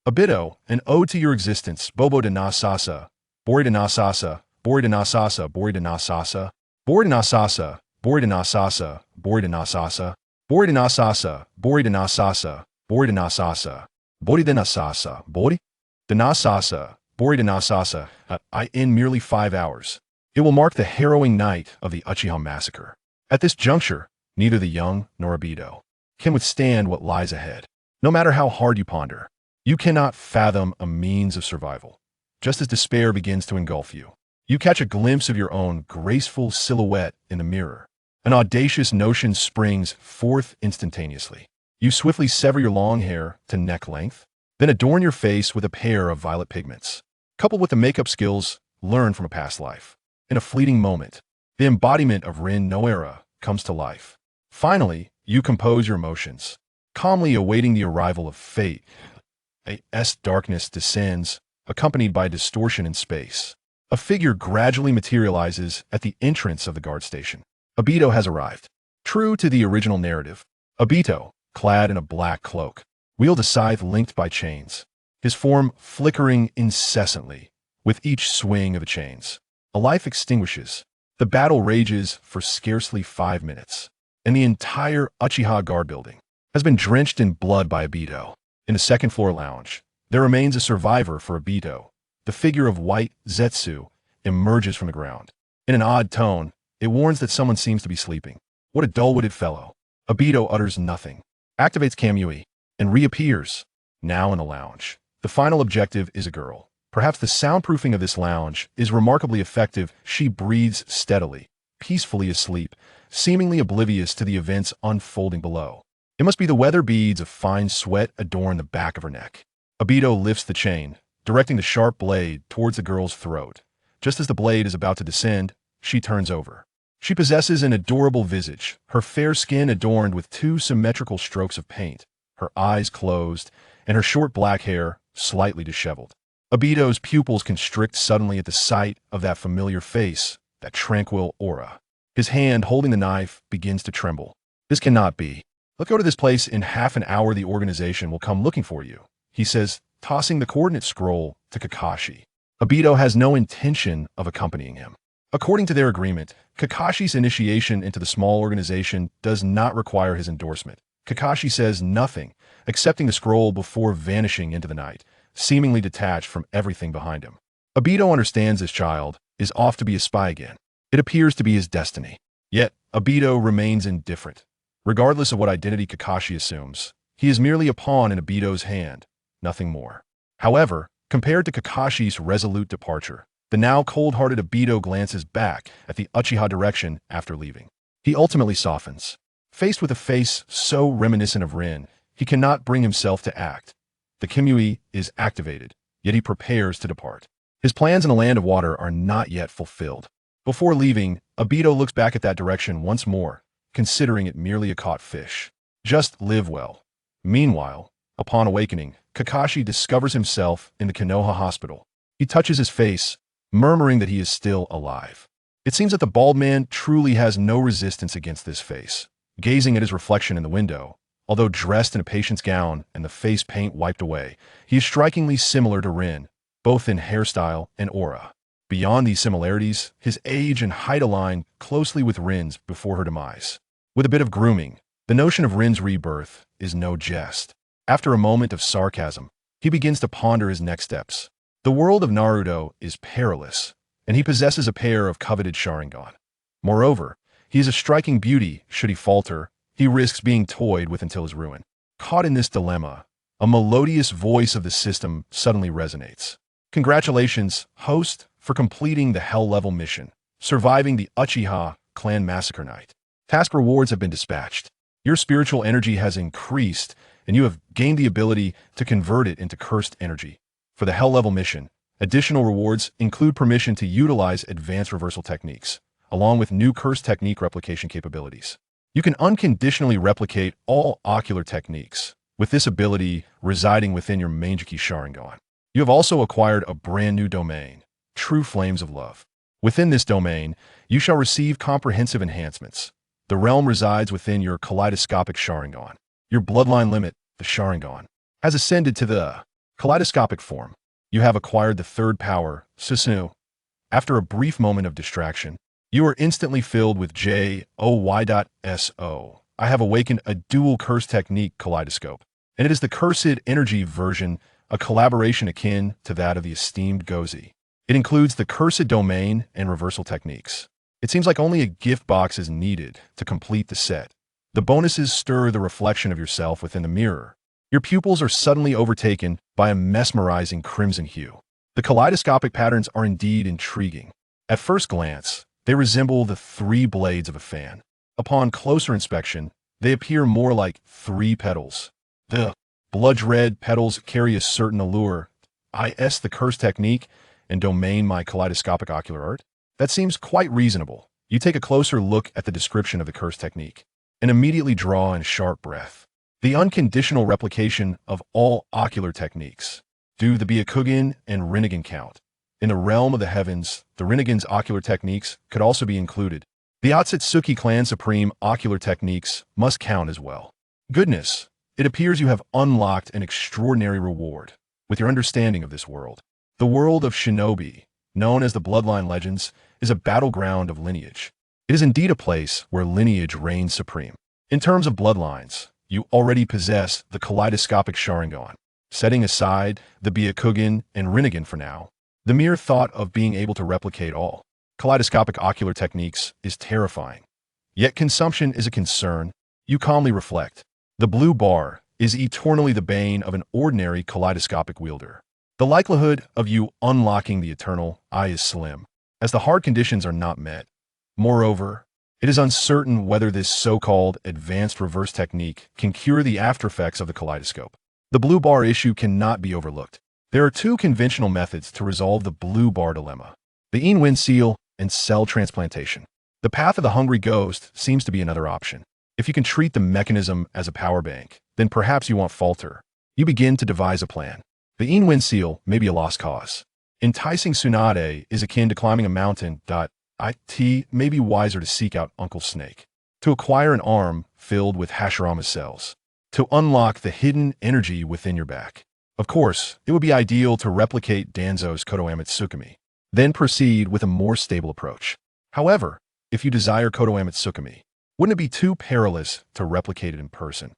Obito, an ode to your existence, Bobo de Nasasa, Bori de Nasasa, Bori de Nasasa, Bori de Nasasa, Bori de Nasasa, Bori de Nasasa, Bori de Nasasa, Bori de Nasasa, Bori de Nasasa, Bori de Nasasa, Bori de Nasasa, Bori de Nasasa, Bori de Nasasa, in merely 5 hours. It will mark the harrowing night of the Uchiha massacre. At this juncture, neither the young nor Obito can withstand what lies ahead. No matter how hard you ponder, you cannot fathom a means of survival. Just as despair begins to engulf you, you catch a glimpse of your own graceful silhouette in the mirror. An audacious notion springs forth instantaneously. You swiftly sever your long hair to neck length, then adorn your face with a pair of violet pigments, coupled with the makeup skills learned from a past life. In a fleeting moment, the embodiment of Rin no Era comes to life. Finally, you compose your emotions, calmly awaiting the arrival of fate. As darkness descends, accompanied by distortion in space, a figure gradually materializes at the entrance of the guard station. Obito has arrived. True to the original narrative, Obito, clad in a black cloak, wields a scythe linked by chains, his form flickering incessantly with each swing of the chains. A life extinguishes. The battle rages for scarcely 5 minutes, and the entire Uchiha guard building has been drenched in blood by Obito. In the second-floor lounge, there remains a survivor for Obito. The figure of white Zetsu emerges from the ground. In an odd tone, it warns that someone seems to be sleeping. What a dull-witted fellow. Obito utters nothing, activates Kamui, and reappears, now in the lounge. The final objective is a girl. Perhaps the soundproofing of this lounge is remarkably effective. She breathes steadily, peacefully asleep, seemingly oblivious to the events unfolding below. It must be the weather beads of fine sweat adorn the back of her neck. Obito lifts the chain, directing the sharp blade towards the girl's throat. Just as the blade is about to descend, she turns over. She possesses an adorable visage, her fair skin adorned with 2 symmetrical strokes of paint, her eyes closed, and her short black hair slightly disheveled. Obito's pupils constrict suddenly at the sight of that familiar face, that tranquil aura. His hand holding the knife begins to tremble. This cannot be. Let's go to this place in half an hour. The organization will come looking for you, he says, tossing the coordinate scroll to Kakashi. Obito has no intention of accompanying him. According to their agreement, Kakashi's initiation into the small organization does not require his endorsement. Kakashi says nothing, accepting the scroll before vanishing into the night, seemingly detached from everything behind him. Obito understands this child is off to be a spy again. It appears to be his destiny. Yet, Obito remains indifferent. Regardless of what identity Kakashi assumes, he is merely a pawn in Obito's hand, nothing more. However, compared to Kakashi's resolute departure, the now cold-hearted Obito glances back at the Uchiha direction after leaving. He ultimately softens. Faced with a face so reminiscent of Rin, he cannot bring himself to act. The Kimui is activated, yet he prepares to depart. His plans in the land of water are not yet fulfilled. Before leaving, Obito looks back at that direction once more, considering it merely a caught fish. Just live well. Meanwhile, upon awakening, Kakashi discovers himself in the Konoha hospital. He touches his face, murmuring that he is still alive. It seems that the bald man truly has no resistance against this face. Gazing at his reflection in the window, although dressed in a patient's gown and the face paint wiped away, he is strikingly similar to Rin, both in hairstyle and aura. Beyond these similarities, his age and height align closely with Rin's before her demise. With a bit of grooming, the notion of Rin's rebirth is no jest. After a moment of sarcasm, he begins to ponder his next steps. The world of Naruto is perilous, and he possesses a pair of coveted Sharingan. Moreover, he is a striking beauty. Should he falter, he risks being toyed with until his ruin. Caught in this dilemma, a melodious voice of the system suddenly resonates. Congratulations, host, for completing the Hell-level mission, surviving the Uchiha clan massacre night. Task rewards have been dispatched. Your spiritual energy has increased, and you have gained the ability to convert it into cursed energy. For the Hell-level mission, additional rewards include permission to utilize advanced reversal techniques, along with new curse technique replication capabilities. You can unconditionally replicate all ocular techniques, with this ability residing within your Manjiki Sharingan. You have also acquired a brand new domain, True Flames of Love. Within this domain, you shall receive comprehensive enhancements. The realm resides within your kaleidoscopic Sharingan. Your bloodline limit, the Sharingan, has ascended to the Kaleidoscopic form. You have acquired the third power, Susanoo. After a brief moment of distraction, you are instantly filled with joy.so. I have awakened a dual curse technique kaleidoscope, and it is the cursed energy version, a collaboration akin to that of the esteemed Gozi. It includes the cursed domain and reversal techniques. It seems like only a gift box is needed to complete the set. The bonuses stir the reflection of yourself within the mirror. Your pupils are suddenly overtaken by a mesmerizing crimson hue. The kaleidoscopic patterns are indeed intriguing. At first glance, they resemble the three blades of a fan. Upon closer inspection, they appear more like three petals. The blood-red petals carry a certain allure. The curse technique and domain my kaleidoscopic ocular art? That seems quite reasonable. You take a closer look at the description of the curse technique and immediately draw in a sharp breath. The unconditional replication of all ocular techniques. Do the Byakugan and Rinnegan count? In the realm of the heavens, the Rinnegan's ocular techniques could also be included. The Otsutsuki clan supreme ocular techniques must count as well. Goodness, it appears you have unlocked an extraordinary reward with your understanding of this world. The world of shinobi, known as the Bloodline Legends, is a battleground of lineage. It is indeed a place where lineage reigns supreme. In terms of bloodlines, you already possess the kaleidoscopic Sharingan. Setting aside the Byakugan and Rinnegan for now, the mere thought of being able to replicate all kaleidoscopic ocular techniques is terrifying. Yet consumption is a concern. You calmly reflect. The blue bar is eternally the bane of an ordinary kaleidoscopic wielder. The likelihood of you unlocking the eternal eye is slim, as the hard conditions are not met. Moreover, it is uncertain whether this so-called advanced reverse technique can cure the aftereffects of the kaleidoscope. The blue bar issue cannot be overlooked. There are two conventional methods to resolve the blue bar dilemma: the in-wind seal and cell transplantation. The path of the hungry ghost seems to be another option. If you can treat the mechanism as a power bank, then perhaps you won't falter. You begin to devise a plan. The in-wind seal may be a lost cause. Enticing Tsunade is akin to climbing a mountain. It may be wiser to seek out Uncle Snake. To acquire an arm filled with Hashirama cells. To unlock the hidden energy within your back. Of course, it would be ideal to replicate Danzo's Kotoama Tsukumi. Then proceed with a more stable approach. However, if you desire Kotoama Tsukumi, wouldn't it be too perilous to replicate it in person?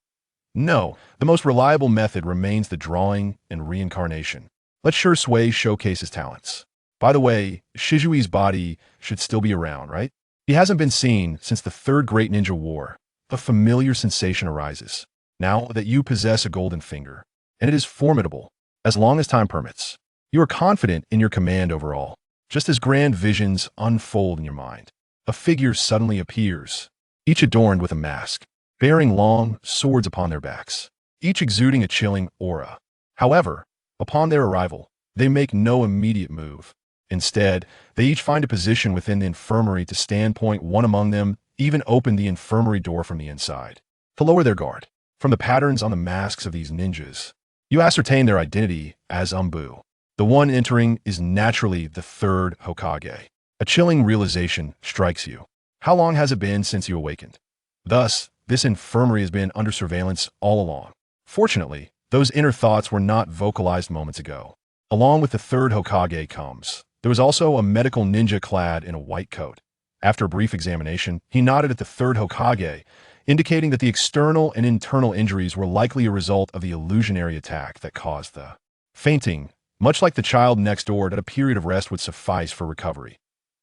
No, the most reliable method remains the drawing and reincarnation. Let Shursui showcase his talents. By the way, Shizui's body should still be around, right? He hasn't been seen since the Third Great Ninja War. A familiar sensation arises, now that you possess a golden finger, and it is formidable, as long as time permits. You are confident in your command overall. Just as grand visions unfold in your mind, a figure suddenly appears, each adorned with a mask, bearing long swords upon their backs, each exuding a chilling aura. However, upon their arrival, they make no immediate move. Instead, they each find a position within the infirmary to stand. One among them even opened the infirmary door from the inside, to lower their guard. From the patterns on the masks of these ninjas, you ascertain their identity as Umbu. The one entering is naturally the third Hokage. A chilling realization strikes you. How long has it been since you awakened? Thus, this infirmary has been under surveillance all along. Fortunately, those inner thoughts were not vocalized moments ago. Along with the third Hokage comes, there was also a medical ninja clad in a white coat. After a brief examination, he nodded at the third Hokage, indicating that the external and internal injuries were likely a result of the illusionary attack that caused the fainting. Much like the child next door, that a period of rest would suffice for recovery.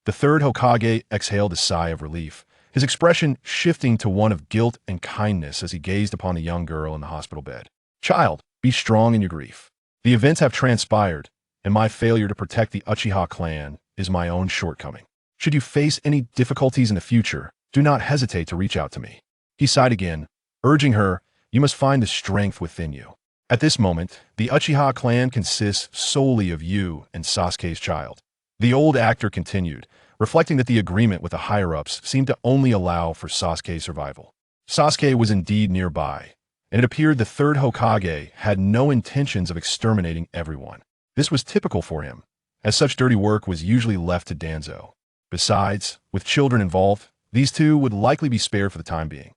The third Hokage exhaled a sigh of relief, his expression shifting to one of guilt and kindness as he gazed upon the young girl in the hospital bed. Child, be strong in your grief. The events have transpired, and my failure to protect the Uchiha clan is my own shortcoming. Should you face any difficulties in the future, do not hesitate to reach out to me. He sighed again, urging her, you must find the strength within you. At this moment, the Uchiha clan consists solely of you and Sasuke's child. The old actor continued, reflecting that the agreement with the higher-ups seemed to only allow for Sasuke's survival. Sasuke was indeed nearby, and it appeared the third Hokage had no intentions of exterminating everyone. This was typical for him, as such dirty work was usually left to Danzo. Besides, with children involved, these two would likely be spared for the time being.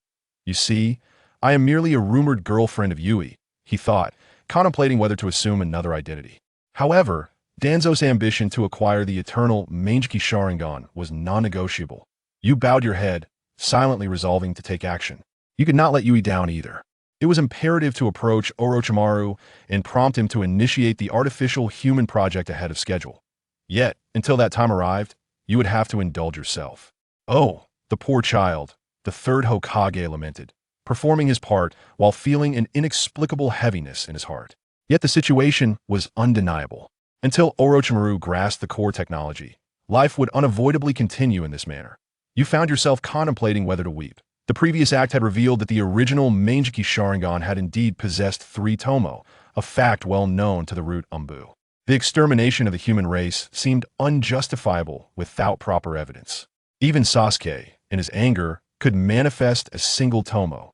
You see, I am merely a rumored girlfriend of Yui, he thought, contemplating whether to assume another identity. However, Danzo's ambition to acquire the eternal Mangeki Sharingan was non-negotiable. You bowed your head, silently resolving to take action. You could not let Yui down either. It was imperative to approach Orochimaru and prompt him to initiate the artificial human project ahead of schedule. Yet, until that time arrived, you would have to indulge yourself. Oh, the poor child, the third Hokage lamented, performing his part while feeling an inexplicable heaviness in his heart. Yet the situation was undeniable. Until Orochimaru grasped the core technology, life would unavoidably continue in this manner. You found yourself contemplating whether to weep. The previous act had revealed that the original Mangeki Sharingan had indeed possessed 3 tomo, a fact well known to the root Umbu. The extermination of the human race seemed unjustifiable without proper evidence. Even Sasuke, in his anger, could manifest a single tomo.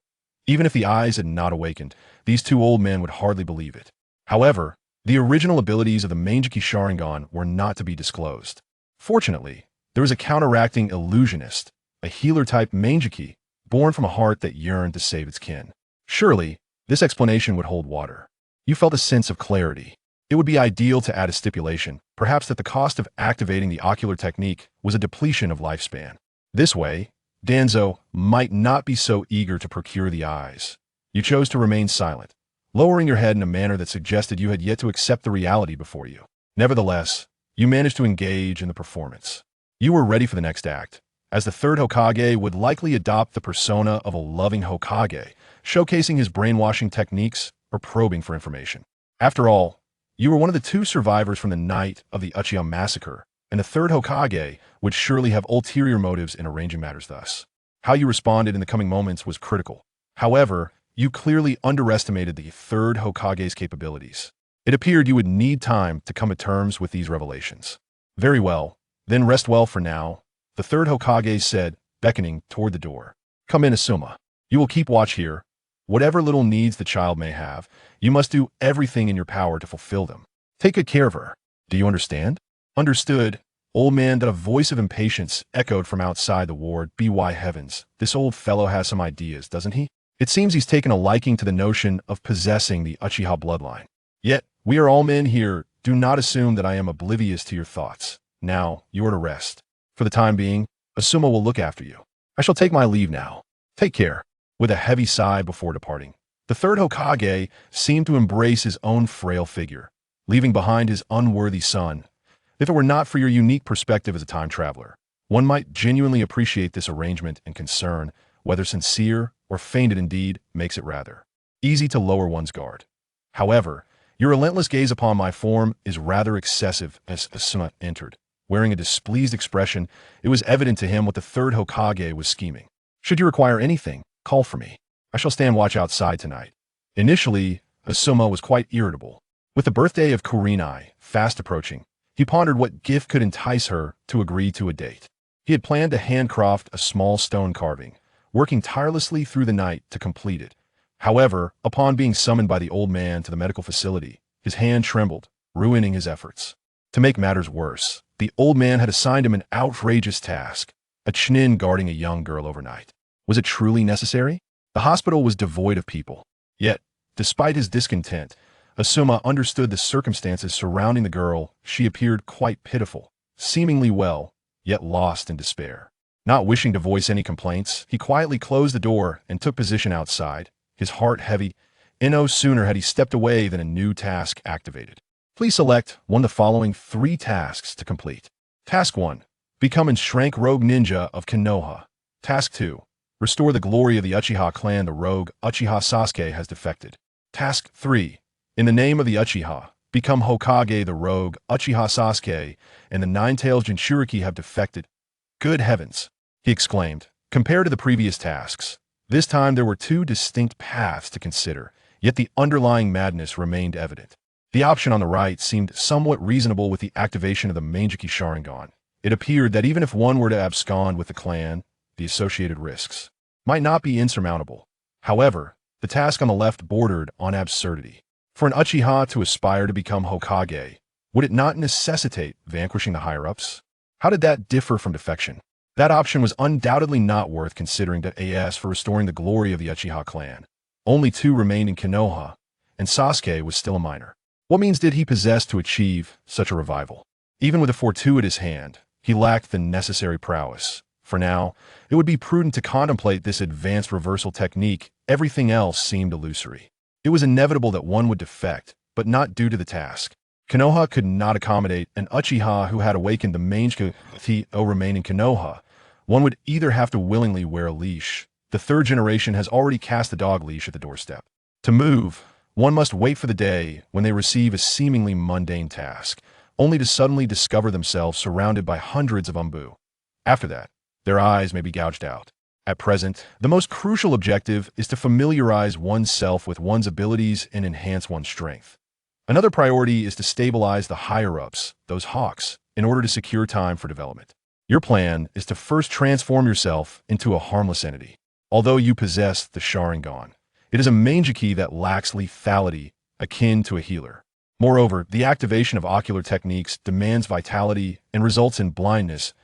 Even if the eyes had not awakened, these 2 old men would hardly believe it. However, the original abilities of the Mangeki Sharingan were not to be disclosed. Fortunately, there was a counteracting illusionist, a healer-type Mangeki, born from a heart that yearned to save its kin. Surely, this explanation would hold water. You felt a sense of clarity. It would be ideal to add a stipulation, perhaps that the cost of activating the ocular technique was a depletion of lifespan. This way, Danzo might not be so eager to procure the eyes. You chose to remain silent, lowering your head in a manner that suggested you had yet to accept the reality before you. Nevertheless, you managed to engage in the performance. You were ready for the next act, as the third Hokage would likely adopt the persona of a loving Hokage, showcasing his brainwashing techniques or probing for information. After all, you were one of the 2 survivors from the night of the Uchiha massacre, and the third Hokage would surely have ulterior motives in arranging matters thus. How you responded in the coming moments was critical. However, you clearly underestimated the third Hokage's capabilities. It appeared you would need time to come to terms with these revelations. Very well, then rest well for now, the third Hokage said, beckoning toward the door. Come in, Asuma. You will keep watch here. Whatever little needs the child may have, you must do everything in your power to fulfill them. Take good care of her. Do you understand? Understood. Old man, that a voice of impatience echoed from outside the ward. By heavens, this old fellow has some ideas, doesn't he? It seems he's taken a liking to the notion of possessing the Uchiha bloodline. Yet, we are all men here. Do not assume that I am oblivious to your thoughts. Now, you are to rest. For the time being, Asuma will look after you. I shall take my leave now. Take care. With a heavy sigh before departing, the third Hokage seemed to embrace his own frail figure, leaving behind his unworthy son. If it were not for your unique perspective as a time traveler, one might genuinely appreciate this arrangement and concern, whether sincere or feigned. Indeed makes it rather easy to lower one's guard. However, your relentless gaze upon my form is rather excessive. As Asuma entered, wearing a displeased expression, it was evident to him what the third Hokage was scheming. Should you require anything, call for me. I shall stand watch outside tonight. Initially, Asuma was quite irritable. With the birthday of Kurenai fast approaching, he pondered what gift could entice her to agree to a date. He had planned to handcraft a small stone carving, working tirelessly through the night to complete it. However, upon being summoned by the old man to the medical facility, his hand trembled, ruining his efforts. To make matters worse, the old man had assigned him an outrageous task, a Chunin guarding a young girl overnight. Was it truly necessary? The hospital was devoid of people. Yet, despite his discontent, Asuma understood the circumstances surrounding the girl. She appeared quite pitiful, seemingly well, yet lost in despair. Not wishing to voice any complaints, he quietly closed the door and took position outside, his heart heavy. No sooner had he stepped away than a new task activated. Please select one of the following 3 tasks to complete. Task 1. Become an Shrank Rogue Ninja of Konoha. Task 2. Restore the glory of the Uchiha clan. The rogue Uchiha Sasuke has defected. Task 3. In the name of the Uchiha, become Hokage. The rogue Uchiha Sasuke and the Nine-Tails Jinchuriki have defected. Good heavens, he exclaimed. Compared to the previous tasks, this time there were 2 distinct paths to consider, yet the underlying madness remained evident. The option on the right seemed somewhat reasonable with the activation of the Mangeki Sharingan. It appeared that even if one were to abscond with the clan, the associated risks might not be insurmountable. However, the task on the left bordered on absurdity. For an Uchiha to aspire to become Hokage, would it not necessitate vanquishing the higher-ups? How did that differ from defection? That option was undoubtedly not worth considering. As for restoring the glory of the Uchiha clan, only 2 remained in Konoha, and Sasuke was still a minor. What means did he possess to achieve such a revival? Even with a fortuitous hand, he lacked the necessary prowess. For now, it would be prudent to contemplate this advanced reversal technique. Everything else seemed illusory. It was inevitable that one would defect, but not due to the task. Konoha could not accommodate an Uchiha who had awakened the massacre remain in Konoha. One would either have to willingly wear a leash. The third generation has already cast the dog leash at the doorstep. To move, one must wait for the day when they receive a seemingly mundane task, only to suddenly discover themselves surrounded by hundreds of umbu. After that, their eyes may be gouged out. At present, the most crucial objective is to familiarize oneself with one's abilities and enhance one's strength. Another priority is to stabilize the higher-ups, those hawks, in order to secure time for development. Your plan is to first transform yourself into a harmless entity. Although you possess the Sharingan, it is a Mangeki that lacks lethality, akin to a healer. Moreover, the activation of ocular techniques demands vitality and results in blindness.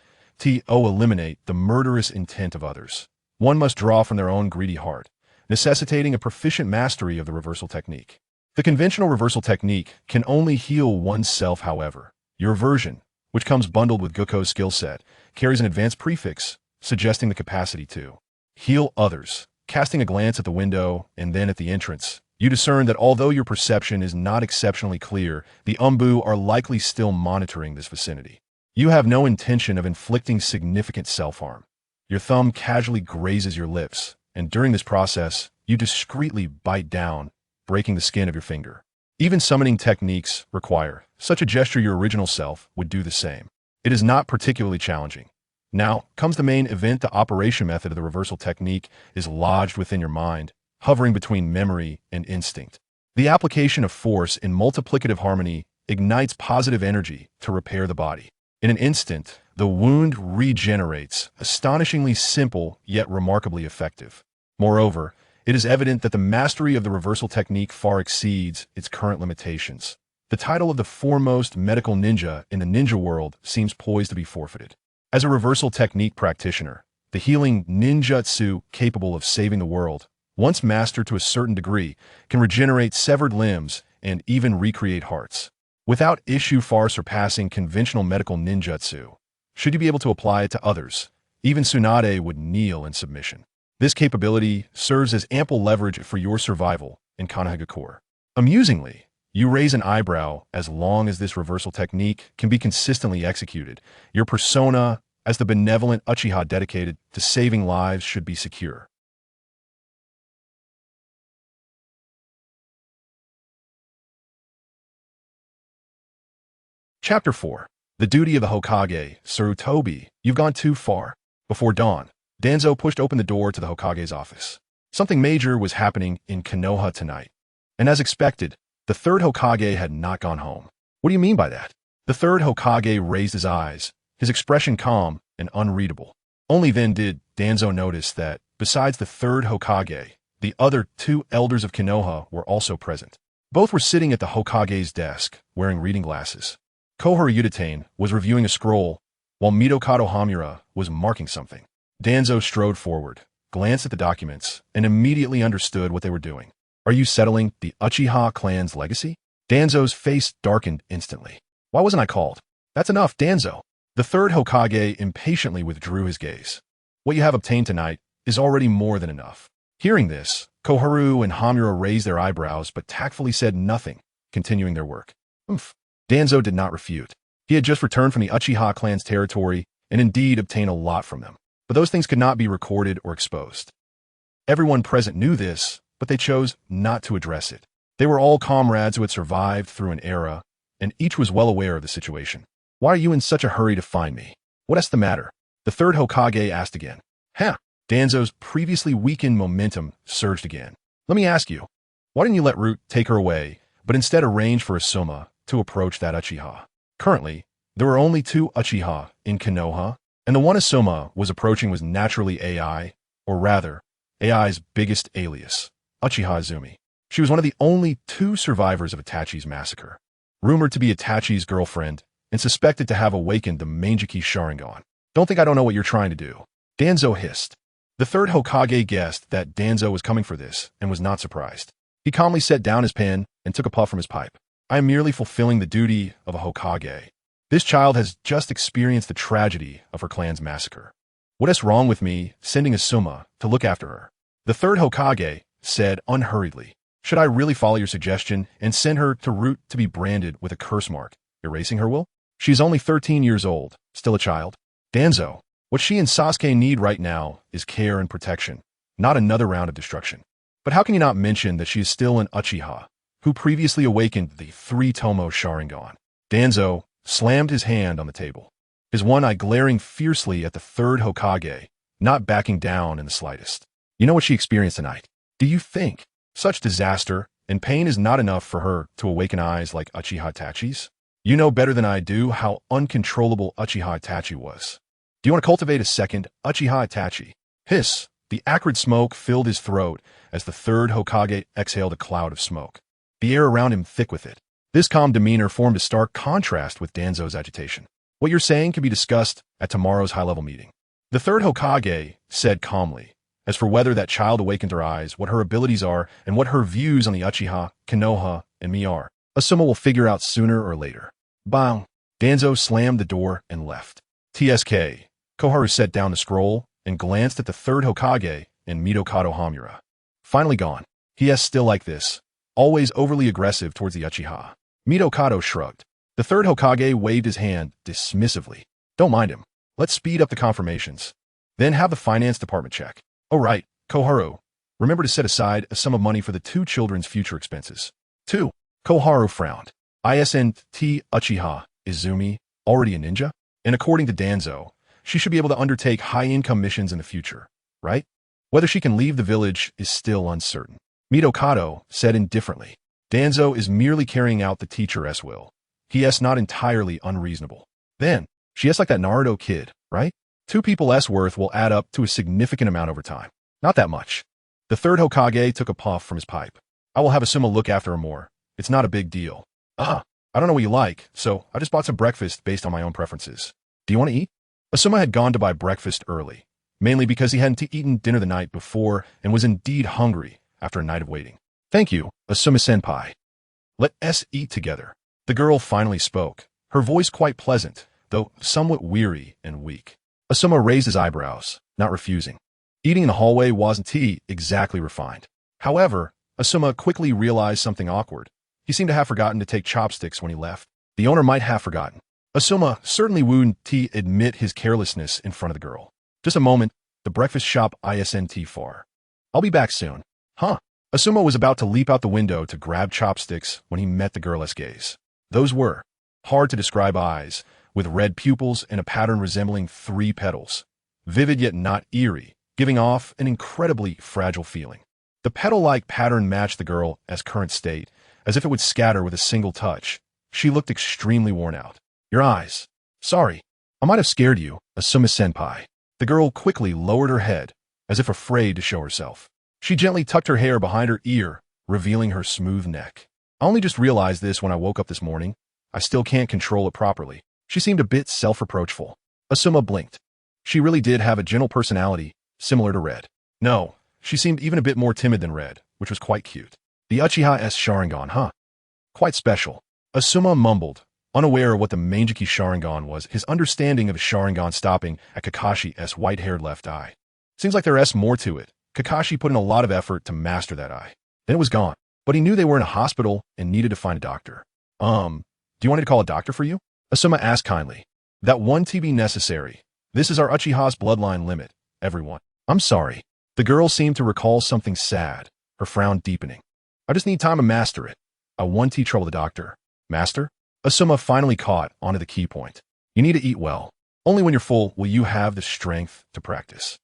To eliminate the murderous intent of others, one must draw from their own greedy heart, necessitating a proficient mastery of the reversal technique. The conventional reversal technique can only heal oneself, however. Your version, which comes bundled with Goku's skill set, carries an advanced prefix, suggesting the capacity to heal others. Casting a glance at the window and then at the entrance, you discern that although your perception is not exceptionally clear, the umbu are likely still monitoring this vicinity. You have no intention of inflicting significant self-harm. Your thumb casually grazes your lips, and during this process, you discreetly bite down, breaking the skin of your finger. Even summoning techniques require such a gesture. Your original self would do the same. It is not particularly challenging. Now comes the main event. The operation method of the reversal technique is lodged within your mind, hovering between memory and instinct. The application of force in multiplicative harmony ignites positive energy to repair the body. In an instant, the wound regenerates, astonishingly simple yet remarkably effective. Moreover, it is evident that the mastery of the reversal technique far exceeds its current limitations. The title of the foremost medical ninja in the ninja world seems poised to be forfeited. As a reversal technique practitioner, the healing ninjutsu capable of saving the world, once mastered to a certain degree, can regenerate severed limbs and even recreate hearts, without issue far surpassing conventional medical ninjutsu. Should you be able to apply it to others, even Tsunade would kneel in submission. This capability serves as ample leverage for your survival in Konoha. Amusingly, you raise an eyebrow as long as this reversal technique can be consistently executed. Your persona as the benevolent Uchiha dedicated to saving lives should be secure. Chapter 4. The Duty of the Hokage. Sarutobi, you've gone too far. Before dawn, Danzo pushed open the door to the Hokage's office. Something major was happening in Konoha tonight. And as expected, the third Hokage had not gone home. What do you mean by that? The third Hokage raised his eyes, his expression calm and unreadable. Only then did Danzo notice that, besides the third Hokage, the other two elders of Konoha were also present. Both were sitting at the Hokage's desk, wearing reading glasses. Kohara Uchiha was reviewing a scroll, while Mitokado Hamura was marking something. Danzo strode forward, glanced at the documents, and immediately understood what they were doing. Are you settling the Uchiha clan's legacy? Danzo's face darkened instantly. Why wasn't I called? That's enough, Danzo. The third Hokage impatiently withdrew his gaze. What you have obtained tonight is already more than enough. Hearing this, Koharu and Hamura raised their eyebrows but tactfully said nothing, continuing their work. Danzo did not refute. He had just returned from the Uchiha clan's territory and indeed obtained a lot from them. But those things could not be recorded or exposed. Everyone present knew this, but they chose not to address it. They were all comrades who had survived through an era, and each was well aware of the situation. Why are you in such a hurry to find me? What's the matter? The third Hokage asked again. Danzo's previously weakened momentum surged again. Let me ask you, why didn't you let Root take her away, but instead arrange for a Soma to approach that Uchiha? Currently, there were only two Uchiha in Konoha, and the one Asoma was approaching was naturally AI, or rather, AI's biggest alias, Uchiha Izumi. She was one of the only two survivors of Itachi's massacre, rumored to be Itachi's girlfriend, and suspected to have awakened the Mangeki Sharingan. Don't think I don't know what you're trying to do. Danzo hissed. The third Hokage guessed that Danzo was coming for this, and was not surprised. He calmly set down his pen and took a puff from his pipe. I am merely fulfilling the duty of a Hokage. This child has just experienced the tragedy of her clan's massacre. What is wrong with me sending Asuma to look after her? The third Hokage said unhurriedly. Should I really follow your suggestion and send her to Root to be branded with a curse mark, erasing her will? She is only 13 years old, still a child. Danzo, what she and Sasuke need right now is care and protection, not another round of destruction. But how can you not mention that she is still an Uchiha, who previously awakened the three-tomo Sharingan? Danzo slammed his hand on the table, his one eye glaring fiercely at the third Hokage, not backing down in the slightest. You know what she experienced tonight? Do you think such disaster and pain is not enough for her to awaken eyes like Uchiha Itachi's? You know better than I do how uncontrollable Uchiha Itachi was. Do you want to cultivate a second Uchiha Itachi? Hiss! The acrid smoke filled his throat as the third Hokage exhaled a cloud of smoke, the air around him thick with it. This calm demeanor formed a stark contrast with Danzo's agitation. What you're saying can be discussed at tomorrow's high-level meeting. The third Hokage said calmly. As for whether that child awakened her eyes, what her abilities are, and what her views on the Uchiha, Konoha, and me are, Asuma will figure out sooner or later. Bang! Danzo slammed the door and left. TSK. Koharu set down the scroll and glanced at the third Hokage and Mitokado Hamura. Finally gone. He is still like this, always overly aggressive towards the Uchiha. Mitokado shrugged. The third Hokage waved his hand dismissively. Don't mind him. Let's speed up the confirmations. Then have the finance department check. Oh right, Koharu. Remember to set aside a sum of money for the two children's future expenses. 2. Koharu frowned. ISNT Uchiha, Izumi, already a ninja? And according to Danzo, she should be able to undertake high-income missions in the future, right? Whether she can leave the village is still uncertain. Mitokado said indifferently. Danzo is merely carrying out the teacher's will. He is not entirely unreasonable. Then, she is like that Naruto kid, right? 2 people's worth will add up to a significant amount over time. Not that much. The third Hokage took a puff from his pipe. I will have Asuma look after her more. It's not a big deal. I don't know what you like, so I just bought some breakfast based on my own preferences. Do you want to eat? Asuma had gone to buy breakfast early, mainly because he hadn't eaten dinner the night before and was indeed hungry after a night of waiting. Thank you, Asuma-senpai. Let us eat together. The girl finally spoke, her voice quite pleasant, though somewhat weary and weak. Asuma raised his eyebrows, not refusing. Eating in the hallway wasn't exactly refined. However, Asuma quickly realized something awkward. He seemed to have forgotten to take chopsticks when he left. The owner might have forgotten. Asuma certainly wouldn't admit his carelessness in front of the girl. Just a moment, the breakfast shop isn't far. I'll be back soon. Huh? Asuma was about to leap out the window to grab chopsticks when he met the girl's gaze. Those were hard to describe eyes, with red pupils and a pattern resembling 3 petals. Vivid yet not eerie, giving off an incredibly fragile feeling. The petal-like pattern matched the girl's current state, as if it would scatter with a single touch. She looked extremely worn out. Your eyes. Sorry. I might have scared you, Asuma-senpai. The girl quickly lowered her head, as if afraid to show herself. She gently tucked her hair behind her ear, revealing her smooth neck. I only just realized this when I woke up this morning. I still can't control it properly. She seemed a bit self-reproachful. Asuma blinked. She really did have a gentle personality, similar to Red. No, she seemed even a bit more timid than Red, which was quite cute. The Uchiha's Sharingan, huh? Quite special. Asuma mumbled, unaware of what the Manjiki Sharingan was, his understanding of Sharingan stopping at Kakashi's white-haired left eye. Seems like there's more to it. Kakashi put in a lot of effort to master that eye. Then it was gone. But he knew they were in a hospital and needed to find a doctor. Do you want me to call a doctor for you? Asuma asked kindly. That won't be necessary. This is our Uchiha's bloodline limit, everyone. I'm sorry. The girl seemed to recall something sad, her frown deepening. I just need time to master it. I won't trouble the doctor. Master? Asuma finally caught onto the key point. You need to eat well. Only when you're full will you have the strength to practice.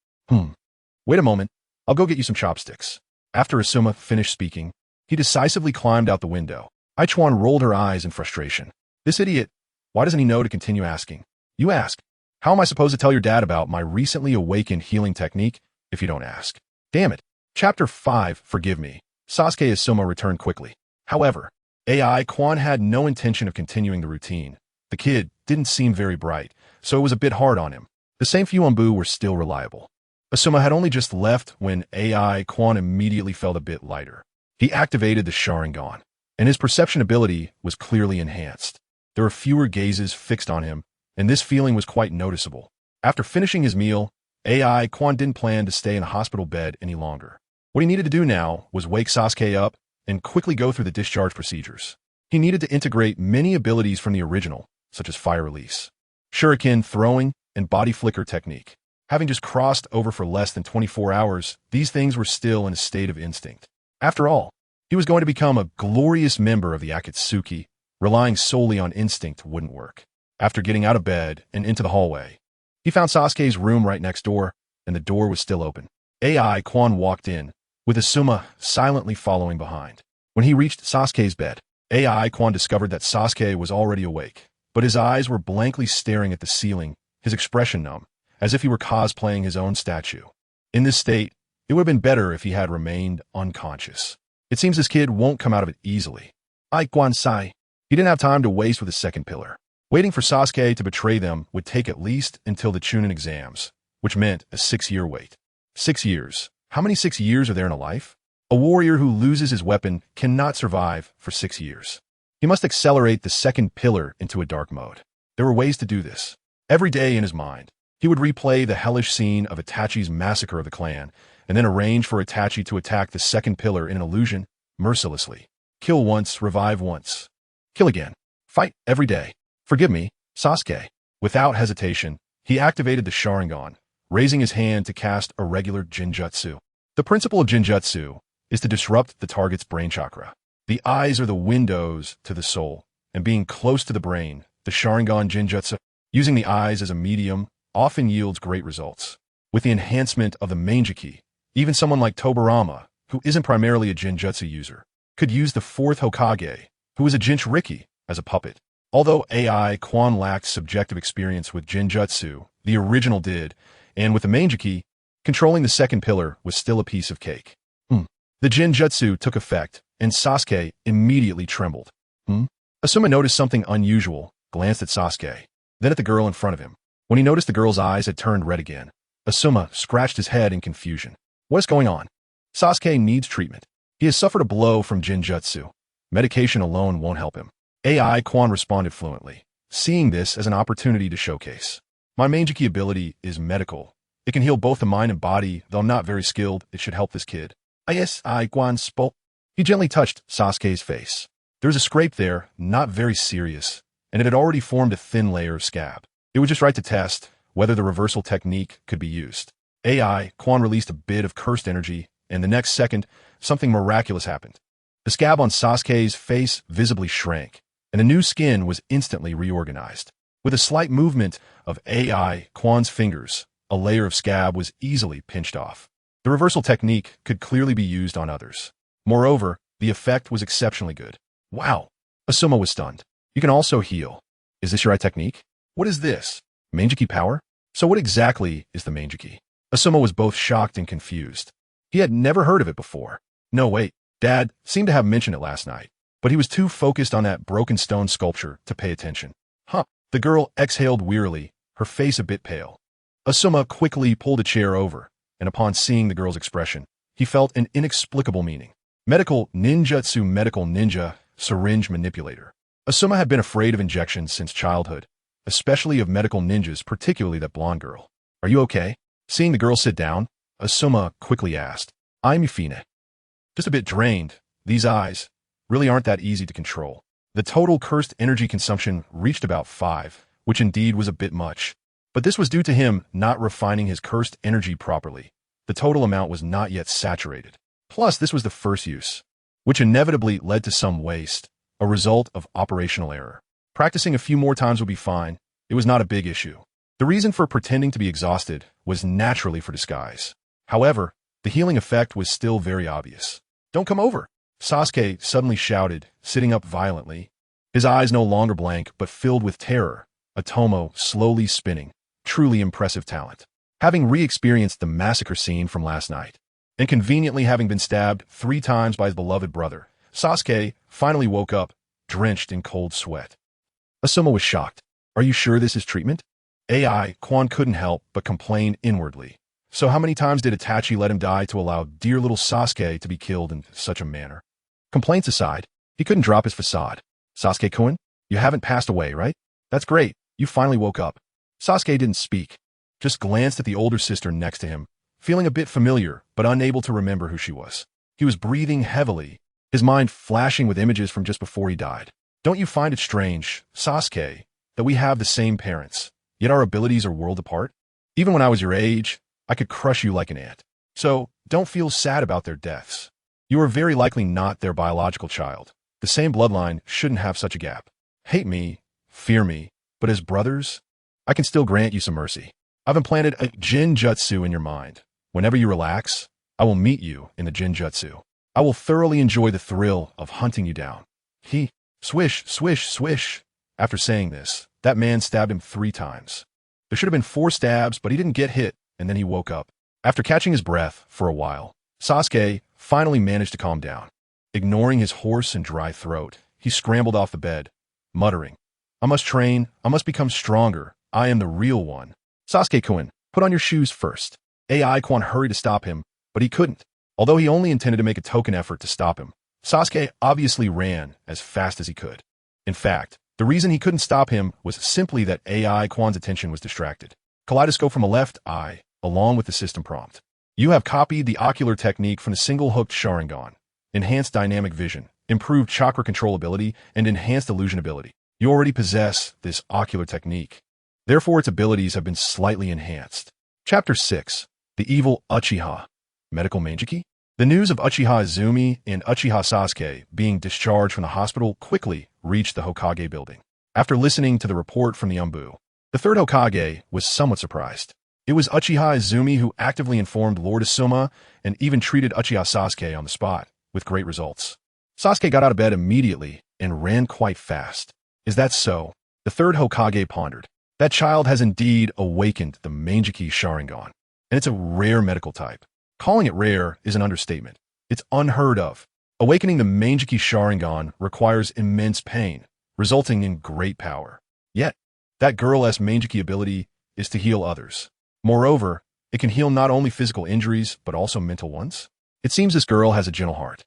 Wait a moment. I'll go get you some chopsticks. After Asuma finished speaking, he decisively climbed out the window. Ichuan rolled her eyes in frustration. This idiot, why doesn't he know to continue asking? You ask. How am I supposed to tell your dad about my recently awakened healing technique if you don't ask? Damn it. Chapter 5, Forgive Me. Sasuke Asuma returned quickly. However, AI Quan had no intention of continuing the routine. The kid didn't seem very bright, so it was a bit hard on him. The same few Anbu were still reliable. Asuma had only just left when AI Quan immediately felt a bit lighter. He activated the Sharingan, and his perception ability was clearly enhanced. There were fewer gazes fixed on him, and this feeling was quite noticeable. After finishing his meal, AI Quan didn't plan to stay in a hospital bed any longer. What he needed to do now was wake Sasuke up and quickly go through the discharge procedures. He needed to integrate many abilities from the original, such as fire release, shuriken throwing, and body flicker technique. Having just crossed over for less than 24 hours, these things were still in a state of instinct. After all, he was going to become a glorious member of the Akatsuki. Relying solely on instinct wouldn't work. After getting out of bed and into the hallway, he found Sasuke's room right next door, and the door was still open. AI Quan walked in, with Asuma silently following behind. When he reached Sasuke's bed, AI Quan discovered that Sasuke was already awake, but his eyes were blankly staring at the ceiling, his expression numb, as if he were cosplaying his own statue. In this state, it would have been better if he had remained unconscious. It seems this kid won't come out of it easily. Ai Quan sighed. He didn't have time to waste with the second pillar. Waiting for Sasuke to betray them would take at least until the Chunin exams, which meant a 6-year wait. 6 years. How many 6 years are there in a life? A warrior who loses his weapon cannot survive for 6 years. He must accelerate the second pillar into a dark mode. There were ways to do this. Every day in his mind, he would replay the hellish scene of Itachi's massacre of the clan, and then arrange for Itachi to attack the second pillar in an illusion, mercilessly. Kill once, revive once. Kill again. Fight every day. Forgive me, Sasuke. Without hesitation, he activated the Sharingan, raising his hand to cast a regular Jinjutsu. The principle of Jinjutsu is to disrupt the target's brain chakra. The eyes are the windows to the soul, and being close to the brain, the Sharingan Jinjutsu, using the eyes as a medium, often yields great results. With the enhancement of the Manjiki, even someone like Tobirama, who isn't primarily a Jinjutsu user, could use the fourth Hokage, who is a Jinchuriki, as a puppet. Although AI Quan lacked subjective experience with Jinjutsu, the original did, and with the Manjiki, controlling the second pillar was still a piece of cake. The Jinjutsu took effect, and Sasuke immediately trembled. Asuma noticed something unusual, glanced at Sasuke, then at the girl in front of him. When he noticed the girl's eyes had turned red again, Asuma scratched his head in confusion. What is going on? Sasuke needs treatment. He has suffered a blow from Jinjutsu. Medication alone won't help him. AI Quan responded fluently, seeing this as an opportunity to showcase. My Manjiki ability is medical. It can heal both the mind and body, though I'm not very skilled. It should help this kid. AI Quan spoke. He gently touched Sasuke's face. There was a scrape there, not very serious, and it had already formed a thin layer of scab. It was just right to test whether the reversal technique could be used. AI Quan released a bit of cursed energy, and the next second, something miraculous happened. The scab on Sasuke's face visibly shrank, and the new skin was instantly reorganized. With a slight movement of AI Quan's fingers, a layer of scab was easily pinched off. The reversal technique could clearly be used on others. Moreover, the effect was exceptionally good. Wow! Asuma was stunned. You can also heal. Is this your technique? What is this? Manjiki power? So what exactly is the Manjiki? Asuma was both shocked and confused. He had never heard of it before. No, wait. Dad seemed to have mentioned it last night, but he was too focused on that broken stone sculpture to pay attention. The girl exhaled wearily, her face a bit pale. Asuma quickly pulled a chair over, and upon seeing the girl's expression, he felt an inexplicable meaning. Medical ninjutsu, medical ninja, syringe manipulator. Asuma had been afraid of injections since childhood, especially of medical ninjas, particularly that blonde girl. Are you okay? Seeing the girl sit down, Asuma quickly asked. I'm Yufine. Just a bit drained. These eyes really aren't that easy to control. The total cursed energy consumption reached about 5, which indeed was a bit much. But this was due to him not refining his cursed energy properly. The total amount was not yet saturated. Plus, this was the first use, which inevitably led to some waste, a result of operational error. Practicing a few more times would be fine. It was not a big issue. The reason for pretending to be exhausted was naturally for disguise. However, the healing effect was still very obvious. Don't come over! Sasuke suddenly shouted, sitting up violently. His eyes no longer blank, but filled with terror, a tomo slowly spinning. Truly impressive talent. Having re-experienced the massacre scene from last night, and conveniently having been stabbed 3 times by his beloved brother, Sasuke finally woke up, drenched in cold sweat. Asuma was shocked. Are you sure this is treatment? AI Quan couldn't help but complain inwardly. So how many times did Itachi let him die to allow dear little Sasuke to be killed in such a manner? Complaints aside, he couldn't drop his facade. Sasuke-kun, you haven't passed away, right? That's great. You finally woke up. Sasuke didn't speak, just glanced at the older sister next to him, feeling a bit familiar, but unable to remember who she was. He was breathing heavily, his mind flashing with images from just before he died. Don't you find it strange, Sasuke, that we have the same parents, yet our abilities are worlds apart? Even when I was your age, I could crush you like an ant. So, don't feel sad about their deaths. You are very likely not their biological child. The same bloodline shouldn't have such a gap. Hate me, fear me, but as brothers, I can still grant you some mercy. I've implanted a Jinjutsu in your mind. Whenever you relax, I will meet you in the Jinjutsu. I will thoroughly enjoy the thrill of hunting you down. Swish, swish, swish. After saying this, that man stabbed him 3 times. There should have been 4 stabs, but he didn't get hit, and then he woke up. After catching his breath for a while, Sasuke finally managed to calm down. Ignoring his hoarse and dry throat, he scrambled off the bed, muttering, I must train, I must become stronger, I am the real one. Sasuke-kun, put on your shoes first. AI Quan hurried to stop him, but he couldn't. Although he only intended to make a token effort to stop him, Sasuke obviously ran as fast as he could. In fact, the reason he couldn't stop him was simply that AI Quan's attention was distracted. Kaleidoscope from a left eye, along with the system prompt. You have copied the ocular technique from the single-hooked Sharingan. Enhanced dynamic vision, improved chakra control ability, and enhanced illusion ability. You already possess this ocular technique. Therefore, its abilities have been slightly enhanced. Chapter 6. The Evil Uchiha. Medical Manjiki? The news of Uchiha Izumi and Uchiha Sasuke being discharged from the hospital quickly reached the Hokage building. After listening to the report from the Umbu, the third Hokage was somewhat surprised. It was Uchiha Izumi who actively informed Lord Asuma and even treated Uchiha Sasuke on the spot, with great results. Sasuke got out of bed immediately and ran quite fast. Is that so? The third Hokage pondered. That child has indeed awakened the Manjiki Sharingan, and it's a rare medical type. Calling it rare is an understatement. It's unheard of. Awakening the Manjiki Sharingan requires immense pain, resulting in great power. Yet, that girl's Manjiki ability is to heal others. Moreover, it can heal not only physical injuries, but also mental ones. It seems this girl has a gentle heart.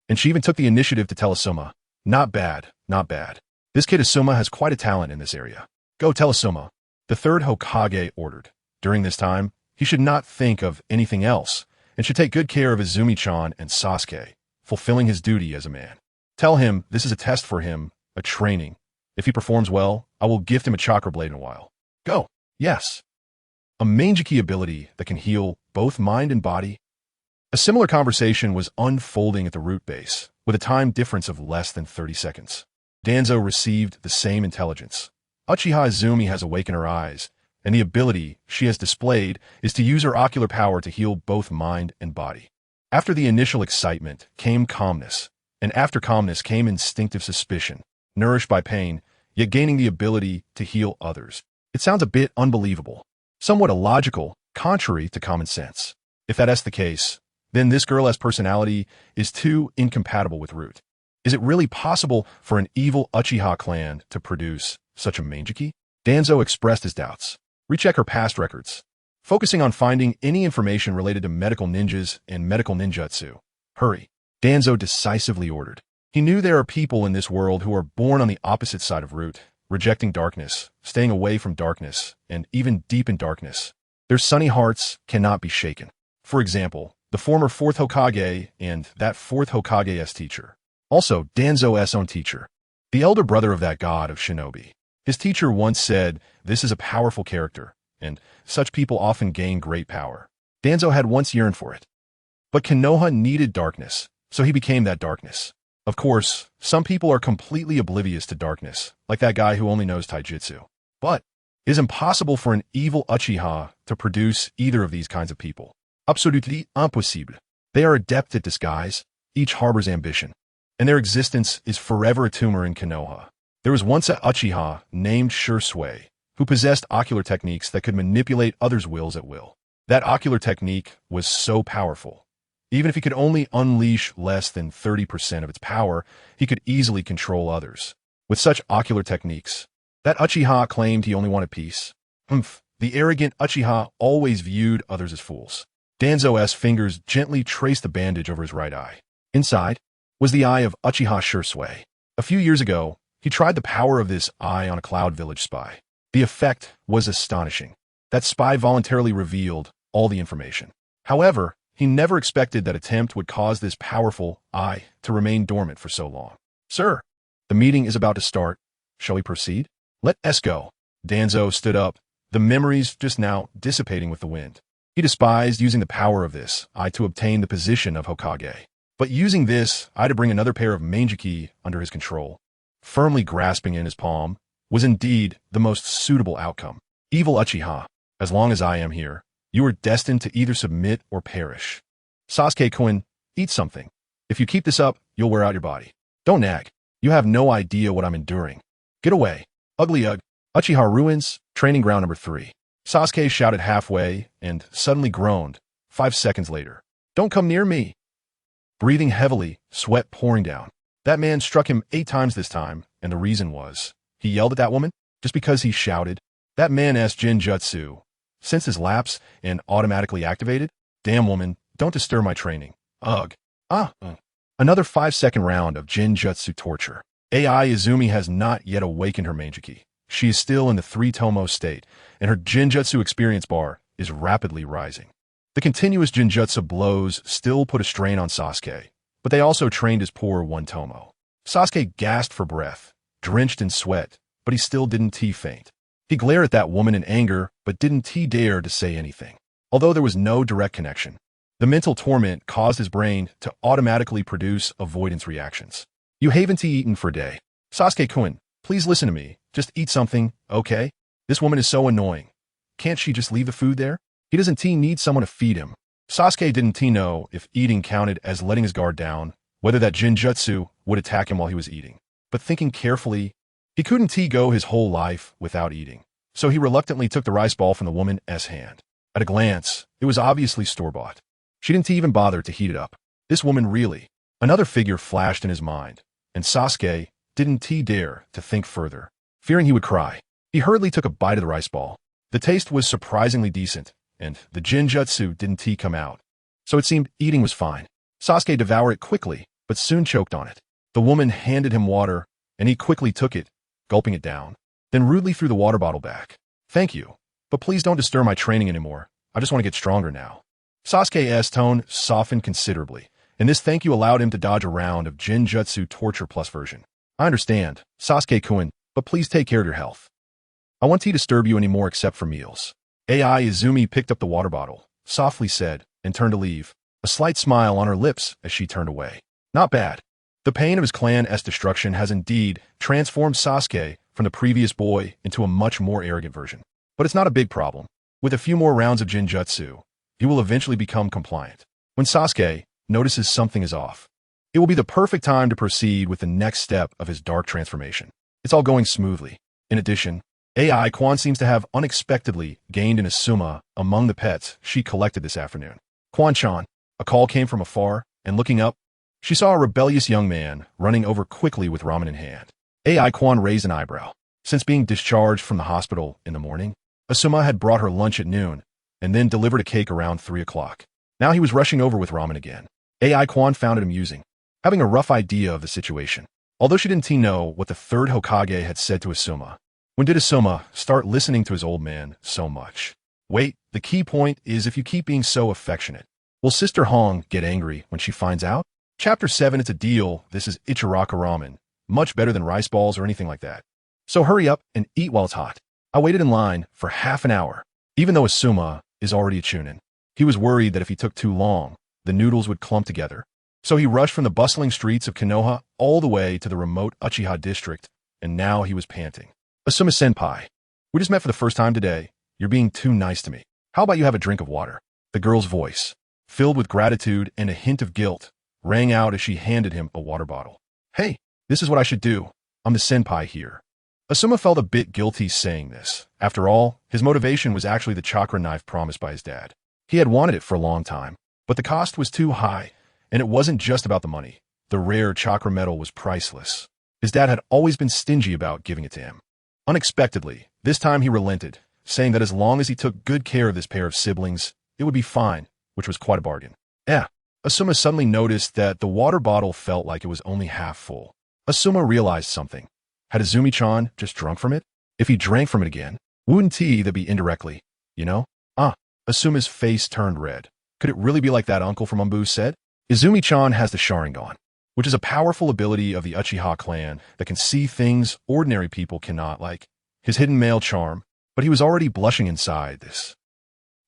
And she even took the initiative to tell Asuma, not bad, not bad. This kid Asuma has quite a talent in this area. Go tell Asuma. The third Hokage ordered. During this time, he should not think of anything else, and should take good care of Izumi-chan and Sasuke, fulfilling his duty as a man. Tell him this is a test for him, a training. If he performs well, I will gift him a chakra blade in a while. Go. Yes. A Manjiki ability that can heal both mind and body. A similar conversation was unfolding at the root base, with a time difference of less than 30 seconds. Danzo received the same intelligence. Uchiha Izumi has awakened her eyes, and the ability she has displayed is to use her ocular power to heal both mind and body. After the initial excitement came calmness, and after calmness came instinctive suspicion, nourished by pain, yet gaining the ability to heal others. It sounds a bit unbelievable, somewhat illogical, contrary to common sense. If that's the case, then this girl's personality is too incompatible with Root. Is it really possible for an evil Uchiha clan to produce such a Manjiki? Danzo expressed his doubts. Recheck her past records, focusing on finding any information related to medical ninjas and medical ninjutsu. Hurry. Danzo decisively ordered. He knew there are people in this world who are born on the opposite side of Root, rejecting darkness, staying away from darkness, and even deep in darkness. Their sunny hearts cannot be shaken. For example, the former 4th Hokage and that 4th Hokage's teacher. Also, Danzo's own teacher. The elder brother of that god of shinobi. His teacher once said, this is a powerful character, and such people often gain great power. Danzo had once yearned for it. But Konoha needed darkness, so he became that darkness. Of course, some people are completely oblivious to darkness, like that guy who only knows taijutsu. But it is impossible for an evil Uchiha to produce either of these kinds of people. Absolutely impossible. They are adept at disguise, each harbors ambition, and their existence is forever a tumor in Konoha. There was once a Uchiha named Shursui, who possessed ocular techniques that could manipulate others' wills at will. That ocular technique was so powerful. Even if he could only unleash less than 30% of its power, he could easily control others. With such ocular techniques, that Uchiha claimed he only wanted peace. The arrogant Uchiha always viewed others as fools. Danzo's fingers gently traced the bandage over his right eye. Inside, was the eye of Uchiha Quan. A few years ago, he tried the power of this eye on a Cloud Village spy. The effect was astonishing. That spy voluntarily revealed all the information. However, he never expected that attempt would cause this powerful eye to remain dormant for so long. Sir, the meeting is about to start. Shall we proceed? Let us go. Danzo stood up, the memories just now dissipating with the wind. He despised using the power of this eye to obtain the position of Hokage. But using this eye to bring another pair of Mangeki under his control, firmly grasping in his palm, was indeed the most suitable outcome. Evil Uchiha, as long as I am here, you are destined to either submit or perish. Sasuke-kun, eat something. If you keep this up, you'll wear out your body. Don't nag. You have no idea what I'm enduring. Get away. Ugly Ugg. Uchiha Ruins, training ground number 3. Sasuke shouted halfway and suddenly groaned 5 seconds later. Don't come near me. Breathing heavily, sweat pouring down. That man struck him 8 times this time, and the reason was, he yelled at that woman just because he shouted. That man's Jinjutsu, since his lapse and automatically activated. Damn woman, don't disturb my training. Ugh. Another 5-second round of Jinjutsu torture. AI Izumi has not yet awakened her Mangeki. She is still in the 3-tomo state, and her Jinjutsu experience bar is rapidly rising. The continuous Jinjutsu blows still put a strain on Sasuke, but they also trained his poor 1-tomo. Sasuke gasped for breath, drenched in sweat, but he still didn't faint. He glared at that woman in anger, but didn't dare to say anything. Although there was no direct connection, the mental torment caused his brain to automatically produce avoidance reactions. You haven't eaten for a day. Sasuke-kun, please listen to me. Just eat something, okay? This woman is so annoying. Can't she just leave the food there? He doesn't need someone to feed him. Sasuke didn't know if eating counted as letting his guard down, whether that Jinjutsu would attack him while he was eating. But thinking carefully, he couldn't go his whole life without eating. So he reluctantly took the rice ball from the woman's hand. At a glance, it was obviously store-bought. She didn't even bother to heat it up. This woman really. Another figure flashed in his mind, and Sasuke didn't dare to think further, fearing he would cry. He hurriedly took a bite of the rice ball. The taste was surprisingly decent, and the Jinjutsu didn't come out. So it seemed eating was fine. Sasuke devoured it quickly, but soon choked on it. The woman handed him water, and he quickly took it, gulping it down, then rudely threw the water bottle back. Thank you, but please don't disturb my training anymore. I just want to get stronger now. Sasuke's tone softened considerably, and this thank you allowed him to dodge a round of Jinjutsu torture plus version. I understand, Sasuke-kun, but please take care of your health. I won't disturb you anymore except for meals. AI Izumi picked up the water bottle, softly said, and turned to leave, a slight smile on her lips as she turned away. Not bad. The pain of his clan's destruction has indeed transformed Sasuke from the previous boy into a much more arrogant version. But it's not a big problem. With a few more rounds of Jinjutsu, he will eventually become compliant. When Sasuke notices something is off, it will be the perfect time to proceed with the next step of his dark transformation. It's all going smoothly. In addition, AI Quan seems to have unexpectedly gained an Asuma among the pets she collected this afternoon. Quan-chan, a call came from afar, and looking up, she saw a rebellious young man running over quickly with ramen in hand. AI Quan raised an eyebrow. Since being discharged from the hospital in the morning, Asuma had brought her lunch at noon, and then delivered a cake around 3 o'clock. Now he was rushing over with ramen again. AI Quan found it amusing, having a rough idea of the situation. Although she didn't know what the 3rd Hokage had said to Asuma. When did Asuma start listening to his old man so much? Wait, the key point is if you keep being so affectionate, will Sister Hong get angry when she finds out? Chapter 7, it's a deal. This is Ichiraka ramen. Much better than rice balls or anything like that. So hurry up and eat while it's hot. I waited in line for half an hour, even though Asuma is already a chunin. He was worried that if he took too long, the noodles would clump together. So he rushed from the bustling streets of Konoha all the way to the remote Uchiha district, and now he was panting. Asuma-senpai, we just met for the first time today. You're being too nice to me. How about you have a drink of water? The girl's voice, filled with gratitude and a hint of guilt, rang out as she handed him a water bottle. Hey, this is what I should do. I'm the senpai here. Asuma felt a bit guilty saying this. After all, his motivation was actually the chakra knife promised by his dad. He had wanted it for a long time, but the cost was too high, and it wasn't just about the money. The rare chakra metal was priceless. His dad had always been stingy about giving it to him. Unexpectedly, this time he relented, saying that as long as he took good care of this pair of siblings, it would be fine, which was quite a bargain. Asuma suddenly noticed that the water bottle felt like it was only half full. Asuma realized something. Had Izumi-chan just drunk from it? If he drank from it again, wouldn't he that be indirectly, you know? Asuma's face turned red. Could it really be like that uncle from Umbu said? Izumi-chan has the Sharingan, which is a powerful ability of the Uchiha clan that can see things ordinary people cannot, like his hidden male charm, but he was already blushing inside this.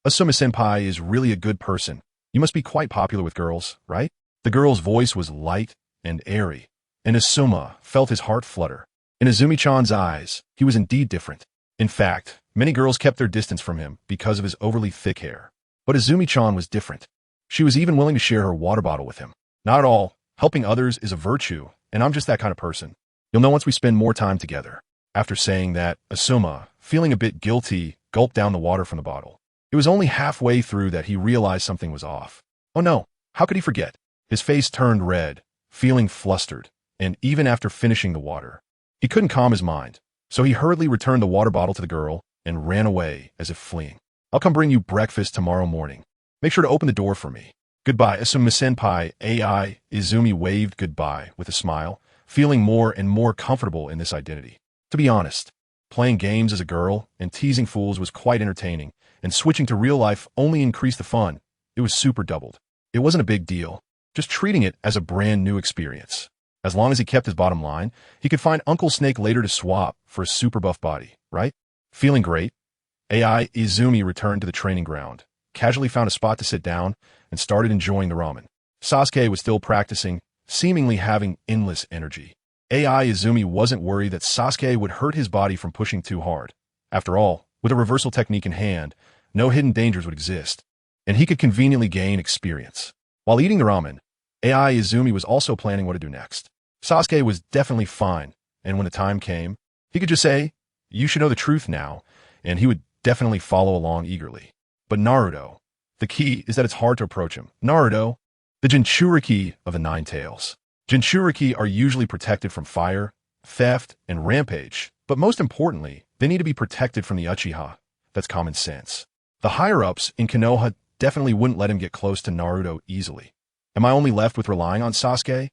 Asuma-senpai is really a good person. You must be quite popular with girls, right? The girl's voice was light and airy, and Asuma felt his heart flutter. In Izumi-chan's eyes, he was indeed different. In fact, many girls kept their distance from him because of his overly thick hair. But Izumi-chan was different. She was even willing to share her water bottle with him. Not at all. Helping others is a virtue, and I'm just that kind of person. You'll know once we spend more time together. After saying that, Asuma, feeling a bit guilty, gulped down the water from the bottle. It was only halfway through that he realized something was off. Oh no, how could he forget? His face turned red, feeling flustered, and even after finishing the water, he couldn't calm his mind. So he hurriedly returned the water bottle to the girl and ran away as if fleeing. I'll come bring you breakfast tomorrow morning. Make sure to open the door for me. Goodbye, Asuma-senpai. AI Izumi waved goodbye with a smile, feeling more and more comfortable in this identity. To be honest, playing games as a girl and teasing fools was quite entertaining, and switching to real life only increased the fun. It was super doubled. It wasn't a big deal, just treating it as a brand new experience. As long as he kept his bottom line, he could find Uncle Snake later to swap for a super buff body, right? Feeling great, AI Izumi returned to the training ground, casually found a spot to sit down, and started enjoying the ramen. Sasuke was still practicing, seemingly having endless energy. AI Izumi wasn't worried that Sasuke would hurt his body from pushing too hard. After all, with a reversal technique in hand, no hidden dangers would exist, and he could conveniently gain experience. While eating the ramen, AI Izumi was also planning what to do next. Sasuke was definitely fine, and when the time came, he could just say, "You should know the truth now," and he would definitely follow along eagerly. But Naruto, the key is that it's hard to approach him. Naruto, the Jinchuriki of the Nine Tails. Jinchuriki are usually protected from fire, theft, and rampage, but most importantly, they need to be protected from the Uchiha. That's common sense. The higher-ups in Konoha definitely wouldn't let him get close to Naruto easily. Am I only left with relying on Sasuke?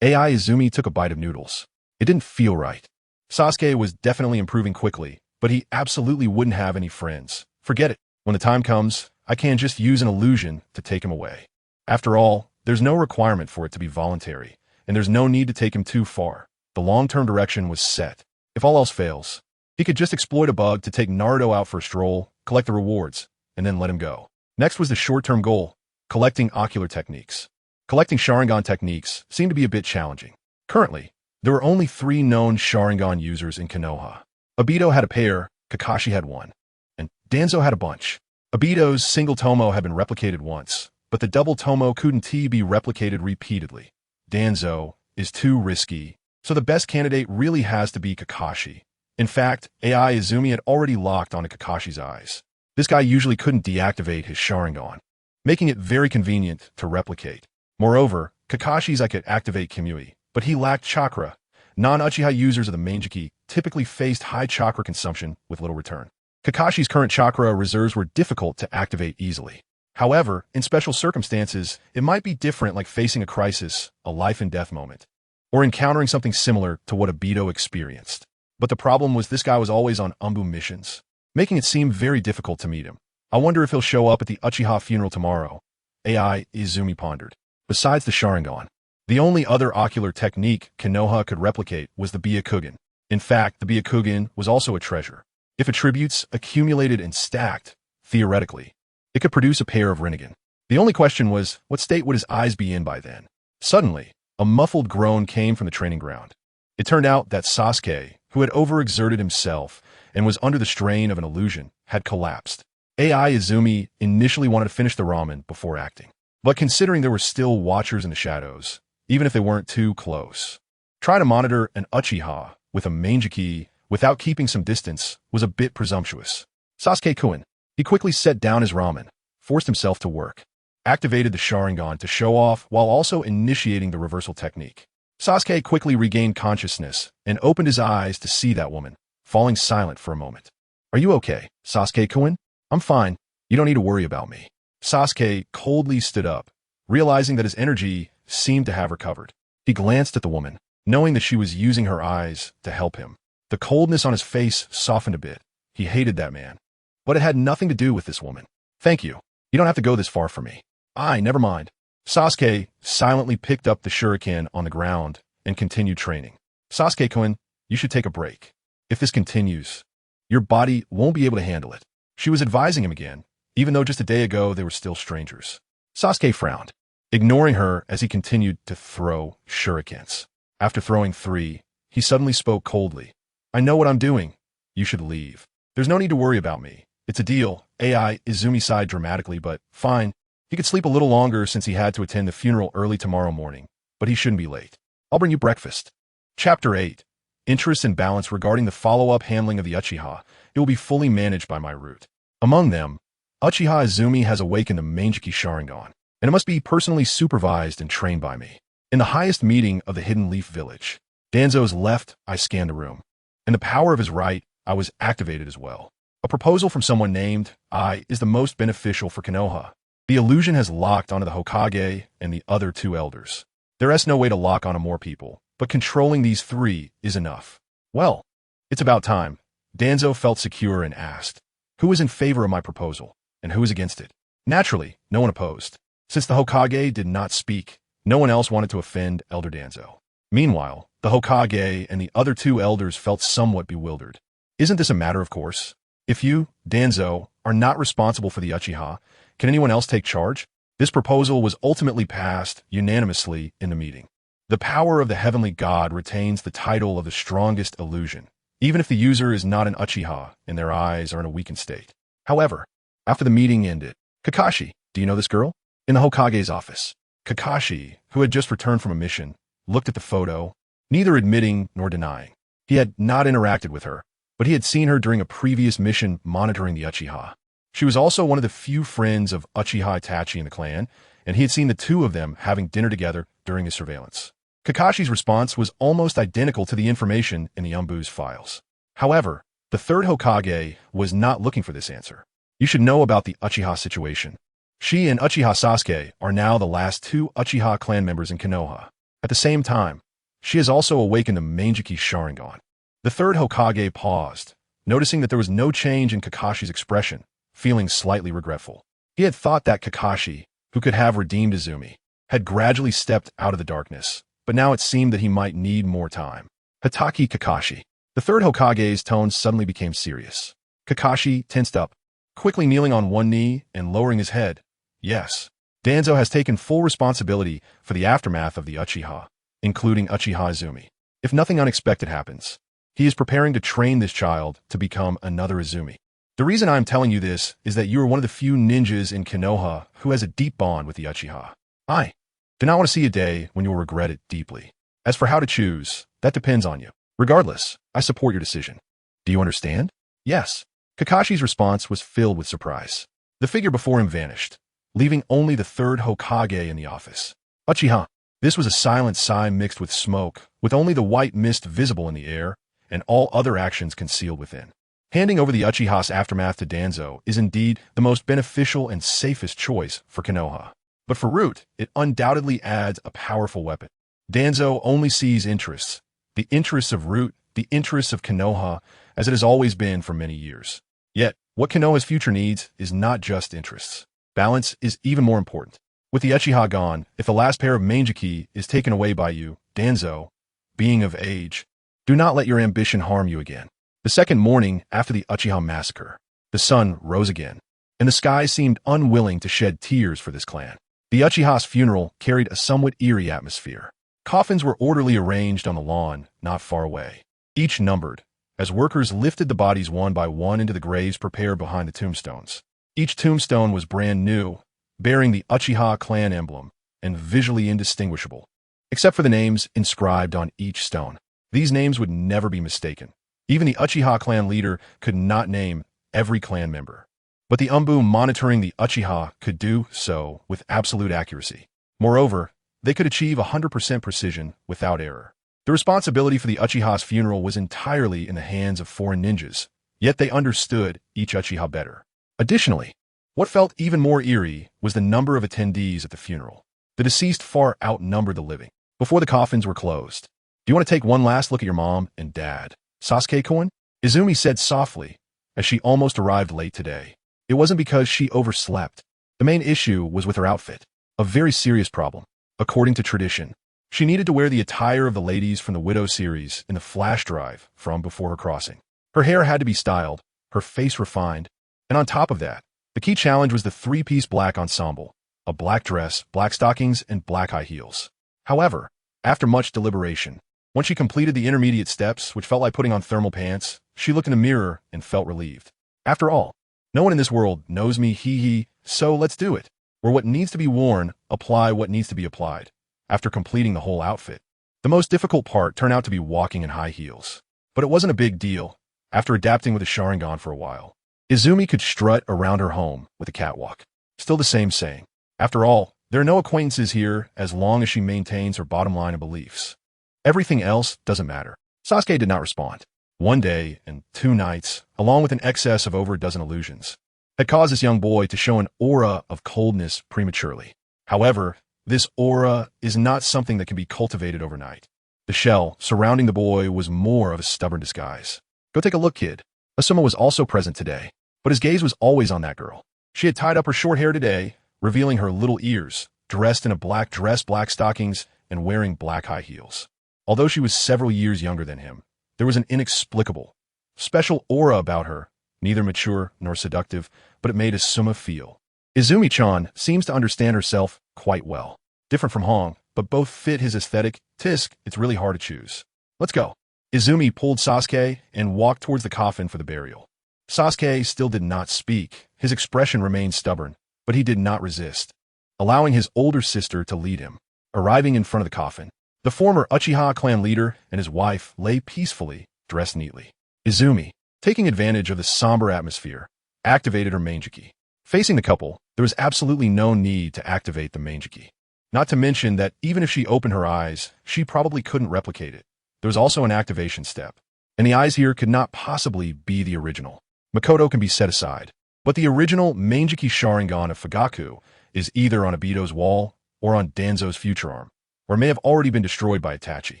AI Izumi took a bite of noodles. It didn't feel right. Sasuke was definitely improving quickly, but he absolutely wouldn't have any friends. Forget it. When the time comes, I can just use an illusion to take him away. After all, there's no requirement for it to be voluntary, and there's no need to take him too far. The long-term direction was set. If all else fails, he could just exploit a bug to take Naruto out for a stroll, collect the rewards, and then let him go. Next was the short-term goal, collecting ocular techniques. Collecting Sharingan techniques seemed to be a bit challenging. Currently, there were only 3 known Sharingan users in Konoha. Obito had a pair, Kakashi had one, and Danzo had a bunch. Obito's single tomo had been replicated once, but the double tomo couldn't be replicated repeatedly. Danzo is too risky, so the best candidate really has to be Kakashi. In fact, AI Izumi had already locked onto Kakashi's eyes. This guy usually couldn't deactivate his Sharingan, making it very convenient to replicate. Moreover, Kakashi's eye could activate Kimui, but he lacked chakra. Non-Uchiha users of the Manjiki typically faced high chakra consumption with little return. Kakashi's current chakra reserves were difficult to activate easily. However, in special circumstances, it might be different, like facing a crisis, a life-and-death moment, or encountering something similar to what Obito experienced. But the problem was this guy was always on Umbu missions, making it seem very difficult to meet him. I wonder if he'll show up at the Uchiha funeral tomorrow, AI Izumi pondered. Besides the Sharingan, the only other ocular technique Konoha could replicate was the Byakugan. In fact, the Byakugan was also a treasure. If attributes accumulated and stacked, theoretically, it could produce a pair of Rinnegan. The only question was, what state would his eyes be in by then? Suddenly, a muffled groan came from the training ground. It turned out that Sasuke, who had overexerted himself and was under the strain of an illusion, had collapsed. AI Izumi initially wanted to finish the ramen before acting. But considering there were still watchers in the shadows, even if they weren't too close, try to monitor an Uchiha with a Manjiki without keeping some distance was a bit presumptuous. Sasuke-kun. He quickly set down his ramen, forced himself to work, activated the Sharingan to show off while also initiating the reversal technique. Sasuke quickly regained consciousness and opened his eyes to see that woman, falling silent for a moment. "Are you okay, Sasuke-kun?" "I'm fine. You don't need to worry about me." Sasuke coldly stood up, realizing that his energy seemed to have recovered. He glanced at the woman, knowing that she was using her eyes to help him. The coldness on his face softened a bit. He hated that man. But it had nothing to do with this woman. Thank you. You don't have to go this far for me. Never mind. Sasuke silently picked up the shuriken on the ground and continued training. Sasuke-kun, you should take a break. If this continues, your body won't be able to handle it. She was advising him again, even though just a day ago they were still strangers. Sasuke frowned, ignoring her as he continued to throw shurikens. After throwing 3, he suddenly spoke coldly. I know what I'm doing. You should leave. There's no need to worry about me. It's a deal. Izumi sighed dramatically, but fine. He could sleep a little longer since he had to attend the funeral early tomorrow morning, but he shouldn't be late. I'll bring you breakfast. Chapter 8. Interest and balance regarding the follow-up handling of the Uchiha. It will be fully managed by my root. Among them, Uchiha Izumi has awakened the Manjiki Sharingan, and it must be personally supervised and trained by me. In the highest meeting of the Hidden Leaf Village, Danzo's left, I scanned the room. In the power of his right, I was activated as well. A proposal from someone named I is the most beneficial for Konoha. The illusion has locked onto the Hokage and the other 2 elders. There is no way to lock onto more people, but controlling these 3 is enough. Well, it's about time. Danzo felt secure and asked, who is in favor of my proposal, and who is against it? Naturally, no one opposed. Since the Hokage did not speak, no one else wanted to offend Elder Danzo. Meanwhile, the Hokage and the other 2 elders felt somewhat bewildered. Isn't this a matter of course? If you, Danzo, are not responsible for the Uchiha, can anyone else take charge? This proposal was ultimately passed unanimously in the meeting. The power of the heavenly god retains the title of the strongest illusion, even if the user is not an Uchiha and their eyes are in a weakened state. However, after the meeting ended, Kakashi, do you know this girl? In the Hokage's office. Kakashi, who had just returned from a mission, looked at the photo, neither admitting nor denying. He had not interacted with her, but he had seen her during a previous mission monitoring the Uchiha. She was also one of the few friends of Uchiha Itachi in the clan, and he had seen the 2 of them having dinner together during his surveillance. Kakashi's response was almost identical to the information in the Umbu's files. However, the 3rd Hokage was not looking for this answer. You should know about the Uchiha situation. She and Uchiha Sasuke are now the last 2 Uchiha clan members in Konoha. At the same time, she has also awakened the Manjiki Sharingan. The 3rd Hokage paused, noticing that there was no change in Kakashi's expression, feeling slightly regretful. He had thought that Kakashi, who could have redeemed Izumi, had gradually stepped out of the darkness, but now it seemed that he might need more time. Hatake Kakashi. The 3rd Hokage's tone suddenly became serious. Kakashi tensed up, quickly kneeling on one knee and lowering his head. Yes, Danzo has taken full responsibility for the aftermath of the Uchiha, including Uchiha Izumi. If nothing unexpected happens, he is preparing to train this child to become another Izumi. The reason I am telling you this is that you are one of the few ninjas in Konoha who has a deep bond with the Uchiha. I do not want to see a day when you will regret it deeply. As for how to choose, that depends on you. Regardless, I support your decision. Do you understand? Yes. Kakashi's response was filled with surprise. The figure before him vanished, leaving only the 3rd Hokage in the office. Uchiha. This was a silent sigh mixed with smoke, with only the white mist visible in the air, and all other actions concealed within. Handing over the Uchiha's aftermath to Danzo is indeed the most beneficial and safest choice for Konoha. But for Root, it undoubtedly adds a powerful weapon. Danzo only sees interests, the interests of Root, the interests of Konoha, as it has always been for many years. Yet, what Konoha's future needs is not just interests. Balance is even more important. With the Uchiha gone, if the last pair of Manjiki is taken away by you, Danzo, being of age, do not let your ambition harm you again. The second morning after the Uchiha massacre, the sun rose again, and the sky seemed unwilling to shed tears for this clan. The Uchiha's funeral carried a somewhat eerie atmosphere. Coffins were orderly arranged on the lawn, not far away, each numbered, as workers lifted the bodies one by one into the graves prepared behind the tombstones. Each tombstone was brand new, bearing the Uchiha clan emblem, and visually indistinguishable, except for the names inscribed on each stone. These names would never be mistaken. Even the Uchiha clan leader could not name every clan member. But the Umbu monitoring the Uchiha could do so with absolute accuracy. Moreover, they could achieve 100% precision without error. The responsibility for the Uchiha's funeral was entirely in the hands of foreign ninjas, yet they understood each Uchiha better. Additionally, what felt even more eerie was the number of attendees at the funeral. The deceased far outnumbered the living. Before the coffins were closed, "Do you want to take one last look at your mom and dad, Sasuke-kun?" Izumi said softly, as she almost arrived late today. It wasn't because she overslept. The main issue was with her outfit. A very serious problem. According to tradition, she needed to wear the attire of the ladies from the Widow series in the flash drive from before her crossing. Her hair had to be styled, her face refined, and on top of that, the key challenge was the three-piece black ensemble, a black dress, black stockings, and black high heels. However, after much deliberation, once she completed the intermediate steps, which felt like putting on thermal pants, she looked in the mirror and felt relieved. After all, no one in this world knows me, so let's do it. Where what needs to be worn, apply what needs to be applied. After completing the whole outfit, the most difficult part turned out to be walking in high heels. But it wasn't a big deal. After adapting with the Sharingan for a while, Izumi could strut around her home with a catwalk. Still the same saying. After all, there are no acquaintances here as long as she maintains her bottom line of beliefs. Everything else doesn't matter. Sasuke did not respond. One day and 2 nights, along with an excess of over a dozen illusions, had caused this young boy to show an aura of coldness prematurely. However, this aura is not something that can be cultivated overnight. The shell surrounding the boy was more of a stubborn disguise. Go take a look, kid. Asuma was also present today, but his gaze was always on that girl. She had tied up her short hair today, revealing her little ears, dressed in a black dress, black stockings, and wearing black high heels. Although she was several years younger than him, there was an inexplicable, special aura about her, neither mature nor seductive, but it made Asuma feel. Izumi-chan seems to understand herself quite well. Different from Hong, but both fit his aesthetic. Tisk, it's really hard to choose. Let's go. Izumi pulled Sasuke and walked towards the coffin for the burial. Sasuke still did not speak. His expression remained stubborn, but he did not resist, allowing his older sister to lead him. Arriving in front of the coffin, the former Uchiha Clan leader and his wife lay peacefully, dressed neatly. Izumi, taking advantage of the somber atmosphere, activated her Manjiki. Facing the couple, there was absolutely no need to activate the Manjiki. Not to mention that even if she opened her eyes, she probably couldn't replicate it. There was also an activation step, and the eyes here could not possibly be the original. Makoto can be set aside, but the original Manjiki Sharingan of Fugaku is either on Obito's wall or on Danzo's future arm, or may have already been destroyed by Itachi.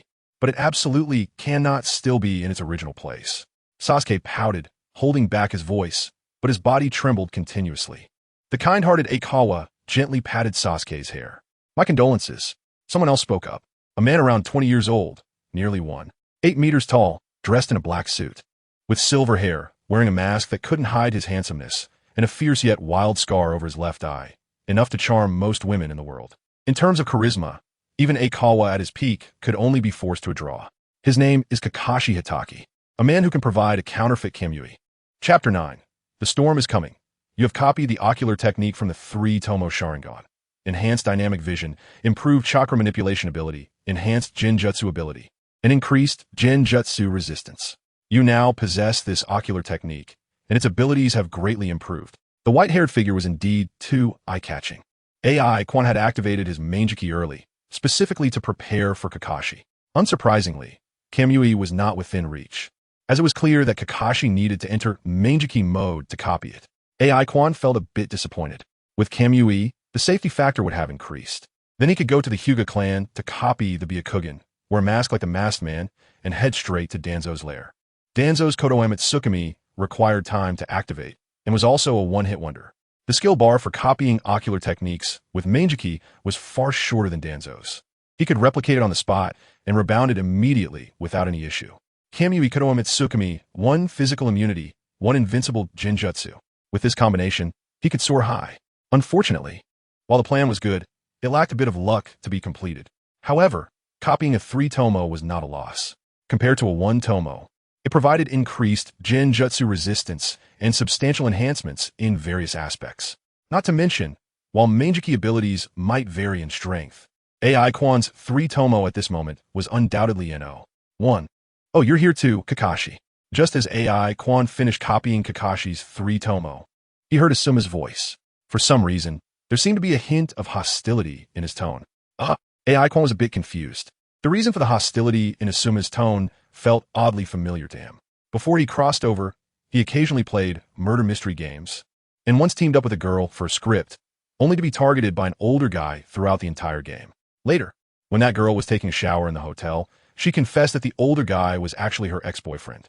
But it absolutely cannot still be in its original place. Sasuke pouted, holding back his voice, but his body trembled continuously. The kind-hearted Aikawa gently patted Sasuke's hair. "My condolences." Someone else spoke up. A man around 20 years old, nearly 1.8 meters tall, dressed in a black suit, with silver hair, wearing a mask that couldn't hide his handsomeness, and a fierce yet wild scar over his left eye, enough to charm most women in the world. In terms of charisma, even Aikawa at his peak could only be forced to a draw. His name is Kakashi Hitaki, a man who can provide a counterfeit Kamui. Chapter 9. The storm is coming. You have copied the ocular technique from the 3-Tomo Sharingan. Enhanced dynamic vision, improved chakra manipulation ability, enhanced Genjutsu ability, and increased Genjutsu resistance. You now possess this ocular technique, and its abilities have greatly improved. The white-haired figure was indeed too eye-catching. AI Quan had activated his Manjiki early, specifically to prepare for Kakashi. Unsurprisingly, Kamui was not within reach, as it was clear that Kakashi needed to enter Manjiki mode to copy it. AI Quan felt a bit disappointed. With Kamui, the safety factor would have increased. Then he could go to the Hyuga clan to copy the Byakugan, wear a mask like the masked man, and head straight to Danzo's lair. Danzo's Kodoeme Tsukumi required time to activate, and was also a one-hit wonder. The skill bar for copying ocular techniques with Manjiki was far shorter than Danzo's. He could replicate it on the spot and rebound it immediately without any issue. Kamui Kodoeme Tsukumi, 1 physical immunity, 1 invincible Genjutsu. With this combination, he could soar high. Unfortunately, while the plan was good, it lacked a bit of luck to be completed. However, copying a 3-Tomo was not a loss. Compared to a 1-Tomo, it provided increased Genjutsu resistance and substantial enhancements in various aspects. Not to mention, while Manjiki abilities might vary in strength, AI Quan's 3-Tomo at this moment was undoubtedly NO. 1. Oh, you're here too, Kakashi. Just as AI Quan finished copying Kakashi's 3-Tomo, he heard Asuma's voice. For some reason, there seemed to be a hint of hostility in his tone. AI Quan was a bit confused. The reason for the hostility in Asuma's tone felt oddly familiar to him. Before he crossed over, he occasionally played murder mystery games, and once teamed up with a girl for a script only to be targeted by an older guy throughout the entire game. Later, when that girl was taking a shower in the hotel, she confessed that the older guy was actually her ex-boyfriend.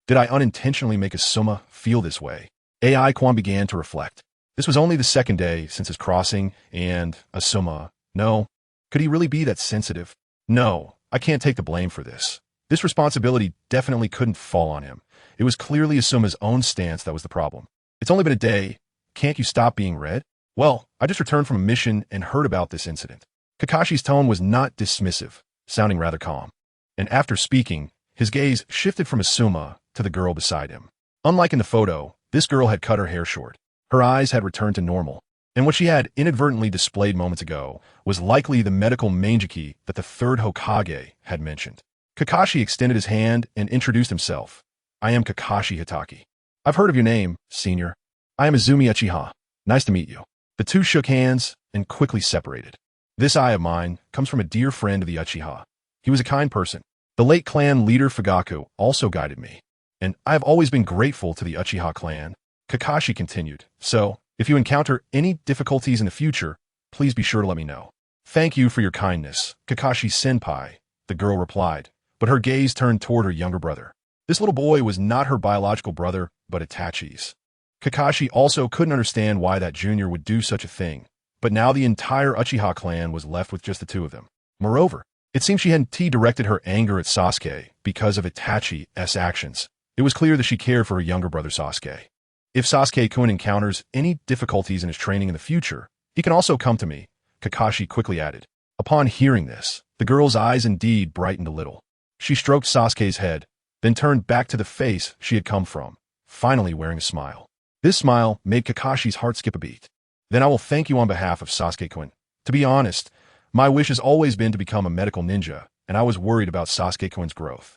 Did I unintentionally make Asuma feel this way? AI Quan began to reflect. This was only the second day since his crossing, and Asuma, no. Could he really be that sensitive? No, I can't take the blame for this. This responsibility definitely couldn't fall on him. It was clearly Asuma's own stance that was the problem. It's only been a day. Can't you stop being red? Well, I just returned from a mission and heard about this incident. Kakashi's tone was not dismissive, sounding rather calm. And after speaking, his gaze shifted from Asuma to the girl beside him. Unlike in the photo, this girl had cut her hair short. Her eyes had returned to normal, and what she had inadvertently displayed moments ago was likely the medical manjiki that the third Hokage had mentioned. Kakashi extended his hand and introduced himself. I am Kakashi Hitaki. I've heard of your name, senior. I am Izumi Uchiha. Nice to meet you. The two shook hands and quickly separated. This eye of mine comes from a dear friend of the Uchiha. He was a kind person. The late clan leader Fugaku also guided me, and I have always been grateful to the Uchiha clan. Kakashi continued, so, if you encounter any difficulties in the future, please be sure to let me know. Thank you for your kindness, Kakashi-senpai, the girl replied, but her gaze turned toward her younger brother. This little boy was not her biological brother, but Itachi's. Kakashi also couldn't understand why that junior would do such a thing, but now the entire Uchiha clan was left with just the two of them. Moreover, it seemed she hadn't directed her anger at Sasuke because of Itachi's actions. It was clear that she cared for her younger brother Sasuke. If Sasuke-kun encounters any difficulties in his training in the future, he can also come to me, Kakashi quickly added. Upon hearing this, the girl's eyes indeed brightened a little. She stroked Sasuke's head, then turned back to the face she had come from, finally wearing a smile. This smile made Kakashi's heart skip a beat. Then I will thank you on behalf of Sasuke-kun. To be honest, my wish has always been to become a medical ninja, and I was worried about Sasuke-kun's growth.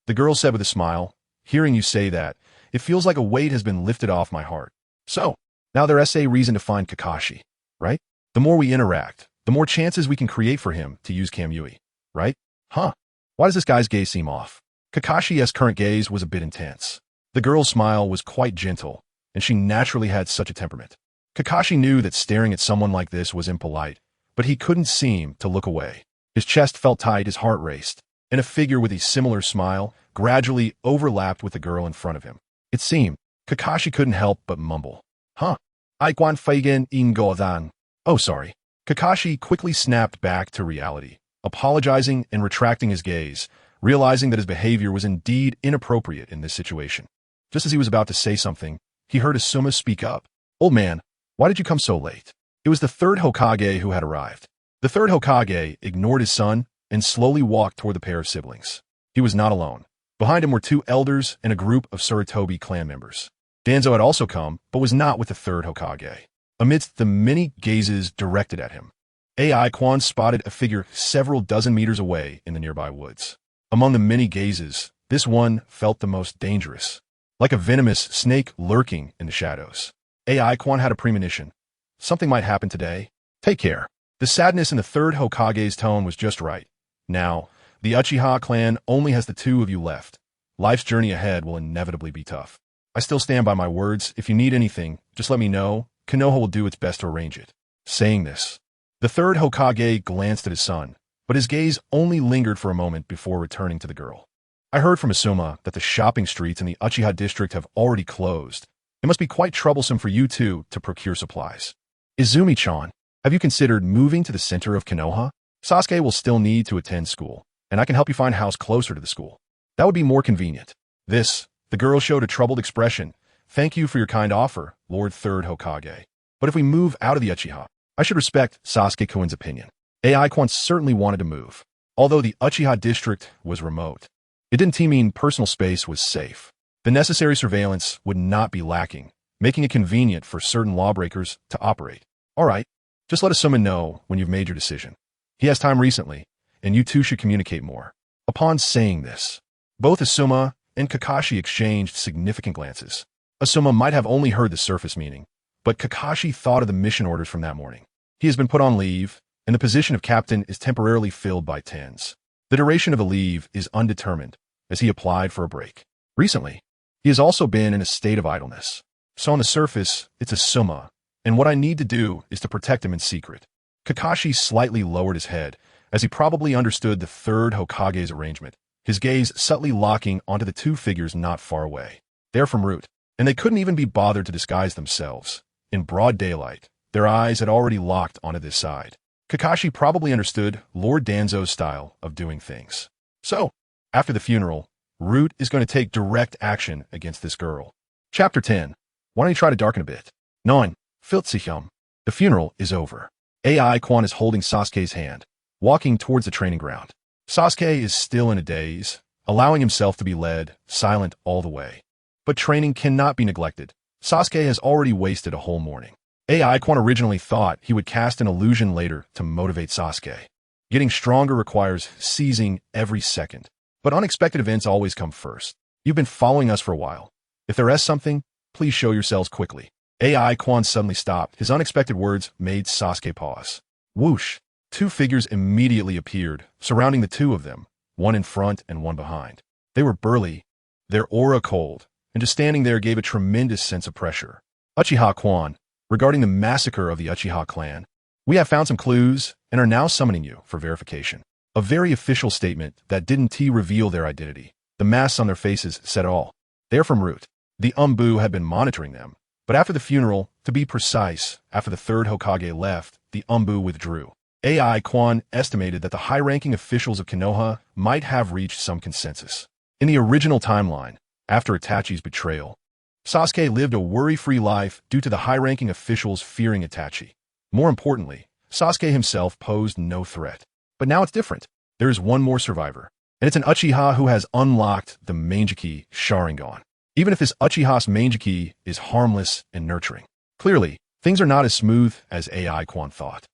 The girl said with a smile, hearing you say that, it feels like a weight has been lifted off my heart. So, now there's a reason to find Kakashi, right? The more we interact, the more chances we can create for him to use Kamui, right? Huh? Why does this guy's gaze seem off? Kakashi's current gaze was a bit intense. The girl's smile was quite gentle, and she naturally had such a temperament. Kakashi knew that staring at someone like this was impolite, but he couldn't seem to look away. His chest felt tight, his heart raced, and a figure with a similar smile gradually overlapped with the girl in front of him. It seemed, Kakashi couldn't help but mumble. Huh? Aikwan Fagen in Godan. Oh, sorry. Kakashi quickly snapped back to reality, apologizing and retracting his gaze, realizing that his behavior was indeed inappropriate in this situation. Just as he was about to say something, he heard Asuma speak up. Old man, why did you come so late? It was the third Hokage who had arrived. The third Hokage ignored his son and slowly walked toward the pair of siblings. He was not alone. Behind him were two elders and a group of Sarutobi clan members. Danzo had also come, but was not with the third Hokage. Amidst the many gazes directed at him, AI Quan spotted a figure several dozen meters away in the nearby woods. Among the many gazes, this one felt the most dangerous, like a venomous snake lurking in the shadows. AI Quan had a premonition. Something might happen today. Take care. The sadness in the third Hokage's tone was just right. Now, the Uchiha clan only has the two of you left. Life's journey ahead will inevitably be tough. I still stand by my words. If you need anything, just let me know. Konoha will do its best to arrange it. Saying this, the third Hokage glanced at his son, but his gaze only lingered for a moment before returning to the girl. I heard from Asuma that the shopping streets in the Uchiha district have already closed. It must be quite troublesome for you two to procure supplies. Izumi-chan, have you considered moving to the center of Konoha? Sasuke will still need to attend school, and I can help you find a house closer to the school. That would be more convenient. The girl showed a troubled expression. Thank you for your kind offer, Lord Third Hokage. But if we move out of the Uchiha, I should respect Sasuke-kun's opinion. AI Quan certainly wanted to move, although the Uchiha district was remote. It didn't mean personal space was safe. The necessary surveillance would not be lacking, making it convenient for certain lawbreakers to operate. All right, just let Asuma know when you've made your decision. He has time recently, and you two should communicate more. Upon saying this, both Asuma and Kakashi exchanged significant glances. Asuma might have only heard the surface meaning, but Kakashi thought of the mission orders from that morning. He has been put on leave, and the position of captain is temporarily filled by Tens. The duration of the leave is undetermined, as he applied for a break. Recently, he has also been in a state of idleness. So on the surface, it's Asuma, and what I need to do is to protect him in secret. Kakashi slightly lowered his head, as he probably understood the third Hokage's arrangement, his gaze subtly locking onto the two figures not far away. They're from Root, and they couldn't even be bothered to disguise themselves. In broad daylight, their eyes had already locked onto this side. Kakashi probably understood Lord Danzo's style of doing things. So, after the funeral, Root is going to take direct action against this girl. Chapter 10. Why don't you try to darken a bit? 9. Filtsichum. The funeral is over. AI Quan is holding Sasuke's hand, walking towards the training ground. Sasuke is still in a daze, allowing himself to be led, silent all the way. But training cannot be neglected. Sasuke has already wasted a whole morning. AI Quan originally thought he would cast an illusion later to motivate Sasuke. Getting stronger requires seizing every second. But unexpected events always come first. You've been following us for a while. If there is something, please show yourselves quickly. AI Quan suddenly stopped. His unexpected words made Sasuke pause. Whoosh! Two figures immediately appeared, surrounding the two of them, one in front and one behind. They were burly, their aura cold, and just standing there gave a tremendous sense of pressure. Uchiha Quan, regarding the massacre of the Uchiha clan, we have found some clues and are now summoning you for verification. A very official statement that didn't reveal their identity. The masks on their faces said all. They're from Root. The Umbu had been monitoring them, but after the funeral, to be precise, after the third Hokage left, the Umbu withdrew. AI Quan estimated that the high-ranking officials of Konoha might have reached some consensus. In the original timeline, after Itachi's betrayal, Sasuke lived a worry-free life due to the high-ranking officials fearing Itachi. More importantly, Sasuke himself posed no threat. But now it's different. There is one more survivor, and it's an Uchiha who has unlocked the Mangekyou Sharingan. Even if this Uchiha's Mangekyou is harmless and nurturing. Clearly, things are not as smooth as AI Quan thought.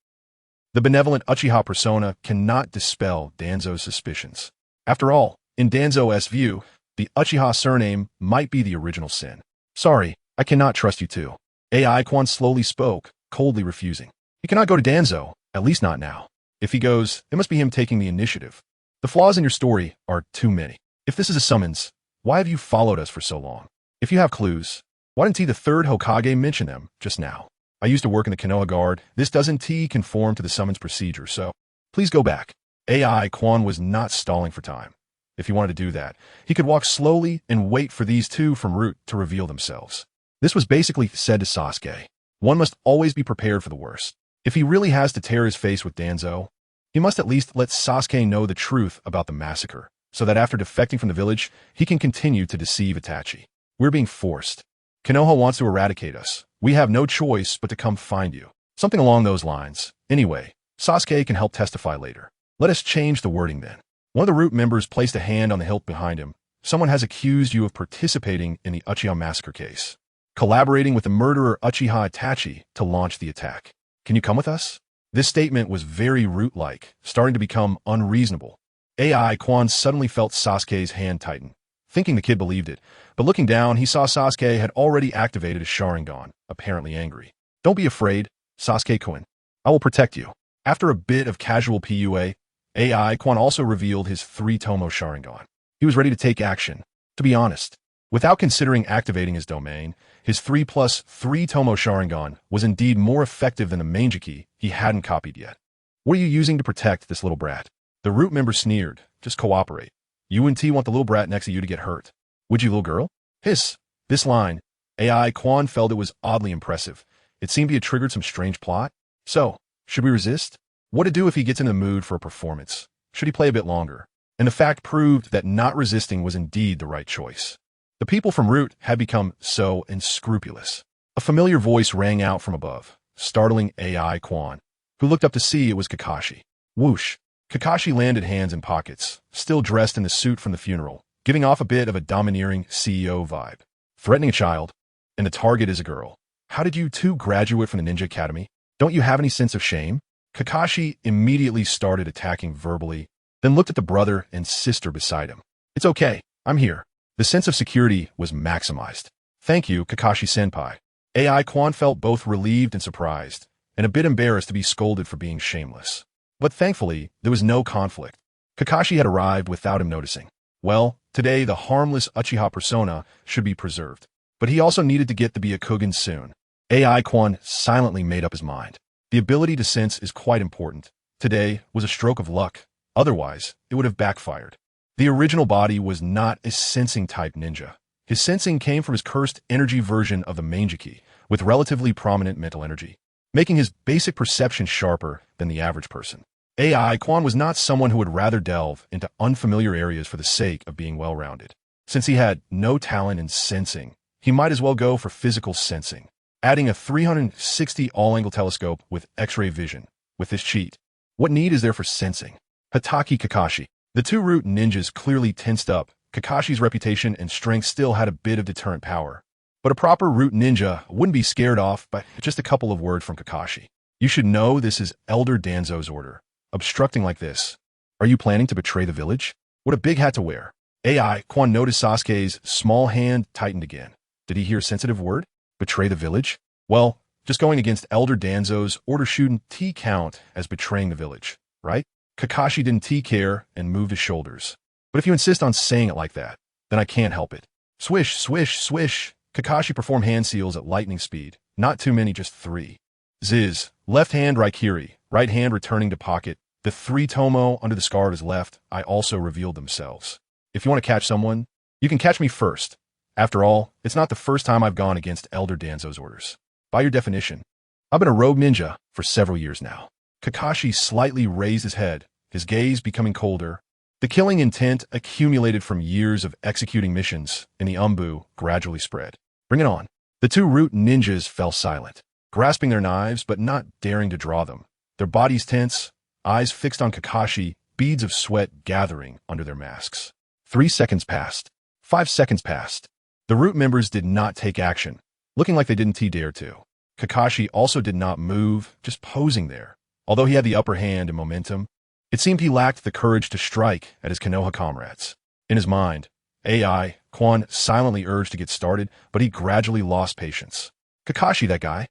The benevolent Uchiha persona cannot dispel Danzo's suspicions. After all, in Danzo's view, the Uchiha surname might be the original sin. Sorry, I cannot trust you too. AI Quan slowly spoke, coldly refusing. He cannot go to Danzo, at least not now. If he goes, it must be him taking the initiative. The flaws in your story are too many. If this is a summons, why have you followed us for so long? If you have clues, why didn't the third Hokage mention them just now? I used to work in the Konoha Guard. This doesn't conform to the summons procedure, so please go back. AI Quan was not stalling for time. If he wanted to do that, he could walk slowly and wait for these two from Root to reveal themselves. This was basically said to Sasuke. One must always be prepared for the worst. If he really has to tear his face with Danzo, he must at least let Sasuke know the truth about the massacre, so that after defecting from the village, he can continue to deceive Itachi. We're being forced. Konoha wants to eradicate us. We have no choice but to come find you. Something along those lines. Anyway, Sasuke can help testify later. Let us change the wording then. One of the Root members placed a hand on the hilt behind him. Someone has accused you of participating in the Uchiha massacre case, collaborating with the murderer Uchiha Itachi to launch the attack. Can you come with us? This statement was very Root-like, starting to become unreasonable. AI Quan suddenly felt Sasuke's hand tighten, thinking the kid believed it, but looking down, he saw Sasuke had already activated a Sharingan, apparently angry. Don't be afraid, Sasuke-kun. I will protect you. After a bit of casual PUA, AI Quan also revealed his 3-Tomo Sharingan. He was ready to take action. To be honest, without considering activating his domain, his 3+3-Tomo Sharingan was indeed more effective than the Mangekyou he hadn't copied yet. What are you using to protect this little brat? The Root member sneered. Just cooperate. You and T want the little brat next to you to get hurt. Would you, little girl? Hiss. This line, AI Quan felt it was oddly impressive. It seemed he had triggered some strange plot. So, should we resist? What to do if he gets in the mood for a performance? Should he play a bit longer? And the fact proved that not resisting was indeed the right choice. The people from Root had become so unscrupulous. A familiar voice rang out from above, startling AI Quan, who looked up to see it was Kakashi. Whoosh! Kakashi landed hands in pockets, still dressed in the suit from the funeral, giving off a bit of a domineering CEO vibe. Threatening a child, and the target is a girl. How did you two graduate from the Ninja Academy? Don't you have any sense of shame? Kakashi immediately started attacking verbally, then looked at the brother and sister beside him. It's okay, I'm here. The sense of security was maximized. Thank you, Kakashi-senpai. AI Quan felt both relieved and surprised, and a bit embarrassed to be scolded for being shameless. But thankfully, there was no conflict. Kakashi had arrived without him noticing. Well, today the harmless Uchiha persona should be preserved. But he also needed to get to be a Byakugan soon. AI Quan silently made up his mind. The ability to sense is quite important. Today was a stroke of luck. Otherwise, it would have backfired. The original body was not a sensing-type ninja. His sensing came from his cursed energy version of the Manjiki, with relatively prominent mental energy, making his basic perception sharper than the average person. AI Quan was not someone who would rather delve into unfamiliar areas for the sake of being well-rounded. Since he had no talent in sensing, he might as well go for physical sensing, adding a 360 all-angle telescope with X-ray vision. With this cheat, what need is there for sensing? Hatake Kakashi. The two root ninjas clearly tensed up. Kakashi's reputation and strength still had a bit of deterrent power. But a proper root ninja wouldn't be scared off by just a couple of words from Kakashi. You should know this is Elder Danzo's order. Obstructing like this. Are you planning to betray the village? What a big hat to wear. AI Quan noticed Sasuke's small hand tightened again. Did he hear a sensitive word? Betray the village? Well, just going against Elder Danzo's order shouldn't count as betraying the village, right? Kakashi didn't care and moved his shoulders. But if you insist on saying it like that, then I can't help it. Swish, swish, swish. Kakashi performed hand seals at lightning speed. Not too many, just 3. Ziz. Left hand Raikiri. Right hand returning to pocket. The 3 tomo under the scar of his left eye also revealed themselves. If you want to catch someone, you can catch me first. After all, it's not the first time I've gone against Elder Danzo's orders. By your definition, I've been a rogue ninja for several years now. Kakashi slightly raised his head, his gaze becoming colder. The killing intent accumulated from years of executing missions in the Umbu gradually spread. Bring it on. The two root ninjas fell silent, grasping their knives but not daring to draw them. Their bodies tense, eyes fixed on Kakashi, beads of sweat gathering under their masks. 3 seconds passed. 5 seconds passed. The root members did not take action, looking like they didn't dare to. Kakashi also did not move, just posing there. Although he had the upper hand and momentum, it seemed he lacked the courage to strike at his Konoha comrades. In his mind, AI Quan silently urged to get started, but he gradually lost patience. Kakashi, that guy.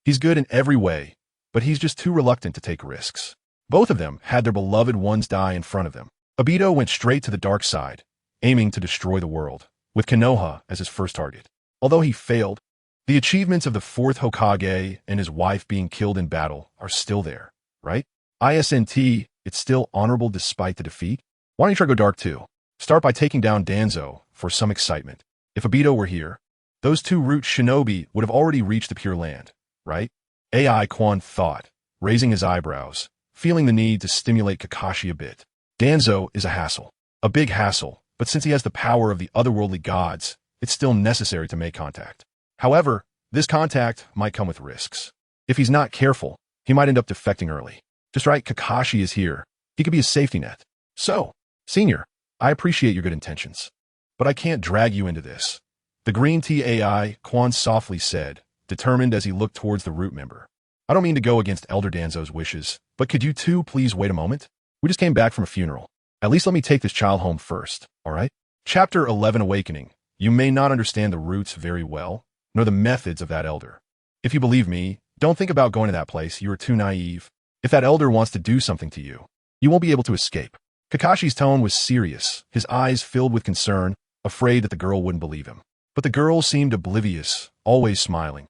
He's good in every way, but he's just too reluctant to take risks. Both of them had their beloved ones die in front of them. Obito went straight to the dark side, aiming to destroy the world, with Konoha as his first target. Although he failed, the achievements of the 4th Hokage and his wife being killed in battle are still there, right? ISNT, it's still honorable despite the defeat. Why don't you try to go dark too? Start by taking down Danzo for some excitement. If Obito were here, those two root shinobi would have already reached the Pure Land, right? AI Quan thought, raising his eyebrows, feeling the need to stimulate Kakashi a bit. Danzo is a hassle. A big hassle, but since he has the power of the otherworldly gods, it's still necessary to make contact. However, this contact might come with risks. If he's not careful, he might end up defecting early. Just right, Kakashi is here. He could be a safety net. So, Senior, I appreciate your good intentions, but I can't drag you into this. The green tea AI Quan softly said, determined as he looked towards the root member. I don't mean to go against Elder Danzo's wishes, but could you two please wait a moment? We just came back from a funeral. At least let me take this child home first, all right? Chapter 11 Awakening. You may not understand the roots very well, nor the methods of that elder. If you believe me, don't think about going to that place. You are too naive. If that elder wants to do something to you, you won't be able to escape. Kakashi's tone was serious, his eyes filled with concern, afraid that the girl wouldn't believe him. But the girl seemed oblivious, always smiling,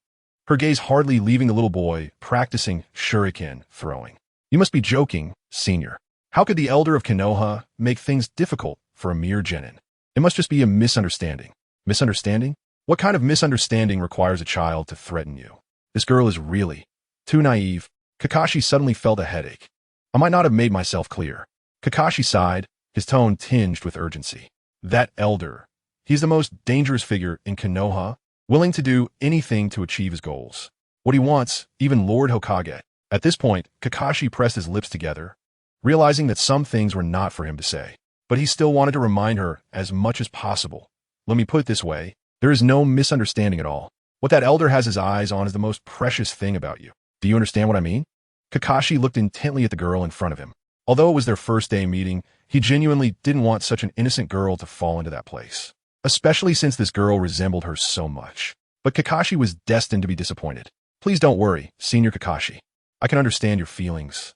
her gaze hardly leaving the little boy practicing shuriken throwing. You must be joking, Senior. How could the elder of Konoha make things difficult for a mere genin? It must just be a misunderstanding. Misunderstanding? What kind of misunderstanding requires a child to threaten you? This girl is really too naive. Kakashi suddenly felt a headache. I might not have made myself clear. Kakashi sighed, his tone tinged with urgency. That elder. He's the most dangerous figure in Konoha, willing to do anything to achieve his goals. What he wants, even Lord Hokage. At this point, Kakashi pressed his lips together, realizing that some things were not for him to say. But he still wanted to remind her as much as possible. Let me put it this way, there is no misunderstanding at all. What that elder has his eyes on is the most precious thing about you. Do you understand what I mean? Kakashi looked intently at the girl in front of him. Although it was their first day meeting, he genuinely didn't want such an innocent girl to fall into that place. Especially since this girl resembled her so much. But Kakashi was destined to be disappointed. Please don't worry, Senior Kakashi. I can understand your feelings.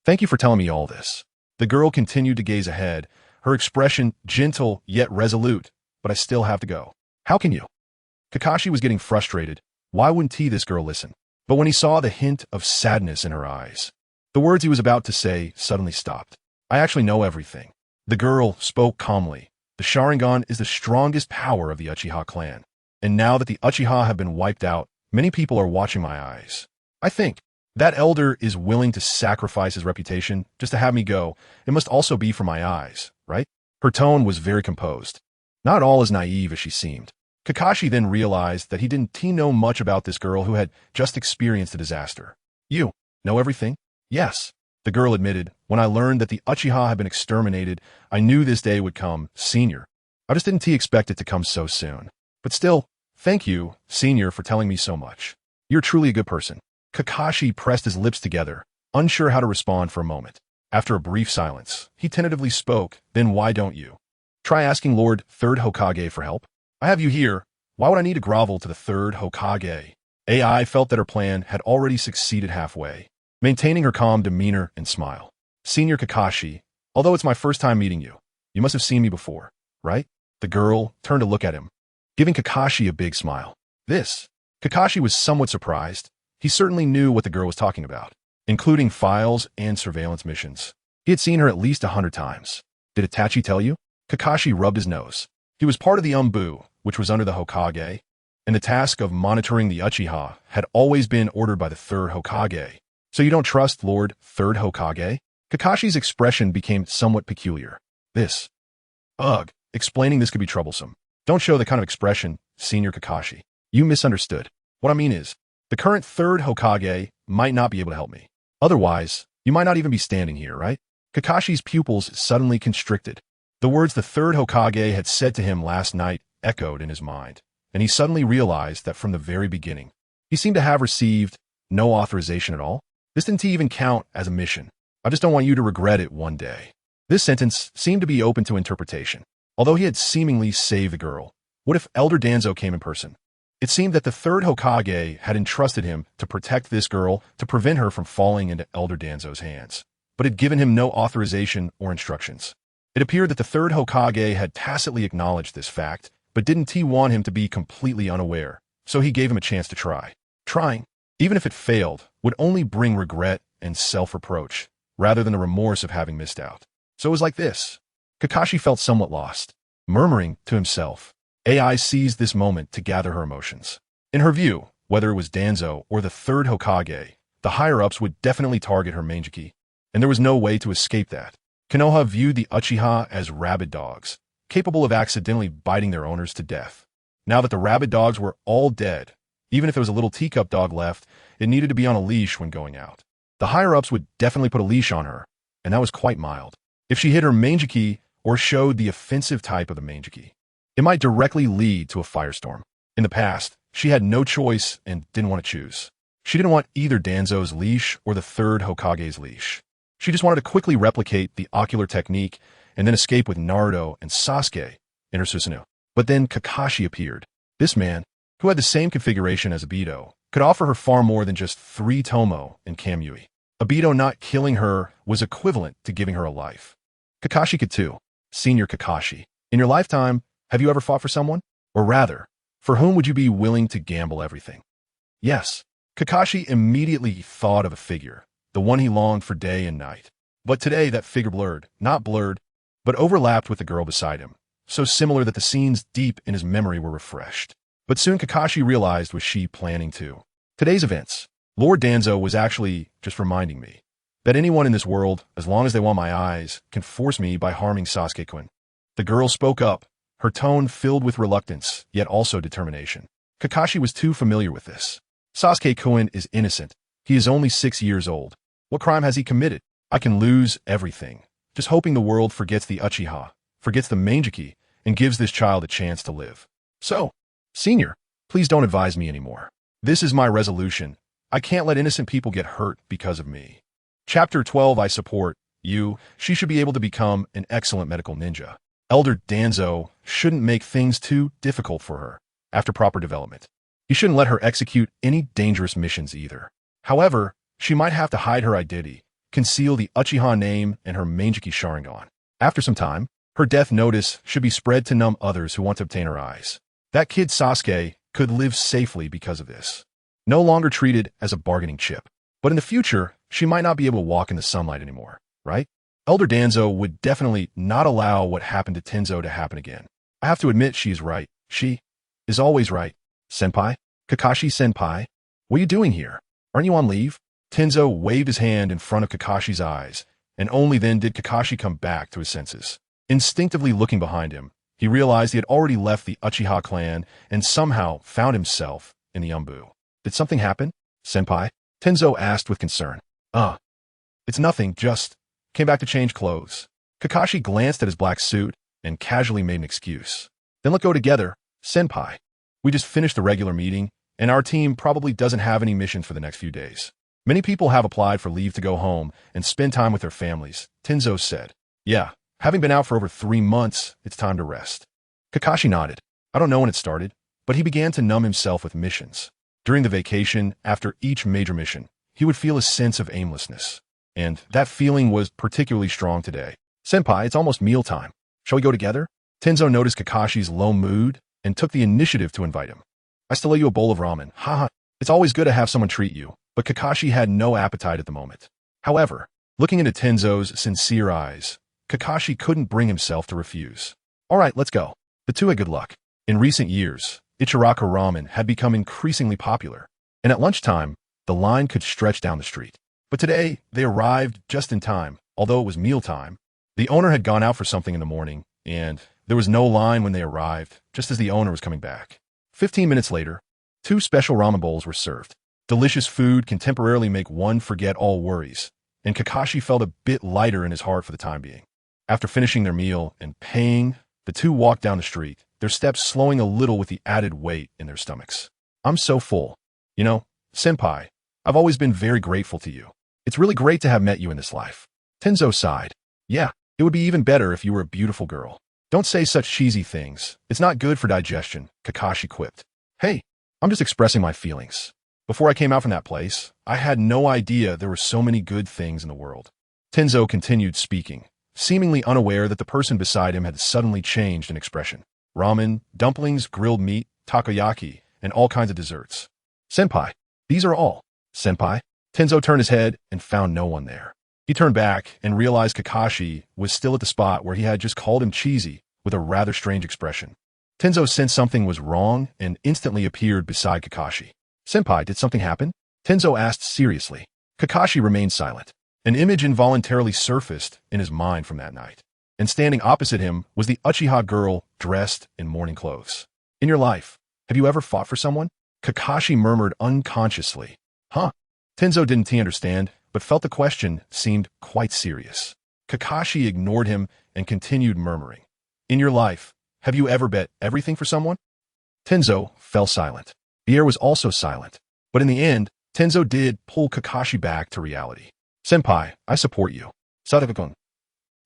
Thank you for telling me all this. The girl continued to gaze ahead, her expression gentle yet resolute. But I still have to go. How can you? Kakashi was getting frustrated, Why wouldn't this girl listen? But when he saw the hint of sadness in her eyes, the words he was about to say suddenly stopped. I actually know everything. The girl spoke calmly. The Sharingan is the strongest power of the Uchiha clan. And now that the Uchiha have been wiped out, many people are watching my eyes. I think that elder is willing to sacrifice his reputation just to have me go. It must also be for my eyes, right? Her tone was very composed. Not at all as naive as she seemed. Kakashi then realized that he didn't know much about this girl who had just experienced a disaster. You know everything? Yes, the girl admitted. When I learned that the Uchiha had been exterminated, I knew this day would come, Senior. I just didn't expect it to come so soon. But still, thank you, Senior, for telling me so much. You're truly a good person. Kakashi pressed his lips together, unsure how to respond for a moment. After a brief silence, he tentatively spoke, then why don't you try asking Lord Third Hokage for help? I have you here. Why would I need to grovel to the Third Hokage? AI felt that her plan had already succeeded halfway, maintaining her calm demeanor and smile. Senior Kakashi, although it's my first time meeting you, you must have seen me before, right? The girl turned to look at him, giving Kakashi a big smile. Kakashi was somewhat surprised. He certainly knew what the girl was talking about, including files and surveillance missions. He had seen her at least 100 times. Did Itachi tell you? Kakashi rubbed his nose. He was part of the Umbu, which was under the Hokage, and the task of monitoring the Uchiha had always been ordered by the Third Hokage. So you don't trust Lord Third Hokage? Kakashi's expression became somewhat peculiar. Explaining this could be troublesome. Don't show the kind of expression, Senior Kakashi. You misunderstood. What I mean is, the current Third Hokage might not be able to help me. Otherwise, you might not even be standing here, right? Kakashi's pupils suddenly constricted. The words the Third Hokage had said to him last night echoed in his mind, and he suddenly realized that from the very beginning, he seemed to have received no authorization at all. This didn't even count as a mission. I just don't want you to regret it one day. This sentence seemed to be open to interpretation. Although he had seemingly saved the girl, what if Elder Danzo came in person? It seemed that the Third Hokage had entrusted him to protect this girl to prevent her from falling into Elder Danzo's hands, but had given him no authorization or instructions. It appeared that the Third Hokage had tacitly acknowledged this fact, but didn't want him to be completely unaware, so he gave him a chance to try. Trying, even if it failed, would only bring regret and self-reproach, rather than the remorse of having missed out. So it was like this. Kakashi felt somewhat lost, murmuring to himself. AI seized this moment to gather her emotions. In her view, whether it was Danzo or the Third Hokage, the higher-ups would definitely target her Manjiki, and there was no way to escape that. Konoha viewed the Uchiha as rabid dogs, capable of accidentally biting their owners to death. Now that the rabid dogs were all dead, even if there was a little teacup dog left, it needed to be on a leash when going out. The higher-ups would definitely put a leash on her, and that was quite mild. If she hid her Manjiki or showed the offensive type of the Manjiki, it might directly lead to a firestorm. In the past, she had no choice and didn't want to choose. She didn't want either Danzo's leash or the Third Hokage's leash. She just wanted to quickly replicate the ocular technique and then escape with Naruto and Sasuke in her Susanoo. But then Kakashi appeared. This man, who had the same configuration as Obito, could offer her far more than just 3 Tomo and Kamui. Obito not killing her was equivalent to giving her a life. Kakashi could too. Senior Kakashi, in your lifetime, have you ever fought for someone? Or rather, for whom would you be willing to gamble everything? Yes. Kakashi immediately thought of a figure, the one he longed for day and night. But today that figure blurred, not blurred, but overlapped with the girl beside him, so similar that the scenes deep in his memory were refreshed. But soon Kakashi realized was she planning to. Today's events, Lord Danzo was actually just reminding me that anyone in this world, as long as they want my eyes, can force me by harming Sasuke-kun. The girl spoke up, her tone filled with reluctance, yet also determination. Kakashi was too familiar with this. Sasuke-kun is innocent. He is only 6 years old. What crime has he committed? I can lose everything, just hoping the world forgets the Uchiha, forgets the Manjiki, and gives this child a chance to live. So, Senior, please don't advise me anymore. This is my resolution. I can't let innocent people get hurt because of me. Chapter 12. I support you. She should be able to become an excellent medical ninja. Elder Danzo shouldn't make things too difficult for her after proper development. He shouldn't let her execute any dangerous missions either. However, she might have to hide her identity, conceal the Uchiha name and her Manjiki Sharingan. After some time, her death notice should be spread to numb others who want to obtain her eyes. That kid Sasuke could live safely because of this. no longer treated as a bargaining chip. But in the future, she might not be able to walk in the sunlight anymore, right? Elder Danzo would definitely not allow what happened to Tenzo to happen again. I have to admit she is right. She is always right. Senpai? Kakashi-senpai? What are you doing here? Aren't you on leave? Tenzo waved his hand in front of Kakashi's eyes, and only then did Kakashi come back to his senses. Instinctively looking behind him, he realized he had already left the Uchiha clan and somehow found himself in the Umbu. Did something happen, senpai? Tenzo asked with concern. It's nothing, just came back to change clothes. Kakashi glanced at his black suit and casually made an excuse. Then let's go together, senpai. We just finished the regular meeting, and our team probably doesn't have any missions for the next few days. Many people have applied for leave to go home and spend time with their families, Tenzo said. Yeah, having been out for over 3 months, it's time to rest. Kakashi nodded. I don't know when it started, but he began to numb himself with missions. During the vacation, after each major mission, he would feel a sense of aimlessness. And that feeling was particularly strong today. Senpai, it's almost mealtime. Shall we go together? Tenzo noticed Kakashi's low mood and took the initiative to invite him. I still owe you a bowl of ramen. Haha, it's always good to have someone treat you. But Kakashi had no appetite at the moment. However, looking into Tenzo's sincere eyes, Kakashi couldn't bring himself to refuse. All right, let's go. The two had good luck. In recent years, Ichiraka ramen had become increasingly popular, and at lunchtime, the line could stretch down the street. But today, they arrived just in time, although it was mealtime. The owner had gone out for something in the morning, and there was no line when they arrived, just as the owner was coming back. 15 minutes later, 2 special ramen bowls were served. Delicious food can temporarily make one forget all worries, and Kakashi felt a bit lighter in his heart for the time being. After finishing their meal and paying, the two walked down the street, their steps slowing a little with the added weight in their stomachs. I'm so full. You know, senpai, I've always been very grateful to you. It's really great to have met you in this life. Tenzo sighed. Yeah, it would be even better if you were a beautiful girl. Don't say such cheesy things. It's not good for digestion, Kakashi quipped. Hey, I'm just expressing my feelings. Before I came out from that place, I had no idea there were so many good things in the world. Tenzo continued speaking, seemingly unaware that the person beside him had suddenly changed in expression. Ramen, dumplings, grilled meat, takoyaki, and all kinds of desserts. Senpai, these are all. Senpai? Tenzo turned his head and found no one there. He turned back and realized Kakashi was still at the spot where he had just called him cheesy with a rather strange expression. Tenzo sensed something was wrong and instantly appeared beside Kakashi. Senpai, did something happen? Tenzo asked seriously. Kakashi remained silent. An image involuntarily surfaced in his mind from that night. And standing opposite him was the Uchiha girl dressed in mourning clothes. In your life, have you ever fought for someone? Kakashi murmured unconsciously. Huh? Tenzo didn't understand, but felt the question seemed quite serious. Kakashi ignored him and continued murmuring. In your life, have you ever bet everything for someone? Tenzo fell silent. The air was also silent. But in the end, Tenzo did pull Kakashi back to reality. Senpai, I support you. Sadaka-kun,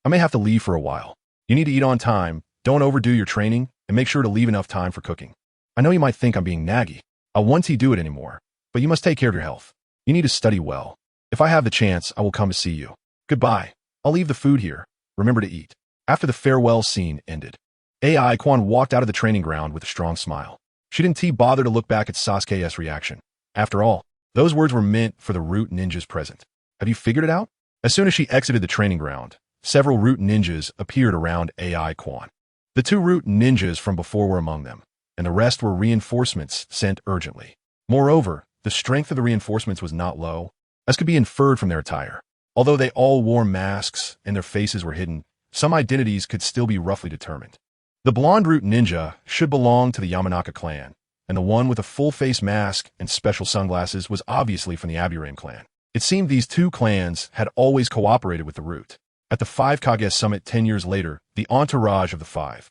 I may have to leave for a while. You need to eat on time, don't overdo your training, and make sure to leave enough time for cooking. I know you might think I'm being naggy. I won't do it anymore, but you must take care of your health. You need to study well. If I have the chance, I will come to see you. Goodbye. I'll leave the food here. Remember to eat. After the farewell scene ended, Uchiha Quan walked out of the training ground with a strong smile. She didn't bother to look back at Sasuke's reaction. After all, those words were meant for the root ninjas present. Have you figured it out? As soon as she exited the training ground, several root ninjas appeared around Uchiha Quan. The 2 root ninjas from before were among them, and the rest were reinforcements sent urgently. Moreover, the strength of the reinforcements was not low, as could be inferred from their attire. Although they all wore masks and their faces were hidden, some identities could still be roughly determined. The blonde root ninja should belong to the Yamanaka clan, and the one with a full-face mask and special sunglasses was obviously from the Aburame clan. It seemed these 2 clans had always cooperated with the root. At the 5 Kage summit 10 years later, the entourage of the 5th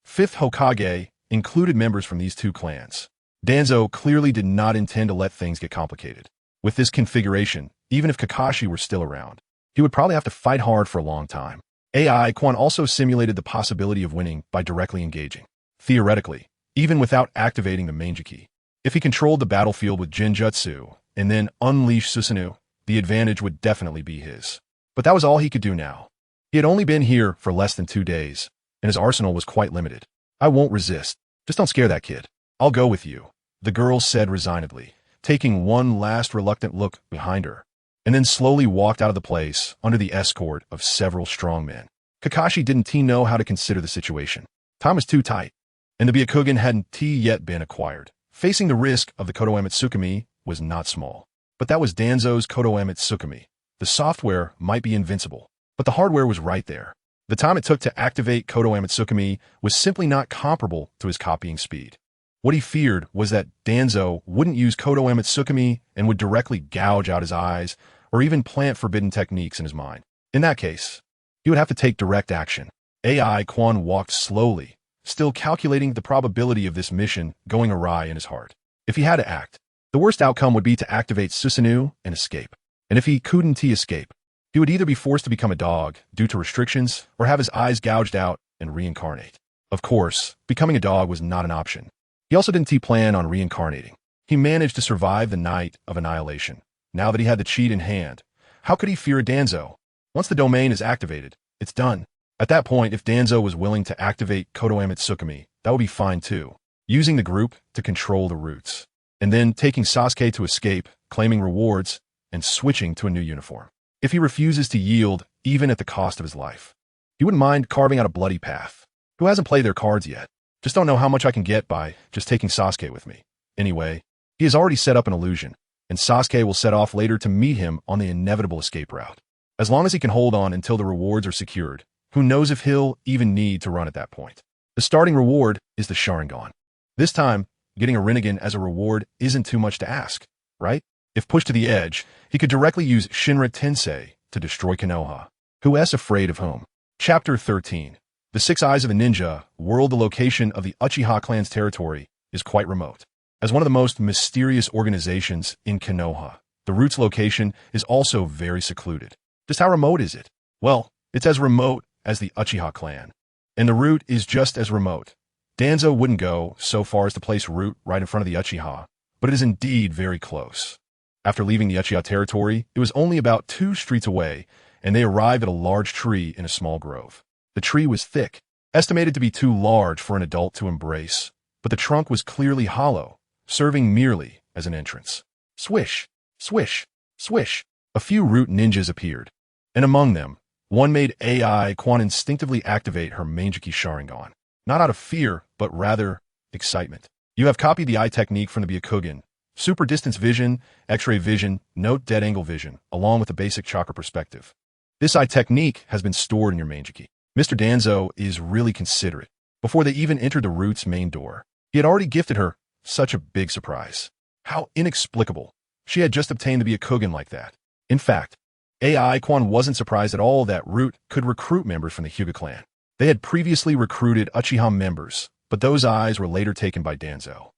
Hokage included members from these 2 clans. Danzo clearly did not intend to let things get complicated. With this configuration, even if Kakashi were still around, he would probably have to fight hard for a long time. Uchiha Quan also simulated the possibility of winning by directly engaging. Theoretically, even without activating the Manjiki. If he controlled the battlefield with Genjutsu and then unleashed Susanoo, the advantage would definitely be his. But that was all he could do now. He had only been here for less than 2 days, and his arsenal was quite limited. I won't resist. Just don't scare that kid. I'll go with you, the girl said resignedly, taking one last reluctant look behind her, and then slowly walked out of the place under the escort of several strong men. Kakashi didn't know how to consider the situation. Time was too tight, and the Byakugan hadn't yet been acquired. Facing the risk of the Kodoe Tsukumi was not small. But that was Danzo's Kodoe Tsukumi. The software might be invincible, but the hardware was right there. The time it took to activate Kodoe Tsukumi was simply not comparable to his copying speed. What he feared was that Danzo wouldn't use Kodoe Tsukumi and would directly gouge out his eyes or even plant forbidden techniques in his mind. In that case, he would have to take direct action. AI Quan walked slowly, still calculating the probability of this mission going awry in his heart. If he had to act, the worst outcome would be to activate Susanoo and escape. And if he couldn't escape, he would either be forced to become a dog due to restrictions or have his eyes gouged out and reincarnate. Of course, becoming a dog was not an option. He also didn't plan on reincarnating. He managed to survive the night of annihilation. Now that he had the cheat in hand, how could he fear a Danzo? Once the domain is activated, it's done. At that point, if Danzo was willing to activate Kodoe Tsukumi, that would be fine too, using the group to control the roots, and then taking Sasuke to escape, claiming rewards, and switching to a new uniform. If he refuses to yield, even at the cost of his life, he wouldn't mind carving out a bloody path. Who hasn't played their cards yet? Just don't know how much I can get by just taking Sasuke with me. Anyway, he has already set up an illusion, and Sasuke will set off later to meet him on the inevitable escape route. As long as he can hold on until the rewards are secured, who knows if he'll even need to run at that point. The starting reward is the Sharingan. This time, getting a Rinnegan as a reward isn't too much to ask, right? If pushed to the edge, he could directly use Shinra Tensei to destroy Konoha. Who's afraid of whom? Chapter 13. The Six Eyes of a Ninja world. The location of the Uchiha clan's territory is quite remote. As one of the most mysterious organizations in Konoha, the root's location is also very secluded. Just how remote is it? Well, it's as remote as the Uchiha clan. And the root is just as remote. Danzo wouldn't go so far as to place root right in front of the Uchiha, but it is indeed very close. After leaving the Uchiha territory, it was only about 2 streets away, and they arrived at a large tree in a small grove. The tree was thick, estimated to be too large for an adult to embrace, but the trunk was clearly hollow, serving merely as an entrance. Swish, swish, swish. A few root ninjas appeared, and among them, one made AI Quan instinctively activate her Manjiki Sharingan. Not out of fear, but rather excitement. You have copied the eye technique from the Byakugan. Super distance vision, X-ray vision, note dead angle vision, along with the basic chakra perspective. This eye technique has been stored in your Manjiki. Mr. Danzo is really considerate. Before they even entered the root's main door, he had already gifted her such a big surprise. How inexplicable. She had just obtained the Byakugan like that. In fact, AI Quan wasn't surprised at all that Root could recruit members from the Hyuga clan. They had previously recruited Uchiha members, but those eyes were later taken by Danzo.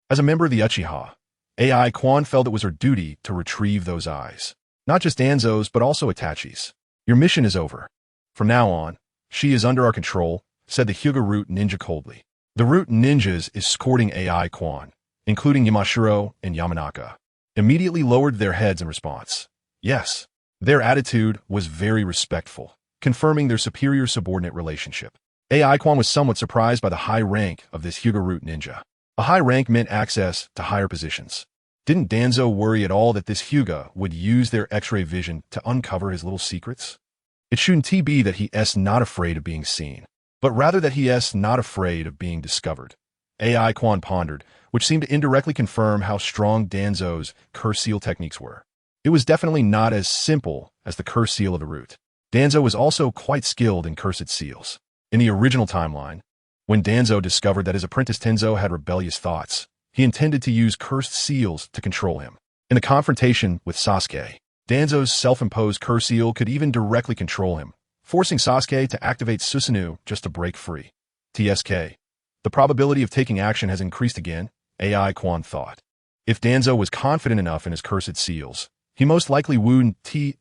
As a member of the Uchiha, AI Quan felt it was her duty to retrieve those eyes. Not just Danzo's, but also Itachi's. Your mission is over. From now on, she is under our control, said the Hyuga Root ninja coldly. The Root ninjas escorting AI Quan, including Yamashiro and Yamanaka, immediately lowered their heads in response. Yes, their attitude was very respectful, confirming their superior-subordinate relationship. AI Quan was somewhat surprised by the high rank of this Hyuga Root ninja. A high rank meant access to higher positions. Didn't Danzo worry at all that this Hyuga would use their X-ray vision to uncover his little secrets? It shouldn't be that he's not afraid of being seen, but rather that he's not afraid of being discovered. AI Quan pondered, which seemed to indirectly confirm how strong Danzo's curse seal techniques were. It was definitely not as simple as the curse seal of the root. Danzo was also quite skilled in cursed seals. In the original timeline, when Danzo discovered that his apprentice Tenzo had rebellious thoughts, he intended to use cursed seals to control him. In the confrontation with Sasuke, Danzo's self-imposed curse seal could even directly control him, forcing Sasuke to activate Susanoo just to break free. TSK. The probability of taking action has increased again, AI Quan thought. If Danzo was confident enough in his cursed seals, he most likely wouldn't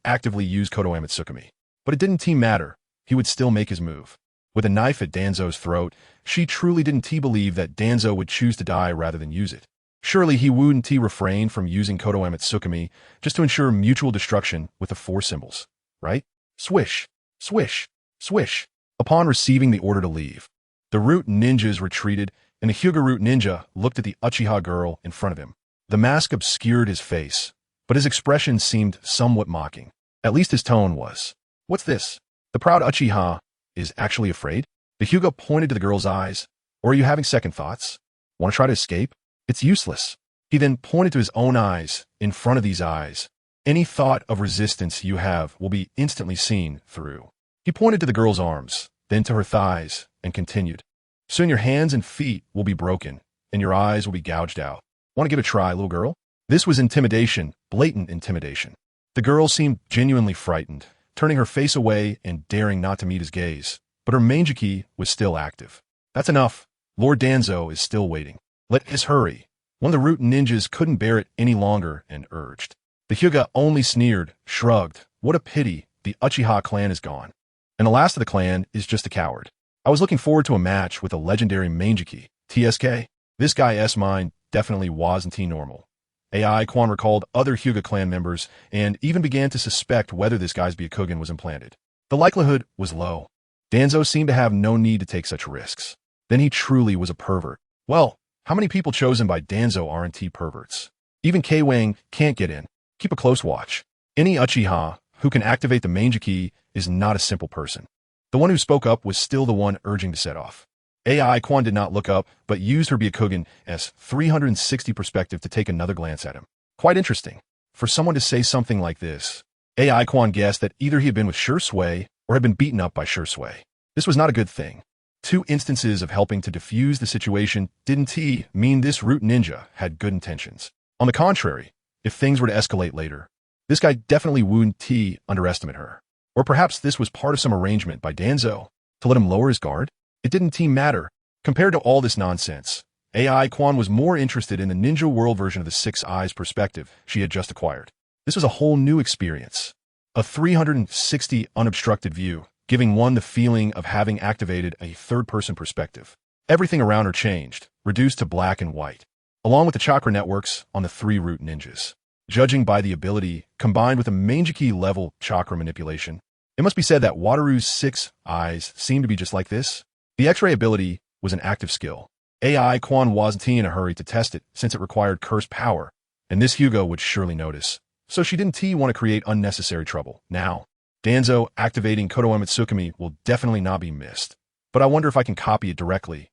actively use Kodoe Tsukumi. But it didn't matter, he would still make his move. With a knife at Danzo's throat, she truly didn't believe that Danzo would choose to die rather than use it. Surely he wouldn't refrain from using Kodoe Tsukumi just to ensure mutual destruction with the 4 symbols, right? Swish, swish, swish. Upon receiving the order to leave, the Root ninjas retreated, and the Hyuga Root ninja looked at the Uchiha girl in front of him. The mask obscured his face, but his expression seemed somewhat mocking. At least his tone was. What's this? The proud Uchiha is actually afraid? The Hyuga pointed to the girl's eyes. Or are you having second thoughts? Want to try to escape? It's useless. He then pointed to his own eyes, in front of these eyes. Any thought of resistance you have will be instantly seen through. He pointed to the girl's arms, then to her thighs, and continued. Soon your hands and feet will be broken, and your eyes will be gouged out. Want to give it a try, little girl? This was intimidation, blatant intimidation. The girl seemed genuinely frightened, turning her face away and daring not to meet his gaze. But her Mangeki was still active. That's enough. Lord Danzo is still waiting. Let us hurry. One of the root ninjas couldn't bear it any longer and urged. The Hyuga only sneered, shrugged. What a pity, the Uchiha clan is gone. And the last of the clan is just a coward. I was looking forward to a match with a legendary Mangeki. TSK? This guy's mind definitely wasn't normal. AI Quan recalled other Hyuga clan members and even began to suspect whether this guy's Byakugan was implanted. The likelihood was low. Danzo seemed to have no need to take such risks. Then he truly was a pervert. Well, how many people chosen by Danzo aren't perverts? Even K-Wang can't get in. Keep a close watch. Any Uchiha who can activate the Mangeki is not a simple person. The one who spoke up was still the one urging to set off. AI Quan did not look up, but used her Byakugan as 360 perspective to take another glance at him. Quite interesting. For someone to say something like this, AI Quan guessed that either he had been with Shui or had been beaten up by Shui. This was not a good thing. 2 instances of helping to defuse the situation didn't mean this root ninja had good intentions. On the contrary, if things were to escalate later, this guy definitely wouldn't underestimate her. Or perhaps this was part of some arrangement by Danzo to let him lower his guard? It didn't matter. Compared to all this nonsense, AI Quan was more interested in the ninja world version of the 6 eyes perspective she had just acquired. This was a whole new experience. A 360 unobstructed view, giving one the feeling of having activated a third-person perspective. Everything around her changed, reduced to black and white, along with the chakra networks on the 3 root ninjas. Judging by the ability, combined with a Mangeki-level chakra manipulation, it must be said that Wataru's 6 eyes seemed to be just like this. The X-ray ability was an active skill. AI Quan wasn't in a hurry to test it since it required cursed power, and this Hyuga would surely notice. So she didn't want to create unnecessary trouble. Now, Danzo activating Konoha Mitsukami will definitely not be missed, but I wonder if I can copy it directly.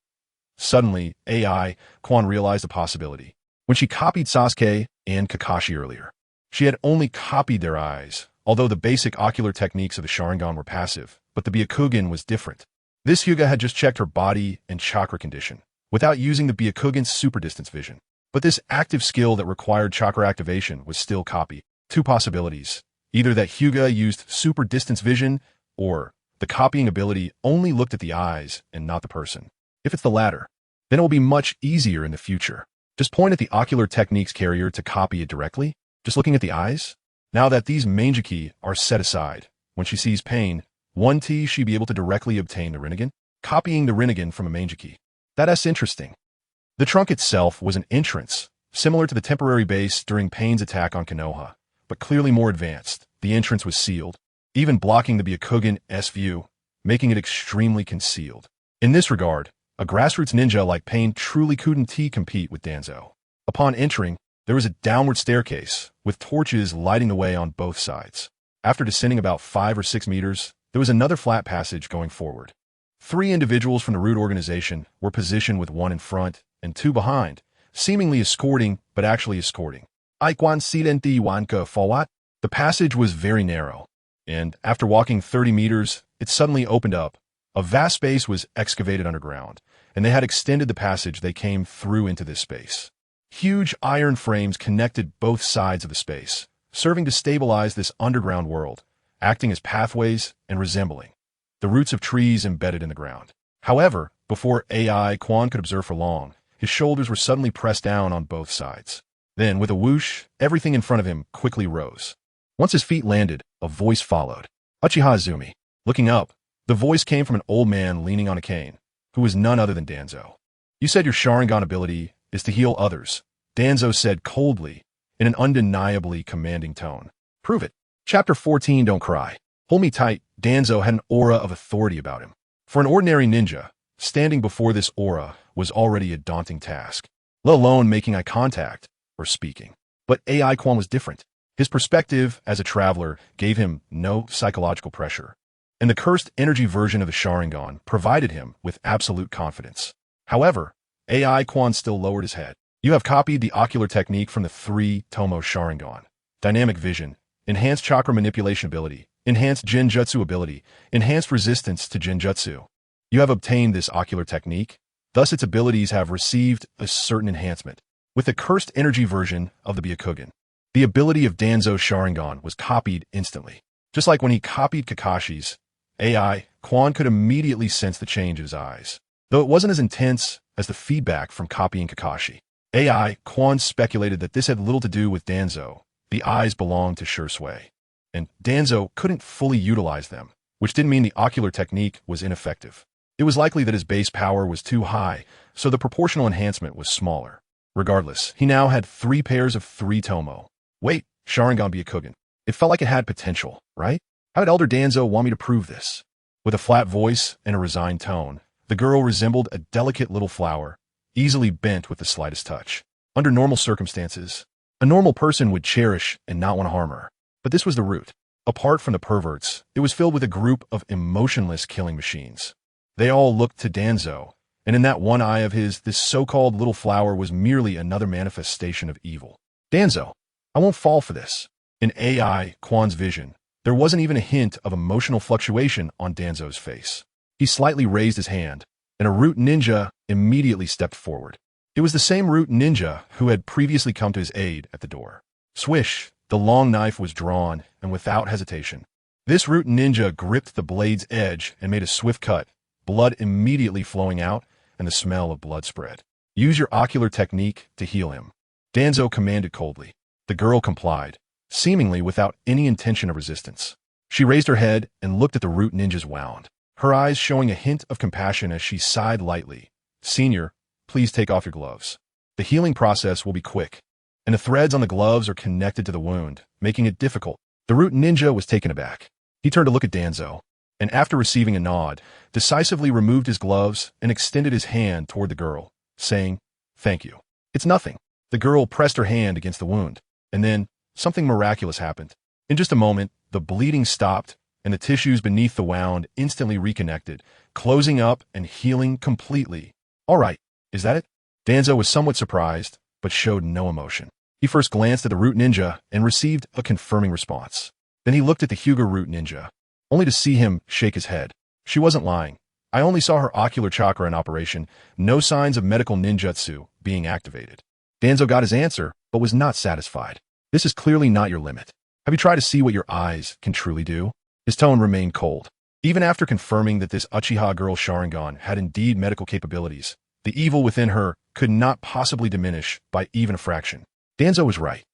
Suddenly, AI Quan realized a possibility. When she copied Sasuke and Kakashi earlier, she had only copied their eyes, although the basic ocular techniques of the Sharingan were passive, but the Byakugan was different. This Hyuga had just checked her body and chakra condition, without using the Byakugan's super distance vision. But this active skill that required chakra activation was still copied. 2 possibilities. Either that Hyuga used super distance vision, or the copying ability only looked at the eyes and not the person. If it's the latter, then it will be much easier in the future. Just point at the ocular techniques carrier to copy it directly, just looking at the eyes. Now that these Mangeki are set aside, when she sees pain, she'd be able to directly obtain the Rinnegan, copying the Rinnegan from a Mangeki. That's interesting. The trunk itself was an entrance, similar to the temporary base during Pain's attack on Konoha, but clearly more advanced. The entrance was sealed, even blocking the Byakugan's view, making it extremely concealed. In this regard, a grassroots ninja like Pain truly couldn't compete with Danzo. Upon entering, there was a downward staircase, with torches lighting the way on both sides. After descending about 5 or 6 meters, there was another flat passage going forward. 3 individuals from the root organization were positioned with 1 in front and 2 behind, seemingly escorting, but actually escorting. The passage was very narrow, and after walking 30 meters, it suddenly opened up. A vast space was excavated underground, and they had extended the passage they came through into this space. Huge iron frames connected both sides of the space, serving to stabilize this underground world, acting as pathways and resembling the roots of trees embedded in the ground. However, before AI Quan could observe for long, his shoulders were suddenly pressed down on both sides. Then, with a whoosh, everything in front of him quickly rose. Once his feet landed, a voice followed. Uchiha Izumi. Looking up, the voice came from an old man leaning on a cane, who was none other than Danzo. You said your Sharingan ability is to heal others, Danzo said coldly, in an undeniably commanding tone. Prove it. Chapter 14 Don't Cry. Hold me tight. Danzo had an aura of authority about him. For an ordinary ninja, standing before this aura was already a daunting task, let alone making eye contact. or speaking. But AI Quan was different. His perspective as a traveler gave him no psychological pressure, and the cursed energy version of the Sharingan provided him with absolute confidence. However, AI Quan still lowered his head. You have copied the ocular technique from the 3-Tomo Sharingan. Dynamic vision, enhanced chakra manipulation ability, enhanced Jinjutsu ability, enhanced resistance to Jinjutsu. You have obtained this ocular technique, thus its abilities have received a certain enhancement. With the cursed energy version of the Byakugan, the ability of Danzo's Sharingan was copied instantly. Just like when he copied Kakashi's, AI Quan could immediately sense the change in his eyes, though it wasn't as intense as the feedback from copying Kakashi. AI Quan speculated that this had little to do with Danzo. The eyes belonged to Shursui, and Danzo couldn't fully utilize them, which didn't mean the ocular technique was ineffective. It was likely that his base power was too high, so the proportional enhancement was smaller. Regardless, he now had 3 pairs of 3-Tomo. Wait, Sharingan Byakugan. It felt like it had potential, right? How did Elder Danzo want me to prove this? With a flat voice and a resigned tone, the girl resembled a delicate little flower, easily bent with the slightest touch. Under normal circumstances, a normal person would cherish and not want to harm her. But this was the root. Apart from the perverts, it was filled with a group of emotionless killing machines. They all looked to Danzo, and in that one eye of his, this so-called little flower was merely another manifestation of evil. Danzo, I won't fall for this. In AI Quan's vision, there wasn't even a hint of emotional fluctuation on Danzo's face. He slightly raised his hand, and a root ninja immediately stepped forward. It was the same root ninja who had previously come to his aid at the door. Swish, the long knife was drawn, and without hesitation, this root ninja gripped the blade's edge and made a swift cut, blood immediately flowing out, and the smell of blood spread. Use your ocular technique to heal him, Danzo commanded coldly. The girl complied, seemingly without any intention of resistance. She raised her head and looked at the root ninja's wound, her eyes showing a hint of compassion as she sighed lightly. Senior, please take off your gloves. The healing process will be quick, and the threads on the gloves are connected to the wound, making it difficult. The root ninja was taken aback. He turned to look at Danzo, and after receiving a nod, decisively removed his gloves and extended his hand toward the girl, saying, "Thank you." "It's nothing." The girl pressed her hand against the wound, and then something miraculous happened. In just a moment, the bleeding stopped, and the tissues beneath the wound instantly reconnected, closing up and healing completely. "All right, is that it?" Danzo was somewhat surprised, but showed no emotion. He first glanced at the root ninja and received a confirming response. Then he looked at the Hyuga root ninja, only to see him shake his head. She wasn't lying. I only saw her ocular chakra in operation, no signs of medical ninjutsu being activated. Danzo got his answer, but was not satisfied. This is clearly not your limit. Have you tried to see what your eyes can truly do? His tone remained cold. Even after confirming that this Uchiha girl Sharingan had indeed medical capabilities, the evil within her could not possibly diminish by even a fraction. Danzo was right.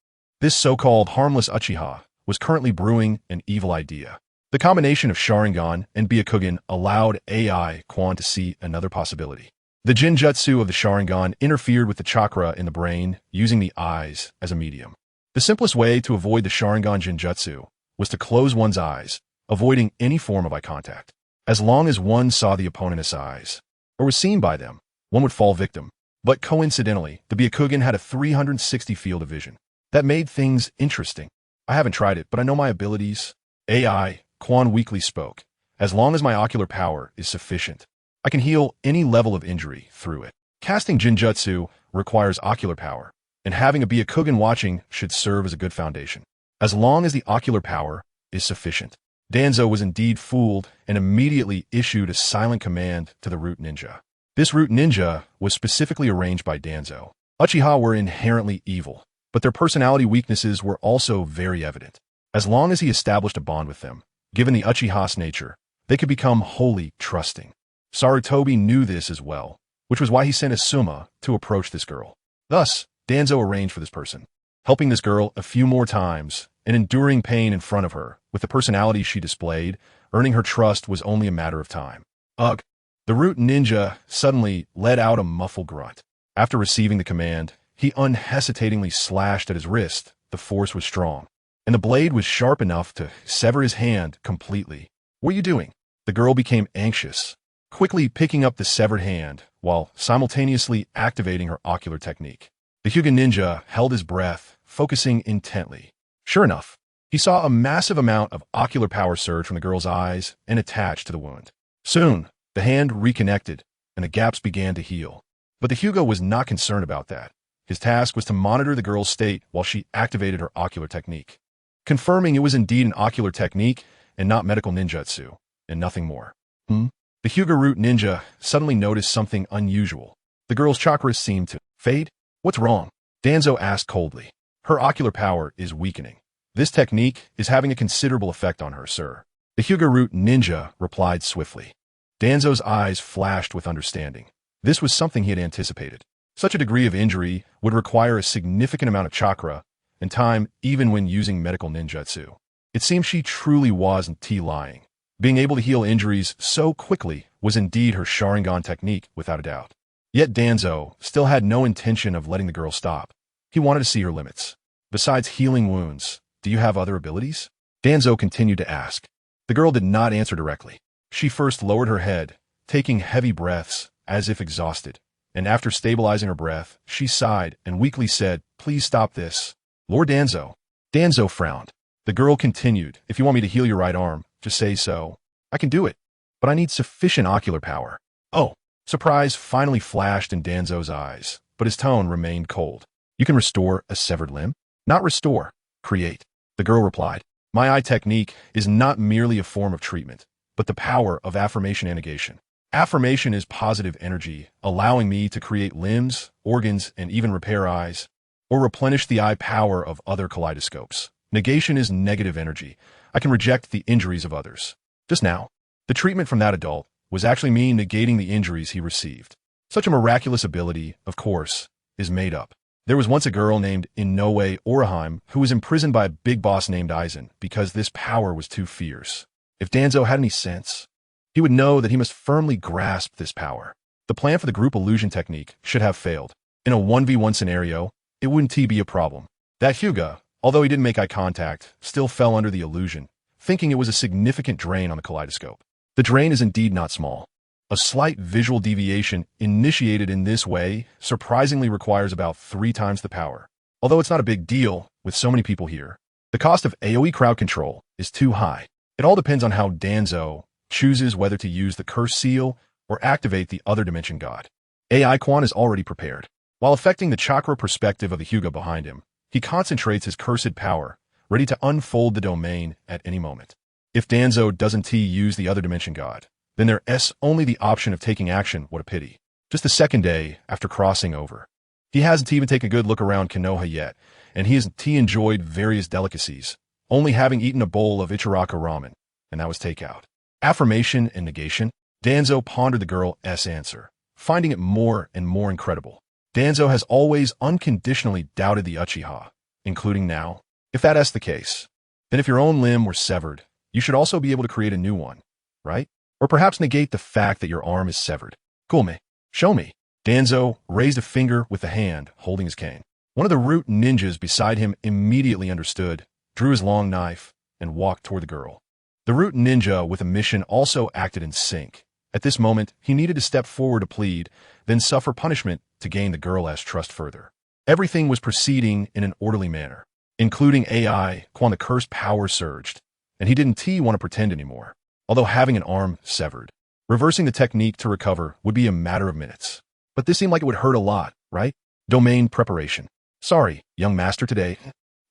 This so-called harmless Uchiha was currently brewing an evil idea. The combination of Sharingan and Byakugan allowed AI Quan to see another possibility. The Jinjutsu of the Sharingan interfered with the chakra in the brain, using the eyes as a medium. The simplest way to avoid the Sharingan Jinjutsu was to close one's eyes, avoiding any form of eye contact. As long as one saw the opponent's eyes, or was seen by them, one would fall victim. But coincidentally, the Byakugan had a 360 field of vision. That made things interesting. I haven't tried it, but I know my abilities. AI Quan weakly spoke. As long as my ocular power is sufficient, I can heal any level of injury through it. Casting Jinjutsu requires ocular power, and having a Byakugan watching should serve as a good foundation. As long as the ocular power is sufficient. Danzo was indeed fooled and immediately issued a silent command to the root ninja. This root ninja was specifically arranged by Danzo. Uchiha were inherently evil, but their personality weaknesses were also very evident. As long as he established a bond with them, given the Uchiha's nature, they could become wholly trusting. Sarutobi knew this as well, which was why he sent Asuma to approach this girl. Thus, Danzo arranged for this person, helping this girl a few more times and enduring pain in front of her. With the personality she displayed, earning her trust was only a matter of time. Ugh! The root ninja suddenly let out a muffled grunt. After receiving the command, he unhesitatingly slashed at his wrist. The force was strong, and the blade was sharp enough to sever his hand completely. "What are you doing?" The girl became anxious, quickly picking up the severed hand while simultaneously activating her ocular technique. The Hyuga ninja held his breath, focusing intently. Sure enough, he saw a massive amount of ocular power surge from the girl's eyes and attach to the wound. Soon, the hand reconnected, and the gaps began to heal. But the Hyuga was not concerned about that. His task was to monitor the girl's state while she activated her ocular technique, confirming it was indeed an ocular technique and not medical ninjutsu, and nothing more. The Hyuga root ninja suddenly noticed something unusual. The girl's chakras seemed to fade. What's wrong? Danzo asked coldly. Her ocular power is weakening. This technique is having a considerable effect on her, sir. The Hyuga root ninja replied swiftly. Danzo's eyes flashed with understanding. This was something he had anticipated. Such a degree of injury would require a significant amount of chakra and time even when using medical ninjutsu. It seemed she truly wasn't lying. Being able to heal injuries so quickly was indeed her Sharingan technique without a doubt. Yet Danzo still had no intention of letting the girl stop. He wanted to see her limits. Besides healing wounds, do you have other abilities? Danzo continued to ask. The girl did not answer directly. She first lowered her head, taking heavy breaths as if exhausted, and after stabilizing her breath, she sighed and weakly said, "Please stop this. Lord Danzo." Danzo frowned. The girl continued, "If you want me to heal your right arm, just say so. I can do it, but I need sufficient ocular power." Oh, surprise finally flashed in Danzo's eyes, but his tone remained cold. "You can restore a severed limb?" "Not restore, create," the girl replied. "My eye technique is not merely a form of treatment, but the power of affirmation and negation. Affirmation is positive energy, allowing me to create limbs, organs, and even repair eyes, or replenish the eye power of other kaleidoscopes. Negation is negative energy. I can reject the injuries of others. Just now, the treatment from that adult was actually me negating the injuries he received. Such a miraculous ability, of course, is made up. There was once a girl named Inoue Orihime who was imprisoned by a big boss named Aizen because this power was too fierce. If Danzo had any sense, he would know that he must firmly grasp this power. The plan for the group illusion technique should have failed. In a 1v1 scenario, it wouldn't be a problem. That Hyuga, although he didn't make eye contact, still fell under the illusion, thinking it was a significant drain on the kaleidoscope. The drain is indeed not small. A slight visual deviation initiated in this way surprisingly requires about 3 times the power. Although it's not a big deal with so many people here, the cost of AoE crowd control is too high. It all depends on how Danzo chooses whether to use the curse seal or activate the other dimension god. Uchiha Quan is already prepared. While affecting the chakra perspective of the Hyuga behind him, he concentrates his cursed power, ready to unfold the domain at any moment. If Danzo doesn't use the other dimension god, then there's only the option of taking action. What a pity. Just the second day after crossing over. He hasn't even taken a good look around Konoha yet, and he hasn't enjoyed various delicacies, only having eaten a bowl of Ichiraka ramen, and that was takeout. Affirmation and negation? Danzo pondered the girl's answer, finding it more and more incredible. Danzo has always unconditionally doubted the Uchiha, including now. If that's the case, then if your own limb were severed, you should also be able to create a new one, right? Or perhaps negate the fact that your arm is severed. Come, show me. Danzo raised a finger with the hand holding his cane. One of the root ninjas beside him immediately understood, drew his long knife, and walked toward the girl. The root ninja with a mission also acted in sync. At this moment, he needed to step forward to plead, then suffer punishment to gain the girl's trust further. Everything was proceeding in an orderly manner, including Uchiha Quan. The curse power surged, and he didn't want to pretend anymore. Although having an arm severed, reversing the technique to recover would be a matter of minutes. But this seemed like it would hurt a lot, right? Domain preparation. Sorry, young master, today.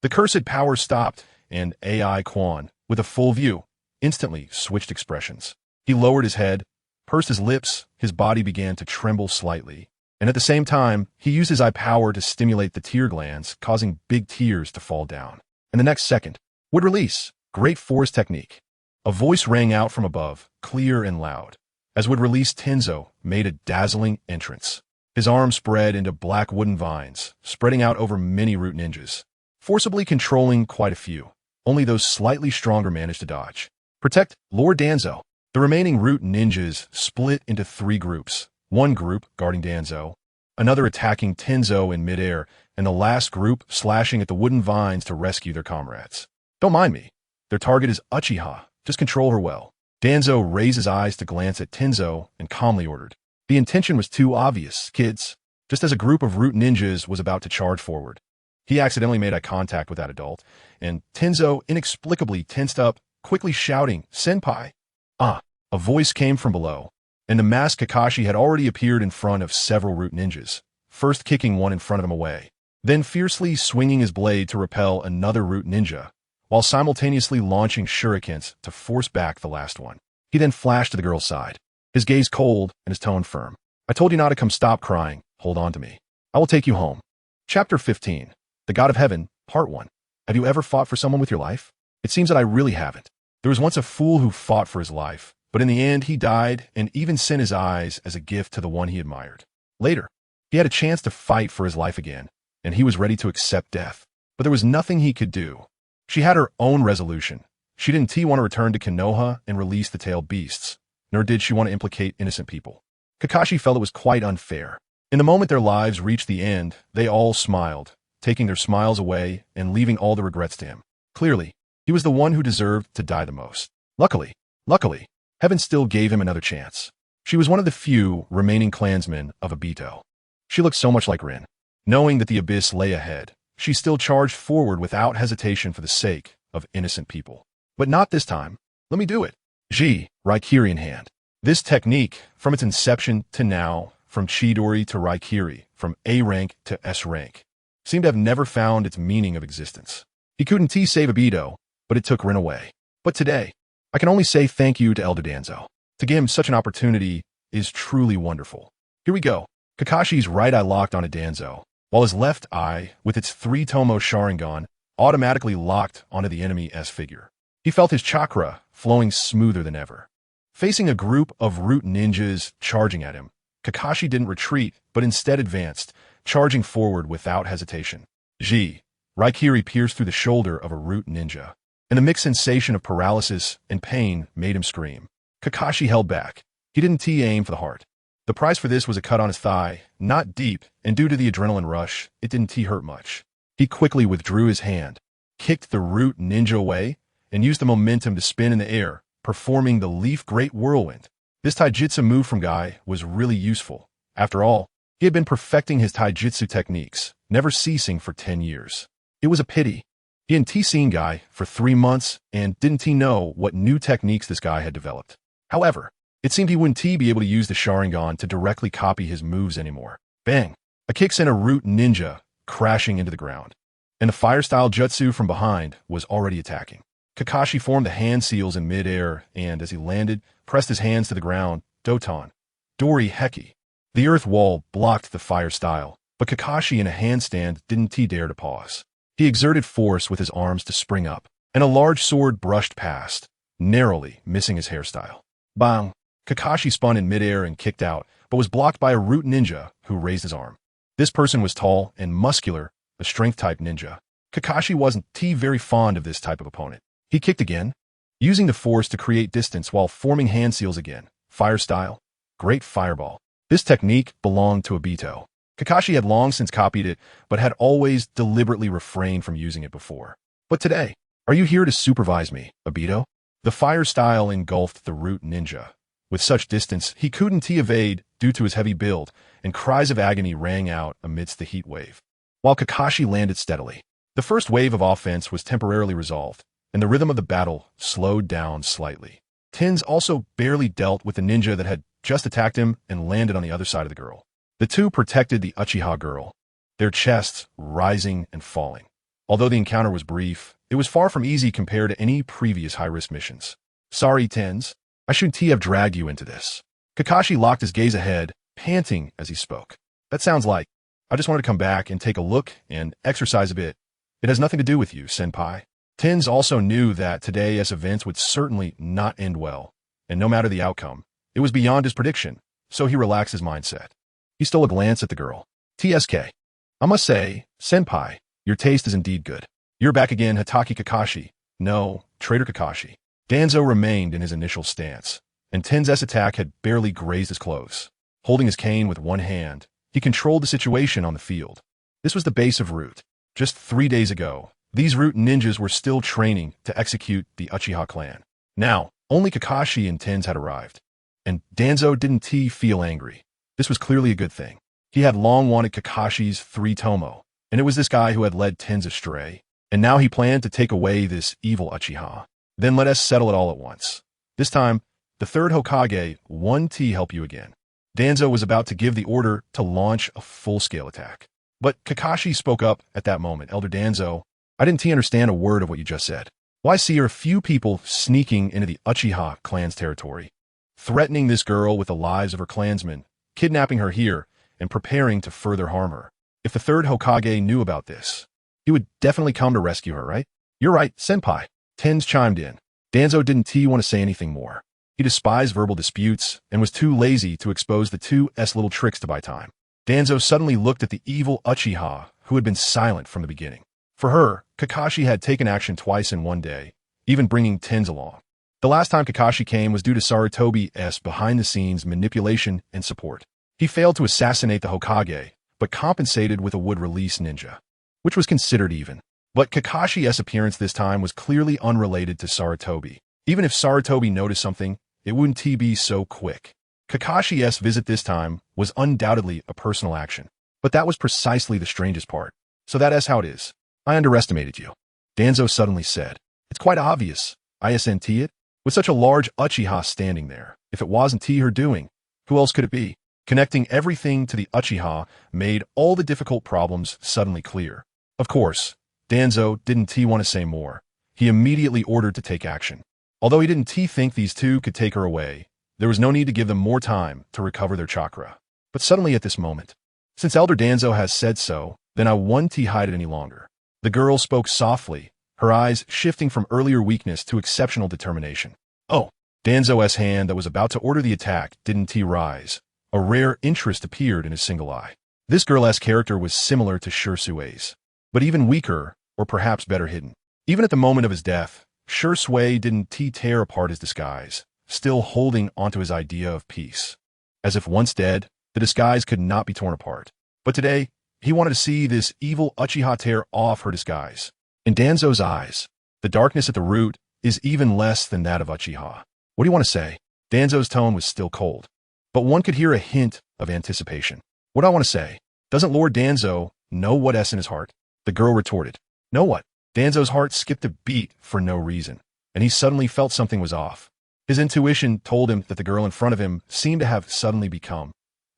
The cursed power stopped, and Uchiha Quan, with a full view, instantly switched expressions. He lowered his head, pursed his lips, his body began to tremble slightly, and at the same time, he used his eye power to stimulate the tear glands, causing big tears to fall down. And the next second, would release. Great force technique. A voice rang out from above, clear and loud. As would release, Tenzo made a dazzling entrance. His arms spread into black wooden vines, spreading out over many root ninjas, forcibly controlling quite a few. Only those slightly stronger managed to dodge. Protect Lord Danzo. The remaining root ninjas split into 3 groups. One group guarding Danzo, another attacking Tenzo in midair, and the last group slashing at the wooden vines to rescue their comrades. Don't mind me. Their target is Uchiha. Just control her well. Danzo raised his eyes to glance at Tenzo and calmly ordered. The intention was too obvious, kids. just as a group of root ninjas was about to charge forward. He accidentally made eye contact with that adult, and Tenzo inexplicably tensed up, quickly shouting, "Senpai!" Ah! A voice came from below, and the masked Kakashi had already appeared in front of several root ninjas, first kicking one in front of him away, then fiercely swinging his blade to repel another root ninja, while simultaneously launching shurikens to force back the last one. He then flashed to the girl's side, his gaze cold and his tone firm. "I told you not to come. Stop crying. Hold on to me. I will take you home." Chapter 15. The God of Heaven, Part 1. Have you ever fought for someone with your life? It seems that I really haven't. There was once a fool who fought for his life, but in the end he died and even sent his eyes as a gift to the one he admired. Later, he had a chance to fight for his life again, and he was ready to accept death. But there was nothing he could do. She had her own resolution. She didn't want to return to Konoha and release the tailed beasts, nor did she want to implicate innocent people. Kakashi felt it was quite unfair. In the moment their lives reached the end, they all smiled, taking their smiles away and leaving all the regrets to him. Clearly, he was the one who deserved to die the most. Luckily, heaven still gave him another chance. She was one of the few remaining clansmen of Obito. She looked so much like Rin. Knowing that the abyss lay ahead, she still charged forward without hesitation for the sake of innocent people. But not this time. Let me do it. Raikiri in hand. This technique, from its inception to now, from Chidori to Raikiri, from A rank to S rank, seemed to have never found its meaning of existence. He couldn't save Obito, but it took Rin away. But today, I can only say thank you to Elder Danzo. To give him such an opportunity is truly wonderful. Here we go. Kakashi's right eye locked onto Danzo, while his left eye, with its 3-tomo Sharingan, automatically locked onto the enemy's figure. He felt his chakra flowing smoother than ever. Facing a group of root ninjas charging at him, Kakashi didn't retreat, but instead advanced, charging forward without hesitation. Raikiri pierced through the shoulder of a root ninja, and the mixed sensation of paralysis and pain made him scream. Kakashi held back. He didn't aim for the heart. The price for this was a cut on his thigh, not deep, and due to the adrenaline rush, it didn't hurt much. He quickly withdrew his hand, kicked the root ninja away, and used the momentum to spin in the air, performing the Leaf Great Whirlwind. This taijutsu move from Guy was really useful. After all, he had been perfecting his taijutsu techniques, never ceasing for 10 years. It was a pity. He hadn't seen Guy for 3 months and didn't know what new techniques this guy had developed. However, it seemed he wouldn't be able to use the Sharingan to directly copy his moves anymore. Bang! A kick sent a root ninja crashing into the ground, and the fire-style jutsu from behind was already attacking. Kakashi formed the hand seals in mid-air and, as he landed, pressed his hands to the ground, Doton, Dori Heki. The earth wall blocked the fire style, but Kakashi in a handstand didn't dare to pause. He exerted force with his arms to spring up, and a large sword brushed past, narrowly missing his hairstyle. Bang! Kakashi spun in midair and kicked out, but was blocked by a root ninja who raised his arm. This person was tall and muscular, a strength-type ninja. Kakashi wasn't very fond of this type of opponent. He kicked again, using the force to create distance while forming hand seals again. Fire style, great fireball. This technique belonged to Obito. Kakashi had long since copied it, but had always deliberately refrained from using it before. But today, are you here to supervise me, Obito? The fire style engulfed the root ninja. With such distance, he couldn't evade due to his heavy build, and cries of agony rang out amidst the heat wave. While Kakashi landed steadily, the first wave of offense was temporarily resolved, and the rhythm of the battle slowed down slightly. Tens also barely dealt with the ninja that had just attacked him and landed on the other side of the girl. The two protected the Uchiha girl, their chests rising and falling. Although the encounter was brief, it was far from easy compared to any previous high-risk missions. Sorry, Tens. I shouldn't have dragged you into this. Kakashi locked his gaze ahead, panting as he spoke. That sounds like, I just wanted to come back and take a look and exercise a bit. It has nothing to do with you, senpai. Tens also knew that today's events would certainly not end well, and no matter the outcome, it was beyond his prediction, so he relaxed his mindset. He stole a glance at the girl. TSK. I must say, senpai, your taste is indeed good. You're back again, Hatake Kakashi. No, Traitor Kakashi. Danzo remained in his initial stance, and Tens's attack had barely grazed his clothes. Holding his cane with one hand, he controlled the situation on the field. This was the base of Root. Just 3 days ago, these Root ninjas were still training to execute the Uchiha clan. Now, only Kakashi and Tens had arrived, and Danzo didn't feel angry. This was clearly a good thing. He had long wanted Kakashi's 3-tomo, and it was this guy who had led tens astray. And now he planned to take away this evil Uchiha. Then let us settle it all at once. This time, the third Hokage, 1T, help you again. Danzo was about to give the order to launch a full-scale attack. But Kakashi spoke up at that moment. Elder Danzo, I didn't understand a word of what you just said. Why see a few people sneaking into the Uchiha clan's territory, threatening this girl with the lives of her clansmen, kidnapping her here, and preparing to further harm her? If the third Hokage knew about this, he would definitely come to rescue her, right? You're right, senpai. Tens chimed in. Danzo didn't want to say anything more. He despised verbal disputes and was too lazy to expose the two little tricks to buy time. Danzo suddenly looked at the evil Uchiha, who had been silent from the beginning. For her, Kakashi had taken action twice in one day, even bringing Tens along. The last time Kakashi came was due to Sarutobi's behind-the-scenes manipulation and support. He failed to assassinate the Hokage, but compensated with a would-release ninja, which was considered even. But Kakashi's appearance this time was clearly unrelated to Sarutobi. Even if Sarutobi noticed something, it wouldn't be so quick. Kakashi's visit this time was undoubtedly a personal action. But that was precisely the strangest part. So that's how it is. I underestimated you. Danzo suddenly said. It's quite obvious. Isn't it? With such a large Uchiha standing there, if it wasn't her doing, who else could it be? Connecting everything to the Uchiha made all the difficult problems suddenly clear. Of course, Danzo didn't want to say more. He immediately ordered to take action. Although he didn't think these two could take her away, there was no need to give them more time to recover their chakra. But suddenly at this moment, since Elder Danzo has said so, then I won't hide it any longer. The girl spoke softly, her eyes shifting from earlier weakness to exceptional determination. Oh, Danzo's hand that was about to order the attack didn't rise. A rare interest appeared in his single eye. This girl's character was similar to Shirsue's, but even weaker, or perhaps better hidden. Even at the moment of his death, Shirsue didn't tear apart his disguise, still holding onto his idea of peace. As if once dead, the disguise could not be torn apart. But today, he wanted to see this evil Uchiha tear off her disguise. In Danzo's eyes, the darkness at the root is even less than that of Uchiha. What do you want to say? Danzo's tone was still cold, but one could hear a hint of anticipation. What do I want to say? Doesn't Lord Danzo know what's in his heart? The girl retorted. Know what? Danzo's heart skipped a beat for no reason, and he suddenly felt something was off. His intuition told him that the girl in front of him seemed to have suddenly become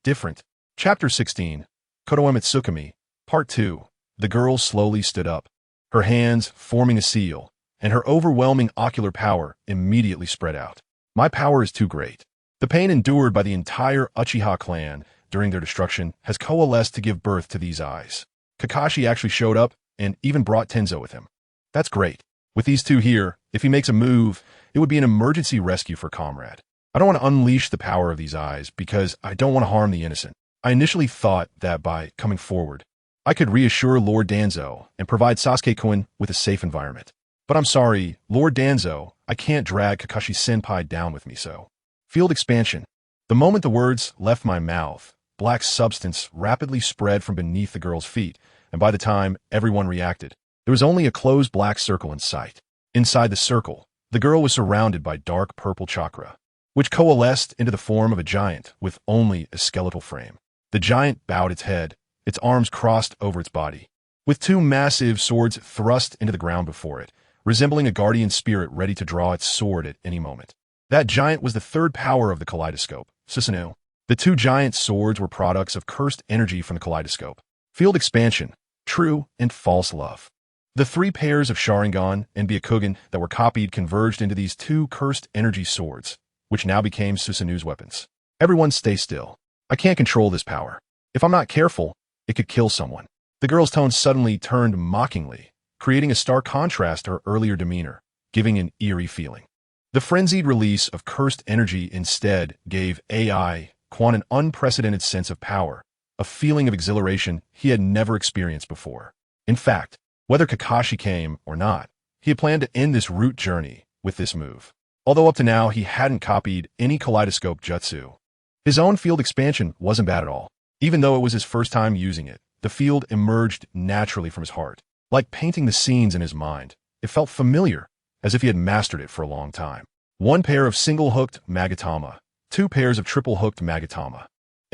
different. Chapter 16, Konoha Mitsukami, Part 2. The girl slowly stood up, her hands forming a seal, and her overwhelming ocular power immediately spread out. My power is too great. The pain endured by the entire Uchiha clan during their destruction has coalesced to give birth to these eyes. Kakashi actually showed up and even brought Tenzo with him. That's great. With these two here, if he makes a move, it would be an emergency rescue for Comrade. I don't want to unleash the power of these eyes because I don't want to harm the innocent. I initially thought that by coming forward, I could reassure Lord Danzo and provide Sasuke-kun with a safe environment. But I'm sorry, Lord Danzo, I can't drag Kakashi-senpai down with me so. Field expansion. The moment the words left my mouth, black substance rapidly spread from beneath the girl's feet, and by the time everyone reacted, there was only a closed black circle in sight. Inside the circle, the girl was surrounded by dark purple chakra, which coalesced into the form of a giant with only a skeletal frame. The giant bowed its head, its arms crossed over its body, with two massive swords thrust into the ground before it, resembling a guardian spirit ready to draw its sword at any moment. That giant was the third power of the kaleidoscope, Susanoo. The two giant swords were products of cursed energy from the kaleidoscope. Field expansion, true and false love. The three pairs of Sharingan and Byakugan that were copied converged into these two cursed energy swords, which now became Susanoo's weapons. Everyone stay still. I can't control this power. If I'm not careful, it could kill someone. The girl's tone suddenly turned mockingly, creating a stark contrast to her earlier demeanor, giving an eerie feeling. The frenzied release of cursed energy instead gave AI Quan an unprecedented sense of power, a feeling of exhilaration he had never experienced before. In fact, whether Kakashi came or not, he had planned to end this route journey with this move. Although up to now he hadn't copied any kaleidoscope jutsu. His own field expansion wasn't bad at all. Even though it was his first time using it, the field emerged naturally from his heart. Like painting the scenes in his mind, it felt familiar, as if he had mastered it for a long time. One pair of single-hooked Magatama, two pairs of triple-hooked Magatama,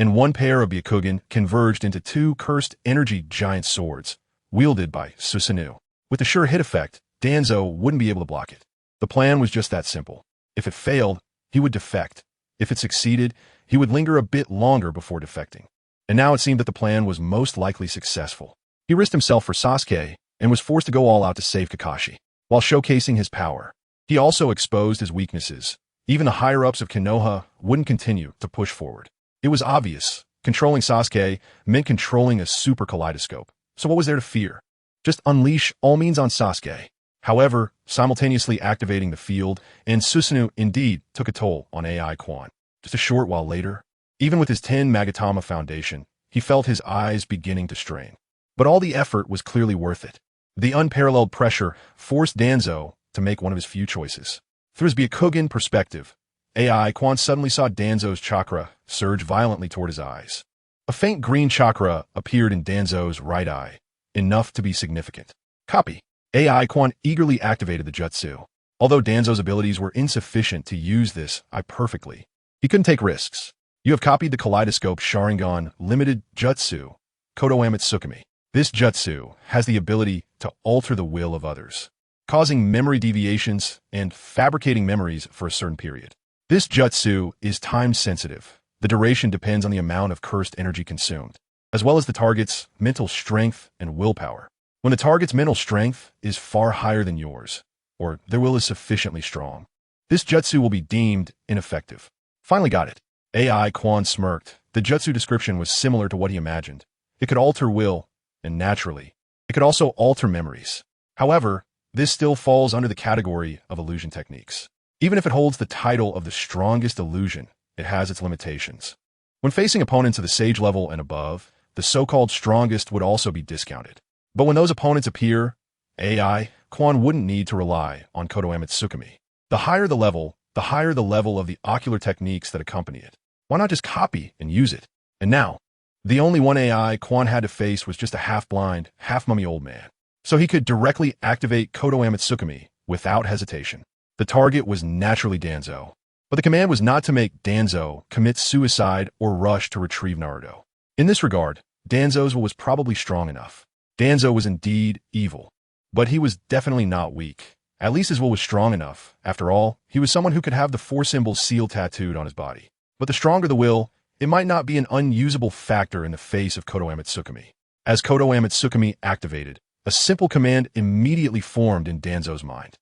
and one pair of Byakugan converged into two cursed energy giant swords, wielded by Susanoo. With the sure hit effect, Danzo wouldn't be able to block it. The plan was just that simple. If it failed, he would defect. If it succeeded, he would linger a bit longer before defecting. And now it seemed that the plan was most likely successful. He risked himself for Sasuke and was forced to go all out to save Kakashi, while showcasing his power. He also exposed his weaknesses. Even the higher-ups of Konoha wouldn't continue to push forward. It was obvious. Controlling Sasuke meant controlling a super kaleidoscope. So what was there to fear? Just unleash all means on Sasuke. However, simultaneously activating the field, and Susanoo indeed took a toll on AI Quan. Just a short while later, even with his 10 Magatama foundation, he felt his eyes beginning to strain. But all the effort was clearly worth it. The unparalleled pressure forced Danzo to make one of his few choices. Through his Byakugan perspective, AI Quan suddenly saw Danzo's chakra surge violently toward his eyes. A faint green chakra appeared in Danzo's right eye, enough to be significant. Copy. AI Quan eagerly activated the jutsu. Although Danzo's abilities were insufficient to use this eye perfectly, he couldn't take risks. You have copied the Kaleidoscope Sharingan Limited Jutsu, Konoha Tsukimi. This jutsu has the ability to alter the will of others, causing memory deviations and fabricating memories for a certain period. This jutsu is time-sensitive. The duration depends on the amount of cursed energy consumed, as well as the target's mental strength and willpower. When the target's mental strength is far higher than yours, or their will is sufficiently strong, this jutsu will be deemed ineffective. Finally got it. AI Quan smirked. The jutsu description was similar to what he imagined. It could alter will, and naturally, it could also alter memories. However, this still falls under the category of illusion techniques. Even if it holds the title of the strongest illusion, it has its limitations. When facing opponents of the sage level and above, the so-called strongest would also be discounted. But when those opponents appear, AI Quan wouldn't need to rely on Konoha Tsukimi. The higher the level of the ocular techniques that accompany it. Why not just copy and use it? And now, the only one AI Quan had to face was just a half-blind, half-mummy old man. So he could directly activate Konoha Tsukimi without hesitation. The target was naturally Danzo. But the command was not to make Danzo commit suicide or rush to retrieve Naruto. In this regard, Danzo's will was probably strong enough. Danzo was indeed evil. But he was definitely not weak. At least his will was strong enough. After all, he was someone who could have the 4 symbol seal tattooed on his body. But the stronger the will, it might not be an unusable factor in the face of Konoha Tsukimi. As Konoha Tsukimi activated, a simple command immediately formed in Danzo's mind.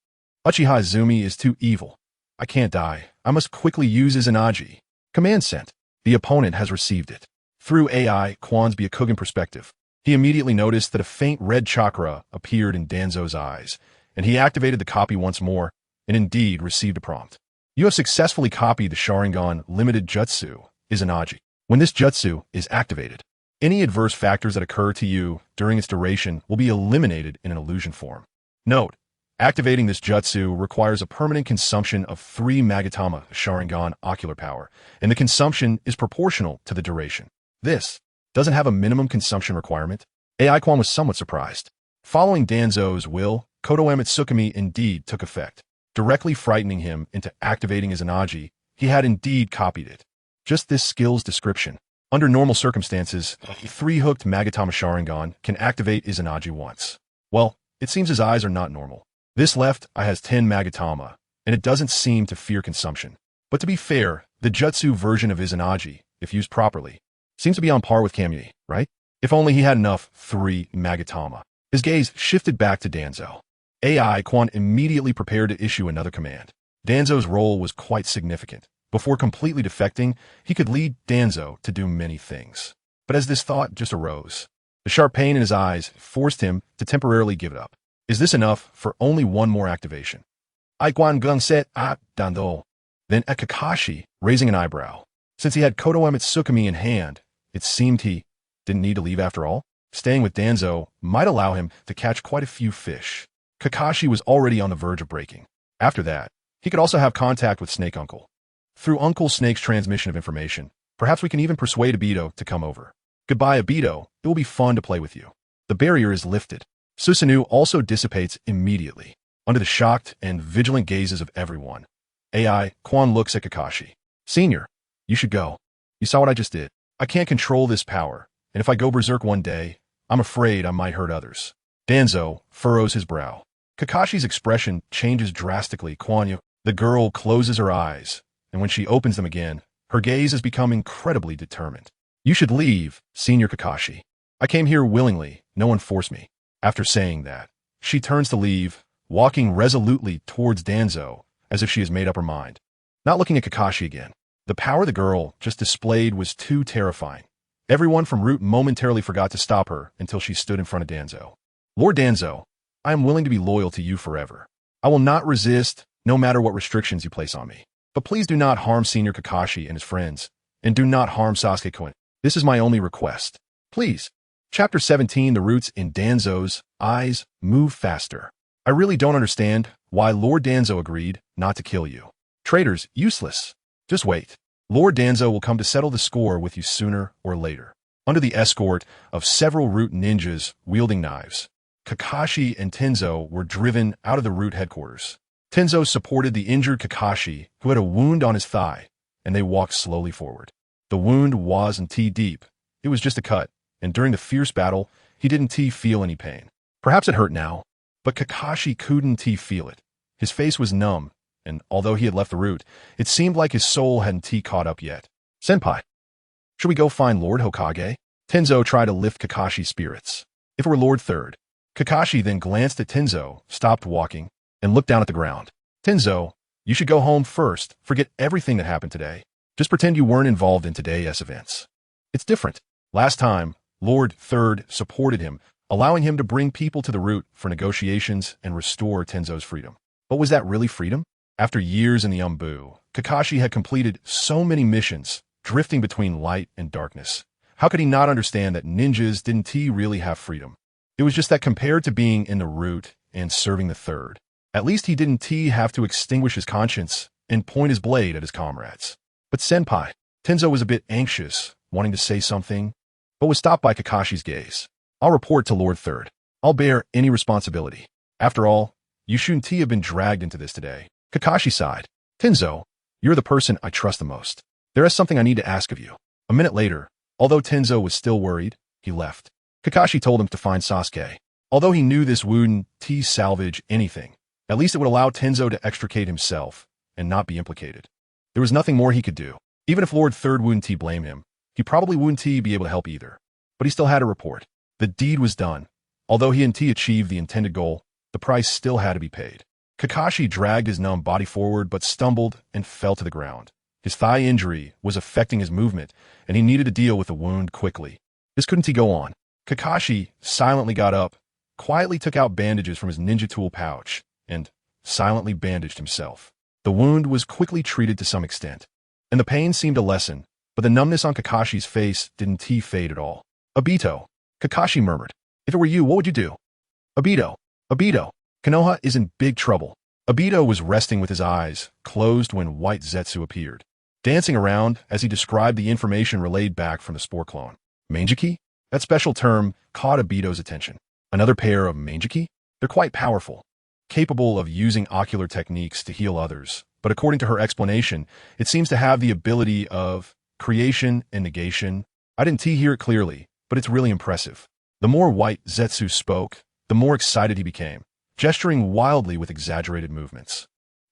Uchiha Izumi is too evil. I can't die. I must quickly use Izanagi. Command sent. The opponent has received it. Through AI Quan's Byakugan perspective, he immediately noticed that a faint red chakra appeared in Danzo's eyes, and he activated the copy once more, and indeed received a prompt. You have successfully copied the Sharingan Limited Jutsu, Izanagi. When this jutsu is activated, any adverse factors that occur to you during its duration will be eliminated in an illusion form. Note, activating this jutsu requires a permanent consumption of 3 Magatama Sharingan ocular power, and the consumption is proportional to the duration. This doesn't have a minimum consumption requirement. AI Quan was somewhat surprised. Following Danzo's will, Konoha Tsukimi indeed took effect, directly frightening him into activating Izanagi. He had indeed copied it. Just this skill's description. Under normal circumstances, a 3-hooked Magatama Sharingan can activate Izanagi once. Well, it seems his eyes are not normal. This left eye has 10 Magatama, and it doesn't seem to fear consumption. But to be fair, the jutsu version of Izanagi, if used properly, seems to be on par with Kamui, right? If only he had enough 3 Magatama. His gaze shifted back to Danzo. AI Quan immediately prepared to issue another command. Danzo's role was quite significant. Before completely defecting, he could lead Danzo to do many things. But as this thought just arose, the sharp pain in his eyes forced him to temporarily give it up. Is this enough for only one more activation? Aikwan Gunset Dando. Then at Kakashi, raising an eyebrow. Since he had Konoha Tsukimi in hand, it seemed he didn't need to leave after all. Staying with Danzo might allow him to catch quite a few fish. Kakashi was already on the verge of breaking. After that, he could also have contact with Snake Uncle. Through Uncle Snake's transmission of information, perhaps we can even persuade Obito to come over. Goodbye, Obito. It will be fun to play with you. The barrier is lifted. Susanoo also dissipates immediately. Under the shocked and vigilant gazes of everyone, AI Quan looks at Kakashi. Senior, you should go. You saw what I just did. I can't control this power, and if I go berserk one day, I'm afraid I might hurt others. Danzo furrows his brow. Kakashi's expression changes drastically. Quan, the girl closes her eyes, and when she opens them again, her gaze has become incredibly determined. You should leave, Senior Kakashi. I came here willingly, no one forced me. After saying that, she turns to leave, walking resolutely towards Danzo, as if she has made up her mind. Not looking at Kakashi again. The power the girl just displayed was too terrifying. Everyone from Root momentarily forgot to stop her until she stood in front of Danzo. Lord Danzo, I am willing to be loyal to you forever. I will not resist, no matter what restrictions you place on me. But please do not harm Senior Kakashi and his friends, and do not harm Sasuke Quan. This is my only request. Please. Chapter 17. The roots in Danzo's eyes move faster. I really don't understand why Lord Danzo agreed not to kill you. Traitors, useless. Just wait. Lord Danzo will come to settle the score with you sooner or later. Under the escort of several Root ninjas wielding knives, Kakashi and Tenzo were driven out of the Root headquarters. Tenzo supported the injured Kakashi, who had a wound on his thigh, and they walked slowly forward. The wound wasn't deep. It was just a cut, and during the fierce battle, he didn't feel any pain. Perhaps it hurt now, but Kakashi couldn't feel it. His face was numb, and although he had left the Root, it seemed like his soul hadn't caught up yet. Senpai, should we go find Lord Hokage? Tenzo tried to lift Kakashi's spirits. If it were Lord Third. Kakashi then glanced at Tenzo, stopped walking, and looked down at the ground. Tenzo, you should go home first. Forget everything that happened today. Just pretend you weren't involved in today's events. It's different. Last time, Lord Third supported him, allowing him to bring people to the Root for negotiations and restore Tenzo's freedom. But was that really freedom? After years in the Umbu, Kakashi had completed so many missions, drifting between light and darkness. How could he not understand that ninjas didn't really have freedom? It was just that compared to being in the Root and serving the Third, at least he didn't have to extinguish his conscience and point his blade at his comrades. But Senpai, Tenzo was a bit anxious, wanting to say something, but was stopped by Kakashi's gaze. I'll report to Lord Third. I'll bear any responsibility. After all, you shouldn't have been dragged into this today. Kakashi sighed. Tenzo, you're the person I trust the most. There is something I need to ask of you. A minute later, although Tenzo was still worried, he left. Kakashi told him to find Sasuke. Although he knew this wouldn't salvage anything, at least it would allow Tenzo to extricate himself and not be implicated. There was nothing more he could do. Even if Lord Third wouldn't blame him, he probably wouldn't be able to help either. But he still had a report. The deed was done. Although he hadn't achieved the intended goal, the price still had to be paid. Kakashi dragged his numb body forward but stumbled and fell to the ground. His thigh injury was affecting his movement, and he needed to deal with the wound quickly. This couldn't go on. Kakashi silently got up, quietly took out bandages from his ninja tool pouch, and silently bandaged himself. The wound was quickly treated to some extent, and the pain seemed to lessen, but the numbness on Kakashi's face didn't fade at all. Obito, Kakashi murmured. If it were you, what would you do? Obito. Konoha is in big trouble. Obito was resting with his eyes closed when White Zetsu appeared, dancing around as he described the information relayed back from the spore clone. Manjiki? That special term caught Obito's attention. Another pair of Manjiki? They're quite powerful, capable of using ocular techniques to heal others, but according to her explanation, it seems to have the ability of creation and negation. I didn't hear it clearly, but it's really impressive. The more White Zetsu spoke, the more excited he became, gesturing wildly with exaggerated movements.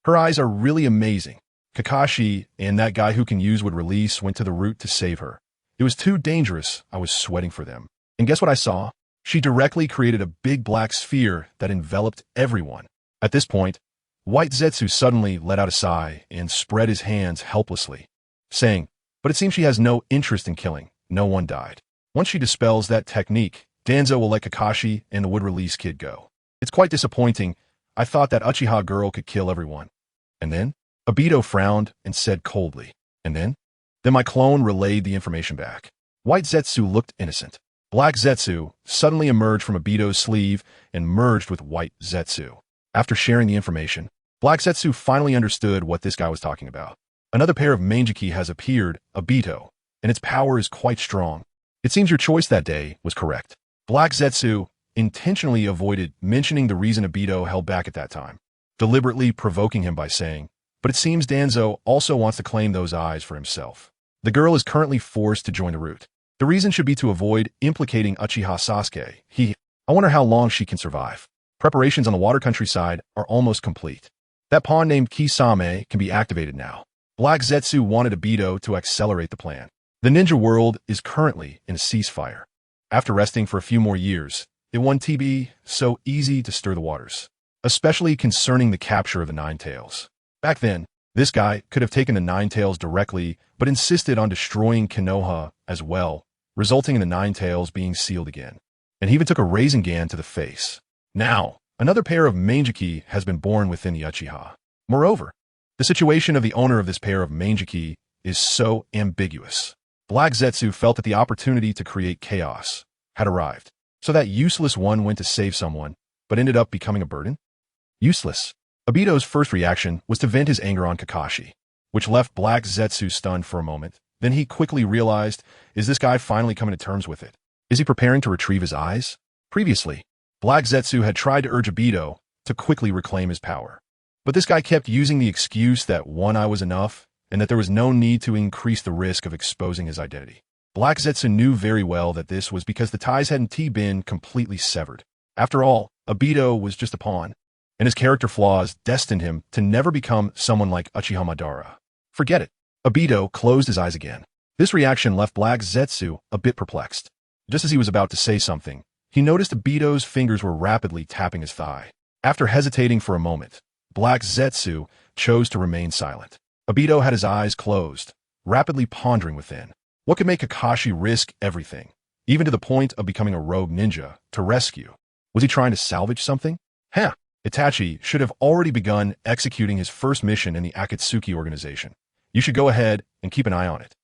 Her eyes are really amazing. Kakashi and that guy who can use would release went to the Root to save her. It was too dangerous. I was sweating for them. And guess what I saw? She directly created a big black sphere that enveloped everyone. At this point, White Zetsu suddenly let out a sigh and spread his hands helplessly, saying, but it seems she has no interest in killing. No one died. Once she dispels that technique, Danzo will let Kakashi and the wood-release kid go. It's quite disappointing. I thought that Uchiha girl could kill everyone. And then? Obito frowned and said coldly. And then? Then my clone relayed the information back. White Zetsu looked innocent. Black Zetsu suddenly emerged from Obito's sleeve and merged with White Zetsu. After sharing the information, Black Zetsu finally understood what this guy was talking about. Another pair of Manjiki has appeared, Obito, and its power is quite strong. It seems your choice that day was correct. Black Zetsu intentionally avoided mentioning the reason Obito held back at that time, deliberately provoking him by saying, but it seems Danzo also wants to claim those eyes for himself. The girl is currently forced to join the route. The reason should be to avoid implicating Uchiha Sasuke. I wonder how long she can survive. Preparations on the water countryside are almost complete. That pawn named Kisame can be activated now. Black Zetsu wanted Obito to accelerate the plan. The ninja world is currently in a ceasefire. After resting for a few more years, it won TB so easy to stir the waters, especially concerning the capture of the Nine Tails. Back then, this guy could have taken the Nine Tails directly, but insisted on destroying Konoha as well, resulting in the Nine Tails being sealed again. And he even took a Rasengan to the face. Now, another pair of Manjiki has been born within the Uchiha. Moreover, the situation of the owner of this pair of Manjiki is so ambiguous. Black Zetsu felt that the opportunity to create chaos had arrived. So that useless one went to save someone, but ended up becoming a burden? Useless. Obito's first reaction was to vent his anger on Kakashi, which left Black Zetsu stunned for a moment. Then he quickly realized, is this guy finally coming to terms with it? Is he preparing to retrieve his eyes? Previously, Black Zetsu had tried to urge Obito to quickly reclaim his power. But this guy kept using the excuse that one eye was enough, and that there was no need to increase the risk of exposing his identity. Black Zetsu knew very well that this was because the ties hadn't been completely severed. After all, Obito was just a pawn, and his character flaws destined him to never become someone like Uchiha Madara. Forget it. Obito closed his eyes again. This reaction left Black Zetsu a bit perplexed. Just as he was about to say something, he noticed Obito's fingers were rapidly tapping his thigh. After hesitating for a moment, Black Zetsu chose to remain silent. Obito had his eyes closed, rapidly pondering within. What could make Kakashi risk everything, even to the point of becoming a rogue ninja, to rescue? Was he trying to salvage something? Itachi should have already begun executing his first mission in the Akatsuki organization. You should go ahead and keep an eye on it.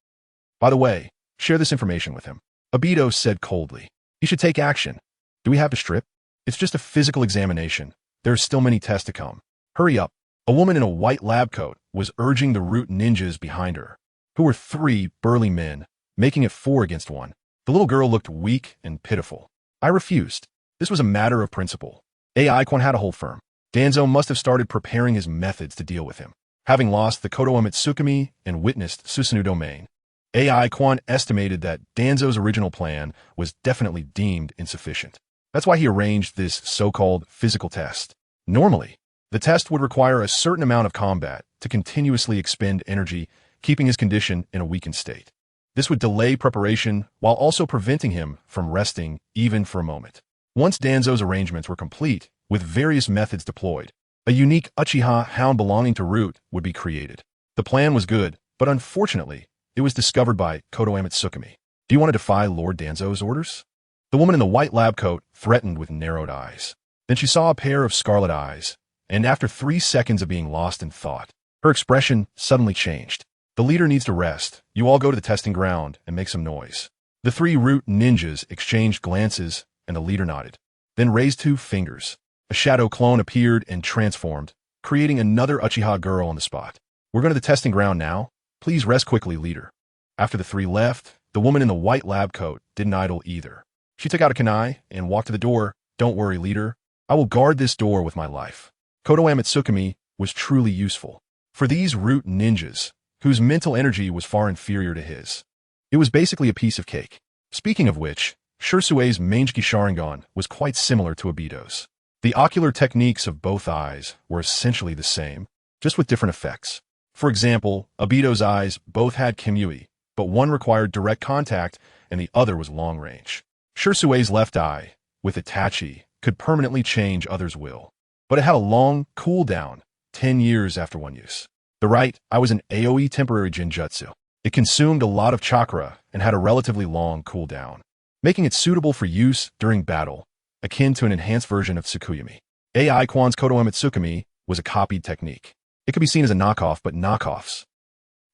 By the way, share this information with him. Obito said coldly. He should take action. Do we have to strip? It's just a physical examination. There are still many tests to come. Hurry up. A woman in a white lab coat was urging the root ninjas behind her, who were 3 burly men, making it 4 against 1. The little girl looked weak and pitiful. I refused. This was a matter of principle. AI Quan had a hold firm. Danzo must have started preparing his methods to deal with him. Having lost the Kodoha Mitsukami and witnessed Susanoo domain, AI Quan estimated that Danzo's original plan was definitely deemed insufficient. That's why he arranged this so-called physical test. Normally, the test would require a certain amount of combat to continuously expend energy, keeping his condition in a weakened state. This would delay preparation while also preventing him from resting even for a moment. Once Danzo's arrangements were complete, with various methods deployed, a unique Uchiha hound belonging to Root would be created. The plan was good, but unfortunately, it was discovered by Kodoha Mitsukami. Do you want to defy Lord Danzo's orders? The woman in the white lab coat threatened with narrowed eyes. Then she saw a pair of scarlet eyes, and after 3 seconds of being lost in thought, her expression suddenly changed. The leader needs to rest. You all go to the testing ground and make some noise. The 3 root ninjas exchanged glances, and the leader nodded, then raised 2 fingers. A shadow clone appeared and transformed, creating another Uchiha girl on the spot. We're going to the testing ground now. Please rest quickly, leader. After the 3 left, the woman in the white lab coat didn't idle either. She took out a kunai and walked to the door. Don't worry, leader. I will guard this door with my life. Kodoha Mitsukami was truly useful. For these root ninjas, whose mental energy was far inferior to his, it was basically a piece of cake. Speaking of which, Shursue's Manjiki Sharingan was quite similar to Obito's. The ocular techniques of both eyes were essentially the same, just with different effects. For example, Obito's eyes both had Kimui, but one required direct contact and the other was long range. Shursue's left eye, with Itachi, could permanently change others' will, but it had a long cooldown, 10 years after one use. The right eye was an AoE temporary genjutsu. It consumed a lot of chakra and had a relatively long cooldown, making it suitable for use during battle, akin to an enhanced version of Tsukuyami. AI Quan's Kodoha Mitsukami was a copied technique. It could be seen as a knockoff, but knockoffs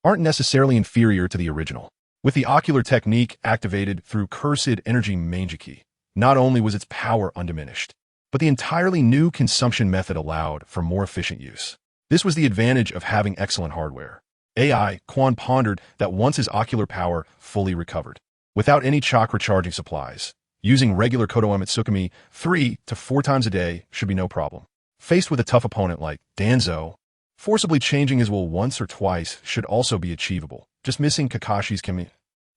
aren't necessarily inferior to the original. With the ocular technique activated through Cursed Energy Manjiki, not only was its power undiminished, but the entirely new consumption method allowed for more efficient use. This was the advantage of having excellent hardware. AI Quan pondered that once his ocular power fully recovered, without any chakra charging supplies, using regular Kodoha Mitsukami 3 to 4 times a day should be no problem. Faced with a tough opponent like Danzo, Forcibly changing his will once or twice should also be achievable, just missing Kakashi's Kimi.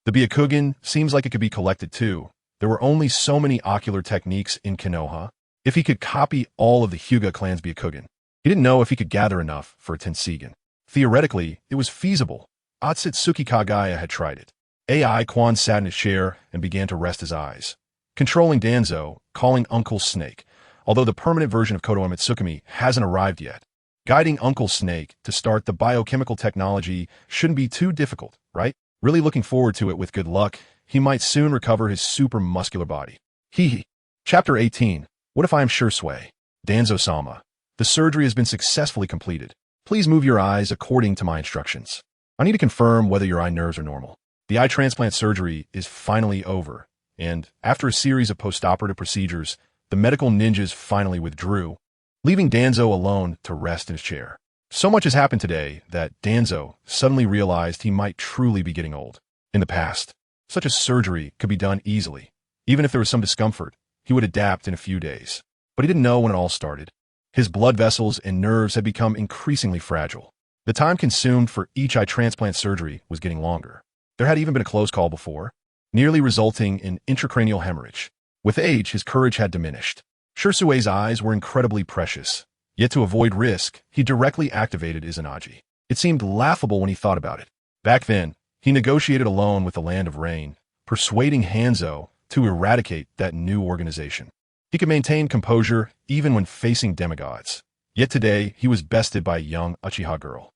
The Byakugan seems like it could be collected too. There were only so many ocular techniques in Konoha. If he could copy all of the Hyuga clan's Byakugan, he didn't know if he could gather enough for a Tensigan. Theoretically, it was feasible. Otsutsuki Kagaya had tried it. Uchiha Quan sat in his chair and began to rest his eyes, controlling Danzo, calling Uncle Snake, although the permanent version of Kodoha Mitsukami hasn't arrived yet. Guiding Uncle Snake to start the biochemical technology shouldn't be too difficult, right? Really looking forward to it. With good luck, he might soon recover his super muscular body. Hee. Chapter 18. What if I am Shursui? Danzo-sama. The surgery has been successfully completed. Please move your eyes according to my instructions. I need to confirm whether your eye nerves are normal. The eye transplant surgery is finally over, and after a series of postoperative procedures, the medical ninjas finally withdrew, leaving Danzo alone to rest in his chair. So much has happened today that Danzo suddenly realized he might truly be getting old. In the past, such a surgery could be done easily. Even if there was some discomfort, he would adapt in a few days. But he didn't know when it all started. His blood vessels and nerves had become increasingly fragile. The time consumed for each eye transplant surgery was getting longer. There had even been a close call before, nearly resulting in intracranial hemorrhage. With age, his courage had diminished. Shursui's eyes were incredibly precious. Yet to avoid risk, he directly activated Izanagi. It seemed laughable when he thought about it. Back then, he negotiated alone with the Land of Rain, persuading Hanzo to eradicate that new organization. He could maintain composure even when facing demigods. Yet today, he was bested by a young Uchiha girl.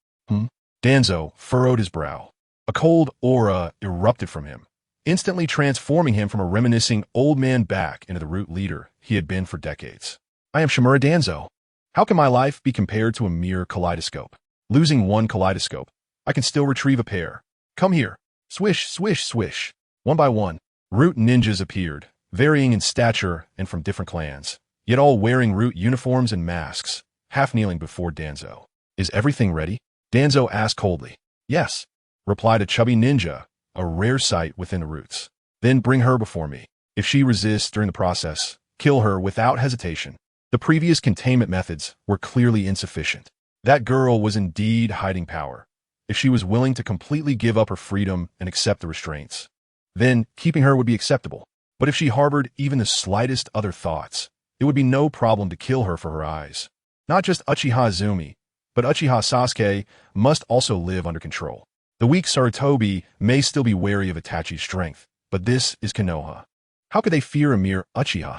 Danzo furrowed his brow. A cold aura erupted from him, instantly transforming him from a reminiscing old man back into the root leader he had been for decades. I am Shimura Danzo. How can my life be compared to a mere kaleidoscope? Losing one kaleidoscope, I can still retrieve a pair. Come here. Swish, swish, swish. One by one, root ninjas appeared, varying in stature and from different clans, yet all wearing root uniforms and masks, half kneeling before Danzo. Is everything ready? Danzo asked coldly. Yes, replied a chubby ninja, a rare sight within the roots. Then bring her before me. If she resists during the process, kill her without hesitation. The previous containment methods were clearly insufficient. That girl was indeed hiding power. If she was willing to completely give up her freedom and accept the restraints, then keeping her would be acceptable. But if she harbored even the slightest other thoughts, it would be no problem to kill her for her eyes. Not just Uchiha Izumi, but Uchiha Sasuke must also live under control. The weak Sarutobi may still be wary of Itachi's strength, but this is Konoha. How could they fear a mere Uchiha?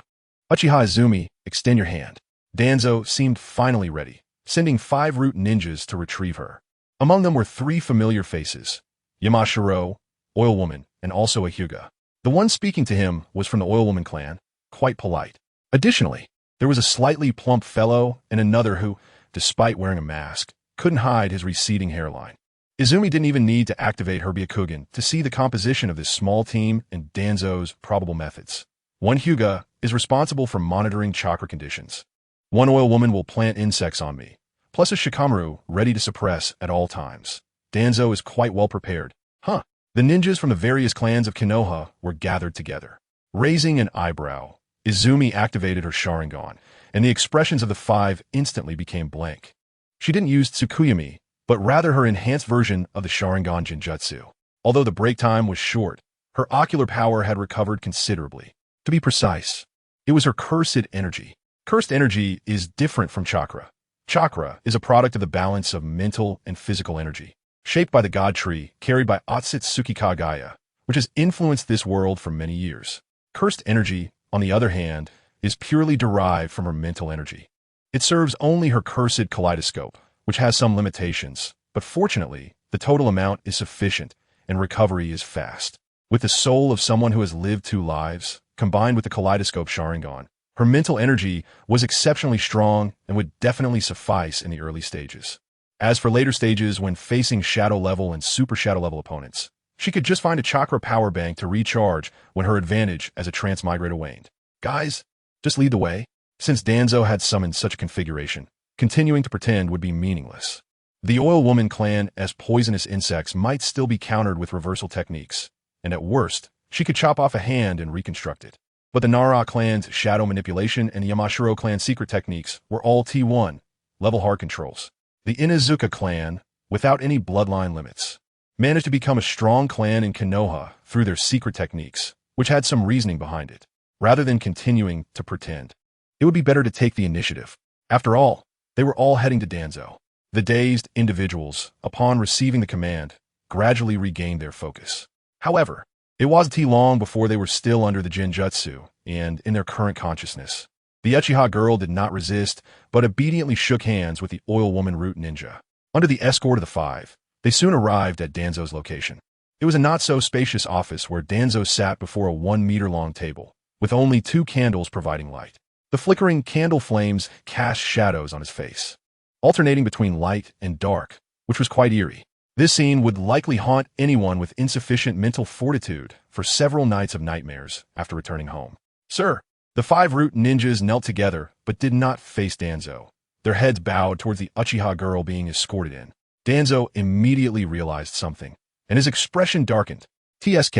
Uchiha Izumi, extend your hand. Danzo seemed finally ready, sending 5 root ninjas to retrieve her. Among them were 3 familiar faces, Yamashiro, Oil Woman, and also a Hyuga. The one speaking to him was from the Oil Woman clan, quite polite. Additionally, there was a slightly plump fellow and another who, despite wearing a mask, couldn't hide his receding hairline. Izumi didn't even need to activate her Byakugan to see the composition of this small team and Danzo's probable methods. One Hyuga is responsible for monitoring chakra conditions. One Oil Woman will plant insects on me, plus a Shikamaru ready to suppress at all times. Danzo is quite well prepared. The ninjas from the various clans of Konoha were gathered together. Raising an eyebrow, Izumi activated her Sharingan, and the expressions of the 5 instantly became blank. She didn't use Tsukuyami, but rather her enhanced version of the Sharingan Genjutsu. Although the break time was short, her ocular power had recovered considerably. To be precise, it was her cursed energy. Cursed energy is different from chakra. Chakra is a product of the balance of mental and physical energy, shaped by the God Tree carried by Otsutsuki Kagaya, which has influenced this world for many years. Cursed energy, on the other hand, is purely derived from her mental energy. It serves only her cursed kaleidoscope, which has some limitations, but fortunately, the total amount is sufficient and recovery is fast. With the soul of someone who has lived 2 lives, combined with the kaleidoscope Sharingan, her mental energy was exceptionally strong and would definitely suffice in the early stages. As for later stages when facing shadow level and super shadow level opponents, she could just find a chakra power bank to recharge when her advantage as a transmigrator waned. Guys, just lead the way. Since Danzo had summoned such a configuration, continuing to pretend would be meaningless. The Oil Woman clan as poisonous insects might still be countered with reversal techniques, and at worst, she could chop off a hand and reconstruct it. But the Nara clan's shadow manipulation and the Yamashiro clan's secret techniques were all T1, level hard controls. The Inuzuka clan, without any bloodline limits, managed to become a strong clan in Konoha through their secret techniques, which had some reasoning behind it, rather than continuing to pretend. It would be better to take the initiative. After all, they were all heading to Danzo. The dazed individuals, upon receiving the command, gradually regained their focus. However, it wasn't long before they were still under the Jinjutsu and in their current consciousness. The Uchiha girl did not resist, but obediently shook hands with the oil woman root ninja. Under the escort of the five, they soon arrived at Danzo's location. It was a not-so-spacious office where Danzo sat before a 1-meter-long table, with only 2 candles providing light. The flickering candle flames cast shadows on his face, alternating between light and dark, which was quite eerie. This scene would likely haunt anyone with insufficient mental fortitude for several nights of nightmares after returning home. Sir, the 5 root ninjas knelt together but did not face Danzo. Their heads bowed towards the Uchiha girl being escorted in. Danzo immediately realized something, and his expression darkened. TSK.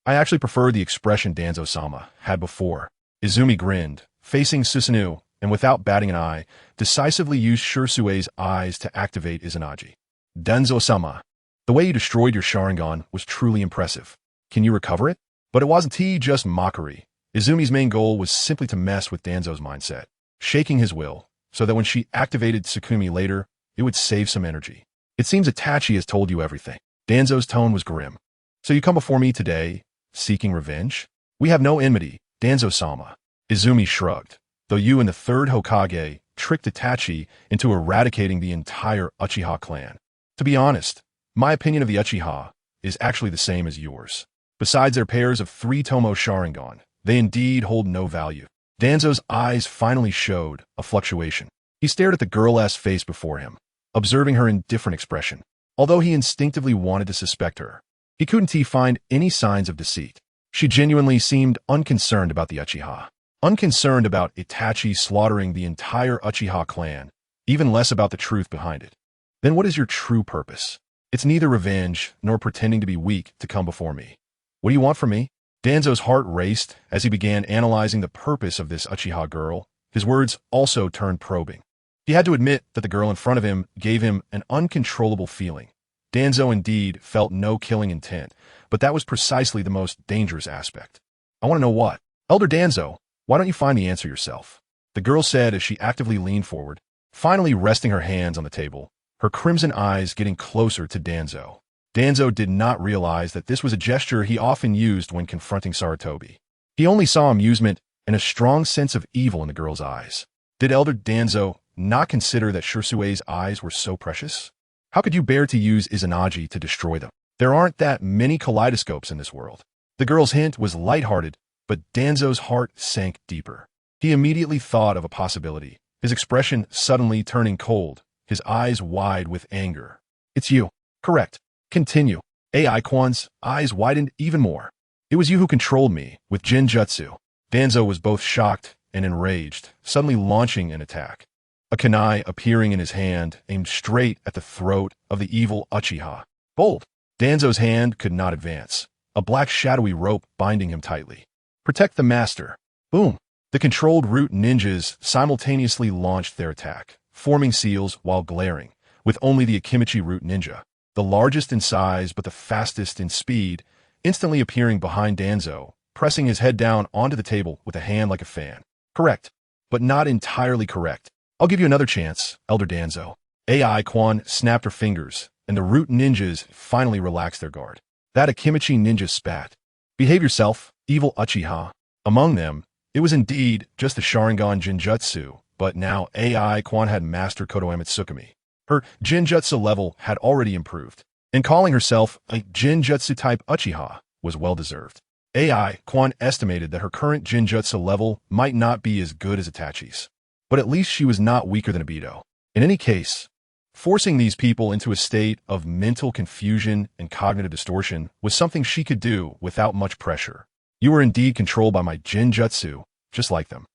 I actually prefer the expression Danzo-sama had before. Izumi grinned, facing Susanoo, and without batting an eye, decisively used Shursue's eyes to activate Izanagi. Danzo-sama, the way you destroyed your Sharingan was truly impressive. Can you recover it? But it wasn't just mockery. Izumi's main goal was simply to mess with Danzo's mindset, shaking his will, so that when she activated Tsukumi later, it would save some energy. It seems Itachi has told you everything. Danzo's tone was grim. So you come before me today, seeking revenge? We have no enmity, Danzo-sama. Izumi shrugged. Though you and the 3rd Hokage tricked Itachi into eradicating the entire Uchiha clan. To be honest, my opinion of the Uchiha is actually the same as yours. Besides their pairs of 3 Tomo Sharingan, they indeed hold no value. Danzo's eyes finally showed a fluctuation. He stared at the girl-ass face before him, observing her indifferent expression. Although he instinctively wanted to suspect her, he couldn't find any signs of deceit. She genuinely seemed unconcerned about the Uchiha, unconcerned about Itachi slaughtering the entire Uchiha clan, even less about the truth behind it. Then what is your true purpose? It's neither revenge nor pretending to be weak to come before me. What do you want from me? Danzo's heart raced as he began analyzing the purpose of this Uchiha girl. His words also turned probing. He had to admit that the girl in front of him gave him an uncontrollable feeling. Danzo indeed felt no killing intent, but that was precisely the most dangerous aspect. I want to know what. Elder Danzo, why don't you find the answer yourself? The girl said as she actively leaned forward, finally resting her hands on the table, her crimson eyes getting closer to Danzo. Danzo did not realize that this was a gesture he often used when confronting Sarutobi. He only saw amusement and a strong sense of evil in the girl's eyes. Did Elder Danzo not consider that Shursue's eyes were so precious? How could you bear to use Izanagi to destroy them? There aren't that many kaleidoscopes in this world. The girl's hint was lighthearted, but Danzo's heart sank deeper. He immediately thought of a possibility, his expression suddenly turning cold, his eyes wide with anger. It's you. Correct. Continue. AI Quan's eyes widened even more. It was you who controlled me with Jinjutsu. Danzo was both shocked and enraged, suddenly launching an attack. A kunai appearing in his hand aimed straight at the throat of the evil Uchiha. Bold. Danzo's hand could not advance, a black shadowy rope binding him tightly. Protect the master. Boom. The controlled root ninjas simultaneously launched their attack, forming seals while glaring, with only the Akimichi root ninja, the largest in size but the fastest in speed, instantly appearing behind Danzo, pressing his head down onto the table with a hand like a fan. Correct, but not entirely correct. I'll give you another chance, Elder Danzo. AI Quan snapped her fingers, and the root ninjas finally relaxed their guard. That Akimichi ninja spat. Behave yourself, evil Uchiha. Among them, it was indeed just the Sharingan Jinjutsu, but now AI Quan had mastered Kodoeme Tsukumi. Her Jinjutsu level had already improved, and calling herself a Jinjutsu-type Uchiha was well-deserved. AI Quan estimated that her current Jinjutsu level might not be as good as Itachi's, but at least she was not weaker than Obito. In any case, forcing these people into a state of mental confusion and cognitive distortion was something she could do without much pressure. You were indeed controlled by my Jinjutsu, just like them.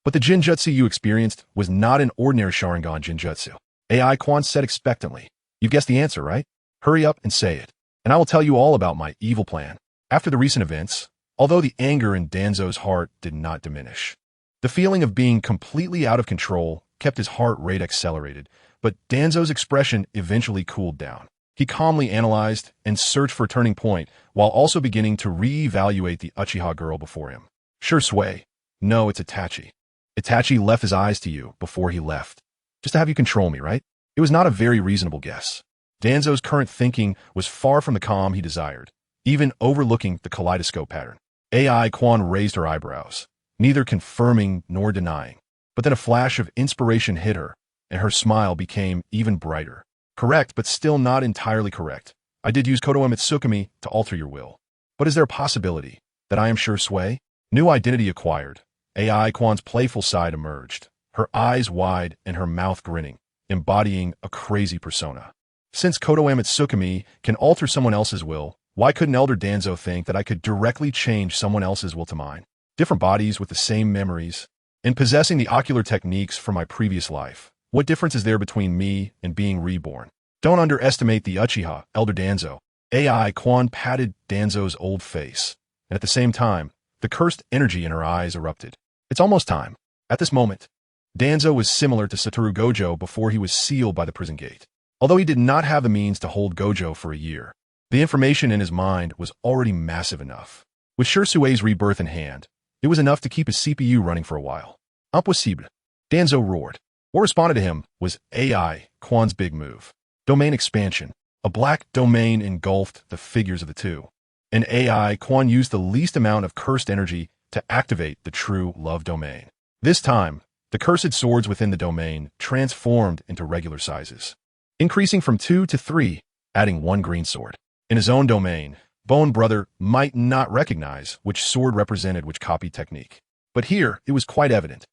But the Jinjutsu you experienced was not an ordinary Sharingan Jinjutsu. AI Quan said expectantly. You guessed the answer, right? Hurry up and say it, and I will tell you all about my evil plan. After the recent events, although the anger in Danzo's heart did not diminish, the feeling of being completely out of control kept his heart rate accelerated, but Danzo's expression eventually cooled down. He calmly analyzed and searched for a turning point, while also beginning to re-evaluate the Uchiha girl before him. Sure, Sway. No, it's Itachi. Itachi left his eyes to you before he left. Just to have you control me, right? It was not a very reasonable guess. Danzo's current thinking was far from the calm he desired, even overlooking the kaleidoscope pattern. AI Quan raised her eyebrows, neither confirming nor denying. But then a flash of inspiration hit her, and her smile became even brighter. Correct, but still not entirely correct. I did use Konoha Mitsukami to alter your will. But is there a possibility that I am sure Sway? New identity acquired. AI Quan's playful side emerged, her eyes wide and her mouth grinning, embodying a crazy persona. Since Konoha Mitsukami can alter someone else's will, why couldn't Elder Danzo think that I could directly change someone else's will to mine? Different bodies with the same memories. In possessing the ocular techniques from my previous life, what difference is there between me and being reborn? Don't underestimate the Uchiha, Elder Danzo. AI Quan patted Danzo's old face, and at the same time, the cursed energy in her eyes erupted. It's almost time. At this moment, Danzo was similar to Satoru Gojo before he was sealed by the prison gate. Although he did not have the means to hold Gojo for a year, the information in his mind was already massive enough. With Shirsue's rebirth in hand, it was enough to keep his CPU running for a while. Impossible. Danzo roared. What responded to him was AI Quan's big move. Domain expansion. A black domain engulfed the figures of the two. In AI, Quan used the least amount of cursed energy to activate the true love domain. This time, the cursed swords within the domain transformed into regular sizes, increasing from 2 to 3, adding 1 green sword. In his own domain, Bone Brother might not recognize which sword represented which copy technique. But here, it was quite evident.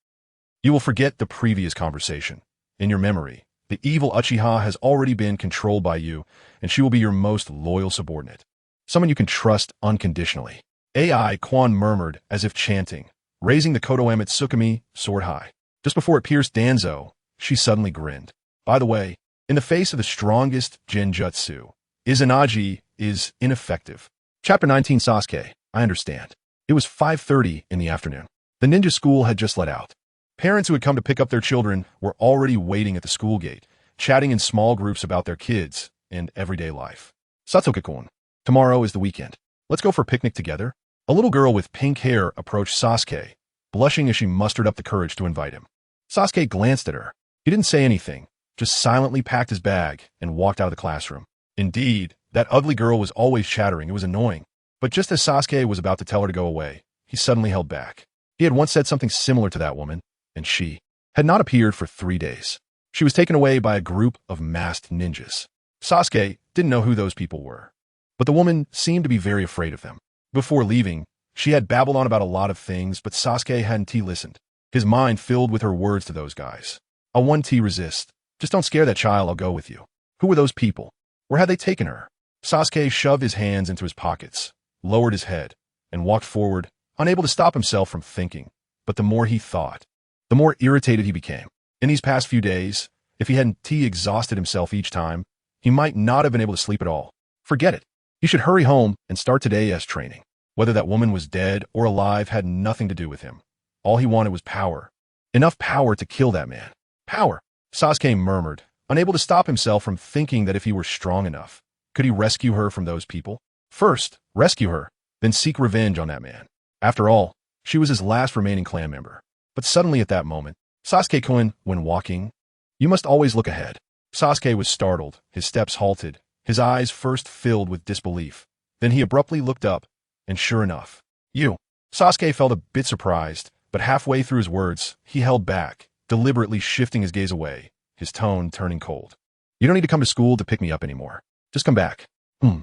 You will forget the previous conversation. In your memory, the evil Uchiha has already been controlled by you, and she will be your most loyal subordinate. Someone you can trust unconditionally. AI Quan murmured as if chanting, raising the Konoha Mitsukami sword high. Just before it pierced Danzo, she suddenly grinned. By the way, in the face of the strongest genjutsu, Izanagi is ineffective. Chapter 19 Sasuke, I understand. It was 5:30 in the afternoon. The ninja school had just let out. Parents who had come to pick up their children were already waiting at the school gate, chatting in small groups about their kids and everyday life. Satoke-kun, tomorrow is the weekend. Let's go for a picnic together. A little girl with pink hair approached Sasuke, blushing as she mustered up the courage to invite him. Sasuke glanced at her. He didn't say anything, just silently packed his bag and walked out of the classroom. Indeed, that ugly girl was always chattering. It was annoying. But just as Sasuke was about to tell her to go away, he suddenly held back. He had once said something similar to that woman, and she had not appeared for 3 days. She was taken away by a group of masked ninjas. Sasuke didn't know who those people were, but the woman seemed to be very afraid of them. Before leaving, she had babbled on about a lot of things, but Sasuke hadn't listened. His mind filled with her words to those guys. I'll 1T resist. Just don't scare that child, I'll go with you. Who were those people? Where had they taken her? Sasuke shoved his hands into his pockets, lowered his head, and walked forward, unable to stop himself from thinking. But the more he thought, the more irritated he became. In these past few days, if he hadn't exhausted himself each time, he might not have been able to sleep at all. Forget it. He should hurry home and start today as training. Whether that woman was dead or alive had nothing to do with him. All he wanted was power. Enough power to kill that man. Power. Sasuke murmured, unable to stop himself from thinking that if he were strong enough, could he rescue her from those people? First, rescue her, then seek revenge on that man. After all, she was his last remaining clan member. But suddenly at that moment, Sasuke-kun, when walking, you must always look ahead. Sasuke was startled, his steps halted, his eyes first filled with disbelief. Then he abruptly looked up, and sure enough, you. Sasuke felt a bit surprised, but halfway through his words, he held back, deliberately shifting his gaze away, his tone turning cold. You don't need to come to school to pick me up anymore. Just come back. Then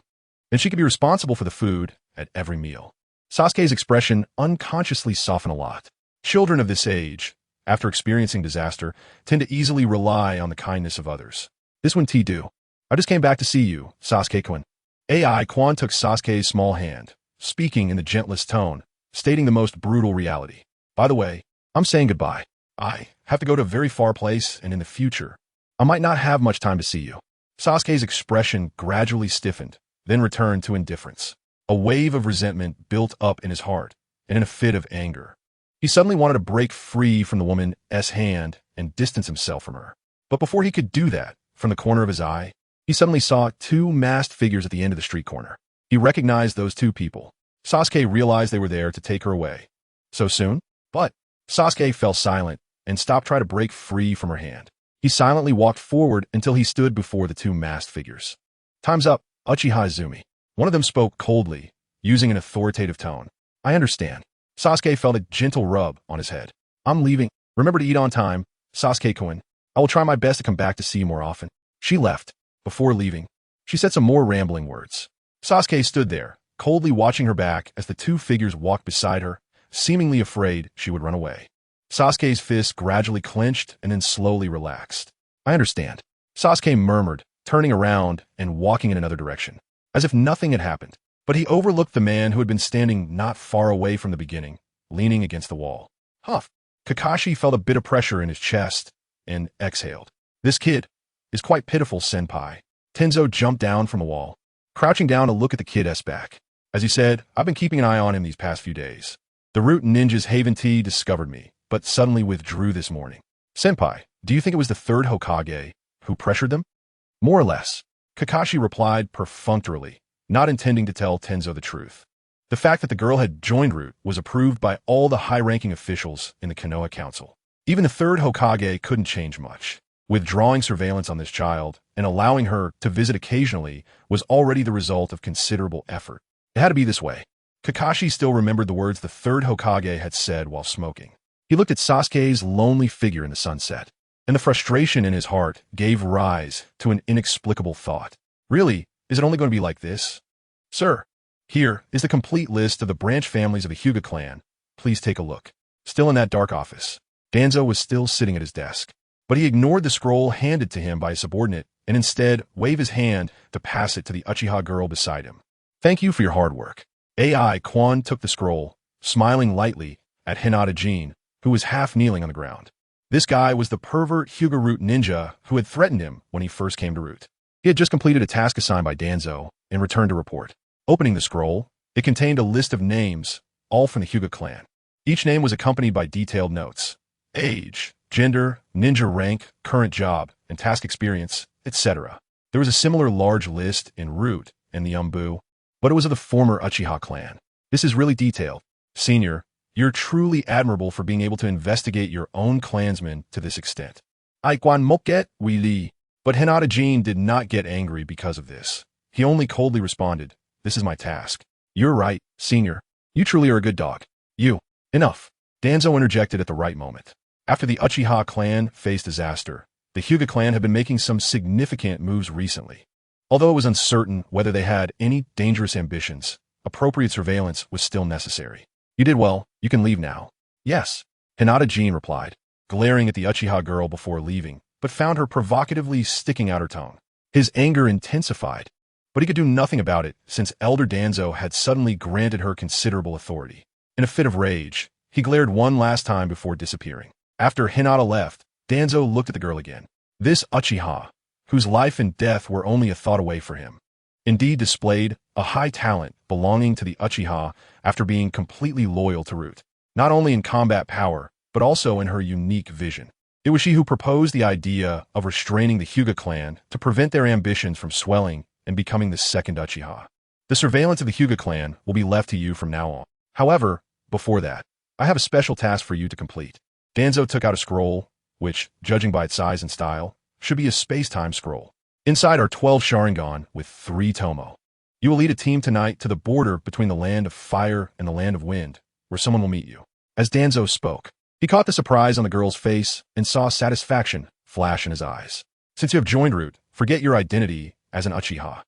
she could be responsible for the food at every meal. Sasuke's expression unconsciously softened a lot. Children of this age, after experiencing disaster, tend to easily rely on the kindness of others. This wouldn't do. I just came back to see you, Sasuke-kun. AI Quan took Sasuke's small hand, speaking in the gentlest tone, stating the most brutal reality. By the way, I'm saying goodbye. I have to go to a very far place, and in the future, I might not have much time to see you. Sasuke's expression gradually stiffened, then returned to indifference. A wave of resentment built up in his heart, and in a fit of anger, he suddenly wanted to break free from the woman's hand and distance himself from her. But before he could do that, from the corner of his eye, he suddenly saw two masked figures at the end of the street corner. He recognized those two people. Sasuke realized they were there to take her away. So soon? But Sasuke fell silent and stopped trying to break free from her hand. He silently walked forward until he stood before the two masked figures. "Time's up, Uchiha Izumi." One of them spoke coldly, using an authoritative tone. "I understand." Sasuke felt a gentle rub on his head. "I'm leaving. Remember to eat on time, Sasuke-kun. I will try my best to come back to see you more often." She left. Before leaving, she said some more rambling words. Sasuke stood there, coldly watching her back as the two figures walked beside her, seemingly afraid she would run away. Sasuke's fists gradually clenched and then slowly relaxed. "I understand," Sasuke murmured, turning around and walking in another direction, as if nothing had happened. But he overlooked the man who had been standing not far away from the beginning, leaning against the wall. Huff! Kakashi felt a bit of pressure in his chest and exhaled. "This kid is quite pitiful, senpai." Tenzo jumped down from the wall, crouching down to look at the kid's back. As he said, "I've been keeping an eye on him these past few days. The root ninja's Haven Tea discovered me, but suddenly withdrew this morning." "Senpai, do you think it was the third Hokage who pressured them?" "More or less," Kakashi replied perfunctorily, not intending to tell Tenzo the truth. The fact that the girl had joined Root was approved by all the high-ranking officials in the Konoha Council. Even the third Hokage couldn't change much. Withdrawing surveillance on this child and allowing her to visit occasionally was already the result of considerable effort. It had to be this way. Kakashi still remembered the words the third Hokage had said while smoking. He looked at Sasuke's lonely figure in the sunset, and the frustration in his heart gave rise to an inexplicable thought. Really, is it only going to be like this? "Sir, here is the complete list of the branch families of the Hyuga clan. Please take a look." Still in that dark office, Danzo was still sitting at his desk, but he ignored the scroll handed to him by his subordinate and instead waved his hand to pass it to the Uchiha girl beside him. "Thank you for your hard work." Uchiha Quan took the scroll, smiling lightly at Hinata-jin, who was half kneeling on the ground. This guy was the pervert Hyuga Root ninja who had threatened him when he first came to Root. He had just completed a task assigned by Danzo and returned to report. Opening the scroll, it contained a list of names, all from the Hyuga clan. Each name was accompanied by detailed notes: age, gender, ninja rank, current job, and task experience, etc. There was a similar large list in Root and the Umbu, but it was of the former Uchiha clan. "This is really detailed. Senior, you're truly admirable for being able to investigate your own clansmen to this extent." "Aikwan moket wili." But Hinata-jin did not get angry because of this. He only coldly responded, "This is my task." "You're right, Senior. You truly are a good dog." "You." Enough. Danzo interjected at the right moment. After the Uchiha clan faced disaster, the Hyuga clan had been making some significant moves recently. Although it was uncertain whether they had any dangerous ambitions, appropriate surveillance was still necessary. "You did well. You can leave now." "Yes," Hinata-jin replied, glaring at the Uchiha girl before leaving, but found her provocatively sticking out her tongue. His anger intensified, but he could do nothing about it since Elder Danzo had suddenly granted her considerable authority. In a fit of rage, he glared one last time before disappearing. After Hinata left, Danzo looked at the girl again. This Uchiha, whose life and death were only a thought away for him, indeed displayed a high talent belonging to the Uchiha after being completely loyal to Root, not only in combat power, but also in her unique vision. It was she who proposed the idea of restraining the Hyuga clan to prevent their ambitions from swelling and becoming the second Uchiha. The surveillance of the Hyuga clan will be left to you from now on. However, before that, I have a special task for you to complete. Danzo took out a scroll, which, judging by its size and style, should be a space-time scroll. Inside are 12 Sharingan with 3 Tomo. You will lead a team tonight to the border between the land of fire and the land of wind, where someone will meet you. As Danzo spoke, he caught the surprise on the girl's face and saw satisfaction flash in his eyes. "Since you have joined Root, forget your identity as an Uchiha.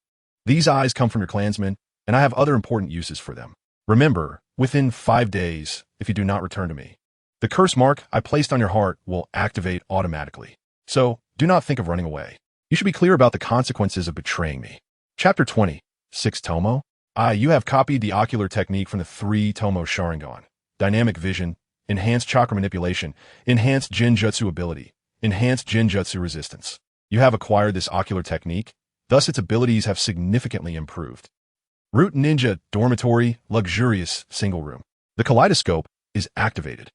These eyes come from your clansmen, and I have other important uses for them. Remember, within 5 days, if you do not return to me, the curse mark I placed on your heart will activate automatically. So, do not think of running away. You should be clear about the consequences of betraying me." Chapter 20. 6 Tomo? You have copied the ocular technique from the 3 Tomo Sharingan. Dynamic vision, enhanced chakra manipulation, enhanced Genjutsu ability, enhanced Genjutsu resistance. You have acquired this ocular technique, thus its abilities have significantly improved. Root Ninja Dormitory Luxurious Single Room. The kaleidoscope is activated.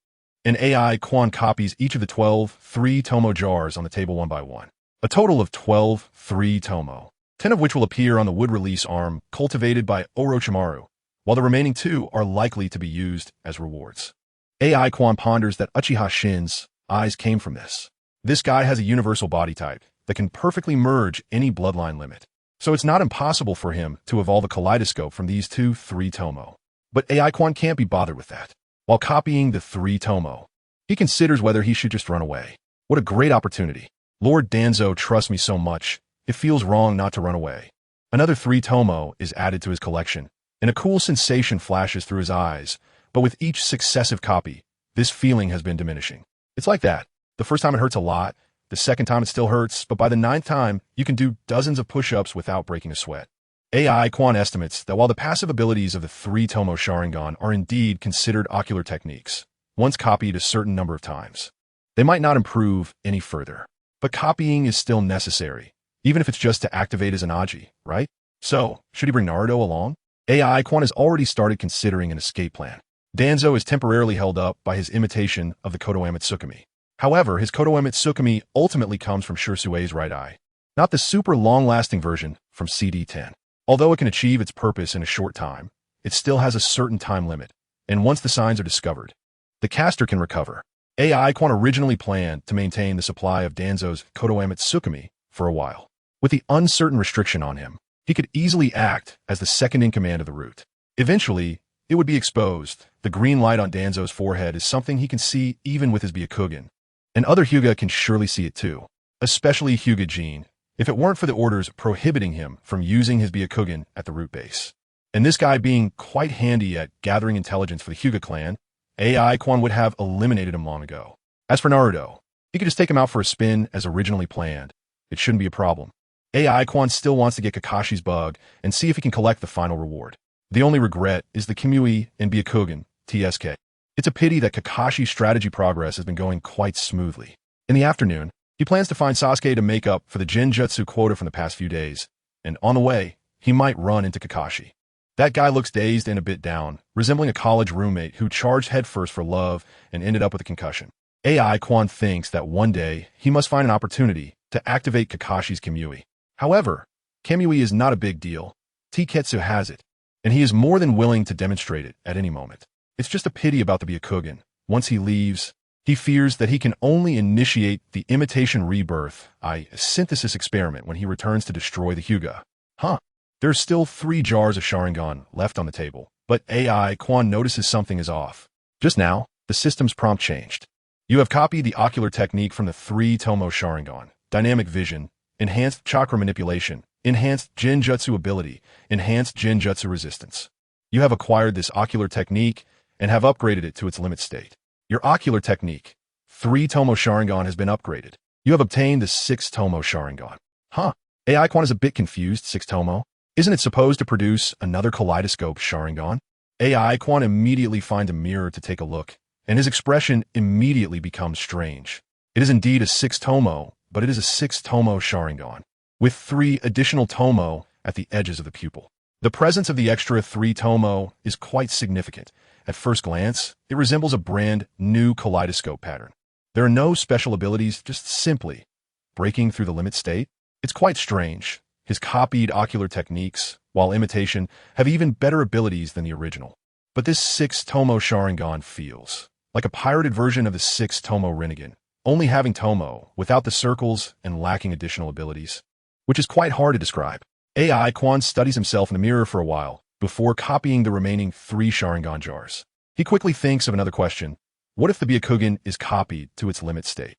An AI Quan copies each of the 12 3-tomo jars on the table one by one. A total of 12 3-tomo, 10 of which will appear on the wood release arm cultivated by Orochimaru, while the remaining 2 are likely to be used as rewards. AI Quan ponders that Uchiha Shin's eyes came from this. This guy has a universal body type that can perfectly merge any bloodline limit, so it's not impossible for him to evolve a kaleidoscope from these 2 3-tomo. But AI Quan can't be bothered with that. While copying the 3-tomo, he considers whether he should just run away. What a great opportunity. Lord Danzo trusts me so much, it feels wrong not to run away. Another 3-tomo is added to his collection, and a cool sensation flashes through his eyes, but with each successive copy, this feeling has been diminishing. It's like that. The first time it hurts a lot, the second time it still hurts, but by the 9th time, you can do dozens of push-ups without breaking a sweat. AI Quan estimates that while the passive abilities of the 3-tomo Sharingan are indeed considered ocular techniques, once copied a certain number of times, they might not improve any further. But copying is still necessary, even if it's just to activate as an Aji, right? So, should he bring Naruto along? AI Quan has already started considering an escape plan. Danzo is temporarily held up by his imitation of the Kodoame Tsukumi. However, his Kodoame Tsukumi ultimately comes from Shirsue's right eye, not the super long-lasting version from CD10. Although it can achieve its purpose in a short time, it still has a certain time limit, and once the signs are discovered, the caster can recover. AI Quan originally planned to maintain the supply of Danzo's Kodoame Tsukumi for a while. With the uncertain restriction on him, he could easily act as the second-in-command of the root. Eventually, it would be exposed. The green light on Danzo's forehead is something he can see even with his Byakugan, and other Hyuga can surely see it too, especially Hyuga Jin, if it weren't for the orders prohibiting him from using his Byakugan at the root base. And this guy being quite handy at gathering intelligence for the Hyuga clan, AI Quan would have eliminated him long ago. As for Naruto, he could just take him out for a spin as originally planned. It shouldn't be a problem. AI Quan still wants to get Kakashi's bug and see if he can collect the final reward. The only regret is the Kimui and Byakugan, TSK. It's a pity that Kakashi's strategy progress has been going quite smoothly. In the afternoon, he plans to find Sasuke to make up for the Genjutsu quota from the past few days, and on the way, he might run into Kakashi. That guy looks dazed and a bit down, resembling a college roommate who charged headfirst for love and ended up with a concussion. AI Quan thinks that one day he must find an opportunity to activate Kakashi's Kimui. However, Kimui is not a big deal. Tiketsu has it, and he is more than willing to demonstrate it at any moment. It's just a pity about the Byakugan. Once he leaves, he fears that he can only initiate the imitation rebirth, synthesis experiment when he returns to destroy the Hyuga. There's still 3 jars of Sharingan left on the table, but AI Quan notices something is off. Just now, the system's prompt changed. You have copied the ocular technique from the 3-tomo Sharingan, dynamic vision, enhanced chakra manipulation, enhanced Genjutsu ability, enhanced Genjutsu resistance. You have acquired this ocular technique and have upgraded it to its limit state. Your ocular technique, 3-tomo Sharingan, has been upgraded. You have obtained the 6-tomo Sharingan. AI Quan is a bit confused. 6-tomo? Isn't it supposed to produce another kaleidoscope Sharingan? AI Quan immediately finds a mirror to take a look, and his expression immediately becomes strange. It is indeed a 6-tomo, but it is a 6-tomo Sharingan, with 3 additional tomo at the edges of the pupil. The presence of the extra 3-tomo is quite significant. At first glance, it resembles a brand new kaleidoscope pattern. There are no special abilities, just simply breaking through the limit state. It's quite strange. His copied ocular techniques, while imitation, have even better abilities than the original. But this 6-tomo Sharingan feels like a pirated version of the 6-tomo Rinnegan, only having tomo without the circles and lacking additional abilities, which is quite hard to describe. AI Quan studies himself in the mirror for a while before copying the remaining 3 Sharingan jars. He quickly thinks of another question. What if the Byakugan is copied to its limit state?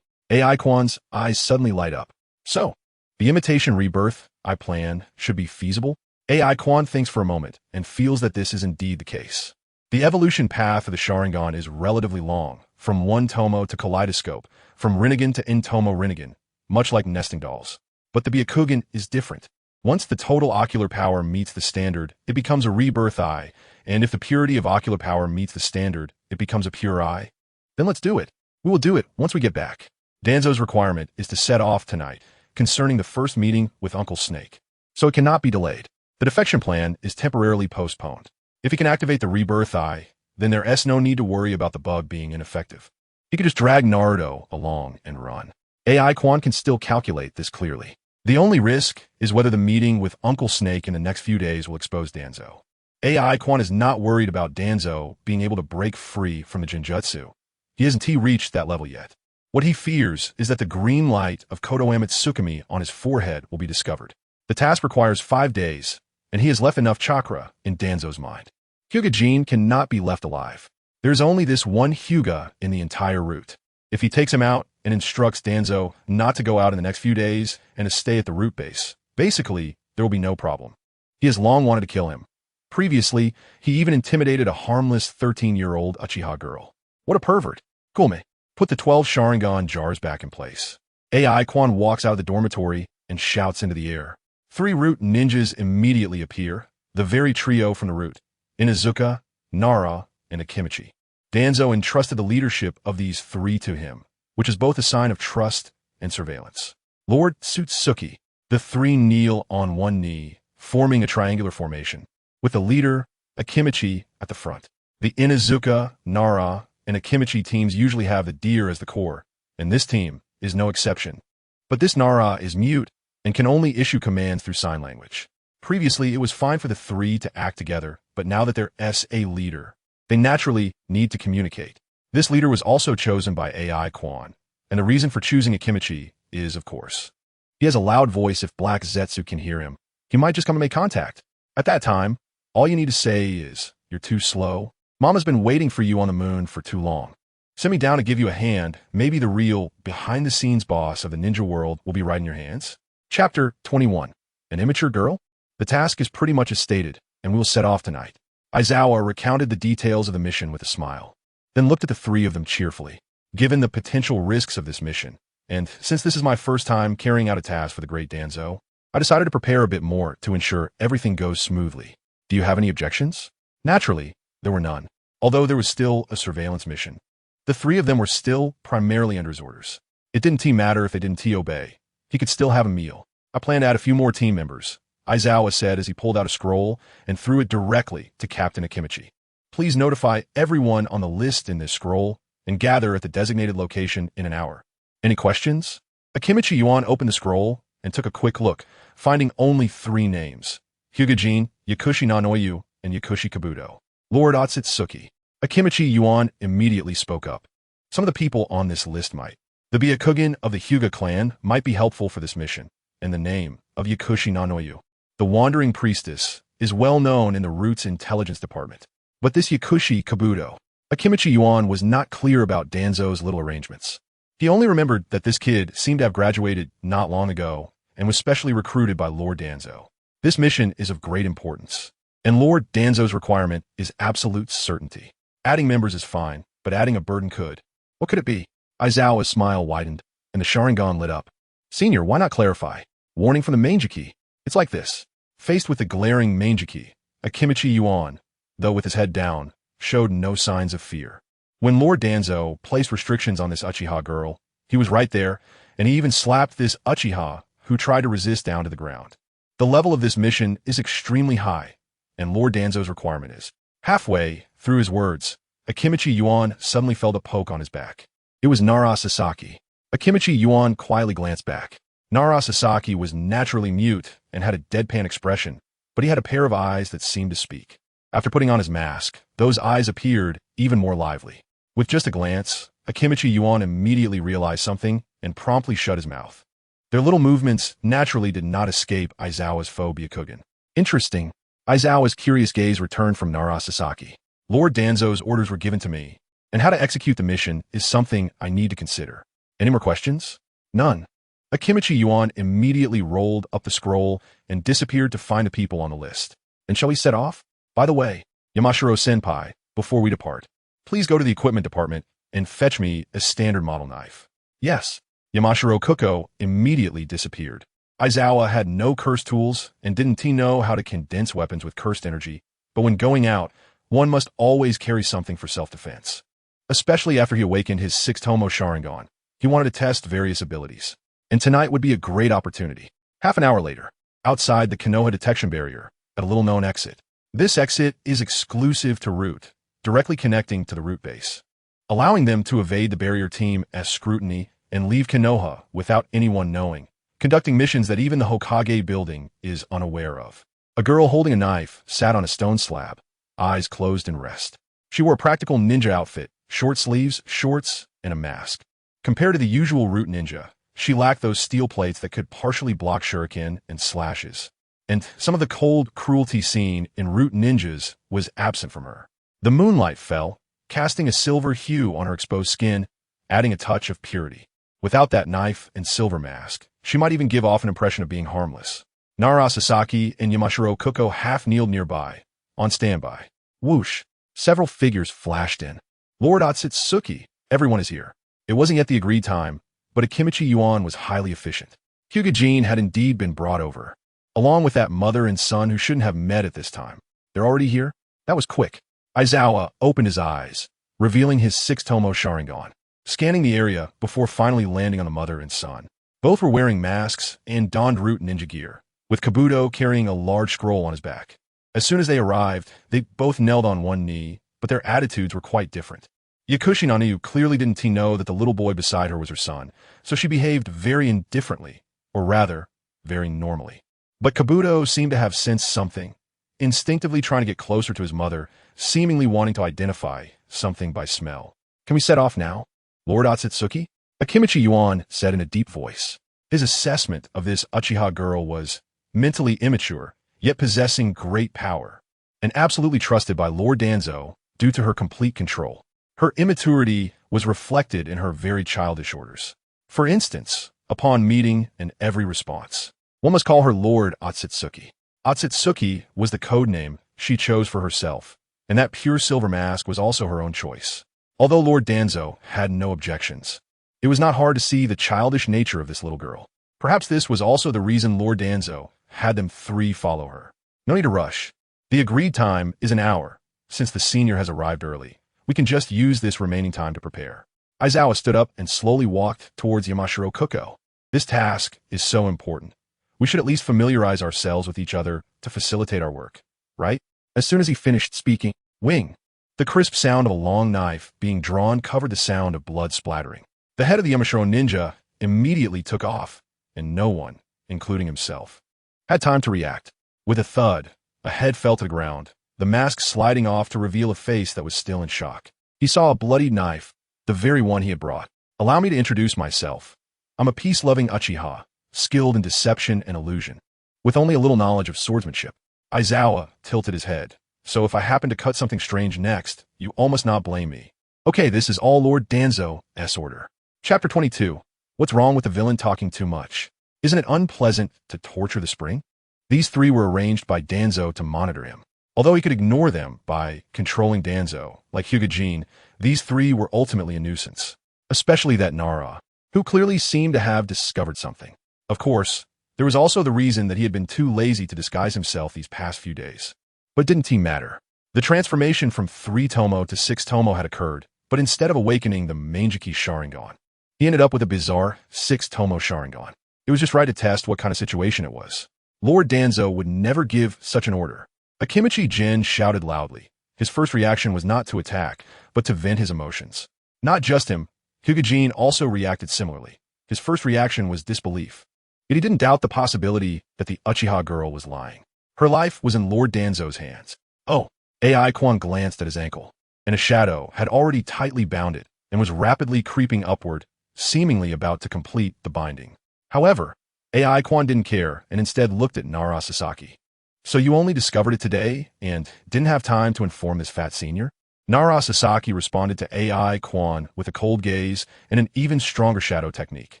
AI Quan's eyes suddenly light up. So, the imitation rebirth I plan should be feasible? AI Quan thinks for a moment and feels that this is indeed the case. The evolution path of the Sharingan is relatively long, from 1-tomo to kaleidoscope, from Rinnegan to in-tomo Rinnegan, much like nesting dolls. But the Byakugan is different. Once the total ocular power meets the standard, it becomes a rebirth eye, and if the purity of ocular power meets the standard, it becomes a pure eye. Then let's do it. We will do it once we get back. Danzo's requirement is to set off tonight, concerning the first meeting with Uncle Snake, so it cannot be delayed. The defection plan is temporarily postponed. If he can activate the rebirth eye, then there's no need to worry about the bug being ineffective. He could just drag Naruto along and run. AI Quan can still calculate this clearly. The only risk is whether the meeting with Uncle Snake in the next few days will expose Danzo. AI Quan is not worried about Danzo being able to break free from the Jinjutsu. He hasn't reached that level yet. What he fears is that the green light of Konoha Tsukimi on his forehead will be discovered. The task requires 5 days, and he has left enough chakra in Danzo's mind. Hyuga Jin cannot be left alive. There's only this one Hyuga in the entire route. If he takes him out and instructs Danzo not to go out in the next few days and to stay at the route base, basically, there will be no problem. He has long wanted to kill him. Previously, he even intimidated a harmless 13-year-old Uchiha girl. What a pervert. Kume. Put the 12 Sharingan jars back in place. AI Quan walks out of the dormitory and shouts into the air. 3 root ninjas immediately appear, the very trio from the route: Inuzuka, Nara, and Akimichi. Danzo entrusted the leadership of these 3 to him, which is both a sign of trust and surveillance. Lord Tsutsuki. The 3 kneel on one knee, forming a triangular formation, with the leader, Akimichi, at the front. The Inuzuka, Nara, and Akimichi teams usually have the deer as the core, and this team is no exception. But this Nara is mute and can only issue commands through sign language. Previously, it was fine for the 3 to act together, but now that there's a leader, they naturally need to communicate. This leader was also chosen by AI Quan, and the reason for choosing Akimichi is, of course, he has a loud voice. If Black Zetsu can hear him, he might just come and make contact. At that time, all you need to say is, "You're too slow. Mama's been waiting for you on the moon for too long. Send me down to give you a hand. Maybe the real, behind-the-scenes boss of the ninja world will be right in your hands." Chapter 21. An immature girl? The task is pretty much as stated, and we'll set off tonight. Aizawa recounted the details of the mission with a smile, then looked at the 3 of them cheerfully. Given the potential risks of this mission, and since this is my first time carrying out a task for the great Danzo, I decided to prepare a bit more to ensure everything goes smoothly. Do you have any objections? Naturally, there were none, although there was still a surveillance mission. The 3 of them were still primarily under his orders. It didn't matter if they didn't obey. He could still have a meal. I plan to add a few more team members, Aizawa said as he pulled out a scroll and threw it directly to Captain Akimichi. Please notify everyone on the list in this scroll and gather at the designated location in an hour. Any questions? Akimichi Yuan opened the scroll and took a quick look, finding only 3 names: Hyuga Jin, Yakushi Nanoyu, and Yakushi Kabuto. Lord Otsutsuki. Akimichi Yuan immediately spoke up. Some of the people on this list might. The Byakugan of the Hyuga clan might be helpful for this mission, and the name of Yakushi Nanoyu, the wandering priestess, is well known in the Root's intelligence department. But this Yakushi Kabuto, Akimichi Yuan was not clear about Danzo's little arrangements. He only remembered that this kid seemed to have graduated not long ago and was specially recruited by Lord Danzo. This mission is of great importance, and Lord Danzo's requirement is absolute certainty. Adding members is fine, but adding a burden could. What could it be? Aizawa's smile widened, and the Sharingan lit up. Senior, why not clarify? Warning from the Mangeki. It's like this. Faced with the glaring Mangeki, Akimichi Yuan, though with his head down, showed no signs of fear. When Lord Danzo placed restrictions on this Uchiha girl, he was right there, and he even slapped this Uchiha who tried to resist down to the ground. The level of this mission is extremely high, and Lord Danzo's requirement is. Halfway through his words, Akimichi Yuan suddenly felt a poke on his back. It was Nara Sasaki. Akimichi Yuan quietly glanced back. Nara Sasaki was naturally mute and had a deadpan expression, but he had a pair of eyes that seemed to speak. After putting on his mask, those eyes appeared even more lively. With just a glance, Akimichi Yuan immediately realized something and promptly shut his mouth. Their little movements naturally did not escape Aizawa's foe Byakugan. Interesting. Aizawa's curious gaze returned from Nara Sasaki. Lord Danzo's orders were given to me, and how to execute the mission is something I need to consider. Any more questions? None. Akimichi Yuan immediately rolled up the scroll and disappeared to find the people on the list. And shall we set off? By the way, Yamashiro-senpai, before we depart, please go to the equipment department and fetch me a standard model knife. Yes. Yamashiro Kuko immediately disappeared. Aizawa had no cursed tools and didn't know how to condense weapons with cursed energy, but when going out, one must always carry something for self-defense. Especially after he awakened his 6th Tomo Sharingan, he wanted to test various abilities. And tonight would be a great opportunity. Half an hour later, outside the Konoha detection barrier, at a little-known exit. This exit is exclusive to Root, directly connecting to the root base, allowing them to evade the barrier team as scrutiny and leave Konoha without anyone knowing, conducting missions that even the Hokage building is unaware of. A girl holding a knife sat on a stone slab, eyes closed in rest. She wore a practical ninja outfit, short sleeves, shorts, and a mask. Compared to the usual root ninja, she lacked those steel plates that could partially block shuriken and slashes. And some of the cold cruelty seen in root ninjas was absent from her. The moonlight fell, casting a silver hue on her exposed skin, adding a touch of purity. Without that knife and silver mask, she might even give off an impression of being harmless. Nara Sasaki and Yamashiro Kuko half-kneeled nearby, on standby. Whoosh! Several figures flashed in. Lord Otsutsuki, everyone is here. It wasn't yet the agreed time, but Akimichi Yuan was highly efficient. Hyuga had indeed been brought over, along with that mother and son who shouldn't have met at this time. They're already here? That was quick. Aizawa opened his eyes, revealing his 6-tomo Sharingan, scanning the area before finally landing on the mother and son. Both were wearing masks and donned root ninja gear, with Kabuto carrying a large scroll on his back. As soon as they arrived, they both knelt on one knee, but their attitudes were quite different. Yakushi Nanayu clearly didn't know that the little boy beside her was her son, so she behaved very indifferently, or rather, very normally. But Kabuto seemed to have sensed something, instinctively trying to get closer to his mother, seemingly wanting to identify something by smell. Can we set off now? Lord Otsutsuki? Akimichi Yuan said in a deep voice. His assessment of this Uchiha girl was mentally immature, yet possessing great power, and absolutely trusted by Lord Danzo due to her complete control. Her immaturity was reflected in her very childish orders. For instance, upon meeting and every response, one must call her Lord Otsutsuki. Otsutsuki was the code name she chose for herself, and that pure silver mask was also her own choice. Although Lord Danzo had no objections, it was not hard to see the childish nature of this little girl. Perhaps this was also the reason Lord Danzo had them three follow her. No need to rush. The agreed time is an hour. Since the senior has arrived early, we can just use this remaining time to prepare. Aizawa stood up and slowly walked towards Yamashiro Kuko. This task is so important. We should at least familiarize ourselves with each other to facilitate our work, right? As soon as he finished speaking, wing. The crisp sound of a long knife being drawn covered the sound of blood splattering. The head of the Yamashiro ninja immediately took off, and no one, including himself, had time to react. With a thud, a head fell to the ground, the mask sliding off to reveal a face that was still in shock. He saw a bloodied knife, the very one he had brought. Allow me to introduce myself. I'm a peace-loving Uchiha, skilled in deception and illusion, with only a little knowledge of swordsmanship. Aizawa tilted his head. So if I happen to cut something strange next, you all must not blame me. Okay, this is all Lord Danzo's order. Chapter 22. What's wrong with the villain talking too much? Isn't it unpleasant to torture the spring? These three were arranged by Danzo to monitor him. Although he could ignore them by controlling Danzo, like Hyuga, these three were ultimately a nuisance. Especially that Nara, who clearly seemed to have discovered something. Of course, there was also the reason that he had been too lazy to disguise himself these past few days. But didn't he matter? The transformation from 3-tomo to 6-tomo had occurred, but instead of awakening the Manjiki Sharingan, he ended up with a bizarre 6-tomo Sharingan. It was just right to test what kind of situation it was. Lord Danzo would never give such an order. Akimichi Jin shouted loudly. His first reaction was not to attack, but to vent his emotions. Not just him, Hyuga also reacted similarly. His first reaction was disbelief. Yet he didn't doubt the possibility that the Uchiha girl was lying. Her life was in Lord Danzo's hands. Oh, AI Quan glanced at his ankle, and a shadow had already tightly bound it and was rapidly creeping upward, seemingly about to complete the binding. However, AI Quan didn't care and instead looked at Nara Sasaki. So you only discovered it today and didn't have time to inform this fat senior? Nara Sasaki responded to AI Quan with a cold gaze and an even stronger shadow technique.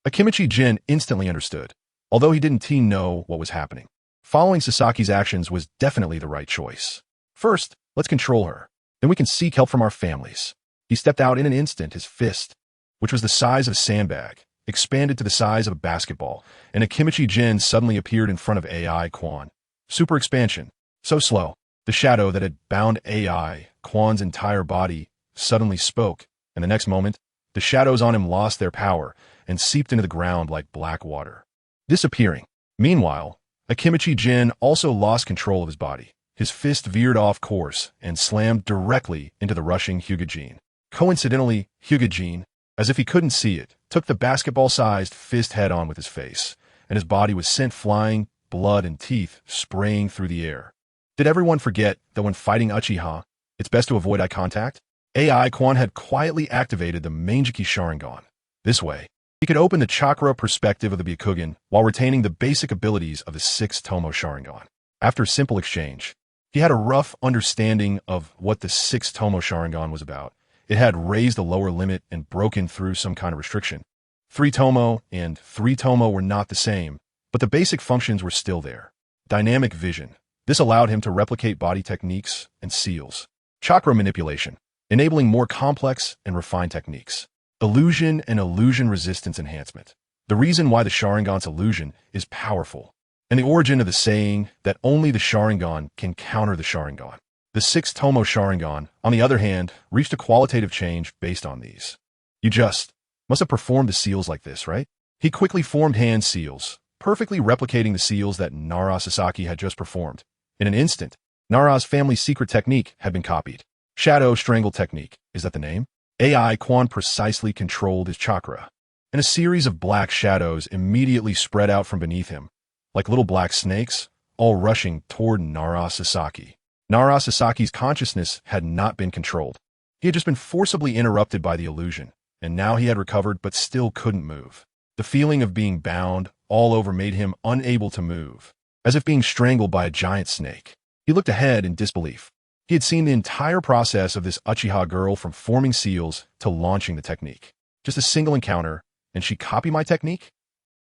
Akimichi Jin instantly understood, although he didn't know what was happening. Following Sasaki's actions was definitely the right choice. First, let's control her. Then we can seek help from our families. He stepped out in an instant, his fist, which was the size of a sandbag, expanded to the size of a basketball, and Akimichi Jin suddenly appeared in front of AI Quan. Super expansion. So slow. The shadow that had bound AI Quan's entire body suddenly spoke, and the next moment, the shadows on him lost their power and seeped into the ground like black water, disappearing. Meanwhile, Akimichi Jin also lost control of his body. his fist veered off course and slammed directly into the rushing Hyuga. Coincidentally, Hyuga, as if he couldn't see it, took the basketball-sized fist head-on with his face, and his body was sent flying, blood and teeth spraying through the air. Did everyone forget that when fighting Uchiha, it's best to avoid eye contact? AI Quan had quietly activated the Mangeki Sharingan. This way, he could open the chakra perspective of the Byakugan while retaining the basic abilities of the 6th Tomo Sharingan. After a simple exchange, he had a rough understanding of what the 6th Tomo Sharingan was about. It had raised the lower limit and broken through some kind of restriction. 3 Tomo and 3 Tomo were not the same, but the basic functions were still there. Dynamic vision. This allowed him to replicate body techniques and seals. Chakra manipulation, enabling more complex and refined techniques. Illusion and illusion resistance enhancement. The reason why the Sharingan's illusion is powerful, and the origin of the saying that only the Sharingan can counter the Sharingan. The 6th Tomo Sharingan, on the other hand, reached a qualitative change based on these. You just must have performed the seals like this, right? He quickly formed hand seals, perfectly replicating the seals that Nara Sasaki had just performed. In an instant, Nara's family secret technique had been copied. Shadow Strangle Technique, is that the name? AI Quan precisely controlled his chakra, and a series of black shadows immediately spread out from beneath him, like little black snakes, all rushing toward Nara Sasaki. Nara Sasaki's consciousness had not been controlled. He had just been forcibly interrupted by the illusion, and now he had recovered but still couldn't move. The feeling of being bound all over made him unable to move, as if being strangled by a giant snake. He looked ahead in disbelief. He had seen the entire process of this Uchiha girl from forming seals to launching the technique. Just a single encounter, and she copied my technique?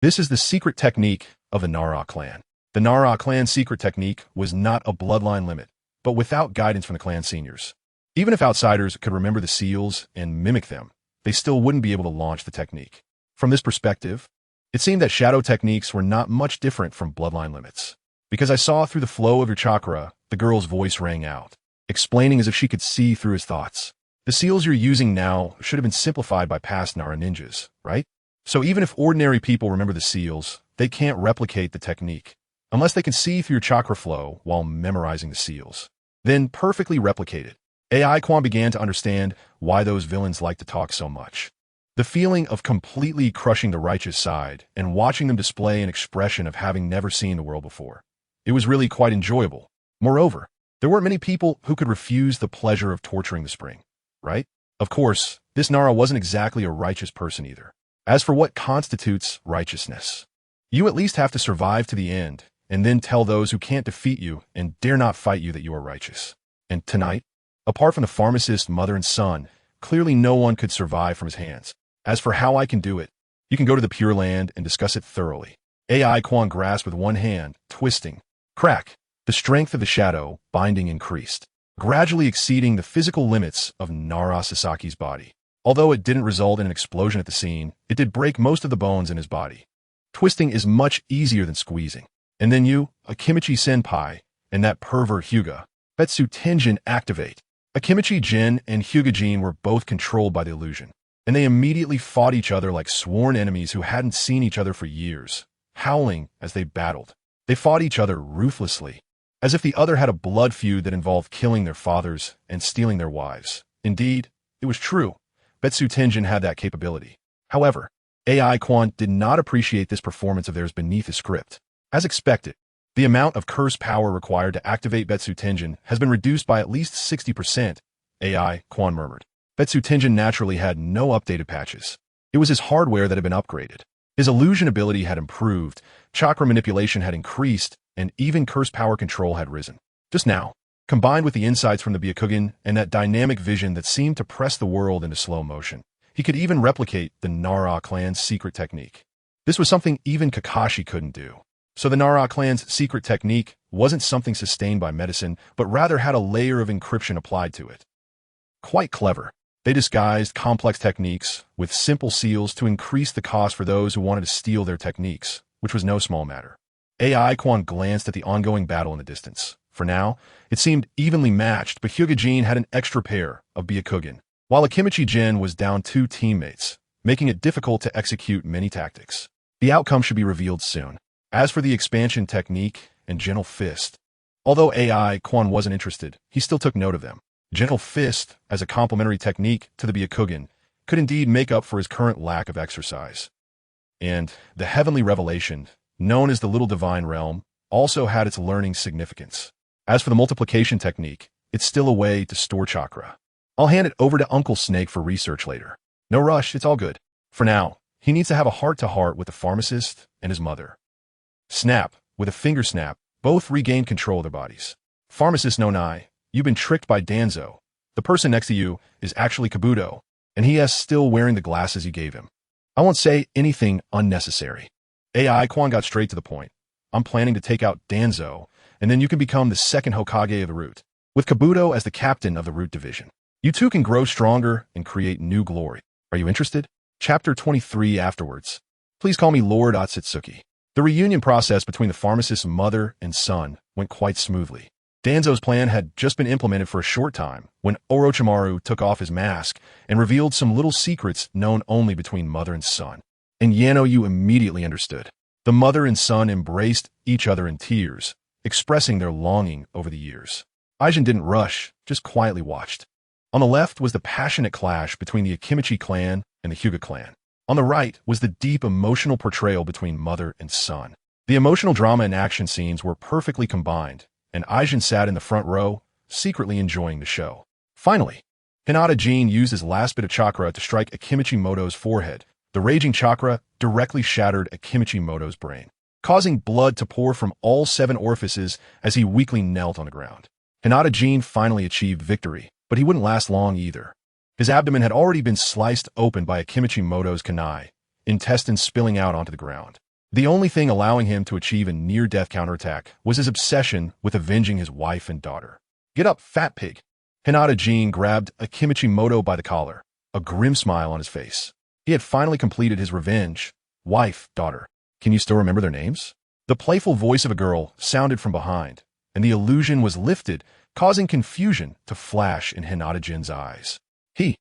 This is the secret technique of the Nara clan. The Nara clan secret technique was not a bloodline limit, but without guidance from the clan seniors. Even if outsiders could remember the seals and mimic them, they still wouldn't be able to launch the technique. From this perspective, it seemed that shadow techniques were not much different from bloodline limits. Because I saw through the flow of your chakra, the girl's voice rang out, explaining as if she could see through his thoughts. The seals you're using now should have been simplified by past Nara ninjas, right? So even if ordinary people remember the seals, they can't replicate the technique, unless they can see through your chakra flow while memorizing the seals. Then perfectly replicated. AI Quan began to understand why those villains like to talk so much. The feeling of completely crushing the righteous side and watching them display an expression of having never seen the world before. It was really quite enjoyable. Moreover, there weren't many people who could refuse the pleasure of torturing the spring, right? Of course, this Nara wasn't exactly a righteous person either. As for what constitutes righteousness, you at least have to survive to the end and then tell those who can't defeat you and dare not fight you that you are righteous. And tonight, apart from the pharmacist, mother, and son, clearly no one could survive from his hands. As for how I can do it, you can go to the Pure Land and discuss it thoroughly. AI Quan grasped with one hand, twisting. Crack. The strength of the shadow binding increased, gradually exceeding the physical limits of Nara Sasaki's body. Although it didn't result in an explosion at the scene, it did break most of the bones in his body. Twisting is much easier than squeezing. And then you, Akimichi Senpai, and that pervert Hyuga, Betsu Tenjin activate. Akimichi Jin and Hyuga Jin were both controlled by the illusion, and they immediately fought each other like sworn enemies who hadn't seen each other for years, howling as they battled. They fought each other ruthlessly, as if the other had a blood feud that involved killing their fathers and stealing their wives. Indeed, it was true. Betsu Tenjin had that capability. However, AI Quan did not appreciate this performance of theirs beneath the script. As expected, the amount of curse power required to activate Betsu Tenjin has been reduced by at least 60%, AI Quan murmured. Betsu Tenjin naturally had no updated patches. It was his hardware that had been upgraded. His illusion ability had improved, chakra manipulation had increased, and even curse power control had risen. Just now, combined with the insights from the Byakugan and that dynamic vision that seemed to press the world into slow motion, he could even replicate the Nara clan's secret technique. This was something even Kakashi couldn't do. So the Nara clan's secret technique wasn't something sustained by medicine, but rather had a layer of encryption applied to it. Quite clever. They disguised complex techniques with simple seals to increase the cost for those who wanted to steal their techniques, which was no small matter. AI Quan glanced at the ongoing battle in the distance. For now, it seemed evenly matched, but Hyuga Jin had an extra pair of Byakugan, while Akimichi Jin was down 2 teammates, making it difficult to execute many tactics. The outcome should be revealed soon. As for the expansion technique and gentle fist, Although AI Quan wasn't interested, he still took note of them. Gentle fist, as a complementary technique to the Byakugan, could indeed make up for his current lack of exercise. And the heavenly revelation, known as the Little Divine Realm, also had its learning significance. As for the multiplication technique, it's still a way to store chakra. I'll hand it over to Uncle Snake for research later. No rush, it's all good. For now, he needs to have a heart-to-heart with the pharmacist and his mother. Snap, with a finger snap, both regained control of their bodies. Pharmacist Nonai, you've been tricked by Danzo. The person next to you is actually Kabuto, and he is still wearing the glasses you gave him. I won't say anything unnecessary. AI Quan got straight to the point. I'm planning to take out Danzo, and then you can become the second Hokage of the Root, with Kabuto as the captain of the Root Division. You two can grow stronger and create new glory. Are you interested? Chapter 23 afterwards. Please call me Lord Otsutsuki. The reunion process between the pharmacist's mother and son went quite smoothly. Danzo's plan had just been implemented for a short time when Orochimaru took off his mask and revealed some little secrets known only between mother and son. And Yanoyu immediately understood. The mother and son embraced each other in tears, expressing their longing over the years. Aijin didn't rush, just quietly watched. On the left was the passionate clash between the Akimichi clan and the Hyuga clan. On the right was the deep emotional portrayal between mother and son. The emotional drama and action scenes were perfectly combined, and Aijin sat in the front row, secretly enjoying the show. Finally, Hinata-jin used his last bit of chakra to strike Akimichi Moto's forehead. The raging chakra directly shattered Akimichi Moto's brain, causing blood to pour from all 7 orifices as he weakly knelt on the ground. Hinata-jin finally achieved victory, but he wouldn't last long either. His abdomen had already been sliced open by Akimichi Moto's kunai, intestines spilling out onto the ground. The only thing allowing him to achieve a near-death counterattack was his obsession with avenging his wife and daughter. Get up, fat pig! Hinata-jin grabbed Akimichi Moto by the collar, a grim smile on his face. He had finally completed his revenge. Wife, daughter. Can you still remember their names? The playful voice of a girl sounded from behind, and the illusion was lifted, causing confusion to flash in Hinata-jin's eyes. He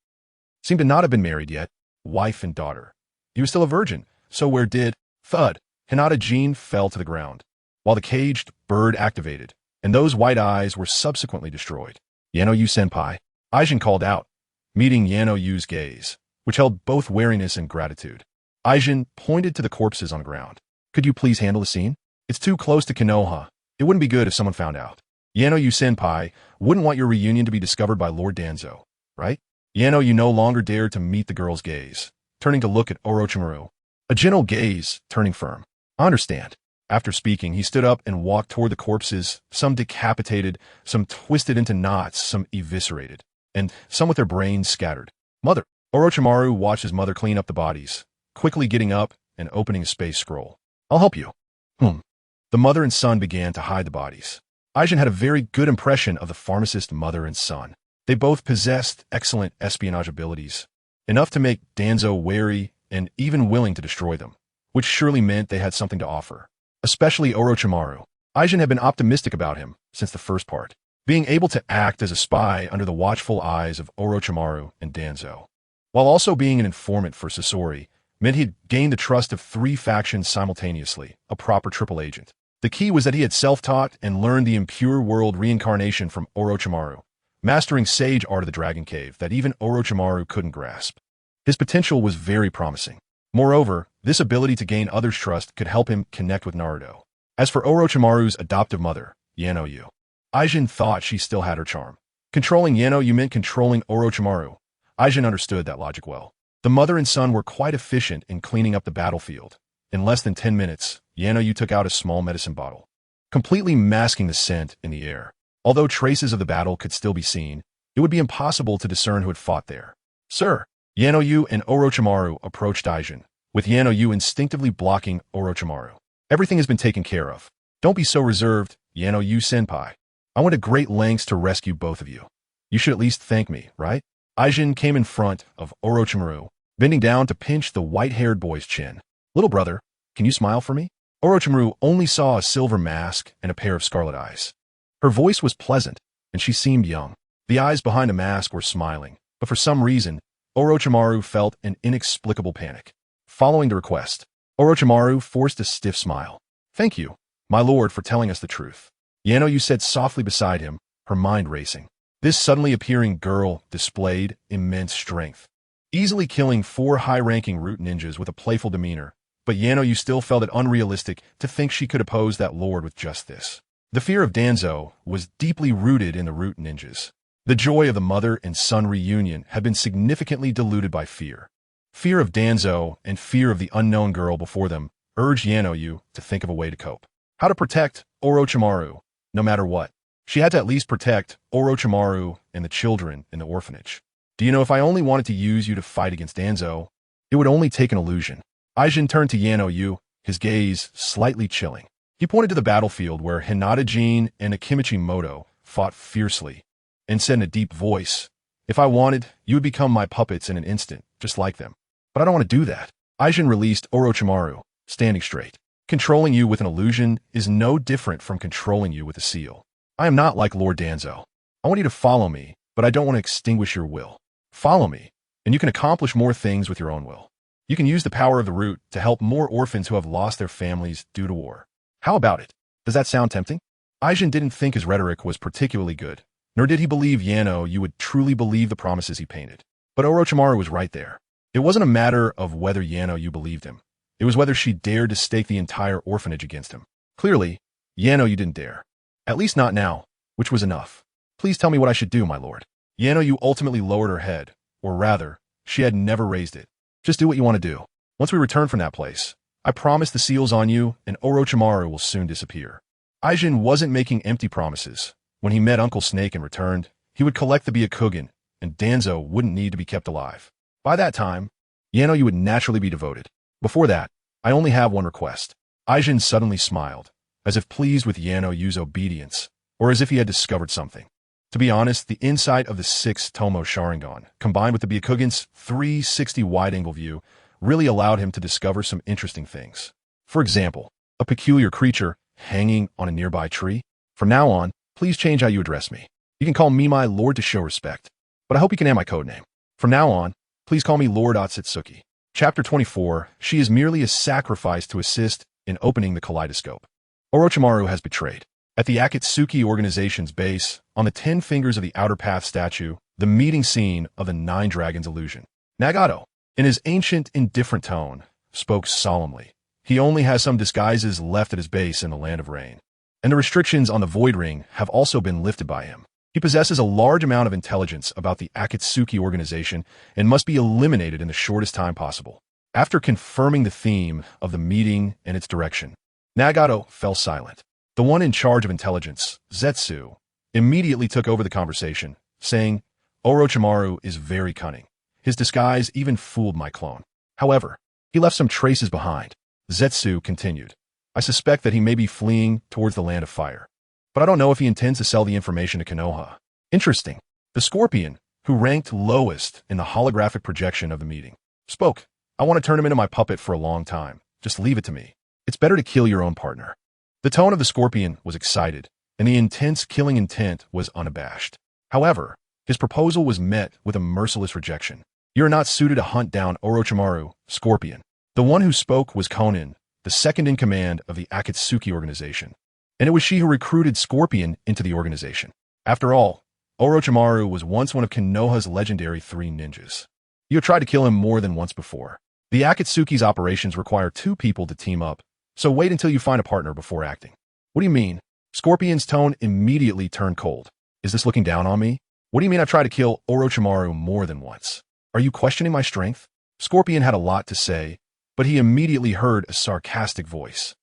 seemed to not have been married yet. Wife and daughter. He was still a virgin, so where did... Thud. Hinata-jin fell to the ground, while the caged bird activated, and those white eyes were subsequently destroyed. Yanoyu-senpai. Aijin called out, meeting Yanoyu's gaze, which held both wariness and gratitude. Aijin pointed to the corpses on the ground. Could you please handle the scene? It's too close to Konoha. It wouldn't be good if someone found out. Yanoyu-senpai wouldn't want your reunion to be discovered by Lord Danzo, right? Yanoyu no longer dared to meet the girl's gaze, turning to look at Orochimaru. A gentle gaze, turning firm. I understand. After speaking, he stood up and walked toward the corpses, some decapitated, some twisted into knots, some eviscerated, and some with their brains scattered. Mother. Orochimaru watched his mother clean up the bodies, quickly getting up and opening a space scroll. I'll help you. The mother and son began to hide the bodies. Aijin had a very good impression of the pharmacist mother and son. They both possessed excellent espionage abilities, enough to make Danzo wary and even willing to destroy them, which surely meant they had something to offer. Especially Orochimaru. Aijin had been optimistic about him since the first part, being able to act as a spy under the watchful eyes of Orochimaru and Danzo, while also being an informant for Sasori, meant he'd gained the trust of 3 factions simultaneously, a proper triple agent. The key was that he had self-taught and learned the impure world reincarnation from Orochimaru, mastering sage art of the Dragon Cave that even Orochimaru couldn't grasp. His potential was very promising. Moreover, this ability to gain others' trust could help him connect with Naruto. As for Orochimaru's adoptive mother, Yanoyu, Aijin thought she still had her charm. Controlling Yanoyu meant controlling Orochimaru. Aijin understood that logic well. The mother and son were quite efficient in cleaning up the battlefield. In less than 10 minutes, Yanoyu took out a small medicine bottle, completely masking the scent in the air. Although traces of the battle could still be seen, it would be impossible to discern who had fought there. Sir, Yanoyu and Orochimaru approached Aijin, with Yanoyu instinctively blocking Orochimaru. Everything has been taken care of. Don't be so reserved, Yanoyu-senpai. I went to great lengths to rescue both of you. You should at least thank me, right? Aijin came in front of Orochimaru, bending down to pinch the white-haired boy's chin. Little brother, can you smile for me? Orochimaru only saw a silver mask and a pair of scarlet eyes. Her voice was pleasant, and she seemed young. The eyes behind the mask were smiling, but for some reason, Orochimaru felt an inexplicable panic. Following the request, Orochimaru forced a stiff smile. Thank you, my lord, for telling us the truth. Yanoyu said softly beside him, her mind racing. This suddenly appearing girl displayed immense strength, easily killing 4 high-ranking root ninjas with a playful demeanor, but Yanoyu still felt it unrealistic to think she could oppose that lord with just this. The fear of Danzo was deeply rooted in the root ninjas. The joy of the mother and son reunion had been significantly diluted by fear. Fear of Danzo and fear of the unknown girl before them urged Yanoyu to think of a way to cope. How to protect Orochimaru, no matter what. She had to at least protect Orochimaru and the children in the orphanage. Do you know, if I only wanted to use you to fight against Danzo, it would only take an illusion. Aijin turned to Yanoyu, his gaze slightly chilling. He pointed to the battlefield where Hinata-jin and Akimichi Moto fought fiercely, and said in a deep voice, "If I wanted, you would become my puppets in an instant, just like them. But I don't want to do that." Aijin released Orochimaru, standing straight. Controlling you with an illusion is no different from controlling you with a seal. I am not like Lord Danzo. I want you to follow me, but I don't want to extinguish your will. Follow me, and you can accomplish more things with your own will. You can use the power of the root to help more orphans who have lost their families due to war. How about it? Does that sound tempting? Aijin didn't think his rhetoric was particularly good, nor did he believe Yanoyu would truly believe the promises he painted. But Orochimaru was right there. It wasn't a matter of whether Yanoyu believed him. It was whether she dared to stake the entire orphanage against him. Clearly, Yanoyu didn't dare. At least not now, which was enough. Please tell me what I should do, my lord. Yanoyu ultimately lowered her head, or rather, she had never raised it. Just do what you want to do. Once we return from that place, I promise the seal's on you, and Orochimaru will soon disappear. Aijin wasn't making empty promises. When he met Uncle Snake and returned, he would collect the Byakugan, and Danzo wouldn't need to be kept alive. By that time, Yanoyu would naturally be devoted. Before that, I only have one request. Aijin suddenly smiled, as if pleased with Yanoyu's obedience, or as if he had discovered something. To be honest, the insight of the 6th Tomo Sharingan, combined with the Byakugan's 360 wide-angle view, really allowed him to discover some interesting things. For example, a peculiar creature hanging on a nearby tree. From now on, please change how you address me. You can call me my lord to show respect, but I hope you can add my codename. From now on, please call me Lord Otsutsuki. Chapter 24, she is merely a sacrifice to assist in opening the kaleidoscope. Orochimaru has betrayed. At the Akatsuki organization's base, on the 10 fingers of the Outer Path statue, the meeting scene of the 9 Dragons illusion. Nagato, in his ancient, indifferent tone, spoke solemnly. He only has some disguises left at his base in the Land of Rain, and the restrictions on the Void Ring have also been lifted by him. He possesses a large amount of intelligence about the Akatsuki organization and must be eliminated in the shortest time possible. After confirming the theme of the meeting and its direction, Nagato fell silent. The one in charge of intelligence, Zetsu, immediately took over the conversation, saying, "Orochimaru is very cunning. His disguise even fooled my clone. However, he left some traces behind." Zetsu continued, "I suspect that he may be fleeing towards the Land of Fire, but I don't know if he intends to sell the information to Konoha." Interesting. The Scorpion, who ranked lowest in the holographic projection of the meeting, spoke. "I want to turn him into my puppet for a long time. Just leave it to me. It's better to kill your own partner." The tone of the Scorpion was excited, and the intense killing intent was unabashed. However, his proposal was met with a merciless rejection. "You are not suited to hunt down Orochimaru, Scorpion." The one who spoke was Konin, the second in command of the Akatsuki organization, and it was she who recruited Scorpion into the organization. After all, Orochimaru was once one of Konoha's legendary 3 ninjas. You have tried to kill him more than once before. The Akatsuki's operations require 2 people to team up, so wait until you find a partner before acting. What do you mean? Scorpion's tone immediately turned cold. Is this looking down on me? What do you mean I tried to kill Orochimaru more than once? Are you questioning my strength? Scorpion had a lot to say, but he immediately heard a sarcastic voice.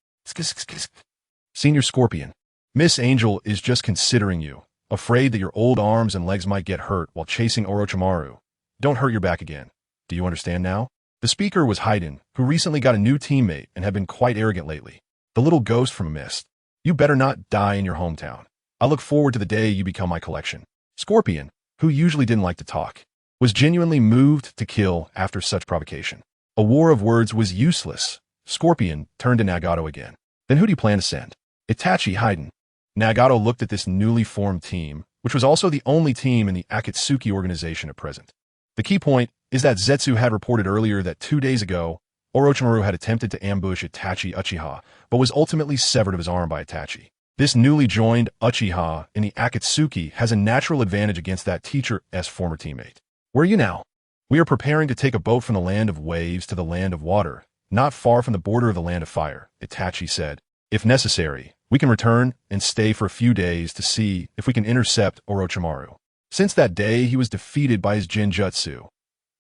"Senior Scorpion, Miss Angel is just considering you, afraid that your old arms and legs might get hurt while chasing Orochimaru. Don't hurt your back again. Do you understand now?" The speaker was Haiden, who recently got a new teammate and had been quite arrogant lately. The little ghost from a mist. "You better not die in your hometown. I look forward to the day you become my collection." Scorpion, who usually didn't like to talk, was genuinely moved to kill after such provocation. A war of words was useless. Scorpion turned to Nagato again. "Then who do you plan to send?" "Itachi Haiden." Nagato looked at this newly formed team, which was also the only team in the Akatsuki organization at present. The key point is that Zetsu had reported earlier that 2 days ago, Orochimaru had attempted to ambush Itachi Uchiha, but was ultimately severed of his arm by Itachi. This newly joined Uchiha in the Akatsuki has a natural advantage against that teacher's former teammate. Where are you now? We are preparing to take a boat from the land of waves to the land of water, not far from the border of the land of fire, Itachi said. If necessary, we can return and stay for a few days to see if we can intercept Orochimaru. Since that day, he was defeated by his Genjutsu.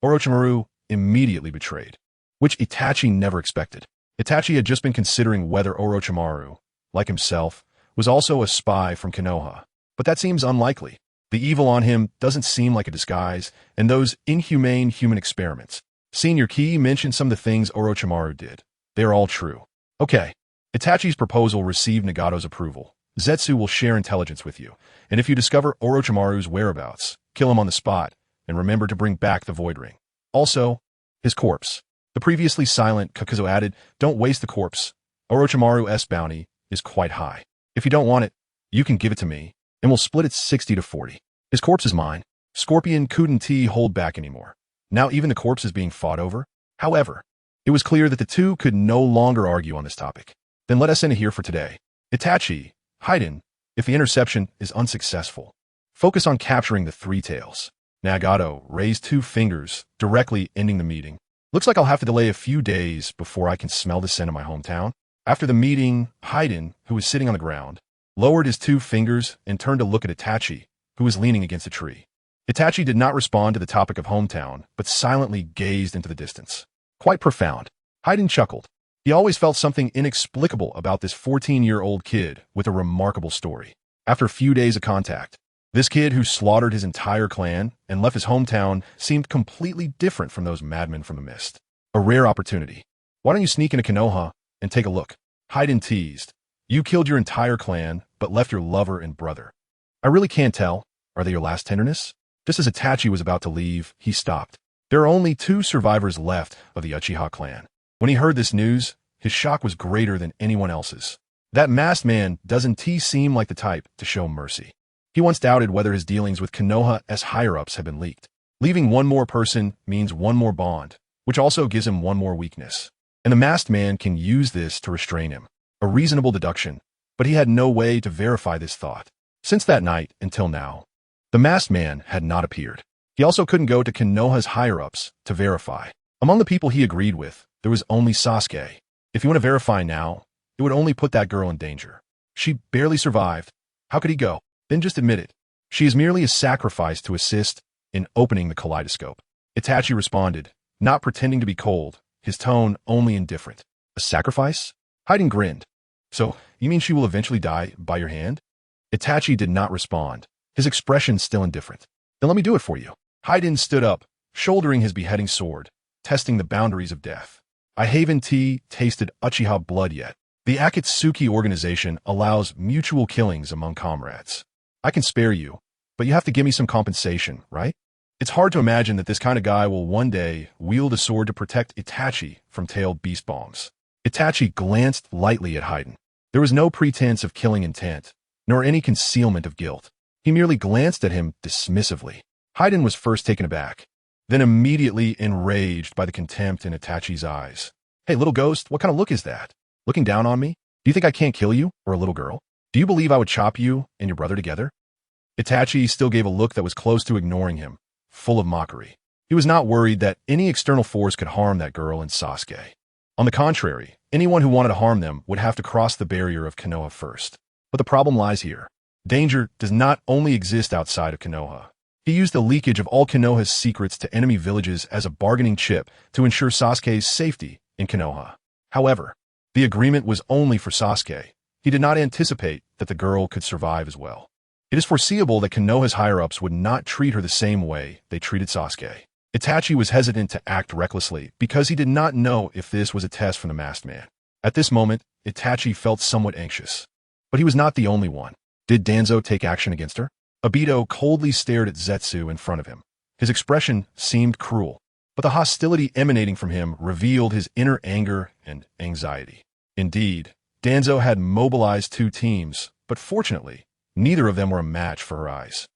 Orochimaru immediately betrayed, which Itachi never expected. Itachi had just been considering whether Orochimaru, like himself, was also a spy from Konoha, but that seems unlikely. The evil on him doesn't seem like a disguise, and those inhumane human experiments. Senior Ki mentioned some of the things Orochimaru did. They are all true. Okay. Itachi's proposal received Nagato's approval. Zetsu will share intelligence with you, and if you discover Orochimaru's whereabouts, kill him on the spot, and remember to bring back the Void Ring. Also, his corpse. The previously silent Kakazo added, don't waste the corpse. Orochimaru's bounty is quite high. If you don't want it, you can give it to me, and we'll split it 60-40. His corpse is mine. Scorpion couldn't hold back anymore. Now even the corpse is being fought over. However, it was clear that the two could no longer argue on this topic. Then let us end it here for today. Itachi, Haiden, if the interception is unsuccessful, focus on capturing the three tails. Nagato raised 2 fingers, directly ending the meeting. Looks like I'll have to delay a few days before I can smell the scent of my hometown. After the meeting, Haiden, who was sitting on the ground, lowered his 2 fingers and turned to look at Itachi, who was leaning against a tree. Itachi did not respond to the topic of hometown, but silently gazed into the distance. Quite profound. Haiden chuckled. He always felt something inexplicable about this 14-year-old kid with a remarkable story. After a few days of contact, this kid who slaughtered his entire clan and left his hometown seemed completely different from those madmen from the mist. A rare opportunity. Why don't you sneak into Konoha and take a look? Haiden teased. You killed your entire clan, but left your lover and brother. I really can't tell. Are they your last tenderness? Just as Itachi was about to leave, he stopped. There are only 2 survivors left of the Uchiha clan. When he heard this news, his shock was greater than anyone else's. That masked man doesn't seem like the type to show mercy. He once doubted whether his dealings with Konoha's higher-ups had been leaked. Leaving one more person means one more bond, which also gives him one more weakness. And the masked man can use this to restrain him. A reasonable deduction, but he had no way to verify this thought. Since that night until now, the masked man had not appeared. He also couldn't go to Konoha's higher-ups to verify. Among the people he agreed with, there was only Sasuke. If you want to verify now, it would only put that girl in danger. She barely survived. How could he go? Then just admit it. She is merely a sacrifice to assist in opening the kaleidoscope. Itachi responded, not pretending to be cold, his tone only indifferent. A sacrifice? Haiden grinned. So, you mean she will eventually die by your hand? Itachi did not respond, his expression still indifferent. Then let me do it for you. Haiden stood up, shouldering his beheading sword, testing the boundaries of death. I haven't tasted Uchiha blood yet. The Akatsuki organization allows mutual killings among comrades. I can spare you, but you have to give me some compensation, right? It's hard to imagine that this kind of guy will one day wield a sword to protect Itachi from tailed beast bombs. Itachi glanced lightly at Haiden. There was no pretense of killing intent, nor any concealment of guilt. He merely glanced at him dismissively. Haiden was first taken aback, then immediately enraged by the contempt in Itachi's eyes. Hey, little ghost, what kind of look is that? Looking down on me? Do you think I can't kill you, or a little girl? Do you believe I would chop you and your brother together? Itachi still gave a look that was close to ignoring him, full of mockery. He was not worried that any external force could harm that girl and Sasuke. On the contrary, anyone who wanted to harm them would have to cross the barrier of Konoha first. But the problem lies here. Danger does not only exist outside of Konoha. He used the leakage of all Konoha's secrets to enemy villages as a bargaining chip to ensure Sasuke's safety in Konoha. However, the agreement was only for Sasuke. He did not anticipate that the girl could survive as well. It is foreseeable that Konoha's higher-ups would not treat her the same way they treated Sasuke. Itachi was hesitant to act recklessly because he did not know if this was a test from the masked man. At this moment, Itachi felt somewhat anxious. But he was not the only one. Did Danzo take action against her? Obito coldly stared at Zetsu in front of him. His expression seemed cruel, but the hostility emanating from him revealed his inner anger and anxiety. Indeed, Danzo had mobilized 2 teams, but fortunately, neither of them were a match for her eyes.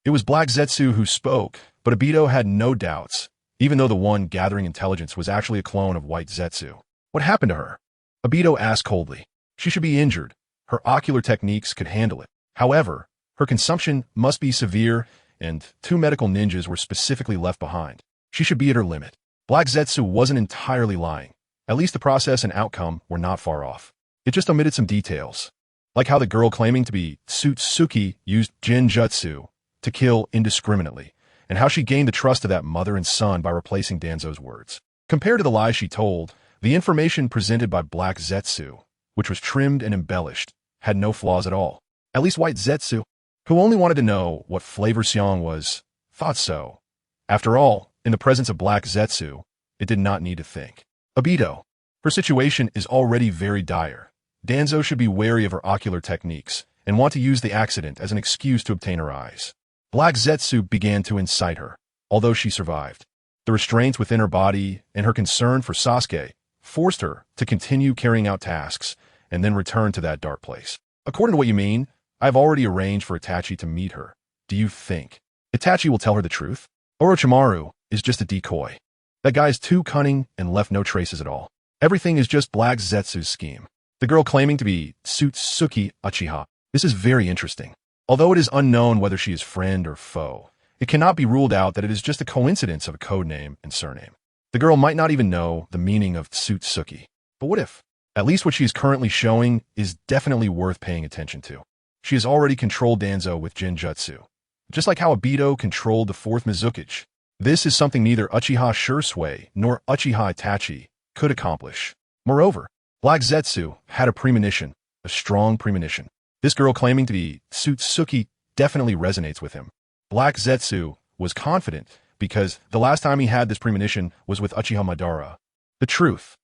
It was Black Zetsu who spoke, but Obito had no doubts, even though the one gathering intelligence was actually a clone of White Zetsu. What happened to her? Obito asked coldly. She should be injured. Her ocular techniques could handle it. However, her consumption must be severe, and 2 medical ninjas were specifically left behind. She should be at her limit. Black Zetsu wasn't entirely lying. At least the process and outcome were not far off. It just omitted some details, like how the girl claiming to be Tsutsuki used Genjutsu to kill indiscriminately, and how she gained the trust of that mother and son by replacing Danzo's words. Compared to the lies she told, the information presented by Black Zetsu, which was trimmed and embellished, had no flaws at all. At least White Zetsu, who only wanted to know what flavor Xiong was, thought so. After all, in the presence of Black Zetsu, it did not need to think. Obito. Her situation is already very dire. Danzo should be wary of her ocular techniques and want to use the accident as an excuse to obtain her eyes. Black Zetsu began to incite her, although she survived. The restraints within her body and her concern for Sasuke forced her to continue carrying out tasks and then return to that dark place. According to what you mean, I've already arranged for Itachi to meet her. Do you think Itachi will tell her the truth? Orochimaru is just a decoy. That guy is too cunning and left no traces at all. Everything is just Black Zetsu's scheme. The girl claiming to be Tsutsuki Uchiha. This is very interesting. Although it is unknown whether she is friend or foe, it cannot be ruled out that it is just a coincidence of a code name and surname. The girl might not even know the meaning of Tsutsuki. But what if? At least what she is currently showing is definitely worth paying attention to. She has already controlled Danzo with Genjutsu, just like how Obito controlled the 4th Mizukage. This is something neither Uchiha Shursui nor Uchiha Itachi could accomplish. Moreover, Black Zetsu had a premonition, a strong premonition. This girl claiming to be Tsutsuki definitely resonates with him. Black Zetsu was confident because the last time he had this premonition was with Uchiha Madara. The truth.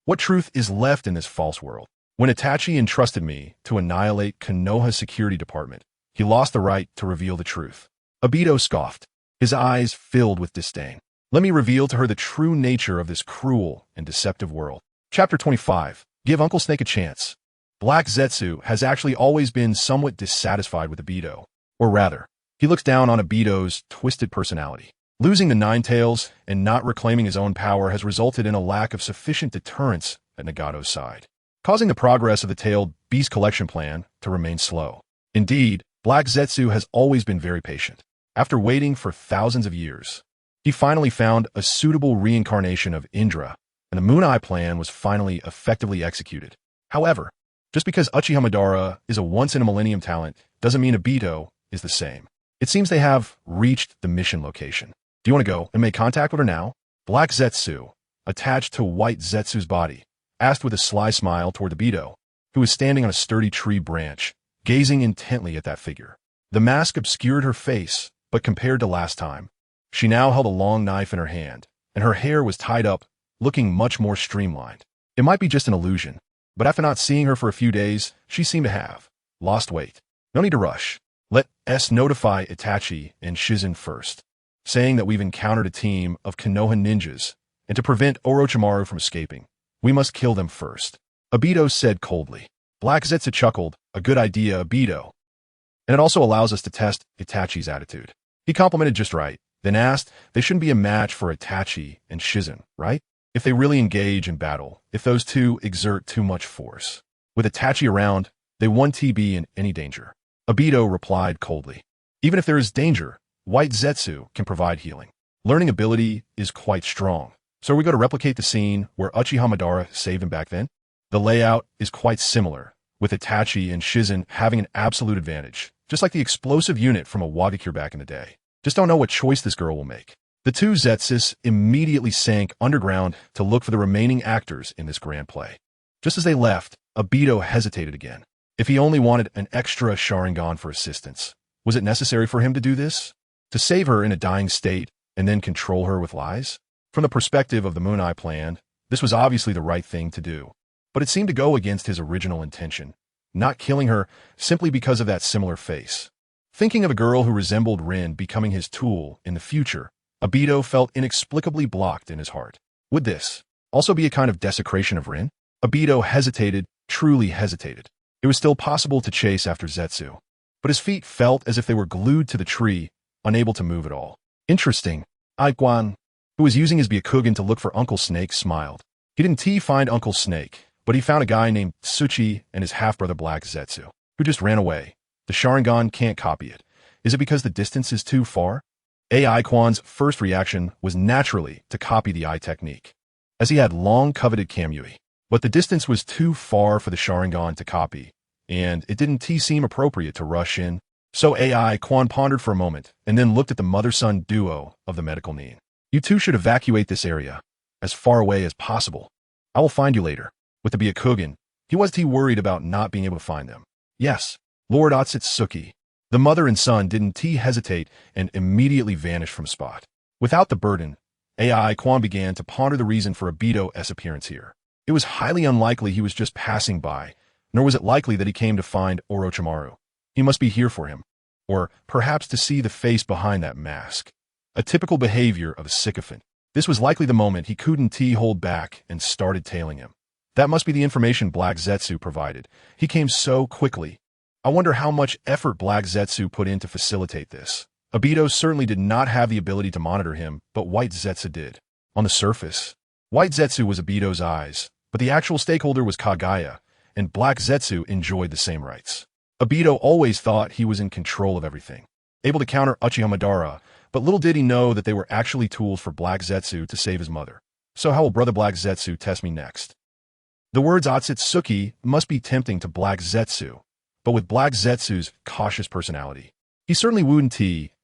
What truth is left in this false world? When Itachi entrusted me to annihilate Konoha's security department, he lost the right to reveal the truth. Obito scoffed, his eyes filled with disdain. Let me reveal to her the true nature of this cruel and deceptive world. Chapter 25. Give Uncle Snake a chance. Black Zetsu has actually always been somewhat dissatisfied with Obito. Or rather, he looks down on Obito's twisted personality. Losing the Nine Tails and not reclaiming his own power has resulted in a lack of sufficient deterrence at Nagato's side, causing the progress of the tailed beast collection plan to remain slow. Indeed, Black Zetsu has always been very patient. After waiting for thousands of years, he finally found a suitable reincarnation of Indra, and the Moon Eye plan was finally effectively executed. However, just because Uchiha Madara is a once-in-a-millennium talent doesn't mean Obito is the same. It seems they have reached the mission location. Do you want to go and make contact with her now? Black Zetsu, attached to White Zetsu's body, asked with a sly smile toward Obito, who was standing on a sturdy tree branch, gazing intently at that figure. The mask obscured her face, but compared to last time, she now held a long knife in her hand, and her hair was tied up, looking much more streamlined. It might be just an illusion, but after not seeing her for a few days, she seemed to have lost weight. No need to rush. Let us notify Itachi and Shizen first, saying that we've encountered a team of Konoha ninjas, and to prevent Orochimaru from escaping, we must kill them first. Obito said coldly. Black Zetsu chuckled, a good idea, Obito. And it also allows us to test Itachi's attitude. He complimented just right, then asked they shouldn't be a match for Itachi and Shizen, right? If they really engage in battle, if those two exert too much force. With Itachi around, they won't be in any danger. Obito replied coldly. Even if there is danger, White Zetsu can provide healing. Learning ability is quite strong. So are we going to replicate the scene where Uchiha Madara saved him back then? The layout is quite similar, with Itachi and Shizen having an absolute advantage, just like the explosive unit from a Wagakure back in the day. Just don't know what choice this girl will make. The two Zetsus immediately sank underground to look for the remaining actors in this grand play. Just as they left, Obito hesitated again. If he only wanted an extra Sharingan for assistance, was it necessary for him to do this? To save her in a dying state and then control her with lies? From the perspective of the Moon Eye plan, this was obviously the right thing to do. But it seemed to go against his original intention, not killing her simply because of that similar face. Thinking of a girl who resembled Rin becoming his tool in the future, Obito felt inexplicably blocked in his heart. Would this also be a kind of desecration of Rin? Obito hesitated, truly hesitated. It was still possible to chase after Zetsu, but his feet felt as if they were glued to the tree, unable to move at all. Interesting. Quan, who was using his Byakugan to look for Uncle Snake, smiled. He didn't find Uncle Snake, but he found a guy named Tsuchi and his half-brother Black Zetsu, who just ran away. The Sharingan can't copy it. Is it because the distance is too far? AI Quan's first reaction was naturally to copy the eye technique, as he had long coveted Kamui. But the distance was too far for the Sharingan to copy, and it didn't seem appropriate to rush in. So AI Quan pondered for a moment, and then looked at the mother-son duo of the medical need. You two should evacuate this area, as far away as possible. I will find you later. With the Byakugan, he wasn't worried about not being able to find them. Yes, Lord Otsutsuki. The mother and son didn't hesitate and immediately vanished from spot. Without the burden, AI Quan began to ponder the reason for Obito's appearance here. It was highly unlikely he was just passing by, nor was it likely that he came to find Orochimaru. He must be here for him, or perhaps to see the face behind that mask. A typical behavior of a sycophant. This was likely the moment he couldn't hold back and started tailing him. That must be the information Black Zetsu provided. He came so quickly. I wonder how much effort Black Zetsu put in to facilitate this. Obito certainly did not have the ability to monitor him, but White Zetsu did. On the surface, White Zetsu was Obito's eyes, but the actual stakeholder was Kagaya, and Black Zetsu enjoyed the same rights. Obito always thought he was in control of everything, able to counter Uchiha Madara, but little did he know that they were actually tools for Black Zetsu to save his mother. So how will Brother Black Zetsu test me next? The words Otsutsuki must be tempting to Black Zetsu, but with Black Zetsu's cautious personality, he certainly wouldn't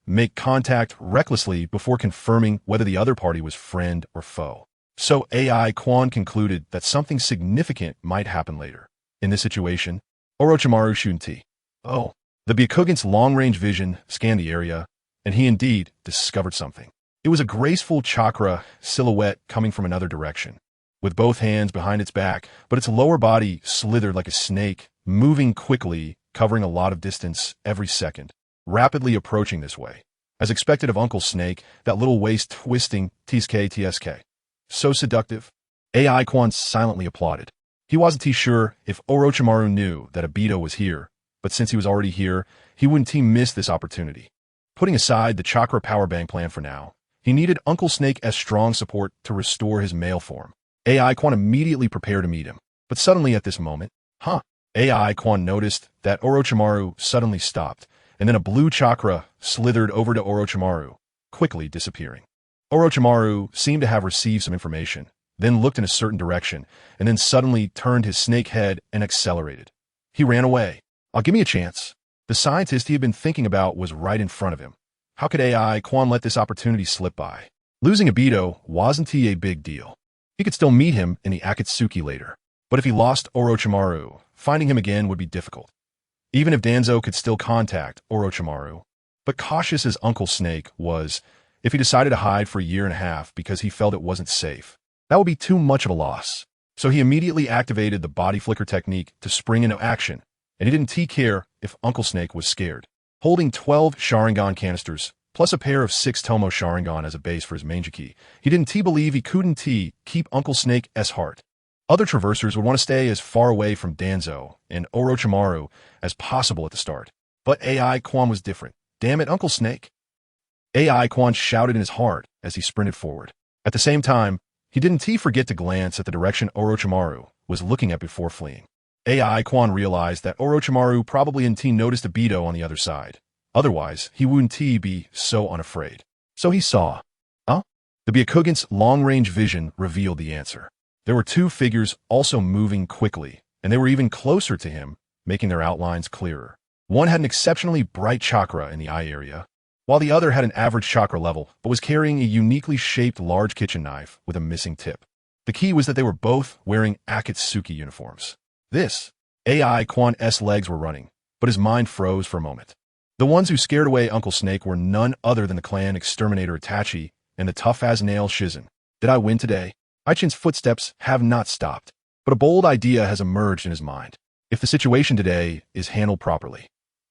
make contact recklessly before confirming whether the other party was friend or foe. So AI Quan concluded that something significant might happen later. In this situation, Orochimaru shouldn't. Oh, the Byakugan's long-range vision scanned the area, and he indeed discovered something. It was a graceful chakra silhouette coming from another direction, with both hands behind its back, but its lower body slithered like a snake, moving quickly, covering a lot of distance every second, rapidly approaching this way. As expected of Uncle Snake, that little waist twisting TSK. So seductive. AI Quan silently applauded. He wasn't sure if Orochimaru knew that Obito was here, but since he was already here, he wouldn't miss this opportunity. Putting aside the chakra power bank plan for now, he needed Uncle Snake as strong support to restore his male form. AI Quan immediately prepared to meet him, but suddenly at this moment, AI Quan noticed that Orochimaru suddenly stopped, and then a blue chakra slithered over to Orochimaru, quickly disappearing. Orochimaru seemed to have received some information, then looked in a certain direction, and then suddenly turned his snake head and accelerated. He ran away. Give me a chance. The scientist he had been thinking about was right in front of him. How could AI Quan let this opportunity slip by? Losing Obito wasn't a big deal. He could still meet him in the Akatsuki later. But if he lost Orochimaru, finding him again would be difficult. Even if Danzo could still contact Orochimaru. But cautious as Uncle Snake was, if he decided to hide for a year and a half because he felt it wasn't safe, that would be too much of a loss. So he immediately activated the body flicker technique to spring into action, and he didn't care if Uncle Snake was scared. Holding 12 Sharingan canisters, plus a pair of 6 Tomo Sharingan as a base for his Manjiki, he didn't believe he couldn't keep Uncle Snake's heart. Other traversers would want to stay as far away from Danzo and Orochimaru as possible at the start. But AI Quan was different. Damn it, Uncle Snake. AI Quan shouted in his heart as he sprinted forward. At the same time, he didn't forget to glance at the direction Orochimaru was looking at before fleeing. AI Quan realized that Orochimaru probably hadn't noticed Obito on the other side. Otherwise, he wouldn't be so unafraid. So he saw. The Byakugan's long-range vision revealed the answer. There were 2 figures also moving quickly, and they were even closer to him, making their outlines clearer. One had an exceptionally bright chakra in the eye area, while the other had an average chakra level, but was carrying a uniquely shaped large kitchen knife with a missing tip. The key was that they were both wearing Akatsuki uniforms. This, AI Quan's legs were running, but his mind froze for a moment. The ones who scared away Uncle Snake were none other than the clan exterminator Itachi and the tough-as-nail Shizen. Did I win today? Aichin's footsteps have not stopped, but a bold idea has emerged in his mind. If the situation today is handled properly,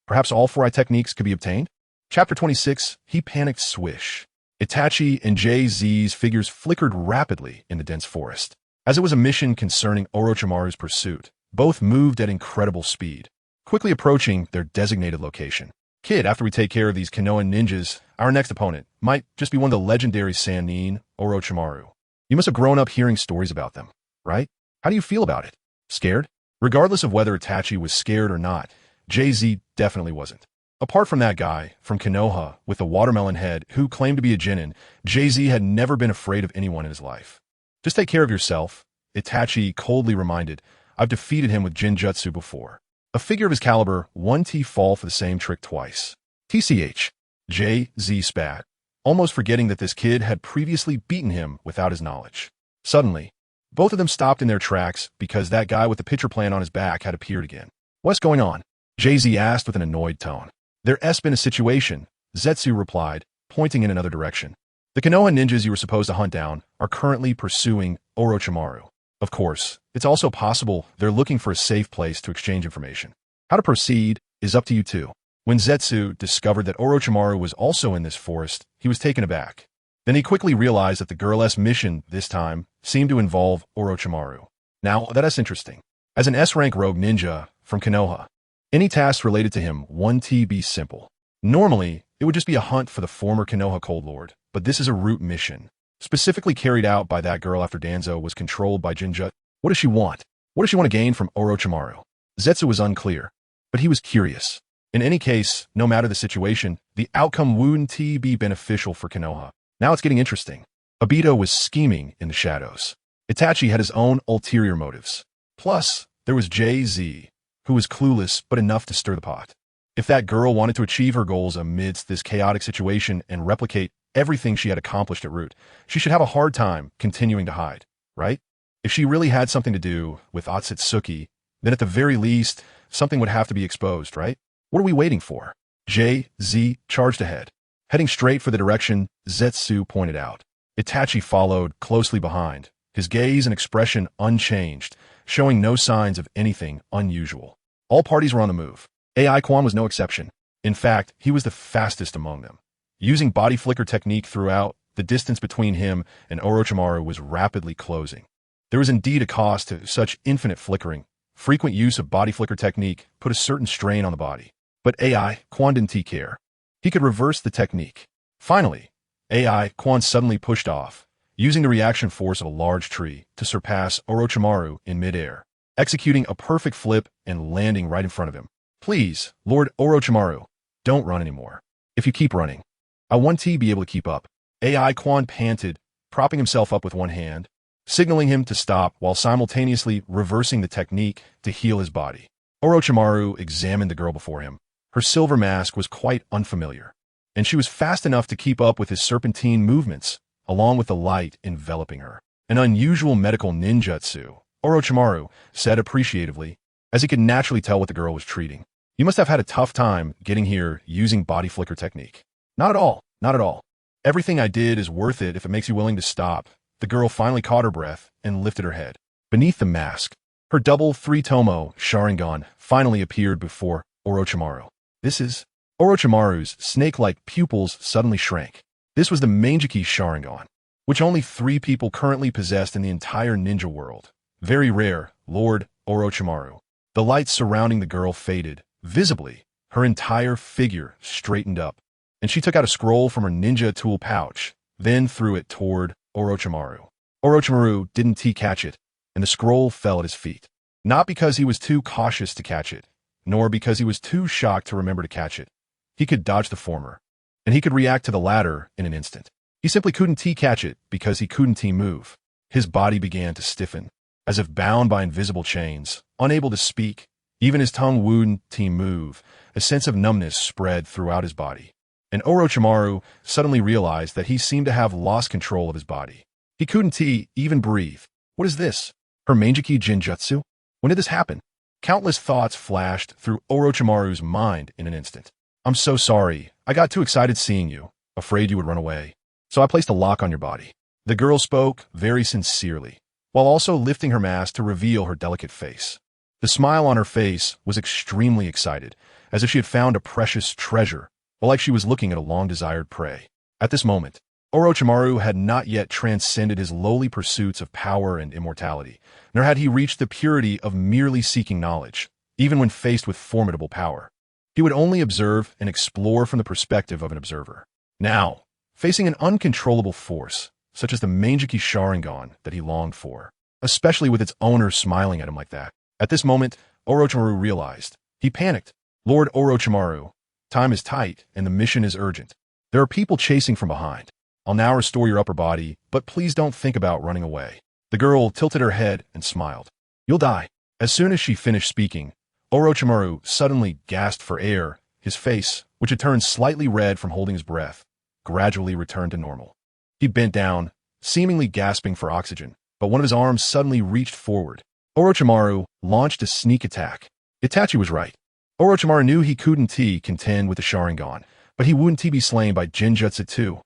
perhaps all 4 eye techniques could be obtained? Chapter 26, he panicked swish. Itachi and Jay-Z's figures flickered rapidly in the dense forest. As it was a mission concerning Orochimaru's pursuit, both moved at incredible speed, quickly approaching their designated location. Kid, after we take care of these Konoha ninjas, our next opponent might just be one of the legendary Sannin, Orochimaru. You must have grown up hearing stories about them, right? How do you feel about it? Scared? Regardless of whether Itachi was scared or not, Jay-Z definitely wasn't. Apart from that guy from Konoha with the watermelon head who claimed to be a genin, Jay-Z had never been afraid of anyone in his life. Just take care of yourself, Itachi coldly reminded. I've defeated him with Jinjutsu before. A figure of his caliber, 1T fall for the same trick twice. TCH. Jay-Z spat, almost forgetting that this kid had previously beaten him without his knowledge. Suddenly, both of them stopped in their tracks because that guy with the pitcher plant on his back had appeared again. What's going on? Jay-Z asked with an annoyed tone. There's been a situation, Zetsu replied, pointing in another direction. The Konoha ninjas you were supposed to hunt down are currently pursuing Orochimaru. Of course, it's also possible they're looking for a safe place to exchange information. How to proceed is up to you too. When Zetsu discovered that Orochimaru was also in this forest, he was taken aback. Then he quickly realized that the girl's mission this time seemed to involve Orochimaru. Now, that's interesting. As an S-rank rogue ninja from Konoha, any tasks related to him 1T be simple. Normally, it would just be a hunt for the former Konoha Cold Lord, but this is a route mission, specifically carried out by that girl after Danzo was controlled by Jinjutsu. What does she want? What does she want to gain from Orochimaru? Zetsu was unclear, but he was curious. In any case, no matter the situation, the outcome wouldn't be beneficial for Konoha. Now it's getting interesting. Obito was scheming in the shadows. Itachi had his own ulterior motives. Plus, there was Jay-Z, who was clueless but enough to stir the pot. If that girl wanted to achieve her goals amidst this chaotic situation and replicate everything she had accomplished at Root, she should have a hard time continuing to hide, right? If she really had something to do with Otsutsuki, then at the very least, something would have to be exposed, right? What are we waiting for? Jay-Z charged ahead. Heading straight for the direction Zetsu pointed out. Itachi followed closely behind, his gaze and expression unchanged, showing no signs of anything unusual. All parties were on the move. AI Quan was no exception. In fact, he was the fastest among them. Using body flicker technique throughout, the distance between him and Orochimaru was rapidly closing. There was indeed a cost to such infinite flickering. Frequent use of body flicker technique put a certain strain on the body. But AI Quan didn't care. He could reverse the technique. Finally, AI Quan suddenly pushed off, using the reaction force of a large tree to surpass Orochimaru in midair, executing a perfect flip and landing right in front of him. Please, Lord Orochimaru, don't run anymore. If you keep running, I won't be able to keep up. AI Quan panted, propping himself up with one hand, signaling him to stop while simultaneously reversing the technique to heal his body. Orochimaru examined the girl before him. Her silver mask was quite unfamiliar, and she was fast enough to keep up with his serpentine movements, along with the light enveloping her. An unusual medical ninjutsu, Orochimaru said appreciatively, as he could naturally tell what the girl was treating. You must have had a tough time getting here using body flicker technique. Not at all, not at all. Everything I did is worth it if it makes you willing to stop. The girl finally caught her breath and lifted her head. Beneath the mask, her double three-tomo Sharingan finally appeared before Orochimaru. This is... Orochimaru's snake-like pupils suddenly shrank. This was the Mangeki Sharingan, which only 3 people currently possessed in the entire ninja world. Very rare, Lord Orochimaru. The light surrounding the girl faded. Visibly, her entire figure straightened up, and she took out a scroll from her ninja tool pouch, then threw it toward Orochimaru. Orochimaru didn't catch it, and the scroll fell at his feet. Not because he was too cautious to catch it, nor because he was too shocked to remember to catch it. He could dodge the former, and he could react to the latter in an instant. He simply couldn't catch it because he couldn't move. His body began to stiffen, as if bound by invisible chains, unable to speak. Even his tongue wouldn't move. A sense of numbness spread throughout his body. And Orochimaru suddenly realized that he seemed to have lost control of his body. He couldn't even breathe. What is this? Her Mangeki Jinjutsu? When did this happen? Countless thoughts flashed through Orochimaru's mind in an instant. I'm so sorry. I got too excited seeing you, afraid you would run away. So I placed a lock on your body. The girl spoke very sincerely, while also lifting her mask to reveal her delicate face. The smile on her face was extremely excited, as if she had found a precious treasure, or like she was looking at a long-desired prey. At this moment, Orochimaru had not yet transcended his lowly pursuits of power and immortality, nor had he reached the purity of merely seeking knowledge. Even when faced with formidable power, he would only observe and explore from the perspective of an observer. Now, facing an uncontrollable force, such as the Mangeki Sharingan that he longed for, especially with its owner smiling at him like that, At this moment, Orochimaru realized. He panicked. Lord Orochimaru, time is tight and the mission is urgent. There are people chasing from behind. I'll now restore your upper body, but please don't think about running away. The girl tilted her head and smiled. You'll die. As soon as she finished speaking, Orochimaru suddenly gasped for air. His face, which had turned slightly red from holding his breath, gradually returned to normal. He bent down, seemingly gasping for oxygen, but one of his arms suddenly reached forward. Orochimaru launched a sneak attack. Itachi was right. Orochimaru knew he couldn't contend with the Sharingan, but he wouldn't be slain by Genjutsu 2,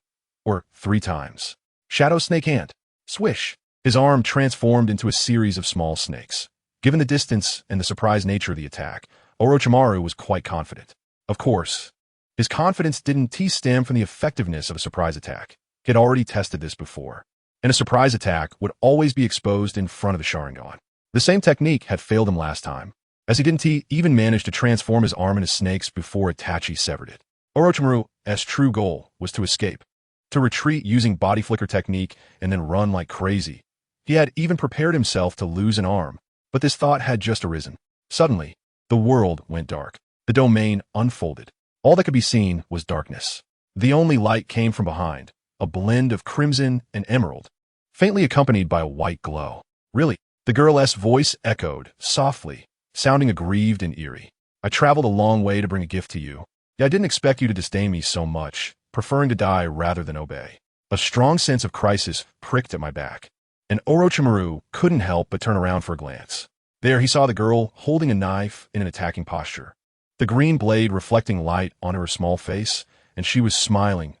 or 3 times. Shadow Snake Hand. Swish. His arm transformed into a series of small snakes. Given the distance and the surprise nature of the attack, Orochimaru was quite confident. Of course, his confidence didn't stem from the effectiveness of a surprise attack. He had already tested this before, and a surprise attack would always be exposed in front of the Sharingan. The same technique had failed him last time, as he didn't even manage to transform his arm into snakes before Itachi severed it. Orochimaru's true goal was to escape, to retreat using body flicker technique and then run like crazy. He had even prepared himself to lose an arm, but this thought had just arisen. Suddenly, the world went dark. The domain unfolded. All that could be seen was darkness. The only light came from behind, a blend of crimson and emerald, faintly accompanied by a white glow. Really? The girl's voice echoed, softly, sounding aggrieved and eerie. I traveled a long way to bring a gift to you. Yet I didn't expect you to disdain me so much, preferring to die rather than obey. A strong sense of crisis pricked at my back, and Orochimaru couldn't help but turn around for a glance. There he saw the girl holding a knife in an attacking posture, the green blade reflecting light onto her small face, and she was smiling,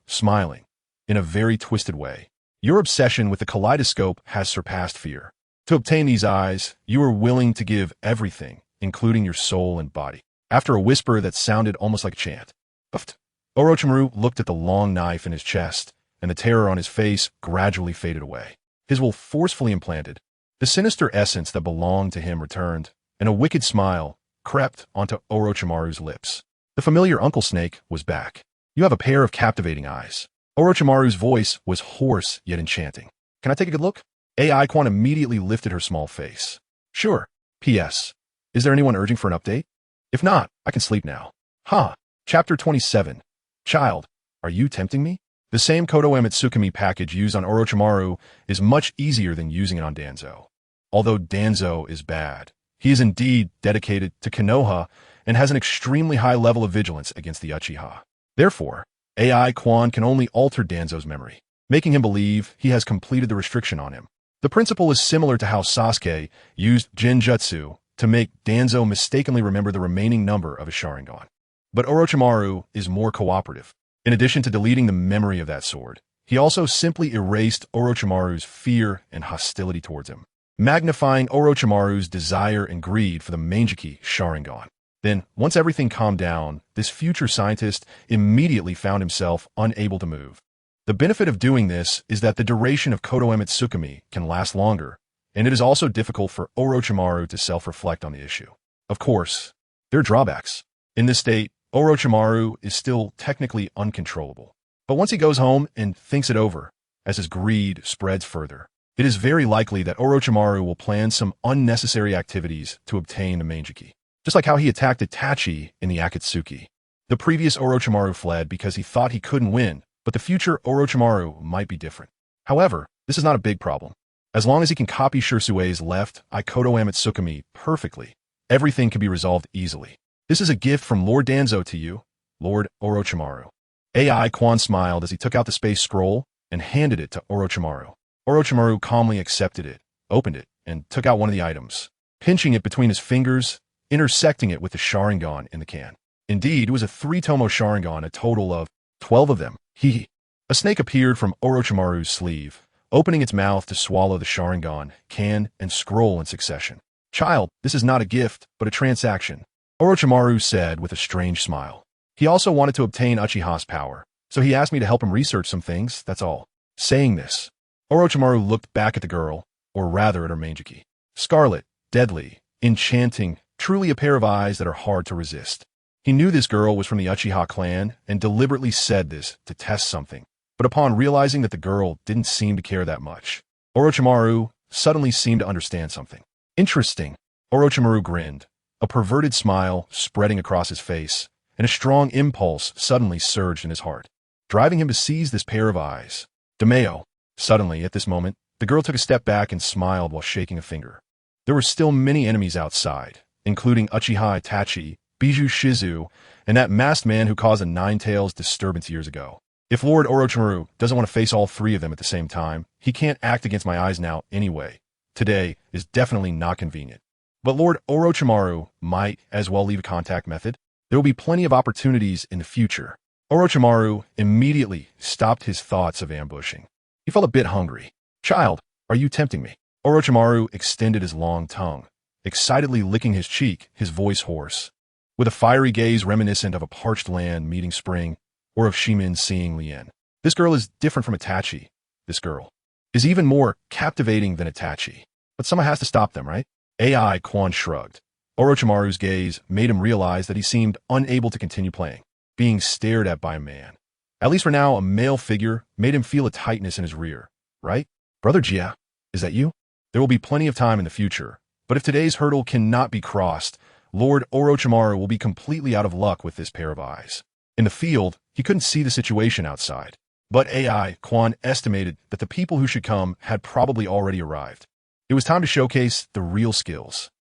in a very twisted way. Your obsession with the kaleidoscope has surpassed fear. To obtain these eyes, you are willing to give everything, including your soul and body. After a whisper that sounded almost like a chant, puffed. Orochimaru looked at the long knife in his chest, and the terror on his face gradually faded away. His will forcefully implanted. The sinister essence that belonged to him returned, and a wicked smile crept onto Orochimaru's lips. The familiar Uncle Snake was back. You have a pair of captivating eyes. Orochimaru's voice was hoarse yet enchanting. Can I take a good look? AI Quan immediately lifted her small face. Sure. P.S. Is there anyone urging for an update? If not, I can sleep now. Chapter 27. Child, are you tempting me? The same Kodo Tsukimi package used on Orochimaru is much easier than using it on Danzo. Although Danzo is bad, he is indeed dedicated to Konoha and has an extremely high level of vigilance against the Uchiha. Therefore, AI Quan can only alter Danzo's memory, making him believe he has completed the restriction on him. The principle is similar to how Sasuke used Genjutsu to make Danzo mistakenly remember the remaining number of his Sharingan. But Orochimaru is more cooperative. In addition to deleting the memory of that sword, he also simply erased Orochimaru's fear and hostility towards him, magnifying Orochimaru's desire and greed for the Manjiki Sharingan. Then, once everything calmed down, this future scientist immediately found himself unable to move. The benefit of doing this is that the duration of Kodo Tsukimi can last longer, and it is also difficult for Orochimaru to self-reflect on the issue. Of course, there are drawbacks. In this state, Orochimaru is still technically uncontrollable. But once he goes home and thinks it over, as his greed spreads further, it is very likely that Orochimaru will plan some unnecessary activities to obtain the Manjiki. Just like how he attacked Itachi in the Akatsuki. The previous Orochimaru fled because he thought he couldn't win, but the future Orochimaru might be different. However, this is not a big problem. As long as he can copy Shirsue's left Kodo Tsukimi perfectly, everything can be resolved easily. This is a gift from Lord Danzo to you, Lord Orochimaru. AI Quan smiled as he took out the space scroll and handed it to Orochimaru. Orochimaru calmly accepted it, opened it, and took out one of the items, pinching it between his fingers, intersecting it with the Sharingan in the can. Indeed, it was a 3-tomo Sharingan, a total of 12 of them. A snake appeared from Orochimaru's sleeve, opening its mouth to swallow the Sharingan, can, and scroll in succession. Child, this is not a gift, but a transaction, Orochimaru said with a strange smile. He also wanted to obtain Uchiha's power, so he asked me to help him research some things, that's all. Saying this, Orochimaru looked back at the girl, or rather at her Manjiki. Scarlet, deadly, enchanting, truly a pair of eyes that are hard to resist. He knew this girl was from the Uchiha clan and deliberately said this to test something. But upon realizing that the girl didn't seem to care that much, Orochimaru suddenly seemed to understand something. Interesting. Orochimaru grinned, a perverted smile spreading across his face, and a strong impulse suddenly surged in his heart, driving him to seize this pair of eyes. Demeo. Suddenly, at this moment, the girl took a step back and smiled while shaking a finger. There were still many enemies outside, including Uchiha Itachi, Bijou Shizu, and that masked man who caused a Nine-Tails disturbance years ago. If Lord Orochimaru doesn't want to face all three of them at the same time, he can't act against my eyes now anyway. Today is definitely not convenient. But Lord Orochimaru might as well leave a contact method. There will be plenty of opportunities in the future. Orochimaru immediately stopped his thoughts of ambushing. He felt a bit hungry. Child, are you tempting me? Orochimaru extended his long tongue, excitedly licking his cheek, his voice hoarse. With a fiery gaze reminiscent of a parched land meeting spring, or of Shimin seeing Lien. This girl is different from Itachi. This girl is even more captivating than Itachi. But someone has to stop them, right? AI Quan shrugged. Orochimaru's gaze made him realize that he seemed unable to continue playing, being stared at by a man. At least for now, a male figure made him feel a tightness in his rear, right? Brother Jia, is that you? There will be plenty of time in the future, but if today's hurdle cannot be crossed, Lord Orochimaru will be completely out of luck with this pair of eyes. In the field, he couldn't see the situation outside, but AI Quan estimated that the people who should come had probably already arrived. It was time to showcase the real skills.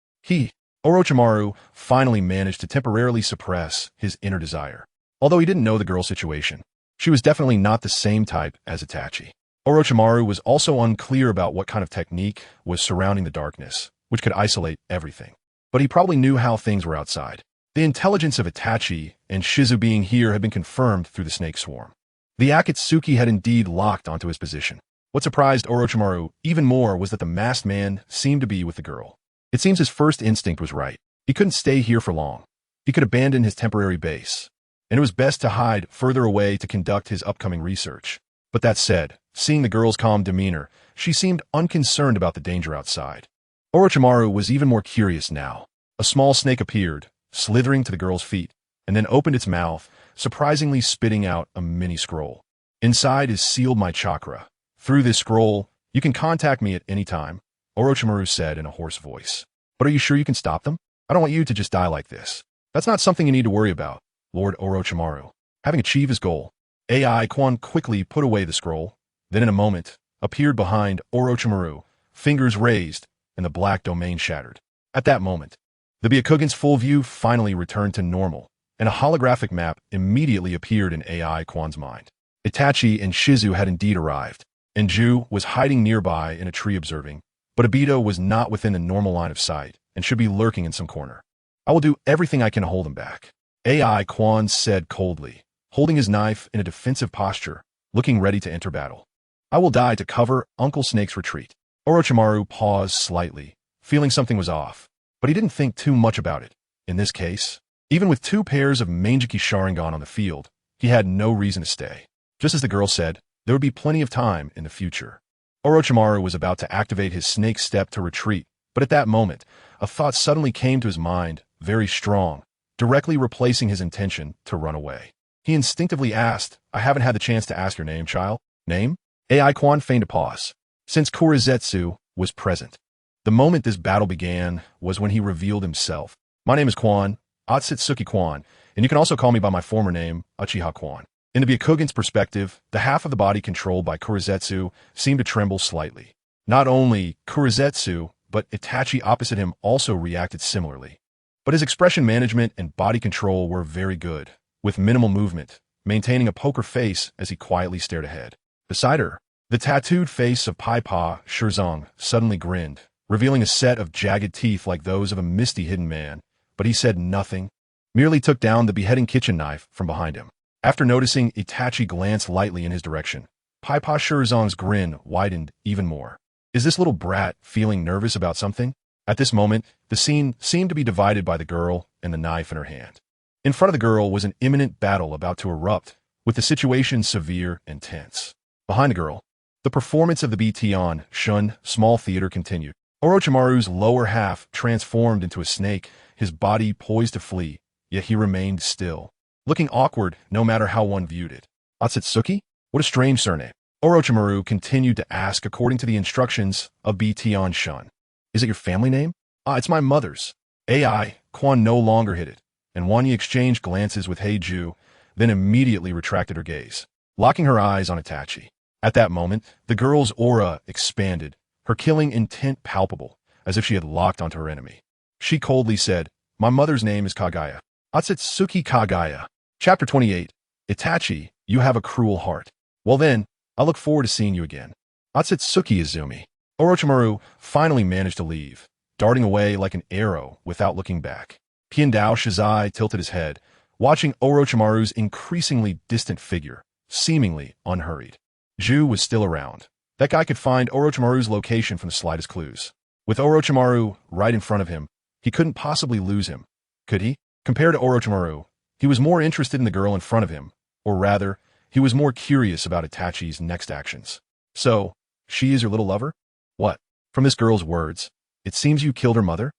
Orochimaru, finally managed to temporarily suppress his inner desire. Although he didn't know the girl's situation, she was definitely not the same type as Itachi. Orochimaru was also unclear about what kind of technique was surrounding the darkness, which could isolate everything. But he probably knew how things were outside. The intelligence of Itachi and Shizu being here had been confirmed through the snake swarm. The Akatsuki had indeed locked onto his position. What surprised Orochimaru even more was that the masked man seemed to be with the girl. It seems his first instinct was right. He couldn't stay here for long. He could abandon his temporary base, and it was best to hide further away to conduct his upcoming research. But that said, seeing the girl's calm demeanor, she seemed unconcerned about the danger outside. Orochimaru was even more curious now. A small snake appeared, slithering to the girl's feet, and then opened its mouth, surprisingly spitting out a mini scroll. Inside is sealed my chakra. Through this scroll, you can contact me at any time, Orochimaru said in a hoarse voice. But are you sure you can stop them? I don't want you to just die like this. That's not something you need to worry about, Lord Orochimaru. Having achieved his goal, AI Quan quickly put away the scroll, then in a moment, appeared behind Orochimaru, fingers raised, and the black domain shattered. At that moment, the Byakugan's full view finally returned to normal, and a holographic map immediately appeared in AI Quan's mind. Itachi and Shizu had indeed arrived, and Ju was hiding nearby in a tree observing, but Obito was not within the normal line of sight and should be lurking in some corner. I will do everything I can to hold him back, AI Quan said coldly, holding his knife in a defensive posture, looking ready to enter battle. I will die to cover Uncle Snake's retreat. Orochimaru paused slightly, feeling something was off, but he didn't think too much about it. In this case, even with 2 pairs of Manjiki Sharingan on the field, he had no reason to stay. Just as the girl said, there would be plenty of time in the future. Orochimaru was about to activate his snake step to retreat, but at that moment, a thought suddenly came to his mind, very strong, directly replacing his intention to run away. He instinctively asked, I haven't had the chance to ask your name, child. Name? AI Quan feigned a pause, since Kurizetsu was present. The moment this battle began was when he revealed himself. My name is Quan, Otsutsuki Quan, and you can also call me by my former name, Uchiha Quan. In the Byakugan's perspective, the half of the body controlled by Kurizetsu seemed to tremble slightly. Not only Kurizetsu, but Itachi opposite him also reacted similarly. But his expression management and body control were very good, with minimal movement, maintaining a poker face as he quietly stared ahead. Beside her, the tattooed face of Paipa Shirzong suddenly grinned, revealing a set of jagged teeth like those of a misty hidden man, but he said nothing, merely took down the beheading kitchen knife from behind him. After noticing Itachi glance lightly in his direction, Paipa Shirzong's grin widened even more. Is this little brat feeling nervous about something? At this moment, the scene seemed to be divided by the girl and the knife in her hand. In front of the girl was an imminent battle about to erupt, with the situation severe and tense. Behind the girl, the performance of the Bition Shun small theater continued. Orochimaru's lower half transformed into a snake, his body poised to flee, yet he remained still, looking awkward no matter how one viewed it. Otsutsuki? What a strange surname. Orochimaru continued to ask according to the instructions of Bition Shun. Is it your family name? Ah, it's my mother's. AI, Quan no longer hid it, and Wanya exchanged glances with Heiju, then immediately retracted her gaze, locking her eyes on Itachi. At that moment, the girl's aura expanded, her killing intent palpable, as if she had locked onto her enemy. She coldly said, "My mother's name is Kagaya. Atsutsuki Kagaya." Chapter 28. Itachi, you have a cruel heart. Well then, I look forward to seeing you again. Atsutsuki Izumi. Orochimaru finally managed to leave, darting away like an arrow without looking back. Piandao Shizai tilted his head, watching Orochimaru's increasingly distant figure, seemingly unhurried. Zhu was still around. That guy could find Orochimaru's location from the slightest clues. With Orochimaru right in front of him, he couldn't possibly lose him. Could he? Compared to Orochimaru, he was more interested in the girl in front of him, or rather, he was more curious about Itachi's next actions. So, she is your little lover? What? From this girl's words, it seems you killed her mother?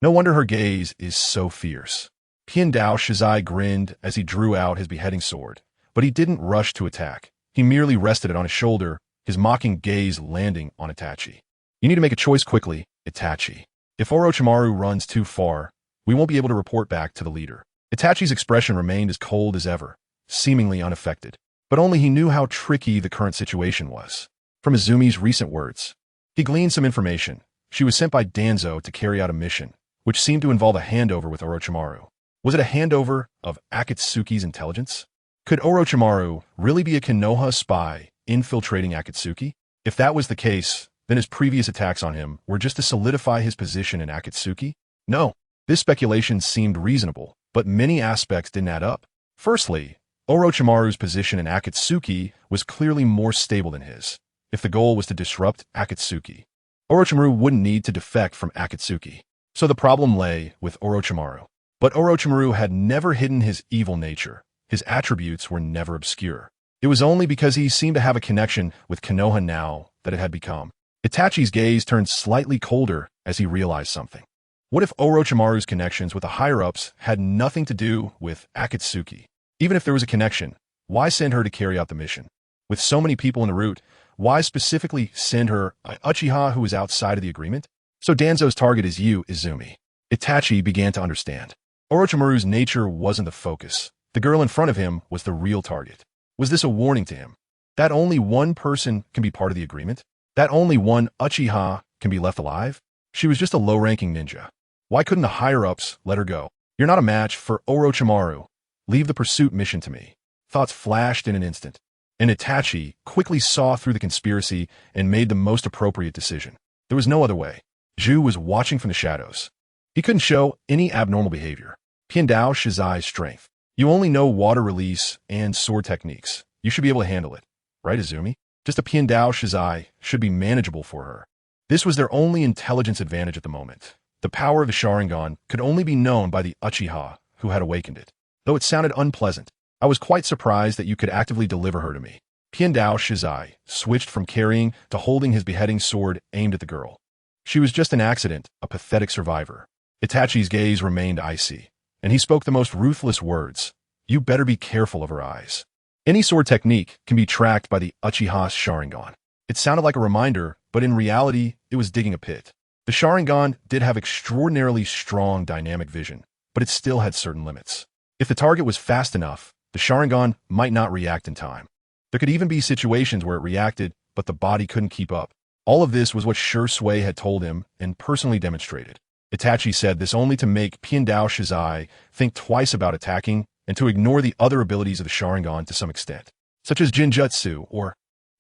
No wonder her gaze is so fierce. Piandao Shizai grinned as he drew out his beheading sword, but he didn't rush to attack. He merely rested it on his shoulder, his mocking gaze landing on Itachi. You need to make a choice quickly, Itachi. If Orochimaru runs too far, we won't be able to report back to the leader. Itachi's expression remained as cold as ever, seemingly unaffected. But only he knew how tricky the current situation was. From Izumi's recent words, he gleaned some information. She was sent by Danzo to carry out a mission, which seemed to involve a handover with Orochimaru. Was it a handover of Akatsuki's intelligence? Could Orochimaru really be a Konoha spy infiltrating Akatsuki? If that was the case, then his previous attacks on him were just to solidify his position in Akatsuki? No, this speculation seemed reasonable, but many aspects didn't add up. Firstly, Orochimaru's position in Akatsuki was clearly more stable than his. If the goal was to disrupt Akatsuki, Orochimaru wouldn't need to defect from Akatsuki. So the problem lay with Orochimaru. But Orochimaru had never hidden his evil nature. His attributes were never obscure. It was only because he seemed to have a connection with Konoha now that it had become. Itachi's gaze turned slightly colder as he realized something. What if Orochimaru's connections with the higher-ups had nothing to do with Akatsuki? Even if there was a connection, why send her to carry out the mission? With so many people in the route, why specifically send her an Uchiha who is outside of the agreement? So Danzo's target is you, Izumi. Itachi began to understand. Orochimaru's nature wasn't the focus. The girl in front of him was the real target. Was this a warning to him? That only one person can be part of the agreement? That only one Uchiha can be left alive? She was just a low-ranking ninja. Why couldn't the higher-ups let her go? You're not a match for Orochimaru. Leave the pursuit mission to me. Thoughts flashed in an instant, and Itachi quickly saw through the conspiracy and made the most appropriate decision. There was no other way. Zhu was watching from the shadows. He couldn't show any abnormal behavior. Piandao Shizai's strength. You only know water release and sword techniques. You should be able to handle it. Right, Izumi? Just a Piandao Shizai should be manageable for her. This was their only intelligence advantage at the moment. The power of the Sharingan could only be known by the Uchiha who had awakened it. Though it sounded unpleasant, I was quite surprised that you could actively deliver her to me. Piandao Shizai switched from carrying to holding his beheading sword aimed at the girl. She was just an accident, a pathetic survivor. Itachi's gaze remained icy, and he spoke the most ruthless words. You better be careful of her eyes. Any sword technique can be tracked by the Uchiha's Sharingan. It sounded like a reminder, but in reality, it was digging a pit. The Sharingan did have extraordinarily strong dynamic vision, but it still had certain limits. If the target was fast enough, the Sharingan might not react in time. There could even be situations where it reacted, but the body couldn't keep up. All of this was what Shui had told him and personally demonstrated. Itachi said this only to make Piandao Shizai think twice about attacking and to ignore the other abilities of the Sharingan to some extent, such as Jinjutsu or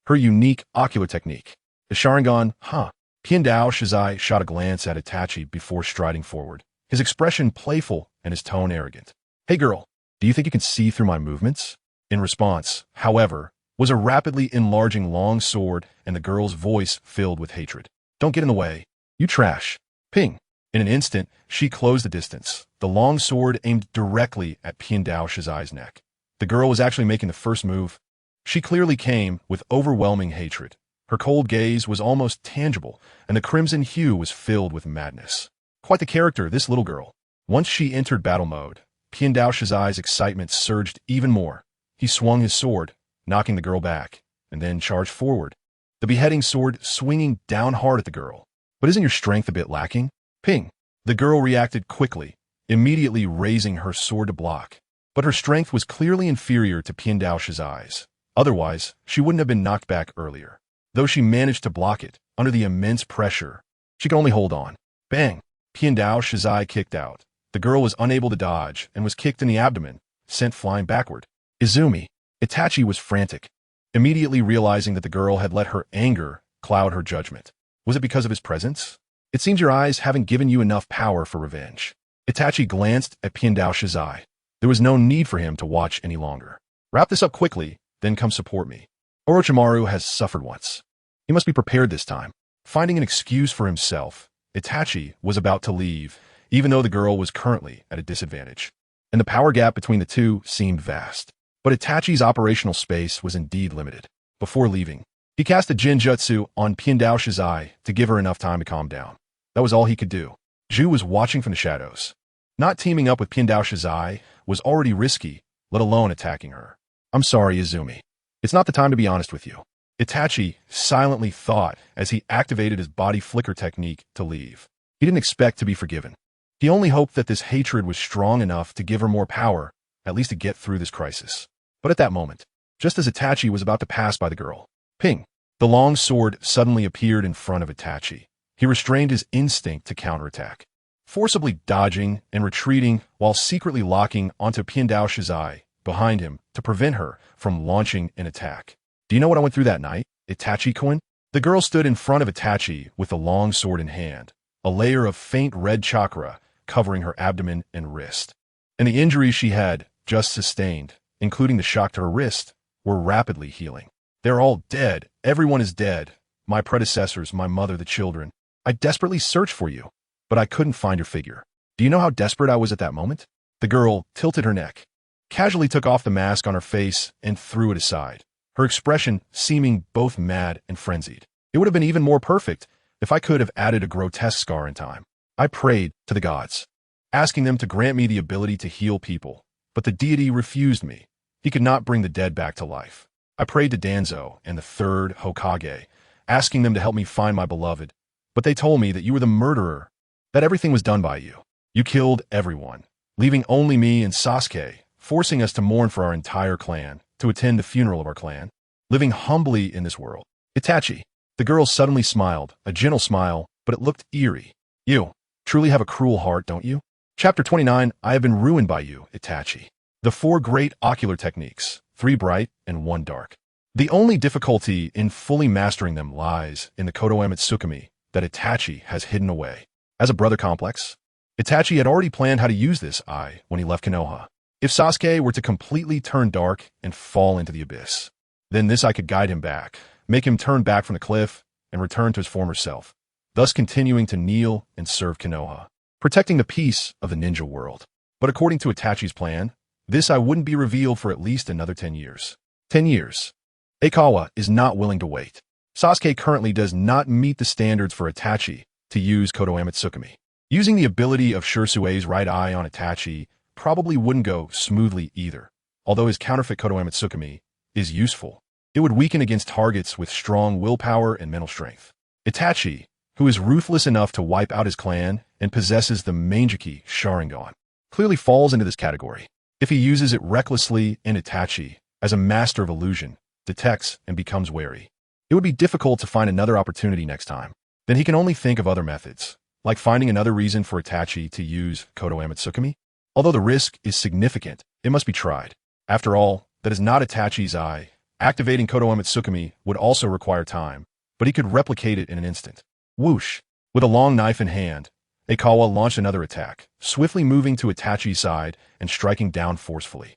her unique ocular technique. The Sharingan, Piandao Shizai shot a glance at Itachi before striding forward, his expression playful and his tone arrogant. Hey girl, do you think you can see through my movements? In response, however, was a rapidly enlarging long sword and the girl's voice filled with hatred. Don't get in the way. You trash. Ping. In an instant, she closed the distance, the long sword aimed directly at Piandao Shizai's neck. The girl was actually making the first move. She clearly came with overwhelming hatred. Her cold gaze was almost tangible, and the crimson hue was filled with madness. Quite the character, this little girl. Once she entered battle mode, Piandao Shizai's excitement surged even more. He swung his sword, knocking the girl back, and then charged forward, the beheading sword swinging down hard at the girl. But isn't your strength a bit lacking? Ping! The girl reacted quickly, immediately raising her sword to block. But her strength was clearly inferior to Piandao Shizai's. Otherwise, she wouldn't have been knocked back earlier. Though she managed to block it, under the immense pressure, she could only hold on. Bang! Piandao Shizai kicked out. The girl was unable to dodge and was kicked in the abdomen, sent flying backward. Izumi! Itachi was frantic, immediately realizing that the girl had let her anger cloud her judgment. Was it because of his presence? It seems your eyes haven't given you enough power for revenge. Itachi glanced at Piandao Shizai. There was no need for him to watch any longer. Wrap this up quickly, then come support me. Orochimaru has suffered once. He must be prepared this time. Finding an excuse for himself, Itachi was about to leave, even though the girl was currently at a disadvantage. And the power gap between the two seemed vast. But Itachi's operational space was indeed limited. Before leaving, he cast a Jinjutsu on Piandao Shizai to give her enough time to calm down. That was all he could do. Zhu was watching from the shadows. Not teaming up with Piandao Shizai was already risky, let alone attacking her. I'm sorry, Izumi. It's not the time to be honest with you. Itachi silently thought as he activated his body flicker technique to leave. He didn't expect to be forgiven. He only hoped that this hatred was strong enough to give her more power, at least to get through this crisis. But at that moment, just as Itachi was about to pass by the girl, ping! The long sword suddenly appeared in front of Itachi. He restrained his instinct to counterattack, forcibly dodging and retreating while secretly locking onto Piandao Shizai behind him to prevent her from launching an attack. Do you know what I went through that night, Itachi-kun? The girl stood in front of Itachi with the long sword in hand, a layer of faint red chakra covering her abdomen and wrist. And the injuries she had just sustained, including the shock to her wrist, were rapidly healing. They're all dead. Everyone is dead. My predecessors, my mother, the children. I desperately searched for you, but I couldn't find your figure. Do you know how desperate I was at that moment? The girl tilted her neck, casually took off the mask on her face and threw it aside, her expression seeming both mad and frenzied. It would have been even more perfect if I could have added a grotesque scar in time. I prayed to the gods, asking them to grant me the ability to heal people, but the deity refused me. He could not bring the dead back to life. I prayed to Danzo and the third Hokage, asking them to help me find my beloved, but they told me that you were the murderer, that everything was done by you. You killed everyone, leaving only me and Sasuke, forcing us to mourn for our entire clan, to attend the funeral of our clan, living humbly in this world. Itachi. The girl suddenly smiled, a gentle smile, but it looked eerie. You truly have a cruel heart, don't you? Chapter 29, I have been ruined by you, Itachi. The 4 great ocular techniques, 3 bright and 1 dark. The only difficulty in fully mastering them lies in the Konoha Tsukimi that Itachi has hidden away. As a brother complex, Itachi had already planned how to use this eye when he left Konoha. If Sasuke were to completely turn dark and fall into the abyss, then this eye could guide him back, make him turn back from the cliff, and return to his former self, thus continuing to kneel and serve Konoha, protecting the peace of the ninja world. But according to Itachi's plan, this eye wouldn't be revealed for at least another 10 years. 10 years. Aikawa is not willing to wait. Sasuke currently does not meet the standards for Itachi to use Konoha Tsukimi. Using the ability of Shirsue's right eye on Itachi probably wouldn't go smoothly either. Although his counterfeit Konoha Tsukimi is useful, it would weaken against targets with strong willpower and mental strength. Itachi, who is ruthless enough to wipe out his clan and possesses the Manjiki Sharingan, clearly falls into this category. If he uses it recklessly, and Itachi, as a master of illusion, detects and becomes wary, it would be difficult to find another opportunity next time. Then he can only think of other methods, like finding another reason for Itachi to use Konoha Tsukimi. Although the risk is significant, it must be tried. After all, that is not Itachi's eye. Activating Konoha Tsukimi would also require time, but he could replicate it in an instant. Whoosh! With a long knife in hand, Aikawa launched another attack, swiftly moving to Itachi's side and striking down forcefully.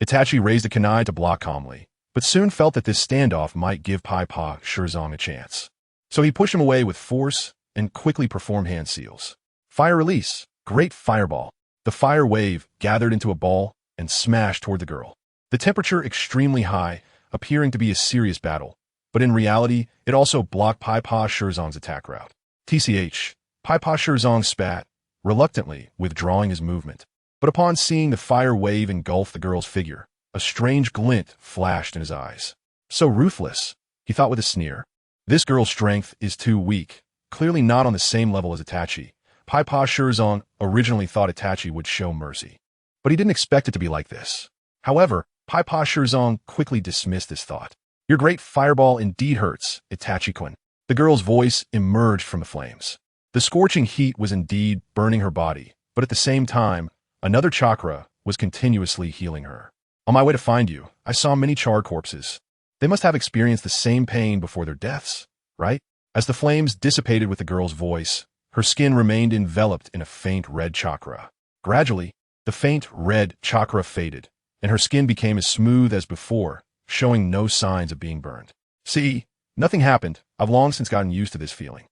Itachi raised a kunai to block calmly, but soon felt that this standoff might give Pai-Pa Shirzong a chance. So he pushed him away with force and quickly performed hand seals. Fire release! Great fireball! The fire wave gathered into a ball and smashed toward the girl. The temperature extremely high, appearing to be a serious battle, but in reality, it also blocked Pai-Pa Shirzong's attack route. TCH, Pai-Pa Shirzong spat, reluctantly withdrawing his movement. But upon seeing the fire wave engulf the girl's figure, a strange glint flashed in his eyes. So ruthless, he thought with a sneer. This girl's strength is too weak, clearly not on the same level as Itachi, Paipa Shirzong originally thought Itachi would show mercy, but he didn't expect it to be like this. However, Paipa Shirzong quickly dismissed this thought. Your great fireball indeed hurts, Itachi-kun. The girl's voice emerged from the flames. The scorching heat was indeed burning her body, but at the same time, another chakra was continuously healing her. On my way to find you, I saw many charred corpses. They must have experienced the same pain before their deaths, right? As the flames dissipated with the girl's voice, her skin remained enveloped in a faint red chakra. Gradually, the faint red chakra faded, and her skin became as smooth as before, showing no signs of being burned. See, nothing happened. I've long since gotten used to this feeling.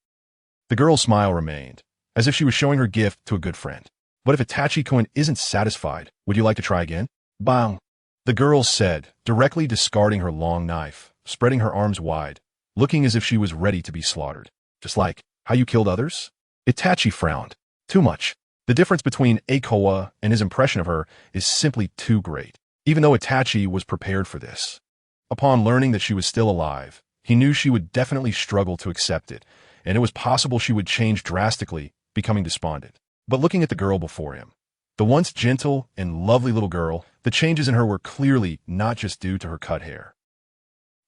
The girl's smile remained, as if she was showing her gift to a good friend. But if Itachi-kun isn't satisfied, would you like to try again? Bang! The girl said, directly discarding her long knife, spreading her arms wide, looking as if she was ready to be slaughtered. Just like how you killed others? Itachi frowned. Too much. The difference between Aikowa and his impression of her is simply too great, even though Itachi was prepared for this. Upon learning that she was still alive, he knew she would definitely struggle to accept it, and it was possible she would change drastically, becoming despondent. But looking at the girl before him, the once gentle and lovely little girl, the changes in her were clearly not just due to her cut hair.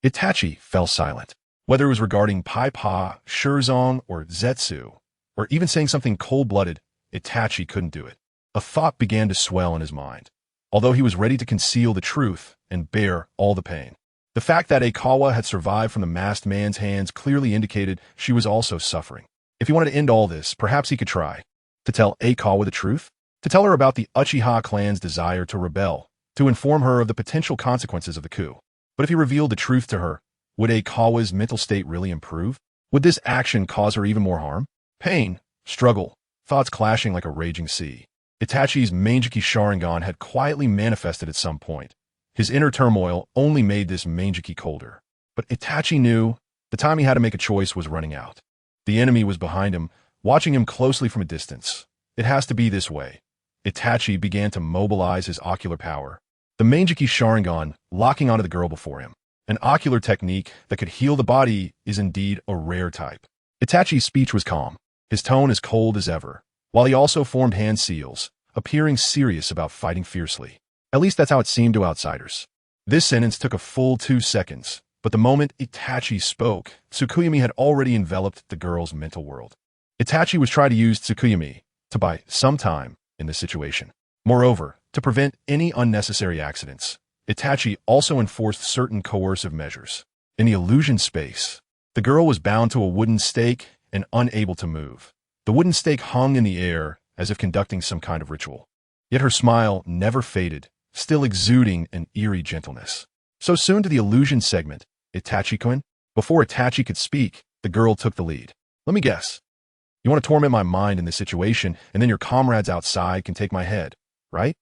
Itachi fell silent. Whether it was regarding Paipa, Shirzong, or Zetsu, or even saying something cold-blooded, Itachi couldn't do it. A thought began to swell in his mind, although he was ready to conceal the truth and bear all the pain. The fact that Aikawa had survived from the masked man's hands clearly indicated she was also suffering. If he wanted to end all this, perhaps he could try to tell Aikawa the truth, to tell her about the Uchiha clan's desire to rebel, to inform her of the potential consequences of the coup. But if he revealed the truth to her, would Aikawa's mental state really improve? Would this action cause her even more harm? Pain, struggle, thoughts clashing like a raging sea. Itachi's Manjiki Sharingan had quietly manifested at some point. His inner turmoil only made this Manjiki colder. But Itachi knew the time he had to make a choice was running out. The enemy was behind him, watching him closely from a distance. It has to be this way. Itachi began to mobilize his ocular power. The Manjiki Sharingan locking onto the girl before him. An ocular technique that could heal the body is indeed a rare type. Itachi's speech was calm, his tone as cold as ever, while he also formed hand seals, appearing serious about fighting fiercely. At least that's how it seemed to outsiders. This sentence took a full 2 seconds, but the moment Itachi spoke, Tsukuyami had already enveloped the girl's mental world. Itachi was trying to use Tsukuyami to buy some time in this situation. Moreover, to prevent any unnecessary accidents, Itachi also enforced certain coercive measures. In the illusion space, the girl was bound to a wooden stake and unable to move. The wooden stake hung in the air as if conducting some kind of ritual. Yet her smile never faded, still exuding an eerie gentleness. So soon to the illusion segment, Itachi-kun. Before Itachi could speak, the girl took the lead. Let me guess. You want to torment my mind in this situation, and then your comrades outside can take my head, right?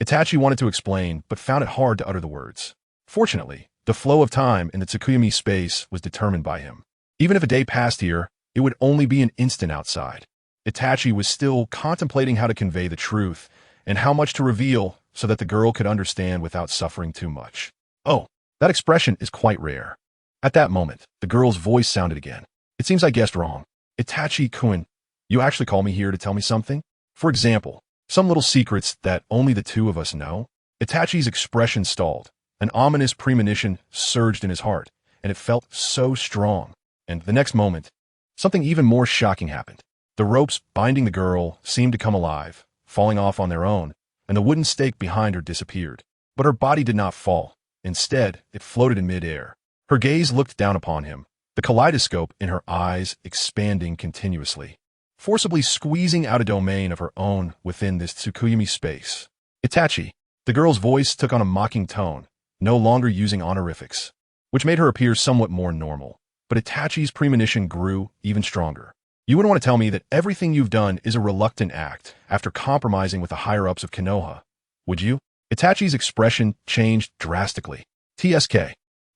Itachi wanted to explain, but found it hard to utter the words. Fortunately, the flow of time in the Tsukuyami space was determined by him. Even if a day passed here, it would only be an instant outside. Itachi was still contemplating how to convey the truth, and how much to reveal so that the girl could understand without suffering too much. Oh, that expression is quite rare. At that moment, the girl's voice sounded again. It seems I guessed wrong. Itachi-kun, you actually called me here to tell me something? For example, some little secrets that only the two of us know? Itachi's expression stalled. An ominous premonition surged in his heart, and it felt so strong. And the next moment, something even more shocking happened. The ropes binding the girl seemed to come alive, falling off on their own, and the wooden stake behind her disappeared. But her body did not fall. Instead, it floated in midair. Her gaze looked down upon him, the kaleidoscope in her eyes expanding continuously, forcibly squeezing out a domain of her own within this Tsukuyami space. Itachi. The girl's voice took on a mocking tone, no longer using honorifics, which made her appear somewhat more normal. But Itachi's premonition grew even stronger. You wouldn't want to tell me that everything you've done is a reluctant act after compromising with the higher-ups of Konoha, would you? Itachi's expression changed drastically. TSK.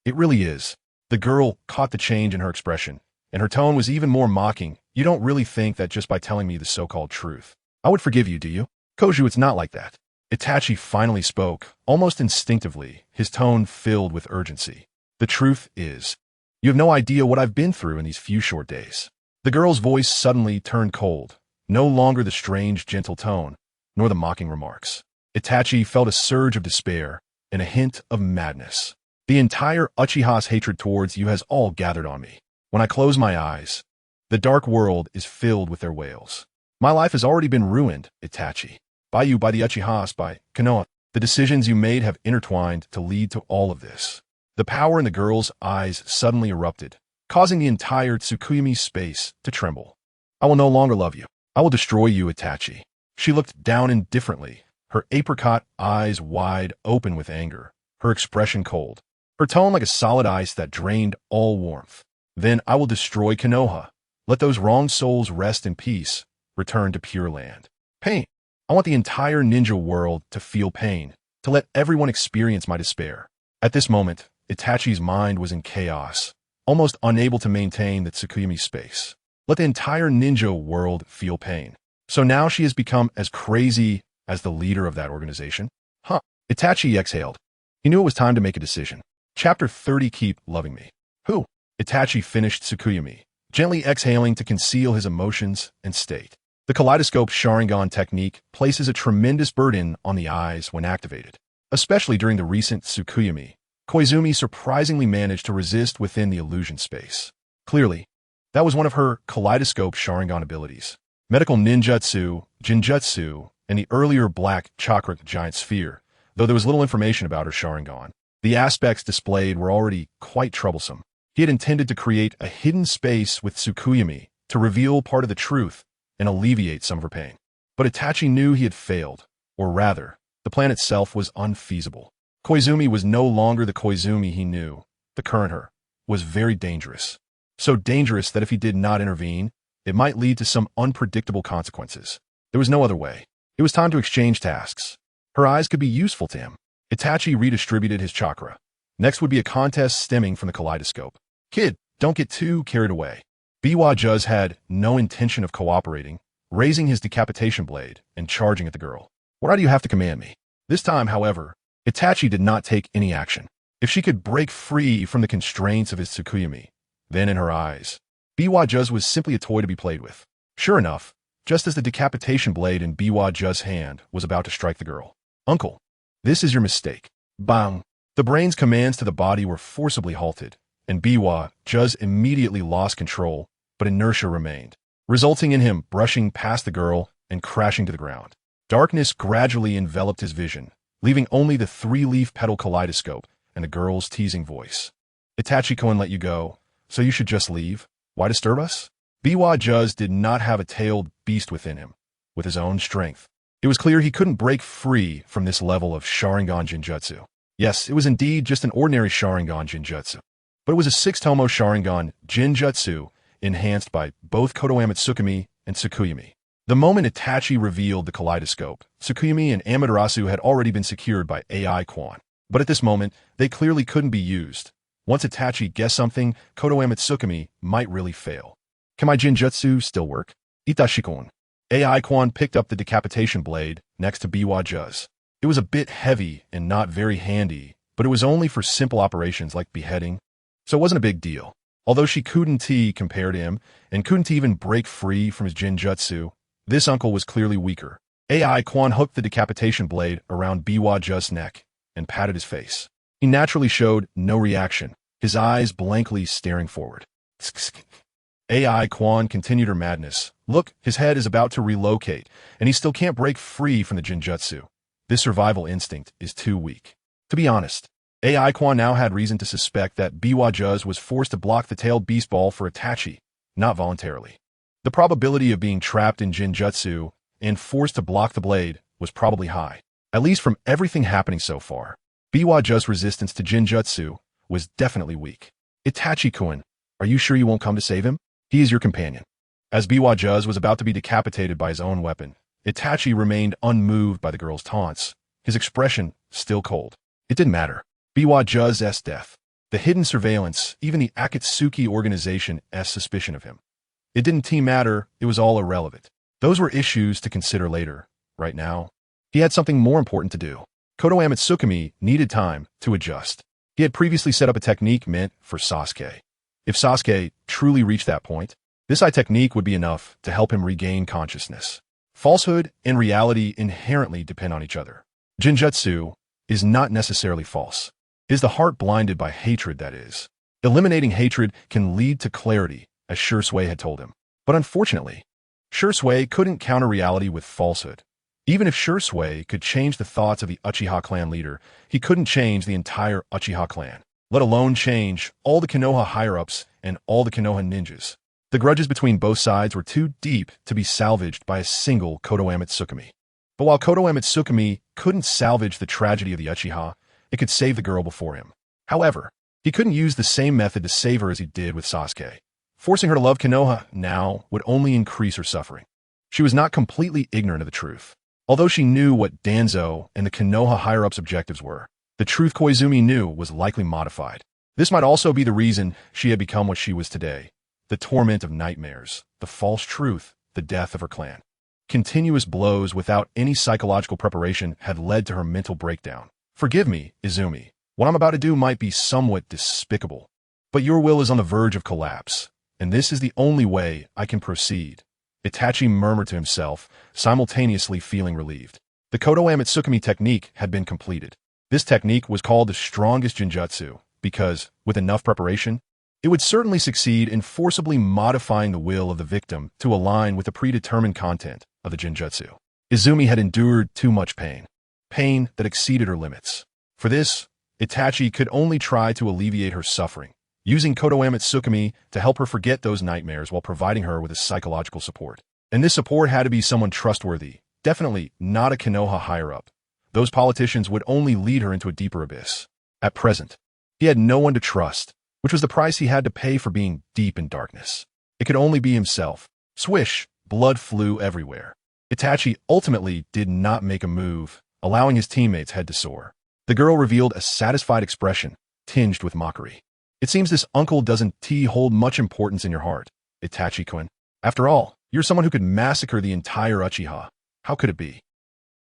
It really is. The girl caught the change in her expression, and her tone was even more mocking. You don't really think that just by telling me the so-called truth, I would forgive you, do you? Koju, it's not like that. Itachi finally spoke, almost instinctively, his tone filled with urgency. The truth is, you have no idea what I've been through in these few short days. The girl's voice suddenly turned cold, No longer the strange, gentle tone, nor the mocking remarks. Itachi felt a surge of despair and a hint of madness. The entire Uchiha's hatred towards you has all gathered on me. When I close my eyes, the dark world is filled with their wails. My life has already been ruined, Itachi. By you, by the Uchihas, by Konoha. The decisions you made have intertwined to lead to all of this. The power in the girl's eyes suddenly erupted, causing the entire Tsukuyomi space to tremble. I will no longer love you. I will destroy you, Itachi. She looked down indifferently, her apricot eyes wide open with anger, her expression cold, her tone like a solid ice that drained all warmth. Then I will destroy Konoha. Let those wronged souls rest in peace, return to Pure Land. Pain. I want the entire ninja world to feel pain, to let everyone experience my despair. At this moment, Itachi's mind was in chaos, almost unable to maintain the Tsukuyomi space. Let the entire ninja world feel pain. So now she has become as crazy as the leader of that organization? Huh. Itachi exhaled. He knew it was time to make a decision. Chapter 30. Keep loving me. Who? Itachi finished Tsukuyomi, gently exhaling to conceal his emotions and state. The kaleidoscope Sharingan technique places a tremendous burden on the eyes when activated. Especially during the recent Tsukuyomi, Koizumi surprisingly managed to resist within the illusion space. Clearly, that was one of her kaleidoscope Sharingan abilities. Medical ninjutsu, jinjutsu, and the earlier black chakra giant sphere, though there was little information about her Sharingan. The aspects displayed were already quite troublesome. He had intended to create a hidden space with Tsukuyomi to reveal part of the truth and alleviate some of her pain. But Itachi knew he had failed, or rather, the plan itself was unfeasible. Koizumi was no longer the Koizumi he knew. The current her was very dangerous. So dangerous that if he did not intervene, it might lead to some unpredictable consequences. There was no other way. It was time to exchange tasks. Her eyes could be useful to him. Itachi redistributed his chakra. Next would be a contest stemming from the kaleidoscope. Kid, don't get too carried away. Biwa-Juz had no intention of cooperating, raising his decapitation blade and charging at the girl. Why do you have to command me? This time, however, Itachi did not take any action. If she could break free from the constraints of his Tsukuyomi, then in her eyes, Biwa-Juz was simply a toy to be played with. Sure enough, just as the decapitation blade in Biwa-Juz's hand was about to strike the girl. Uncle, this is your mistake. Bang! The brain's commands to the body were forcibly halted, and Biwa-Juz immediately lost control, but inertia remained, resulting in him brushing past the girl and crashing to the ground. Darkness gradually enveloped his vision, leaving only the three-leaf petal kaleidoscope and the girl's teasing voice. Itachi Quan let you go, so you should just leave. Why disturb us? Biwa-Juz did not have a tailed beast within him, with his own strength. It was clear he couldn't break free from this level of Sharingan Jinjutsu. Yes, it was indeed just an ordinary Sharingan Jinjutsu, but it was a six-tomo Sharingan Jinjutsu enhanced by both Kodoama Tsukumi and Tsukuyomi. The moment Itachi revealed the kaleidoscope, Tsukuyomi and Amaterasu had already been secured by AI Quan. But at this moment, they clearly couldn't be used. Once Itachi guessed something, Kodoama Tsukumi might really fail. Can my Jinjutsu still work? Itachi-kun. AI Quan picked up the decapitation blade next to Biwa-Juz. It was a bit heavy and not very handy, but it was only for simple operations like beheading, so it wasn't a big deal. Although she couldn't compare to him, and couldn't even break free from his Jinjutsu, this uncle was clearly weaker. AI Quan hooked the decapitation blade around Biwa-Juz's neck and patted his face. He naturally showed no reaction, his eyes blankly staring forward. AI Quan continued her madness. Look, his head is about to relocate, and he still can't break free from the Jinjutsu. This survival instinct is too weak. To be honest, AI Quan now had reason to suspect that Biwa-Juz was forced to block the tailed beast ball for Itachi, not voluntarily. The probability of being trapped in Jinjutsu and forced to block the blade was probably high. At least from everything happening so far, Biwa-Juz's resistance to Jinjutsu was definitely weak. Itachi-kun, are you sure you won't come to save him? He is your companion. As Biwa-Juz was about to be decapitated by his own weapon, Itachi remained unmoved by the girl's taunts, his expression still cold. It didn't matter. Biwa-Juz's death, the hidden surveillance, even the Akatsuki organization's suspicion of him. It didn't matter, it was all irrelevant. Those were issues to consider later. Right now, he had something more important to do. Kodoama Tsukumi needed time to adjust. He had previously set up a technique meant for Sasuke. If Sasuke truly reached that point, This eye technique would be enough to help him regain consciousness. Falsehood and reality inherently depend on each other. Genjutsu is not necessarily false. It is the heart blinded by hatred that is. Eliminating hatred can lead to clarity, as Shui had told him. But unfortunately, Shui couldn't counter reality with falsehood. Even if Shui could change the thoughts of the Uchiha clan leader, he couldn't change the entire Uchiha clan, let alone change all the Konoha higher-ups and all the Konoha ninjas. The grudges between both sides were too deep to be salvaged by a single Konoha Tsukumi. But while Konoha Tsukumi couldn't salvage the tragedy of the Uchiha, it could save the girl before him. However, he couldn't use the same method to save her as he did with Sasuke. Forcing her to love Konoha now would only increase her suffering. She was not completely ignorant of the truth. Although she knew what Danzo and the Konoha higher-ups' objectives were, the truth Koizumi knew was likely modified. This might also be the reason she had become what she was today. The torment of nightmares, the false truth, the death of her clan. Continuous blows without any psychological preparation had led to her mental breakdown. Forgive me, Izumi. What I'm about to do might be somewhat despicable, but your will is on the verge of collapse, and this is the only way I can proceed. Itachi murmured to himself, simultaneously feeling relieved. The Konoha Tsukumi technique had been completed. This technique was called the strongest genjutsu because, with enough preparation, it would certainly succeed in forcibly modifying the will of the victim to align with the predetermined content of the genjutsu. Izumi had endured too much pain that exceeded her limits. For this, Itachi could only try to alleviate her suffering, using Konoha Tsukumi to help her forget those nightmares while providing her with a psychological support. And this support had to be someone trustworthy, definitely not a Konoha higher-up. Those politicians would only lead her into a deeper abyss. At present, he had no one to trust, which was the price he had to pay for being deep in darkness. It could only be himself. Swish, blood flew everywhere. Itachi ultimately did not make a move, allowing his teammates' head to soar. The girl revealed a satisfied expression, tinged with mockery. It seems this uncle doesn't hold much importance in your heart, Itachi-kun. After all, you're someone who could massacre the entire Uchiha. How could it be?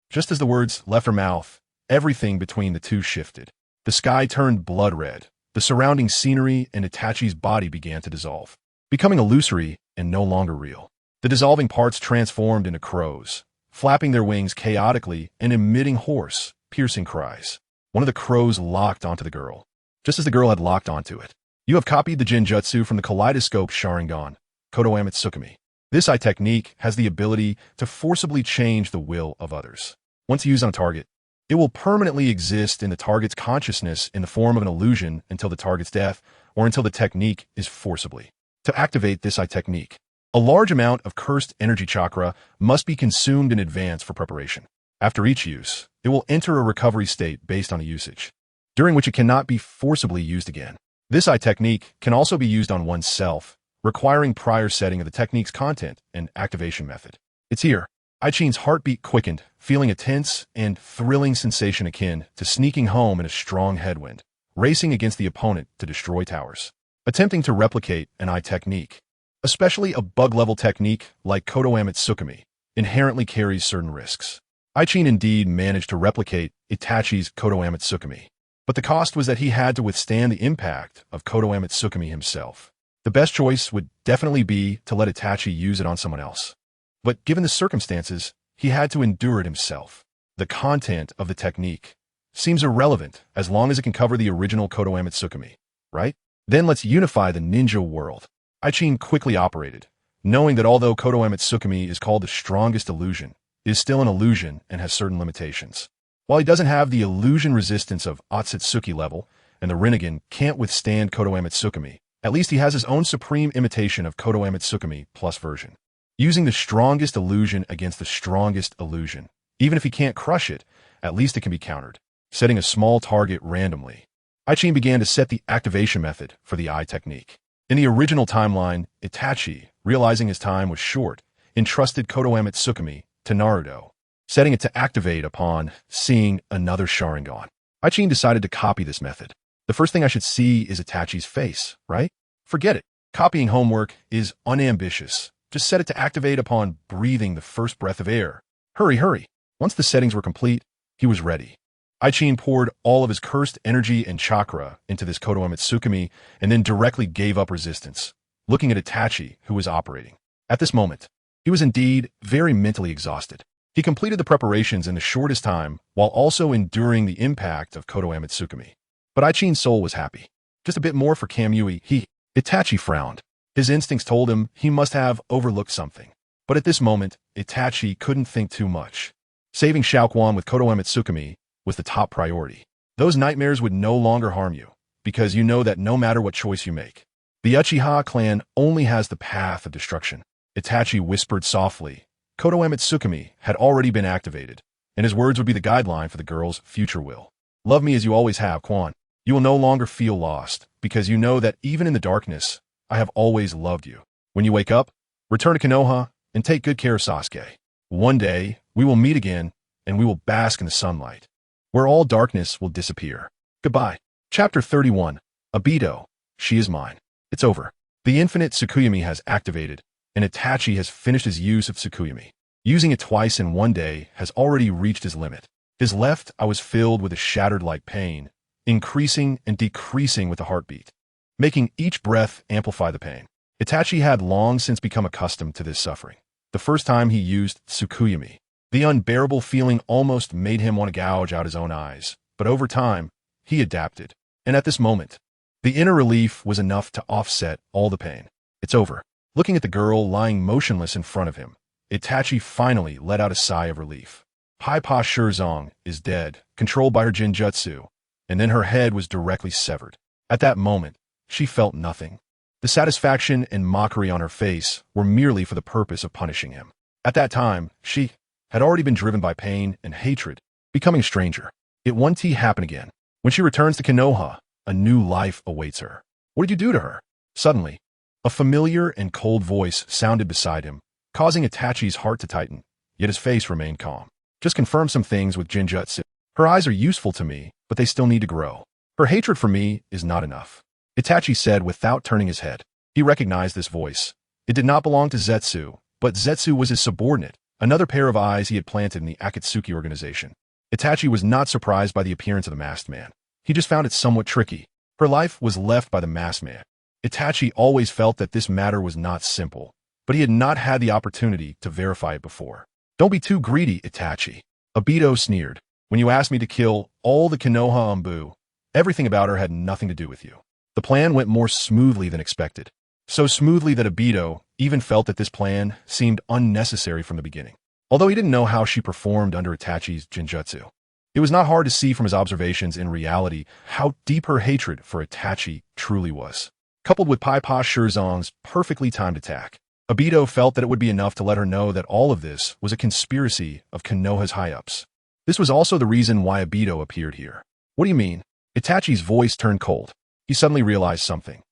Just as the words left her mouth, everything between the two shifted. The sky turned blood red. The surrounding scenery and Itachi's body began to dissolve, becoming illusory and no longer real. The dissolving parts transformed into crows, flapping their wings chaotically and emitting hoarse, piercing cries. One of the crows locked onto the girl, just as the girl had locked onto it. You have copied the genjutsu from the kaleidoscope Sharingan, Konoha Tsukumi. This eye technique has the ability to forcibly change the will of others. Once used on a target, it will permanently exist in the target's consciousness in the form of an illusion until the target's death or until the technique is forcibly. To activate this eye technique, a large amount of cursed energy chakra must be consumed in advance for preparation. After each use, it will enter a recovery state based on the usage, during which it cannot be forcibly used again. This eye technique can also be used on oneself, requiring prior setting of the technique's content and activation method. It's here. Aichin's heartbeat quickened, feeling a tense and thrilling sensation akin to sneaking home in a strong headwind, racing against the opponent to destroy towers. Attempting to replicate an eye technique, especially a bug-level technique like Konoha Tsukumi, inherently carries certain risks. Aichin indeed managed to replicate Itachi's Konoha Tsukumi, but the cost was that he had to withstand the impact of Konoha Tsukumi himself. The best choice would definitely be to let Itachi use it on someone else. But given the circumstances, he had to endure it himself. The content of the technique seems irrelevant as long as it can cover the original Konoha Tsukumi, right? Then let's unify the ninja world. Aichin quickly operated, knowing that although Konoha Tsukumi is called the strongest illusion, it is still an illusion and has certain limitations. While he doesn't have the illusion resistance of Otsutsuki level, and the Rinnegan can't withstand Konoha Tsukumi, at least he has his own supreme imitation of Konoha Tsukumi plus version. Using the strongest illusion against the strongest illusion. Even if he can't crush it, at least it can be countered. Setting a small target randomly, Aichin began to set the activation method for the eye technique. In the original timeline, Itachi, realizing his time was short, entrusted Konoha Tsukumi to Naruto, setting it to activate upon seeing another Sharingan. Aichin decided to copy this method. The first thing I should see is Itachi's face, right? Forget it. Copying homework is unambitious. Just set it to activate upon breathing the first breath of air. Hurry. Once the settings were complete, he was ready. Aichin poured all of his cursed energy and chakra into this Konoha Tsukumi and then directly gave up resistance, looking at Itachi, who was operating. At this moment, he was indeed very mentally exhausted. He completed the preparations in the shortest time while also enduring the impact of Konoha Tsukumi. But Ichin's soul was happy. Just a bit more for Kamui. Itachi frowned. His instincts told him he must have overlooked something. But at this moment, Itachi couldn't think too much. Saving Uchiha Quan with Konoha Tsukumi was the top priority. Those nightmares would no longer harm you, because you know that no matter what choice you make, the Uchiha clan only has the path of destruction. Itachi whispered softly. Konoha Tsukumi had already been activated, and his words would be the guideline for the girl's future will. Love me as you always have, Quan. You will no longer feel lost, because you know that even in the darkness, I have always loved you. When you wake up, return to Konoha and take good care of Sasuke. One day, we will meet again, and we will bask in the sunlight, where all darkness will disappear. Goodbye. Chapter 31. Obito. She is mine. It's over. The infinite Tsukuyomi has activated, and Itachi has finished his use of Tsukuyomi. Using it twice in one day has already reached his limit. His left eye was filled with a shattered-like pain, increasing and decreasing with the heartbeat, making each breath amplify the pain. Itachi had long since become accustomed to this suffering. The first time he used Tsukuyomi, the unbearable feeling almost made him want to gouge out his own eyes. But over time, he adapted. And at this moment, the inner relief was enough to offset all the pain. It's over. Looking at the girl lying motionless in front of him, Itachi finally let out a sigh of relief. Hai-Pa Shirzong is dead, controlled by her Jinjutsu, and then her head was directly severed. At that moment, she felt nothing. The satisfaction and mockery on her face were merely for the purpose of punishing him. At that time, she had already been driven by pain and hatred, becoming a stranger. It won't happen again. When she returns to Konoha, a new life awaits her. What did you do to her? Suddenly, a familiar and cold voice sounded beside him, causing Itachi's heart to tighten, yet his face remained calm. Just confirm some things with Jinjutsu. Her eyes are useful to me, but they still need to grow. Her hatred for me is not enough. Itachi said without turning his head. He recognized this voice. It did not belong to Zetsu, but Zetsu was his subordinate, another pair of eyes he had planted in the Akatsuki organization. Itachi was not surprised by the appearance of the masked man. He just found it somewhat tricky. Her life was left by the masked man. Itachi always felt that this matter was not simple, but he had not had the opportunity to verify it before. Don't be too greedy, Itachi. Obito sneered. When you asked me to kill all the Konoha Anbu, everything about her had nothing to do with you. The plan went more smoothly than expected. So smoothly that Obito even felt that this plan seemed unnecessary from the beginning. Although he didn't know how she performed under Itachi's Jinjutsu, it was not hard to see from his observations in reality how deep her hatred for Itachi truly was. Coupled with Hai-Pa Shirzong's perfectly timed attack, Obito felt that it would be enough to let her know that all of this was a conspiracy of Konoha's high-ups. This was also the reason why Obito appeared here. What do you mean? Itachi's voice turned cold. He suddenly realized something.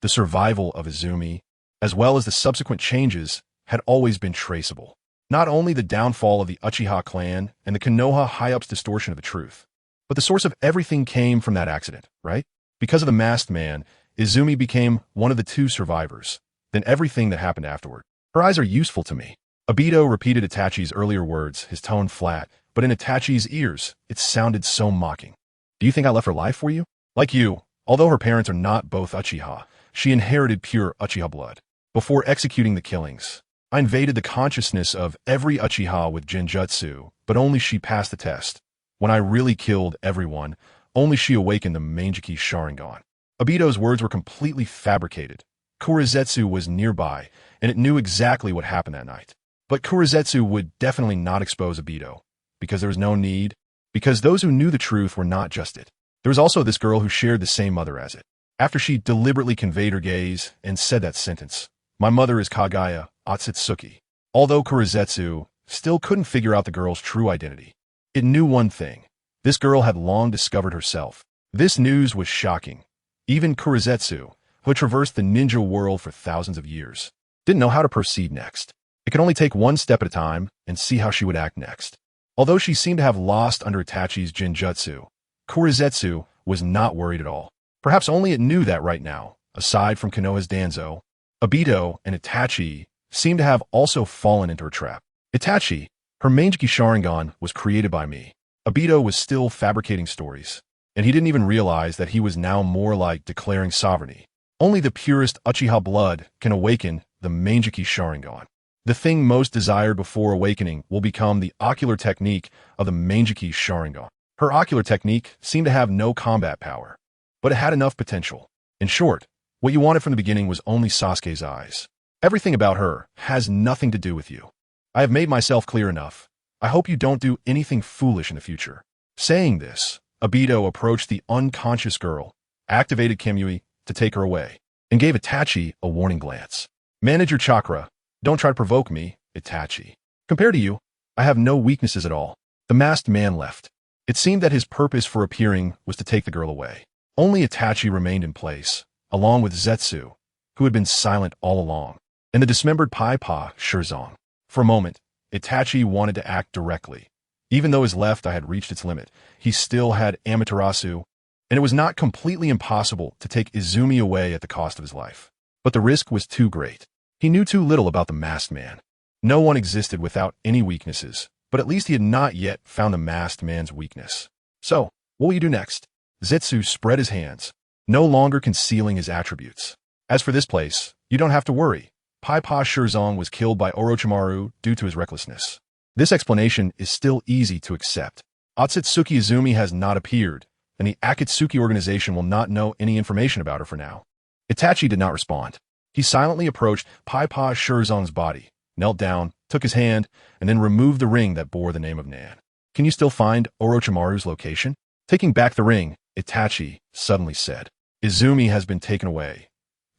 The survival of Izumi, as well as the subsequent changes, had always been traceable. Not only the downfall of the Uchiha clan and the Konoha high-ups' distortion of the truth, but the source of everything came from that accident, right? Because of the masked man, Izumi became one of the two survivors. Then everything that happened afterward. Her eyes are useful to me. Obito repeated Itachi's earlier words, his tone flat, but in Itachi's ears, it sounded so mocking. Do you think I left her life for you? Like you, although her parents are not both Uchiha, she inherited pure Uchiha blood. Before executing the killings, I invaded the consciousness of every Uchiha with Jinjutsu, but only she passed the test. When I really killed everyone, only she awakened the Manjiki Sharingan. Obito's words were completely fabricated. Kurizetsu was nearby, and it knew exactly what happened that night. But Kurizetsu would definitely not expose Obito, because there was no need, because those who knew the truth were not just it. There was also this girl who shared the same mother as it. After she deliberately conveyed her gaze and said that sentence, my mother is Kagaya Otsutsuki. Although Kurizetsu still couldn't figure out the girl's true identity, it knew one thing. This girl had long discovered herself. This news was shocking. Even Kurizetsu, who had traversed the ninja world for thousands of years, didn't know how to proceed next. It could only take one step at a time and see how she would act next. Although she seemed to have lost under Itachi's Jinjutsu, Kurizetsu was not worried at all. Perhaps only it knew that right now, aside from Konoha's Danzo, Obito and Itachi seemed to have also fallen into her trap. Itachi, her Manjiki Sharingan was created by me. Obito was still fabricating stories, and he didn't even realize that he was now more like declaring sovereignty. Only the purest Uchiha blood can awaken the Manjiki Sharingan. The thing most desired before awakening will become the ocular technique of the Manjiki Sharingan. Her ocular technique seemed to have no combat power, but it had enough potential. In short, what you wanted from the beginning was only Sasuke's eyes. Everything about her has nothing to do with you. I have made myself clear enough. I hope you don't do anything foolish in the future. Saying this, Obito approached the unconscious girl, activated Kimui to take her away, and gave Itachi a warning glance. Manage your chakra. Don't try to provoke me, Itachi. Compared to you, I have no weaknesses at all. The masked man left. It seemed that his purpose for appearing was to take the girl away. Only Itachi remained in place, along with Zetsu, who had been silent all along, and the dismembered Pai-Pa Shirzong. For a moment, Itachi wanted to act directly. Even though his left eye had reached its limit, he still had Amaterasu, and it was not completely impossible to take Izumi away at the cost of his life. But the risk was too great. He knew too little about the masked man. No one existed without any weaknesses, but at least he had not yet found the masked man's weakness. So, what will you do next? Zetsu spread his hands, no longer concealing his attributes. As for this place, you don't have to worry. Pai-Pa Shirzong was killed by Orochimaru due to his recklessness. This explanation is still easy to accept. Otsutsuki Izumi has not appeared, and the Akatsuki organization will not know any information about her for now. Itachi did not respond. He silently approached Pai-Pa Shirzong's body, knelt down, took his hand, and then removed the ring that bore the name of Nan. Can you still find Orochimaru's location? Taking back the ring, Itachi suddenly said, Izumi has been taken away.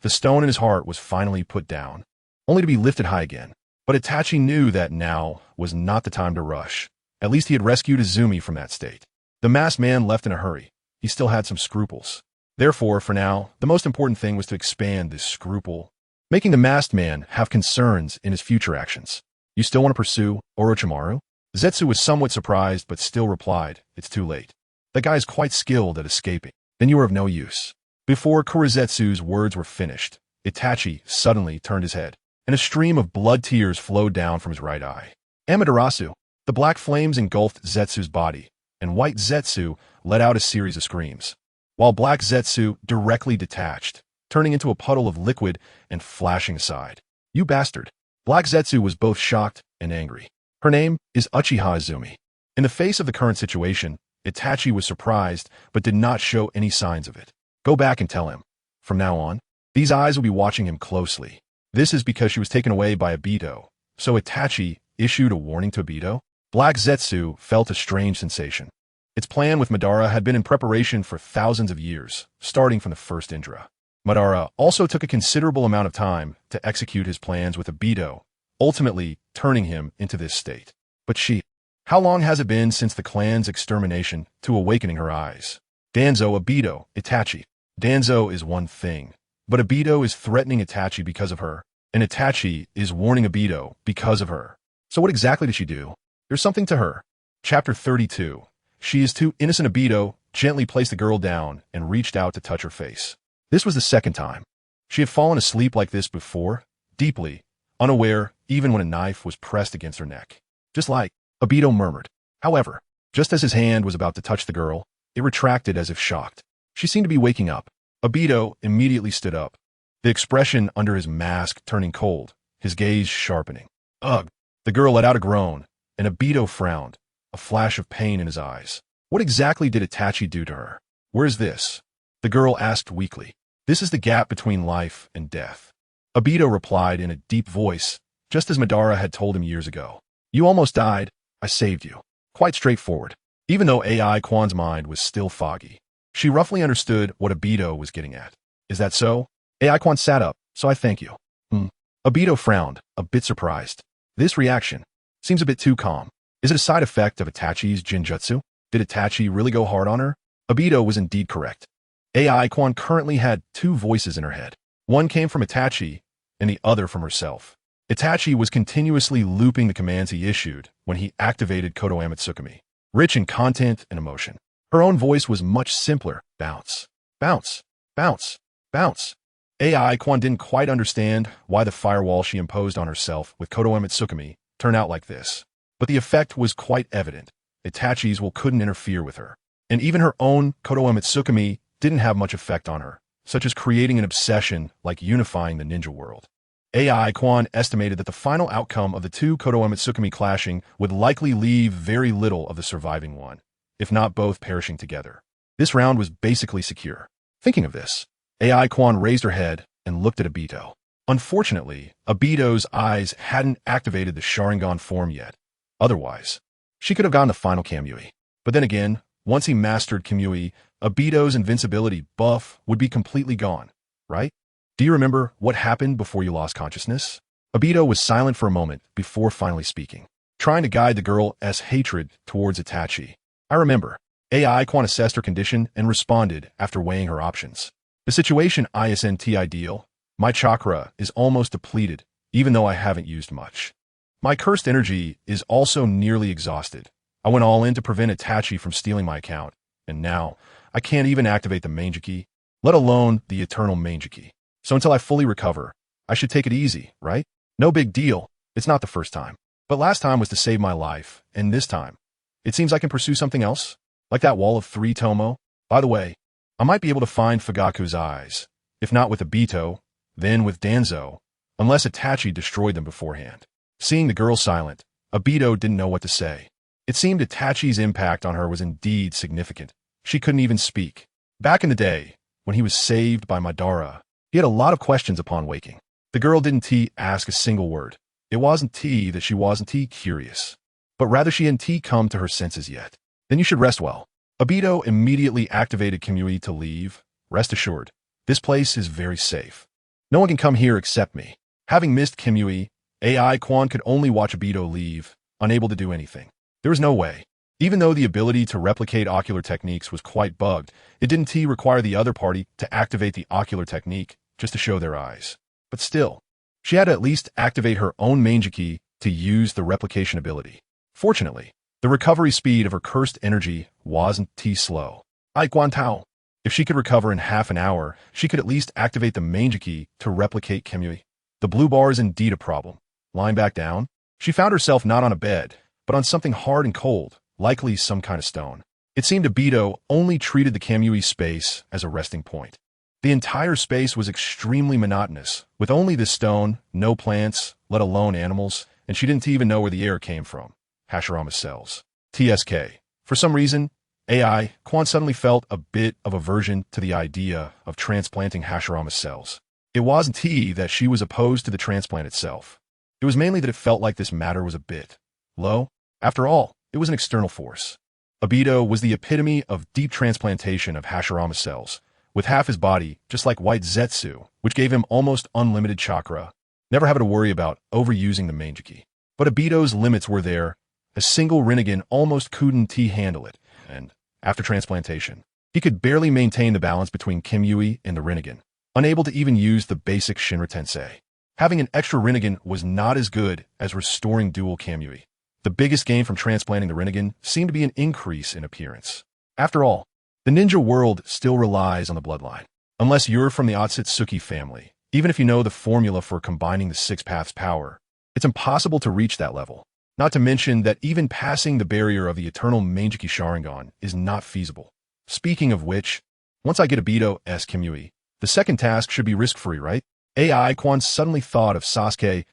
The stone in his heart was finally put down, only to be lifted high again. But Itachi knew that now was not the time to rush. At least he had rescued Izumi from that state. The masked man left in a hurry. He still had some scruples. Therefore, for now, the most important thing was to expand this scruple, making the masked man have concerns in his future actions. You still want to pursue Orochimaru? Zetsu was somewhat surprised, but still replied, it's too late. That guy is quite skilled at escaping. Then you are of no use. Before Kurizetsu's words were finished, Itachi suddenly turned his head, and a stream of blood tears flowed down from his right eye. Amaterasu, the black flames engulfed Zetsu's body, and white Zetsu let out a series of screams, while black Zetsu directly detached, turning into a puddle of liquid and flashing aside. You bastard. Black Zetsu was both shocked and angry. Her name is Uchiha Izumi. In the face of the current situation, Itachi was surprised but did not show any signs of it. Go back and tell him. From now on, these eyes will be watching him closely. This is because she was taken away by Obito. So Itachi issued a warning to Obito. Black Zetsu felt a strange sensation. Its plan with Madara had been in preparation for thousands of years, starting from the first Indra. Madara also took a considerable amount of time to execute his plans with Obito, ultimately turning him into this state. But she, how long has it been since the clan's extermination to awakening her eyes? Danzo, Obito, Itachi. Danzo is one thing, but Obito is threatening Itachi because of her, and Itachi is warning Obito because of her. So what exactly did she do? There's something to her. Chapter 32. She is too innocent. Obito gently placed the girl down and reached out to touch her face. This was the second time. She had fallen asleep like this before, deeply, unaware even when a knife was pressed against her neck. Just like, Obito murmured. However, just as his hand was about to touch the girl, it retracted as if shocked. She seemed to be waking up. Obito immediately stood up, the expression under his mask turning cold, his gaze sharpening. Ugh! The girl let out a groan, and Obito frowned, a flash of pain in his eyes. What exactly did Itachi do to her? Where is this? The girl asked weakly. This is the gap between life and death. Obito replied in a deep voice, just as Madara had told him years ago. You almost died. I saved you. Quite straightforward. Even though Uchiha Quan's mind was still foggy, she roughly understood what Obito was getting at. Is that so? Uchiha Quan sat up, so I thank you. Obito frowned, a bit surprised. This reaction seems a bit too calm. Is it a side effect of Itachi's Jinjutsu? Did Itachi really go hard on her? Obito was indeed correct. Uchiha Quan currently had two voices in her head. One came from Itachi, and the other from herself. Itachi was continuously looping the commands he issued when he activated Kodo Amatsukami, rich in content and emotion. Her own voice was much simpler. Bounce, bounce, bounce, bounce. Uchiha Quan didn't quite understand why the firewall she imposed on herself with Kodo Amatsukami turned out like this. But the effect was quite evident. Itachi's will couldn't interfere with her. And even her own Kodo Amatsukami didn't have much effect on her. such as creating an obsession like unifying the ninja world. AI Quan estimated that the final outcome of the two Konoha Mitsukami clashing would likely leave very little of the surviving one, if not both perishing together. This round was basically secure. Thinking of this, AI Quan raised her head and looked at Obito. Unfortunately, Obito's eyes hadn't activated the Sharingan form yet. Otherwise, she could have gotten the final Kamui. But then again, once he mastered Kamui, Obito's invincibility buff would be completely gone, right? Do you remember what happened before you lost consciousness? Obito was silent for a moment before finally speaking, trying to guide the girl's hatred towards Itachi. I remember. AI Quan assessed her condition and responded after weighing her options. The situation isn't ideal. My chakra is almost depleted, even though I haven't used much. My cursed energy is also nearly exhausted. I went all in to prevent Itachi from stealing my account, and now I can't even activate the Manjiki, let alone the eternal Manjiki. So until I fully recover, I should take it easy, right? No big deal. It's not the first time. But last time was to save my life, and this time, it seems I can pursue something else? Like that wall of 3 Tomo? By the way, I might be able to find Fugaku's eyes. If not with Obito, then with Danzo, unless Itachi destroyed them beforehand. Seeing the girl silent, Obito didn't know what to say. It seemed Itachi's impact on her was indeed significant. She couldn't even speak. Back in the day, when he was saved by Madara, he had a lot of questions upon waking. The girl didn't ask a single word. It wasn't that she wasn't curious, but rather she hadn't come to her senses yet. Then you should rest well. Obito immediately activated Kamui to leave. Rest assured, this place is very safe. No one can come here except me. Having missed Kamui, AI Quan could only watch Obito leave, unable to do anything. There was no way. Even though the ability to replicate ocular techniques was quite bugged, it didn't require the other party to activate the ocular technique just to show their eyes. But still, she had to at least activate her own Manjiki to use the replication ability. Fortunately, the recovery speed of her cursed energy wasn't slow. Tao. If she could recover in half an hour, she could at least activate the Manjiki to replicate Kamui. The blue bar is indeed a problem. Lying back down, she found herself not on a bed, but on something hard and cold, likely some kind of stone. It seemed Obito only treated the Kamui space as a resting point. The entire space was extremely monotonous, with only this stone, no plants, let alone animals, and she didn't even know where the air came from. Hashirama's cells. TSK. For some reason, AI Quan suddenly felt a bit of aversion to the idea of transplanting Hashirama's cells. It wasn't that she was opposed to the transplant itself. It was mainly that it felt like this matter was a bit low. After all, it was an external force. Obito was the epitome of deep transplantation of Hashirama cells, with half his body just like White Zetsu, which gave him almost unlimited chakra, never having to worry about overusing the Manjiki. But Obito's limits were there. A single Rinnegan almost couldn't handle it, and after transplantation, he could barely maintain the balance between Kamui and the Rinnegan, unable to even use the basic Shinra Tensei. Having an extra Rinnegan was not as good as restoring dual Kamui. The biggest gain from transplanting the Rinnegan seemed to be an increase in appearance. After all, the ninja world still relies on the bloodline. Unless you're from the Otsutsuki family, even if you know the formula for combining the 6 paths power, it's impossible to reach that level. Not to mention that even passing the barrier of the eternal Manjiki Sharingan is not feasible. Speaking of which, once I get Obito's Kamui, the second task should be risk-free, right? AI Quan suddenly thought of Sasuke's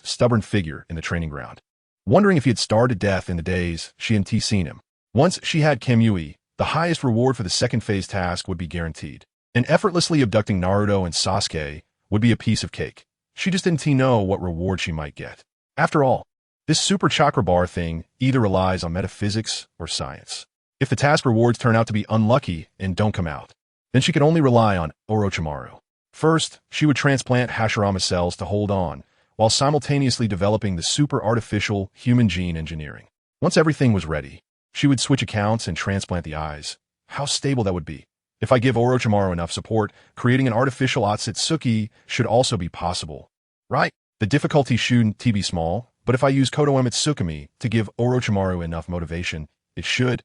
stubborn figure in the training ground, wondering if he had starved to death in the days she hadn't seen him. Once she had Kamui, the highest reward for the second phase task would be guaranteed. And effortlessly abducting Naruto and Sasuke would be a piece of cake. She just didn't know what reward she might get. After all, this super chakra bar thing either relies on metaphysics or science. If the task rewards turn out to be unlucky and don't come out, then she could only rely on Orochimaru. First, she would transplant Hashirama cells to hold on, while simultaneously developing the super artificial human gene engineering. Once everything was ready, she would switch accounts and transplant the eyes. How stable that would be. If I give Orochimaru enough support, creating an artificial Otsutsuki should also be possible. Right? The difficulty shouldn't be small, but if I use Konoha Mitsukami to give Orochimaru enough motivation, it should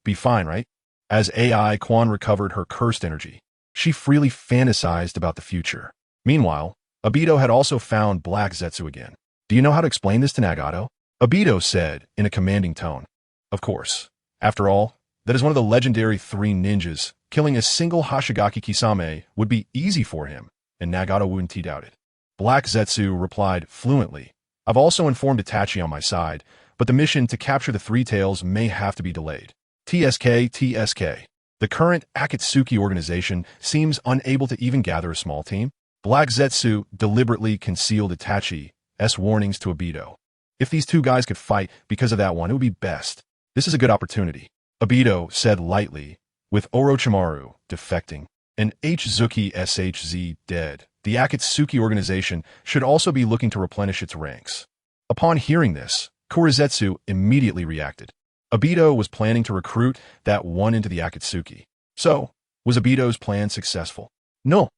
be fine, right? As AI Quan recovered her cursed energy, she freely fantasized about the future. Meanwhile, Obito had also found Black Zetsu again. Do you know how to explain this to Nagato? Obito said in a commanding tone. Of course. After all, That is one of the legendary 3 ninjas. Killing a single Hashigaki Kisame would be easy for him, and Nagato wouldn't doubt it. Black Zetsu replied fluently, I've also informed Itachi on my side, but the mission to capture the 3 tails may have to be delayed. TSK. The current Akatsuki organization seems unable to even gather a small team. Black Zetsu deliberately concealed Itachi's warnings to Obito. If these 2 guys could fight because of that one, it would be best. This is a good opportunity. Obito said lightly, with Orochimaru defecting and Hzuki SHZ dead, the Akatsuki organization should also be looking to replenish its ranks. Upon hearing this, Kurizetsu immediately reacted. Obito was planning to recruit that one into the Akatsuki. So, was Obito's plan successful? No.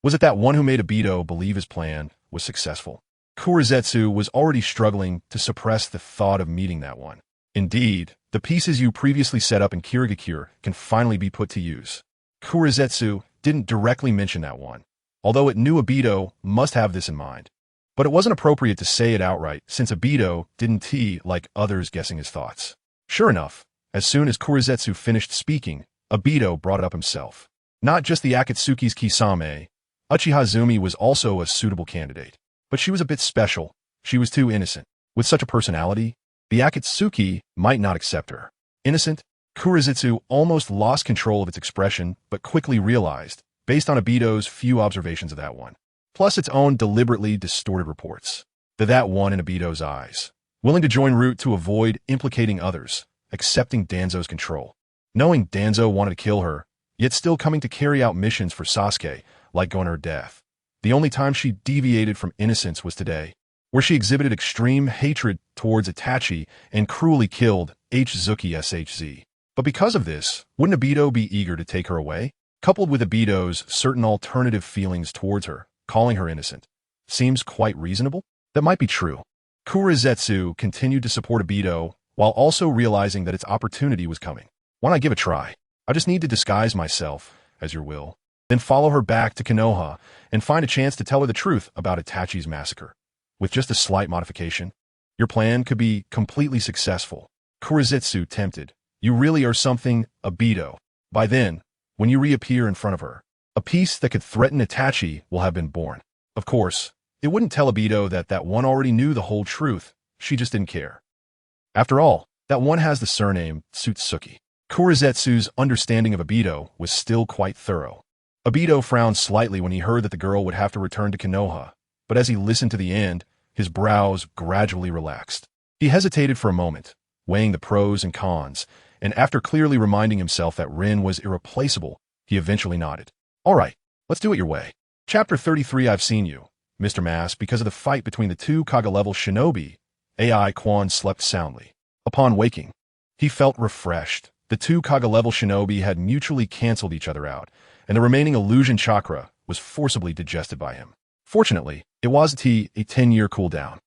Was it that one who made Obito believe his plan was successful? Kurizetsu was already struggling to suppress the thought of meeting that one. Indeed, the pieces you previously set up in Kirigakure can finally be put to use. Kurizetsu didn't directly mention that one, although it knew Obito must have this in mind. But it wasn't appropriate to say it outright since Obito didn't like others guessing his thoughts. Sure enough, as soon as Kurizetsu finished speaking, Obito brought it up himself. Not just the Akatsuki's Kisame, Uchiha Zumi was also a suitable candidate. But she was a bit special. She was too innocent. With such a personality, the Akatsuki might not accept her. Innocent? Kurizetsu almost lost control of its expression, but quickly realized, based on Obito's few observations of that one, plus its own deliberately distorted reports, that one in Obito's eyes, willing to join route to avoid implicating others, accepting Danzo's control, knowing Danzo wanted to kill her, yet still coming to carry out missions for Sasuke, like going to her death. The only time she deviated from innocence was today, where she exhibited extreme hatred towards Itachi and cruelly killed Hzuki SHZ. But because of this, wouldn't Obito be eager to take her away? Coupled with Obito's certain alternative feelings towards her, calling her innocent, seems quite reasonable? That might be true. Kurizetsu continued to support Obito while also realizing that its opportunity was coming. Why not give it a try? I just need to disguise myself, as your will, then follow her back to Konoha and find a chance to tell her the truth about Itachi's massacre. With just a slight modification, your plan could be completely successful. Kurizetsu tempted. You really are something, Obito. By then, when you reappear in front of her, a piece that could threaten Itachi will have been born. Of course, it wouldn't tell Obito that one already knew the whole truth. She just didn't care. After all, that one has the surname Tsutsuki. Kurizetsu's understanding of Obito was still quite thorough. Obito frowned slightly when he heard that the girl would have to return to Konoha, but as he listened to the end, his brows gradually relaxed. He hesitated for a moment, weighing the pros and cons, and after clearly reminding himself that Rin was irreplaceable, he eventually nodded. All right, let's do it your way. Chapter 33. I've seen you, Mr. Mass. Because of the fight between the 2 Kage-level shinobi, Uchiha Quan slept soundly. Upon waking, he felt refreshed. The 2 Kage-level shinobi had mutually cancelled each other out, and the remaining illusion chakra was forcibly digested by him. Fortunately, it was a 10-year cooldown.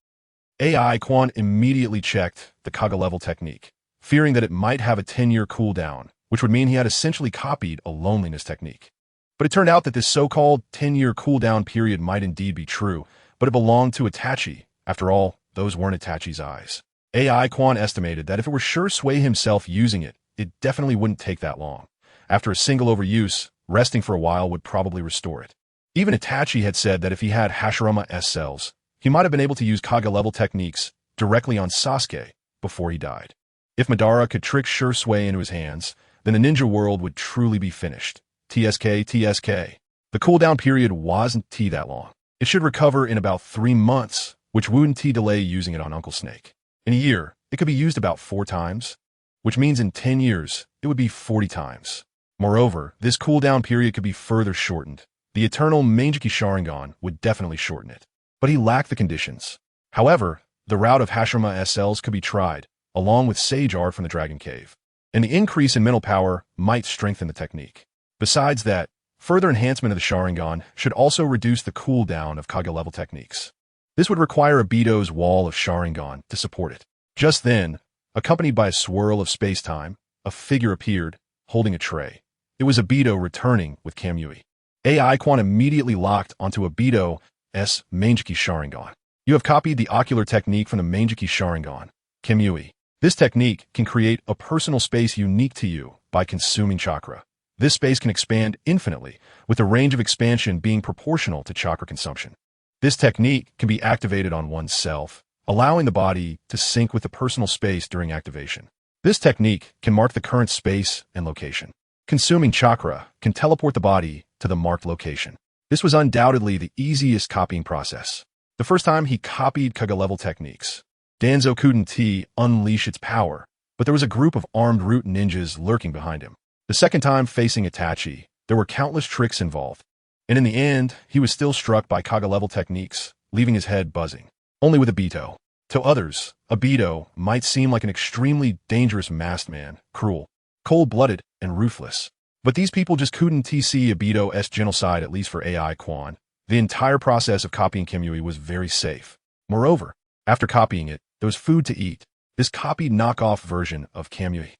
Uchiha Quan immediately checked the Kage-level technique, fearing that it might have a 10-year cooldown, which would mean he had essentially copied a loneliness technique. But it turned out that this so-called 10-year cooldown period might indeed be true, but it belonged to Itachi. After all, those weren't Itachi's eyes. Uchiha Quan estimated that if it were Sure Sway himself using it, it definitely wouldn't take that long. After a single overuse, resting for a while would probably restore it. Even Itachi had said that if he had Hashirama S cells, he might have been able to use Kage-level techniques directly on Sasuke before he died. If Madara could trick Sure Sway into his hands, then the ninja world would truly be finished. TSK. The cooldown period wasn't that long. It should recover in about 3 months, which wouldn't delay using it on Uncle Snake. In a year, it could be used about 4 times, which means in 10 years, it would be 40 times. Moreover, this cooldown period could be further shortened. The eternal Mangekyou Sharingan would definitely shorten it. But he lacked the conditions. However, the route of Hashirama SLs could be tried, along with Sage Art from the Dragon Cave. And the increase in mental power might strengthen the technique. Besides that, further enhancement of the Sharingan should also reduce the cooldown of Kage-level techniques. This would require Obito's wall of Sharingan to support it. Just then, accompanied by a swirl of space-time, a figure appeared, holding a tray. It was Obito returning with Kamui. Uchiha Quan immediately locked onto Obito's Mangekyou Sharingan. You have copied the ocular technique from the Mangekyou Sharingan, Kamui. This technique can create a personal space unique to you by consuming chakra. This space can expand infinitely, with the range of expansion being proportional to chakra consumption. This technique can be activated on oneself, allowing the body to sync with the personal space during activation. This technique can mark the current space and location. Consuming chakra can teleport the body to the marked location. This was undoubtedly the easiest copying process. The first time he copied Kaga-level techniques, Danzo couldn't unleash its power, but there was a group of armed root ninjas lurking behind him. The second time facing Itachi, there were countless tricks involved, and in the end, he was still struck by Kaga-level techniques, leaving his head buzzing. Only with Obito. To others, Obito might seem like an extremely dangerous masked man, cruel, cold-blooded, and ruthless. But these people just couldn't see Obito's genocide, at least for Uchiha Quan. The entire process of copying Kamui was very safe. Moreover, after copying it, there was food to eat. This copied knockoff version of Kamui.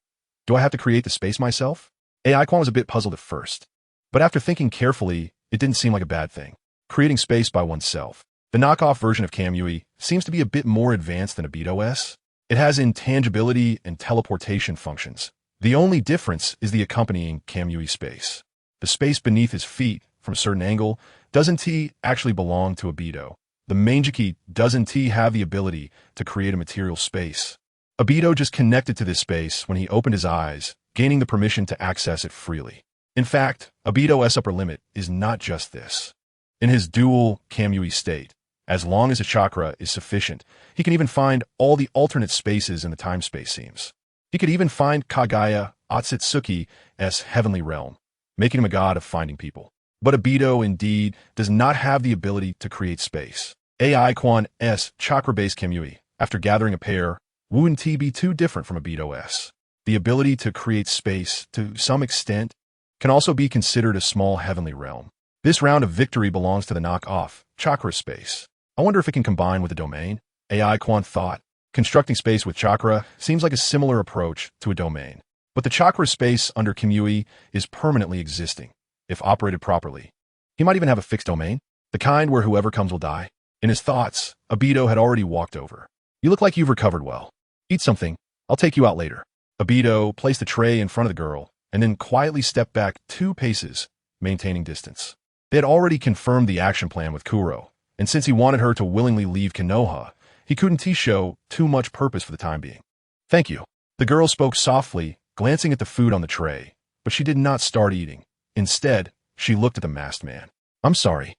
Do I have to create the space myself? Uchiha Quan was a bit puzzled at first, but after thinking carefully, it didn't seem like a bad thing. Creating space by oneself. The knockoff version of Kamui seems to be a bit more advanced than Obito's. It has intangibility and teleportation functions. The only difference is the accompanying Kamui space. The space beneath his feet, from a certain angle, doesn't actually belong to Obito. The Manjiki doesn't have the ability to create a material space. Obito just connected to this space when he opened his eyes, gaining the permission to access it freely. In fact, Obito's upper limit is not just this. In his dual Kamui state, as long as a chakra is sufficient, he can even find all the alternate spaces in the time-space seams. He could even find Kagaya Otsutsuki's heavenly realm, making him a god of finding people. But Obito, indeed, does not have the ability to create space. Uchiha Quan's chakra-based Kamui, after gathering a pair, wouldn't be too different from Obito's. The ability to create space, to some extent, can also be considered a small heavenly realm. This round of victory belongs to the knock-off chakra space. I wonder if it can combine with a domain? Uchiha Quan thought. Constructing space with chakra seems like a similar approach to a domain. But the chakra space under Kamui is permanently existing, if operated properly. He might even have a fixed domain, the kind where whoever comes will die. In his thoughts, Obito had already walked over. You look like you've recovered well. Eat something. I'll take you out later. Obito placed the tray in front of the girl, and then quietly stepped back 2 paces, maintaining distance. They had already confirmed the action plan with Kuro, and since he wanted her to willingly leave Konoha, he couldn't show too much purpose for the time being. Thank you. The girl spoke softly, glancing at the food on the tray, but she did not start eating. Instead, she looked at the masked man. I'm sorry.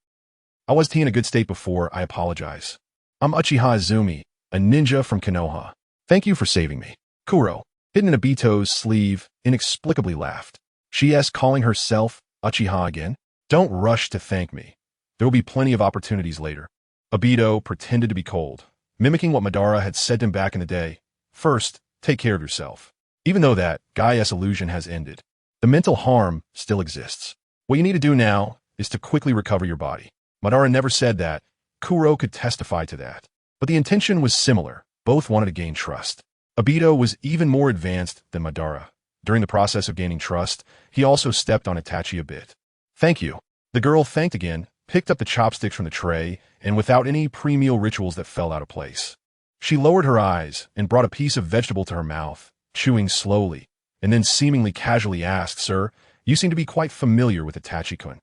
I was in a good state before, I apologize. I'm Uchiha Izumi, a ninja from Konoha. Thank you for saving me. Kuro, hidden in Obito's sleeve, inexplicably laughed. She's calling herself Uchiha again? Don't rush to thank me. There will be plenty of opportunities later. Obito pretended to be cold, mimicking what Madara had said to him back in the day. First, take care of yourself. Even though that Gaia's illusion has ended, the mental harm still exists. What you need to do now is to quickly recover your body. Madara never said that. Kuro could testify to that. But the intention was similar. Both wanted to gain trust. Obito was even more advanced than Madara. During the process of gaining trust, he also stepped on Itachi a bit. Thank you. The girl thanked again, picked up the chopsticks from the tray, and without any pre-meal rituals that fell out of place. She lowered her eyes and brought a piece of vegetable to her mouth, chewing slowly, and then seemingly casually asked, Sir, you seem to be quite familiar with Itachi-kun.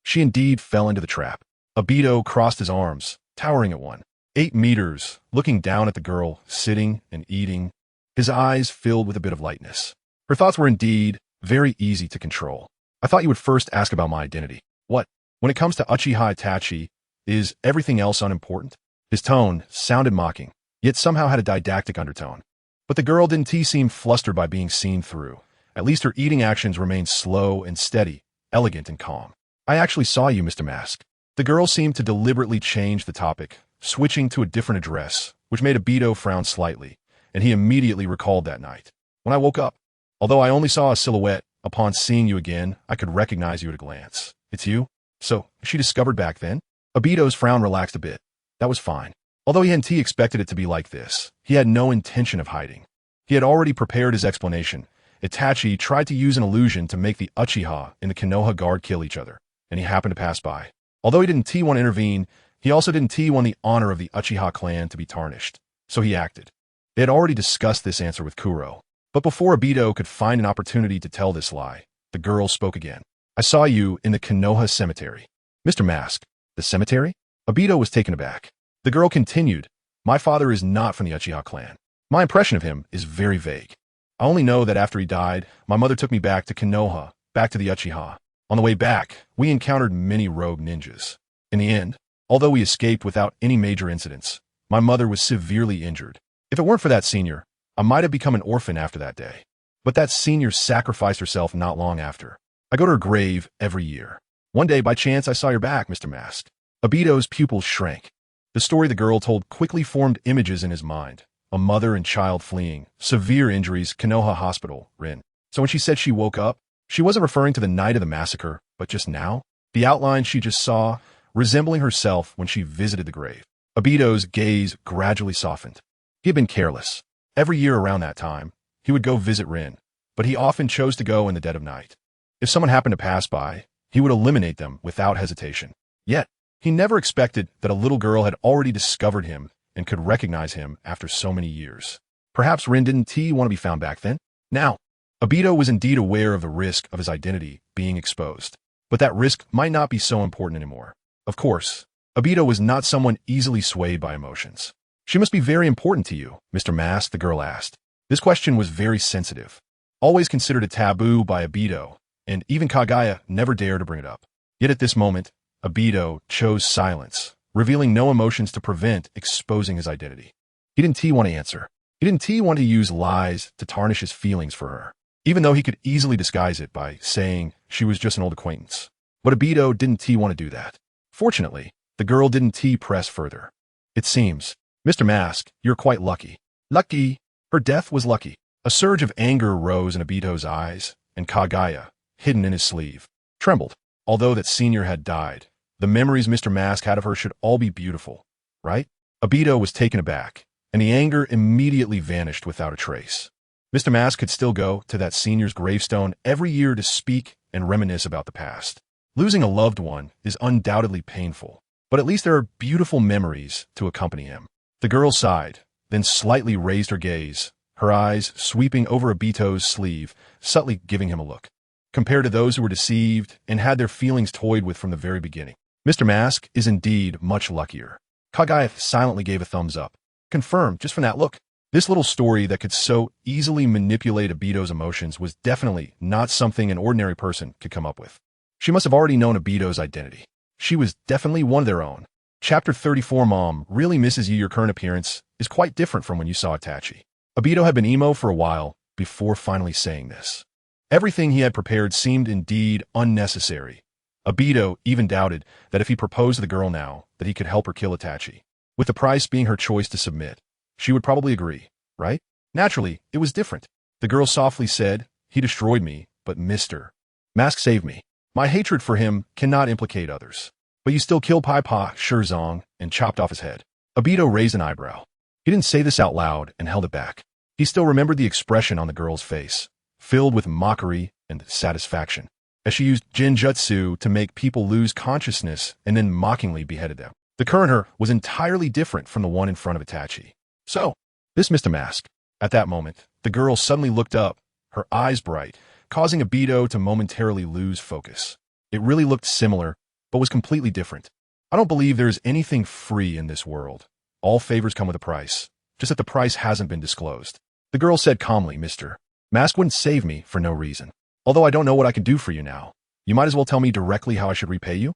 She indeed fell into the trap. Obito crossed his arms, towering at 8 meters, looking down at the girl, sitting and eating, his eyes filled with a bit of lightness. Her thoughts were indeed very easy to control. I thought you would first ask about my identity. What? When it comes to Uchiha Itachi, is everything else unimportant? His tone sounded mocking, yet somehow had a didactic undertone. But the girl didn't seem flustered by being seen through. At least her eating actions remained slow and steady, elegant and calm. I actually saw you, Mr. Mask. The girl seemed to deliberately change the topic, switching to a different address, which made Obito frown slightly, and he immediately recalled that night. When I woke up, although I only saw a silhouette, upon seeing you again, I could recognize you at a glance. It's you? So, she discovered back then? Obito's frown relaxed a bit. That was fine. Although he hadn't expected it to be like this, he had no intention of hiding. He had already prepared his explanation. Itachi tried to use an illusion to make the Uchiha and the Konoha guard kill each other, and he happened to pass by. Although he didn't want to intervene, he also didn't want the honor of the Uchiha clan to be tarnished, so he acted. They had already discussed this answer with Kuro, But before Obito could find an opportunity to tell this lie, the girl spoke again. I saw you in the Konoha cemetery. Mr. Mask, the cemetery? Obito was taken aback. The girl continued, my father is not from the Uchiha clan. My impression of him is very vague. I only know that after he died, my mother took me back to Konoha, back to the Uchiha. On the way back, we encountered many rogue ninjas. In the end, although we escaped without any major incidents, my mother was severely injured. If it weren't for that senior, I might have become an orphan after that day. But that senior sacrificed herself not long after. I go to her grave every year. One day, by chance, I saw your back, Mr. Mask. Obito's pupils shrank. The story the girl told quickly formed images in his mind. A mother and child fleeing, severe injuries, Konoha Hospital, Rin. So when she said she woke up, she wasn't referring to the night of the massacre, but just now? The outline she just saw, resembling herself when she visited the grave. Obito's gaze gradually softened. He had been careless. Every year around that time, he would go visit Rin, but he often chose to go in the dead of night. If someone happened to pass by, he would eliminate them without hesitation. Yet, he never expected that a little girl had already discovered him and could recognize him after so many years. Perhaps Rin didn't want to be found back then? Now, Obito was indeed aware of the risk of his identity being exposed, but that risk might not be so important anymore. Of course, Obito was not someone easily swayed by emotions. She must be very important to you, Mr. Mask, the girl asked. This question was very sensitive, always considered a taboo by Obito, and even Kaguya never dared to bring it up. Yet at this moment, Obito chose silence, revealing no emotions to prevent exposing his identity. He didn't want to answer. He didn't want to use lies to tarnish his feelings for her, even though he could easily disguise it by saying she was just an old acquaintance. But Obito didn't want to do that. Fortunately, the girl didn't press further. It seems, Mr. Mask, you're quite lucky. Lucky? Her death was lucky. A surge of anger rose in Obito's eyes, and Kaguya, hidden in his sleeve, trembled. Although that senior had died, the memories Mr. Mask had of her should all be beautiful, right? Obito was taken aback, and the anger immediately vanished without a trace. Mr. Mask could still go to that senior's gravestone every year to speak and reminisce about the past. Losing a loved one is undoubtedly painful, but at least there are beautiful memories to accompany him. The girl sighed, then slightly raised her gaze, her eyes sweeping over Obito's sleeve, subtly giving him a look. Compared to those who were deceived and had their feelings toyed with from the very beginning, Mr. Mask is indeed much luckier. Kaguya silently gave a thumbs up. Confirmed just from that look. This little story that could so easily manipulate Obito's emotions was definitely not something an ordinary person could come up with. She must have already known Obito's identity. She was definitely one of their own. Chapter 34 Mom really misses you. Your current appearance is quite different from when you saw Itachi. Obito had been emo for a while before finally saying this. Everything he had prepared seemed indeed unnecessary. Obito even doubted that if he proposed to the girl now, that he could help her kill Itachi. With the price being her choice to submit, she would probably agree, right? Naturally, it was different. The girl softly said, he destroyed me, but Mr. Mask saved me. My hatred for him cannot implicate others. But you still killed Pai Pa Shirzong and chopped off his head. Obito raised an eyebrow. He didn't say this out loud and held it back. He still remembered the expression on the girl's face, filled with mockery and satisfaction, as she used Genjutsu to make people lose consciousness and then mockingly beheaded them. The current her was entirely different from the one in front of Itachi. So, this Mr. Mask. At that moment, the girl suddenly looked up, her eyes bright, causing Obito to momentarily lose focus. It really looked similar, but was completely different. I don't believe there is anything free in this world. All favors come with a price, just that the price hasn't been disclosed. The girl said calmly, Mr. Mask wouldn't save me for no reason. Although I don't know what I can do for you now, you might as well tell me directly how I should repay you.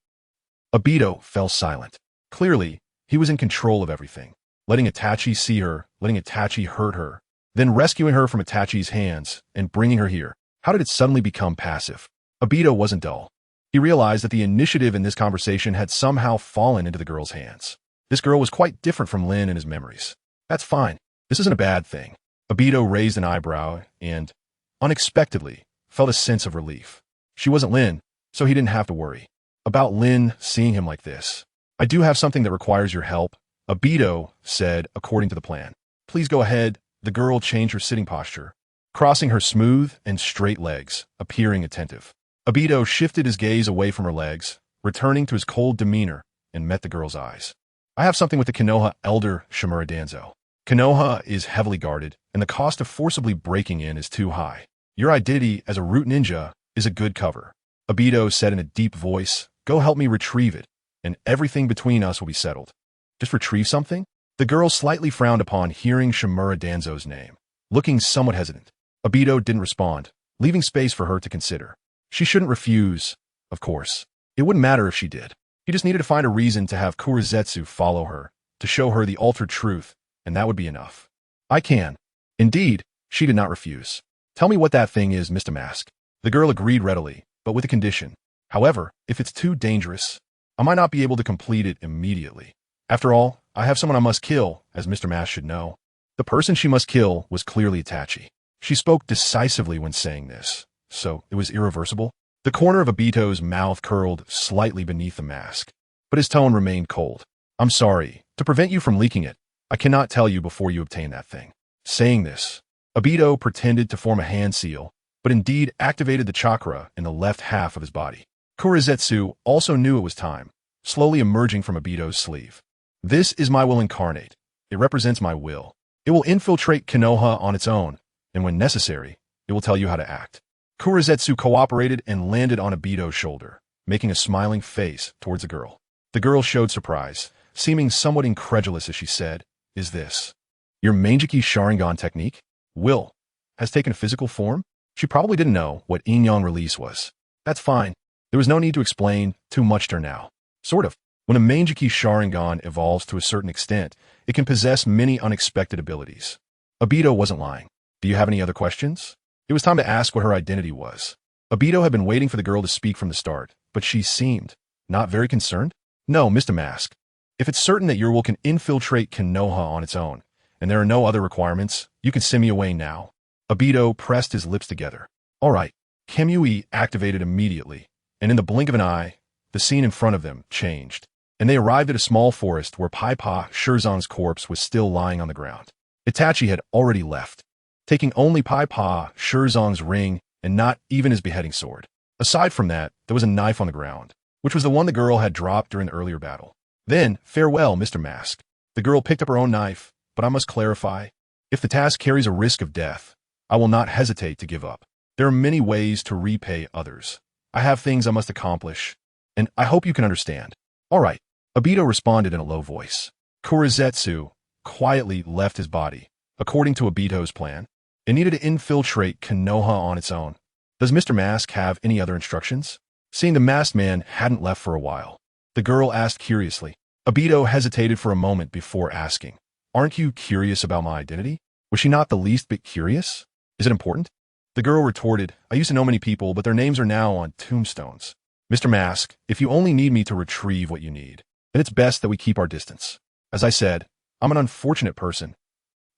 Obito fell silent. Clearly, he was in control of everything. Letting Itachi see her, letting Itachi hurt her, then rescuing her from Itachi's hands and bringing her here. How did it suddenly become passive? Obito wasn't dull. He realized that the initiative in this conversation had somehow fallen into the girl's hands. This girl was quite different from Lin in his memories. That's fine. This isn't a bad thing. Obito raised an eyebrow and, unexpectedly, felt a sense of relief. She wasn't Lin, so he didn't have to worry about Lin seeing him like this. I do have something that requires your help, Obito said according to the plan. Please go ahead. The girl changed her sitting posture, crossing her smooth and straight legs, appearing attentive. Obito shifted his gaze away from her legs, returning to his cold demeanor, and met the girl's eyes. I have something with the Konoha elder Shimura Danzo. Konoha is heavily guarded, and the cost of forcibly breaking in is too high. Your identity as a root ninja is a good cover. Obito said in a deep voice, "Go help me retrieve it, and everything between us will be settled." Just retrieve something? The girl slightly frowned upon hearing Shimura Danzo's name, looking somewhat hesitant. Obito didn't respond, leaving space for her to consider. She shouldn't refuse, of course. It wouldn't matter if she did. He just needed to find a reason to have Kurizetsu follow her, to show her the altered truth, and that would be enough. I can. Indeed, she did not refuse. Tell me what that thing is, Mr. Mask. The girl agreed readily, but with a condition. However, if it's too dangerous, I might not be able to complete it immediately. After all, I have someone I must kill, as Mr. Mask should know. The person she must kill was clearly Itachi. She spoke decisively when saying this, so it was irreversible. The corner of Obito's mouth curled slightly beneath the mask, but his tone remained cold. I'm sorry. To prevent you from leaking it, I cannot tell you before you obtain that thing. Saying this, Obito pretended to form a hand seal, but indeed activated the chakra in the left half of his body. Kurizetsu also knew it was time, slowly emerging from Obito's sleeve. This is my will incarnate. It represents my will. It will infiltrate Konoha on its own, and when necessary, it will tell you how to act. Kurizetsu cooperated and landed on Obito's shoulder, making a smiling face towards the girl. The girl showed surprise, seeming somewhat incredulous as she said, "Is this your Manjiki Sharingan technique? Will has taken a physical form?" She probably didn't know what yin-yang release was. That's fine. There was no need to explain too much to her now. Sort of. When a Manjiki Sharingan evolves to a certain extent, it can possess many unexpected abilities. Obito wasn't lying. Do you have any other questions? It was time to ask what her identity was. Obito had been waiting for the girl to speak from the start, but she seemed not very concerned. No, Mr. Mask. If it's certain that your will can infiltrate Konoha on its own, and there are no other requirements, you can send me away now. Obito pressed his lips together. All right. Kamui activated immediately, and in the blink of an eye, the scene in front of them changed, and they arrived at a small forest where Pai-Pa Shirzong's corpse was still lying on the ground. Itachi had already left, taking only Pai-Pa Shirzong's ring and not even his beheading sword. Aside from that, there was a knife on the ground, which was the one the girl had dropped during the earlier battle. Then, farewell, Mr. Mask. The girl picked up her own knife, but I must clarify. If the task carries a risk of death, I will not hesitate to give up. There are many ways to repay others. I have things I must accomplish, and I hope you can understand. All right, Obito responded in a low voice. Kurizetsu quietly left his body. According to Obito's plan, it needed to infiltrate Konoha on its own. Does Mr. Mask have any other instructions? Seeing the masked man hadn't left for a while, the girl asked curiously. Obito hesitated for a moment before asking, "Aren't you curious about my identity?" Was she not the least bit curious? Is it important? The girl retorted, "I used to know many people, but their names are now on tombstones. Mr. Mask, if you only need me to retrieve what you need, then it's best that we keep our distance. As I said, I'm an unfortunate person."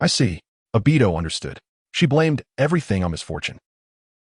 I see. Obito understood. She blamed everything on misfortune.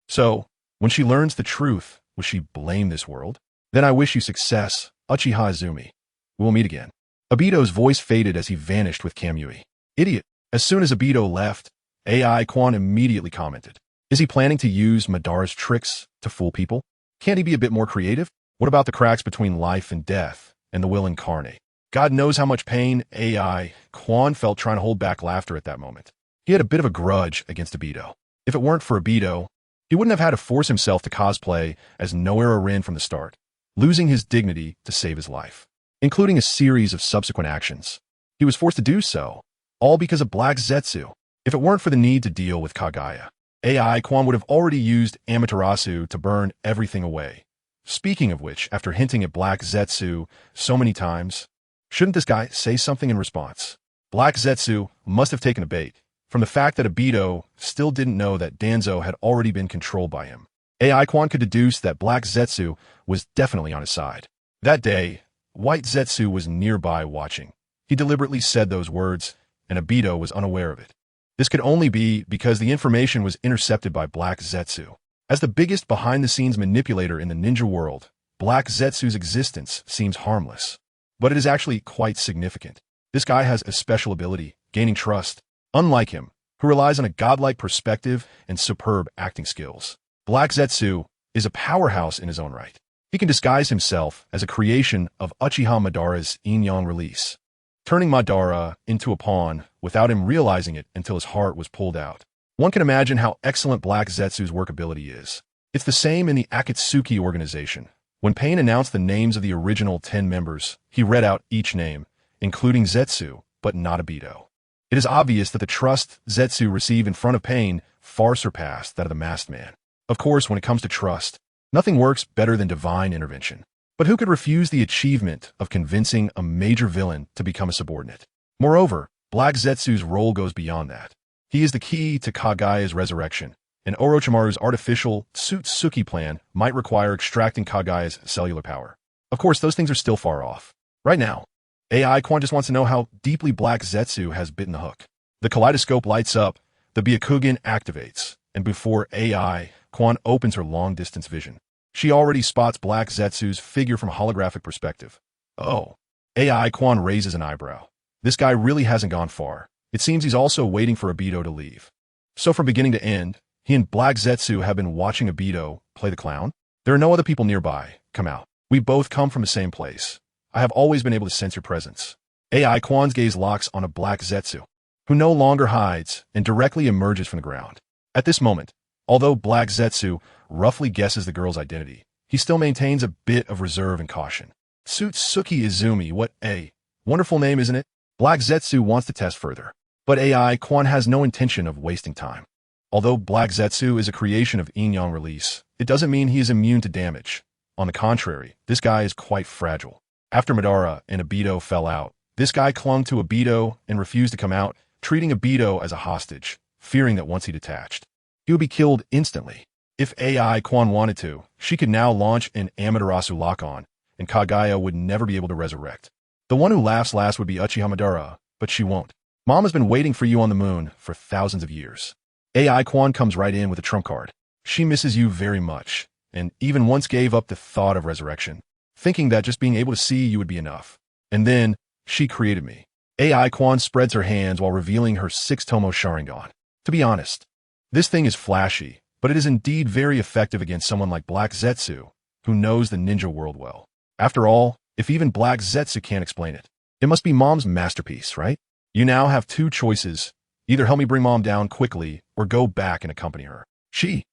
So, when she learns the truth, will she blame this world? Then I wish you success, Uchiha Izumi. We will meet again. Obito's voice faded as he vanished with Kamui. Idiot. As soon as Obito left, AI Quan immediately commented. Is he planning to use Madara's tricks to fool people? Can't he be a bit more creative? What about the cracks between life and death, and the will incarnate? God knows how much pain AI Quan felt trying to hold back laughter at that moment. He had a bit of a grudge against Obito. If it weren't for Obito, he wouldn't have had to force himself to cosplay as Noera Rin from the start, losing his dignity to save his life, including a series of subsequent actions. He was forced to do so, all because of Black Zetsu. If it weren't for the need to deal with Kagaya, AI Quan would have already used Amaterasu to burn everything away. Speaking of which, after hinting at Black Zetsu so many times, shouldn't this guy say something in response? Black Zetsu must have taken a bait from the fact that Obito still didn't know that Danzo had already been controlled by him. AI Quan could deduce that Black Zetsu was definitely on his side. That day, White Zetsu was nearby watching. He deliberately said those words, and Obito was unaware of it. This could only be because the information was intercepted by Black Zetsu. As the biggest behind-the-scenes manipulator in the ninja world, Black Zetsu's existence seems harmless, but it is actually quite significant. This guy has a special ability, gaining trust, unlike him, who relies on a godlike perspective and superb acting skills. Black Zetsu is a powerhouse in his own right. He can disguise himself as a creation of Uchiha Madara's yin-yang release. turning Madara into a pawn without him realizing it until his heart was pulled out. One can imagine how excellent Black Zetsu's workability is. It's the same in the Akatsuki organization. When Pain announced the names of the original 10 members, he read out each name, including Zetsu, but not Obito. It is obvious that the trust Zetsu received in front of Pain far surpassed that of the masked man. Of course, when it comes to trust, nothing works better than divine intervention. But who could refuse the achievement of convincing a major villain to become a subordinate? Moreover, Black Zetsu's role goes beyond that. He is the key to Kagaya's resurrection, and Orochimaru's artificial Tsutsuki plan might require extracting Kagaya's cellular power. Of course, those things are still far off. Right now, AI Quan just wants to know how deeply Black Zetsu has bitten the hook. The kaleidoscope lights up, the Byakugan activates, and before AI Quan opens her long-distance vision, she already spots Black Zetsu's figure from a holographic perspective. Oh. AI Quan raises an eyebrow. This guy really hasn't gone far. It seems he's also waiting for Obito to leave. So from beginning to end, he and Black Zetsu have been watching Obito play the clown? There are no other people nearby. Come out. We both come from the same place. I have always been able to sense your presence. AI Quan's gaze locks on a Black Zetsu, who no longer hides and directly emerges from the ground. At this moment, although Black Zetsu roughly guesses the girl's identity, he still maintains a bit of reserve and caution. Tsutsuki Izumi, what a wonderful name, isn't it? Black Zetsu wants to test further, but AI Quan has no intention of wasting time. Although Black Zetsu is a creation of Yin-Yang release, it doesn't mean he is immune to damage. On the contrary, this guy is quite fragile. After Madara and Obito fell out, this guy clung to Obito and refused to come out, treating Obito as a hostage, fearing that once he detached, he would be killed instantly. If AI Quan wanted to, she could now launch an Amaterasu lock-on, and Kagaya would never be able to resurrect. The one who laughs last would be Uchiha Madara, but she won't. Mom has been waiting for you on the moon for thousands of years. AI Quan comes right in with a trump card. She misses you very much, and even once gave up the thought of resurrection, thinking that just being able to see you would be enough. And then, she created me. AI Quan spreads her hands while revealing her 6-tomo Sharingan. To be honest, this thing is flashy, but it is indeed very effective against someone like Black Zetsu, who knows the ninja world well. After all, if even Black Zetsu can't explain it, it must be Mom's masterpiece, right? You now have two choices. Either help me bring Mom down quickly, or go back and accompany her. She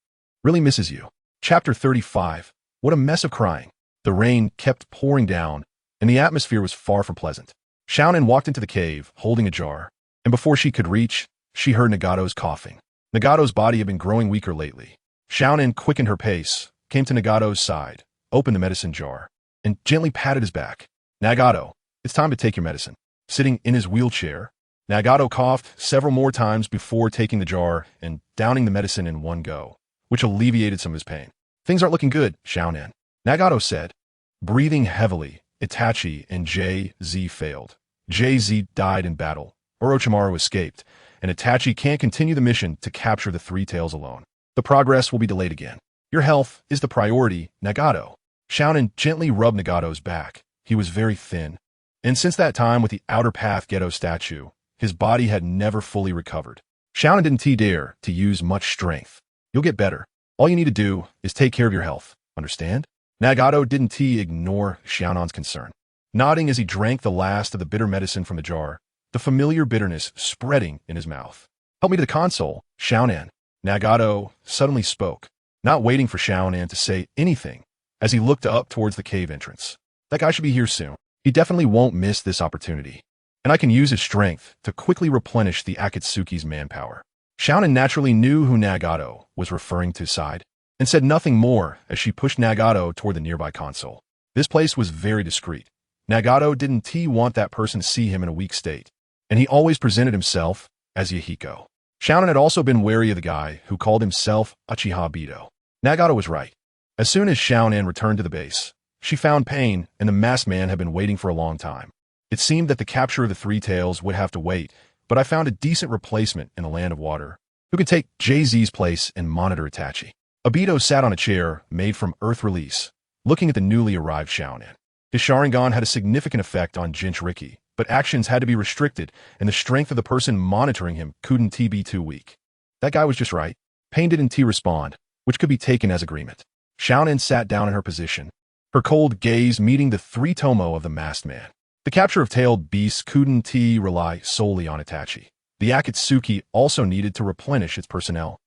really misses you. Chapter 35. What a mess of crying. The rain kept pouring down, and the atmosphere was far from pleasant. Xiaonan walked into the cave, holding a jar, and before she could reach, she heard Nagato's coughing. Nagato's body had been growing weaker lately. Xiaonan quickened her pace, came to Nagato's side, opened the medicine jar, and gently patted his back. Nagato, it's time to take your medicine. Sitting in his wheelchair, Nagato coughed several more times before taking the jar and downing the medicine in one go, which alleviated some of his pain. Things aren't looking good, Xiaonan, Nagato said. Breathing heavily, Itachi and Jay-Z failed. Jay-Z died in battle. Orochimaru escaped, and Itachi can't continue the mission to capture the Three Tails alone. The progress will be delayed again. Your health is the priority, Nagato. Xiaonan gently rubbed Nagato's back. He was very thin, and since that time with the Outer Path Geto statue, his body had never fully recovered. Xiaonan didn't dare to use much strength. You'll get better. All you need to do is take care of your health. Understand? Nagato didn't ignore Xiaonan's concern. Nodding as he drank the last of the bitter medicine from the jar, the familiar bitterness spreading in his mouth. Help me to the console, Xiaonan. Nagato suddenly spoke, not waiting for Xiaonan to say anything, as he looked up towards the cave entrance. That guy should be here soon. He definitely won't miss this opportunity. And I can use his strength to quickly replenish the Akatsuki's manpower. Xiaonan naturally knew who Nagato was referring to side, and said nothing more as she pushed Nagato toward the nearby console. This place was very discreet. Nagato didn't want that person to see him in a weak state, and he always presented himself as Yahiko. Xiaonan had also been wary of the guy who called himself Uchiha Obito. Nagato was right. As soon as Xiaonan returned to the base, she found Pain and the masked man had been waiting for a long time. It seemed that the capture of the Three Tails would have to wait, but I found a decent replacement in the Land of Water, who could take Jay-Z's place and monitor Itachi. Obito sat on a chair made from earth release, looking at the newly arrived Xiaonan. His Sharingan had a significant effect on Jinchuriki, but actions had to be restricted, and the strength of the person monitoring him couldn't be too weak. That guy was just right. Pain didn't respond, which could be taken as agreement. Xiaonan sat down in her position, her cold gaze meeting the 3-tomo of the masked man. The capture of tailed beasts couldn't rely solely on Itachi. The Akatsuki also needed to replenish its personnel.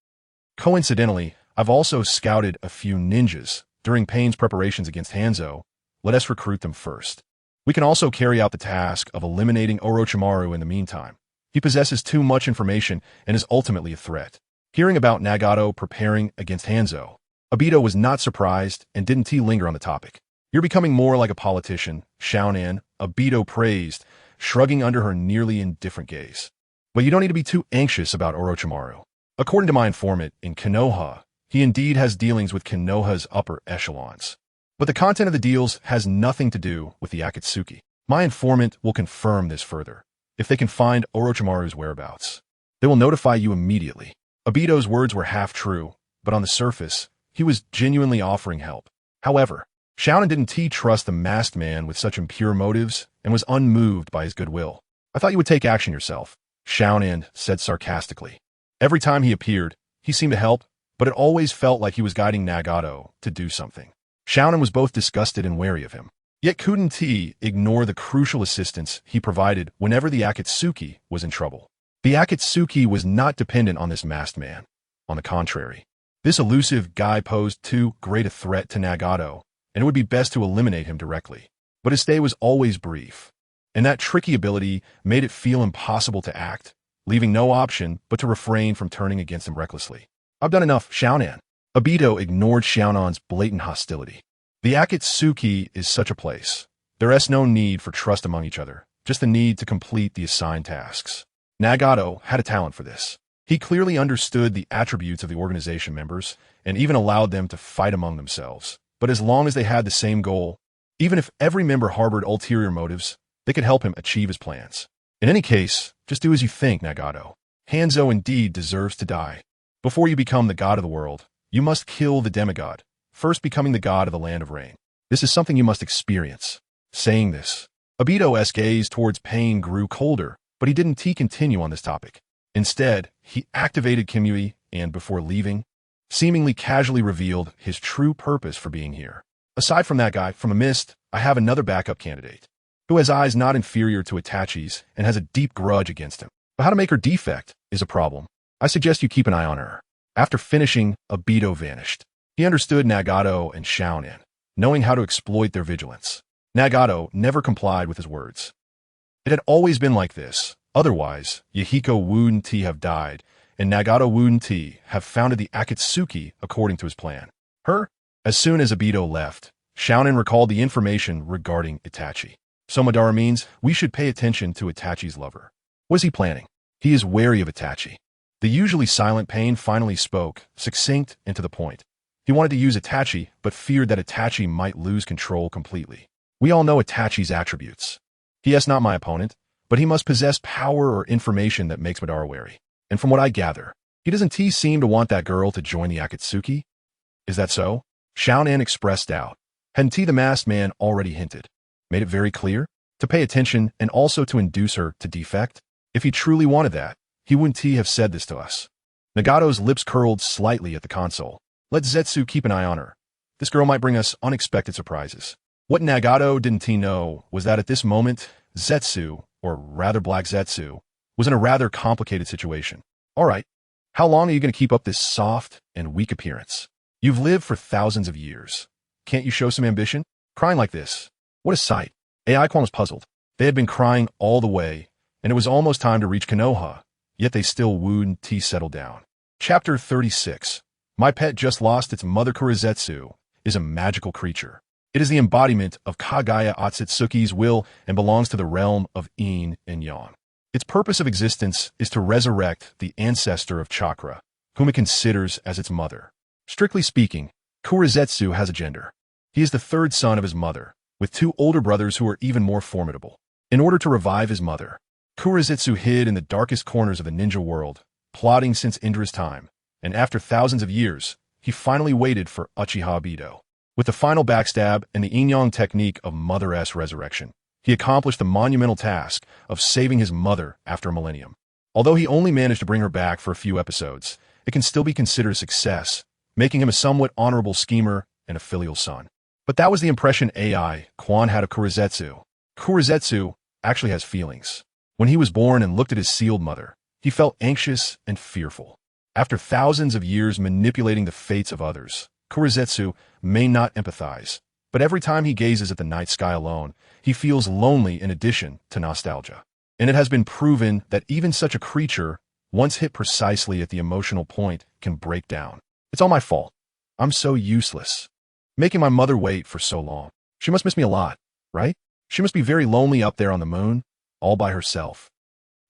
Coincidentally, I've also scouted a few ninjas. During Pain's preparations against Hanzo, let us recruit them first. We can also carry out the task of eliminating Orochimaru in the meantime. He possesses too much information and is ultimately a threat. Hearing about Nagato preparing against Hanzo, Obito was not surprised and didn't linger on the topic. You're becoming more like a politician, Xiaonan, Obito praised, shrugging under her nearly indifferent gaze. But you don't need to be too anxious about Orochimaru. According to my informant in Konoha, he indeed has dealings with Konoha's upper echelons. But the content of the deals has nothing to do with the Akatsuki. My informant will confirm this further. If they can find Orochimaru's whereabouts, they will notify you immediately. Obito's words were half true, but on the surface, he was genuinely offering help. However, Xiaonan didn't trust the masked man with such impure motives and was unmoved by his goodwill. I thought you would take action yourself, Xiaonan said sarcastically. Every time he appeared, he seemed to help, but it always felt like he was guiding Nagato to do something. Xiaonan was both disgusted and wary of him. Yet couldn't he ignore the crucial assistance he provided whenever the Akatsuki was in trouble. The Akatsuki was not dependent on this masked man. On the contrary, this elusive guy posed too great a threat to Nagato, and it would be best to eliminate him directly. But his stay was always brief, and that tricky ability made it feel impossible to act, leaving no option but to refrain from turning against him recklessly. I've done enough, Xiaonan. Obito ignored Xiaonan's blatant hostility. The Akatsuki is such a place. There is no need for trust among each other, just the need to complete the assigned tasks. Nagato had a talent for this. He clearly understood the attributes of the organization members and even allowed them to fight among themselves. But as long as they had the same goal, even if every member harbored ulterior motives, they could help him achieve his plans. In any case, just do as you think, Nagato. Hanzo indeed deserves to die. Before you become the god of the world, you must kill the demigod, first becoming the god of the land of rain. This is something you must experience. Saying this, Obito's gaze towards Pain grew colder, but he didn't continue on this topic. Instead, he activated Kimui and, before leaving, seemingly casually revealed his true purpose for being here. Aside from that guy from a mist, I have another backup candidate, who has eyes not inferior to Itachi's and has a deep grudge against him. But how to make her defect is a problem. I suggest you keep an eye on her. After finishing, Obito vanished. He understood Nagato and Xiaonan, knowing how to exploit their vigilance. Nagato never complied with his words. It had always been like this. Otherwise, Yahiko wouldn't have died, and Nagato wouldn't have founded the Akatsuki according to his plan. As soon as Obito left, Xiaonan recalled the information regarding Itachi. So Madara means we should pay attention to Itachi's lover. What is he planning? He is wary of Itachi. The usually silent Pain finally spoke, succinct and to the point. He wanted to use Itachi, but feared that Itachi might lose control completely. We all know Itachi's attributes. He is not my opponent, but he must possess power or information that makes Madara wary. And from what I gather, he doesn't seem to want that girl to join the Akatsuki? Is that so? Xiaonan expressed doubt. Hadn't the masked man already hinted? Made it very clear? To pay attention and also to induce her to defect? If he truly wanted that, he wouldn't have said this to us. Nagato's lips curled slightly at the console. Let Zetsu keep an eye on her. This girl might bring us unexpected surprises. What Nagato didn't know was that at this moment, Zetsu, or rather Black Zetsu, was in a rather complicated situation. All right, how long are you going to keep up this soft and weak appearance? You've lived for thousands of years. Can't you show some ambition? Crying like this. What a sight. AI Quan was puzzled. They had been crying all the way, and it was almost time to reach Konoha, yet they still wouldn't settle down. Chapter 36. My pet just lost its mother. Kurizetsu is a magical creature. It is the embodiment of Kagaya Otsutsuki's will and belongs to the realm of Yin and Yang. Its purpose of existence is to resurrect the ancestor of Chakra, whom it considers as its mother. Strictly speaking, Kurizetsu has a gender. He is the third son of his mother, with two older brothers who are even more formidable. In order to revive his mother, Kurizetsu hid in the darkest corners of the ninja world, plotting since Indra's time, and after thousands of years, he finally waited for Uchiha Obito. With the final backstab and the yin-yang technique of Mother-S resurrection, he accomplished the monumental task of saving his mother after a millennium. Although he only managed to bring her back for a few episodes, it can still be considered a success, making him a somewhat honorable schemer and a filial son. But that was the impression AI Quan had of Kurizetsu. Kurizetsu actually has feelings. When he was born and looked at his sealed mother, he felt anxious and fearful. After thousands of years manipulating the fates of others, Kurizetsu may not empathize, but every time he gazes at the night sky alone, he feels lonely in addition to nostalgia. And it has been proven that even such a creature, once hit precisely at the emotional point, can break down. It's all my fault. I'm so useless. Making my mother wait for so long. She must miss me a lot, right? She must be very lonely up there on the moon, all by herself.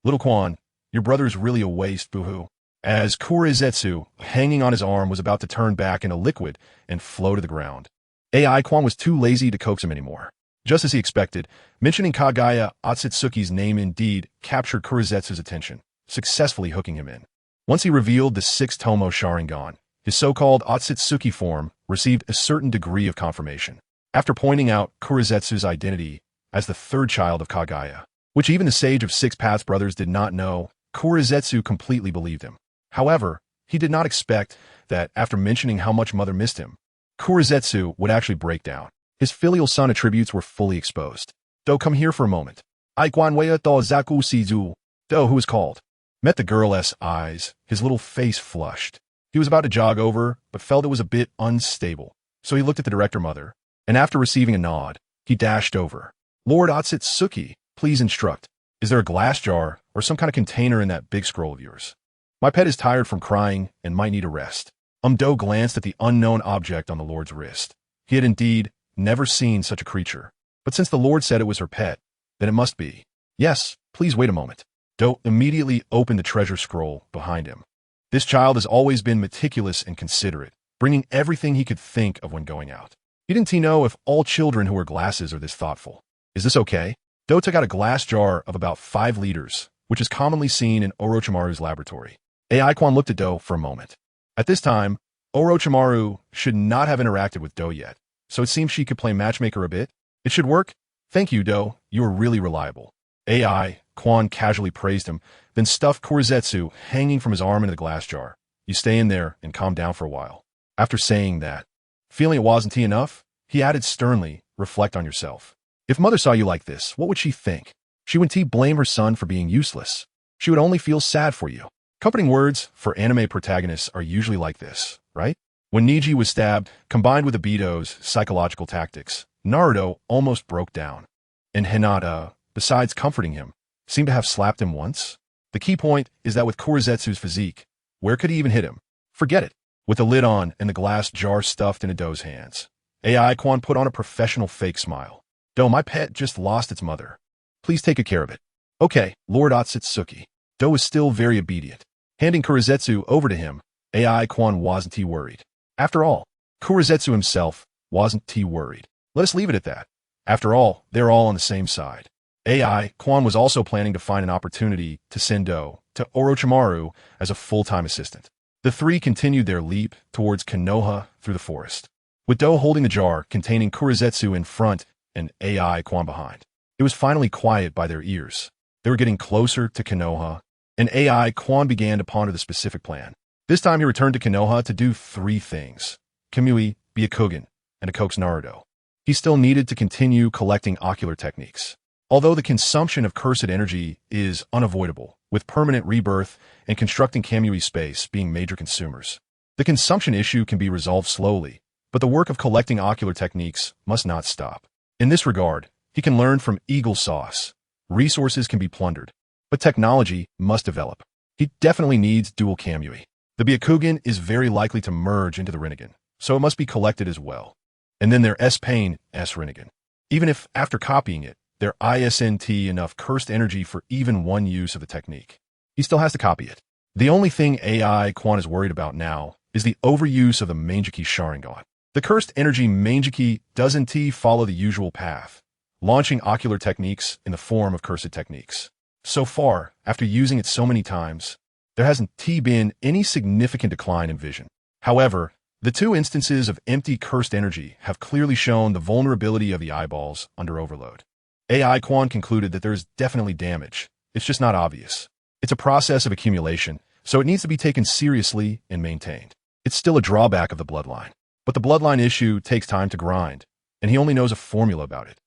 Little Quan, your brother's really a waste, boo-hoo. As Kurizetsu, hanging on his arm, was about to turn back into liquid and flow to the ground. AI Quan was too lazy to coax him anymore. Just as he expected, mentioning Kagaya Otsutsuki's name indeed captured Kurizetsu's attention, successfully hooking him in. Once he revealed the 6-tomo Sharingan, his so-called Otsutsuki form received a certain degree of confirmation. After pointing out Kurizetsu's identity as the third child of Kagaya, which even the sage of 6 Paths brothers did not know, Kurizetsu completely believed him. However, he did not expect that after mentioning how much mother missed him, Kurizetsu would actually break down. His filial son attributes were fully exposed. Do, come here for a moment. Aikwanwea to zaku sizu. Do, who was called, met the girl's eyes, his little face flushed. He was about to jog over, but felt it was a bit unstable, so he looked at the director mother, and after receiving a nod, he dashed over. Lord Otsutsuki, please instruct. Is there a glass jar or some kind of container in that big scroll of yours? My pet is tired from crying and might need a rest. Do glanced at the unknown object on the Lord's wrist. He had indeed never seen such a creature, but since the Lord said it was her pet, then it must be. Yes, please wait a moment. Do immediately opened the treasure scroll behind him. This child has always been meticulous and considerate, bringing everything he could think of when going out. Didn't he know if all children who wear glasses are this thoughtful? Is this okay? Do took out a glass jar of about 5 liters, which is commonly seen in Orochimaru's laboratory. AI Quan looked at Do for a moment. At this time, Orochimaru should not have interacted with Do yet, so it seems she could play matchmaker a bit. It should work. Thank you, Do. You are really reliable. AI Quan casually praised him, then stuffed Kurizetsu hanging from his arm into the glass jar. You stay in there and calm down for a while. After saying that, feeling it wasn't enough, he added sternly, reflect on yourself. If mother saw you like this, what would she think? She wouldn't blame her son for being useless. She would only feel sad for you. Comforting words for anime protagonists are usually like this, right? When Neji was stabbed, combined with Obito's psychological tactics, Naruto almost broke down. And Hinata, besides comforting him, seemed to have slapped him once. The key point is that with Kurizetsu's physique, where could he even hit him? Forget it. With the lid on and the glass jar stuffed into Do's hands, AI Quan put on a professional fake smile. Do, my pet just lost its mother. Please take good care of it. Okay, Lord Otsutsuki. Do was still very obedient. Handing Kurizetsu over to him, AI Quan wasn't worried. After all, Kurizetsu himself wasn't worried. Let us leave it at that. After all, they're all on the same side. AI Quan was also planning to find an opportunity to send Do to Orochimaru as a full-time assistant. The three continued their leap towards Konoha through the forest, with Do holding the jar containing Kurizetsu in front and AI Quan behind. It was finally quiet by their ears. They were getting closer to Konoha, and AI Quan began to ponder the specific plan. This time he returned to Konoha to do 3 things. Kamui, Byakugan, and to coax Naruto. He still needed to continue collecting ocular techniques. Although the consumption of cursed energy is unavoidable, with permanent rebirth and constructing Kamui space being major consumers, the consumption issue can be resolved slowly, but the work of collecting ocular techniques must not stop. In this regard, he can learn from Eagle Sauce. Resources can be plundered, but technology must develop. He definitely needs dual Kamui. The Byakugan is very likely to merge into the Rinnegan, so it must be collected as well. And then their S-Pain S-Rinnegan. Even if, after copying it, there isn't enough cursed energy for even one use of the technique, he still has to copy it. The only thing AI Quan is worried about now is the overuse of the Mangeki Sharingan. The cursed energy Mangeki doesn't follow the usual path, launching ocular techniques in the form of cursed techniques. So far, after using it so many times, there hasn't been any significant decline in vision. However, the 2 instances of empty cursed energy have clearly shown the vulnerability of the eyeballs under overload. AI Quan concluded that there is definitely damage. It's just not obvious. It's a process of accumulation, so it needs to be taken seriously and maintained. It's still a drawback of the bloodline, but the bloodline issue takes time to grind, and he only knows a formula about it.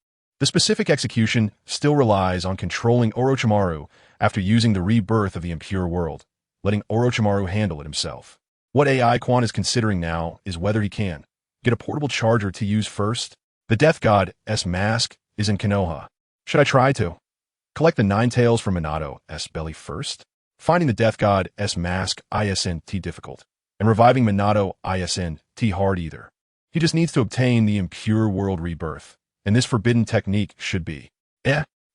The specific execution still relies on controlling Orochimaru after using the rebirth of the impure world, letting Orochimaru handle it himself. What AI Quan is considering now is whether he can get a portable charger to use first. The Death God's mask is in Konoha. Should I try to collect the 9 tails from Minato's belly first? Finding the Death God's mask isn't difficult, and reviving Minato isn't hard either. He just needs to obtain the impure world rebirth, and this forbidden technique should be.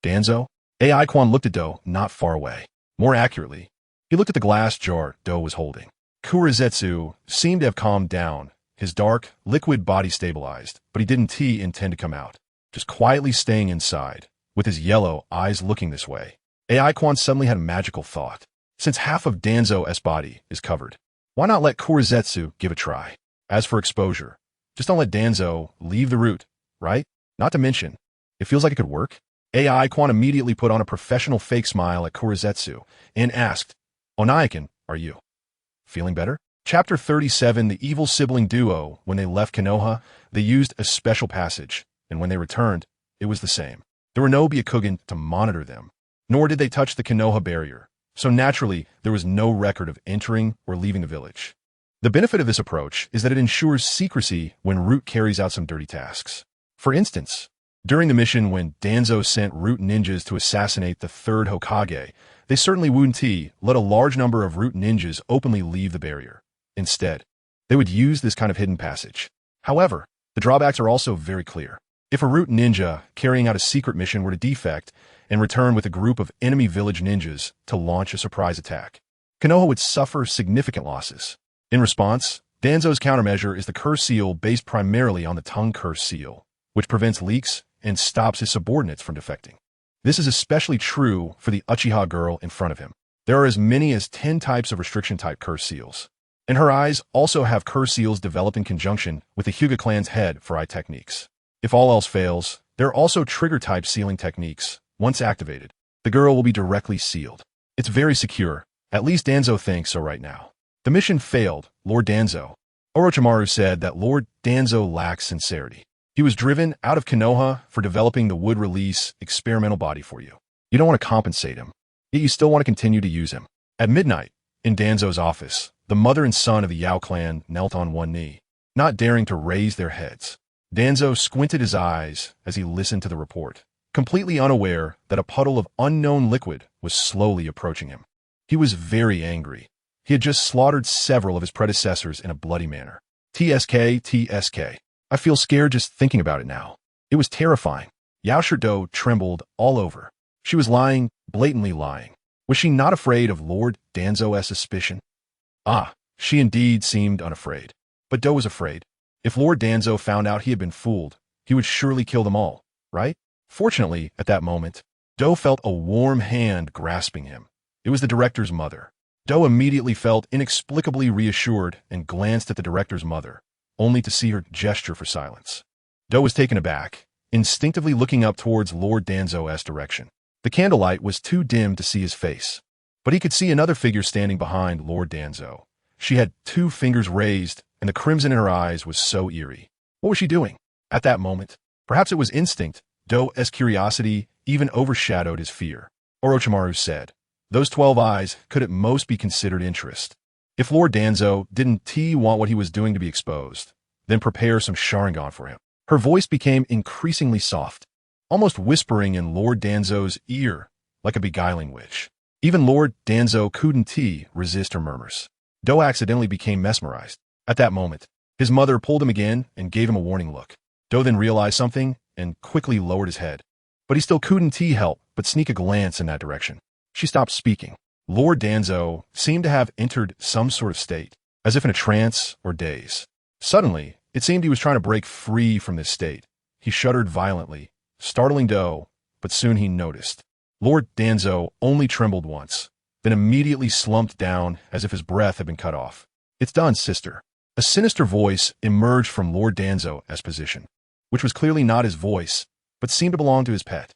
Danzo? AI Quan looked at Do not far away. More accurately, he looked at the glass jar Do was holding. Kurizetsu seemed to have calmed down, his dark, liquid body stabilized, but he didn't intend to come out, just quietly staying inside, with his yellow eyes looking this way. AI Quan suddenly had a magical thought. Since half of Danzo's body is covered, why not let Kurizetsu give a try? As for exposure, just don't let Danzo leave the root, right? Not to mention, it feels like it could work. AI Quan immediately put on a professional fake smile at Kurizetsu and asked, Onaikin, are you feeling better? Chapter 37, the evil sibling duo. When they left Konoha, they used a special passage, and when they returned, it was the same. There were no Byakugan to monitor them, nor did they touch the Konoha barrier, so naturally there was no record of entering or leaving the village. The benefit of this approach is that it ensures secrecy when Root carries out some dirty tasks. For instance, during the mission when Danzo sent Root ninjas to assassinate the 3rd Hokage, they certainly wouldn't let a large number of Root ninjas openly leave the barrier. Instead, they would use this kind of hidden passage. However, the drawbacks are also very clear. If a Root ninja carrying out a secret mission were to defect and return with a group of enemy village ninjas to launch a surprise attack, Konoha would suffer significant losses. In response, Danzo's countermeasure is the curse seal based primarily on the tongue curse seal, which prevents leaks and stops his subordinates from defecting. This is especially true for the Uchiha girl in front of him. There are as many as 10 types of restriction-type curse seals, and her eyes also have curse seals developed in conjunction with the Hyuga clan's head for eye techniques. If all else fails, there are also trigger-type sealing techniques. Once activated, the girl will be directly sealed. It's very secure, at least Danzo thinks so right now. The mission failed, Lord Danzo. Orochimaru said that Lord Danzo lacks sincerity. He was driven out of Konoha for developing the wood-release experimental body for you. You don't want to compensate him, yet you still want to continue to use him. At midnight, in Danzo's office, the mother and son of the Yao clan knelt on one knee, not daring to raise their heads. Danzo squinted his eyes as he listened to the report, completely unaware that a puddle of unknown liquid was slowly approaching him. He was very angry. He had just slaughtered several of his predecessors in a bloody manner. TSK. I feel scared just thinking about it now. It was terrifying. Yao Shirdo trembled all over. She was lying, blatantly lying. Was she not afraid of Lord Danzo's suspicion? She indeed seemed unafraid. But Do was afraid. If Lord Danzo found out he had been fooled, he would surely kill them all, right? Fortunately, at that moment, Do felt a warm hand grasping him. It was the director's mother. Do immediately felt inexplicably reassured and glanced at the director's mother, only to see her gesture for silence. Do was taken aback, instinctively looking up towards Lord Danzo's direction. The candlelight was too dim to see his face, but he could see another figure standing behind Lord Danzo. She had 2 fingers raised, and the crimson in her eyes was so eerie. What was she doing? At that moment, perhaps it was instinct. Do's curiosity even overshadowed his fear. Orochimaru said, those 12 eyes could at most be considered interest. If Lord Danzo didn't want what he was doing to be exposed, then prepare some Sharingan for him. Her voice became increasingly soft, almost whispering in Lord Danzo's ear like a beguiling witch. Even Lord Danzo couldn't resist her murmurs. Do accidentally became mesmerized. At that moment, his mother pulled him again and gave him a warning look. Do then realized something and quickly lowered his head. But he still couldn't help but sneak a glance in that direction. She stopped speaking. Lord Danzo seemed to have entered some sort of state, as if in a trance or daze. Suddenly, it seemed he was trying to break free from this state. He shuddered violently, startling Do, but soon he noticed. Lord Danzo only trembled once, then immediately slumped down as if his breath had been cut off. It's done, sister. A sinister voice emerged from Lord Danzo's position, which was clearly not his voice, but seemed to belong to his pet.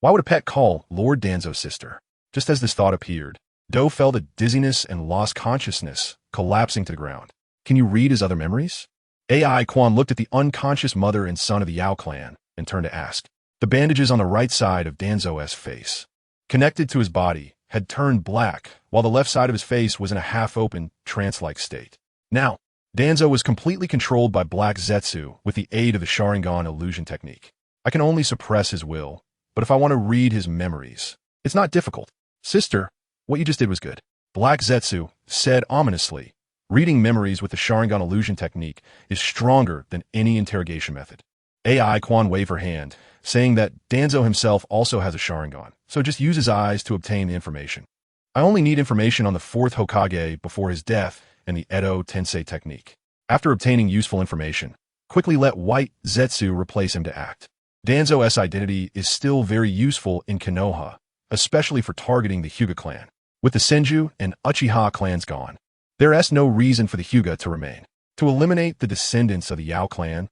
Why would a pet call Lord Danzo sister? Just as this thought appeared, Do felt a dizziness and lost consciousness, collapsing to the ground. Can you read his other memories? AI Quan looked at the unconscious mother and son of the Yao clan and turned to ask, The bandages on the right side of Danzo's face, connected to his body, had turned black, while the left side of his face was in a half-open, trance-like state. Now, Danzo was completely controlled by Black Zetsu with the aid of the Sharingan illusion technique. I can only suppress his will, but if I want to read his memories, it's not difficult. Sister, what you just did was good. Black Zetsu said ominously, reading memories with the Sharingan illusion technique is stronger than any interrogation method. AI Quan waved her hand, saying that Danzo himself also has a Sharingan, so just use his eyes to obtain the information. I only need information on the 4th Hokage before his death and the Edo Tensei technique. After obtaining useful information, quickly let White Zetsu replace him to act. Danzo's identity is still very useful in Konoha, especially for targeting the Hyuga clan. With the Senju and Uchiha clans gone, there is no reason for the Hyuga to remain. To eliminate the descendants of the Yao clan,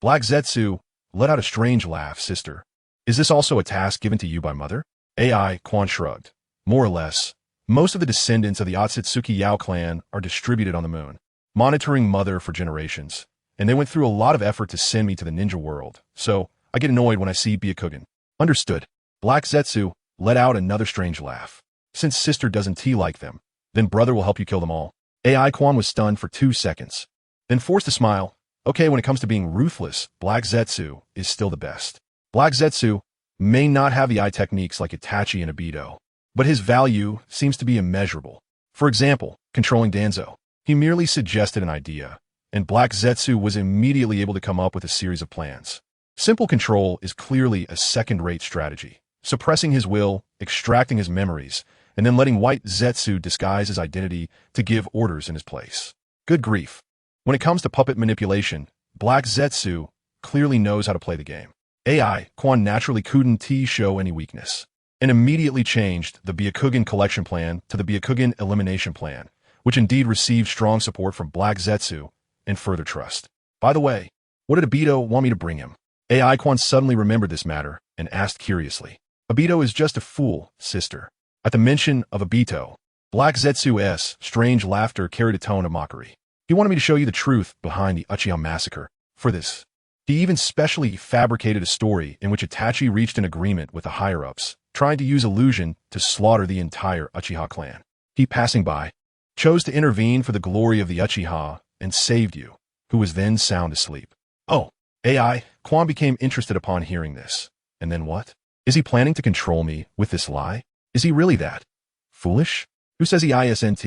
Black Zetsu let out a strange laugh. Sister, is this also a task given to you by mother? AI Quan shrugged. More or less, most of the descendants of the Otsutsuki Yao clan are distributed on the moon, monitoring mother for generations, and they went through a lot of effort to send me to the ninja world, so I get annoyed when I see Byakugan. Understood. Black Zetsu let out another strange laugh. Since sister doesn't like them, then brother will help you kill them all. AI Quan was stunned for 2 seconds, then forced a smile. Okay, when it comes to being ruthless, Black Zetsu is still the best. Black Zetsu may not have the eye techniques like Itachi and Obito, but his value seems to be immeasurable. For example, controlling Danzo. He merely suggested an idea, and Black Zetsu was immediately able to come up with a series of plans. Simple control is clearly a second-rate strategy, suppressing his will, extracting his memories, and then letting White Zetsu disguise his identity to give orders in his place. Good grief. When it comes to puppet manipulation, Black Zetsu clearly knows how to play the game. AI Quan naturally couldn't show any weakness, and immediately changed the Byakugan collection plan to the Byakugan elimination plan, which indeed received strong support from Black Zetsu and further trust. By the way, what did Obito want me to bring him? AI Quan suddenly remembered this matter and asked curiously. Obito is just a fool, sister. At the mention of Obito, Black Zetsu's strange laughter carried a tone of mockery. He wanted me to show you the truth behind the Uchiha massacre. For this, he even specially fabricated a story in which Itachi reached an agreement with the higher-ups, trying to use illusion to slaughter the entire Uchiha clan. He, passing by, chose to intervene for the glory of the Uchiha and saved you, who was then sound asleep. Oh, AI Quan became interested upon hearing this. And then what? Is he planning to control me with this lie? Is he really that foolish? Who says he isn't?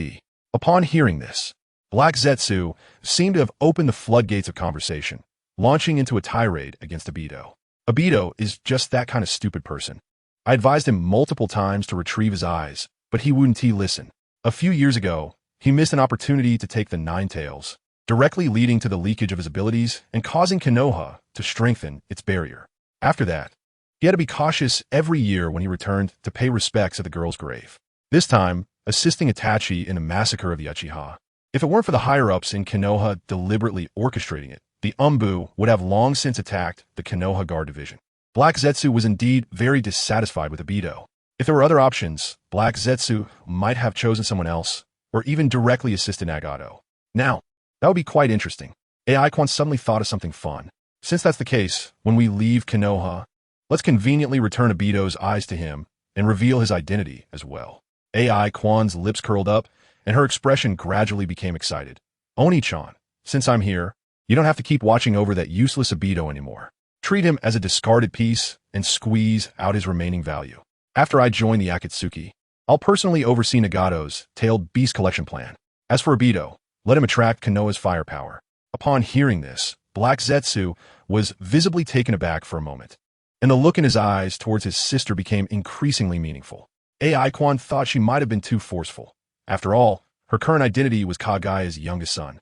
Upon hearing this, Black Zetsu seemed to have opened the floodgates of conversation, launching into a tirade against Obito. Obito is just that kind of stupid person. I advised him multiple times to retrieve his eyes, but he wouldn't listen. A few years ago, he missed an opportunity to take the Nine Tails, directly leading to the leakage of his abilities and causing Konoha to strengthen its barrier. After that, he had to be cautious every year when he returned to pay respects at the girl's grave. This time, assisting Itachi in the massacre of the Uchiha. If it weren't for the higher-ups in Konoha deliberately orchestrating it, the Umbu would have long since attacked the Konoha Guard Division. Black Zetsu was indeed very dissatisfied with Obito. If there were other options, Black Zetsu might have chosen someone else, or even directly assisted Nagato. Now, that would be quite interesting. AI Quan suddenly thought of something fun. Since that's the case, when we leave Konoha, let's conveniently return Obito's eyes to him and reveal his identity as well. AI Quan's lips curled up, and her expression gradually became excited. Oni-chan, since I'm here, you don't have to keep watching over that useless Obito anymore. Treat him as a discarded piece and squeeze out his remaining value. After I join the Akatsuki, I'll personally oversee Nagato's tailed beast collection plan. As for Obito, let him attract Konoha's firepower. Upon hearing this, Black Zetsu was visibly taken aback for a moment, and the look in his eyes towards his sister became increasingly meaningful. AI Quan thought she might have been too forceful. After all, her current identity was Kagaya's youngest son.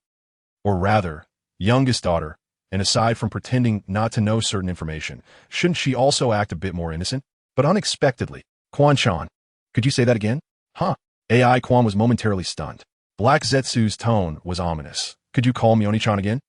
Or rather, youngest daughter, and aside from pretending not to know certain information, shouldn't she also act a bit more innocent? But unexpectedly, Quan-chan, could you say that again? Huh? AI Quan was momentarily stunned. Black Zetsu's tone was ominous. Could you call me Oni-chan again?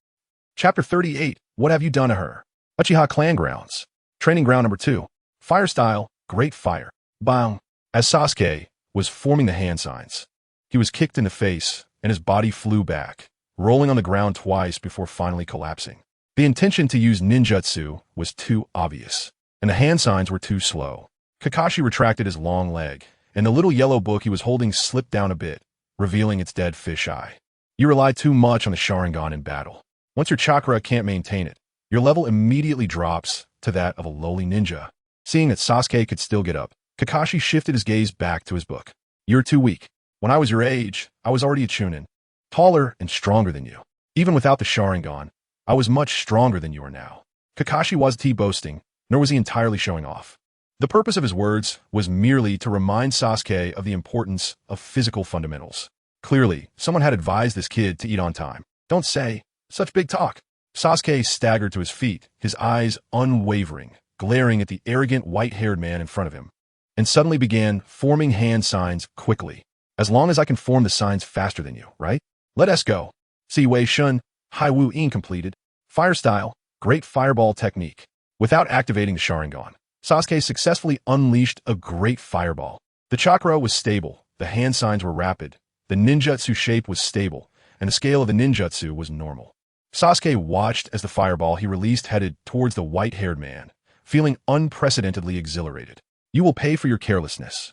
Chapter 38, What Have You Done to Her? Uchiha Clan Grounds. Training Ground Number 2. Fire Style, Great Fire. Bang. As Sasuke was forming the hand signs, he was kicked in the face, and his body flew back, rolling on the ground twice before finally collapsing. The intention to use ninjutsu was too obvious, and the hand signs were too slow. Kakashi retracted his long leg, and the little yellow book he was holding slipped down a bit, revealing its dead fish eye. You rely too much on the Sharingan in battle. Once your chakra can't maintain it, your level immediately drops to that of a lowly ninja. Seeing that Sasuke could still get up, Kakashi shifted his gaze back to his book. You're too weak. When I was your age, I was already a Chunin, taller and stronger than you. Even without the Sharingan, I was much stronger than you are now. Kakashi wasn't boasting, nor was he entirely showing off. The purpose of his words was merely to remind Sasuke of the importance of physical fundamentals. Clearly, someone had advised this kid to eat on time. Don't say such big talk. Sasuke staggered to his feet, his eyes unwavering, glaring at the arrogant white-haired man in front of him, and suddenly began forming hand signs quickly. As long as I can form the signs faster than you, right? Let us go. Si Wei Shun, Hai Wu In completed. Fire style, great fireball technique. Without activating the Sharingan, Sasuke successfully unleashed a great fireball. The chakra was stable, the hand signs were rapid, the ninjutsu shape was stable, and the scale of the ninjutsu was normal. Sasuke watched as the fireball he released headed towards the white-haired man, feeling unprecedentedly exhilarated. You will pay for your carelessness.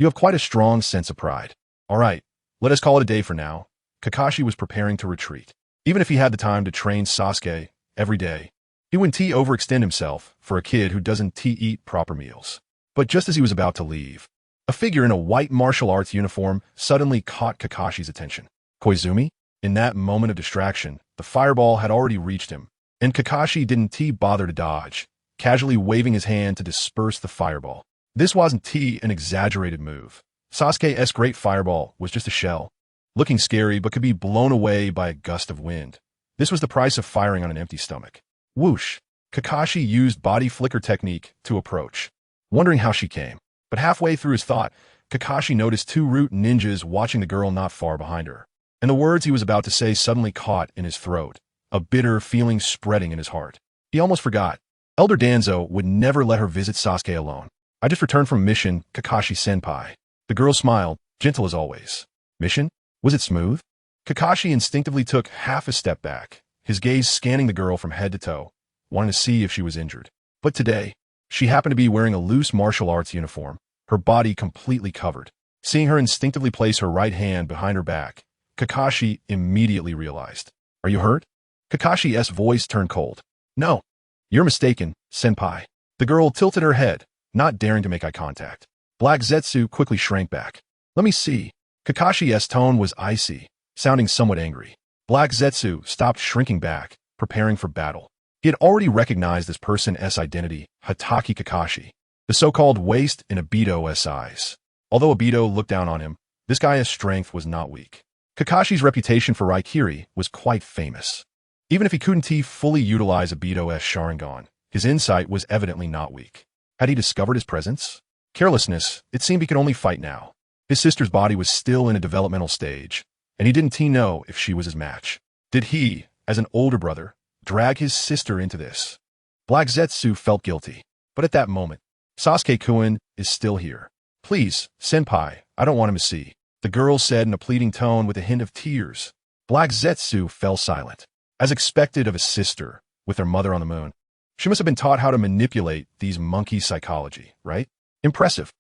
You have quite a strong sense of pride. All right, let us call it a day for now. Kakashi was preparing to retreat. Even if he had the time to train Sasuke every day, he wouldn't overextend himself for a kid who doesn't eat proper meals. But just as he was about to leave, a figure in a white martial arts uniform suddenly caught Kakashi's attention. Koizumi? In that moment of distraction, the fireball had already reached him, and Kakashi didn't bother to dodge, casually waving his hand to disperse the fireball. This wasn't an exaggerated move. Sasuke's great fireball was just a shell, looking scary but could be blown away by a gust of wind. This was the price of firing on an empty stomach. Whoosh! Kakashi used body flicker technique to approach, wondering how she came. But halfway through his thought, Kakashi noticed two root ninjas watching the girl not far behind her, and the words he was about to say suddenly caught in his throat, a bitter feeling spreading in his heart. He almost forgot. Elder Danzo would never let her visit Sasuke alone. I just returned from mission, Kakashi-senpai. The girl smiled, gentle as always. Mission? Was it smooth? Kakashi instinctively took half a step back, his gaze scanning the girl from head to toe, wanting to see if she was injured. But today, she happened to be wearing a loose martial arts uniform, her body completely covered. Seeing her instinctively place her right hand behind her back, Kakashi immediately realized. Are you hurt? Kakashi's voice turned cold. No. You're mistaken, senpai. The girl tilted her head, not daring to make eye contact. Black Zetsu quickly shrank back. Let me see. Kakashi's tone was icy, sounding somewhat angry. Black Zetsu stopped shrinking back, preparing for battle. He had already recognized this person's identity, Hatake Kakashi, the so-called waste in Obito's eyes. Although Obito looked down on him, this guy's strength was not weak. Kakashi's reputation for Raikiri was quite famous. Even if he couldn't fully utilize Obito's Sharingan, his insight was evidently not weak. Had he discovered his presence? Carelessness, it seemed he could only fight now. His sister's body was still in a developmental stage, and he didn't know if she was his match. Did he, as an older brother, drag his sister into this? Black Zetsu felt guilty, but at that moment, Sasuke-kun is still here. Please, senpai, I don't want him to see, the girl said in a pleading tone with a hint of tears. Black Zetsu fell silent. As expected of a sister, with her mother on the moon, she must have been taught how to manipulate these monkey psychology, right? Impressive.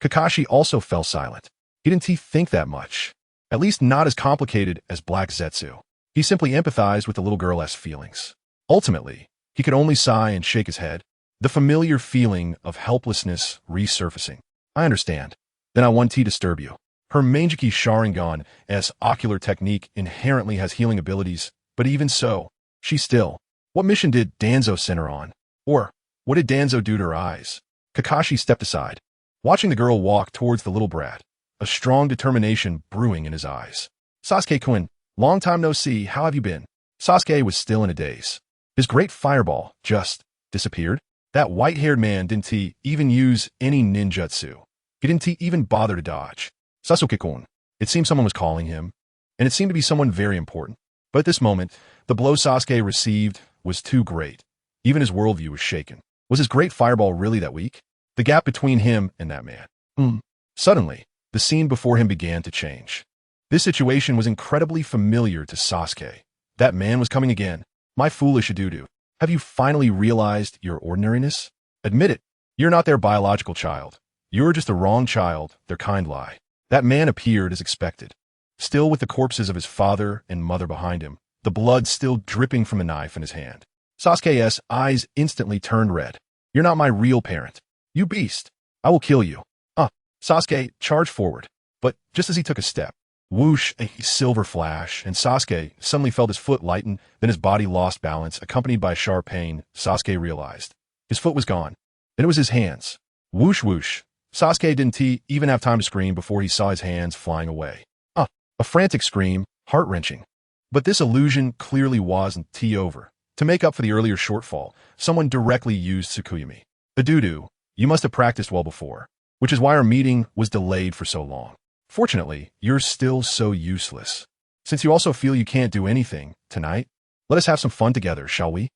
Kakashi also fell silent. He didn't think that much. At least not as complicated as Black Zetsu. He simply empathized with the little girl's feelings. Ultimately, he could only sigh and shake his head, the familiar feeling of helplessness resurfacing. I understand. Then I won't disturb you. Her Manjiki Sharingan's ocular technique inherently has healing abilities, but even so, she still. What mission did Danzo send her on? Or, what did Danzo do to her eyes? Kakashi stepped aside, watching the girl walk towards the little brat, a strong determination brewing in his eyes. Sasuke-kun, long time no see, how have you been? Sasuke was still in a daze. His great fireball just disappeared. That white-haired man didn't even use any ninjutsu. He didn't even bother to dodge. Sasuke-kun. It seemed someone was calling him, and it seemed to be someone very important. But at this moment, the blow Sasuke received was too great. Even his worldview was shaken. Was his great fireball really that weak? The gap between him and that man. Suddenly, the scene before him began to change. This situation was incredibly familiar to Sasuke. That man was coming again. My foolish Adudu. Have you finally realized your ordinariness? Admit it. You're not their biological child. You're just the wrong child, their kind lie. That man appeared as expected. Still with the corpses of his father and mother behind him, the blood still dripping from the knife in his hand. Sasuke's eyes instantly turned red. You're not my real parent. You beast. I will kill you. Sasuke charged forward. But just as he took a step, whoosh, a silver flash, and Sasuke suddenly felt his foot lighten, then his body lost balance, accompanied by sharp pain. Sasuke realized. His foot was gone. Then it was his hands. Whoosh whoosh. Sasuke didn't even have time to scream before he saw his hands flying away. A frantic scream, heart-wrenching. But this illusion clearly wasn't over. To make up for the earlier shortfall, someone directly used Tsukuyami. Adudu, you must have practiced well before, which is why our meeting was delayed for so long. Fortunately, you're still so useless. Since you also feel you can't do anything tonight, let us have some fun together, shall we?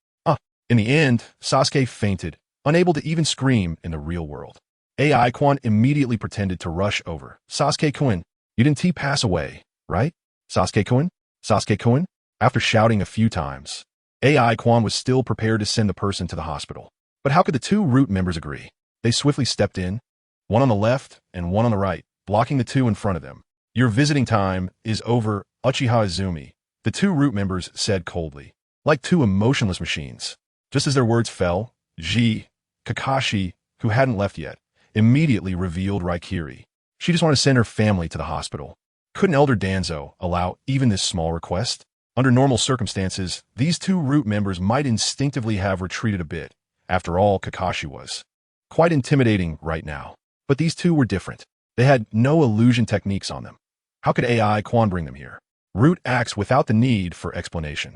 In the end, Sasuke fainted, unable to even scream in the real world. AI Quan immediately pretended to rush over. Sasuke-kun, you didn't pass away, right? Sasuke-kun? Sasuke-kun? After shouting a few times, AI Quan was still prepared to send the person to the hospital. But how could the two root members agree? They swiftly stepped in, one on the left and one on the right, blocking the two in front of them. Your visiting time is over, Uchiha Izumi, the two root members said coldly, like two emotionless machines. Just as their words fell, Kakashi, who hadn't left yet, immediately revealed Raikiri. She just wanted to send her family to the hospital. Couldn't Elder Danzo allow even this small request? Under normal circumstances, these two root members might instinctively have retreated a bit. After all, Kakashi was quite intimidating right now. But these two were different. They had no illusion techniques on them. How could AI Quan bring them here? Root acts without the need for explanation.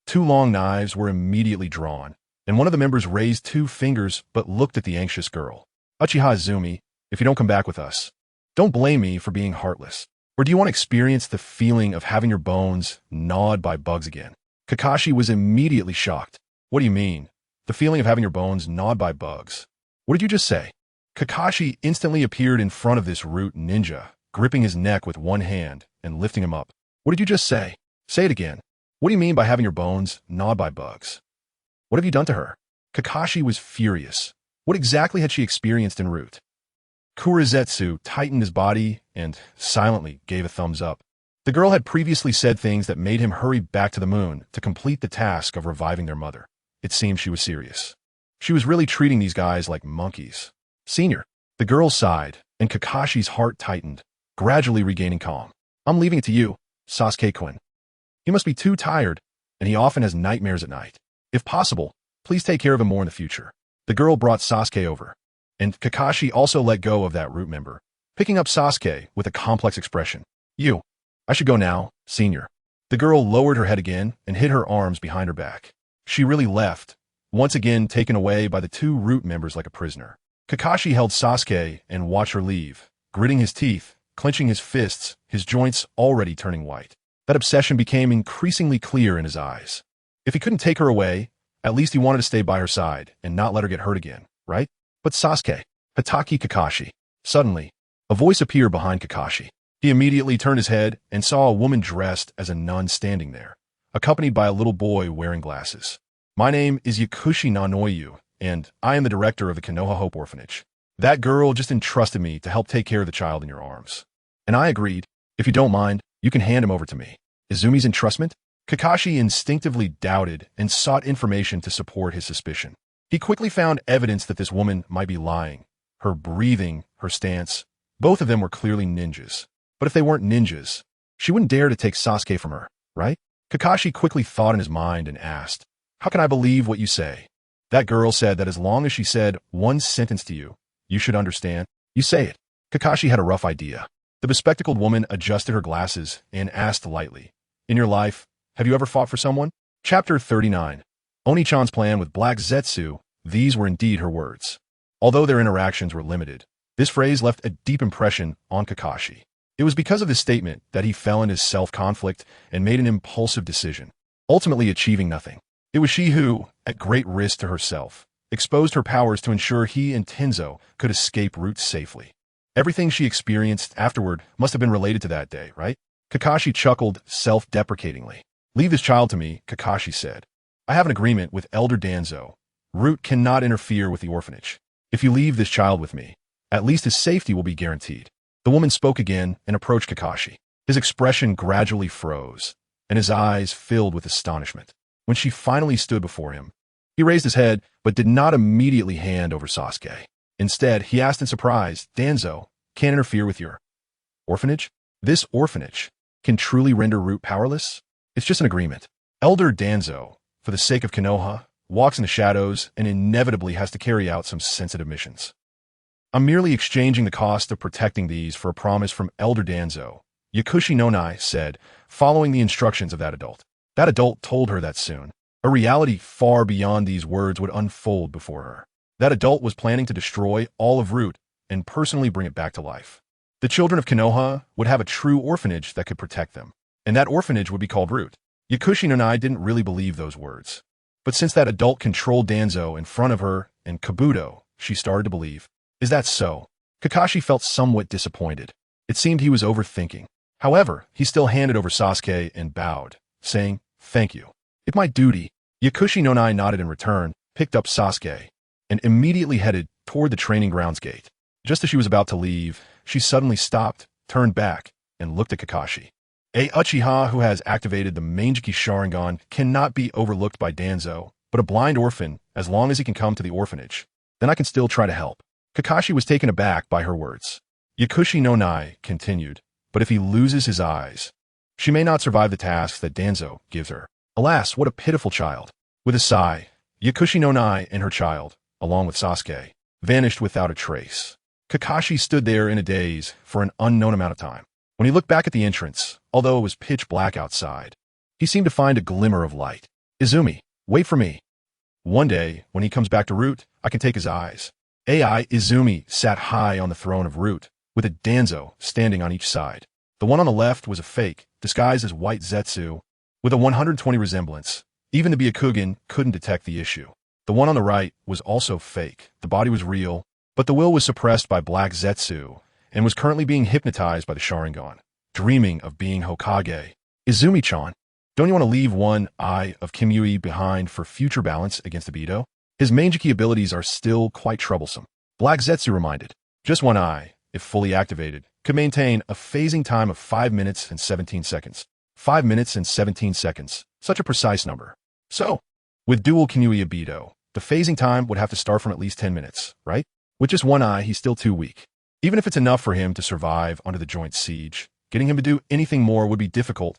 Two long knives were immediately drawn, and one of the members raised two fingers but looked at the anxious girl. Uchiha Izumi, if you don't come back with us, don't blame me for being heartless. Or do you want to experience the feeling of having your bones gnawed by bugs again? Kakashi was immediately shocked. What do you mean? The feeling of having your bones gnawed by bugs? What did you just say? Kakashi instantly appeared in front of this root ninja, gripping his neck with one hand and lifting him up. What did you just say? Say it again. What do you mean by having your bones gnawed by bugs? What have you done to her? Kakashi was furious. What exactly had she experienced en route? Kurizetsu tightened his body and silently gave a thumbs up. The girl had previously said things that made him hurry back to the moon to complete the task of reviving their mother. It seemed she was serious. She was really treating these guys like monkeys. Senior. The girl sighed, and Kakashi's heart tightened, gradually regaining calm. I'm leaving it to you, Sasuke-kun. He must be too tired, and he often has nightmares at night. If possible, please take care of him more in the future. The girl brought Sasuke over, and Kakashi also let go of that root member, picking up Sasuke with a complex expression. I should go now, senior. The girl lowered her head again and hid her arms behind her back. She really left, once again taken away by the two root members like a prisoner. Kakashi held Sasuke and watched her leave, gritting his teeth, clenching his fists, his joints already turning white. That obsession became increasingly clear in his eyes. If he couldn't take her away, at least he wanted to stay by her side and not let her get hurt again, right? But Sasuke, Hatake Kakashi. Suddenly, a voice appeared behind Kakashi. He immediately turned his head and saw a woman dressed as a nun standing there, accompanied by a little boy wearing glasses. My name is Yakushi Nanoyu, and I am the director of the Konoha Hope Orphanage. That girl just entrusted me to help take care of the child in your arms. And I agreed. If you don't mind, you can hand him over to me. Izumi's entrustment? Kakashi instinctively doubted and sought information to support his suspicion. He quickly found evidence that this woman might be lying. Her breathing, her stance, both of them were clearly ninjas. But if they weren't ninjas, she wouldn't dare to take Sasuke from her, right? Kakashi quickly thought in his mind and asked, how can I believe what you say? That girl said that as long as she said one sentence to you, you should understand. You say it. Kakashi had a rough idea. The bespectacled woman adjusted her glasses and asked lightly, in your life, have you ever fought for someone? Chapter 39. Oni-chan's plan with Black Zetsu. These were indeed her words. Although their interactions were limited, this phrase left a deep impression on Kakashi. It was because of this statement that he fell into self-conflict and made an impulsive decision, ultimately achieving nothing. It was she who, at great risk to herself, exposed her powers to ensure he and Tenzo could escape route safely. Everything she experienced afterward must have been related to that day, right? Kakashi chuckled self-deprecatingly. Leave this child to me, Kakashi said. I have an agreement with Elder Danzo. Root cannot interfere with the orphanage. If you leave this child with me, at least his safety will be guaranteed. The woman spoke again and approached Kakashi. His expression gradually froze, and his eyes filled with astonishment. When she finally stood before him, he raised his head but did not immediately hand over Sasuke. Instead, he asked in surprise, Danzo, can't interfere with your orphanage? This orphanage can truly render Root powerless? It's just an agreement. Elder Danzo, for the sake of Konoha, walks in the shadows and inevitably has to carry out some sensitive missions. I'm merely exchanging the cost of protecting these for a promise from Elder Danzo, Yakushi no Nai said, following the instructions of that adult. That adult told her that soon a reality far beyond these words would unfold before her. That adult was planning to destroy all of Root and personally bring it back to life. The children of Konoha would have a true orphanage that could protect them, and that orphanage would be called Root. Yakushi no Nai didn't really believe those words. But since that adult controlled Danzo in front of her and Kabuto, she started to believe. Is that so? Kakashi felt somewhat disappointed. It seemed he was overthinking. However, he still handed over Sasuke and bowed, saying, thank you. It's my duty. Yakushi no Nai nodded in return, picked up Sasuke, and immediately headed toward the training grounds gate. Just as she was about to leave, she suddenly stopped, turned back, and looked at Kakashi. A Uchiha who has activated the Manjiki Sharingan cannot be overlooked by Danzo, but a blind orphan, as long as he can come to the orphanage, then I can still try to help. Kakashi was taken aback by her words. Yakushi no Nai continued, but if he loses his eyes, she may not survive the tasks that Danzo gives her. Alas, what a pitiful child. With a sigh, Yakushi no Nai and her child, along with Sasuke, vanished without a trace. Kakashi stood there in a daze for an unknown amount of time. When he looked back at the entrance, although it was pitch black outside, he seemed to find a glimmer of light. Izumi, wait for me. One day, when he comes back to Root, I can take his eyes. AI Izumi sat high on the throne of Root, with a Danzo standing on each side. The one on the left was a fake, disguised as White Zetsu, with a 120 resemblance. Even the Byakugan couldn't detect the issue. The one on the right was also fake. The body was real, but the will was suppressed by Black Zetsu, and was currently being hypnotized by the Sharingan, dreaming of being Hokage. Izumi-chan, don't you want to leave one eye of Kimui behind for future balance against Obito? His Manjiki abilities are still quite troublesome. Black Zetsu reminded. Just one eye, if fully activated, could maintain a phasing time of 5 minutes and 17 seconds. 5 minutes and 17 seconds. Such a precise number. So, with dual Kimui Obito, the phasing time would have to start from at least 10 minutes, right? With just one eye, he's still too weak. Even if it's enough for him to survive under the joint siege, getting him to do anything more would be difficult,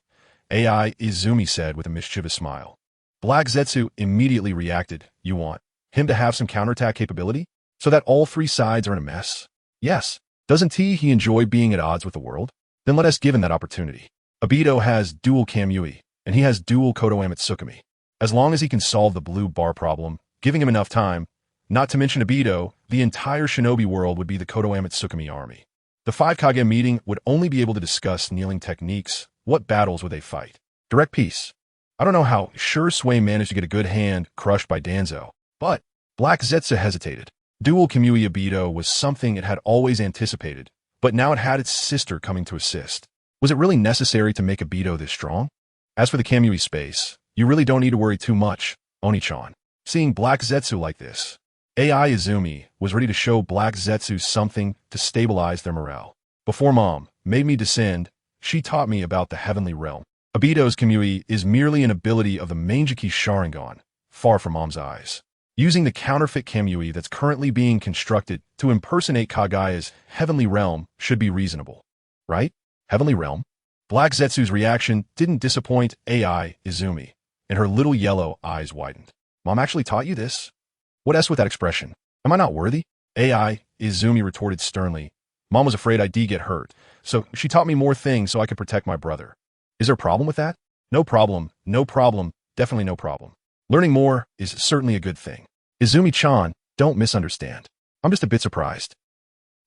AI Izumi said with a mischievous smile. Black Zetsu immediately reacted. You want him to have some counterattack capability? So that all three sides are in a mess? Yes. Doesn't he enjoy being at odds with the world? Then let us give him that opportunity. Obito has dual Kamui, and he has dual Kodoame Tsukumi. As long as he can solve the blue bar problem, giving him enough time, not to mention Obito, the entire shinobi world would be the Kodoame Tsukumi army. The 5 Kage meeting would only be able to discuss kneeling techniques. What battles would they fight? Direct peace. I don't know how Sure Sway managed to get a good hand crushed by Danzo, but Black Zetsu hesitated. Dual Kamui Obito was something it had always anticipated, but now it had its sister coming to assist. Was it really necessary to make Obito this strong? As for the Kamui space, you really don't need to worry too much, Oni-chan. Seeing Black Zetsu like this, AI Izumi was ready to show Black Zetsu something to stabilize their morale. Before Mom made me descend, she taught me about the heavenly realm. Obito's Kamui is merely an ability of the Manjiki Sharingan, far from Mom's eyes. Using the counterfeit Kamui that's currently being constructed to impersonate Kagaya's heavenly realm should be reasonable. Right? Heavenly realm? Black Zetsu's reaction didn't disappoint AI Izumi, and her little yellow eyes widened. Mom actually taught you this? What else with that expression? Am I not worthy? AI Izumi retorted sternly. Mom was afraid I'd get hurt, so she taught me more things so I could protect my brother. Is there a problem with that? No problem, definitely no problem. Learning more is certainly a good thing. Izumi-chan, don't misunderstand. I'm just a bit surprised.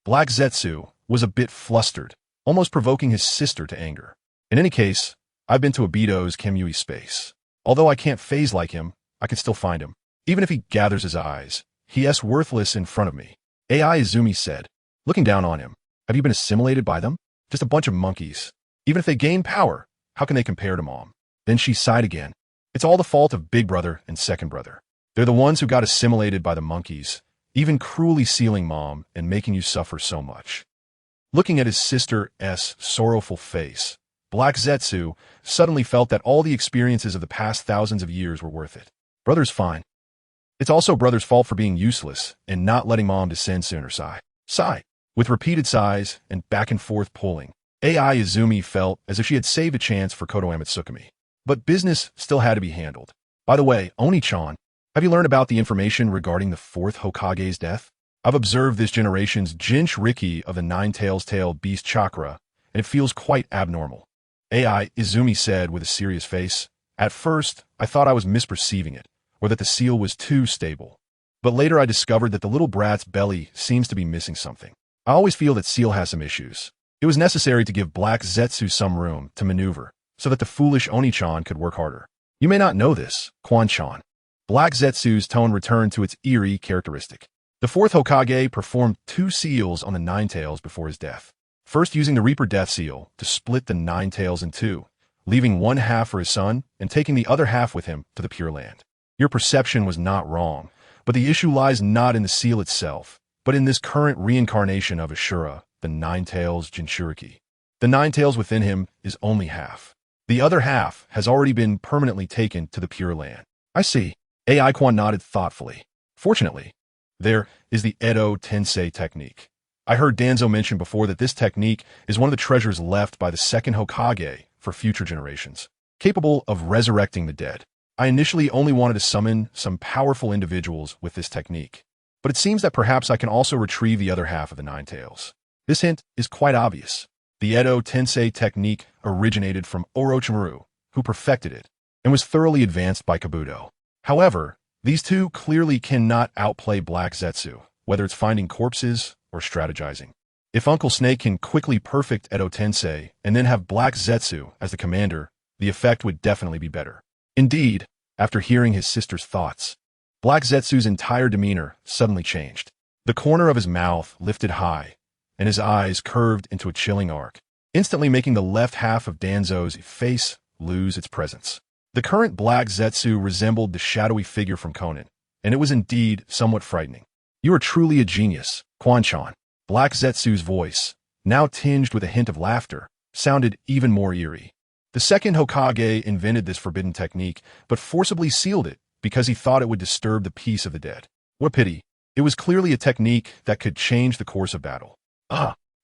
Black Zetsu was a bit flustered, almost provoking his sister to anger. In any case, I've been to Obito's Kamui space. Although I can't phase like him, I can still find him. Even if he gathers his eyes, he is worthless in front of me. AI Izumi said, looking down on him. Have you been assimilated by them? Just a bunch of monkeys. Even if they gain power, how can they compare to Mom? Then she sighed again. It's all the fault of Big Brother and Second Brother. They're the ones who got assimilated by the monkeys, even cruelly sealing Mom and making you suffer so much. Looking at his sister's sorrowful face, Black Zetsu suddenly felt that all the experiences of the past thousands of years were worth it. Brother's fine. It's also Brother's fault for being useless and not letting Mom descend sooner. Sigh. With repeated sighs and back and forth pulling, AI Izumi felt as if she had saved a chance for Konoha Tsukumi. But business still had to be handled. By the way, Oni-chan, have you learned about the information regarding the fourth Hokage's death? I've observed this generation's Jinchuriki of the nine-tailed beast chakra, and it feels quite abnormal. AI Izumi said with a serious face, "At first, I thought I was misperceiving it, or that the seal was too stable. But later I discovered that the little brat's belly seems to be missing something. I always feel that seal has some issues. It was necessary to give Black Zetsu some room to maneuver, so that the foolish Oni-chan could work harder. You may not know this, Quan-chan." Black Zetsu's tone returned to its eerie characteristic. The fourth Hokage performed 2 seals on the Nine Tails before his death. First using the Reaper Death Seal to split the Nine Tails in 2, leaving one half for his son and taking the other half with him to the Pure Land. Your perception was not wrong, but the issue lies not in the seal itself, but in this current reincarnation of Ashura, the Nine Tails Jinchuriki. The Nine Tails within him is only half. The other half has already been permanently taken to the Pure Land. I see. AI Quan nodded thoughtfully. Fortunately, there is the Edo Tensei technique. I heard Danzo mention before that this technique is one of the treasures left by the second Hokage for future generations, capable of resurrecting the dead. I initially only wanted to summon some powerful individuals with this technique, but it seems that perhaps I can also retrieve the other half of the Nine Tails. This hint is quite obvious. The Edo Tensei technique originated from Orochimaru, who perfected it, and was thoroughly advanced by Kabuto. However, these two clearly cannot outplay Black Zetsu, whether it's finding corpses or strategizing. If Uncle Snake can quickly perfect Edo Tensei and then have Black Zetsu as the commander, the effect would definitely be better. Indeed, after hearing his sister's thoughts, Black Zetsu's entire demeanor suddenly changed. The corner of his mouth lifted high, and his eyes curved into a chilling arc, instantly making the left half of Danzo's face lose its presence. The current Black Zetsu resembled the shadowy figure from Conan, and it was indeed somewhat frightening. "You are truly a genius, Quan-chan." Black Zetsu's voice, now tinged with a hint of laughter, sounded even more eerie. The second Hokage invented this forbidden technique, but forcibly sealed it because he thought it would disturb the peace of the dead. What a pity. It was clearly a technique that could change the course of battle.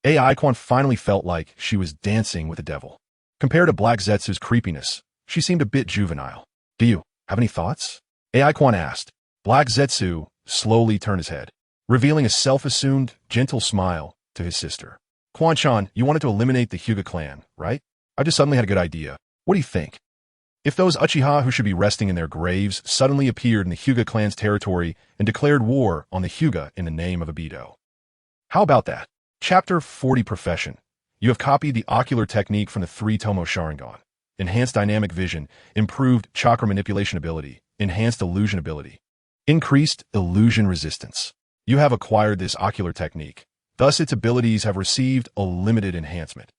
AI Quan finally felt like she was dancing with the devil. Compared to Black Zetsu's creepiness, she seemed a bit juvenile. "Do you have any thoughts?" AI Quan asked. Black Zetsu slowly turned his head, revealing a self-assumed, gentle smile to his sister. "Quan-chan, you wanted to eliminate the Hyuga clan, right? I just suddenly had a good idea. What do you think? If those Uchiha who should be resting in their graves suddenly appeared in the Hyuga clan's territory and declared war on the Hyuga in the name of Obito. How about that? Chapter 40 Profession. You have copied the ocular technique from the 3-Tomo Sharingan. Enhanced dynamic vision, improved chakra manipulation ability, enhanced illusion ability, increased illusion resistance. You have acquired this ocular technique. Thus, its abilities have received a limited enhancement.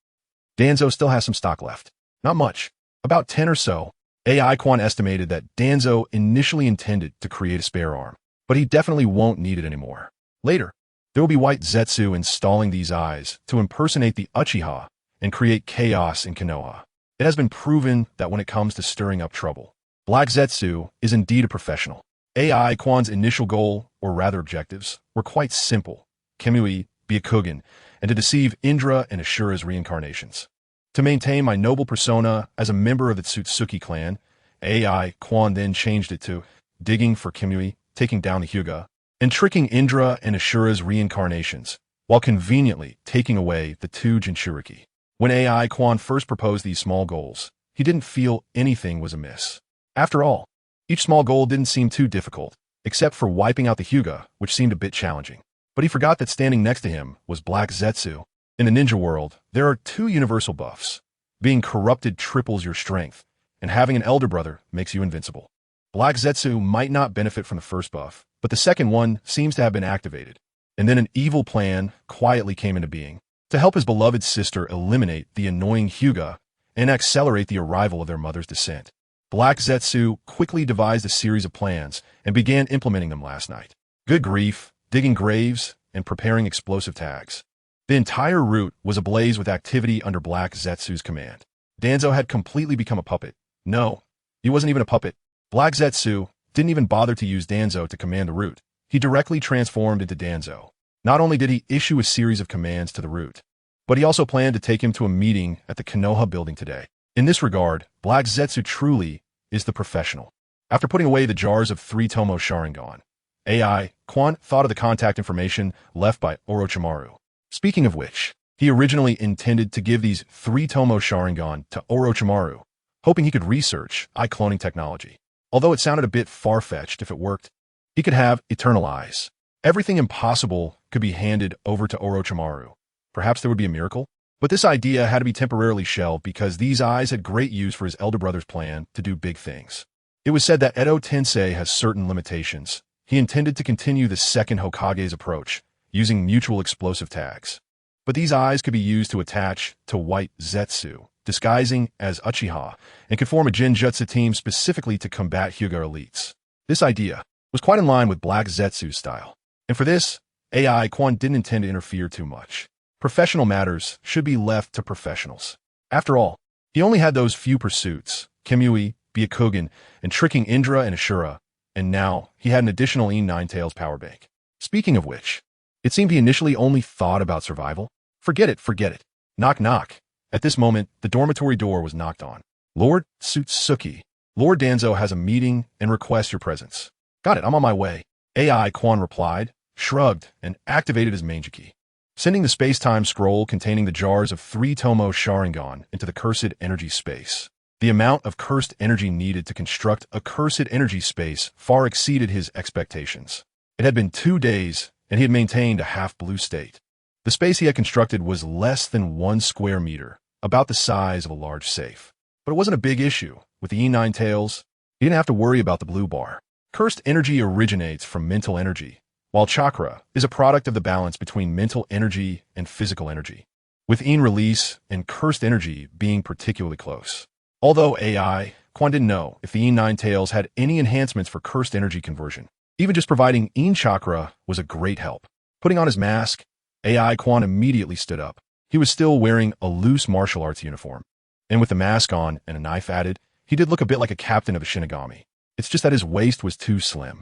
Danzo still has some stock left. Not much. About 10 or so. AI Quan estimated that Danzo initially intended to create a spare arm, but he definitely won't need it anymore. Later, there will be White Zetsu installing these eyes to impersonate the Uchiha and create chaos in Konoha. It has been proven that when it comes to stirring up trouble, Black Zetsu is indeed a professional. AI Quan's initial goal, or rather objectives, were quite simple. Kimui, Byakugan, and to deceive Indra and Ashura's reincarnations. To maintain my noble persona as a member of the Tsutsuki clan, AI Quan then changed it to digging for Kimui, taking down the Hyuga, and tricking Indra and Ashura's reincarnations, while conveniently taking away the 2 Jinchuriki. When AI Quan first proposed these small goals, he didn't feel anything was amiss. After all, each small goal didn't seem too difficult, except for wiping out the Hyuga, which seemed a bit challenging. But he forgot that standing next to him was Black Zetsu. In the ninja world, there are 2 universal buffs. Being corrupted triples your strength, and having an elder brother makes you invincible. Black Zetsu might not benefit from the first buff, but the second one seems to have been activated. And then an evil plan quietly came into being to help his beloved sister eliminate the annoying Hyuga and accelerate the arrival of their mother's descent. Black Zetsu quickly devised a series of plans and began implementing them last night. Good grief, digging graves, and preparing explosive tags. The entire route was ablaze with activity under Black Zetsu's command. Danzo had completely become a puppet. No, he wasn't even a puppet. Black Zetsu didn't even bother to use Danzo to command the route. He directly transformed into Danzo. Not only did he issue a series of commands to the route, but he also planned to take him to a meeting at the Konoha building today. In this regard, Black Zetsu truly is the professional. After putting away the jars of 3 Tomo Sharingan, AI Quan thought of the contact information left by Orochimaru. Speaking of which, he originally intended to give these 3 Tomo Sharingan to Orochimaru, hoping he could research cloning technology. Although it sounded a bit far-fetched if it worked, he could have eternal eyes. Everything impossible could be handed over to Orochimaru. Perhaps there would be a miracle? But this idea had to be temporarily shelved because these eyes had great use for his elder brother's plan to do big things. It was said that Edo Tensei has certain limitations. He intended to continue the second Hokage's approach, using mutual explosive tags. But these eyes could be used to attach to White Zetsu, disguising as Uchiha, and could form a Genjutsu team specifically to combat Hyuga elites. This idea was quite in line with Black Zetsu's style. And for this, AI Quan didn't intend to interfere too much. Professional matters should be left to professionals. After all, he only had those few pursuits, Kimui, Byakugan, and tricking Indra and Ashura, and now he had an additional Nine Tails power bank. Speaking of which, it seemed he initially only thought about survival. Forget it. Knock knock. At this moment, the dormitory door was knocked on. Lord Tsutsuki, Lord Danzo has a meeting and requests your presence. Got it, I'm on my way. AI Quan replied, shrugged, and activated his Mangeki, sending the space-time scroll containing the jars of 3 Tomo Sharingan into the cursed energy space. The amount of cursed energy needed to construct a cursed energy space far exceeded his expectations. It had been 2 days, and he had maintained a half-blue state. The space he had constructed was less than 1 square meter, about the size of a large safe. But it wasn't a big issue. With the Nine Tails, he didn't have to worry about the blue bar. Cursed energy originates from mental energy, while chakra is a product of the balance between mental energy and physical energy, with release and cursed energy being particularly close. Although AI Quan didn't know if the Nine Tails had any enhancements for cursed energy conversion. Even just providing chakra was a great help. Putting on his mask, AI Quan immediately stood up. He was still wearing a loose martial arts uniform, and with the mask on and a knife added, he did look a bit like a captain of a Shinigami. It's just that his waist was too slim,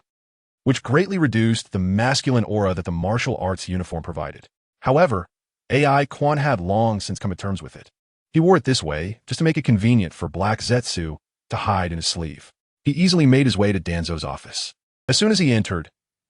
which greatly reduced the masculine aura that the martial arts uniform provided. However, AI Quan had long since come to terms with it. He wore it this way just to make it convenient for Black Zetsu to hide in his sleeve. He easily made his way to Danzo's office. As soon as he entered,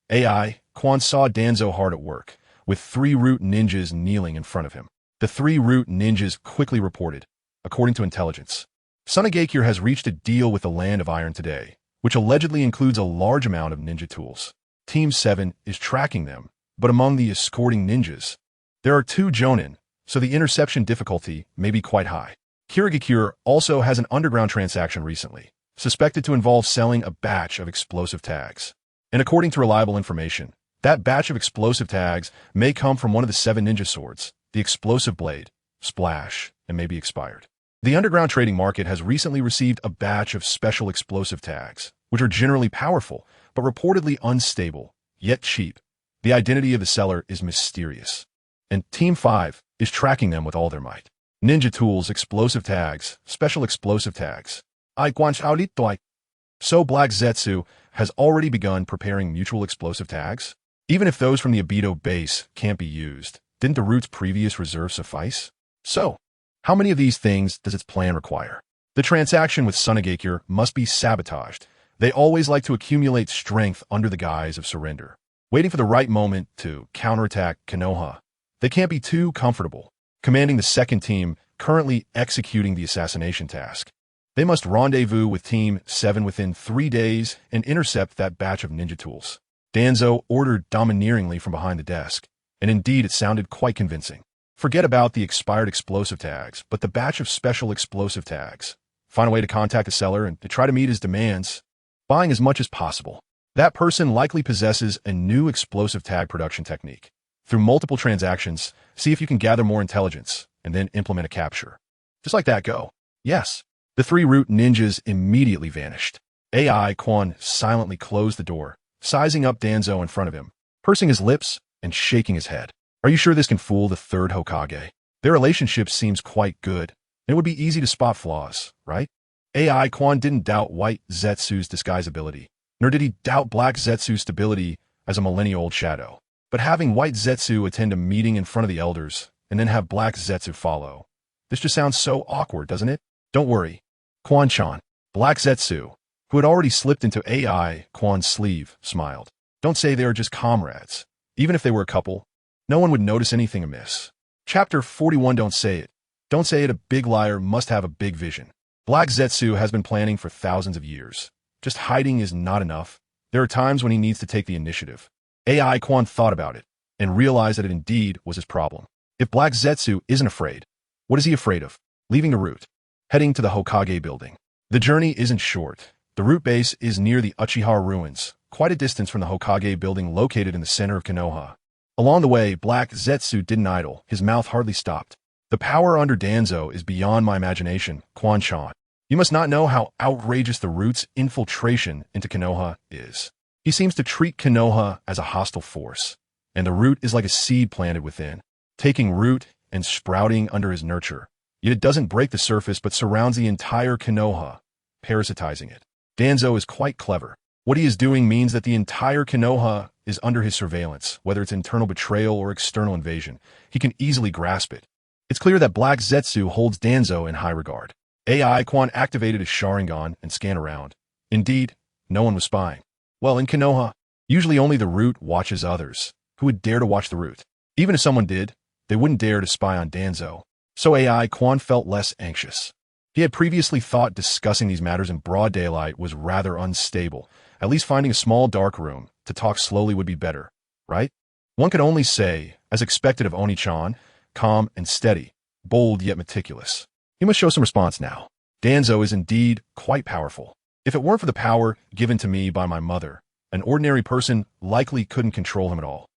AI Quan saw Danzo hard at work, with 3 root ninjas kneeling in front of him. The 3 root ninjas quickly reported, according to intelligence, Sunagakure has reached a deal with the Land of Iron today, which allegedly includes a large amount of ninja tools. Team 7 is tracking them, but among the escorting ninjas, there are 2 Jonin, so the interception difficulty may be quite high. Kirigakure also has an underground transaction recently, suspected to involve selling a batch of explosive tags. And according to reliable information, that batch of explosive tags may come from one of the 7 ninja swords, the explosive blade, Splash, and may be expired. The underground trading market has recently received a batch of special explosive tags, which are generally powerful, but reportedly unstable, yet cheap. The identity of the seller is mysterious, and Team 5 is tracking them with all their might. Ninja tools, explosive tags, special explosive tags. So Black Zetsu has already begun preparing mutual explosive tags? Even if those from the Obito base can't be used, didn't the route's previous reserve suffice? So, how many of these things does its plan require? The transaction with Sunagakure must be sabotaged. They always like to accumulate strength under the guise of surrender, waiting for the right moment to counterattack Konoha. They can't be too comfortable, commanding the second team currently executing the assassination task. They must rendezvous with Team 7 within 3 days and intercept that batch of ninja tools. Danzo ordered domineeringly from behind the desk, and indeed it sounded quite convincing. Forget about the expired explosive tags, but the batch of special explosive tags. Find a way to contact the seller and to try to meet his demands, buying as much as possible. That person likely possesses a new explosive tag production technique. Through multiple transactions, see if you can gather more intelligence, and then implement a capture. Just like that, go. Yes. The three root ninjas immediately vanished. AI Quan silently closed the door, sizing up Danzo in front of him, pursing his lips and shaking his head. Are you sure this can fool the third Hokage? Their relationship seems quite good, and it would be easy to spot flaws, right? AI Quan didn't doubt White Zetsu's disguise ability, nor did he doubt Black Zetsu's stability as a millennia-old shadow. But having White Zetsu attend a meeting in front of the elders, and then have Black Zetsu follow, this just sounds so awkward, doesn't it? Don't worry. Quan-chan, Black Zetsu, who had already slipped into AI Quan's sleeve, smiled. Don't say they are just comrades. Even if they were a couple, no one would notice anything amiss. Chapter 41. Don't say it. Don't say it. A big liar must have a big vision. Black Zetsu has been planning for thousands of years. Just hiding is not enough. There are times when he needs to take the initiative. AI Quan thought about it and realized that it indeed was his problem. If Black Zetsu isn't afraid, what is he afraid of? Leaving the route, heading to the Hokage building. The journey isn't short. The route base is near the Uchiha ruins, quite a distance from the Hokage building located in the center of Konoha. Along the way, Black Zetsu didn't idle. His mouth hardly stopped. The power under Danzo is beyond my imagination, Quan-chan. You must not know how outrageous the route's infiltration into Konoha is. He seems to treat Konoha as a hostile force, and the root is like a seed planted within, taking root and sprouting under his nurture. Yet it doesn't break the surface but surrounds the entire Konoha, parasitizing it. Danzo is quite clever. What he is doing means that the entire Konoha is under his surveillance, whether it's internal betrayal or external invasion. He can easily grasp it. It's clear that Black Zetsu holds Danzo in high regard. AI Quan activated his Sharingan and scanned around. Indeed, no one was spying. Well, in Konoha, usually only the root watches others. Who would dare to watch the root? Even if someone did, they wouldn't dare to spy on Danzo. So AI Quan felt less anxious. He had previously thought discussing these matters in broad daylight was rather unstable. At least finding a small dark room to talk slowly would be better, right? One could only say, as expected of Oni-chan, calm and steady, bold yet meticulous. He must show some response now. Danzo is indeed quite powerful. If it weren't for the power given to me by my mother, an ordinary person likely couldn't control him at all.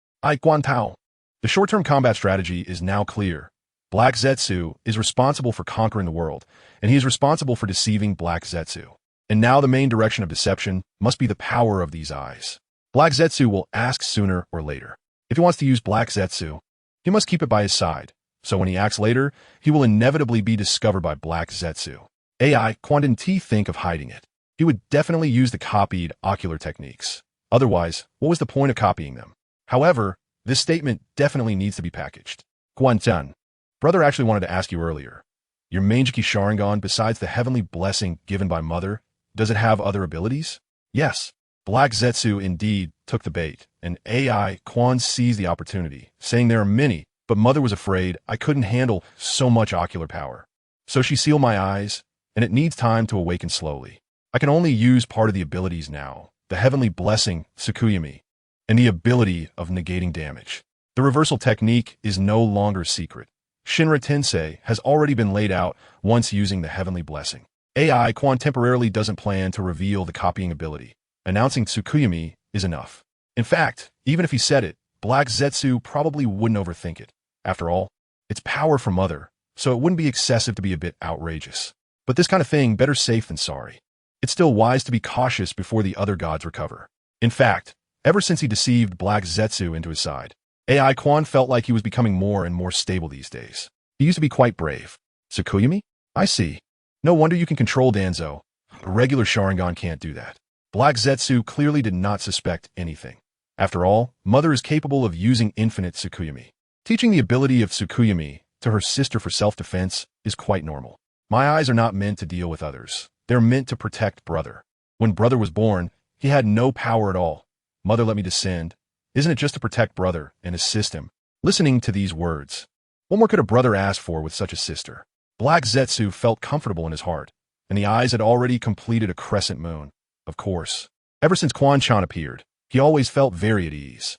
Quan Tao. The short-term combat strategy is now clear. Black Zetsu is responsible for conquering the world, and he is responsible for deceiving Black Zetsu. And now the main direction of deception must be the power of these eyes. Black Zetsu will ask sooner or later. If he wants to use Black Zetsu, he must keep it by his side, so when he acts later, he will inevitably be discovered by Black Zetsu. AI Quan didn't think of hiding it. He would definitely use the copied ocular techniques. Otherwise, what was the point of copying them? However, this statement definitely needs to be packaged. Quan-chan, brother actually wanted to ask you earlier. Your Manjiki Sharingan, besides the heavenly blessing given by mother, does it have other abilities? Yes. Black Zetsu indeed took the bait, and AI Quan seized the opportunity, saying there are many, but mother was afraid I couldn't handle so much ocular power. So she sealed my eyes, and it needs time to awaken slowly. I can only use part of the abilities now, the heavenly blessing, Tsukuyami, and the ability of negating damage. The reversal technique is no longer a secret. Shinra Tensei has already been laid out once using the heavenly blessing. AI Quan temporarily doesn't plan to reveal the copying ability. Announcing Tsukuyami is enough. In fact, even if he said it, Black Zetsu probably wouldn't overthink it. After all, it's power from mother, so it wouldn't be excessive to be a bit outrageous. But this kind of thing, better safe than sorry. It's still wise to be cautious before the other gods recover. In fact, ever since he deceived Black Zetsu into his side, AI Quan felt like he was becoming more and more stable these days. He used to be quite brave. Tsukuyami? I see. No wonder you can control Danzo. A regular Sharingan can't do that. Black Zetsu clearly did not suspect anything. After all, mother is capable of using infinite Tsukuyami. Teaching the ability of Tsukuyami to her sister for self-defense is quite normal. My eyes are not meant to deal with others. They're meant to protect brother. When brother was born, he had no power at all. Mother let me descend. Isn't it just to protect brother and assist him? Listening to these words, what more could a brother ask for with such a sister? Black Zetsu felt comfortable in his heart, and the eyes had already completed a crescent moon. Of course. Ever since Quan-chan appeared, he always felt very at ease.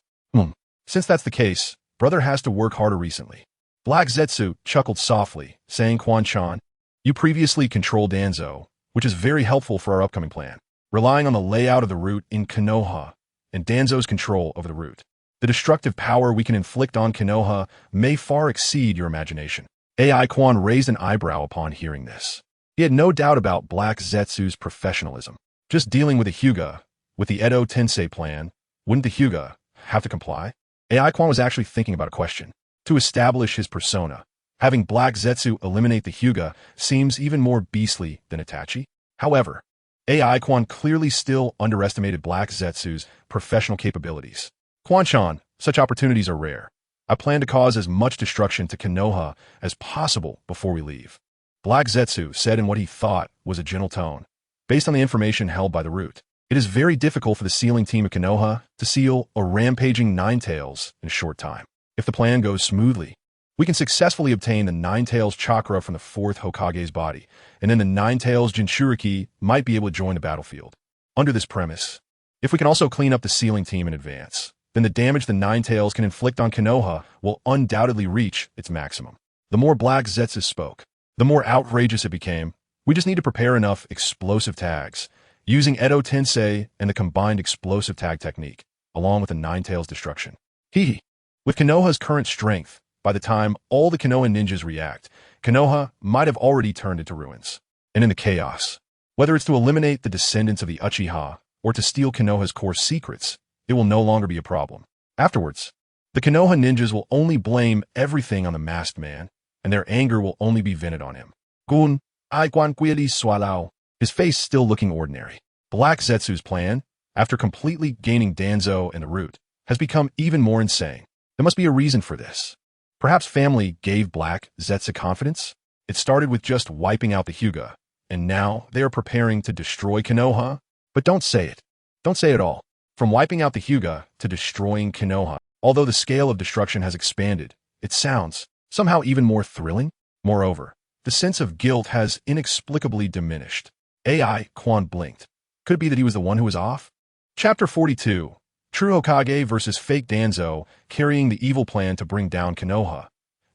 Since that's the case, brother has to work harder recently. Black Zetsu chuckled softly, saying, Quan-chan, you previously controlled Danzo, which is very helpful for our upcoming plan, relying on the layout of the route in Konoha and Danzo's control over the route. The destructive power we can inflict on Konoha may far exceed your imagination. AI Quan raised an eyebrow upon hearing this. He had no doubt about Black Zetsu's professionalism. Just dealing with a Hyuga, with the Edo Tensei plan, wouldn't the Hyuga have to comply? AI Quan was actually thinking about a question. To establish his persona, having Black Zetsu eliminate the Hyuga seems even more beastly than Itachi. However, AI Quan clearly still underestimated Black Zetsu's professional capabilities. Quan-chan, such opportunities are rare. I plan to cause as much destruction to Konoha as possible before we leave. Black Zetsu said in what he thought was a gentle tone. Based on the information held by the root, it is very difficult for the sealing team of Konoha to seal a rampaging Nine-Tails in a short time. If the plan goes smoothly, we can successfully obtain the Nine-Tails chakra from the 4th Hokage's body, and then the Nine-Tails Jinchuriki might be able to join the battlefield. Under this premise, if we can also clean up the sealing team in advance, then the damage the Nine-Tails can inflict on Konoha will undoubtedly reach its maximum. The more Black Zetsu spoke, the more outrageous it became. We just need to prepare enough explosive tags, using Edo Tensei and the combined explosive tag technique, along with the Nine-Tails destruction. With Konoha's current strength, by the time all the Konoha ninjas react, Konoha might have already turned into ruins. And in the chaos, whether it's to eliminate the descendants of the Uchiha or to steal Konoha's core secrets, it will no longer be a problem. Afterwards, the Konoha ninjas will only blame everything on the masked man, and their anger will only be vented on him. Gun, I Quan Quieli Swalao, his face still looking ordinary. Black Zetsu's plan, after completely gaining Danzo and the root, has become even more insane. There must be a reason for this. Perhaps family gave Black Zetsu confidence? It started with just wiping out the Hyuga, and now they are preparing to destroy Konoha? But don't say it. Don't say it all. From wiping out the Hyuga to destroying Konoha, although the scale of destruction has expanded, it sounds somehow even more thrilling. Moreover, the sense of guilt has inexplicably diminished. AI Quan blinked. Could it be that he was the one who was off? Chapter 42. True Hokage versus fake Danzo, carrying the evil plan to bring down Konoha.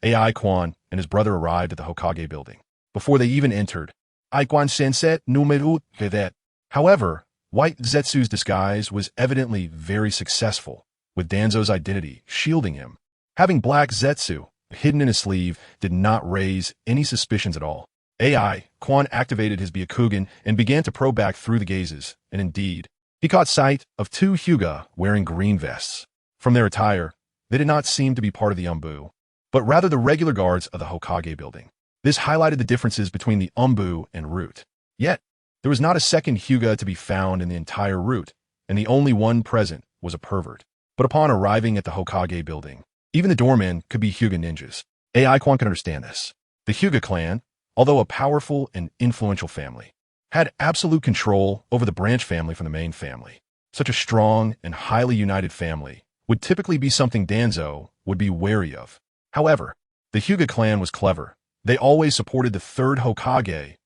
AI Quan and his brother arrived at the Hokage building. Before they even entered, I Quan Sensei numero vedet. However, White Zetsu's disguise was evidently very successful, with Danzo's identity shielding him. Having Black Zetsu hidden in his sleeve did not raise any suspicions at all. AI Quan activated his Byakugan and began to probe back through the gazes, and indeed, he caught sight of 2 Hyuga wearing green vests. From their attire, they did not seem to be part of the Umbu, but rather the regular guards of the Hokage building. This highlighted the differences between the Umbu and root. Yet, there was not a second Hyuga to be found in the entire root, and the only one present was a pervert. But upon arriving at the Hokage building, even the doormen could be Hyuga ninjas. AI Quan could understand this. The Hyuga clan, although a powerful and influential family, had absolute control over the branch family from the main family. Such a strong and highly united family would typically be something Danzo would be wary of. However, the Hyuga clan was clever. They always supported the 3rd Hokage,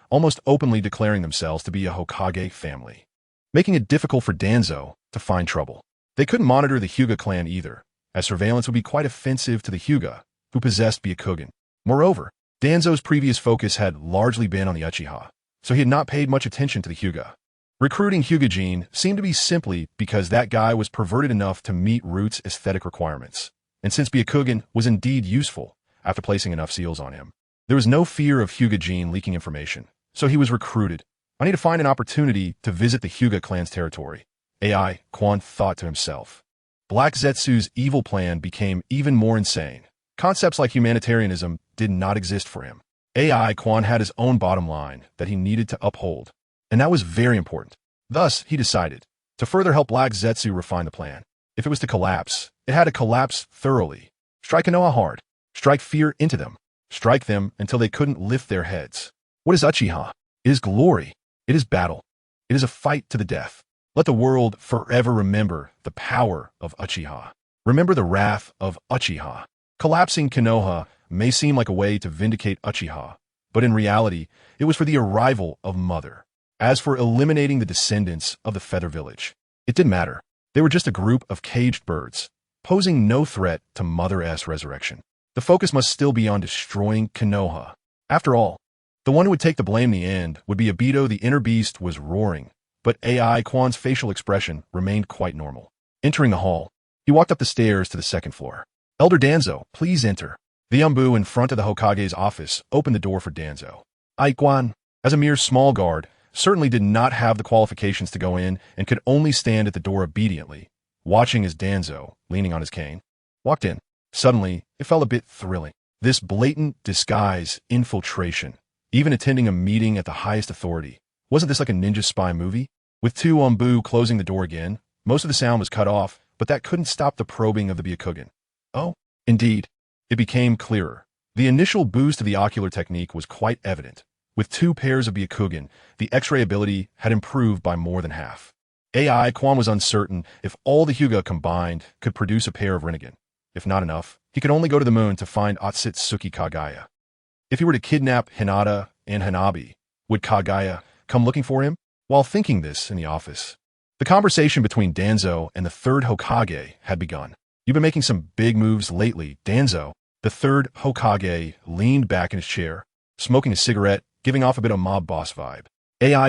almost openly declaring themselves to be a Hokage family, making it difficult for Danzo to find trouble. They couldn't monitor the Hyuga clan either, as surveillance would be quite offensive to the Hyuga, who possessed Byakugan. Moreover, Danzo's previous focus had largely been on the Uchiha, so he had not paid much attention to the Hyuga. Recruiting Hyuga-jin seemed to be simply because that guy was perverted enough to meet Root's aesthetic requirements, and since Byakugan was indeed useful after placing enough seals on him, there was no fear of Hyuga-jin leaking information, so he was recruited. I need to find an opportunity to visit the Hyuga clan's territory. AI Quan thought to himself. Black Zetsu's evil plan became even more insane. Concepts like humanitarianism did not exist for him. AI Quan had his own bottom line that he needed to uphold, and that was very important. Thus, he decided to further help Black Zetsu refine the plan. If it was to collapse, it had to collapse thoroughly. Strike Konoha hard. Strike fear into them. Strike them until they couldn't lift their heads. What is Uchiha? It is glory. It is battle. It is a fight to the death. Let the world forever remember the power of Uchiha. Remember the wrath of Uchiha. Collapsing Konoha may seem like a way to vindicate Uchiha, but in reality, it was for the arrival of Mother. As for eliminating the descendants of the Feather Village, it didn't matter. They were just a group of caged birds, posing no threat to Mother-S resurrection. The focus must still be on destroying Konoha. After all, the one who would take the blame in the end would be Obito. The inner beast was roaring, but AI Quan's facial expression remained quite normal. Entering the hall, he walked up the stairs to the 2nd floor. Elder Danzo, please enter. The Umbu in front of the Hokage's office opened the door for Danzo. Quan, as a mere small guard, certainly did not have the qualifications to go in and could only stand at the door obediently, watching as Danzo, leaning on his cane, walked in. Suddenly, it felt a bit thrilling. This blatant disguise, infiltration, even attending a meeting at the highest authority. Wasn't this like a ninja spy movie? With two Umbu closing the door again, most of the sound was cut off, but that couldn't stop the probing of the Byakugan. Oh, indeed. It became clearer. The initial boost of the ocular technique was quite evident. With two pairs of Byakugan, the X-ray ability had improved by more than half. Quan was uncertain if all the Hyuga combined could produce a pair of Rinnegan. If not enough, he could only go to the moon to find Otsutsuki Kagaya. If he were to kidnap Hinata and Hanabi, would Kagaya come looking for him? While thinking this in the office, the conversation between Danzo and the third Hokage had begun. You've been making some big moves lately, Danzo. The third Hokage leaned back in his chair, smoking a cigarette, giving off a bit of mob boss vibe.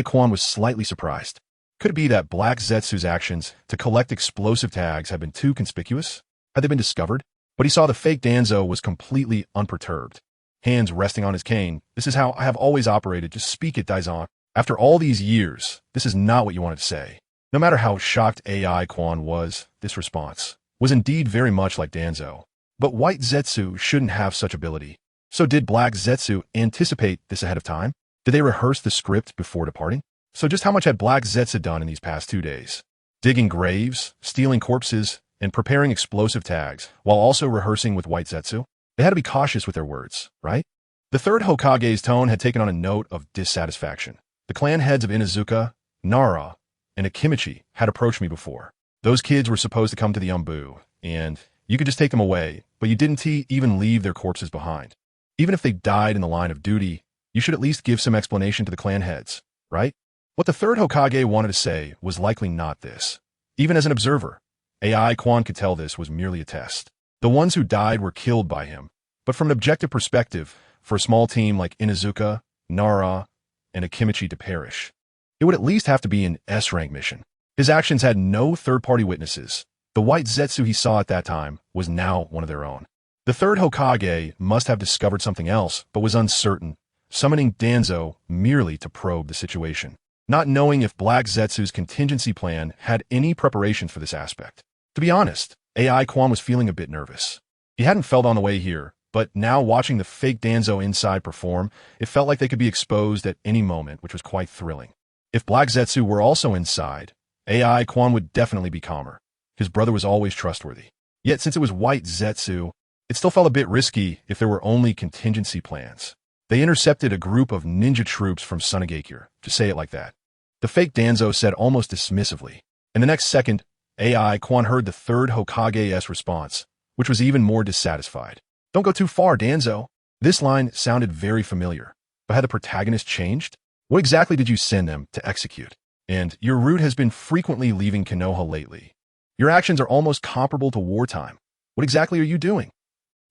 Quan was slightly surprised. Could it be that Black Zetsu's actions to collect explosive tags had been too conspicuous? Had they been discovered? But he saw the fake Danzo was completely unperturbed. Hands resting on his cane. This is how I have always operated. Just speak it, Daizan. After all these years, this is not what you wanted to say. No matter how shocked Quan was, this response was indeed very much like Danzo. But White Zetsu shouldn't have such ability. So did Black Zetsu anticipate this ahead of time? Did they rehearse the script before departing? So just how much had Black Zetsu done in these past 2 days? Digging graves, stealing corpses, and preparing explosive tags, while also rehearsing with White Zetsu? They had to be cautious with their words, right? The third Hokage's tone had taken on a note of dissatisfaction. The clan heads of Inuzuka, Nara, and Akimichi had approached me before. Those kids were supposed to come to the Umbu, and you could just take them away, but you didn't even leave their corpses behind. Even if they died in the line of duty, you should at least give some explanation to the clan heads, right? What the third Hokage wanted to say was likely not this. Even as an observer, Quan could tell this was merely a test. The ones who died were killed by him, but from an objective perspective, for a small team like Inuzuka, Nara, and Akimichi to perish, it would at least have to be an S-rank mission. His actions had no third-party witnesses. The White Zetsu he saw at that time was now one of their own. The third Hokage must have discovered something else, but was uncertain, summoning Danzo merely to probe the situation, not knowing if Black Zetsu's contingency plan had any preparations for this aspect. To be honest, Quan was feeling a bit nervous. He hadn't felt on the way here, but now watching the fake Danzo inside perform, it felt like they could be exposed at any moment, which was quite thrilling. If Black Zetsu were also inside, Quan would definitely be calmer. His brother was always trustworthy. Yet since it was White Zetsu, it still felt a bit risky if there were only contingency plans. They intercepted a group of ninja troops from Sunagakure, to say it like that. The fake Danzo said almost dismissively. In the next second, Quan heard the third Hokage's response, which was even more dissatisfied. Don't go too far, Danzo. This line sounded very familiar, but had the protagonist changed? What exactly did you send them to execute? And your route has been frequently leaving Konoha lately. Your actions are almost comparable to wartime. What exactly are you doing?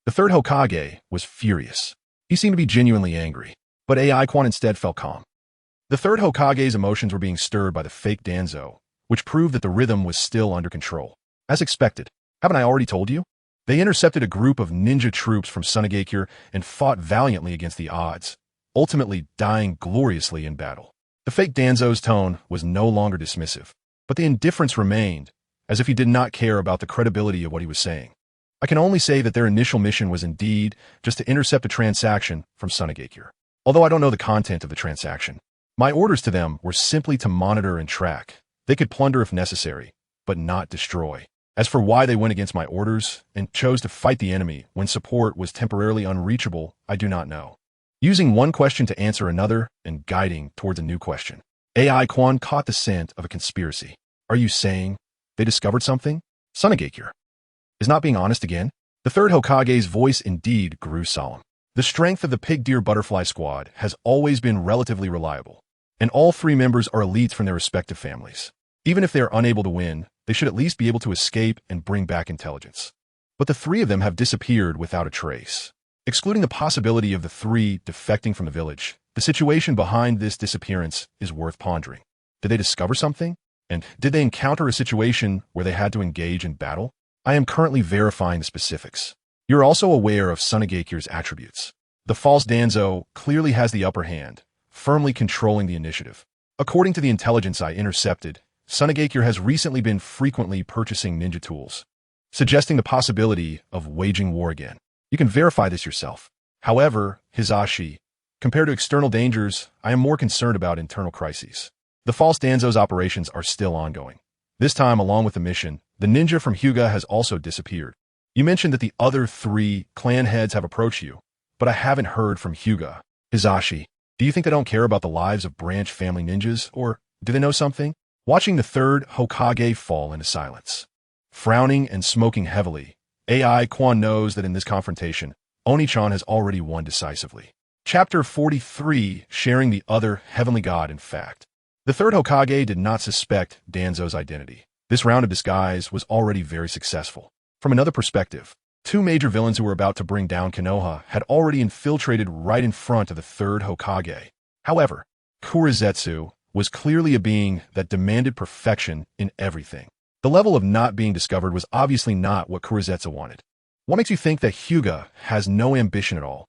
The third Hokage was furious. He seemed to be genuinely angry, but Quan instead felt calm. The third Hokage's emotions were being stirred by the fake Danzo, which proved that the rhythm was still under control. As expected, haven't I already told you? They intercepted a group of ninja troops from Sunagakure and fought valiantly against the odds, ultimately dying gloriously in battle. The fake Danzo's tone was no longer dismissive, but the indifference remained, as if he did not care about the credibility of what he was saying. I can only say that their initial mission was indeed just to intercept a transaction from Sunagakure. Although I don't know the content of the transaction, my orders to them were simply to monitor and track. They could plunder if necessary, but not destroy. As for why they went against my orders and chose to fight the enemy when support was temporarily unreachable, I do not know. Using one question to answer another and guiding towards a new question, Quan caught the scent of a conspiracy. Are you saying they discovered something? Sunagakure is not being honest again? The third Hokage's voice indeed grew solemn. The strength of the Pig Deer Butterfly Squad has always been relatively reliable, and all 3 members are elites from their respective families. Even if they are unable to win, they should at least be able to escape and bring back intelligence. But the 3 of them have disappeared without a trace. Excluding the possibility of the 3 defecting from the village, the situation behind this disappearance is worth pondering. Did they discover something? And did they encounter a situation where they had to engage in battle? I am currently verifying the specifics. You're also aware of Sunegakure's attributes. The false Danzo clearly has the upper hand, firmly controlling the initiative. According to the intelligence I intercepted, Sunegakure has recently been frequently purchasing ninja tools, suggesting the possibility of waging war again. You can verify this yourself. However, Hisashi, compared to external dangers, I am more concerned about internal crises. The false Danzo's operations are still ongoing. This time, along with the mission, the ninja from Hyuga has also disappeared. You mentioned that the other 3 clan heads have approached you, but I haven't heard from Hyuga. Hisashi, do you think they don't care about the lives of branch family ninjas, or do they know something? Watching the 3rd Hokage fall into silence. Frowning and smoking heavily, AI Quan knows that in this confrontation, Oni-chan has already won decisively. Chapter 43, Sharing the Other Heavenly God. In fact, the 3rd Hokage did not suspect Danzo's identity. This round of disguise was already very successful. From another perspective, 2 major villains who were about to bring down Konoha had already infiltrated right in front of the 3rd Hokage. However, Kurizetsu was clearly a being that demanded perfection in everything. The level of not being discovered was obviously not what Kurizetsu wanted. What makes you think that Hyuga has no ambition at all?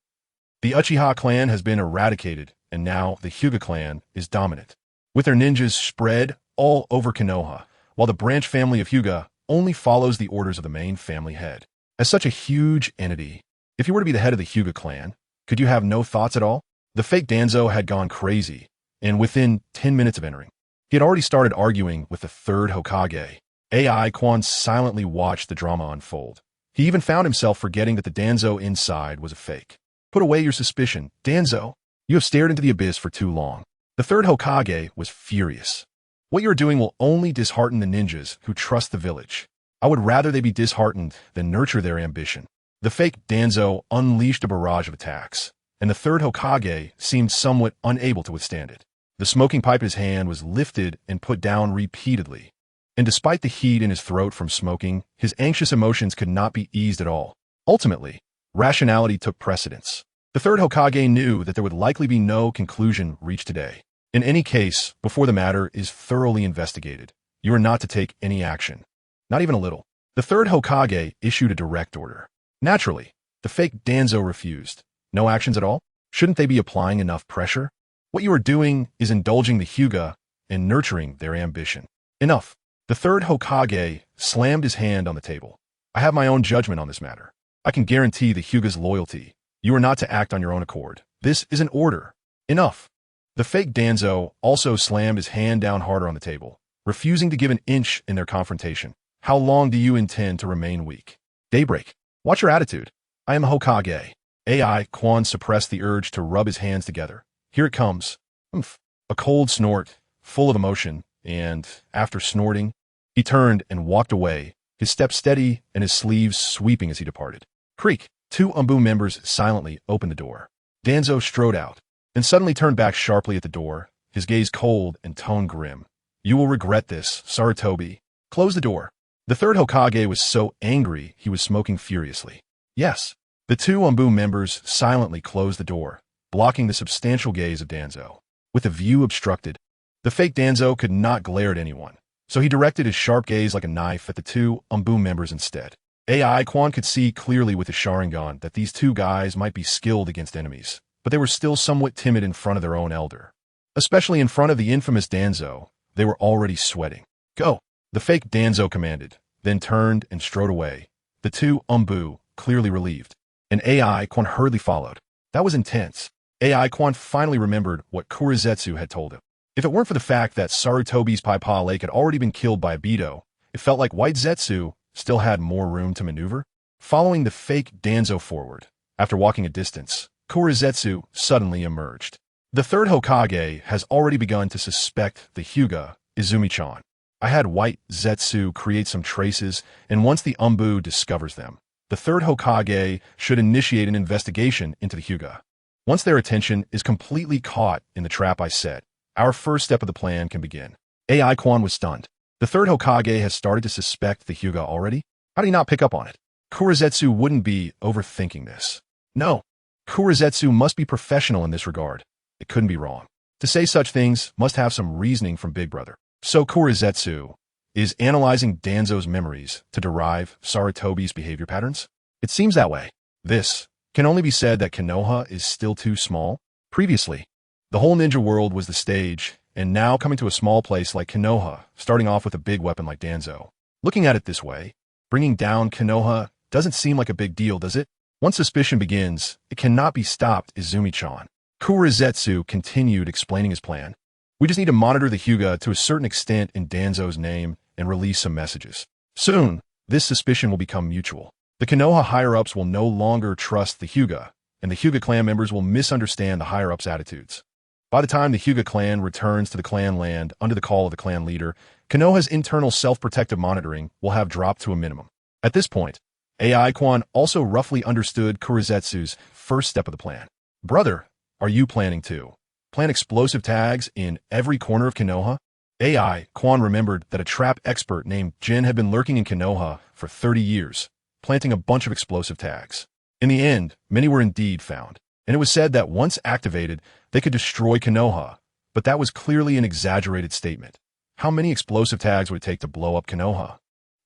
The Uchiha clan has been eradicated, and now the Hyuga clan is dominant, with their ninjas spread all over Konoha, while the branch family of Hyuga only follows the orders of the main family head. As such a huge entity, if you were to be the head of the Hyuga clan, could you have no thoughts at all? The fake Danzo had gone crazy, and within 10 minutes of entering, he had already started arguing with the 3rd Hokage. AI Quan silently watched the drama unfold. He even found himself forgetting that the Danzo inside was a fake. Put away your suspicion, Danzo. You have stared into the abyss for too long. The 3rd Hokage was furious. What you are doing will only dishearten the ninjas who trust the village. I would rather they be disheartened than nurture their ambition. The fake Danzo unleashed a barrage of attacks, and the 3rd Hokage seemed somewhat unable to withstand it. The smoking pipe in his hand was lifted and put down repeatedly, and despite the heat in his throat from smoking, his anxious emotions could not be eased at all. Ultimately, rationality took precedence. The 3rd Hokage knew that there would likely be no conclusion reached today. In any case, before the matter is thoroughly investigated, you are not to take any action. Not even a little. The 3rd Hokage issued a direct order. Naturally, the fake Danzo refused. No actions at all? Shouldn't they be applying enough pressure? What you are doing is indulging the Hyuga and nurturing their ambition. Enough. The 3rd Hokage slammed his hand on the table. I have my own judgment on this matter. I can guarantee the Hyuga's loyalty. You are not to act on your own accord. This is an order. Enough. The fake Danzo also slammed his hand down harder on the table, refusing to give an inch in their confrontation. How long do you intend to remain weak? Daybreak. Watch your attitude. I am Hokage. AI Quan suppressed the urge to rub his hands together. Here it comes. Oomph. A cold snort, full of emotion, and, after snorting, he turned and walked away, his step steady and his sleeves sweeping as he departed. Creak. 2 Umbu members silently opened the door. Danzo strode out, and suddenly turned back sharply at the door, his gaze cold and tone grim. You will regret this, Sarutobi. Close the door. The 3rd Hokage was so angry he was smoking furiously. Yes. The 2 Umbu members silently closed the door, blocking the substantial gaze of Danzo. With the view obstructed, the fake Danzo could not glare at anyone, so he directed his sharp gaze like a knife at the 2 Umbu members instead. AI Quan could see clearly with his Sharingan that these 2 guys might be skilled against enemies, but they were still somewhat timid in front of their own elder. Especially in front of the infamous Danzo, they were already sweating. Go! The fake Danzo commanded, then turned and strode away, the 2 Umbu clearly relieved. And AI Quan hurriedly followed. That was intense. AI Quan finally remembered what Kurizetsu had told him. If it weren't for the fact that Sarutobi's Paipa Lake had already been killed by Obito, it felt like White Zetsu still had more room to maneuver. Following the fake Danzo forward, after walking a distance, Kurizetsu suddenly emerged. The 3rd Hokage has already begun to suspect the Hyuga, Izumi-chan. I had White Zetsu create some traces, and once the Umbu discovers them, the 3rd Hokage should initiate an investigation into the Hyuga. Once their attention is completely caught in the trap I set, our first step of the plan can begin. AI Quan was stunned. The 3rd Hokage has started to suspect the Hyuga already? How do you not pick up on it? Kurizetsu wouldn't be overthinking this. No. Kurizetsu must be professional in this regard. It couldn't be wrong. To say such things must have some reasoning from Big Brother. So Kurizetsu is analyzing Danzo's memories to derive Sarutobi's behavior patterns? It seems that way. This can only be said that Konoha is still too small. Previously, the whole ninja world was the stage, and now coming to a small place like Konoha, starting off with a big weapon like Danzo. Looking at it this way, bringing down Konoha doesn't seem like a big deal, does it? Once suspicion begins, it cannot be stopped, Izumi-chan. Kurizetsu continued explaining his plan. We just need to monitor the Hyuga to a certain extent in Danzo's name and release some messages. Soon, this suspicion will become mutual. The Konoha higher-ups will no longer trust the Hyuga, and the Hyuga clan members will misunderstand the higher-ups' attitudes. By the time the Hyuga clan returns to the clan land under the call of the clan leader, Konoha's internal self-protective monitoring will have dropped to a minimum. At this point, AI Quan also roughly understood Kurizetsu's first step of the plan. Brother, are you planning to plant explosive tags in every corner of Konoha? AI Quan remembered that a trap expert named Jin had been lurking in Konoha for 30 years, planting a bunch of explosive tags. In the end, many were indeed found, and it was said that once activated, they could destroy Konoha, but that was clearly an exaggerated statement. How many explosive tags would it take to blow up Konoha?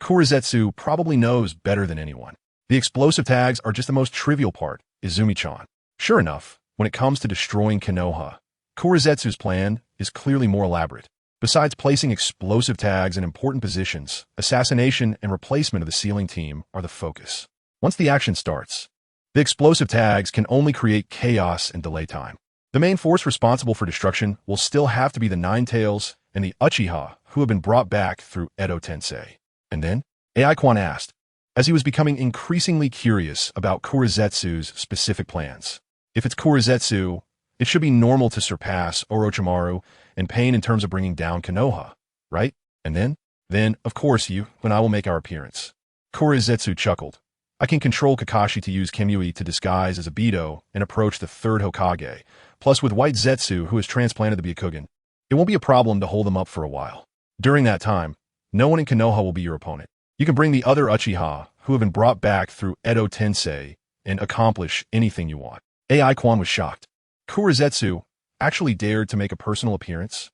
Kurizetsu probably knows better than anyone. The explosive tags are just the most trivial part, Izumi-chan. Sure enough, when it comes to destroying Konoha, Kurizetsu's plan is clearly more elaborate. Besides placing explosive tags in important positions, assassination and replacement of the sealing team are the focus. Once the action starts, the explosive tags can only create chaos and delay time. The main force responsible for destruction will still have to be the Nine Tails and the Uchiha, who have been brought back through Edo Tensei. And then, AI Quan asked, as he was becoming increasingly curious about Kurizetsu's specific plans. If it's Kurizetsu, it should be normal to surpass Orochimaru and Pain in terms of bringing down Konoha, right? And then, of course, you and I will make our appearance. Kurizetsu chuckled. I can control Kakashi to use Kimui to disguise as Obito and approach the third Hokage, plus with White Zetsu, who has transplanted the Byakugan. It won't be a problem to hold them up for a while. During that time, no one in Konoha will be your opponent. You can bring the other Uchiha, who have been brought back through Edo Tensei, and accomplish anything you want. AI Quan was shocked. Kurizetsu actually dared to make a personal appearance?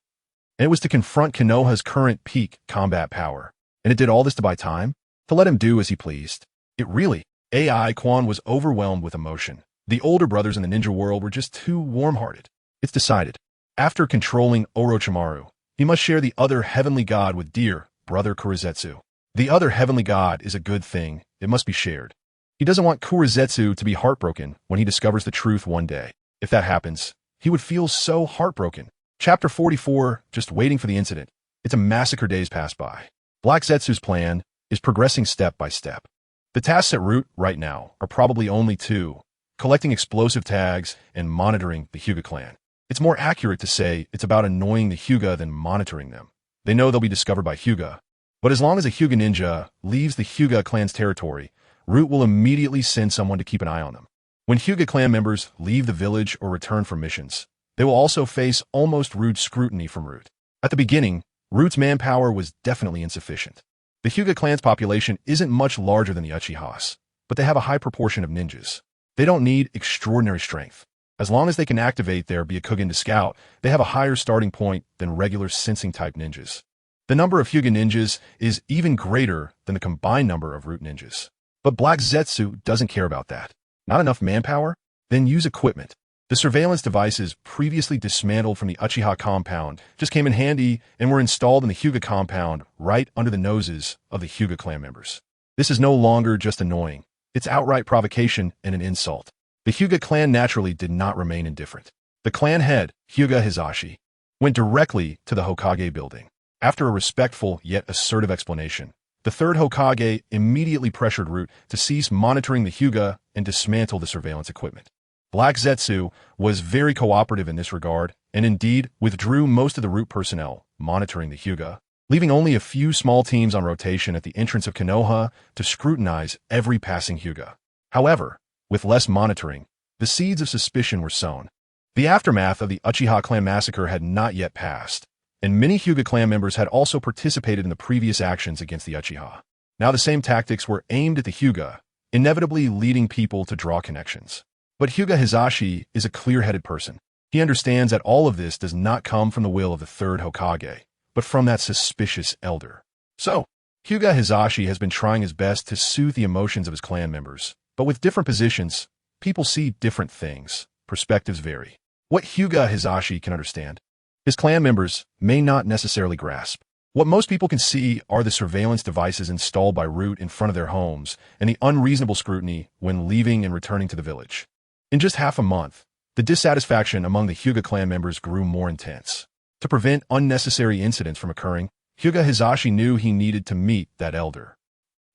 And it was to confront Konoha's current peak combat power. And it did all this to buy time? To let him do as he pleased? It really. AI Quan was overwhelmed with emotion. The older brothers in the ninja world were just too warm-hearted. It's decided. After controlling Orochimaru, he must share the other heavenly god with dear brother Kurizetsu. The other heavenly god is a good thing. It must be shared. He doesn't want Kurizetsu to be heartbroken when he discovers the truth one day. If that happens, he would feel so heartbroken. Chapter 44, just waiting for the incident. It's a massacre. Days pass by. Black Zetsu's plan is progressing step by step. The tasks at root right now are probably only two: collecting explosive tags and monitoring the Hyuga clan. It's more accurate to say it's about annoying the Hyuga than monitoring them. They know they'll be discovered by Hyuga. But as long as a Hyuga ninja leaves the Hyuga clan's territory, Root will immediately send someone to keep an eye on them. When Hyuga clan members leave the village or return from missions, they will also face almost rude scrutiny from Root. At the beginning, Root's manpower was definitely insufficient. The Hyuga clan's population isn't much larger than the Uchihas, but they have a high proportion of ninjas. They don't need extraordinary strength. As long as they can activate their Byakugan to scout, they have a higher starting point than regular sensing-type ninjas. The number of Hyuga ninjas is even greater than the combined number of Root ninjas. But Black Zetsu doesn't care about that. Not enough manpower? Then use equipment. The surveillance devices previously dismantled from the Uchiha compound just came in handy and were installed in the Hyuga compound right under the noses of the Hyuga clan members. This is no longer just annoying. It's outright provocation and an insult. The Hyuga clan naturally did not remain indifferent. The clan head, Hyuga Hizashi, went directly to the Hokage building. After a respectful yet assertive explanation, the third Hokage immediately pressured Root to cease monitoring the Hyuga and dismantle the surveillance equipment. Black Zetsu was very cooperative in this regard and indeed withdrew most of the Root personnel monitoring the Hyuga, leaving only a few small teams on rotation at the entrance of Konoha to scrutinize every passing Hyuga. However, with less monitoring, the seeds of suspicion were sown. The aftermath of the Uchiha clan massacre had not yet passed, and many Hyuga clan members had also participated in the previous actions against the Uchiha. Now the same tactics were aimed at the Hyuga, inevitably leading people to draw connections. But Hyuga Hizashi is a clear-headed person. He understands that all of this does not come from the will of the third Hokage, but from that suspicious elder. So, Hyuga Hizashi has been trying his best to soothe the emotions of his clan members, But with different positions, people see different things. Perspectives vary. What Hyuga Hisashi can understand, his clan members may not necessarily grasp. What most people can see are the surveillance devices installed by Root in front of their homes and the unreasonable scrutiny when leaving and returning to the village. In just half a month, the dissatisfaction among the Hyuga clan members grew more intense. To prevent unnecessary incidents from occurring, Hyuga Hisashi knew he needed to meet that elder.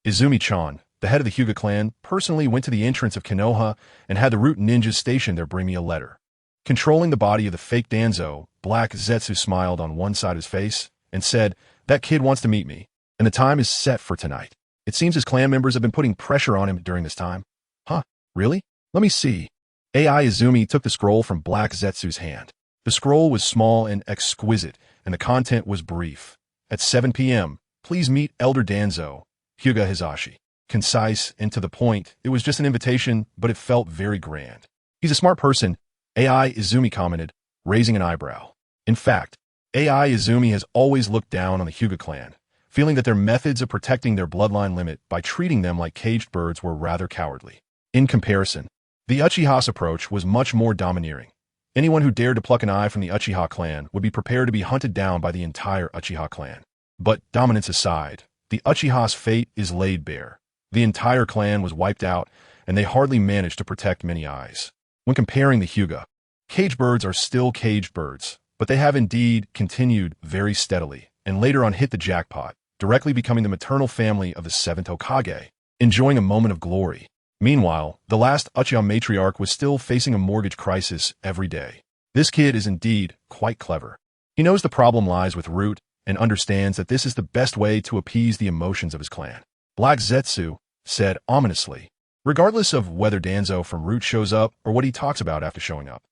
Izumi-chan, the head of the Hyuga clan, personally went to the entrance of Konoha and had the Root ninjas stationed there bring me a letter. Controlling the body of the fake Danzo, Black Zetsu smiled on one side of his face and said, "That kid wants to meet me, and the time is set for tonight. It seems his clan members have been putting pressure on him during this time." "Huh, really? Let me see." AI Izumi took the scroll from Black Zetsu's hand. The scroll was small and exquisite, and the content was brief. "At 7 p.m., please meet Elder Danzo, Hyuga Hisashi." Concise and to the point, it was just an invitation, but it felt very grand. "He's a smart person," AI Izumi commented, raising an eyebrow. In fact, AI Izumi has always looked down on the Hyuga clan, feeling that their methods of protecting their bloodline limit by treating them like caged birds were rather cowardly. In comparison, the Uchiha's approach was much more domineering. Anyone who dared to pluck an eye from the Uchiha clan would be prepared to be hunted down by the entire Uchiha clan. But dominance aside, the Uchiha's fate is laid bare. The entire clan was wiped out, and they hardly managed to protect many eyes. When comparing the Hyuga, caged birds are still caged birds, but they have indeed continued very steadily, and later on hit the jackpot, directly becoming the maternal family of the 7th Hokage, enjoying a moment of glory. Meanwhile, the last Uchiha matriarch was still facing a mortgage crisis every day. This kid is indeed quite clever. He knows the problem lies with Root and understands that this is the best way to appease the emotions of his clan. Black Zetsu said ominously, regardless of whether Danzo from Root shows up or what he talks about after showing up.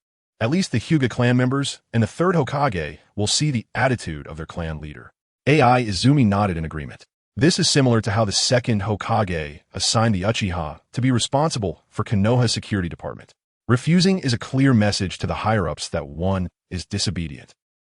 At least the Hyuga clan members and the 3rd Hokage will see the attitude of their clan leader. AI Izumi nodded in agreement. This is similar to how the 2nd Hokage assigned the Uchiha to be responsible for Konoha's security department. Refusing is a clear message to the higher-ups that one is disobedient.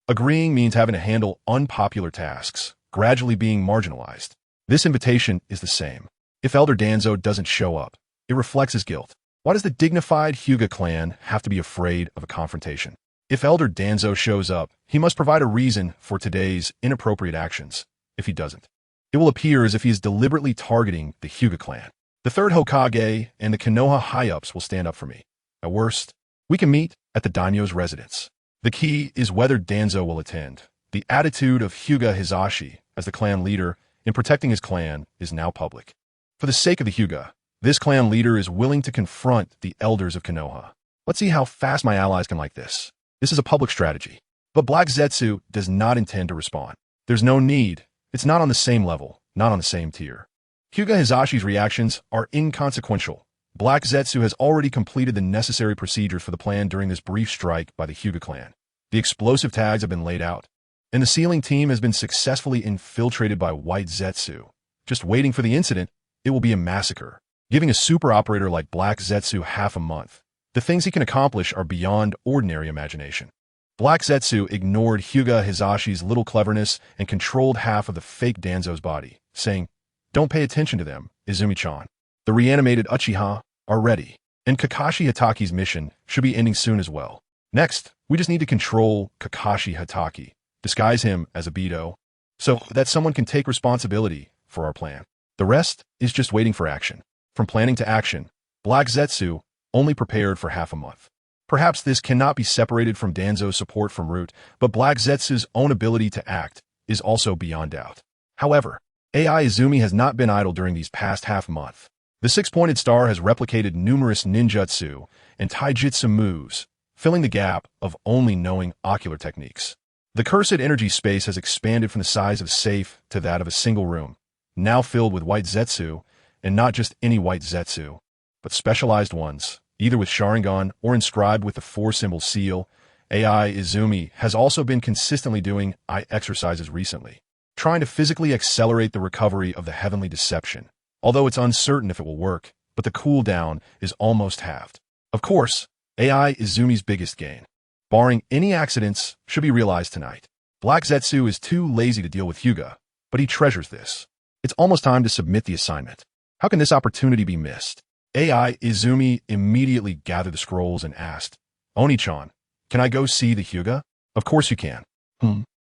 Agreeing means having to handle unpopular tasks, gradually being marginalized. This invitation is the same. If Elder Danzo doesn't show up, it reflects his guilt. Why does the dignified Hyuga clan have to be afraid of a confrontation? If Elder Danzo shows up, he must provide a reason for today's inappropriate actions. If he doesn't, it will appear as if he is deliberately targeting the Hyuga clan. The 3rd Hokage and the Konoha high-ups will stand up for me. At worst, we can meet at the daimyo's residence. The key is whether Danzo will attend. The attitude of Hyuga Hisashi as the clan leader in protecting his clan is now public. For the sake of the Hyuga, this clan leader is willing to confront the elders of Konoha. Let's see how fast my allies can like this. This is a public strategy. But Black Zetsu does not intend to respond. There's no need. It's not on the same level, not on the same tier. Hyuga Hisashi's reactions are inconsequential. Black Zetsu has already completed the necessary procedures for the plan during this brief strike by the Hyuga clan. The explosive tags have been laid out, and the sealing team has been successfully infiltrated by White Zetsu. Just waiting for the incident, it will be a massacre. Giving a super operator like Black Zetsu half a month, the things he can accomplish are beyond ordinary imagination. Black Zetsu ignored Hyuga Hisashi's little cleverness and controlled half of the fake Danzo's body, saying, "Don't pay attention to them, Izumi-chan. The reanimated Uchiha are ready, and Kakashi Hataki's mission should be ending soon as well. Next, we just need to control Kakashi Hataki, disguise him as Obito, so that someone can take responsibility for our plan. The rest is just waiting for action." From planning to action, Black Zetsu only prepared for half a month. Perhaps this cannot be separated from Danzo's support from Root, but Black Zetsu's own ability to act is also beyond doubt. However, AI Izumi has not been idle during these past half-month. The six-pointed star has replicated numerous ninjutsu and taijutsu moves, filling the gap of only knowing ocular techniques. The cursed energy space has expanded from the size of a safe to that of a single room, now filled with White Zetsu, and not just any White Zetsu, but specialized ones, either with Sharingan or inscribed with the 4-symbol seal. AI Izumi has also been consistently doing eye exercises recently, trying to physically accelerate the recovery of the heavenly deception, although it's uncertain if it will work, but the cooldown is almost halved. Of course, AI Izumi's biggest gain, barring any accidents, should be realized tonight. Black Zetsu is too lazy to deal with Hyuga, but he treasures this. It's almost time to submit the assignment. How can this opportunity be missed? AI Izumi immediately gathered the scrolls and asked, Oni-chan, can I go see the Hyuga? Of course you can.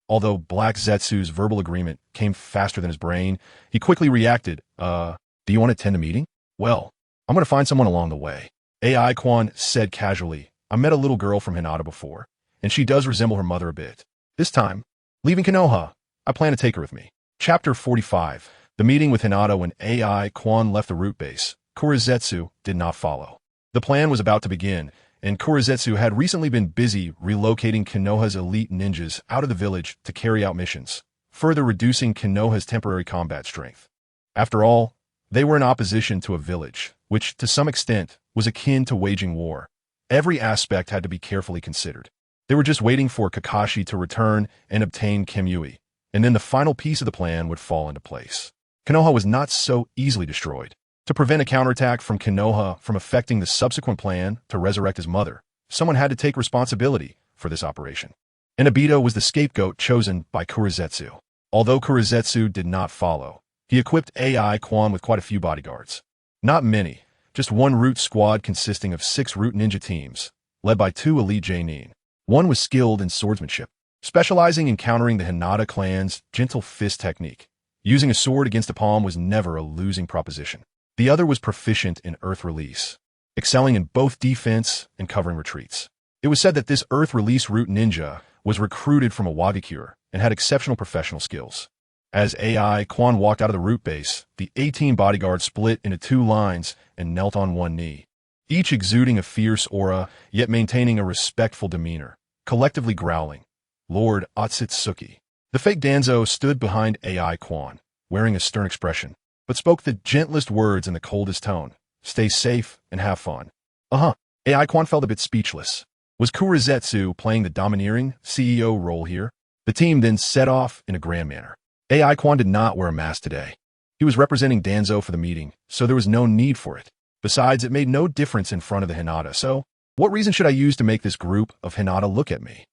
Although Black Zetsu's verbal agreement came faster than his brain, he quickly reacted, do you want to attend a meeting? Well, I'm going to find someone along the way. AI Quan said casually, I met a little girl from Hinata before, and she does resemble her mother a bit. This time, leaving Konoha, I plan to take her with me. Chapter 45. The meeting with Hinata. When AI Quan left the root base, Kurizetsu did not follow. The plan was about to begin, and Kurizetsu had recently been busy relocating Konoha's elite ninjas out of the village to carry out missions, further reducing Konoha's temporary combat strength. After all, they were in opposition to a village, which, to some extent, was akin to waging war. Every aspect had to be carefully considered. They were just waiting for Kakashi to return and obtain Kimui, and then the final piece of the plan would fall into place. Konoha was not so easily destroyed. To prevent a counterattack from Konoha from affecting the subsequent plan to resurrect his mother, someone had to take responsibility for this operation. And Obito was the scapegoat chosen by Kurizetsu. Although Kurizetsu did not follow, he equipped AI Quan with quite a few bodyguards. Not many, just one root squad consisting of 6 root ninja teams, led by 2 elite Jonin. One was skilled in swordsmanship, specializing in countering the Hinata clan's gentle fist technique. Using a sword against a palm was never a losing proposition. The other was proficient in earth release, excelling in both defense and covering retreats. It was said that this earth release root ninja was recruited from a Wagakure and had exceptional professional skills. As AI Quan walked out of the root base, the 18 bodyguards split into 2 lines and knelt on one knee, each exuding a fierce aura, yet maintaining a respectful demeanor, collectively growling, Lord Otsutsuki. The fake Danzo stood behind AI Quan, wearing a stern expression, but spoke the gentlest words in the coldest tone. Stay safe and have fun. AI Quan felt a bit speechless. Was Kurizetsu playing the domineering CEO role here? The team then set off in a grand manner. AI Quan did not wear a mask today. He was representing Danzo for the meeting, so there was no need for it. Besides, it made no difference in front of the Hinata, so what reason should I use to make this group of Hinata look at me?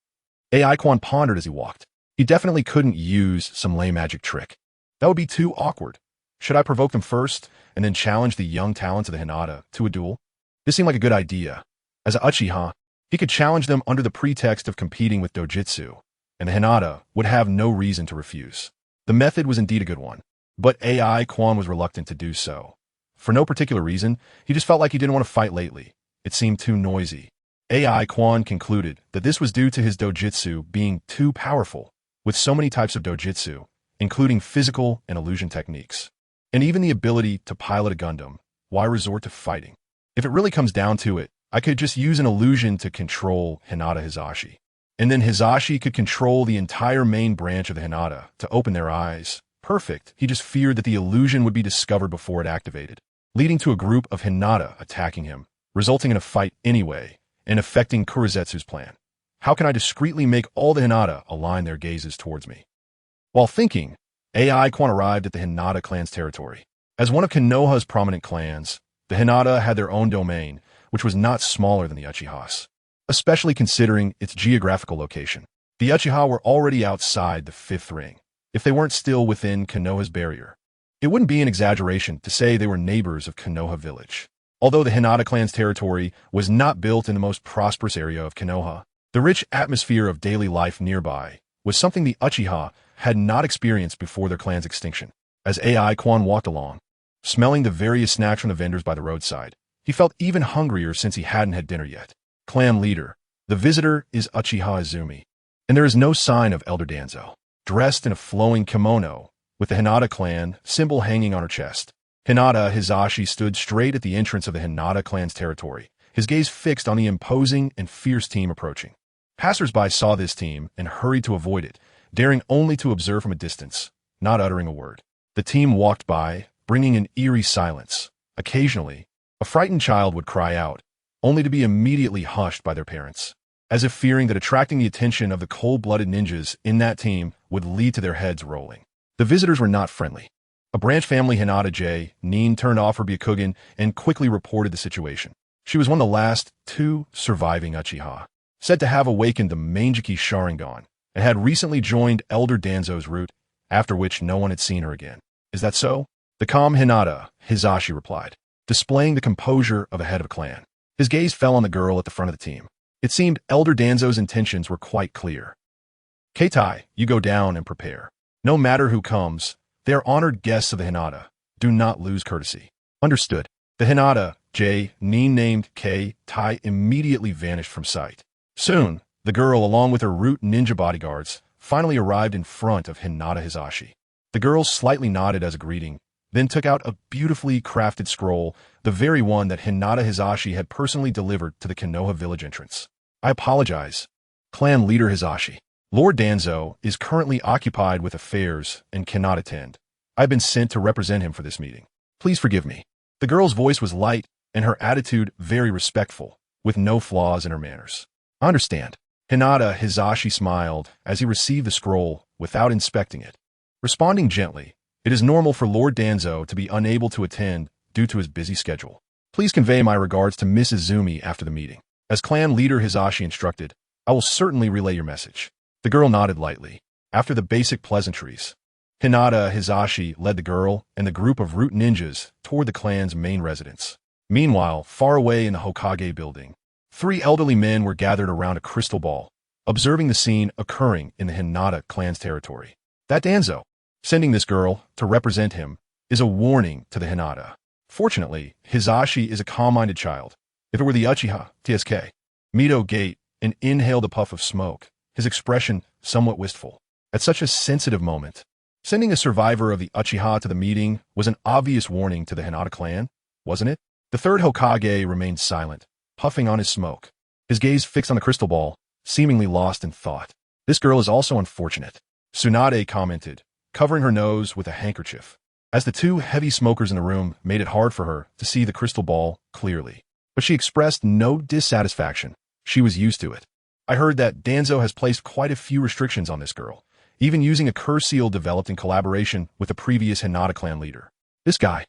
AI Quan pondered as he walked. He definitely couldn't use some lame magic trick. That would be too awkward. Should I provoke them first, and then challenge the young talents of the Hinata to a duel? This seemed like a good idea. As a Uchiha, he could challenge them under the pretext of competing with Dojutsu, and the Hinata would have no reason to refuse. The method was indeed a good one, but AI Quan was reluctant to do so. For no particular reason, he just felt like he didn't want to fight lately. It seemed too noisy. AI Quan concluded that this was due to his dojutsu being too powerful, with so many types of dojutsu, including physical and illusion techniques, and even the ability to pilot a Gundam. Why resort to fighting? If it really comes down to it, I could just use an illusion to control Hinata Hizashi. And then Hizashi could control the entire main branch of the Hinata to open their eyes. Perfect. He just feared that the illusion would be discovered before it activated, leading to a group of Hinata attacking him, resulting in a fight anyway, and affecting Kurizetsu's plan. How can I discreetly make all the Hinata align their gazes towards me? While thinking, AI Quan arrived at the Hinata clan's territory. As one of Konoha's prominent clans, the Hinata had their own domain, which was not smaller than the Uchihas, especially considering its geographical location. The Uchiha were already outside the 5th ring, if they weren't still within Konoha's barrier. It wouldn't be an exaggeration to say they were neighbors of Konoha village. Although the Hinata clan's territory was not built in the most prosperous area of Konoha, the rich atmosphere of daily life nearby was something the Uchiha had not experienced before their clan's extinction. As AI Quan walked along, smelling the various snacks from the vendors by the roadside, he felt even hungrier since he hadn't had dinner yet. Clan leader, the visitor is Uchiha Izumi, and there is no sign of Elder Danzo. Dressed in a flowing kimono, with the Hinata clan symbol hanging on her chest, Hinata Hizashi stood straight at the entrance of the Hinata clan's territory, his gaze fixed on the imposing and fierce team approaching. Passers-by saw this team and hurried to avoid it, daring only to observe from a distance, not uttering a word. The team walked by, bringing an eerie silence. Occasionally, a frightened child would cry out, only to be immediately hushed by their parents, as if fearing that attracting the attention of the cold-blooded ninjas in that team would lead to their heads rolling. The visitors were not friendly. A branch family Hinata Jonin turned off her Byakugan and quickly reported the situation. She was one of the last 2 surviving Uchiha, said to have awakened the Mangeki Sharingan, and had recently joined Elder Danzo's root, after which no one had seen her again. Is that so? The calm Hinata Hizashi replied. displaying the composure of a head of a clan. His gaze fell on the girl at the front of the team. It seemed Elder Danzo's intentions were quite clear. Keitai, you go down and prepare. No matter who comes, they are honored guests of the Hinata. Do not lose courtesy. Understood. The Hinata, named Keitai, immediately vanished from sight. Soon, the girl, along with her root ninja bodyguards, finally arrived in front of Hinata Hisashi. The girl slightly nodded as a greeting, then took out a beautifully crafted scroll, the very one that Hinata Hisashi had personally delivered to the Konoha village entrance. I apologize. Clan leader Hisashi. Lord Danzo is currently occupied with affairs and cannot attend. I've been sent to represent him for this meeting. Please forgive me. The girl's voice was light and her attitude very respectful, with no flaws in her manners. I understand. Hinata Hisashi smiled as he received the scroll without inspecting it. Responding gently, it is normal for Lord Danzo to be unable to attend due to his busy schedule. Please convey my regards to Mrs. Zumi after the meeting. As clan leader Hisashi instructed, I will certainly relay your message. The girl nodded lightly. After the basic pleasantries, Hinata Hisashi led the girl and the group of root ninjas toward the clan's main residence. Meanwhile, far away in the Hokage building, 3 elderly men were gathered around a crystal ball, observing the scene occurring in the Hinata clan's territory. That Danzo, sending this girl to represent him, is a warning to the Hinata. Fortunately, Hisashi is a calm-minded child. If it were the Uchiha, TSK, Mito gate and inhaled a puff of smoke, his expression somewhat wistful. At such a sensitive moment, sending a survivor of the Uchiha to the meeting was an obvious warning to the Hinata clan, wasn't it? The third Hokage remained silent, puffing on his smoke, his gaze fixed on the crystal ball, seemingly lost in thought. This girl is also unfortunate, Tsunade commented, covering her nose with a handkerchief, as the 2 heavy smokers in the room made it hard for her to see the crystal ball clearly. But she expressed no dissatisfaction. She was used to it. I heard that Danzo has placed quite a few restrictions on this girl, even using a curse seal developed in collaboration with a previous Hinata clan leader. This guy.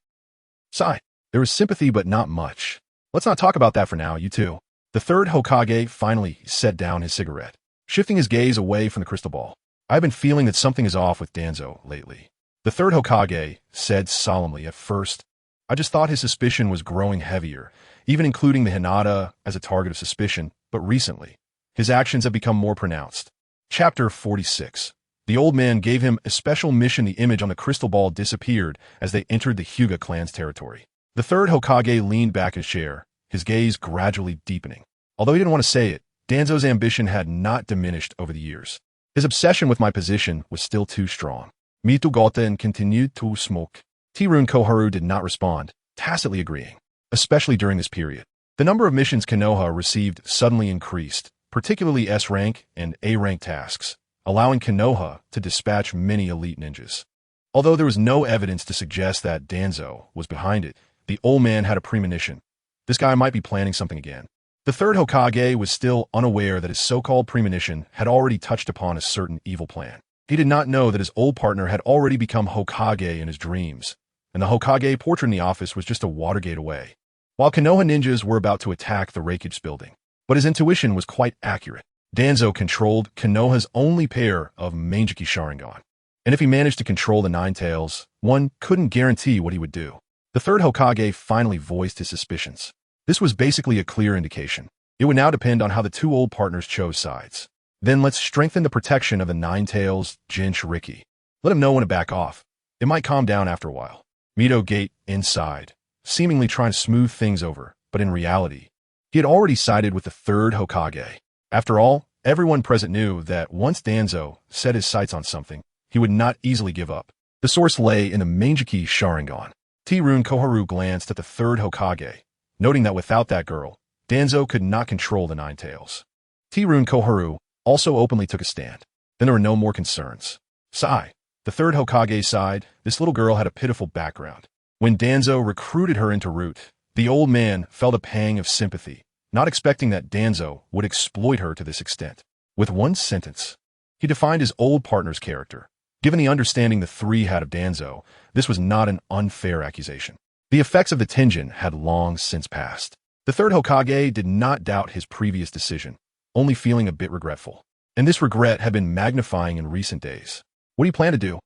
Sigh. There was sympathy but not much. Let's not talk about that for now, you two. The third Hokage finally set down his cigarette, shifting his gaze away from the crystal ball. I've been feeling that something is off with Danzo lately. The third Hokage said solemnly at first. I just thought his suspicion was growing heavier, even including the Hinata as a target of suspicion, but recently, his actions have become more pronounced. Chapter 46. The old man gave him a special mission. The image on the crystal ball disappeared as they entered the Hyuga clan's territory. The third Hokage leaned back in his chair, his gaze gradually deepening. Although he didn't want to say it, Danzo's ambition had not diminished over the years. His obsession with my position was still too strong. Mito Goten continued to smoke. Tirun Koharu did not respond, tacitly agreeing, especially during this period. The number of missions Konoha received suddenly increased, particularly S-rank and A-rank tasks, allowing Konoha to dispatch many elite ninjas. Although there was no evidence to suggest that Danzo was behind it, the old man had a premonition. This guy might be planning something again. The third Hokage was still unaware that his so-called premonition had already touched upon a certain evil plan. He did not know that his old partner had already become Hokage in his dreams, and the Hokage portrait in the office was just a Watergate away, while Konoha ninjas were about to attack the Reikage building. But his intuition was quite accurate. Danzo controlled Konoha's only pair of Manjiki Sharingan, and if he managed to control the Nine Tails, one couldn't guarantee what he would do. The third Hokage finally voiced his suspicions. This was basically a clear indication. It would now depend on how the 2 old partners chose sides. Then let's strengthen the protection of the Nine Tails Jinchuriki. Let him know when to back off. It might calm down after a while. Mito gate inside, seemingly trying to smooth things over, but in reality, he had already sided with the third Hokage. After all, everyone present knew that once Danzo set his sights on something, he would not easily give up. The source lay in the Manjiki Sharingan. Tirun Koharu glanced at the third Hokage, noting that without that girl, Danzo could not control the Nine Tails. Tirun Koharu also openly took a stand. Then there were no more concerns. Sigh. The third Hokage sighed. This little girl had a pitiful background. When Danzo recruited her into Root, the old man felt a pang of sympathy, not expecting that Danzo would exploit her to this extent. With one sentence, he defined his old partner's character. Given the understanding the 3 had of Danzo, this was not an unfair accusation. The effects of the Tenjin had long since passed. The third Hokage did not doubt his previous decision, only feeling a bit regretful. And this regret had been magnifying in recent days. What do you plan to do?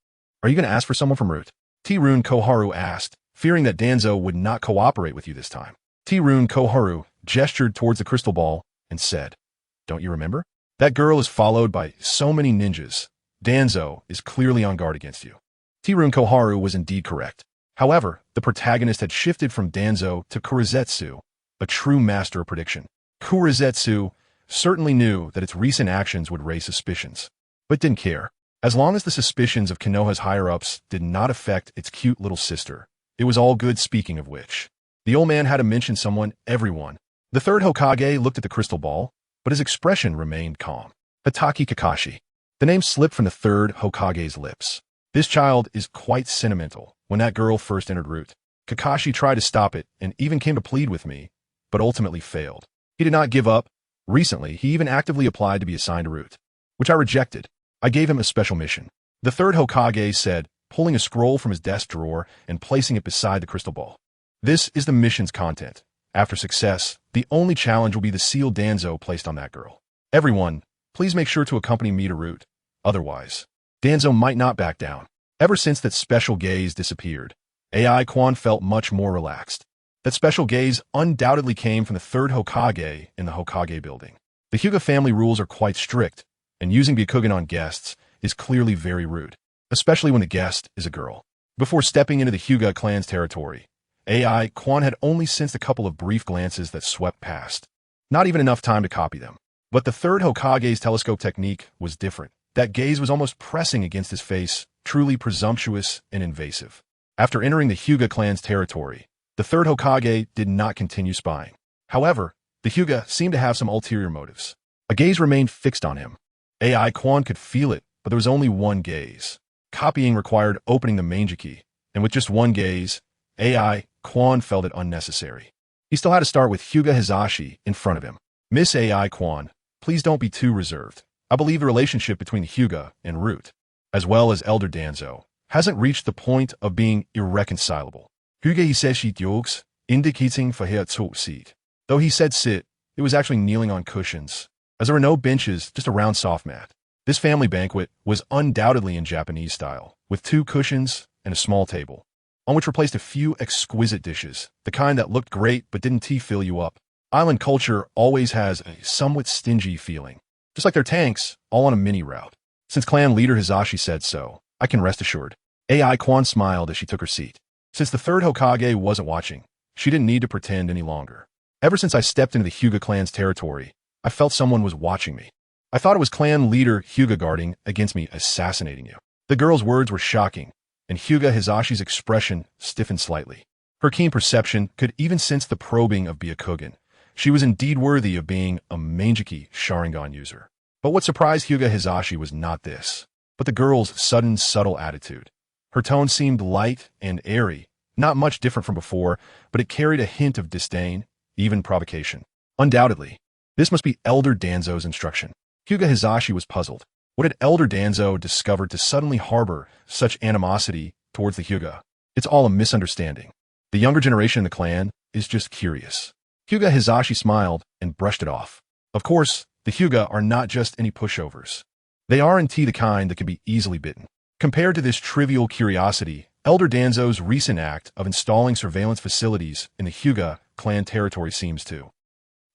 Are you going to ask for someone from Root? Tirun Koharu asked, fearing that Danzo would not cooperate with you this time. T-Rune Koharu gestured towards the crystal ball and said, "Don't you remember? That girl is followed by so many ninjas. Danzo is clearly on guard against you." T-Rune Koharu was indeed correct. However, the protagonist had shifted from Danzo to Kurizetsu, a true master of prediction. Kurizetsu certainly knew that its recent actions would raise suspicions, but didn't care. As long as the suspicions of Konoha's higher-ups did not affect its cute little sister, it was all good. Speaking of which, the old man had to mention everyone. The third Hokage looked at the crystal ball, but his expression remained calm. Hatake Kakashi. The name slipped from the third Hokage's lips. This child is quite sentimental. When that girl first entered Root, Kakashi tried to stop it and even came to plead with me, but ultimately failed. He did not give up. Recently, he even actively applied to be assigned to Root, which I rejected. I gave him a special mission. The third Hokage said, pulling a scroll from his desk drawer and placing it beside the crystal ball. "This is the mission's content. After success, the only challenge will be the sealed Danzo placed on that girl. Everyone, please make sure to accompany me to Root. Otherwise, Danzo might not back down." Ever since that special gaze disappeared, AI Quan felt much more relaxed. That special gaze undoubtedly came from the third Hokage in the Hokage building. The Hyuga family rules are quite strict, and using Byakugan on guests is clearly very rude, especially when the guest is a girl. Before stepping into the Hyuga clan's territory, AI Quan had only sensed a couple of brief glances that swept past. Not even enough time to copy them. But the third Hokage's telescope technique was different. That gaze was almost pressing against his face, truly presumptuous and invasive. After entering the Hyuga clan's territory, the third Hokage did not continue spying. However, the Hyuga seemed to have some ulterior motives. A gaze remained fixed on him. AI Quan could feel it, but there was only one gaze. Copying required opening the Mangeki, and with just one gaze, AI Quan felt it unnecessary. He still had to start with Hyuga Hizashi in front of him. "Miss AI Quan, please don't be too reserved. I believe the relationship between the Hyuga and Root, as well as Elder Danzo, hasn't reached the point of being irreconcilable." Hyuga Hiseshi Dyogs, indicating for her seat. Though he said sit, it was actually kneeling on cushions, as there were no benches, just a round soft mat. This family banquet was undoubtedly in Japanese style, with 2 cushions and a small table, on which were placed a few exquisite dishes, the kind that looked great but didn't fill you up. Island culture always has a somewhat stingy feeling, just like their tanks, all on a mini route. Since clan leader Hizashi said so, I can rest assured. AI Quan smiled as she took her seat. Since the third Hokage wasn't watching, she didn't need to pretend any longer. Ever since I stepped into the Hyuga clan's territory, I felt someone was watching me. I thought it was clan leader Hyuga guarding against me, assassinating you. The girl's words were shocking, and Hyuga Hizashi's expression stiffened slightly. Her keen perception could even sense the probing of Byakugan. She was indeed worthy of being a Mangeki Sharingan user. But what surprised Hyuga Hizashi was not this, but the girl's sudden, subtle attitude. Her tone seemed light and airy, not much different from before, but it carried a hint of disdain, even provocation. Undoubtedly, this must be Elder Danzo's instruction. Hyuga Hizashi was puzzled. What had Elder Danzo discovered to suddenly harbor such animosity towards the Hyuga? It's all a misunderstanding. The younger generation in the clan is just curious. Hyuga Hizashi smiled and brushed it off. Of course, the Hyuga are not just any pushovers. They are indeed the kind that can be easily bitten. Compared to this trivial curiosity, Elder Danzo's recent act of installing surveillance facilities in the Hyuga clan territory seems to.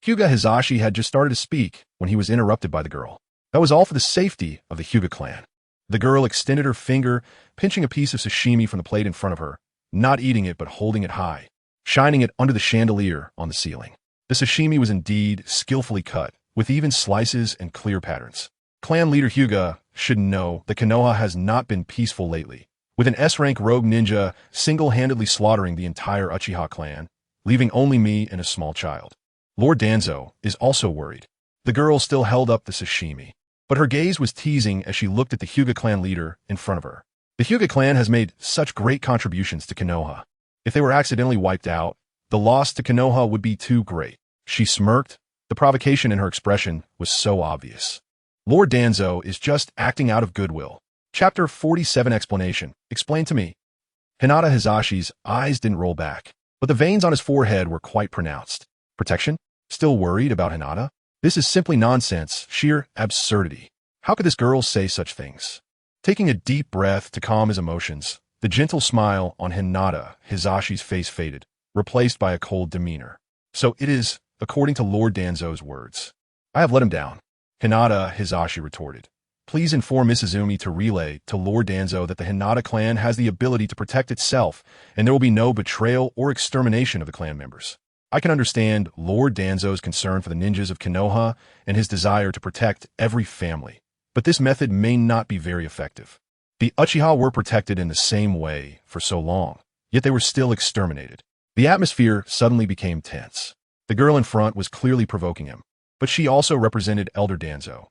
Hyuga Hizashi had just started to speak when he was interrupted by the girl. That was all for the safety of the Hyuga clan. The girl extended her finger, pinching a piece of sashimi from the plate in front of her, not eating it but holding it high, shining it under the chandelier on the ceiling. The sashimi was indeed skillfully cut, with even slices and clear patterns. Clan leader Hyuga should know that Konoha has not been peaceful lately, with an S-rank rogue ninja single-handedly slaughtering the entire Uchiha clan, leaving only me and a small child. Lord Danzo is also worried. The girl still held up the sashimi, but her gaze was teasing as she looked at the Hyuga clan leader in front of her. The Hyuga clan has made such great contributions to Konoha. If they were accidentally wiped out, the loss to Konoha would be too great. She smirked. The provocation in her expression was so obvious. Lord Danzo is just acting out of goodwill. Chapter 47 Explanation. Explain to me. Hinata Hizashi's eyes didn't roll back, but the veins on his forehead were quite pronounced. Protection? Still worried about Hinata? This is simply nonsense, sheer absurdity. How could this girl say such things? Taking a deep breath to calm his emotions, The gentle smile on Hinata Hisashi's face faded, replaced by a cold demeanor. So it is, according to Lord Danzo's words. I have let him down. Hinata Hisashi retorted. Please inform Mizuzumi to relay to Lord Danzo that the Hinata clan has the ability to protect itself, and there will be no betrayal or extermination of the clan members. I can understand Lord Danzo's concern for the ninjas of Konoha and his desire to protect every family, but this method may not be very effective. The Uchiha were protected in the same way for so long, yet they were still exterminated. The atmosphere suddenly became tense. The girl in front was clearly provoking him, but she also represented Elder Danzo.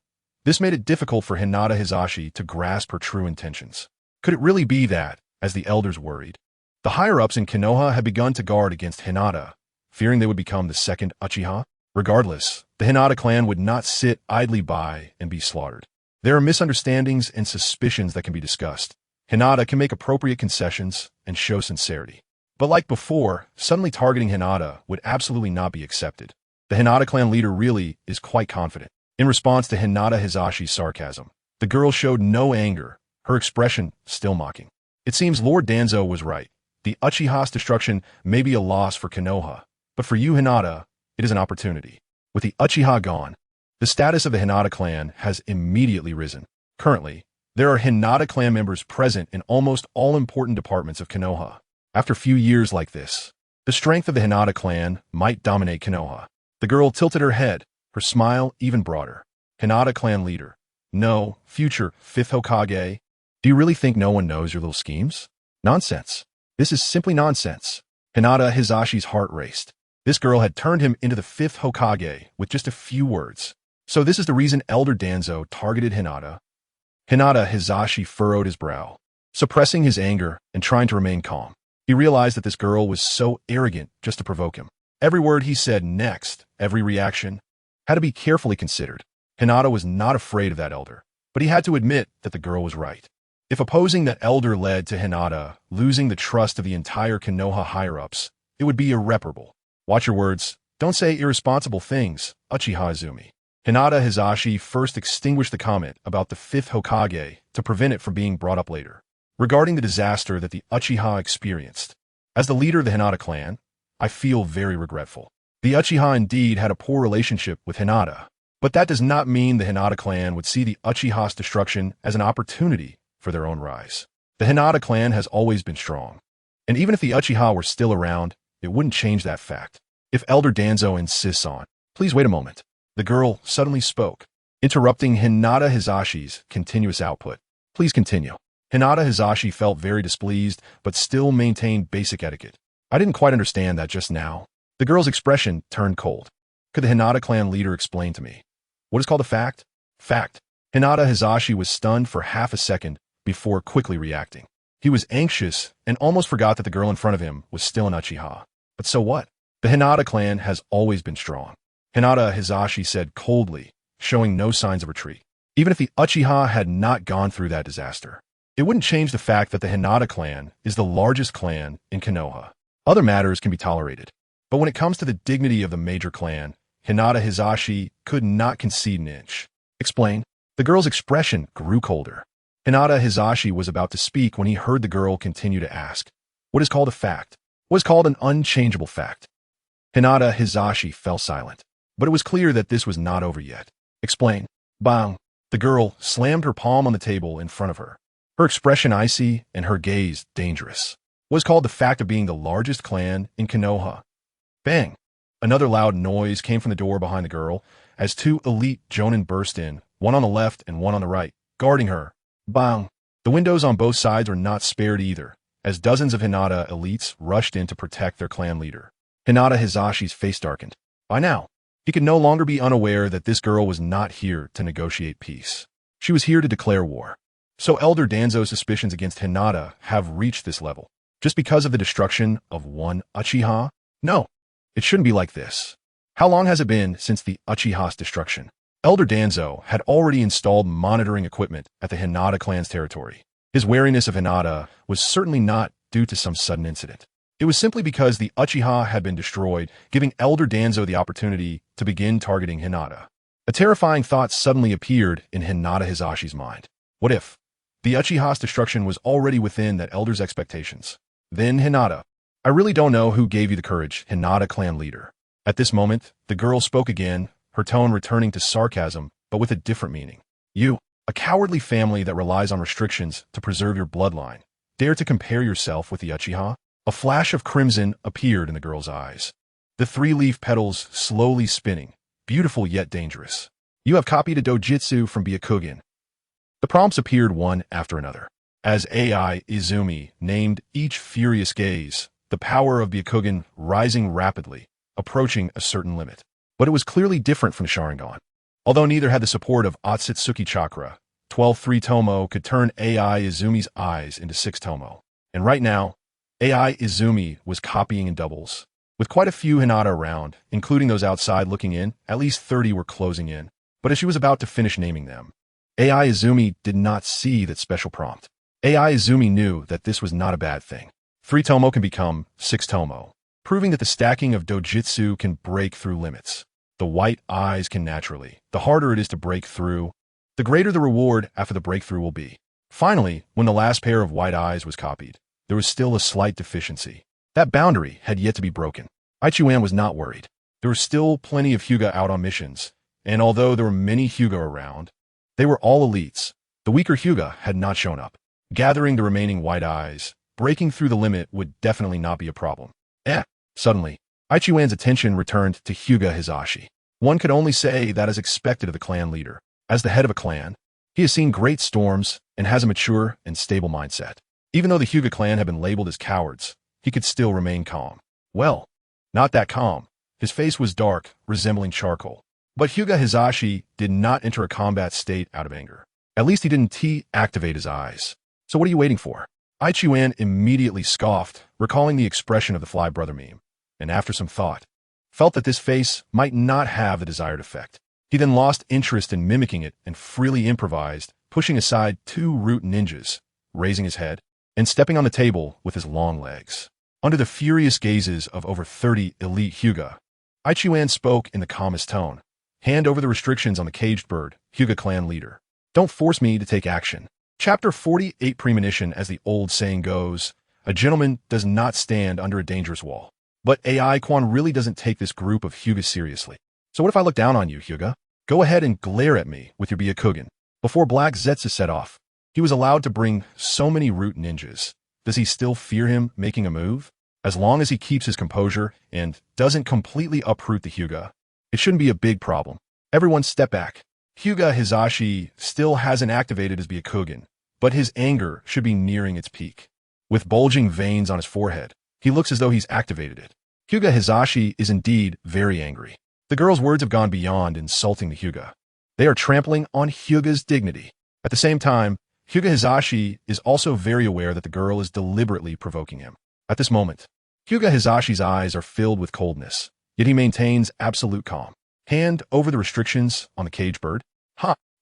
This made it difficult for Hinata Hisashi to grasp her true intentions. Could it really be that, as the elders worried, the higher-ups in Konoha had begun to guard against Hinata, fearing they would become the second Uchiha? Regardless, the Hinata clan would not sit idly by and be slaughtered. There are misunderstandings and suspicions that can be discussed. Hinata can make appropriate concessions and show sincerity. But like before, suddenly targeting Hinata would absolutely not be accepted. The Hinata clan leader really is quite confident. In response to Hinata Hisashi's sarcasm, the girl showed no anger, her expression still mocking. It seems Lord Danzo was right. The Uchiha's destruction may be a loss for Konoha, but for you, Hinata, it is an opportunity. With the Uchiha gone, the status of the Hinata clan has immediately risen. Currently, there are Hinata clan members present in almost all important departments of Konoha. After a few years like this, the strength of the Hinata clan might dominate Konoha. The girl tilted her head, her smile even broader. Hinata clan leader. No, future 5th Hokage. Do you really think no one knows your little schemes? Nonsense. This is simply nonsense. Hinata Hisashi's heart raced. This girl had turned him into the 5th Hokage with just a few words. So this is the reason Elder Danzo targeted Hinata? Hinata Hisashi furrowed his brow, suppressing his anger and trying to remain calm. He realized that this girl was so arrogant just to provoke him. Every word he said next, every reaction, had to be carefully considered. Hinata was not afraid of that elder, but he had to admit that the girl was right. If opposing that elder led to Hinata losing the trust of the entire Konoha higher-ups, it would be irreparable. Watch your words. Don't say irresponsible things, Uchiha Izumi. Hinata Hisashi first extinguished the comment about the 5th Hokage to prevent it from being brought up later. Regarding the disaster that the Uchiha experienced, as the leader of the Hinata clan, I feel very regretful. The Uchiha indeed had a poor relationship with Hinata, but that does not mean the Hinata clan would see the Uchiha's destruction as an opportunity for their own rise. The Hinata clan has always been strong, and even if the Uchiha were still around, it wouldn't change that fact. If Elder Danzo insists on, please wait a moment. The girl suddenly spoke, interrupting Hinata Hisashi's continuous output. Please continue. Hinata Hisashi felt very displeased, but still maintained basic etiquette. I didn't quite understand that just now. The girl's expression turned cold. Could the Hinata clan leader explain to me what is called a fact? Fact. Hinata Hisashi was stunned for half a second before quickly reacting. He was anxious and almost forgot that the girl in front of him was still an Uchiha. But so what? The Hinata clan has always been strong. Hinata Hisashi said coldly, showing no signs of retreat. Even if the Uchiha had not gone through that disaster, it wouldn't change the fact that the Hinata clan is the largest clan in Konoha. Other matters can be tolerated, but when it comes to the dignity of the major clan, Hinata Hisashi could not concede an inch. Explain. The girl's expression grew colder. Hinata Hisashi was about to speak when he heard the girl continue to ask, what is called a fact? What is called an unchangeable fact? Hinata Hisashi fell silent, but it was clear that this was not over yet. Explain. Bang. The girl slammed her palm on the table in front of her, her expression icy and her gaze dangerous. What is called the fact of being the largest clan in Konoha. Bang. Another loud noise came from the door behind the girl as two elite jonin burst in, one on the left and one on the right, guarding her. Bang. The windows on both sides were not spared either, as dozens of Hinata elites rushed in to protect their clan leader. Hinata Hisashi's face darkened. By now, he could no longer be unaware that this girl was not here to negotiate peace. She was here to declare war. So Elder Danzo's suspicions against Hinata have reached this level. Just because of the destruction of one Uchiha? No, it shouldn't be like this. How long has it been since the Uchiha's destruction? Elder Danzo had already installed monitoring equipment at the Hinata clan's territory. His wariness of Hinata was certainly not due to some sudden incident. It was simply because the Uchiha had been destroyed, giving Elder Danzo the opportunity to begin targeting Hinata. A terrifying thought suddenly appeared in Hinata Hisashi's mind. What if The Uchiha's destruction was already within that elder's expectations. Then Hinata. I really don't know who gave you the courage, Hinata clan leader. At this moment, the girl spoke again, her tone returning to sarcasm, but with a different meaning. You, a cowardly family that relies on restrictions to preserve your bloodline, dare to compare yourself with the Uchiha? A flash of crimson appeared in the girl's eyes. The three-leaf petals slowly spinning, beautiful yet dangerous. You have copied a dojutsu from Byakugan. The prompts appeared one after another. As AI Izumi named each furious gaze, the power of Byakugan rising rapidly, approaching a certain limit. But it was clearly different from Sharingan. Although neither had the support of Otsutsuki Chakra, 12-3 Tomo could turn AI Izumi's eyes into 6 Tomo. And right now, AI Izumi was copying in doubles. With quite a few Hinata around, including those outside looking in, at least 30 were closing in. But as she was about to finish naming them, AI Izumi did not see that special prompt. AI Izumi knew that this was not a bad thing. 3 Tomo can become 6 Tomo, proving that the stacking of dojutsu can break through limits. The white eyes can naturally. The harder it is to break through, the greater the reward after the breakthrough will be. Finally, when the last pair of white eyes was copied, there was still a slight deficiency. That boundary had yet to be broken. Ichiwan was not worried. There were still plenty of Hyuga out on missions, and although there were many Hyuga around, they were all elites. The weaker Hyuga had not shown up. Gathering the remaining white eyes, breaking through the limit would definitely not be a problem. Suddenly, Ichiwan's attention returned to Hyuga Hizashi. One could only say that as expected of the clan leader. As the head of a clan, he has seen great storms and has a mature and stable mindset. Even though the Hyuga clan had been labeled as cowards, he could still remain calm. Well, not that calm. His face was dark, resembling charcoal. But Hyuga Hizashi did not enter a combat state out of anger. At least he didn't activate his eyes. So what are you waiting for? Ichiwan immediately scoffed, recalling the expression of the Fly Brother meme, and after some thought, felt that this face might not have the desired effect. He then lost interest in mimicking it and freely improvised, pushing aside 2 root ninjas, raising his head, and stepping on the table with his long legs. Under the furious gazes of over 30 elite Hyuga, Ichiwan spoke in the calmest tone. Hand over the restrictions on the caged bird, Hyuga clan leader. Don't force me to take action. Chapter 48 Premonition. As the old saying goes, a gentleman does not stand under a dangerous wall. But AI Quan really doesn't take this group of Hyuga seriously. So what if I look down on you, Hyuga? Go ahead and glare at me with your Byakugan. Before Black Zetsu set off, he was allowed to bring so many root ninjas. Does he still fear him making a move? As long as he keeps his composure and doesn't completely uproot the Hyuga, it shouldn't be a big problem. Everyone step back. Hyuga Hizashi still hasn't activated his Byakugan, but his anger should be nearing its peak. With bulging veins on his forehead, he looks as though he's activated it. Hyuga Hizashi is indeed very angry. The girl's words have gone beyond insulting the Hyuga. They are trampling on Hyuga's dignity. At the same time, Hyuga Hizashi is also very aware that the girl is deliberately provoking him. At this moment, Hyuga Hizashi's eyes are filled with coldness, yet he maintains absolute calm. Hand over the restrictions on the cage bird.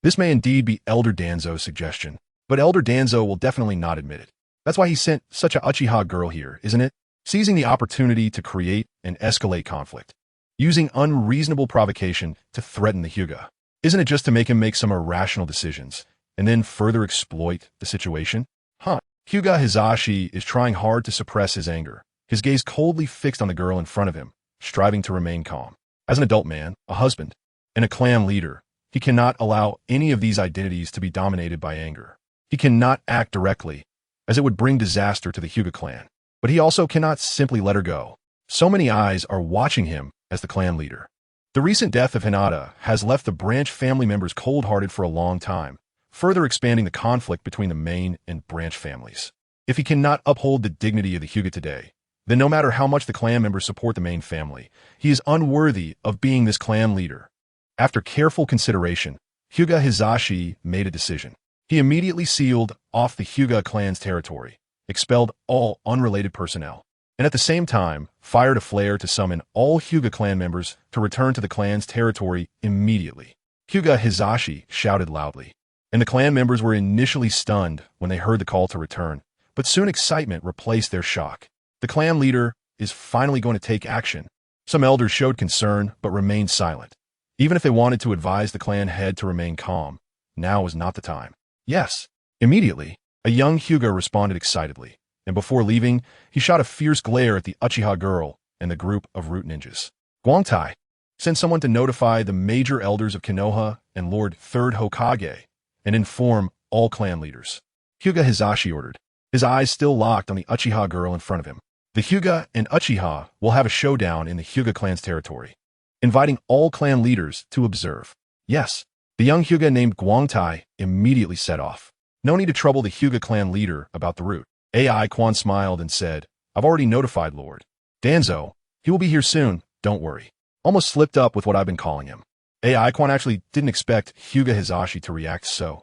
This may indeed be Elder Danzo's suggestion, but Elder Danzo will definitely not admit it. That's why he sent such a Uchiha girl here, isn't it? Seizing the opportunity to create and escalate conflict. Using unreasonable provocation to threaten the Hyuga. Isn't it just to make him make some irrational decisions, and then further exploit the situation? Hyuga Hizashi is trying hard to suppress his anger, his gaze coldly fixed on the girl in front of him, striving to remain calm. As an adult man, a husband, and a clan leader, he cannot allow any of these identities to be dominated by anger. He cannot act directly, as it would bring disaster to the Hyuga clan. But he also cannot simply let her go. So many eyes are watching him as the clan leader. The recent death of Hinata has left the branch family members cold-hearted for a long time, further expanding the conflict between the main and branch families. If he cannot uphold the dignity of the Hyuga today, then no matter how much the clan members support the main family, he is unworthy of being this clan leader. After careful consideration, Hyuga Hizashi made a decision. He immediately sealed off the Hyuga clan's territory, expelled all unrelated personnel, and at the same time fired a flare to summon all Hyuga clan members to return to the clan's territory immediately. Hyuga Hizashi shouted loudly, and the clan members were initially stunned when they heard the call to return, but soon excitement replaced their shock. The clan leader is finally going to take action. Some elders showed concern but remained silent. Even if they wanted to advise the clan head to remain calm, now was not the time. Yes, Immediately, a young Hyuga responded excitedly, and before leaving, he shot a fierce glare at the Uchiha girl and the group of root ninjas. Guangtai, send someone to notify the major elders of Konoha and Lord Third Hokage, and inform all clan leaders. Hyuga Hizashi ordered, his eyes still locked on the Uchiha girl in front of him. The Hyuga and Uchiha will have a showdown in the Hyuga clan's territory, inviting all clan leaders to observe. Yes, the young Hyuga named Guangtai immediately set off. No need to trouble the Hyuga clan leader about the route. AI Quan smiled and said, I've already notified Lord Danzo. He will be here soon, don't worry. Almost slipped up with what I've been calling him. AI Quan actually didn't expect Hyuga Hizashi to react so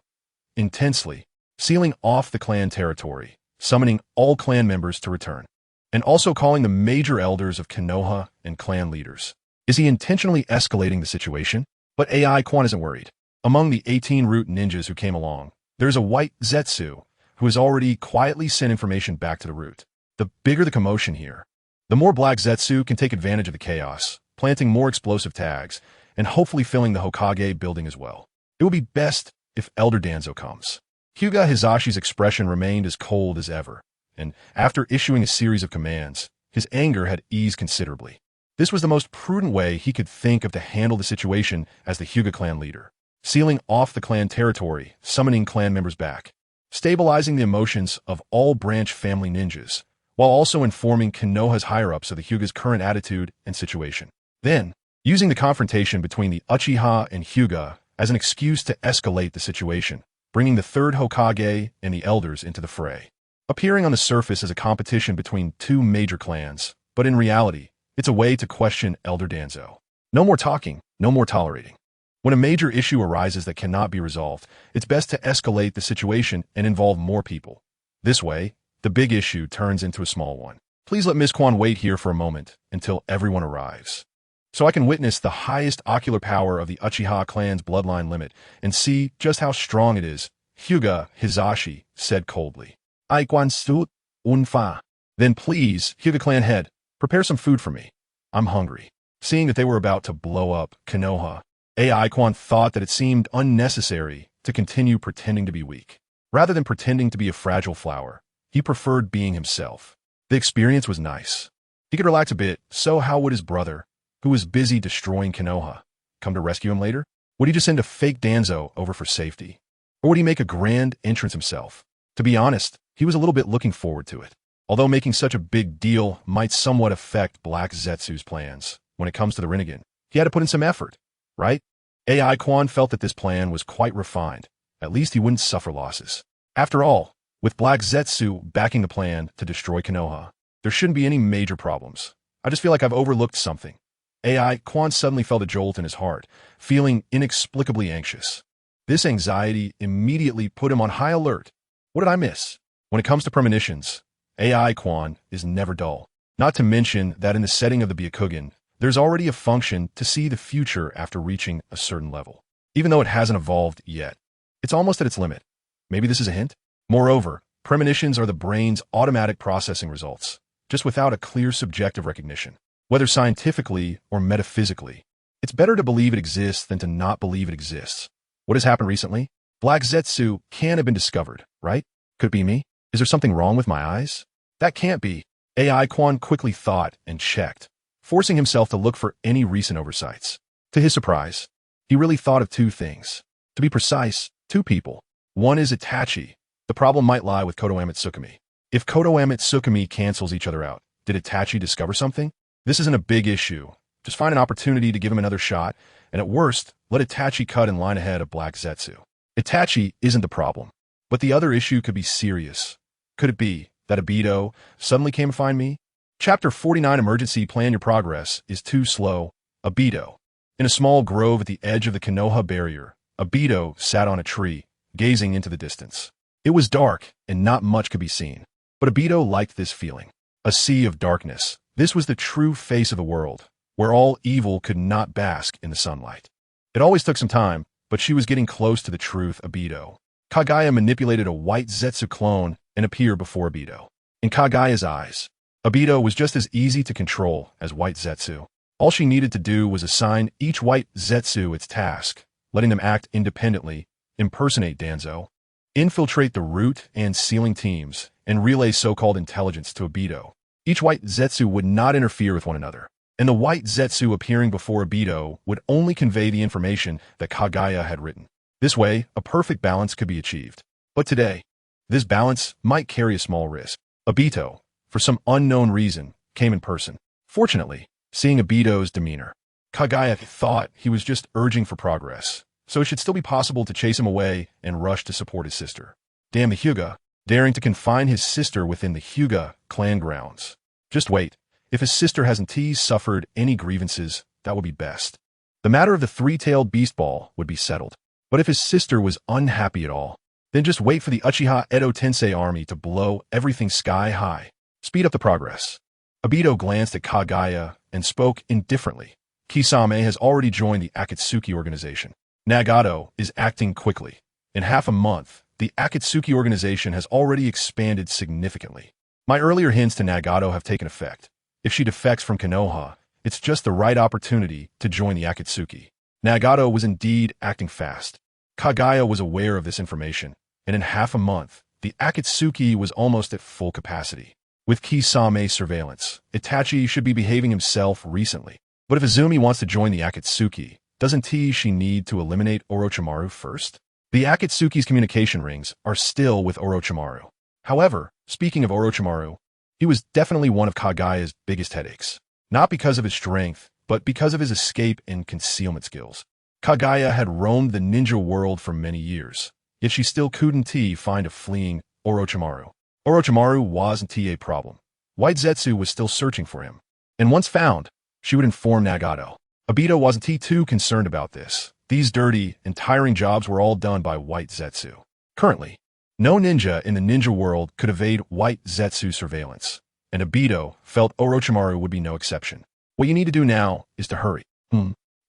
intensely, sealing off the clan territory, summoning all clan members to return, and also calling the major elders of Konoha and clan leaders. Is he intentionally escalating the situation? But AI Quan isn't worried. Among the 18 root ninjas who came along, there's a white Zetsu who has already quietly sent information back to the root. The bigger the commotion here, the more black Zetsu can take advantage of the chaos, planting more explosive tags, and hopefully filling the Hokage building as well. It would be best if Elder Danzo comes. Hyuga Hizashi's expression remained as cold as ever, and after issuing a series of commands, his anger had eased considerably. This was the most prudent way he could think of to handle the situation as the Hyuga clan leader, sealing off the clan territory, summoning clan members back, stabilizing the emotions of all branch family ninjas, while also informing Konoha's higher-ups of the Hyuga's current attitude and situation. Then, using the confrontation between the Uchiha and Hyuga as an excuse to escalate the situation, bringing the third Hokage and the elders into the fray. Appearing on the surface as a competition between two major clans, but in reality, it's a way to question Elder Danzo. No more talking, no more tolerating. When a major issue arises that cannot be resolved, it's best to escalate the situation and involve more people. This way, the big issue turns into a small one. Please let Ms. Quan wait here for a moment until everyone arrives, so I can witness the highest ocular power of the Uchiha clan's bloodline limit and see just how strong it is, Hyuga Hizashi said coldly. I Quan Sut Unfa. Then please, Hyuga clan head, prepare some food for me. I'm hungry. Seeing that they were about to blow up Konoha, AI Quan thought that it seemed unnecessary to continue pretending to be weak. Rather than pretending to be a fragile flower, he preferred being himself. The experience was nice. He could relax a bit, so how would his brother, who was busy destroying Konoha, come to rescue him later? Would he just send a fake Danzo over for safety? Or would he make a grand entrance himself? To be honest, he was a little bit looking forward to it. Although making such a big deal might somewhat affect Black Zetsu's plans, when it comes to the Rinnegan, he had to put in some effort, right? AI Quan felt that this plan was quite refined. At least he wouldn't suffer losses. After all, with Black Zetsu backing the plan to destroy Konoha, there shouldn't be any major problems. I just feel like I've overlooked something. AI Quan suddenly felt a jolt in his heart, feeling inexplicably anxious. This anxiety immediately put him on high alert. What did I miss? When it comes to premonitions, AI Quan is never dull. Not to mention that in the setting of the Byakugan, there's already a function to see the future after reaching a certain level. Even though it hasn't evolved yet, it's almost at its limit. Maybe this is a hint? Moreover, premonitions are the brain's automatic processing results, just without a clear subjective recognition. Whether scientifically or metaphysically, it's better to believe it exists than to not believe it exists. What has happened recently? Black Zetsu can have been discovered, right? Could it be me? Is there something wrong with my eyes? That can't be. AI Quan quickly thought and checked, forcing himself to look for any recent oversights. To his surprise, he really thought of two things. To be precise, two people. One is Itachi. The problem might lie with Kodoame Tsukumi. If Kodoame Tsukumi cancels each other out, did Itachi discover something? This isn't a big issue. Just find an opportunity to give him another shot, and at worst, let Itachi cut in line ahead of Black Zetsu. Itachi isn't the problem, but the other issue could be serious. Could it be that Obito suddenly came to find me? Chapter 49 Emergency Plan Your Progress is too slow. Obito. In a small grove at the edge of the Konoha barrier, Obito sat on a tree, gazing into the distance. It was dark, and not much could be seen. But Obito liked this feeling. A sea of darkness. This was the true face of the world, where all evil could not bask in the sunlight. It always took some time, but she was getting close to the truth. Obito. Kagaya manipulated a white Zetsu clone and appeared before Obito. In Kagaya's eyes, Obito was just as easy to control as white Zetsu. All she needed to do was assign each white Zetsu its task, letting them act independently, impersonate Danzo. infiltrate the root and sealing teams, and relay so-called intelligence to Obito. Each white Zetsu would not interfere with one another, and the white Zetsu appearing before Obito would only convey the information that Kaguya had written. This way, a perfect balance could be achieved. But today, this balance might carry a small risk. Obito, for some unknown reason, came in person. Fortunately, seeing Obito's demeanor, Kaguya thought he was just urging for progress, so it should still be possible to chase him away and rush to support his sister. Damn the Hyuga, daring to confine his sister within the Hyuga clan grounds. Just wait. If his sister hasn't suffered any grievances, that would be best. The matter of the three-tailed beast ball would be settled. But if his sister was unhappy at all, then just wait for the Uchiha Edo Tensei army to blow everything sky high. Speed up the progress. Obito glanced at Kaguya and spoke indifferently. Kisame has already joined the Akatsuki organization. Nagato is acting quickly. In half a month, the Akatsuki organization has already expanded significantly. My earlier hints to Nagato have taken effect. If she defects from Konoha, it's just the right opportunity to join the Akatsuki. Nagato was indeed acting fast. Kaguya was aware of this information, and in half a month, the Akatsuki was almost at full capacity. With Kisame's surveillance, Itachi should be behaving himself recently. But if Izumi wants to join the Akatsuki, doesn't she need to eliminate Orochimaru first? The Akatsuki's communication rings are still with Orochimaru. However, speaking of Orochimaru, he was definitely one of Kaguya's biggest headaches. Not because of his strength, but because of his escape and concealment skills. Kaguya had roamed the ninja world for many years, yet she still couldn't find a fleeing Orochimaru. Orochimaru wasn't a problem. White Zetsu was still searching for him. And once found, she would inform Nagato. Obito wasn't too concerned about this. These dirty and tiring jobs were all done by White Zetsu. Currently, no ninja in the ninja world could evade White Zetsu surveillance, and Obito felt Orochimaru would be no exception. What you need to do now is to hurry.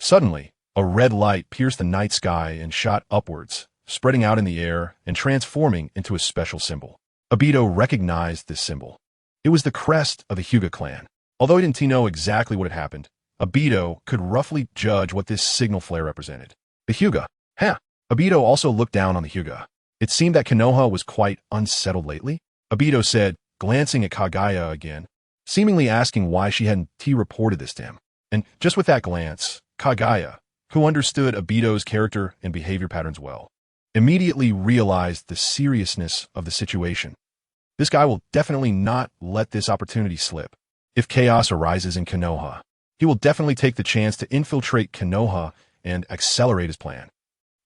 Suddenly, a red light pierced the night sky and shot upwards, spreading out in the air and transforming into a special symbol. Obito recognized this symbol. It was the crest of the Hyuga clan. Although he didn't know exactly what had happened, Obito could roughly judge what this signal flare represented. The Hyuga. Obito also looked down on the Hyuga. It seemed that Konoha was quite unsettled lately. Obito said, glancing at Kaguya again, seemingly asking why she hadn't reported this to him. And just with that glance, Kaguya, who understood Obito's character and behavior patterns well, immediately realized the seriousness of the situation. This guy will definitely not let this opportunity slip. If chaos arises in Konoha, he will definitely take the chance to infiltrate Konoha and accelerate his plan.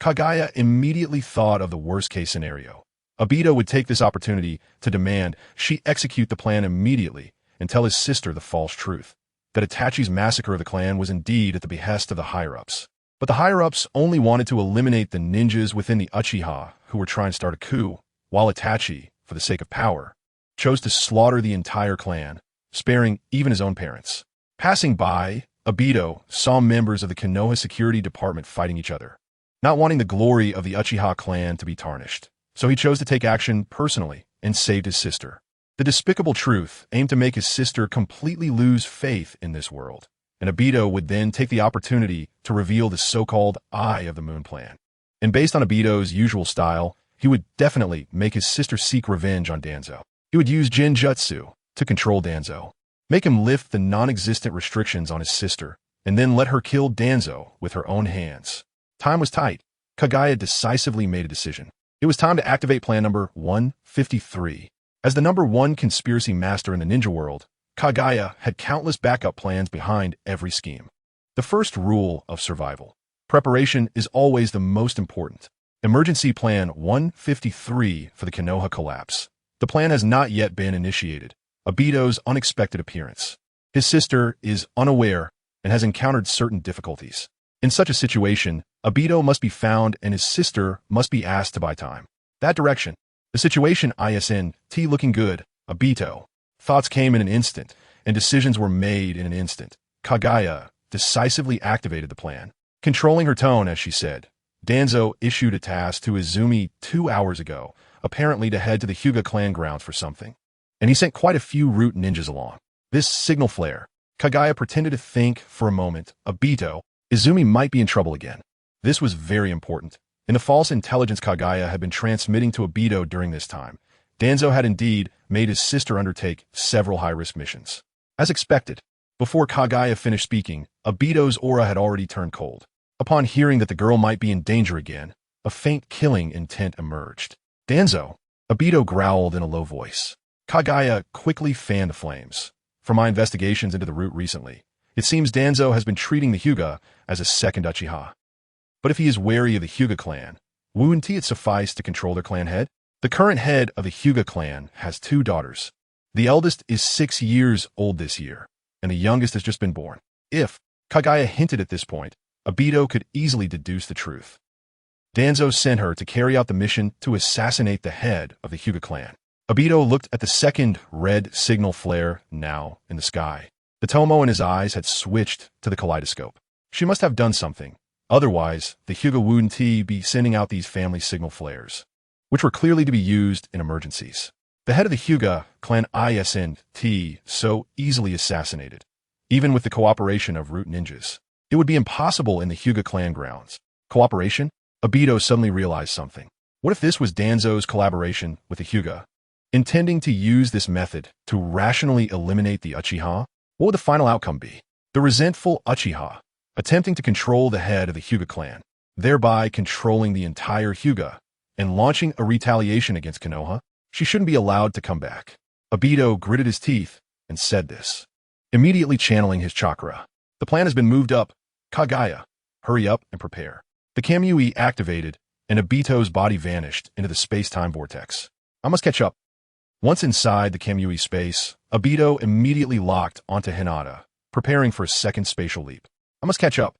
Kaguya immediately thought of the worst-case scenario. Obito would take this opportunity to demand she execute the plan immediately and tell his sister the false truth, that Itachi's massacre of the clan was indeed at the behest of the higher-ups. But the higher-ups only wanted to eliminate the ninjas within the Uchiha who were trying to start a coup, while Itachi, for the sake of power, chose to slaughter the entire clan, sparing even his own parents. Passing by, Obito saw members of the Konoha security department fighting each other, not wanting the glory of the Uchiha clan to be tarnished. So he chose to take action personally and saved his sister. The despicable truth aimed to make his sister completely lose faith in this world, and Obito would then take the opportunity to reveal the so-called Eye of the Moon plan. And based on Obito's usual style, he would definitely make his sister seek revenge on Danzo. He would use Genjutsu to control Danzo, make him lift the non-existent restrictions on his sister, and then let her kill Danzo with her own hands. Time was tight. Kaguya decisively made a decision. It was time to activate plan number 153. As the number one conspiracy master in the ninja world, Kaguya had countless backup plans behind every scheme. The first rule of survival: preparation is always the most important. Emergency Plan 153 for the Konoha collapse. The plan has not yet been initiated. Obito's unexpected appearance. His sister is unaware and has encountered certain difficulties. In such a situation, Obito must be found and his sister must be asked to buy time. That direction. The situation isn't looking good. Obito. Thoughts came in an instant, and decisions were made in an instant. Kaguya decisively activated the plan. Controlling her tone as she said, Danzo issued a task to Izumi 2 hours ago, apparently to head to the Hyuga clan grounds for something. And he sent quite a few root ninjas along. This signal flare. Kaguya pretended to think for a moment. Obito, Izumi might be in trouble again. This was very important. In the false intelligence Kaguya had been transmitting to Obito during this time, Danzo had indeed made his sister undertake several high-risk missions. As expected, before Kaguya finished speaking, Obito's aura had already turned cold. Upon hearing that the girl might be in danger again, a faint killing intent emerged. Danzo, Obito growled in a low voice. Kaguya quickly fanned the flames. From my investigations into the route recently, it seems Danzo has been treating the Hyuga as a second Uchiha. But if he is wary of the Hyuga clan, wouldn't it suffice to control their clan head? The current head of the Hyuga clan has 2 daughters. The eldest is 6 years old this year, and the youngest has just been born. If Kaguya hinted at this point, Obito could easily deduce the truth. Danzo sent her to carry out the mission to assassinate the head of the Hyuga clan. Obito looked at the second red signal flare now in the sky. The Tomo in his eyes had switched to the kaleidoscope. She must have done something. Otherwise, the Hyuga wouldn't be sending out these family signal flares, which were clearly to be used in emergencies. The head of the Hyuga clan isn't so easily assassinated, even with the cooperation of root ninjas. It would be impossible in the Hyuga clan grounds. Cooperation? Obito suddenly realized something. What if this was Danzo's collaboration with the Hyuga? Intending to use this method to rationally eliminate the Uchiha? What would the final outcome be? The resentful Uchiha, attempting to control the head of the Hyuga clan, thereby controlling the entire Hyuga, and launching a retaliation against Konoha? She shouldn't be allowed to come back. Obito gritted his teeth and said this, immediately channeling his chakra. The plan has been moved up. Kaguya, hurry up and prepare. The Kamui activated, and Obito's body vanished into the space-time vortex. I must catch up. Once inside the Kamui space, Obito immediately locked onto Hinata, preparing for a second spatial leap. I must catch up.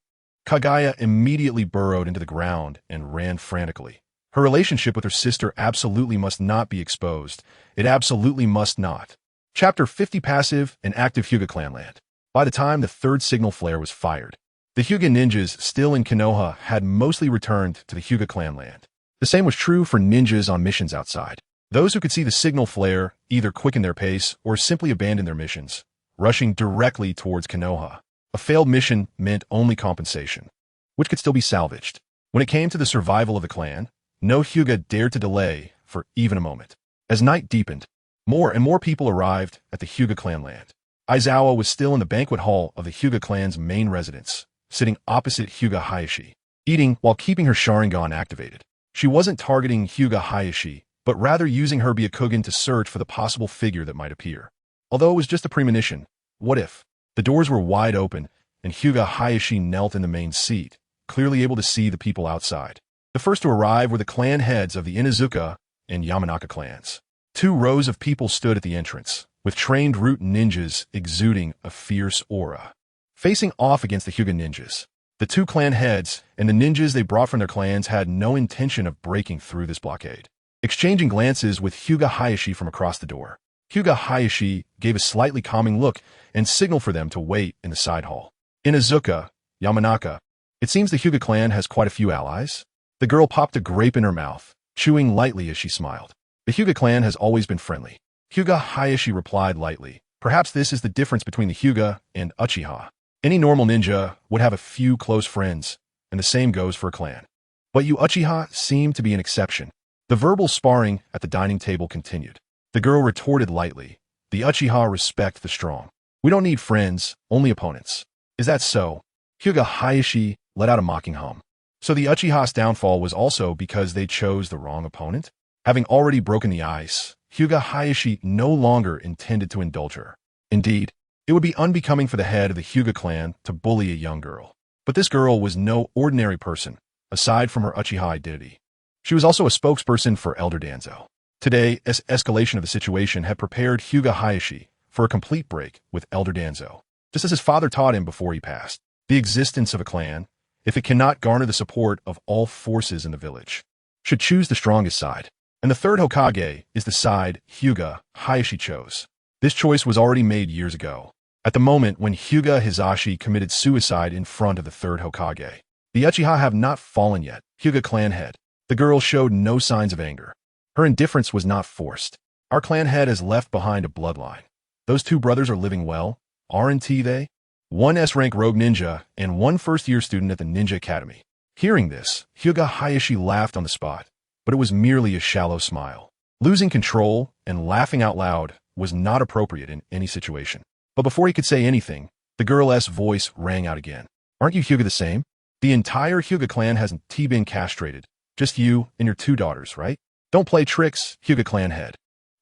Kaguya immediately burrowed into the ground and ran frantically. Her relationship with her sister absolutely must not be exposed. It absolutely must not. Chapter 50 Passive and Active Hyuga Clanland. By the time the third signal flare was fired, the Hyuga ninjas still in Konoha had mostly returned to the Hyuga clanland. The same was true for ninjas on missions outside. Those who could see the signal flare either quickened their pace or simply abandoned their missions, rushing directly towards Konoha. A failed mission meant only compensation, which could still be salvaged. When it came to the survival of the clan, no Hyuga dared to delay for even a moment. As night deepened, more and more people arrived at the Hyuga clanland. Aizawa was still in the banquet hall of the Hyuga clan's main residence, sitting opposite Hyuga Hayashi, eating while keeping her Sharingan activated. She wasn't targeting Hyuga Hayashi, but rather using her Byakugan to search for the possible figure that might appear. Although it was just a premonition, what if? The doors were wide open, and Hyuga Hayashi knelt in the main seat, clearly able to see the people outside. The first to arrive were the clan heads of the Inuzuka and Yamanaka clans. 2 rows of people stood at the entrance, with trained root ninjas exuding a fierce aura. Facing off against the Hyuga ninjas, the 2 clan heads and the ninjas they brought from their clans had no intention of breaking through this blockade. Exchanging glances with Hyuga Hayashi from across the door, Hyuga Hayashi gave a slightly calming look and signaled for them to wait in the side hall. Inuzuka, Yamanaka, it seems the Hyuga clan has quite a few allies. The girl popped a grape in her mouth, chewing lightly as she smiled. The Hyuga clan has always been friendly. Hyuga Hayashi replied lightly. Perhaps this is the difference between the Hyuga and Uchiha. Any normal ninja would have a few close friends, and the same goes for a clan. But you Uchiha seem to be an exception. The verbal sparring at the dining table continued. The girl retorted lightly. The Uchiha respect the strong. We don't need friends, only opponents. Is that so? Hyuga Hayashi let out a mocking hum. So the Uchiha's downfall was also because they chose the wrong opponent? Having already broken the ice, Hyuga Hayashi no longer intended to indulge her. Indeed, it would be unbecoming for the head of the Hyuga clan to bully a young girl. But this girl was no ordinary person, aside from her Uchiha identity. She was also a spokesperson for Elder Danzo. Today, this escalation of the situation had prepared Hyuga Hayashi for a complete break with Elder Danzo, just as his father taught him before he passed. The existence of a clan, if it cannot garner the support of all forces in the village, should choose the strongest side. And the third Hokage is the side Hyuga Hayashi chose. This choice was already made years ago, at the moment when Hyuga Hizashi committed suicide in front of the third Hokage. The Uchiha have not fallen yet. Hyuga clan head. The girl showed no signs of anger. Her indifference was not forced. Our clan head has left behind a bloodline. Those 2 brothers are living well, aren't they? 1 S-rank rogue ninja and 1 first-year student at the Ninja Academy. Hearing this, Hyuga Hayashi laughed on the spot, but it was merely a shallow smile. Losing control and laughing out loud was not appropriate in any situation. But before he could say anything, the girl's voice rang out again. Aren't you Hyuga the same? The entire Hyuga clan hasn't been castrated. Just you and your 2 daughters, right? Don't play tricks, Hyuga clan head.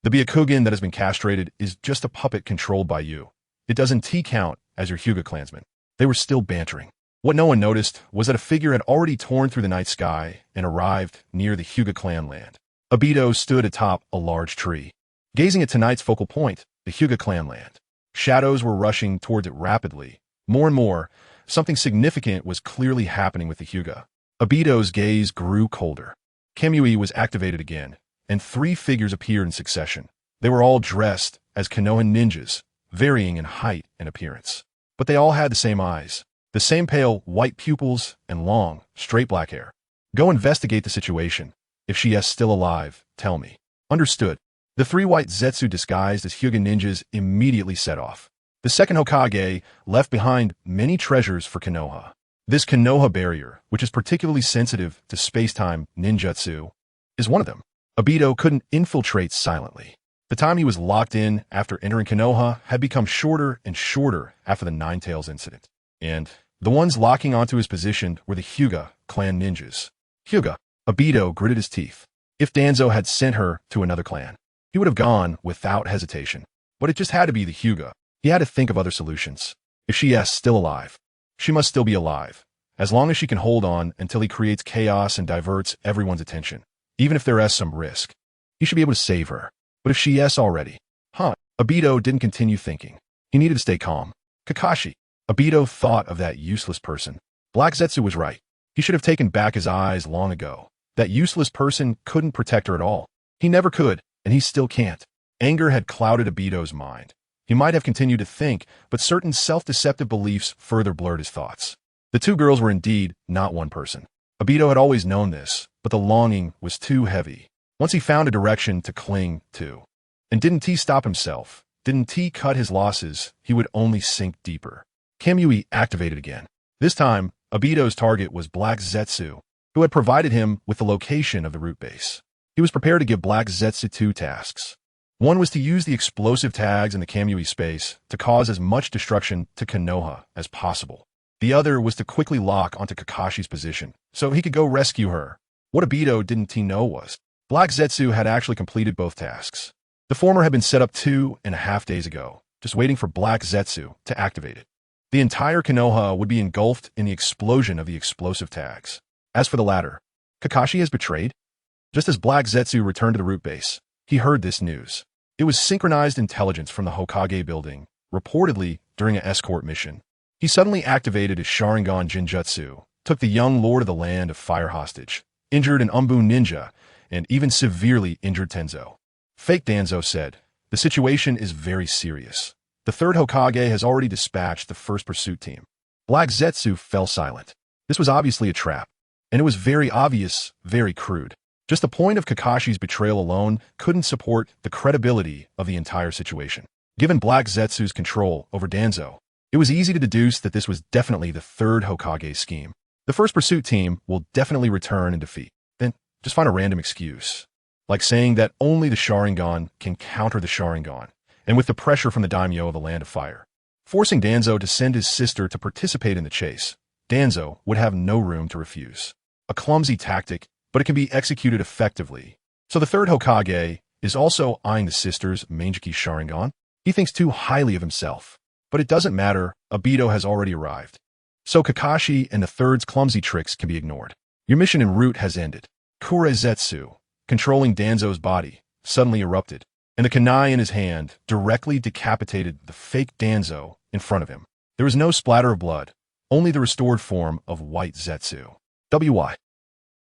The Byakugan that has been castrated is just a puppet controlled by you. It doesn't count as your Hyuga clansman. They were still bantering. What no one noticed was that a figure had already torn through the night sky and arrived near the Hyuga clan land. Obito stood atop a large tree, gazing at tonight's focal point, the Hyuga clan land. Shadows were rushing towards it rapidly. More and more, something significant was clearly happening with the Hyuga. Obito's gaze grew colder. Kamui was activated again, and 3 figures appeared in succession. They were all dressed as Konoha ninjas, varying in height and appearance. But they all had the same eyes, the same pale white pupils, and long, straight black hair. Go investigate the situation. If she is still alive, tell me. Understood. The 3 white Zetsu disguised as Hyuga ninjas immediately set off. The second Hokage left behind many treasures for Konoha. This Konoha barrier, which is particularly sensitive to space-time ninjutsu, is one of them. Obito couldn't infiltrate silently. The time he was locked in after entering Konoha had become shorter and shorter after the Nine Tails incident. And the ones locking onto his position were the Hyuga clan ninjas. Hyuga. Obito gritted his teeth. If Danzo had sent her to another clan, he would have gone without hesitation. But it just had to be the Hyuga. He had to think of other solutions. If she is still alive, she must still be alive, as long as she can hold on until he creates chaos and diverts everyone's attention. Even if there is some risk, he should be able to save her. But if she is already... Obito didn't continue thinking. He needed to stay calm. Kakashi. Obito thought of that useless person. Black Zetsu was right. He should have taken back his eyes long ago. That useless person couldn't protect her at all. He never could, and he still can't. Anger had clouded Obito's mind. He might have continued to think, but certain self-deceptive beliefs further blurred his thoughts. The 2 girls were indeed not one person. Obito had always known this, but the longing was too heavy. Once he found a direction to cling to. And didn't he stop himself? Didn't he cut his losses? He would only sink deeper. Kamui activated again. This time, Obito's target was Black Zetsu, who had provided him with the location of the root base. He was prepared to give Black Zetsu 2 tasks. One was to use the explosive tags in the Kamui space to cause as much destruction to Konoha as possible. The other was to quickly lock onto Kakashi's position, so he could go rescue her. What Obito didn't know was, Black Zetsu had actually completed both tasks. The former had been set up 2.5 days ago, just waiting for Black Zetsu to activate it. The entire Konoha would be engulfed in the explosion of the explosive tags. As for the latter, Kakashi has betrayed? Just as Black Zetsu returned to the root base, he heard this news. It was synchronized intelligence from the Hokage building, reportedly during an escort mission. He suddenly activated his Sharingan Jinjutsu, took the young lord of the land of fire hostage, injured an Umbu ninja, and even severely injured Tenzo. Fake Danzo said, "The situation is very serious. The 3rd Hokage has already dispatched the 1st pursuit team." Black Zetsu fell silent. This was obviously a trap, and it was very obvious, very crude. Just the point of Kakashi's betrayal alone couldn't support the credibility of the entire situation. Given Black Zetsu's control over Danzo, it was easy to deduce that this was definitely the 3rd Hokage's scheme. The 1st pursuit team will definitely return and defeat. Then just find a random excuse, like saying that only the Sharingan can counter the Sharingan, and with the pressure from the daimyo of the Land of Fire, forcing Danzo to send his sister to participate in the chase. Danzo would have no room to refuse. A clumsy tactic, but it can be executed effectively. So the 3rd Hokage is also eyeing the sister's Mangekyou Sharingan. He thinks too highly of himself. But it doesn't matter, Obito has already arrived. So Kakashi and the 3rd's clumsy tricks can be ignored. Your mission en route has ended. Kurezetsu, controlling Danzo's body, suddenly erupted, and the kunai in his hand directly decapitated the fake Danzo in front of him. There was no splatter of blood, only the restored form of White Zetsu. WY.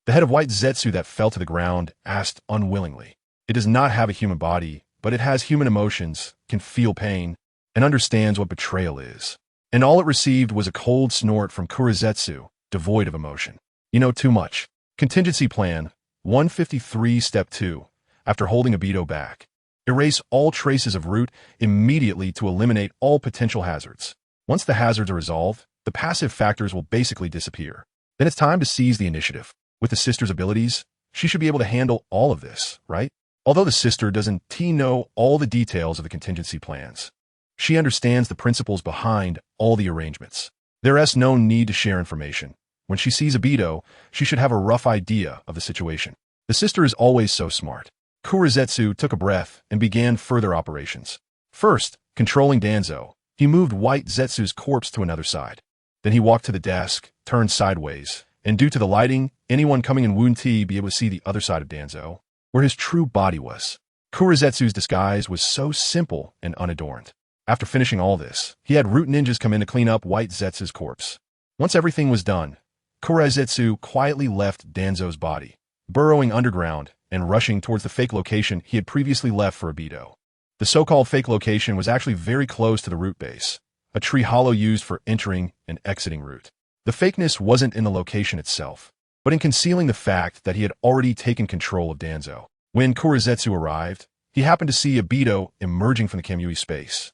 The head of White Zetsu that fell to the ground asked unwillingly. It does not have a human body, but it has human emotions, can feel pain, and understands what betrayal is. And all it received was a cold snort from Kurezetsu, devoid of emotion. You know too much. Contingency Plan 153 Step 2. After holding Obito back, erase all traces of route immediately to eliminate all potential hazards. Once the hazards are resolved, the passive factors will basically disappear. Then it's time to seize the initiative. With the sister's abilities, she should be able to handle all of this, right? Although the sister doesn't know all the details of the contingency plans, she understands the principles behind all the arrangements. There is no need to share information. When she sees Obito, she should have a rough idea of the situation. The sister is always so smart. Kurizetsu took a breath and began further operations. First, controlling Danzo, he moved White Zetsu's corpse to another side. Then he walked to the desk, turned sideways, and due to the lighting, anyone coming in wouldn't be able to see the other side of Danzo, where his true body was. Kurizetsu's disguise was so simple and unadorned. After finishing all this, he had root ninjas come in to clean up White Zetsu's corpse. Once everything was done, Kurizetsu quietly left Danzo's body, burrowing underground and rushing towards the fake location he had previously left for Obito. The so-called fake location was actually very close to the root base, a tree hollow used for entering and exiting root. The fakeness wasn't in the location itself, but in concealing the fact that he had already taken control of Danzo. When Kurizetsu arrived, he happened to see Obito emerging from the Kamui space.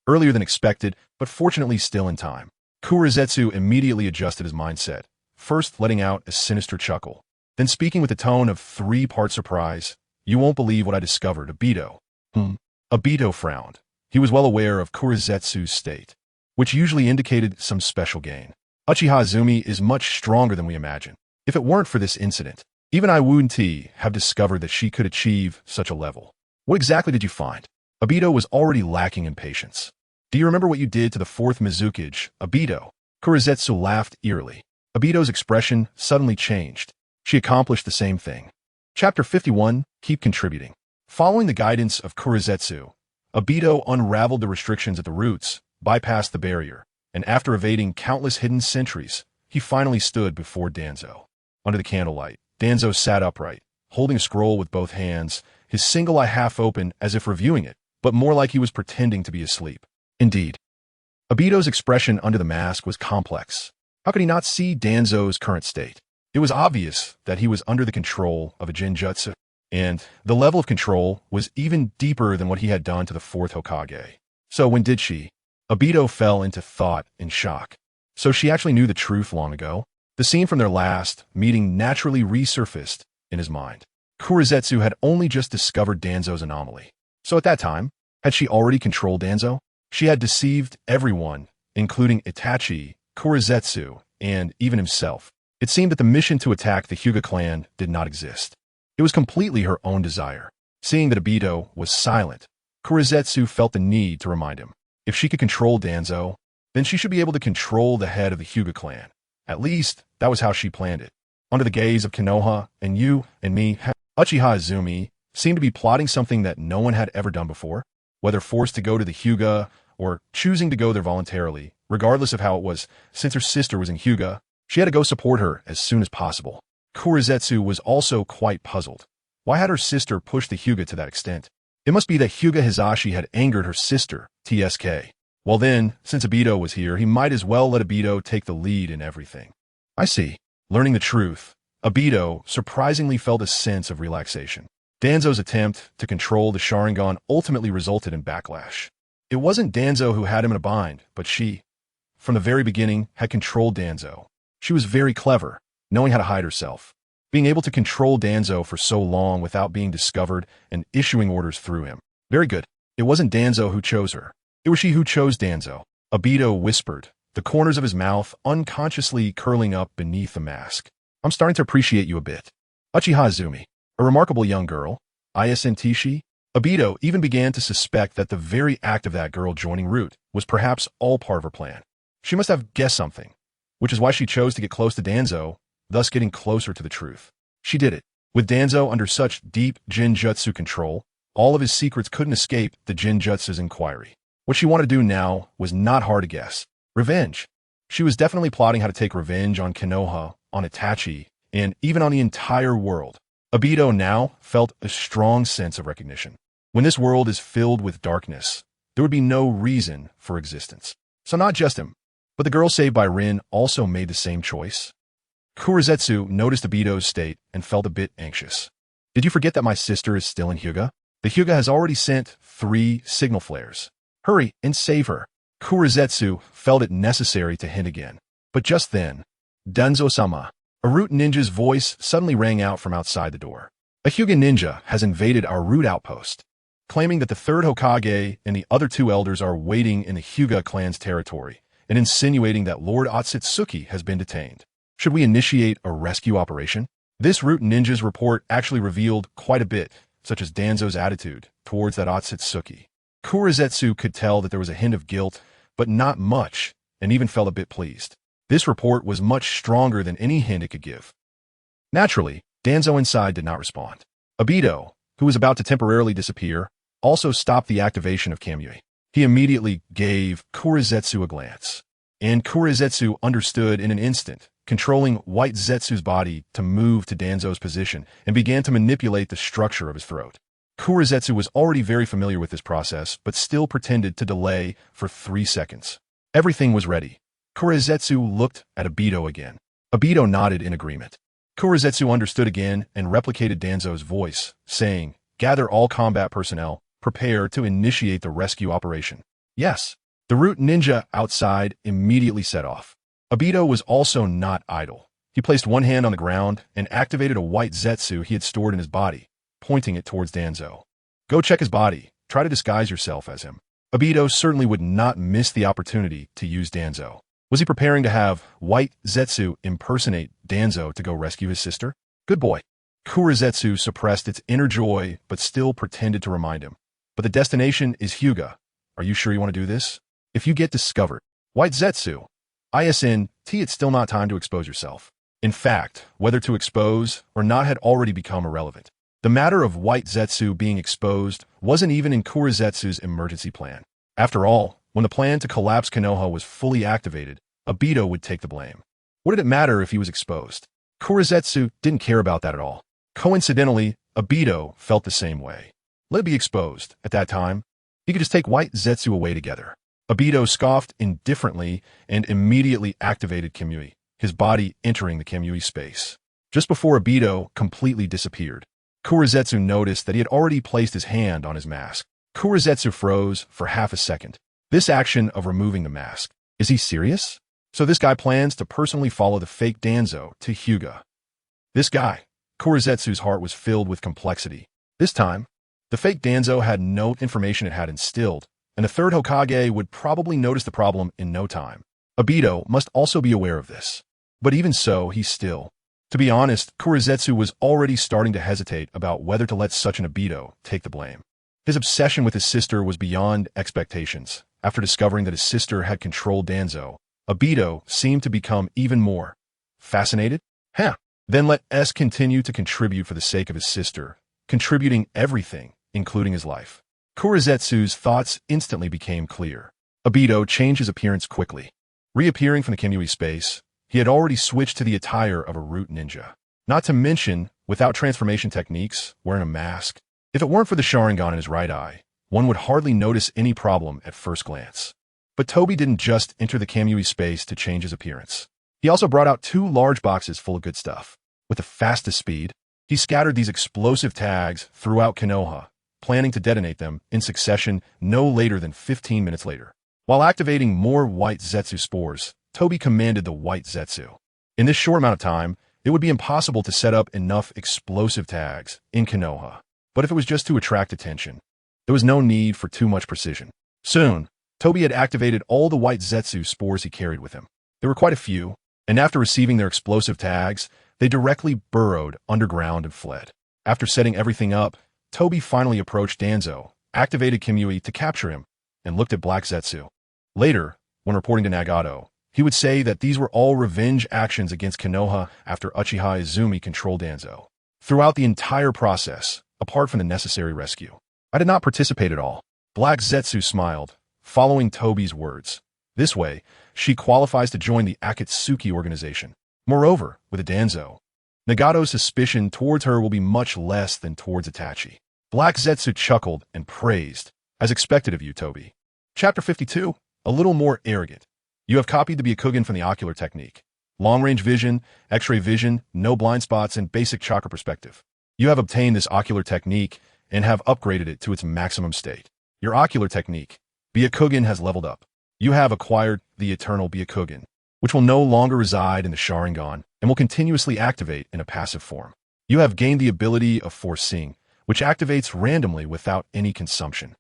Earlier than expected, but fortunately still in time. Kurizetsu immediately adjusted his mindset, first letting out a sinister chuckle, then speaking with a tone of three-part surprise. "You won't believe what I discovered, Obito." Obito frowned. He was well aware of Kurizetsu's state, which usually indicated some special gain. Uchiha Azumi is much stronger than we imagine. If it weren't for this incident, even I wouldn't have discovered that she could achieve such a level. What exactly did you find? Obito was already lacking in patience. Do you remember what you did to the fourth Mizukage, Obito? Kurizetsu laughed eerily. Obito's expression suddenly changed. She accomplished the same thing. Chapter 51, Keep Contributing. Following the guidance of Kurizetsu, Obito unraveled the restrictions at the roots, bypassed the barrier, and after evading countless hidden sentries, he finally stood before Danzo. Under the candlelight, Danzo sat upright, holding a scroll with both hands, his single eye half open as if reviewing it, but more like he was pretending to be asleep. Indeed, Obito's expression under the mask was complex. How could he not see Danzo's current state? It was obvious that he was under the control of a Jinjutsu, and the level of control was even deeper than what he had done to the fourth Hokage. So when did she? Obito fell into thought in shock. So she actually knew the truth long ago? The scene from their last meeting naturally resurfaced in his mind. Kurizetsu had only just discovered Danzo's anomaly. So at that time, had she already controlled Danzo? She had deceived everyone, including Itachi, Kurizetsu, and even himself. It seemed that the mission to attack the Hyuga clan did not exist. It was completely her own desire. Seeing that Obito was silent, Kurizetsu felt the need to remind him. If she could control Danzo, then she should be able to control the head of the Hyuga clan. At least, that was how she planned it. Under the gaze of Konoha and you and me, Uchiha Azumi seemed to be plotting something that no one had ever done before. Whether forced to go to the Hyuga or choosing to go there voluntarily, regardless of how it was, since her sister was in Hyuga, she had to go support her as soon as possible. Kurizetsu was also quite puzzled. Why had her sister pushed the Hyuga to that extent? It must be that Hyuga Hizashi had angered her sister, TSK. Well then, since Obito was here, he might as well let Obito take the lead in everything. I see. Learning the truth, Obito surprisingly felt a sense of relaxation. Danzo's attempt to control the Sharingan ultimately resulted in backlash. It wasn't Danzo who had him in a bind, but she, from the very beginning, had controlled Danzo. She was very clever, knowing how to hide herself. Being able to control Danzo for so long without being discovered and issuing orders through him. Very good. It wasn't Danzo who chose her. It was she who chose Danzo. Obito whispered, the corners of his mouth unconsciously curling up beneath the mask. I'm starting to appreciate you a bit. Uchiha Azumi, a remarkable young girl. Isn't she? Obito even began to suspect that the very act of that girl joining Root was perhaps all part of her plan. She must have guessed something, which is why she chose to get close to Danzo, thus getting closer to the truth. She did it. With Danzo under such deep Jinjutsu control, all of his secrets couldn't escape the Jinjutsu's inquiry. What she wanted to do now was not hard to guess. Revenge. She was definitely plotting how to take revenge on Konoha, on Itachi, and even on the entire world. Obito now felt a strong sense of recognition. When this world is filled with darkness, there would be no reason for existence. So not just him, but the girl saved by Rin also made the same choice. Kurizetsu noticed Obito's state and felt a bit anxious. Did you forget that my sister is still in Hyuga? The Hyuga has already sent 3 signal flares. Hurry and save her. Kurizetsu felt it necessary to hint again. But just then, Danzo-sama. A root ninja's voice suddenly rang out from outside the door. A Hyuga ninja has invaded our root outpost, claiming that the third Hokage and the other two elders are waiting in the Hyuga clan's territory, and insinuating that Lord Otsutsuki has been detained. Should we initiate a rescue operation? This root ninja's report actually revealed quite a bit, such as Danzo's attitude towards that Otsutsuki. Kurizetsu could tell that there was a hint of guilt, but not much, and even felt a bit pleased. This report was much stronger than any hint it could give. Naturally, Danzo inside did not respond. Obito, who was about to temporarily disappear, also stopped the activation of Kamui. He immediately gave Kurizetsu a glance, and Kurizetsu understood in an instant, controlling White Zetsu's body to move to Danzo's position and began to manipulate the structure of his throat. Kurizetsu was already very familiar with this process, but still pretended to delay for 3 seconds. Everything was ready. Kurizetsu looked at Obito again. Obito nodded in agreement. Kurizetsu understood again and replicated Danzo's voice, saying, "Gather all combat personnel, prepare to initiate the rescue operation." Yes. The root ninja outside immediately set off. Obito was also not idle. He placed one hand on the ground and activated a white zetsu he had stored in his body, pointing it towards Danzo. "Go check his body. Try to disguise yourself as him." Obito certainly would not miss the opportunity to use Danzo. Was he preparing to have White Zetsu impersonate Danzo to go rescue his sister? Good boy. Kurizetsu suppressed its inner joy but still pretended to remind him. "But the destination is Hyuga. Are you sure you want to do this? If you get discovered, White Zetsu, it's still not time to expose yourself." In fact, whether to expose or not had already become irrelevant. The matter of White Zetsu being exposed wasn't even in Kurizetsu's emergency plan. After all, when the plan to collapse Konoha was fully activated, Obito would take the blame. What did it matter if he was exposed? Kurizetsu didn't care about that at all. Coincidentally, Obito felt the same way. Let it be exposed. At that time, he could just take White Zetsu away together. Obito scoffed indifferently and immediately activated Kamui, his body entering the Kamui space. Just before Obito completely disappeared, Kurizetsu noticed that he had already placed his hand on his mask. Kurizetsu froze for half a second. This action of removing the mask. Is he serious? So this guy plans to personally follow the fake Danzo to Hyuga. This guy. Kurizetsu's heart was filled with complexity. This time, the fake Danzo had no information it had instilled, and the third Hokage would probably notice the problem in no time. Obito must also be aware of this. But even so, he still. To be honest, Kurizetsu was already starting to hesitate about whether to let such an Obito take the blame. His obsession with his sister was beyond expectations. After discovering that his sister had controlled Danzo, Obito seemed to become even more fascinated. Then let S continue to contribute for the sake of his sister, contributing everything, including his life. Kurizetsu's thoughts instantly became clear. Obito changed his appearance quickly. Reappearing from the Kamui space, he had already switched to the attire of a root ninja. Not to mention, without transformation techniques, wearing a mask. If it weren't for the Sharingan in his right eye, one would hardly notice any problem at first glance. But Toby didn't just enter the Kamui space to change his appearance. He also brought out 2 large boxes full of good stuff. With the fastest speed, he scattered these explosive tags throughout Konoha, planning to detonate them in succession no later than 15 minutes later. While activating more White Zetsu spores, Toby commanded the White Zetsu. In this short amount of time, it would be impossible to set up enough explosive tags in Konoha. But if it was just to attract attention, there was no need for too much precision. Soon, Toby had activated all the White Zetsu spores he carried with him. There were quite a few, and after receiving their explosive tags, they directly burrowed underground and fled. After setting everything up, Toby finally approached Danzo, activated Kamui to capture him, and looked at Black Zetsu. Later, when reporting to Nagato, he would say that these were all revenge actions against Konoha after Uchiha Izumi controlled Danzo. Throughout the entire process, apart from the necessary rescue, I did not participate at all. Black Zetsu smiled, following Toby's words. This way, she qualifies to join the Akatsuki organization. Moreover, with a Danzo, Nagato's suspicion towards her will be much less than towards Itachi. Black Zetsu chuckled and praised, "As expected of you, Toby." Chapter 52, a little more arrogant. You have copied the Byakugan from the ocular technique. Long-range vision, X-ray vision, no blind spots, and basic chakra perspective. You have obtained this ocular technique and have upgraded it to its maximum state. Your ocular technique, Byakugan, has leveled up. You have acquired the Eternal Byakugan. which will no longer reside in the Sharingan and will continuously activate in a passive form. You have gained the ability of foreseeing, which activates randomly without any consumption.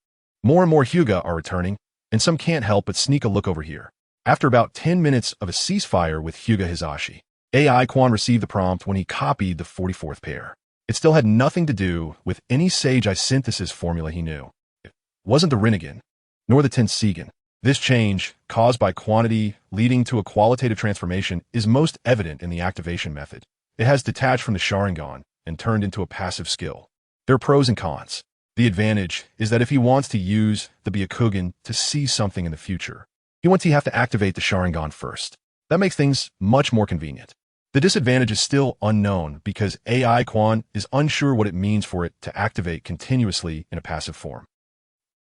More and more Hyuga are returning, and some can't help but sneak a look over here. After about 10 minutes of a ceasefire with Hyuga Hizashi, AI Quan received the prompt when he copied the 44th pair. It still had nothing to do with any Sage Eye synthesis formula he knew. It wasn't the Rinnegan, nor the Tensegan. This change, caused by quantity leading to a qualitative transformation, is most evident in the activation method. It has detached from the Sharingan and turned into a passive skill. There are pros and cons. The advantage is that if he wants to use the Byakugan to see something in the future, he wants to have to activate the Sharingan first. That makes things much more convenient. The disadvantage is still unknown because AI Quan is unsure what it means for it to activate continuously in a passive form.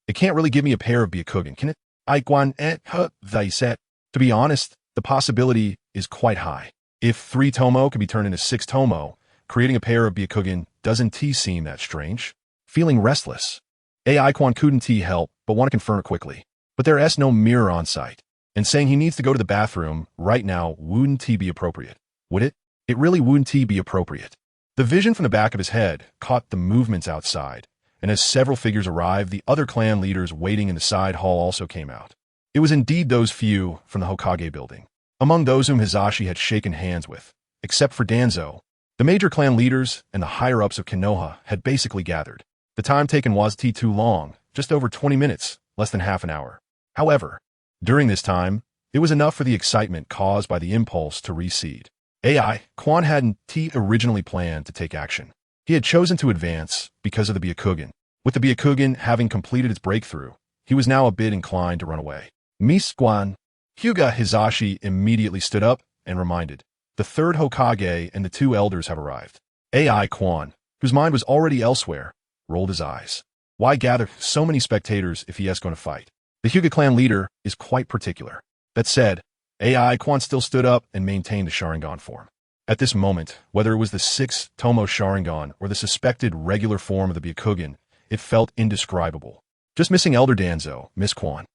It can't really give me a pair of Byakugan, can it? They said. To be honest, the possibility is quite high. If 3 Tomo can be turned into 6 Tomo, creating a pair of Byakugan doesn't seem that strange. Feeling restless. AI Quan couldn't help but want to confirm it quickly. But there's no mirror on site, and saying he needs to go to the bathroom right now wouldn't be appropriate. Would it? It really wouldn't be appropriate. The vision from the back of his head caught the movements outside, and as several figures arrived, the other clan leaders waiting in the side hall also came out. It was indeed those few from the Hokage building. Among those whom Hizashi had shaken hands with, except for Danzo, the major clan leaders and the higher-ups of Konoha had basically gathered. The time taken wasn't too long, just over 20 minutes, less than half an hour. However, during this time, it was enough for the excitement caused by the impulse to recede. AI Quan hadn't originally planned to take action. He had chosen to advance because of the Byakugan. With the Byakugan having completed its breakthrough, he was now a bit inclined to run away. Miss Quan. Hyuga Hizashi immediately stood up and reminded, the 3rd Hokage and the 2 elders have arrived. AI Quan, whose mind was already elsewhere, rolled his eyes. Why gather so many spectators if he is going to fight? The Hyuga clan leader is quite particular. That said, AI Quan still stood up and maintained the Sharingan form. At this moment, whether it was the 6th Tomo Sharingan or the suspected regular form of the Byakugan, it felt indescribable. Just missing Elder Danzo, Miss Quan.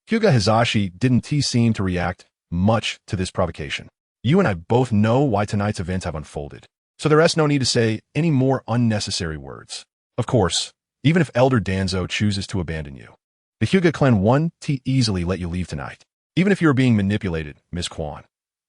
Hyuga Hizashi didn't seem to react much to this provocation. You and I both know why tonight's events have unfolded, so there's no need to say any more unnecessary words. Of course, even if Elder Danzo chooses to abandon you, the Hyuga clan won't easily let you leave tonight. Even if you're being manipulated, Miss Quan.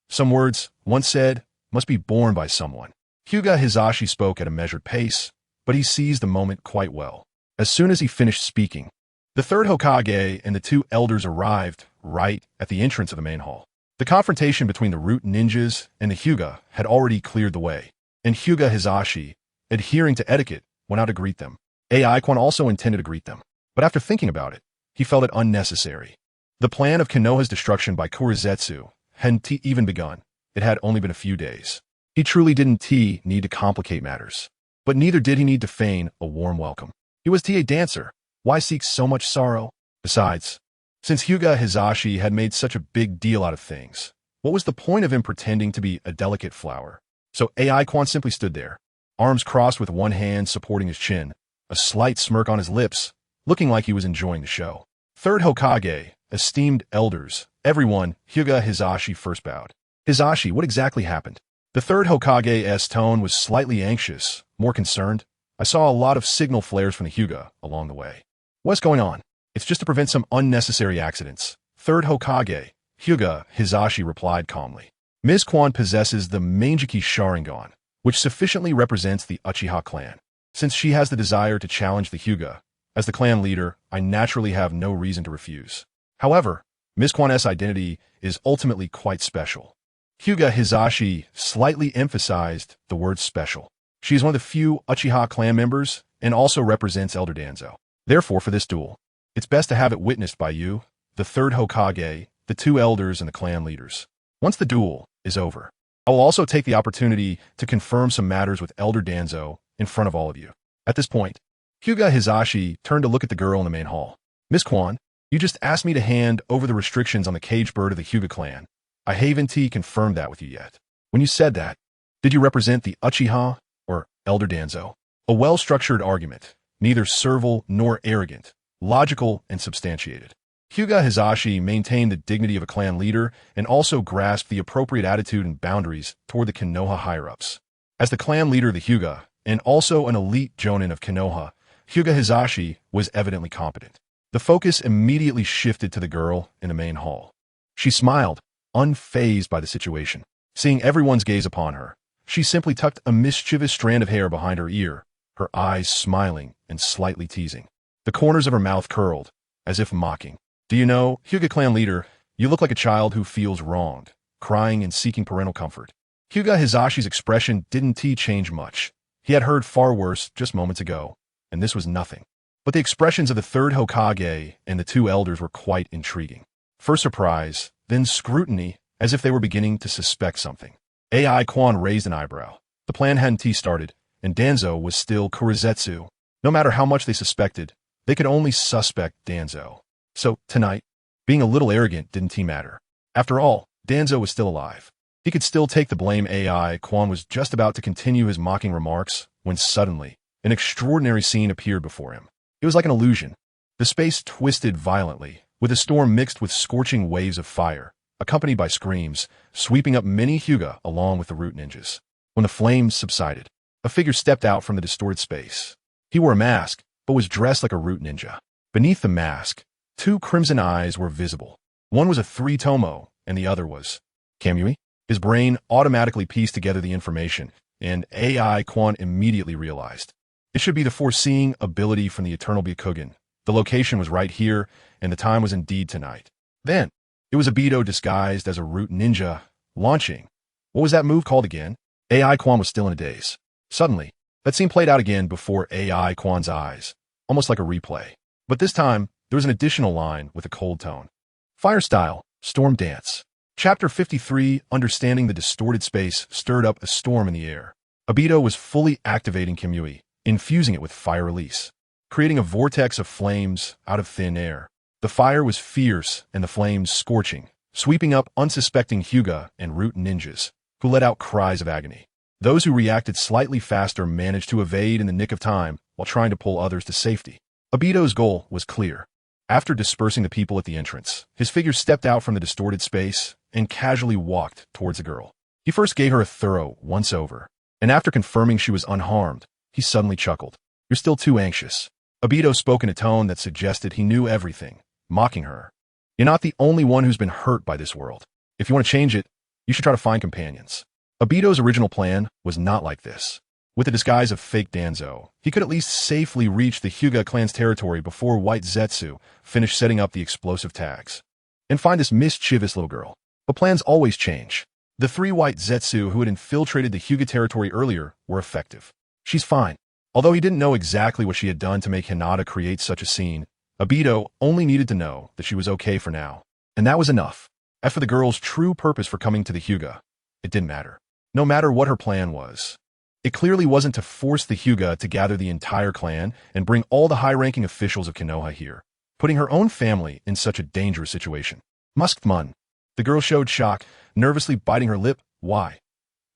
Some words, once said, must be borne by someone. Hyuga Hizashi spoke at a measured pace, but he seized the moment quite well. As soon as he finished speaking, the 3rd Hokage and the 2 elders arrived right at the entrance of the main hall. The confrontation between the root ninjas and the Hyuga had already cleared the way, and Hyuga Hizashi, adhering to etiquette, went out to greet them. AI Quan also intended to greet them, but after thinking about it, he felt it unnecessary. The plan of Konoha's destruction by Kurizetsu hadn't even begun. It had only been a few days. He truly didn't need to complicate matters. But neither did he need to feign a warm welcome. He was a dancer. Why seek so much sorrow? Besides, since Hyuga Hizashi had made such a big deal out of things, what was the point of him pretending to be a delicate flower? So AI Quan simply stood there, arms crossed with one hand supporting his chin, a slight smirk on his lips, looking like he was enjoying the show. 3rd Hokage, esteemed elders, everyone, Hyuga Hizashi first bowed. Hizashi, what exactly happened? The 3rd Hokage's tone was slightly anxious, more concerned. I saw a lot of signal flares from the Hyuga along the way. What's going on? It's just to prevent some unnecessary accidents. 3rd Hokage, Hyuga Hizashi replied calmly. Ms. Quan possesses the Manjiki Sharingan, which sufficiently represents the Uchiha clan. Since she has the desire to challenge the Hyuga, as the clan leader, I naturally have no reason to refuse. However, Ms. Quan's identity is ultimately quite special. Hyuga Hizashi slightly emphasized the word special. She is one of the few Uchiha clan members and also represents Elder Danzo. Therefore, for this duel, it's best to have it witnessed by you, the 3rd Hokage, the 2 elders, and the clan leaders. Once the duel is over, I will also take the opportunity to confirm some matters with Elder Danzo in front of all of you. At this point, Hyuga Hizashi turned to look at the girl in the main hall. Miss Quan, you just asked me to hand over the restrictions on the cage bird of the Hyuga clan. I haven't confirmed that with you yet. When you said that, did you represent the Uchiha or Elder Danzo? A well-structured argument, neither servile nor arrogant, logical and substantiated. Hyuga Hizashi maintained the dignity of a clan leader and also grasped the appropriate attitude and boundaries toward the Konoha higher-ups. As the clan leader of the Hyuga, and also an elite jonin of Konoha, Hyuga Hizashi was evidently competent. The focus immediately shifted to the girl in the main hall. She smiled, unfazed by the situation. Seeing everyone's gaze upon her, she simply tucked a mischievous strand of hair behind her ear, her eyes smiling and slightly teasing. The corners of her mouth curled, as if mocking. Do you know, Hyuga clan leader, you look like a child who feels wronged, crying and seeking parental comfort. Hyuga Hizashi's expression didn't change much. He had heard far worse just moments ago, and this was nothing. But the expressions of the third Hokage and the two elders were quite intriguing. First surprise, then scrutiny, as if they were beginning to suspect something. Uchiha Quan raised an eyebrow. The plan hadn't started, and Danzo was still Kurizetsu. No matter how much they suspected, they could only suspect Danzo. So, tonight, being a little arrogant didn't matter. After all, Danzo was still alive. He could still take the blame. Uchiha Quan was just about to continue his mocking remarks when suddenly, an extraordinary scene appeared before him. It was like an illusion. The space twisted violently, with a storm mixed with scorching waves of fire, accompanied by screams, sweeping up many Hyuga along with the root ninjas. When the flames subsided, a figure stepped out from the distorted space. He wore a mask, but was dressed like a root ninja. Beneath the mask, two crimson eyes were visible. One was a three-tomo, and the other was Kamui. His brain automatically pieced together the information, and Uchiha Quan immediately realized. It should be the foreseeing ability from the Eternal Byakugan. The location was right here, and the time was indeed tonight. Then, it was Obito disguised as a root ninja, launching. What was that move called again? Uchiha Quan was still in a daze. Suddenly, that scene played out again before Uchiha Quan's eyes, almost like a replay. But this time, there was an additional line with a cold tone. Fire style, storm dance. Chapter 53, Understanding the Distorted Space, stirred up a storm in the air. Obito was fully activating Kamui, infusing it with fire release, creating a vortex of flames out of thin air. The fire was fierce and the flames scorching, sweeping up unsuspecting Hyuga and root ninjas, who let out cries of agony. Those who reacted slightly faster managed to evade in the nick of time while trying to pull others to safety. Obito's goal was clear. After dispersing the people at the entrance, his figure stepped out from the distorted space and casually walked towards the girl. He first gave her a thorough once-over, and after confirming she was unharmed, he suddenly chuckled. You're still too anxious. Obito spoke in a tone that suggested he knew everything, mocking her. You're not the only one who's been hurt by this world. If you want to change it, you should try to find companions. Obito's original plan was not like this. With the disguise of fake Danzo, he could at least safely reach the Hyuga clan's territory before White Zetsu finished setting up the explosive tags, and find this mischievous little girl. But plans always change. The three White Zetsu who had infiltrated the Hyuga territory earlier were effective. She's fine. Although he didn't know exactly what she had done to make Hinata create such a scene, Obito only needed to know that she was okay for now. And that was enough. As for the girl's true purpose for coming to the Hyuga, it didn't matter. No matter what her plan was. It clearly wasn't to force the Hyuga to gather the entire clan and bring all the high-ranking officials of Konoha here, putting her own family in such a dangerous situation. Muskman. The girl showed shock, nervously biting her lip. Why?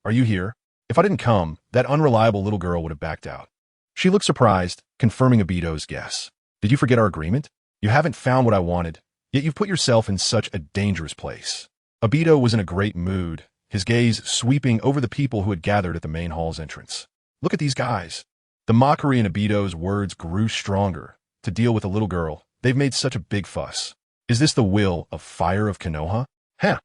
Are you here? If I didn't come, that unreliable little girl would have backed out. She looked surprised, confirming Obito's guess. Did you forget our agreement? You haven't found what I wanted, yet you've put yourself in such a dangerous place. Obito was in a great mood, his gaze sweeping over the people who had gathered at the main hall's entrance. Look at these guys. The mockery in Obito's words grew stronger. To deal with a little girl, they've made such a big fuss. Is this the will of fire of Konoha? Heh.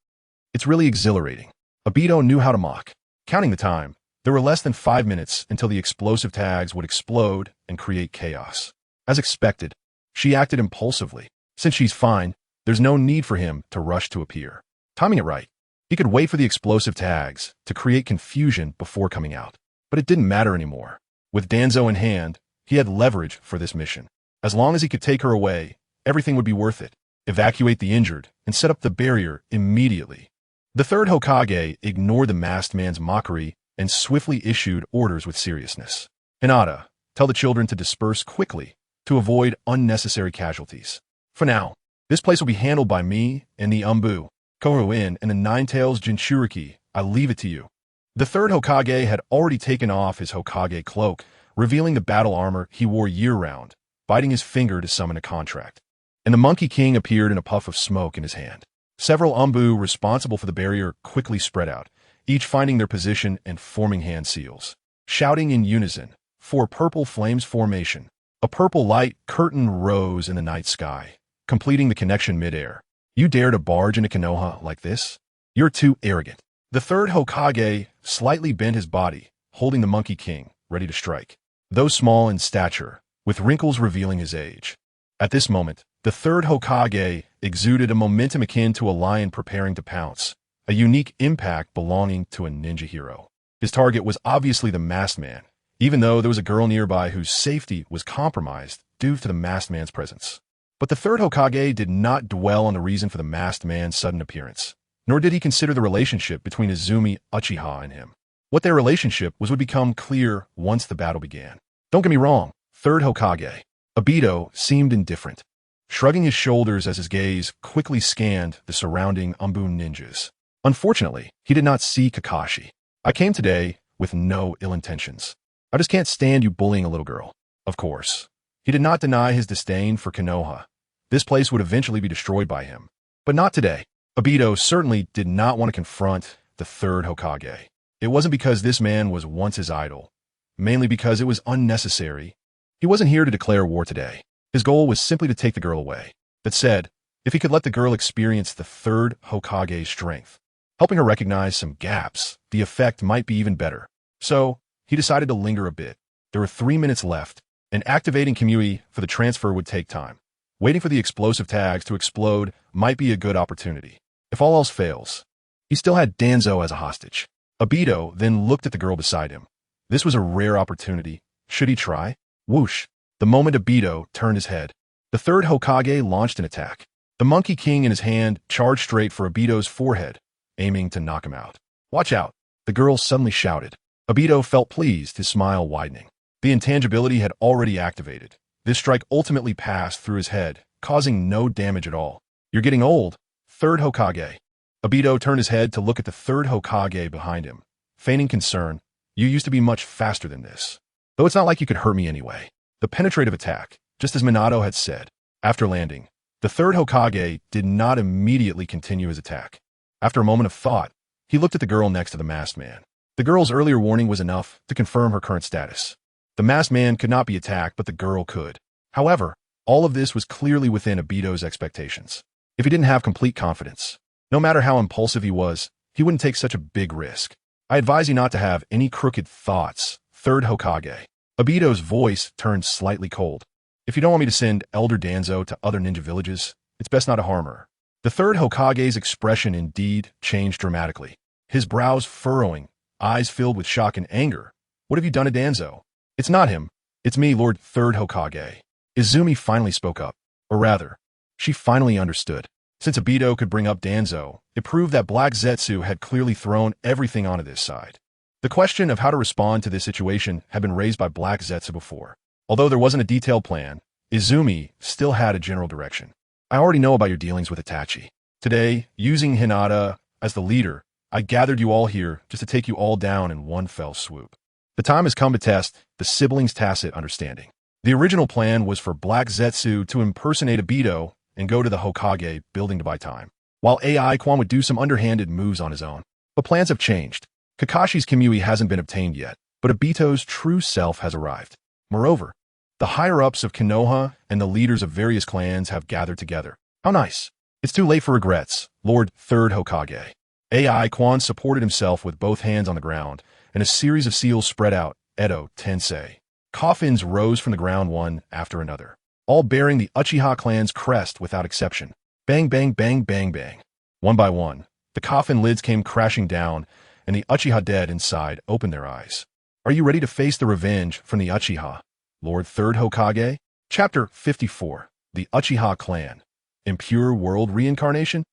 It's really exhilarating. Obito knew how to mock. Counting the time, there were less than 5 minutes until the explosive tags would explode and create chaos. As expected, she acted impulsively. Since she's fine, there's no need for him to rush to appear. Timing it right, he could wait for the explosive tags to create confusion before coming out. But it didn't matter anymore. With Danzo in hand, he had leverage for this mission. As long as he could take her away, everything would be worth it. Evacuate the injured and set up the barrier immediately. The third Hokage ignored the masked man's mockery and swiftly issued orders with seriousness. Hinata, tell the children to disperse quickly to avoid unnecessary casualties. For now, this place will be handled by me and the Umbu, Koruin, and the Nine-Tails Jinchuriki. I leave it to you. The third Hokage had already taken off his Hokage cloak, revealing the battle armor he wore year-round, biting his finger to summon a contract. and the Monkey King appeared in a puff of smoke in his hand. Several Umbu responsible for the barrier quickly spread out, each finding their position and forming hand seals. Shouting in unison, "For purple flames formation." A purple light curtain rose in the night sky, completing the connection midair. "You dare to barge into Konoha like this? You're too arrogant." The third Hokage slightly bent his body, holding the Monkey King, ready to strike. Though small in stature, with wrinkles revealing his age. At this moment, the third Hokage exuded a momentum akin to a lion preparing to pounce, a unique impact belonging to a ninja hero. His target was obviously the masked man, even though there was a girl nearby whose safety was compromised due to the masked man's presence. But the third Hokage did not dwell on the reason for the masked man's sudden appearance, nor did he consider the relationship between Izumi, Uchiha, and him. What their relationship was would become clear once the battle began. Don't get me wrong, third Hokage, Obito, seemed indifferent, shrugging his shoulders as his gaze quickly scanned the surrounding Umbu ninjas. Unfortunately, he did not see Kakashi. "I came today with no ill intentions. I just can't stand you bullying a little girl." Of course, he did not deny his disdain for Konoha. This place would eventually be destroyed by him. But not today. Obito certainly did not want to confront the third Hokage. It wasn't because this man was once his idol, mainly because it was unnecessary. He wasn't here to declare war today. His goal was simply to take the girl away. That said, if he could let the girl experience the third Hokage's strength, helping her recognize some gaps, the effect might be even better. So, he decided to linger a bit. There were 3 minutes left, and activating Kamui for the transfer would take time. Waiting for the explosive tags to explode might be a good opportunity. If all else fails, he still had Danzo as a hostage. Obito then looked at the girl beside him. This was a rare opportunity. Should he try? Whoosh! The moment Obito turned his head, the third Hokage launched an attack. The Monkey King in his hand charged straight for Obito's forehead, aiming to knock him out. "Watch out!" the girl suddenly shouted. Obito felt pleased, his smile widening. The intangibility had already activated. This strike ultimately passed through his head, causing no damage at all. "You're getting old, third Hokage." Obito turned his head to look at the third Hokage behind him, feigning concern. "You used to be much faster than this. Though it's not like you could hurt me anyway." The penetrative attack, just as Minato had said. After landing, the third Hokage did not immediately continue his attack. After a moment of thought, he looked at the girl next to the masked man. The girl's earlier warning was enough to confirm her current status. The masked man could not be attacked, but the girl could. However, all of this was clearly within Obito's expectations. If he didn't have complete confidence, no matter how impulsive he was, he wouldn't take such a big risk. "I advise you not to have any crooked thoughts, third Hokage." Obito's voice turned slightly cold. "If you don't want me to send Elder Danzo to other ninja villages, it's best not to harm her." The third Hokage's expression indeed changed dramatically, his brows furrowing, eyes filled with shock and anger. "What have you done to Danzo?" "It's not him. It's me, Lord Third Hokage." Izumi finally spoke up. Or rather, she finally understood. Since Obito could bring up Danzo, it proved that Black Zetsu had clearly thrown everything onto this side. The question of how to respond to this situation had been raised by Black Zetsu before. Although there wasn't a detailed plan, Izumi still had a general direction. "I already know about your dealings with Itachi. Today, using Hinata as the leader, I gathered you all here just to take you all down in one fell swoop. The time has come to test the siblings' tacit understanding." The original plan was for Black Zetsu to impersonate Obito and go to the Hokage building to buy time, while AI Quan would do some underhanded moves on his own. But plans have changed. Kakashi's Kamui hasn't been obtained yet, but Obito's true self has arrived. Moreover, the higher-ups of Konoha and the leaders of various clans have gathered together. How nice. It's too late for regrets, Lord Third Hokage. AI Quan supported himself with both hands on the ground, and a series of seals spread out, Edo Tensei. Coffins rose from the ground one after another, all bearing the Uchiha clan's crest without exception. Bang, bang, bang, bang, bang. One by one, the coffin lids came crashing down, and the Uchiha dead inside opened their eyes. "Are you ready to face the revenge from the Uchiha, Lord Third Hokage?" Chapter 54. The Uchiha Clan. Impure World Reincarnation?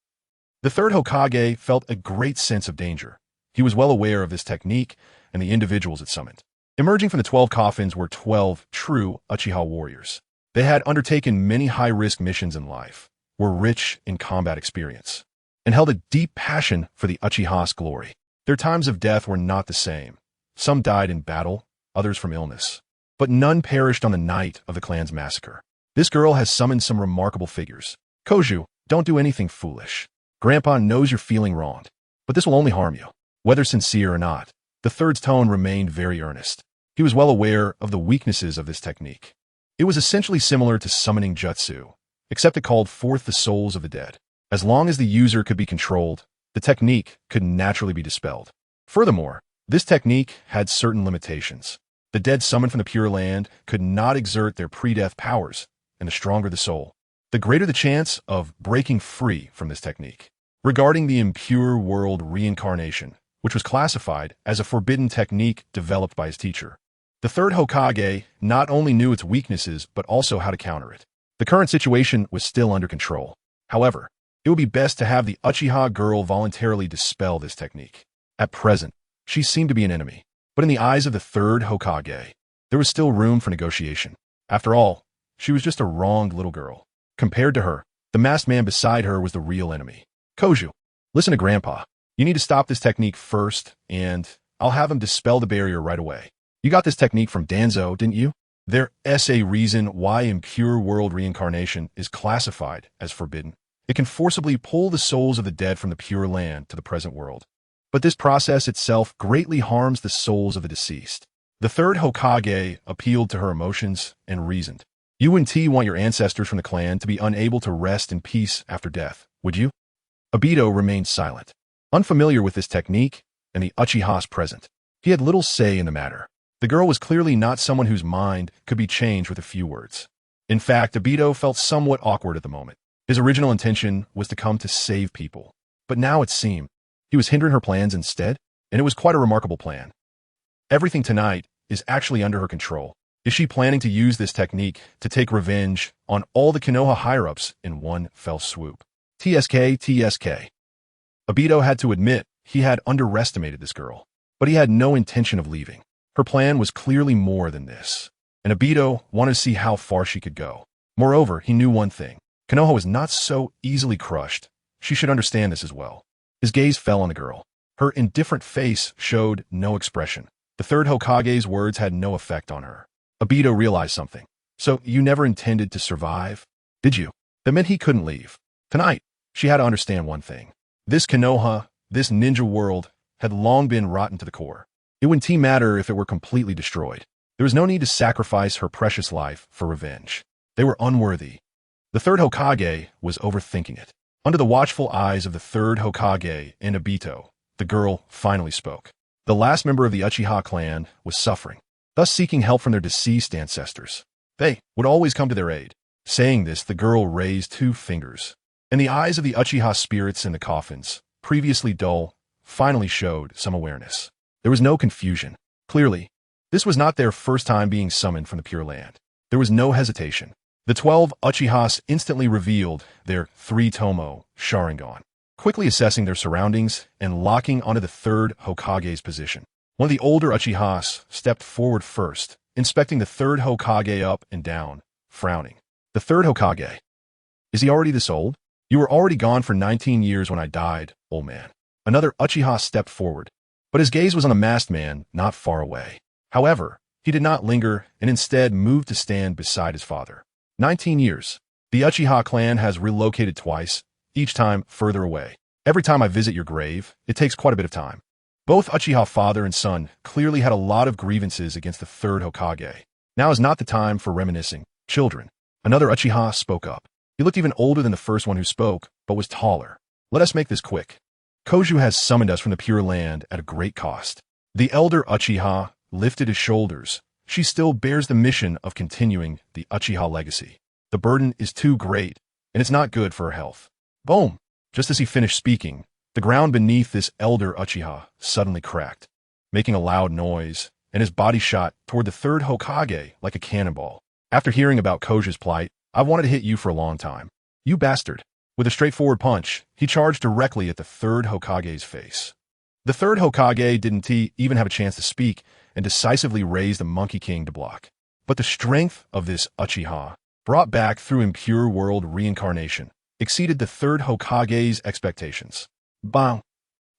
The third Hokage felt a great sense of danger. He was well aware of this technique and the individuals it summoned. Emerging from the 12 coffins were 12 true Uchiha warriors. They had undertaken many high-risk missions in life, were rich in combat experience, and held a deep passion for the Uchiha's glory. Their times of death were not the same. Some died in battle, others from illness. But none perished on the night of the clan's massacre. This girl has summoned some remarkable figures. Koju, don't do anything foolish. Grandpa knows you're feeling wronged, but this will only harm you. Whether sincere or not, the third's tone remained very earnest. He was well aware of the weaknesses of this technique. It was essentially similar to summoning jutsu, except it called forth the souls of the dead. As long as the user could be controlled, the technique could naturally be dispelled. Furthermore, this technique had certain limitations. The dead summoned from the Pure Land could not exert their pre-death powers, and the stronger the soul, the greater the chance of breaking free from this technique. Regarding the impure world reincarnation, which was classified as a forbidden technique developed by his teacher, the third Hokage not only knew its weaknesses but also how to counter it. The current situation was still under control. However, it would be best to have the Uchiha girl voluntarily dispel this technique. At present, she seemed to be an enemy, but in the eyes of the third Hokage, there was still room for negotiation. After all, she was just a wronged little girl. Compared to her, the masked man beside her was the real enemy. Koju, listen to Grandpa. You need to stop this technique first, and I'll have him dispel the barrier right away. You got this technique from Danzo, didn't you? There's a reason why impure world reincarnation is classified as forbidden. It can forcibly pull the souls of the dead from the Pure Land to the present world. But this process itself greatly harms the souls of the deceased. The third Hokage appealed to her emotions and reasoned. You and T want your ancestors from the clan to be unable to rest in peace after death, would you? Obito remained silent, unfamiliar with this technique and the Uchihas present. He had little say in the matter. The girl was clearly not someone whose mind could be changed with a few words. In fact, Obito felt somewhat awkward at the moment. His original intention was to come to save people, but now it seemed he was hindering her plans instead, and it was quite a remarkable plan. Everything tonight is actually under her control. Is she planning to use this technique to take revenge on all the Konoha higher-ups in one fell swoop? TSK. Obito had to admit he had underestimated this girl, but he had no intention of leaving. Her plan was clearly more than this, and Obito wanted to see how far she could go. Moreover, he knew one thing. Konoha was not so easily crushed. She should understand this as well. His gaze fell on the girl. Her indifferent face showed no expression. The third Hokage's words had no effect on her. Obito realized something. So you never intended to survive, did you? That meant he couldn't leave. Tonight, she had to understand one thing. This Konoha, this ninja world, had long been rotten to the core. It wouldn't matter if it were completely destroyed. There was no need to sacrifice her precious life for revenge. They were unworthy. The third Hokage was overthinking it. Under the watchful eyes of the third Hokage and Obito, the girl finally spoke. The last member of the Uchiha clan was suffering, thus seeking help from their deceased ancestors. They would always come to their aid. Saying this, the girl raised 2 fingers, and the eyes of the Uchiha spirits in the coffins, previously dull, finally showed some awareness. There was no confusion. Clearly, this was not their first time being summoned from the Pure Land. There was no hesitation. The 12 Uchihas instantly revealed their 3-tomo Sharingan, quickly assessing their surroundings and locking onto the third Hokage's position. One of the older Uchihas stepped forward first, inspecting the third Hokage up and down, frowning. The third Hokage. Is he already this old? You were already gone for 19 years when I died, old man. Another Uchiha stepped forward, but his gaze was on the masked man not far away. However, he did not linger and instead moved to stand beside his father. 19 years. The Uchiha clan has relocated twice, each time further away. Every time I visit your grave, it takes quite a bit of time. Both Uchiha father and son clearly had a lot of grievances against the third Hokage. Now is not the time for reminiscing. Children. Another Uchiha spoke up. He looked even older than the first one who spoke, but was taller. Let us make this quick. Koju has summoned us from the Pure Land at a great cost. The elder Uchiha lifted his shoulders. She still bears the mission of continuing the Uchiha legacy. The burden is too great, and it's not good for her health. Boom! Just as he finished speaking, the ground beneath this elder Uchiha suddenly cracked, making a loud noise, and his body shot toward the third Hokage like a cannonball. After hearing about Koju's plight, I've wanted to hit you for a long time. You bastard. With a straightforward punch, he charged directly at the third Hokage's face. The third Hokage didn't even have a chance to speak and decisively raised the Monkey King to block. But the strength of this Uchiha, brought back through impure world reincarnation, exceeded the third Hokage's expectations. Bang!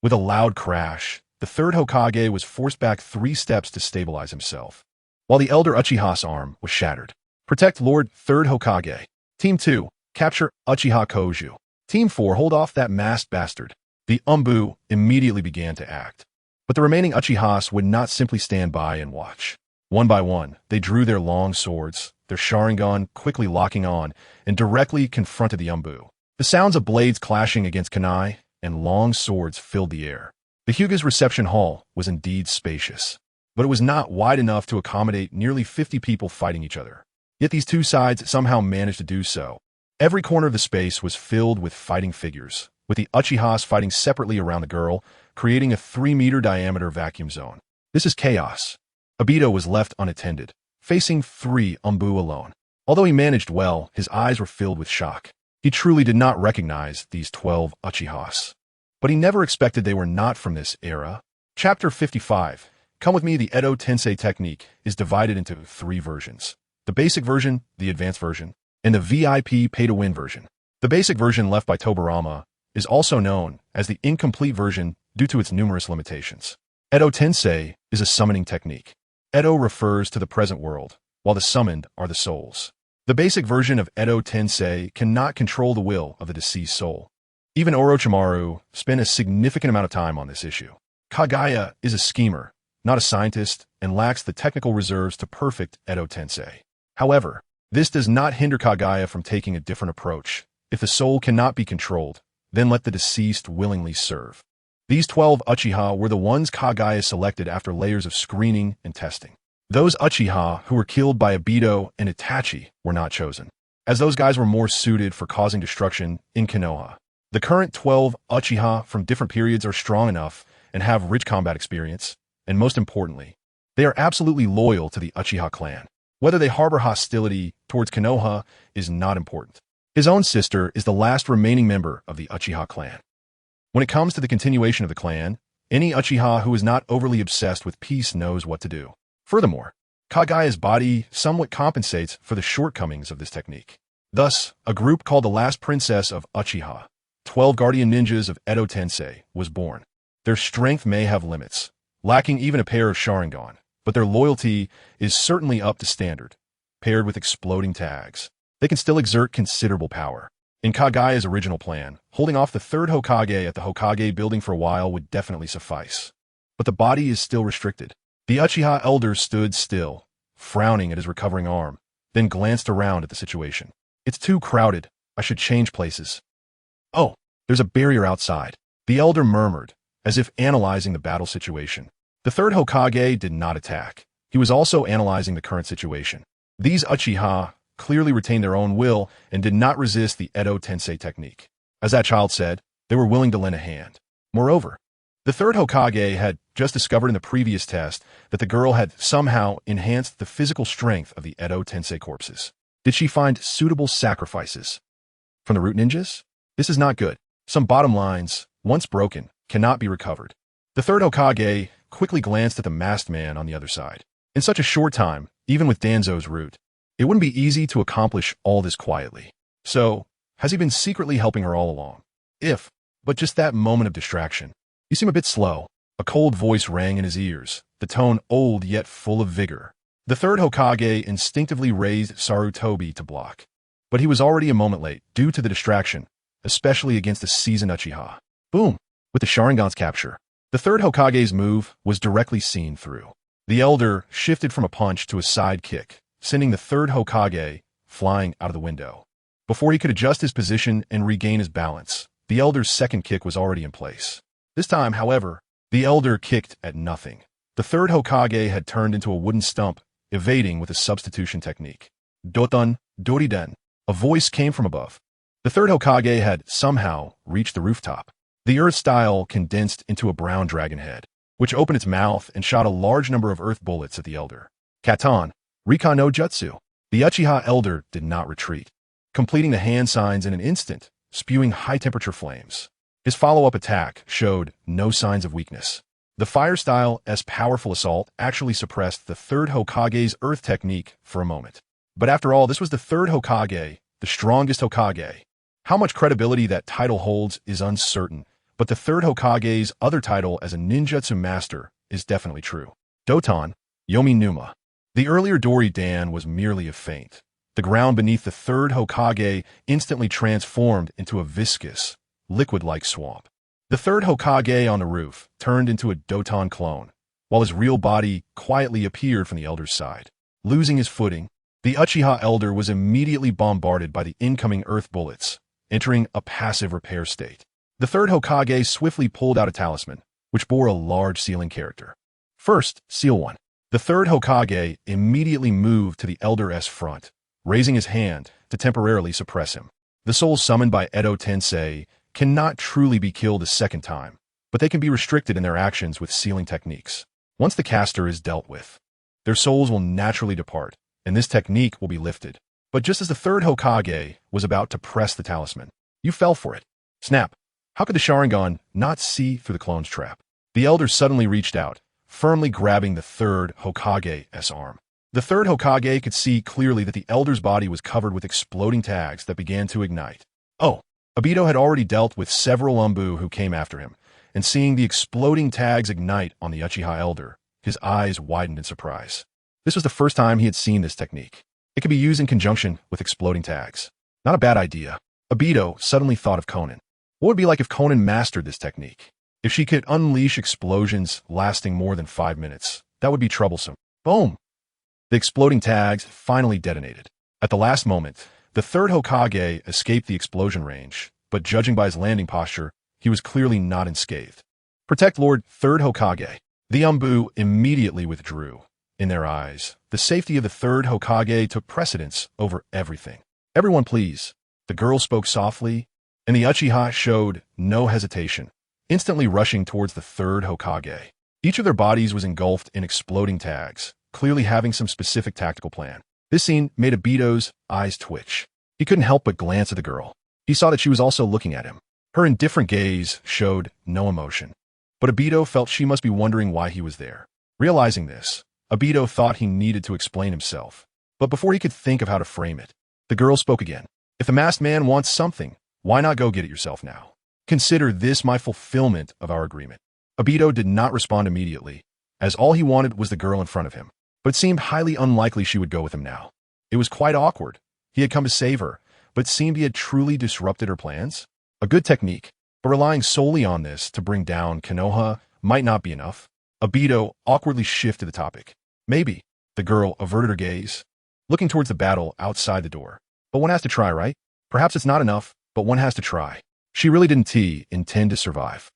With a loud crash, the third Hokage was forced back 3 steps to stabilize himself, while the elder Uchiha's arm was shattered. Protect Lord 3rd Hokage. Team 2, capture Uchiha Koju. Team 4, hold off that masked bastard. The Umbu immediately began to act. But the remaining Uchihas would not simply stand by and watch. One by one, they drew their long swords, their Sharingan quickly locking on, and directly confronted the Umbu. The sounds of blades clashing against kunai and long swords filled the air. The Hyuga's reception hall was indeed spacious, but it was not wide enough to accommodate nearly 50 people fighting each other. Yet these two sides somehow managed to do so. Every corner of the space was filled with fighting figures, with the Uchihas fighting separately around the girl, creating a 3-meter diameter vacuum zone. This is chaos. Obito was left unattended, facing 3 Umbu alone. Although he managed well, his eyes were filled with shock. He truly did not recognize these 12 Uchihas. But he never expected they were not from this era. Chapter 55. Come with me. The Edo Tensei technique is divided into 3 versions. The basic version, the advanced version, and the VIP pay-to-win version. The basic version left by Tobirama is also known as the incomplete version due to its numerous limitations. Edo Tensei is a summoning technique. Edo refers to the present world, while the summoned are the souls. The basic version of Edo Tensei cannot control the will of the deceased soul. Even Orochimaru spent a significant amount of time on this issue. Kaguya is a schemer, not a scientist, and lacks the technical reserves to perfect Edo Tensei. However, this does not hinder Kaguya from taking a different approach. If the soul cannot be controlled, then let the deceased willingly serve. These 12 Uchiha were the ones Kaguya selected after layers of screening and testing. Those Uchiha who were killed by Obito and Itachi were not chosen, as those guys were more suited for causing destruction in Konoha. The current 12 Uchiha from different periods are strong enough and have rich combat experience, and most importantly, they are absolutely loyal to the Uchiha clan. Whether they harbor hostility towards Konoha is not important. His own sister is the last remaining member of the Uchiha clan. When it comes to the continuation of the clan, any Uchiha who is not overly obsessed with peace knows what to do. Furthermore, Kaguya's body somewhat compensates for the shortcomings of this technique. Thus, a group called the Last Princess of Uchiha, 12 guardian ninjas of Edo Tensei, was born. Their strength may have limits, lacking even a pair of Sharingan, but their loyalty is certainly up to standard. Paired with exploding tags, they can still exert considerable power. In Kaguya's original plan, holding off the 3rd Hokage at the Hokage building for a while would definitely suffice. But the body is still restricted. The Uchiha elder stood still, frowning at his recovering arm, then glanced around at the situation. It's too crowded. I should change places. Oh, there's a barrier outside. The elder murmured, as if analyzing the battle situation. The 3rd Hokage did not attack. He was also analyzing the current situation. These Uchiha clearly retained their own will and did not resist the Edo Tensei technique. As that child said, they were willing to lend a hand. Moreover, the 3rd Hokage had just discovered in the previous test that the girl had somehow enhanced the physical strength of the Edo Tensei corpses. Did she find suitable sacrifices from the root ninjas? This is not good. Some bottom lines, once broken, cannot be recovered. The 3rd Hokage quickly glanced at the masked man on the other side. In such a short time, even with Danzo's root, it wouldn't be easy to accomplish all this quietly. So, has he been secretly helping her all along? But just that moment of distraction. You seem a bit slow. A cold voice rang in his ears, the tone old yet full of vigor. The 3rd Hokage instinctively raised Sarutobi to block. But he was already a moment late, due to the distraction, especially against the seasoned Uchiha. Boom! With the Sharingan's capture, the 3rd Hokage's move was directly seen through. The elder shifted from a punch to a side kick, sending the 3rd Hokage flying out of the window. Before he could adjust his position and regain his balance, the elder's second kick was already in place. This time, however, the elder kicked at nothing. The 3rd Hokage had turned into a wooden stump, evading with a substitution technique. Doton, Doriden. A voice came from above. The 3rd Hokage had somehow reached the rooftop. The earth style condensed into a brown dragon head, which opened its mouth and shot a large number of earth bullets at the elder. Katan, Rika no Jutsu. The Uchiha elder did not retreat, completing the hand signs in an instant, spewing high-temperature flames. His follow-up attack showed no signs of weakness. The fire style's powerful assault actually suppressed the 3rd Hokage's earth technique for a moment. But after all, this was the 3rd Hokage, the strongest Hokage. How much credibility that title holds is uncertain, but the 3rd Hokage's other title as a ninjutsu master is definitely true. Doton, Yomi Numa. The earlier Dori Dan was merely a feint, The ground beneath the third Hokage instantly transformed into a viscous, liquid-like swamp. The third Hokage on the roof turned into a Doton clone, while his real body quietly appeared from the elder's side. Losing his footing, the Uchiha elder was immediately bombarded by the incoming earth bullets, entering a passive repair state. The third Hokage swiftly pulled out a talisman, which bore a large sealing character. First, seal 1. The third Hokage immediately moved to the elder's front, raising his hand to temporarily suppress him. The souls summoned by Edo Tensei cannot truly be killed a second time, but they can be restricted in their actions with sealing techniques. Once the caster is dealt with, their souls will naturally depart, and this technique will be lifted. But just as the third Hokage was about to press the talisman, you fell for it. Snap! How could the Sharingan not see through the clone's trap? The elder suddenly reached out, firmly grabbing the third Hokage's arm. The third Hokage could see clearly that the elder's body was covered with exploding tags that began to ignite. Oh, Obito had already dealt with several Umbu who came after him, and seeing the exploding tags ignite on the Uchiha elder, his eyes widened in surprise. This was the first time he had seen this technique. It could be used in conjunction with exploding tags. Not a bad idea. Obito suddenly thought of Konan. What would it be like if Konan mastered this technique? If she could unleash explosions lasting more than 5 minutes, that would be troublesome. Boom! The exploding tags finally detonated. At the last moment, the third Hokage escaped the explosion range, but judging by his landing posture, he was clearly not unscathed. Protect Lord Third Hokage. The Umbu immediately withdrew. In their eyes, the safety of the third Hokage took precedence over everything. Everyone please. The girl spoke softly, and the Uchiha showed no hesitation, instantly rushing towards the third Hokage. Each of their bodies was engulfed in exploding tags, clearly having some specific tactical plan. This scene made Obito's eyes twitch. He couldn't help but glance at the girl. He saw that she was also looking at him. Her indifferent gaze showed no emotion. But Obito felt she must be wondering why he was there. Realizing this, Obito thought he needed to explain himself. But before he could think of how to frame it, the girl spoke again. If the masked man wants something, why not go get it yourself now? Consider this my fulfillment of our agreement. Obito did not respond immediately, as all he wanted was the girl in front of him. But it seemed highly unlikely she would go with him now. It was quite awkward. He had come to save her, but it seemed he had truly disrupted her plans. A good technique, but relying solely on this to bring down Konoha might not be enough. Obito awkwardly shifted the topic. Maybe. The girl averted her gaze, looking towards the battle outside the door. But one has to try, right? Perhaps it's not enough, but one has to try. She really didn't intend to survive.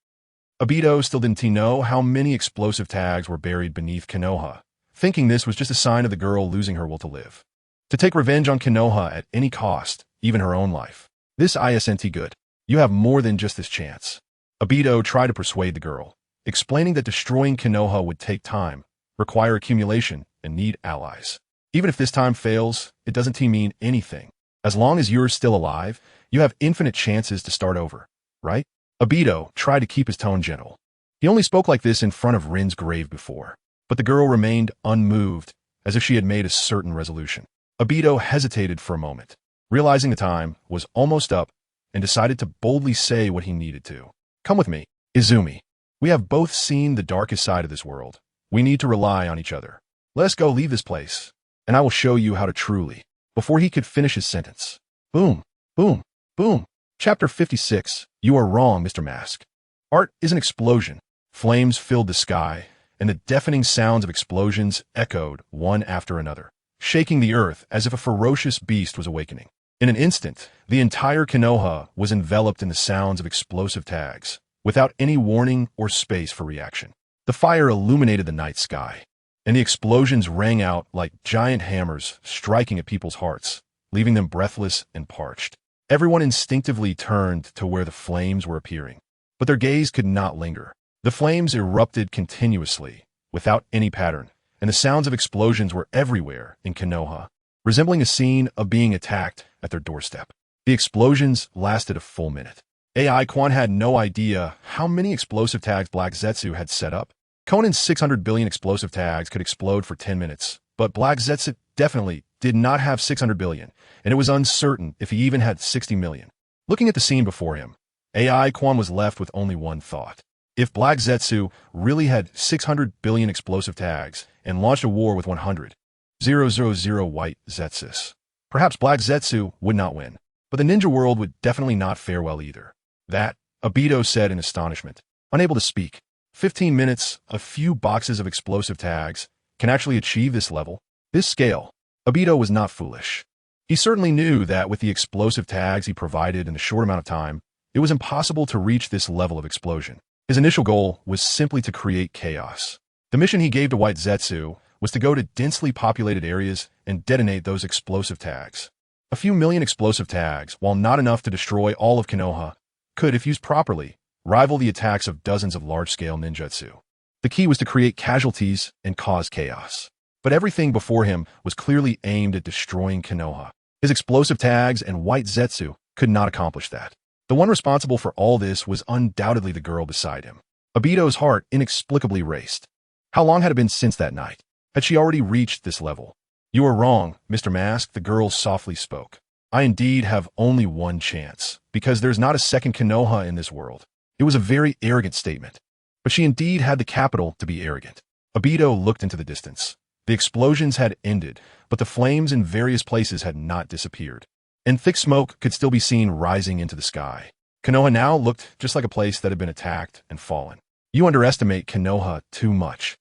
Obito still didn't know how many explosive tags were buried beneath Konoha, thinking this was just a sign of the girl losing her will to live. To take revenge on Konoha at any cost, even her own life. This isn't good. You have more than just this chance. Obito tried to persuade the girl, explaining that destroying Konoha would take time, require accumulation, and need allies. Even if this time fails, it doesn't mean anything. As long as you're still alive, you have infinite chances to start over, right? Obito tried to keep his tone gentle. He only spoke like this in front of Rin's grave before. But the girl remained unmoved, as if she had made a certain resolution. Obito hesitated for a moment, realizing the time was almost up, and decided to boldly say what he needed to. Come with me, Izumi. We have both seen the darkest side of this world. We need to rely on each other. Let us go leave this place, and I will show you how to truly. Before he could finish his sentence. Boom, boom, boom. Chapter 56. You are wrong, Mr. Mask. Art is an explosion. Flames filled the sky, and the deafening sounds of explosions echoed one after another, shaking the earth as if a ferocious beast was awakening. In an instant, the entire Konoha was enveloped in the sounds of explosive tags, without any warning or space for reaction. The fire illuminated the night sky, and the explosions rang out like giant hammers striking at people's hearts, leaving them breathless and parched. Everyone instinctively turned to where the flames were appearing, but their gaze could not linger. The flames erupted continuously, without any pattern, and the sounds of explosions were everywhere in Konoha, resembling a scene of being attacked at their doorstep. The explosions lasted a full minute. AI Quan had no idea how many explosive tags Black Zetsu had set up. Conan's 600 billion explosive tags could explode for 10 minutes, but Black Zetsu definitely did not have 600 billion, and it was uncertain if he even had 60 million. Looking at the scene before him, AI Quan was left with only one thought. If Black Zetsu really had 600 billion explosive tags and launched a war with 100,000 white Zetsus, Perhaps Black Zetsu would not win, but the ninja world would definitely not fare well either. That, Obito said in astonishment, unable to speak. 15 minutes, a few boxes of explosive tags, can actually achieve this level? This scale? Obito was not foolish. He certainly knew that with the explosive tags he provided in a short amount of time, it was impossible to reach this level of explosion. His initial goal was simply to create chaos. The mission he gave to White Zetsu was to go to densely populated areas and detonate those explosive tags. A few million explosive tags, while not enough to destroy all of Konoha, could, if used properly, rival the attacks of dozens of large-scale ninjutsu. The key was to create casualties and cause chaos. But everything before him was clearly aimed at destroying Konoha. His explosive tags and White Zetsu could not accomplish that. The one responsible for all this was undoubtedly the girl beside him. Obito's heart inexplicably raced. How long had it been since that night? Had she already reached this level? You are wrong, Mr. Mask, the girl softly spoke. I indeed have only one chance, because there's not a second Konoha in this world. It was a very arrogant statement. But she indeed had the capital to be arrogant. Obito looked into the distance. The explosions had ended, but the flames in various places had not disappeared. And thick smoke could still be seen rising into the sky. Konoha now looked just like a place that had been attacked and fallen. You underestimate Konoha too much.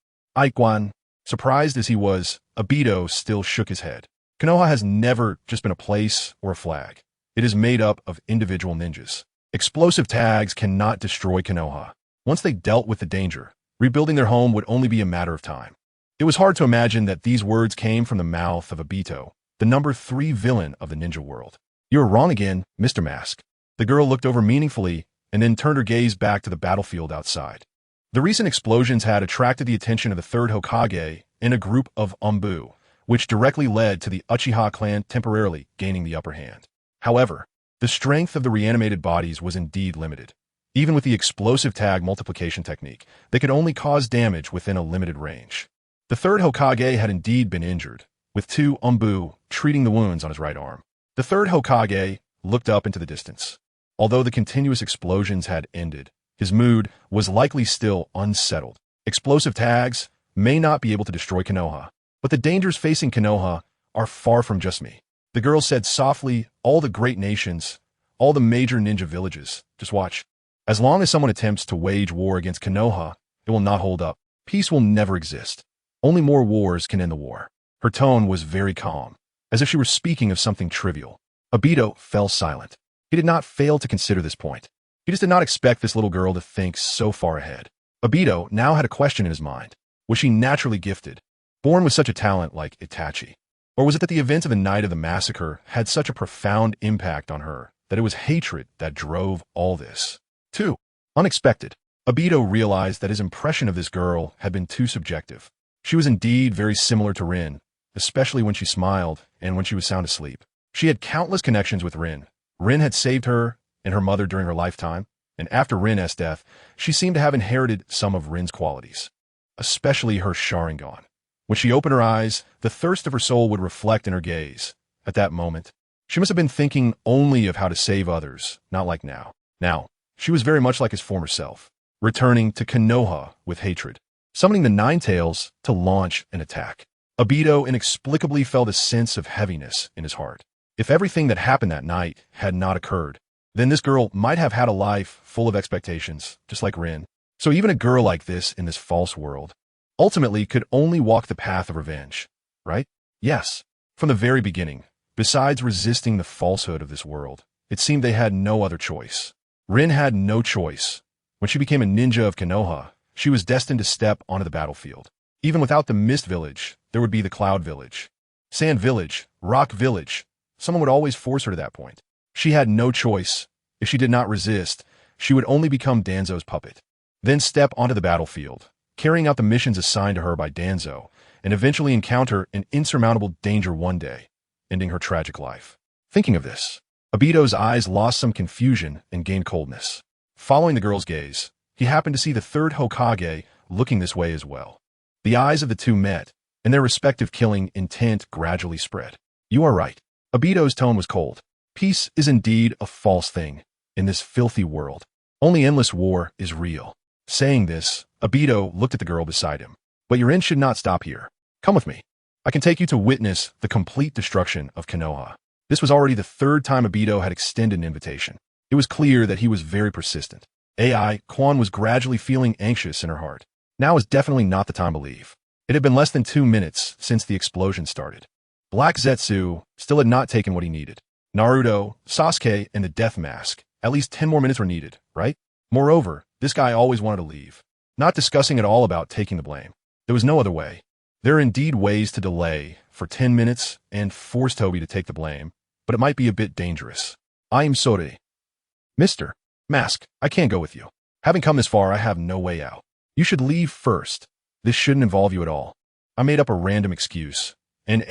Quan, surprised as he was, Obito still shook his head. Konoha has never just been a place or a flag. It is made up of individual ninjas. Explosive tags cannot destroy Konoha. Once they dealt with the danger, rebuilding their home would only be a matter of time. It was hard to imagine that these words came from the mouth of Obito, the number 3 villain of the ninja world. You're wrong again, Mr. Mask. The girl looked over meaningfully and then turned her gaze back to the battlefield outside. The recent explosions had attracted the attention of the third Hokage and a group of Umbu, which directly led to the Uchiha clan temporarily gaining the upper hand. However, the strength of the reanimated bodies was indeed limited. Even with the explosive tag multiplication technique, they could only cause damage within a limited range. The third Hokage had indeed been injured, with 2 Umbu treating the wounds on his right arm. The third Hokage looked up into the distance. Although the continuous explosions had ended, his mood was likely still unsettled. Explosive tags may not be able to destroy Konoha, but the dangers facing Konoha are far from just me. The girl said softly, all the great nations, all the major ninja villages, just watch. As long as someone attempts to wage war against Konoha, it will not hold up. Peace will never exist. Only more wars can end the war. Her tone was very calm, as if she were speaking of something trivial. Obito fell silent. He did not fail to consider this point. He just did not expect this little girl to think so far ahead. Obito now had a question in his mind. Was she naturally gifted, born with such a talent like Itachi? Or was it that the events of the night of the massacre had such a profound impact on her that it was hatred that drove all this? 2. Unexpected. Obito realized that his impression of this girl had been too subjective. She was indeed very similar to Rin, especially when she smiled and when she was sound asleep. She had countless connections with Rin. Rin had saved her and her mother during her lifetime, and after Rin's death, she seemed to have inherited some of Rin's qualities, especially her Sharingan. When she opened her eyes, the thirst of her soul would reflect in her gaze. At that moment, she must have been thinking only of how to save others, not like now. Now, she was very much like his former self, returning to Konoha with hatred, summoning the Nine Tails to launch an attack. Obito inexplicably felt a sense of heaviness in his heart. If everything that happened that night had not occurred, then this girl might have had a life full of expectations, just like Rin. So even a girl like this in this false world ultimately could only walk the path of revenge, right? Yes, from the very beginning, besides resisting the falsehood of this world, it seemed they had no other choice. Rin had no choice. When she became a ninja of Konoha, she was destined to step onto the battlefield. Even without the Mist Village, there would be the Cloud Village, Sand Village, Rock Village. Someone would always force her to that point. She had no choice. If she did not resist, she would only become Danzo's puppet. Then step onto the battlefield, carrying out the missions assigned to her by Danzo, and eventually encounter an insurmountable danger one day, ending her tragic life. Thinking of this, Obito's eyes lost some confusion and gained coldness. Following the girl's gaze, he happened to see the third Hokage looking this way as well. The eyes of the two met, and their respective killing intent gradually spread. You are right. Obito's tone was cold. Peace is indeed a false thing in this filthy world. Only endless war is real. Saying this, Obito looked at the girl beside him. But your end should not stop here. Come with me. I can take you to witness the complete destruction of Konoha. This was already the third time Obito had extended an invitation. It was clear that he was very persistent. Quan was gradually feeling anxious in her heart. Now was definitely not the time to leave. It had been less than 2 minutes since the explosion started. Black Zetsu still had not taken what he needed. Naruto, Sasuke, and the death mask. At least 10 more minutes were needed, right? Moreover, this guy always wanted to leave. Not discussing at all about taking the blame. There was no other way. There are indeed ways to delay for 10 minutes and force Toby to take the blame, but it might be a bit dangerous. I am sorry. Mr. Mask, I can't go with you. Having come this far, I have no way out. You should leave first. This shouldn't involve you at all. I made up a random excuse, and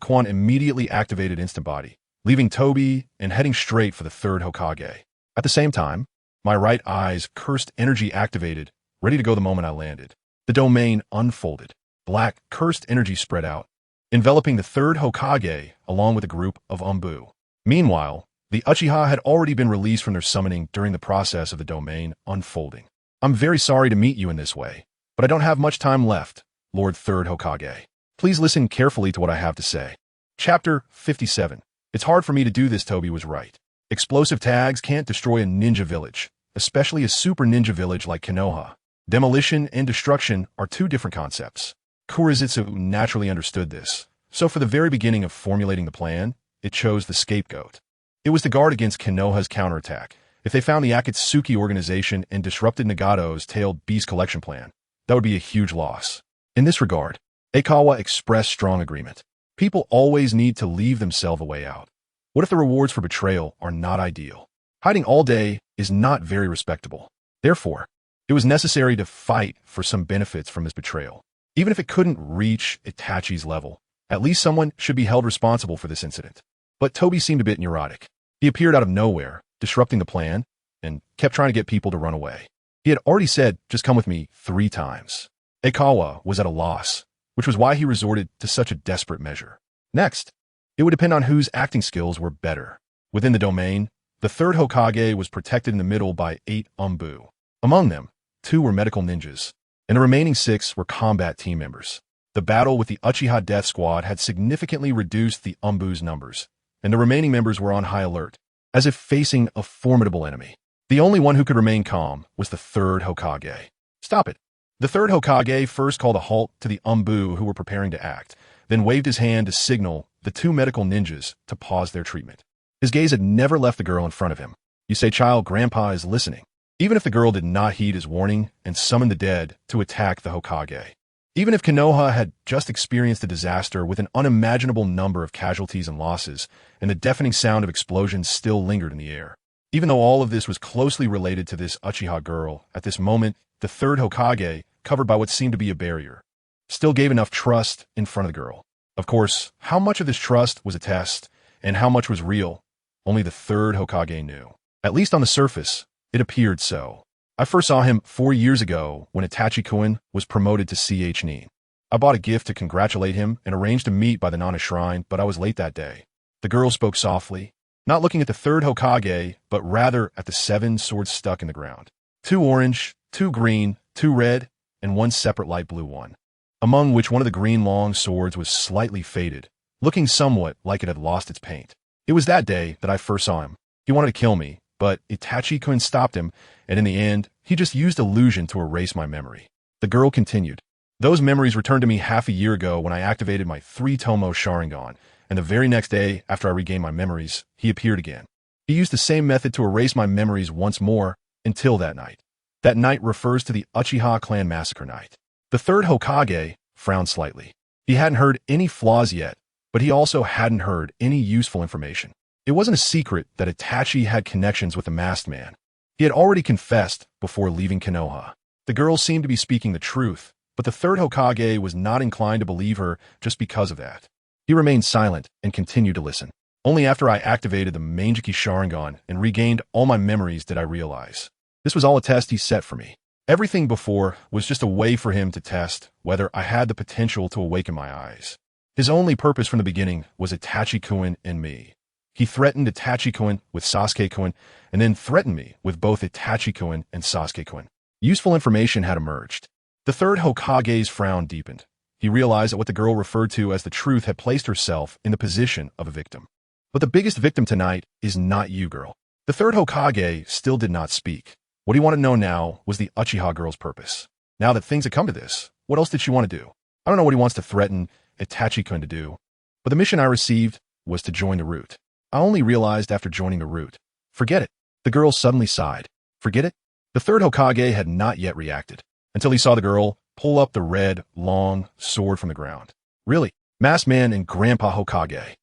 Quan immediately activated Instant Body, leaving Toby and heading straight for the third Hokage. At the same time, my right eye's cursed energy activated, ready to go the moment I landed. The domain unfolded. Black, cursed energy spread out, enveloping the third Hokage along with a group of Umbu. Meanwhile, the Uchiha had already been released from their summoning during the process of the domain unfolding. I'm very sorry to meet you in this way, but I don't have much time left, Lord Third Hokage. Please listen carefully to what I have to say. Chapter 57. It's hard for me to do this, Toby was right. Explosive tags can't destroy a ninja village, especially a super ninja village like Konoha. Demolition and destruction are two different concepts. Kurizetsu naturally understood this, so for the very beginning of formulating the plan, it chose the scapegoat. It was to guard against Konoha's counterattack. If they found the Akatsuki organization and disrupted Nagato's tailed beast collection plan, that would be a huge loss. In this regard, Aikawa expressed strong agreement. People always need to leave themselves a way out. What if the rewards for betrayal are not ideal? Hiding all day is not very respectable. Therefore, it was necessary to fight for some benefits from his betrayal. Even if it couldn't reach Itachi's level, at least someone should be held responsible for this incident. But Toby seemed a bit neurotic. He appeared out of nowhere, disrupting the plan, and kept trying to get people to run away. He had already said, just come with me 3 times. Aikawa was at a loss, which was why he resorted to such a desperate measure. Next, it would depend on whose acting skills were better. Within the domain, the third Hokage was protected in the middle by 8 Umbu. Among them, 2 were medical ninjas, and the remaining 6 were combat team members. The battle with the Uchiha Death Squad had significantly reduced the Umbu's numbers, and the remaining members were on high alert, as if facing a formidable enemy. The only one who could remain calm was the third Hokage. Stop it. The third Hokage first called a halt to the Umbu who were preparing to act, then waved his hand to signal the 2 medical ninjas to pause their treatment. His gaze had never left the girl in front of him. You say, child, Grandpa is listening. Even if the girl did not heed his warning and summon the dead to attack the Hokage. Even if Konoha had just experienced a disaster with an unimaginable number of casualties and losses, and the deafening sound of explosions still lingered in the air. Even though all of this was closely related to this Uchiha girl, at this moment, the third Hokage, covered by what seemed to be a barrier, still gave enough trust in front of the girl. Of course, how much of this trust was a test, and how much was real, only the third Hokage knew. At least on the surface, it appeared so. I first saw him 4 years ago when Itachi-kun was promoted to CH Nin. I bought a gift to congratulate him and arranged to meet by the Nana shrine, but I was late that day. The girl spoke softly, not looking at the third Hokage, but rather at the 7 swords stuck in the ground. 2 orange, 2 green, 2 red, and 1 separate light blue one, among which one of the green long swords was slightly faded, looking somewhat like it had lost its paint. It was that day that I first saw him. He wanted to kill me, but Itachi-kun stopped him, and in the end, he just used illusion to erase my memory. The girl continued. Those memories returned to me half a year ago when I activated my 3-Tomo Sharingan, and the very next day, after I regained my memories, he appeared again. He used the same method to erase my memories once more, until that night. That night refers to the Uchiha Clan massacre night. The third Hokage frowned slightly. He hadn't heard any flaws yet, but he also hadn't heard any useful information. It wasn't a secret that Itachi had connections with the masked man. He had already confessed before leaving Konoha. The girl seemed to be speaking the truth, but the third Hokage was not inclined to believe her just because of that. He remained silent and continued to listen. Only after I activated the Manjiki Sharingan and regained all my memories did I realize. This was all a test he set for me. Everything before was just a way for him to test whether I had the potential to awaken my eyes. His only purpose from the beginning was Itachi-kun and me. He threatened Itachi-kun with Sasuke-kun, and then threatened me with both Itachi-kun and Sasuke-kun. Useful information had emerged. The third Hokage's frown deepened. He realized that what the girl referred to as the truth had placed herself in the position of a victim. But the biggest victim tonight is not you, girl. The third Hokage still did not speak. What he wanted to know now was the Uchiha girl's purpose. Now that things had come to this, what else did she want to do? I don't know what he wants to threaten Itachi-kun to do, but the mission I received was to join the route. I only realized after joining the route. Forget it. The girl suddenly sighed. Forget it? The third Hokage had not yet reacted, until he saw the girl pull up the red, long sword from the ground. Really? Masked Man and Grandpa Hokage.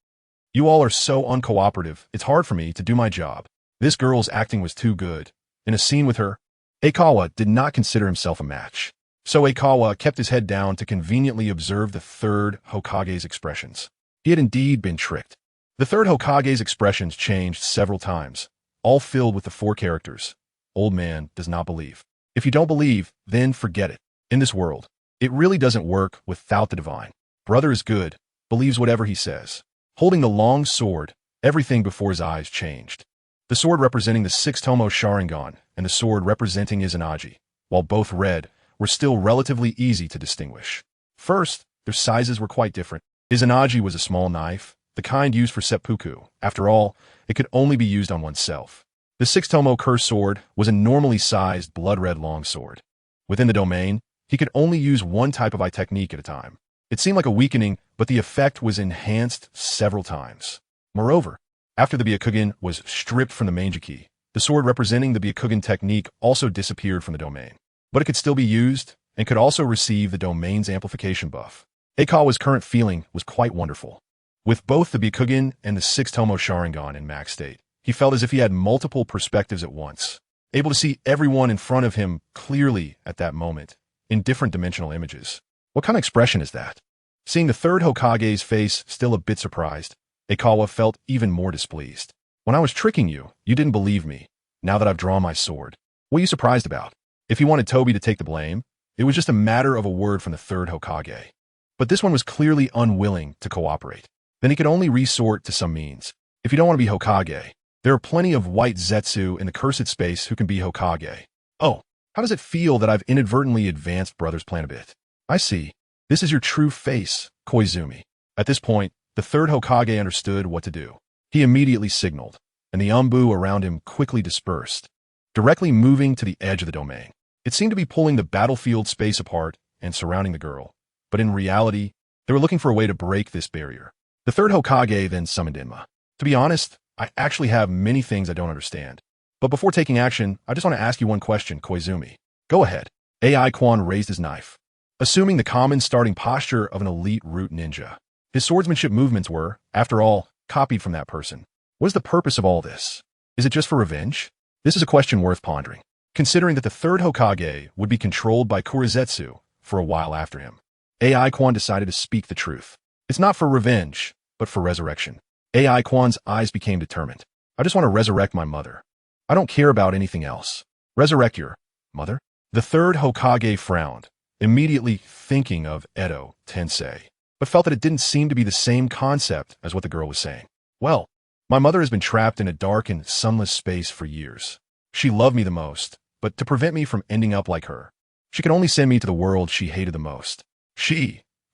You all are so uncooperative, it's hard for me to do my job. This girl's acting was too good. In a scene with her, Aikawa did not consider himself a match. So Aikawa kept his head down to conveniently observe the third Hokage's expressions. He had indeed been tricked. The third Hokage's expressions changed several times, all filled with the four characters. Old man does not believe. If you don't believe, then forget it. In this world, it really doesn't work without the divine. Brother is good, believes whatever he says. Holding the long sword, everything before his eyes changed. The sword representing the 6-tomo Sharingan and the sword representing Izanagi, while both red, were still relatively easy to distinguish. First, their sizes were quite different. Izanagi was a small knife, the kind used for seppuku. After all, it could only be used on oneself. The 6-tomo curse sword was a normally sized blood-red longsword. Within the domain, he could only use one type of eye technique at a time. It seemed like a weakening, but the effect was enhanced several times. Moreover, after the Byakugan was stripped from the Manjiki, the sword representing the Byakugan technique also disappeared from the domain. But it could still be used, and could also receive the domain's amplification buff. Aikawa's current feeling was quite wonderful. With both the Byakugan and the 6-tomo Sharingan in max state, he felt as if he had multiple perspectives at once, able to see everyone in front of him clearly at that moment, in different dimensional images. What kind of expression is that? Seeing the third Hokage's face still a bit surprised, Aikawa felt even more displeased. When I was tricking you, you didn't believe me. Now that I've drawn my sword, what are you surprised about? If he wanted Toby to take the blame, it was just a matter of a word from the third Hokage. But this one was clearly unwilling to cooperate. Then he could only resort to some means. If you don't want to be Hokage, there are plenty of white Zetsu in the cursed space who can be Hokage. Oh, how does it feel that I've inadvertently advanced brother's plan a bit? I see. This is your true face, Koizumi. At this point, the third Hokage understood what to do. He immediately signaled, and the Umbu around him quickly dispersed, directly moving to the edge of the domain. It seemed to be pulling the battlefield space apart and surrounding the girl, but in reality, they were looking for a way to break this barrier. The third Hokage then summoned Inma. To be honest, I actually have many things I don't understand. But before taking action, I just want to ask you one question, Koizumi. Go ahead. AI Quan raised his knife, assuming the common starting posture of an elite root ninja. His swordsmanship movements were, after all, copied from that person. What is the purpose of all this? Is it just for revenge? This is a question worth pondering, considering that the third Hokage would be controlled by Kurizetsu for a while after him. AI Quan decided to speak the truth. It's not for revenge, but for resurrection. AI Quan's eyes became determined. I just want to resurrect my mother. I don't care about anything else. Resurrect your mother? The third Hokage frowned, immediately thinking of Edo Tensei, but felt that it didn't seem to be the same concept as what the girl was saying. Well, my mother has been trapped in a dark and sunless space for years. She loved me the most, but to prevent me from ending up like her, she could only send me to the world she hated the most.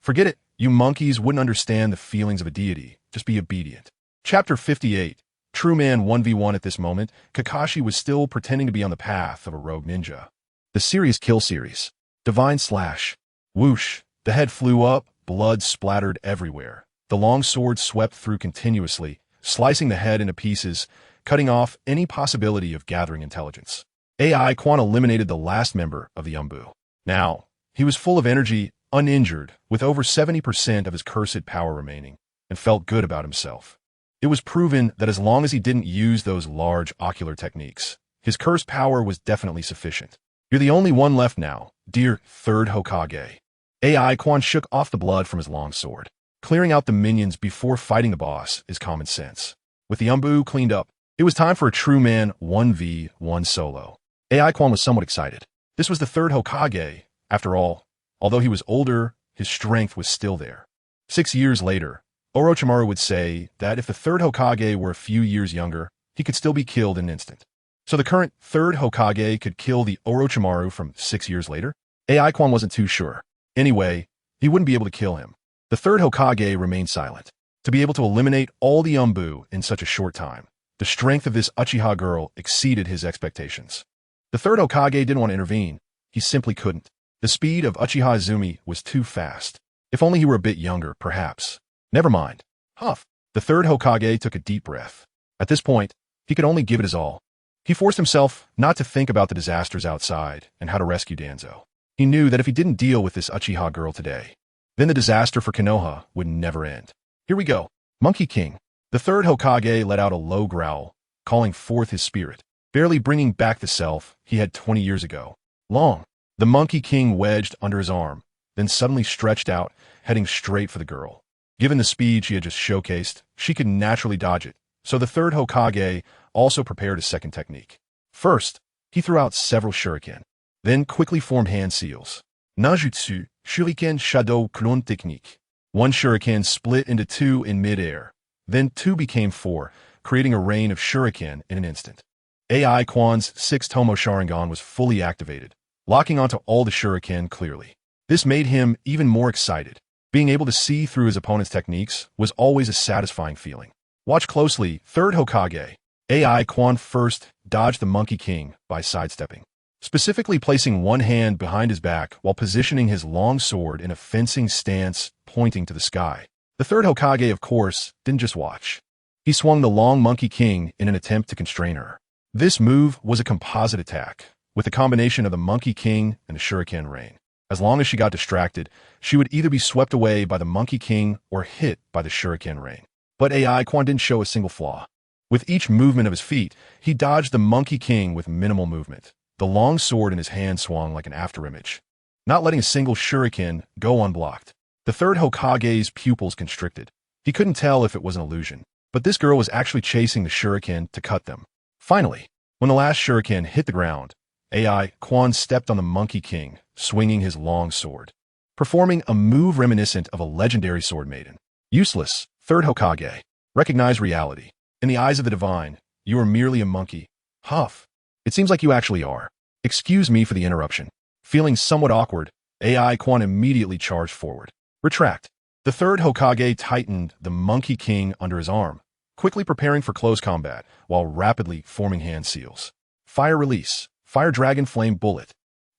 Forget it, you monkeys wouldn't understand the feelings of a deity, just be obedient. Chapter 58, True Man 1v1. At this moment, Kakashi was still pretending to be on the path of a rogue ninja. The Serious Kill series. Divine Slash. Whoosh, the head flew up, blood splattered everywhere. The long sword swept through continuously, slicing the head into pieces, cutting off any possibility of gathering intelligence. AI Quan eliminated the last member of the Umbu. Now, he was full of energy, uninjured, with over 70% of his cursed power remaining, and felt good about himself. It was proven that as long as he didn't use those large ocular techniques, his cursed power was definitely sufficient. You're the only one left now, dear third Hokage. AI Quan shook off the blood from his long sword. Clearing out the minions before fighting the boss is common sense. With the Umbu cleaned up, it was time for a true man 1v1 solo. AI Quan was somewhat excited. This was the third Hokage. After all, although he was older, his strength was still there. 6 years later, Orochimaru would say that if the third Hokage were a few years younger, he could still be killed in an instant. So the current third Hokage could kill the Orochimaru from 6 years later? AI Quan wasn't too sure. Anyway, he wouldn't be able to kill him. The third Hokage remained silent. To be able to eliminate all the Umbu in such a short time, the strength of this Uchiha girl exceeded his expectations. The third Hokage didn't want to intervene. He simply couldn't. The speed of Uchiha Izumi was too fast. If only he were a bit younger, perhaps. Never mind. Huff. The third Hokage took a deep breath. At this point, he could only give it his all. He forced himself not to think about the disasters outside and how to rescue Danzo. He knew that if he didn't deal with this Uchiha girl today, then the disaster for Konoha would never end. Here we go. Monkey King. The third Hokage let out a low growl, calling forth his spirit, barely bringing back the self he had 20 years ago. Long. The Monkey King wedged under his arm, then suddenly stretched out, heading straight for the girl. Given the speed she had just showcased, she could naturally dodge it, so the third Hokage also prepared a second technique. First, he threw out several shuriken, then quickly formed hand seals. Najutsu, Shuriken Shadow Clone Technique. One shuriken split into two in mid-air. Then two became four, creating a rain of shuriken in an instant. AI Quan's 6th Tomo Sharingan was fully activated, locking onto all the shuriken clearly. This made him even more excited. Being able to see through his opponent's techniques was always a satisfying feeling. Watch closely, third Hokage. AI Quan first dodged the Monkey King by sidestepping, specifically placing one hand behind his back while positioning his long sword in a fencing stance pointing to the sky. The third Hokage, of course, didn't just watch. He swung the long Monkey King in an attempt to constrain her. This move was a composite attack, with a combination of the Monkey King and the Shuriken Rain. As long as she got distracted, she would either be swept away by the Monkey King or hit by the Shuriken Rain. But AI Quan didn't show a single flaw. With each movement of his feet, he dodged the Monkey King with minimal movement. The long sword in his hand swung like an afterimage, not letting a single shuriken go unblocked. The third Hokage's pupils constricted. He couldn't tell if it was an illusion, but this girl was actually chasing the shuriken to cut them. Finally, when the last shuriken hit the ground, AI Quan stepped on the Monkey King, swinging his long sword, performing a move reminiscent of a legendary sword maiden. Useless, third Hokage. Recognize reality. In the eyes of the divine, you are merely a monkey. Huff. It seems like you actually are. Excuse me for the interruption. Feeling somewhat awkward, AI Quan immediately charged forward. Retract. The third Hokage tightened the Monkey King under his arm, quickly preparing for close combat while rapidly forming hand seals. Fire release. Fire Dragon Flame Bullet.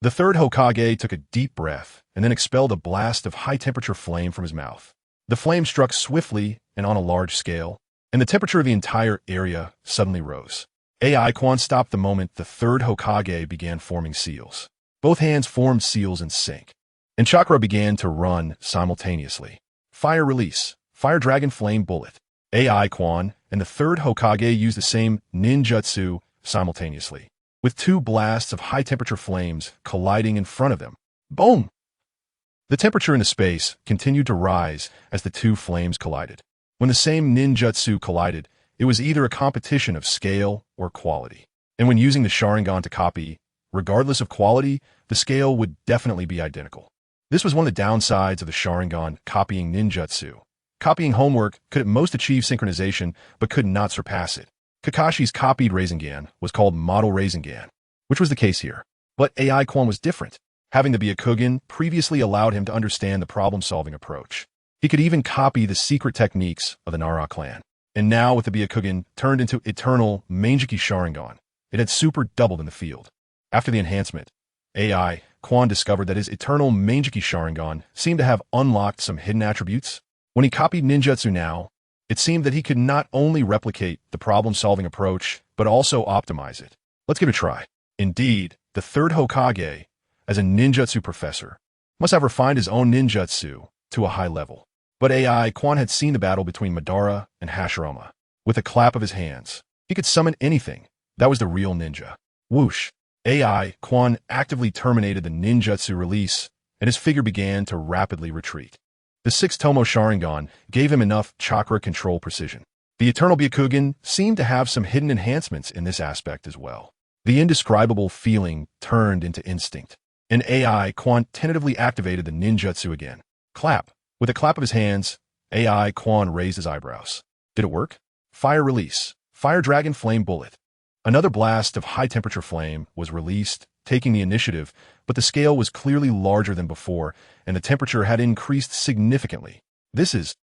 The third Hokage took a deep breath and then expelled a blast of high-temperature flame from his mouth. The flame struck swiftly and on a large scale, and the temperature of the entire area suddenly rose. AI Quan stopped the moment the third Hokage began forming seals. Both hands formed seals in sync, and chakra began to run simultaneously. Fire release. Fire Dragon Flame Bullet. AI Quan and the third Hokage used the same ninjutsu simultaneously, with two blasts of high-temperature flames colliding in front of them. Boom! The temperature in the space continued to rise as the two flames collided. When the same ninjutsu collided, it was either a competition of scale or quality. And when using the Sharingan to copy, regardless of quality, the scale would definitely be identical. This was one of the downsides of the Sharingan copying ninjutsu. Copying homework could at most achieve synchronization, but could not surpass it. Kakashi's copied Rasengan was called Model Rasengan, which was the case here. But AI Quan was different. Having the Byakugan previously allowed him to understand the problem-solving approach. He could even copy the secret techniques of the Nara clan. And now with the Byakugan turned into eternal Mangeki Sharingan, it had super doubled in the field. After the enhancement, AI Quan discovered that his eternal Mangeki Sharingan seemed to have unlocked some hidden attributes. When he copied ninjutsu now, it seemed that he could not only replicate the problem-solving approach, but also optimize it. Let's give it a try. Indeed, the third Hokage, as a ninjutsu professor, must have refined his own ninjutsu to a high level. But AI Quan had seen the battle between Madara and Hashirama. With a clap of his hands, he could summon anything. That was the real ninja. Whoosh! AI Quan actively terminated the ninjutsu release, and his figure began to rapidly retreat. The 6th Tomo Sharingan gave him enough chakra control precision. The Eternal Byakugan seemed to have some hidden enhancements in this aspect as well. The indescribable feeling turned into instinct, and AI Quan tentatively activated the ninjutsu again. Clap. With a clap of his hands, AI Quan raised his eyebrows. Did it work? Fire release. Fire Dragon Flame Bullet. Another blast of high-temperature flame was released, taking the initiative, but the scale was clearly larger than before, and the temperature had increased significantly.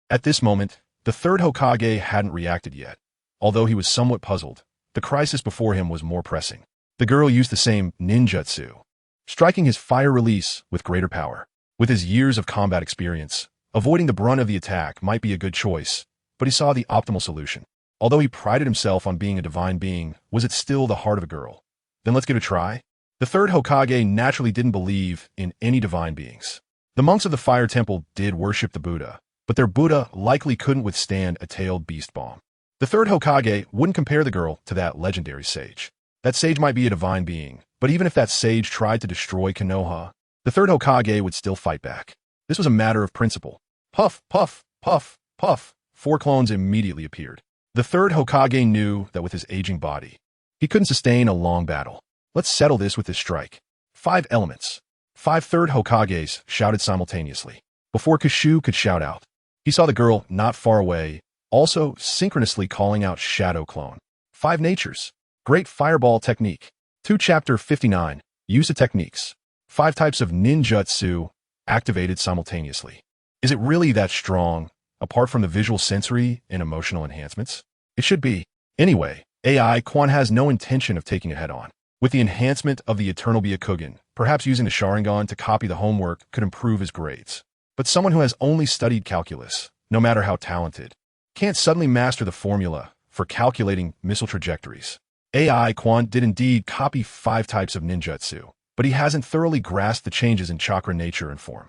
At this moment, the third Hokage hadn't reacted yet. Although he was somewhat puzzled, the crisis before him was more pressing. The girl used the same ninjutsu, striking his fire release with greater power. With his years of combat experience, avoiding the brunt of the attack might be a good choice, but he saw the optimal solution. Although he prided himself on being a divine being, was it still the heart of a girl? Then let's give it a try. The third Hokage naturally didn't believe in any divine beings. The monks of the Fire Temple did worship the Buddha, but their Buddha likely couldn't withstand a tailed beast bomb. The third Hokage wouldn't compare the girl to that legendary sage. That sage might be a divine being, but even if that sage tried to destroy Konoha, the third Hokage would still fight back. This was a matter of principle. Puff, puff, puff, puff. 4 clones immediately appeared. The third Hokage knew that with his aging body, he couldn't sustain a long battle. Let's settle this with this strike. 5 elements. 5 third Hokages shouted simultaneously. Before Kishu could shout out, he saw the girl not far away, also synchronously calling out Shadow Clone. 5 natures. Great Fireball Technique. 2 Chapter 59. Use of Techniques. 5 types of ninjutsu activated simultaneously. Is it really that strong, apart from the visual sensory and emotional enhancements? It should be. Anyway, AI Quan has no intention of taking it head-on. With the enhancement of the Eternal Byakugan, perhaps using the Sharingan to copy the homework could improve his grades. But someone who has only studied calculus, no matter how talented, can't suddenly master the formula for calculating missile trajectories. AI Quan did indeed copy 5 types of ninjutsu, but he hasn't thoroughly grasped the changes in chakra nature and form.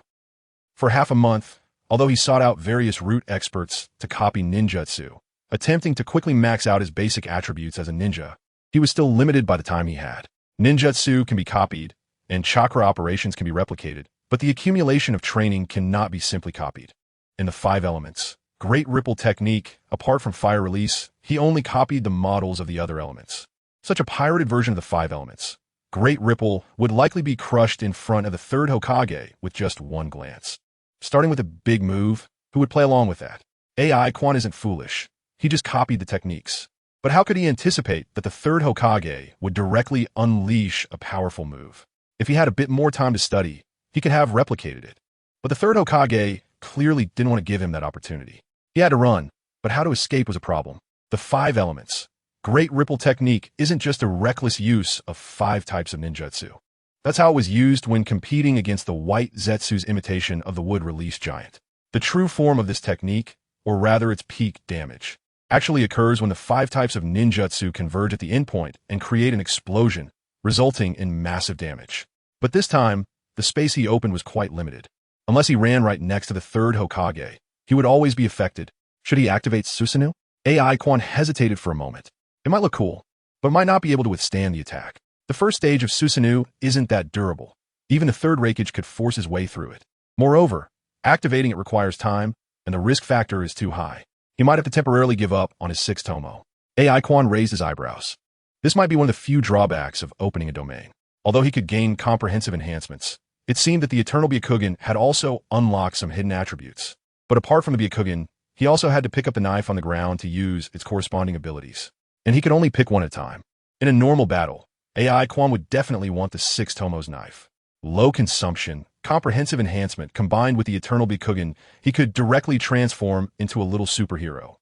For half a month, although he sought out various root experts to copy ninjutsu, attempting to quickly max out his basic attributes as a ninja, he was still limited by the time he had. Ninjutsu can be copied, and chakra operations can be replicated, but the accumulation of training cannot be simply copied. In the 5 elements, Great Ripple Technique, apart from fire release, he only copied the models of the other elements. Such a pirated version of the 5 elements, Great Ripple, would likely be crushed in front of the third Hokage with just one glance. Starting with a big move, who would play along with that? AI Quan isn't foolish. He just copied the techniques. But how could he anticipate that the third Hokage would directly unleash a powerful move? If he had a bit more time to study, he could have replicated it. But the third Hokage clearly didn't want to give him that opportunity. He had to run, but how to escape was a problem. The 5 elements. Great Ripple Technique isn't just a reckless use of 5 types of ninjutsu. That's how it was used when competing against the White Zetsu's imitation of the Wood Release Giant. The true form of this technique, or rather its peak damage, actually occurs when the 5 types of ninjutsu converge at the endpoint and create an explosion, resulting in massive damage. But this time, the space he opened was quite limited. Unless he ran right next to the third Hokage, he would always be affected. Should he activate Susanoo? AI Quan hesitated for a moment. It might look cool, but might not be able to withstand the attack. The first stage of Susanoo isn't that durable. Even the third Raikage could force his way through it. Moreover, activating it requires time, and the risk factor is too high. He might have to temporarily give up on his 6th Tomo. AI Quan raised his eyebrows. This might be one of the few drawbacks of opening a domain. Although he could gain comprehensive enhancements, it seemed that the Eternal Byakugan had also unlocked some hidden attributes. But apart from the Byakugan, he also had to pick up the knife on the ground to use its corresponding abilities. And he could only pick one at a time. In a normal battle, AI Quan would definitely want the 6 Tomo's knife. Low consumption, comprehensive enhancement combined with the Eternal Byakugan, he could directly transform into a little superhero.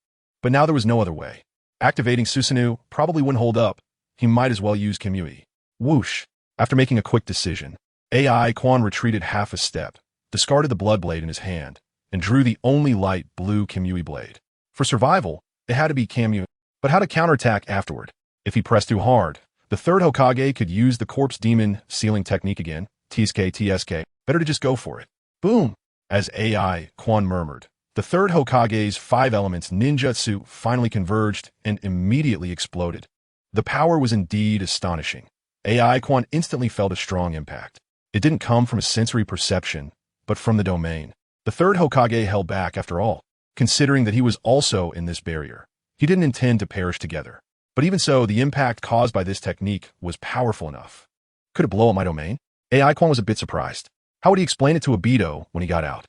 But now there was no other way. Activating Susanoo probably wouldn't hold up. He might as well use Kimui. Whoosh! After making a quick decision, AI Quan retreated half a step, discarded the blood blade in his hand, and drew the only light blue Kimui blade. For survival, it had to be Kimui. But how to counterattack afterward? If he pressed too hard, the third Hokage could use the Corpse Demon sealing technique again. TSK. Better to just go for it. Boom! As AI Quan murmured, the third Hokage's 5 elements ninjutsu finally converged and immediately exploded. The power was indeed astonishing. AI Quan instantly felt a strong impact. It didn't come from a sensory perception, but from the domain. The third Hokage held back after all, considering that he was also in this barrier. He didn't intend to perish together. But even so, the impact caused by this technique was powerful enough. Could it blow up my domain? AI Quan was a bit surprised. How would he explain it to Obito when he got out?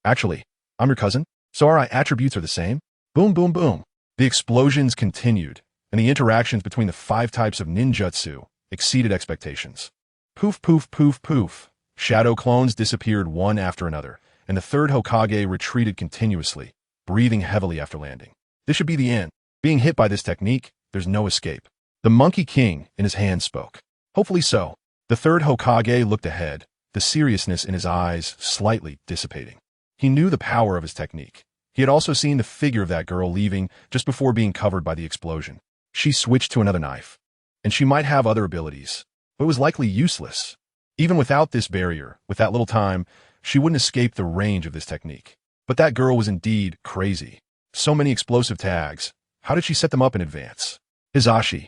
Actually, I'm your cousin, so our attributes are the same? Boom, boom, boom. The explosions continued, and the interactions between the 5 types of ninjutsu exceeded expectations. Poof, poof, poof, poof. Shadow clones disappeared one after another, and the third Hokage retreated continuously, breathing heavily after landing. This should be the end. Being hit by this technique, there's no escape. The Monkey King in his hand spoke. Hopefully so. The third Hokage looked ahead, the seriousness in his eyes slightly dissipating. He knew the power of his technique. He had also seen the figure of that girl leaving just before being covered by the explosion. She switched to another knife. And she might have other abilities, but it was likely useless. Even without this barrier, with that little time, she wouldn't escape the range of this technique. But that girl was indeed crazy. So many explosive tags. How did she set them up in advance? Hizashi,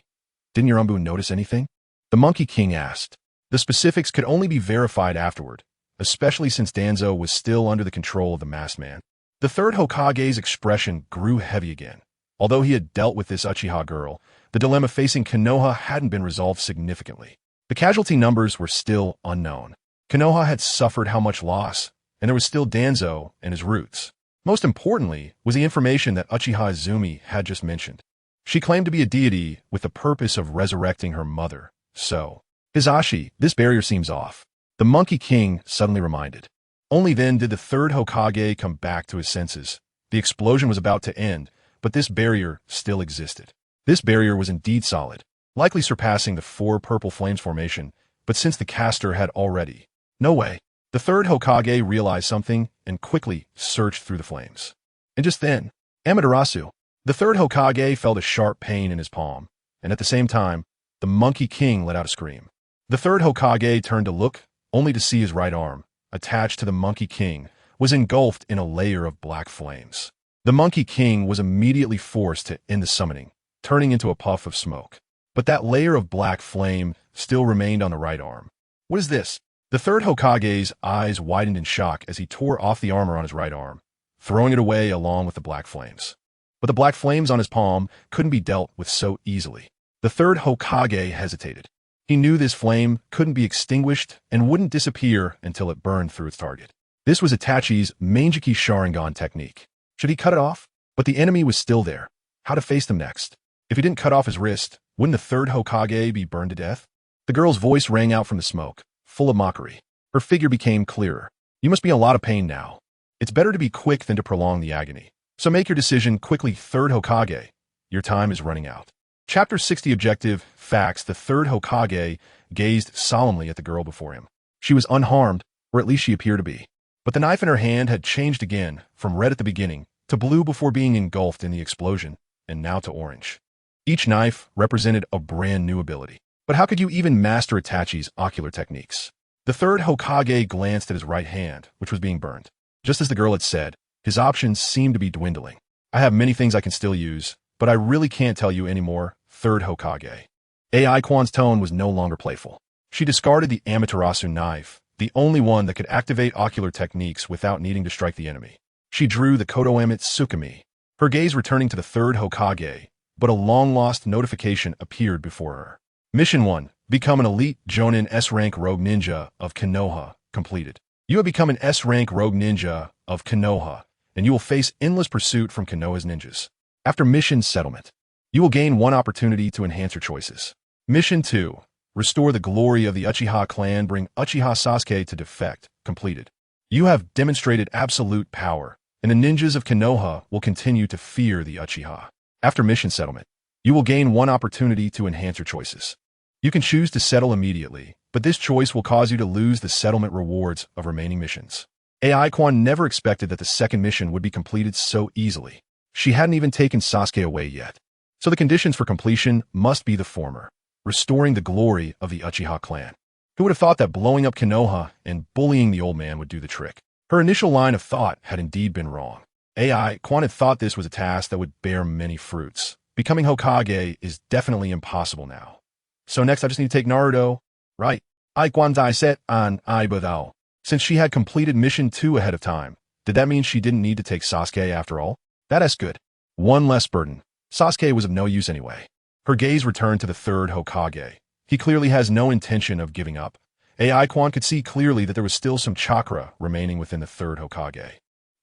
didn't Yorumbu notice anything? The Monkey King asked. The specifics could only be verified afterward, especially since Danzo was still under the control of the masked man. The third Hokage's expression grew heavy again. Although he had dealt with this Uchiha girl, the dilemma facing Konoha hadn't been resolved significantly. The casualty numbers were still unknown. Konoha had suffered how much loss, and there was still Danzo and his roots. Most importantly was the information that Uchiha Izumi had just mentioned. She claimed to be a deity with the purpose of resurrecting her mother. So, Hizashi, this barrier seems off. The Monkey King suddenly reminded. Only then did the third Hokage come back to his senses. The explosion was about to end, but this barrier still existed. This barrier was indeed solid, likely surpassing the 4 purple flames formation, but since the caster had already. No way. The third Hokage realized something and quickly searched through the flames. And just then, Amaterasu, the third Hokage, felt a sharp pain in his palm, and at the same time, the Monkey King let out a scream. The third Hokage turned to look, only to see his right arm, attached to the Monkey King, was engulfed in a layer of black flames. The Monkey King was immediately forced to end the summoning, turning into a puff of smoke. But that layer of black flame still remained on the right arm. What is this? The third Hokage's eyes widened in shock as he tore off the armor on his right arm, throwing it away along with the black flames. But the black flames on his palm couldn't be dealt with so easily. The third Hokage hesitated. He knew this flame couldn't be extinguished and wouldn't disappear until it burned through its target. This was Itachi's Mangeki Sharingan technique. Should he cut it off? But the enemy was still there. How to face them next? If he didn't cut off his wrist, wouldn't the third Hokage be burned to death? The girl's voice rang out from the smoke, full of mockery. Her figure became clearer. You must be in a lot of pain now. It's better to be quick than to prolong the agony. So make your decision quickly, third Hokage. Your time is running out. Chapter 60 Objective Facts. The third Hokage gazed solemnly at the girl before him. She was unharmed, or at least she appeared to be. But the knife in her hand had changed again, from red at the beginning, to blue before being engulfed in the explosion, and now to orange. Each knife represented a brand new ability. But how could you even master Itachi's ocular techniques? The third Hokage glanced at his right hand, which was being burned. Just as the girl had said, his options seemed to be dwindling. I have many things I can still use, but I really can't tell you anymore, third Hokage. AI Quan's tone was no longer playful. She discarded the Amaterasu knife, the only one that could activate ocular techniques without needing to strike the enemy. She drew the Kodoemet Tsukumi, her gaze returning to the third Hokage, but a long-lost notification appeared before her. Mission 1. Become an elite Jonin S-rank rogue ninja of Konoha. Completed. You have become an S-rank rogue ninja of Konoha, and you will face endless pursuit from Konoha's ninjas. After mission settlement, you will gain 1 opportunity to enhance your choices. Mission 2. Restore the glory of the Uchiha clan. Bring Uchiha Sasuke to defect. Completed. You have demonstrated absolute power, and the ninjas of Konoha will continue to fear the Uchiha. After mission settlement, you will gain 1 opportunity to enhance your choices. You can choose to settle immediately, but this choice will cause you to lose the settlement rewards of remaining missions. AI Quan never expected that the second mission would be completed so easily. She hadn't even taken Sasuke away yet. So the conditions for completion must be the former, restoring the glory of the Uchiha clan. Who would have thought that blowing up Konoha and bullying the old man would do the trick? Her initial line of thought had indeed been wrong. AI Quan had thought this was a task that would bear many fruits. Becoming Hokage is definitely impossible now. So next I just need to take Naruto, right? I Quan Dai set on Ibudao. Since she had completed mission 2 ahead of time, did that mean she didn't need to take Sasuke after all? That's good. 1 less burden. Sasuke was of no use anyway. Her gaze returned to the third Hokage. He clearly has no intention of giving up. AI Quan could see clearly that there was still some chakra remaining within the third Hokage.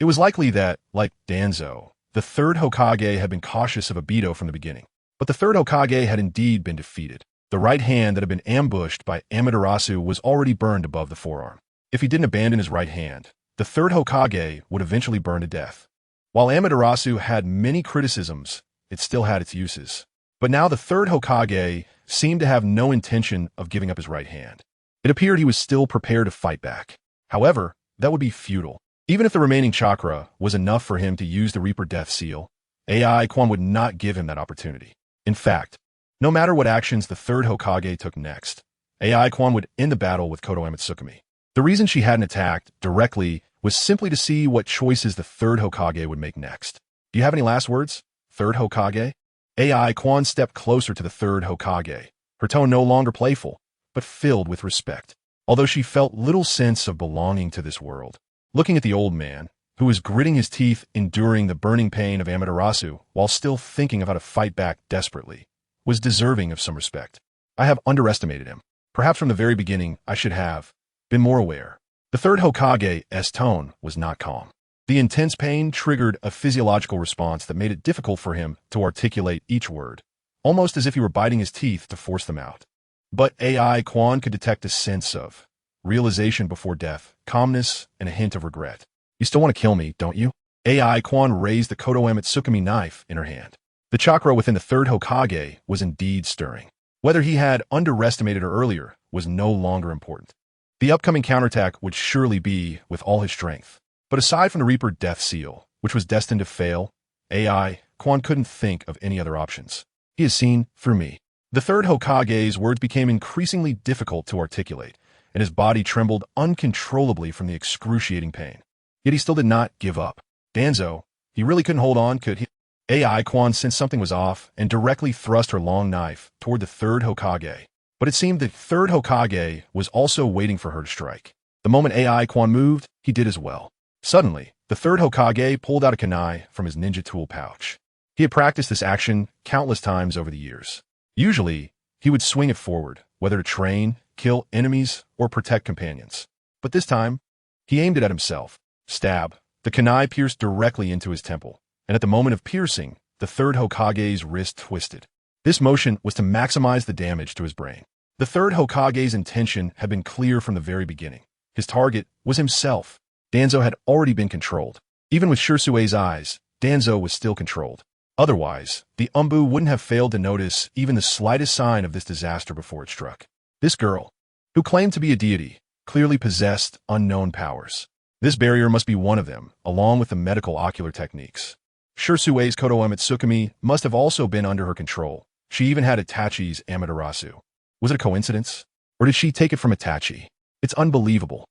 It was likely that, like Danzo, the third Hokage had been cautious of Obito from the beginning. But the third Hokage had indeed been defeated. The right hand that had been ambushed by Amaterasu was already burned above the forearm. If he didn't abandon his right hand, the third Hokage would eventually burn to death. While Amaterasu had many criticisms, it still had its uses. But now the third Hokage seemed to have no intention of giving up his right hand. It appeared he was still prepared to fight back. However, that would be futile. Even if the remaining chakra was enough for him to use the Reaper Death Seal, Uchiha Quan would not give him that opportunity. In fact, no matter what actions the third Hokage took next, Uchiha Quan would end the battle with Konoha Mitsukami. The reason she hadn't attacked directly was simply to see what choices the third Hokage would make next. Do you have any last words, third Hokage? Uchiha Quan stepped closer to the third Hokage, her tone no longer playful, but filled with respect, although she felt little sense of belonging to this world. Looking at the old man, who was gritting his teeth enduring the burning pain of Amaterasu while still thinking of how to fight back desperately, was deserving of some respect. I have underestimated him. Perhaps from the very beginning I should have been more aware. The third Hokage's tone was not calm. The intense pain triggered a physiological response that made it difficult for him to articulate each word, almost as if he were biting his teeth to force them out. But Uchiha Quan could detect a sense of realization before death, calmness, and a hint of regret. You still want to kill me, don't you? Uchiha Quan raised the Konoha Mitsukami knife in her hand. The chakra within the third Hokage was indeed stirring. Whether he had underestimated her earlier was no longer important. The upcoming counterattack would surely be with all his strength. But aside from the Reaper Death Seal, which was destined to fail, Uchiha Quan couldn't think of any other options. He has seen through me. The third Hokage's words became increasingly difficult to articulate, and his body trembled uncontrollably from the excruciating pain. Yet he still did not give up. Danzo, he really couldn't hold on, could he? Uchiha Quan sensed something was off and directly thrust her long knife toward the third Hokage. But it seemed the third Hokage was also waiting for her to strike. The moment Uchiha Quan moved, he did as well. Suddenly, the third Hokage pulled out a kunai from his ninja tool pouch. He had practiced this action countless times over the years. Usually, he would swing it forward, whether to train, kill enemies, or protect companions. But this time, he aimed it at himself. Stab. The kunai pierced directly into his temple, and at the moment of piercing, the third Hokage's wrist twisted. This motion was to maximize the damage to his brain. The third Hokage's intention had been clear from the very beginning. His target was himself. Danzo had already been controlled. Even with Shirsue's eyes, Danzo was still controlled. Otherwise, the Umbu wouldn't have failed to notice even the slightest sign of this disaster before it struck. This girl, who claimed to be a deity, clearly possessed unknown powers. This barrier must be one of them, along with the medical ocular techniques. Shirsue's Konoha Mitsukami must have also been under her control. She even had Itachi's Amaterasu. Was it a coincidence? Or did she take it from Itachi? It's unbelievable.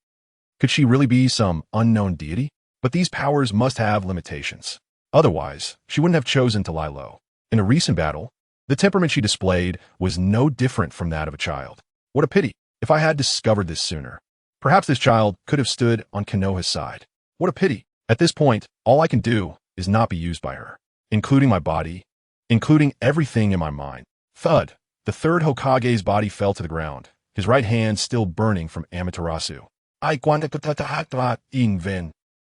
Could she really be some unknown deity? But these powers must have limitations. Otherwise, she wouldn't have chosen to lie low. In a recent battle, the temperament she displayed was no different from that of a child. What a pity. If I had discovered this sooner. Perhaps this child could have stood on Konoha's side. What a pity. At this point, all I can do is not be used by her, including my body, including everything in my mind. Thud. The third Hokage's body fell to the ground, his right hand still burning from Amaterasu.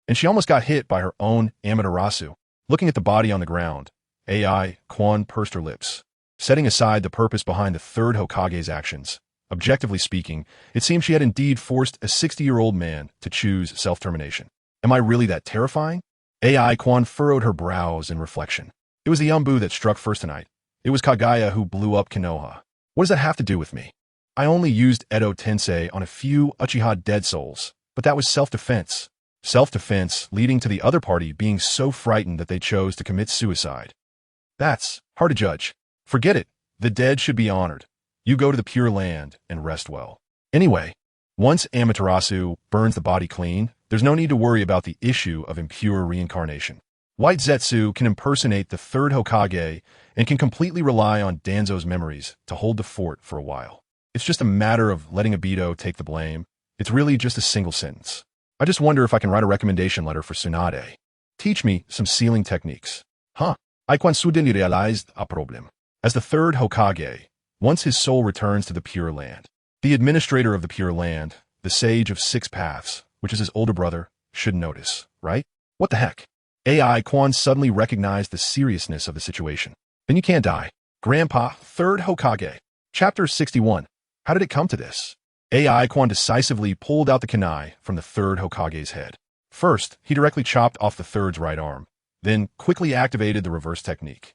And she almost got hit by her own Amaterasu. Looking at the body on the ground, Uchiha Quan pursed her lips. Setting aside the purpose behind the third Hokage's actions, objectively speaking, it seemed she had indeed forced a 60-year-old man to choose self-termination. Am I really that terrifying? Uchiha Quan furrowed her brows in reflection. It was the Umbu that struck first tonight. It was Kagaya who blew up Konoha. What does that have to do with me? I only used Edo Tensei on a few Uchiha dead souls, but that was self-defense. Self-defense leading to the other party being so frightened that they chose to commit suicide. That's hard to judge. Forget it. The dead should be honored. You go to the Pure Land and rest well. Anyway, once Amaterasu burns the body clean, there's no need to worry about the issue of impure reincarnation. White Zetsu can impersonate the third Hokage and can completely rely on Danzo's memories to hold the fort for a while. It's just a matter of letting Obito take the blame. It's really just a single sentence. I just wonder if I can write a recommendation letter for Tsunade. Teach me some sealing techniques. Huh. I quan suddenly realized a problem. As the third Hokage, once his soul returns to the Pure Land, the administrator of the Pure Land, the Sage of Six Paths, which is his older brother, should notice, right? What the heck? Uchiha Quan suddenly recognized the seriousness of the situation. Then you can't die. Grandpa, third Hokage. Chapter 61. How did it come to this? AI Quan decisively pulled out the kunai from the third Hokage's head. First, he directly chopped off the third's right arm, then quickly activated the reverse technique.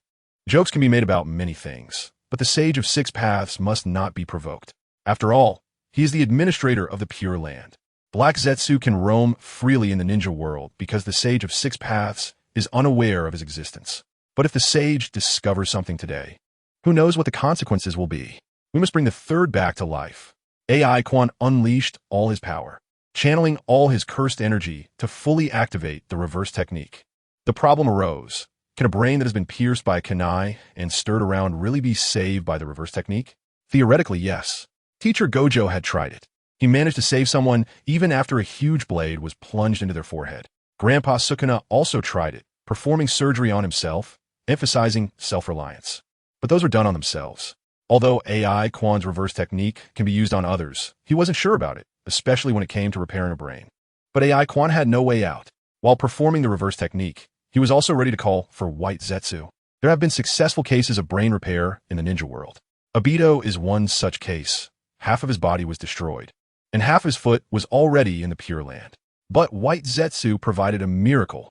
Jokes can be made about many things, but the Sage of Six Paths must not be provoked. After all, he is the administrator of the Pure Land. Black Zetsu can roam freely in the ninja world because the Sage of Six Paths is unaware of his existence. But if the Sage discovers something today, who knows what the consequences will be? We must bring the third back to life. AI Quan unleashed all his power, channeling all his cursed energy to fully activate the reverse technique. The problem arose. Can a brain that has been pierced by a kunai and stirred around really be saved by the reverse technique? Theoretically, yes. Teacher Gojo had tried it. He managed to save someone even after a huge blade was plunged into their forehead. Grandpa Sukuna also tried it, performing surgery on himself, emphasizing self-reliance. But those were done on themselves. Although AI Quan's reverse technique can be used on others, he wasn't sure about it, especially when it came to repairing a brain. But AI Quan had no way out. While performing the reverse technique, he was also ready to call for white Zetsu. There have been successful cases of brain repair in the ninja world. Obito is one such case. Half of his body was destroyed, and half his foot was already in the Pure Land. But white Zetsu provided a miracle.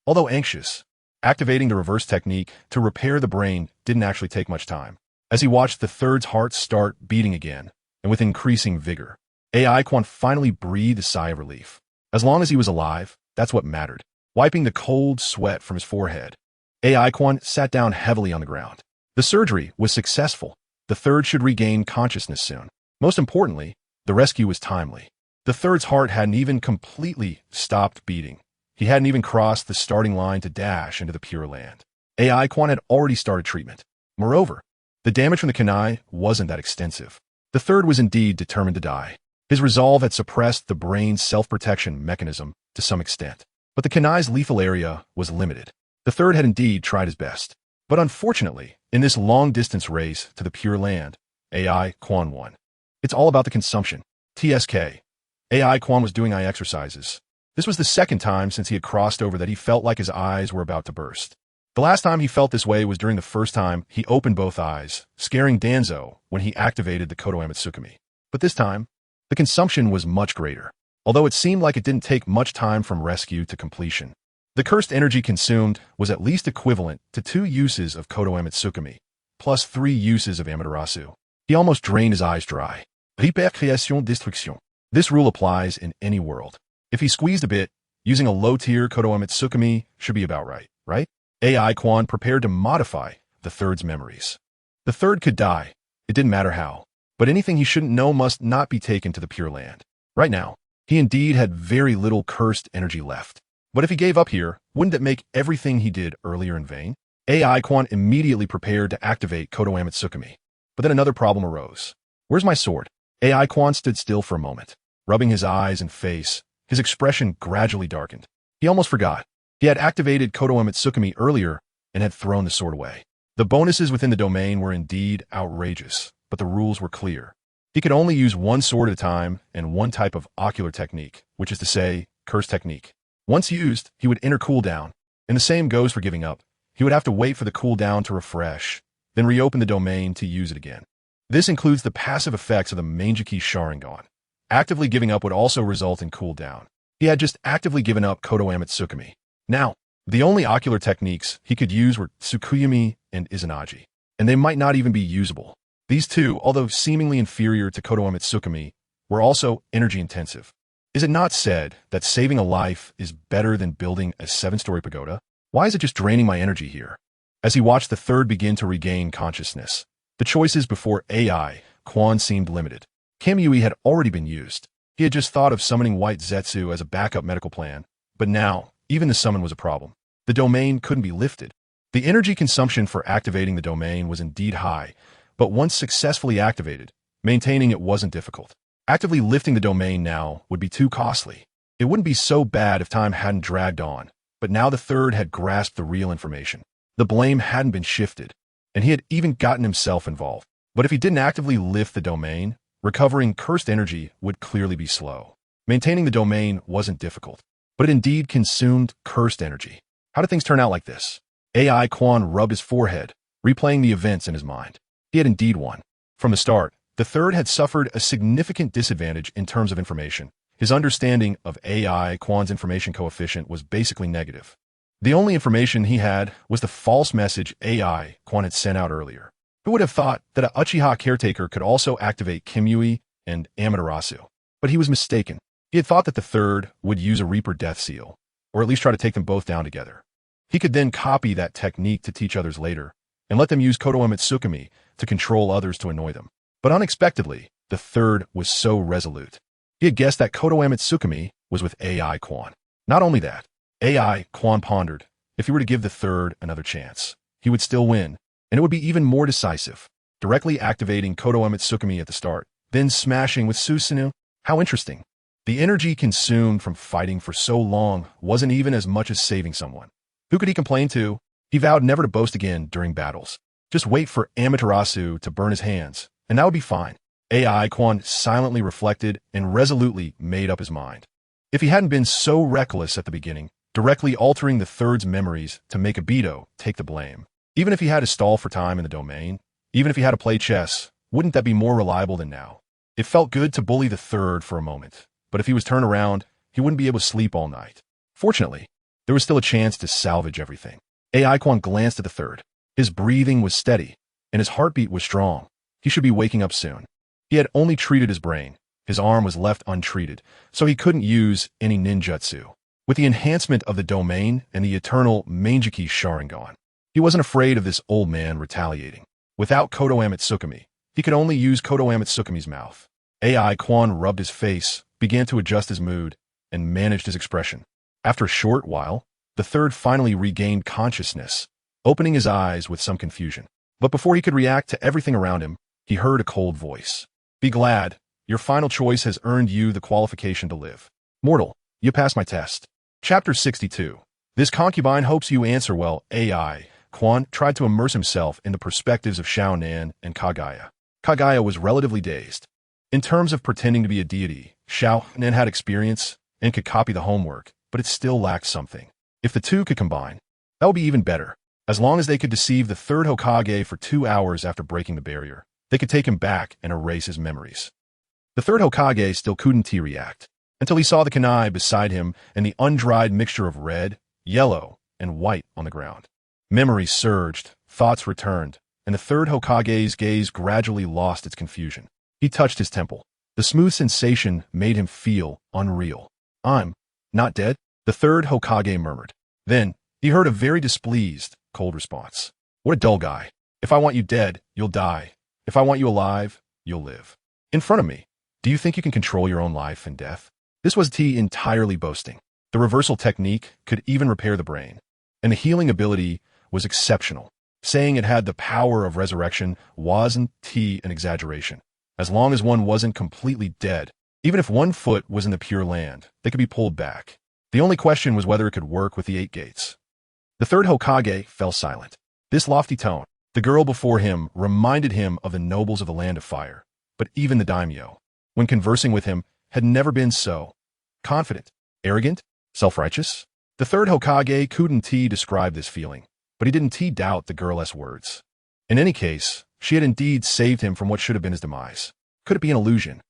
Although anxious, activating the reverse technique to repair the brain didn't actually take much time. As he watched the third's heart start beating again, and with increasing vigor, AI Quan finally breathed a sigh of relief. As long as he was alive, that's what mattered. Wiping the cold sweat from his forehead, AI Quan sat down heavily on the ground. The surgery was successful. The third should regain consciousness soon. Most importantly, the rescue was timely. The third's heart hadn't even completely stopped beating. He hadn't even crossed the starting line to dash into the Pure Land. AI Quan had already started treatment. Moreover, the damage from the kunai wasn't that extensive. The third was indeed determined to die. His resolve had suppressed the brain's self-protection mechanism to some extent. But the kunai's lethal area was limited. The third had indeed tried his best. But unfortunately, in this long-distance race to the Pure Land, AI Quan won. It's all about the consumption. TSK. AI Quan was doing eye exercises. This was the second time since he had crossed over that he felt like his eyes were about to burst. The last time he felt this way was during the first time he opened both eyes, scaring Danzo when he activated the Konoha Tsukumi. But this time, the consumption was much greater, although it seemed like it didn't take much time from rescue to completion. The cursed energy consumed was at least equivalent to 2 uses of Konoha Tsukumi, plus 3 uses of Amaterasu. He almost drained his eyes dry. Repercréation destruction. This rule applies in any world. If he squeezed a bit, using a low-tier Konoha Tsukumi should be about right? AI Quan prepared to modify the third's memories. The third could die. It didn't matter how. But anything he shouldn't know must not be taken to the Pure Land. Right now, he indeed had very little cursed energy left. But if he gave up here, wouldn't it make everything he did earlier in vain? AI Quan immediately prepared to activate Konoha Tsukumi. But then another problem arose. Where's my sword? AI Quan stood still for a moment, rubbing his eyes and face. His expression gradually darkened. He almost forgot. He had activated Konoha Tsukumi earlier and had thrown the sword away. The bonuses within the domain were indeed outrageous, but the rules were clear. He could only use one sword at a time and one type of ocular technique, which is to say, curse technique. Once used, he would enter cooldown, and the same goes for giving up. He would have to wait for the cooldown to refresh, then reopen the domain to use it again. This includes the passive effects of the Manjiki Sharingan. Actively giving up would also result in cooldown. He had just actively given up Konoha Tsukumi. Now, the only ocular techniques he could use were Tsukuyomi and Izanagi, and they might not even be usable. These two, although seemingly inferior to Konoha Tsukumi, were also energy-intensive. Is it not said that saving a life is better than building a 7-story pagoda? Why is it just draining my energy here? As he watched the third begin to regain consciousness, the choices before AI Quan seemed limited. Kamui had already been used. He had just thought of summoning white Zetsu as a backup medical plan, but now, even the summon was a problem. The domain couldn't be lifted. The energy consumption for activating the domain was indeed high, but once successfully activated, maintaining it wasn't difficult. Actively lifting the domain now would be too costly. It wouldn't be so bad if time hadn't dragged on, but now the third had grasped the real information. The blame hadn't been shifted, and he had even gotten himself involved. But if he didn't actively lift the domain, recovering cursed energy would clearly be slow. Maintaining the domain wasn't difficult, but it indeed consumed cursed energy. How did things turn out like this? AI Quan rubbed his forehead, replaying the events in his mind. He had indeed won. From the start, the third had suffered a significant disadvantage in terms of information. His understanding of AI Quan's information coefficient was basically negative. The only information he had was the false message AI Quan had sent out earlier. Who would have thought that a Uchiha caretaker could also activate Kimui and Amaterasu? But he was mistaken. He had thought that the third would use a Reaper death seal, or at least try to take them both down together. He could then copy that technique to teach others later, and let them use Konoha Mitsukami to control others to annoy them. But unexpectedly, the third was so resolute. He had guessed that Konoha Mitsukami was with AI Quan. Not only that, AI Quan pondered, if he were to give the third another chance, he would still win, and it would be even more decisive, directly activating Konoha Mitsukami at the start, then smashing with Susanoo. How interesting. The energy consumed from fighting for so long wasn't even as much as saving someone. Who could he complain to? He vowed never to boast again during battles. Just wait for Amaterasu to burn his hands, and that would be fine. AI Quan silently reflected and resolutely made up his mind. If he hadn't been so reckless at the beginning, directly altering the third's memories to make Obito take the blame. Even if he had to stall for time in the domain, even if he had to play chess, wouldn't that be more reliable than now? It felt good to bully the third for a moment, but if he was turned around, he wouldn't be able to sleep all night. Fortunately, there was still a chance to salvage everything. AI Quan glanced at the third. His breathing was steady, and his heartbeat was strong. He should be waking up soon. He had only treated his brain. His arm was left untreated, so he couldn't use any ninjutsu. With the enhancement of the domain and the eternal Mangeki Sharingan, he wasn't afraid of this old man retaliating. Without Konoha Mitsukami, he could only use Konoha Mitsukami's mouth. AI Quan rubbed his face, began to adjust his mood, and managed his expression. After a short while, the third finally regained consciousness, opening his eyes with some confusion. But before he could react to everything around him, he heard a cold voice. Be glad, your final choice has earned you the qualification to live. Mortal, you passed my test. Chapter 62. This concubine hopes you answer well. AI Quan tried to immerse himself in the perspectives of Xiao Nan and Kaguya. Kaguya was relatively dazed. In terms of pretending to be a deity, Xiao Nan had experience and could copy the homework, but it still lacked something. If the two could combine, that would be even better. As long as they could deceive the third Hokage for 2 hours after breaking the barrier, they could take him back and erase his memories. The third Hokage still couldn't react, until he saw the kunai beside him and the undried mixture of red, yellow, and white on the ground. Memories surged, thoughts returned, and the third Hokage's gaze gradually lost its confusion. He touched his temple. The smooth sensation made him feel unreal. I'm not dead, the third Hokage murmured. Then, he heard a very displeased, cold response. What a dull guy. If I want you dead, you'll die. If I want you alive, you'll live. In front of me, do you think you can control your own life and death? This was T entirely boasting. The reversal technique could even repair the brain, and the healing ability was exceptional. Saying it had the power of resurrection wasn't T an exaggeration. As long as one wasn't completely dead, even if one foot was in the Pure Land, they could be pulled back. The only question was whether it could work with the 8 gates. The third Hokage fell silent. This lofty tone, the girl before him, reminded him of the nobles of the Land of Fire, but even the daimyo, when conversing with him, had never been so confident, arrogant, self-righteous. The third Hokage couldn't describe this feeling, but he didn't doubt the girl's words. In any case, she had indeed saved him from what should have been his demise. Could it be an illusion?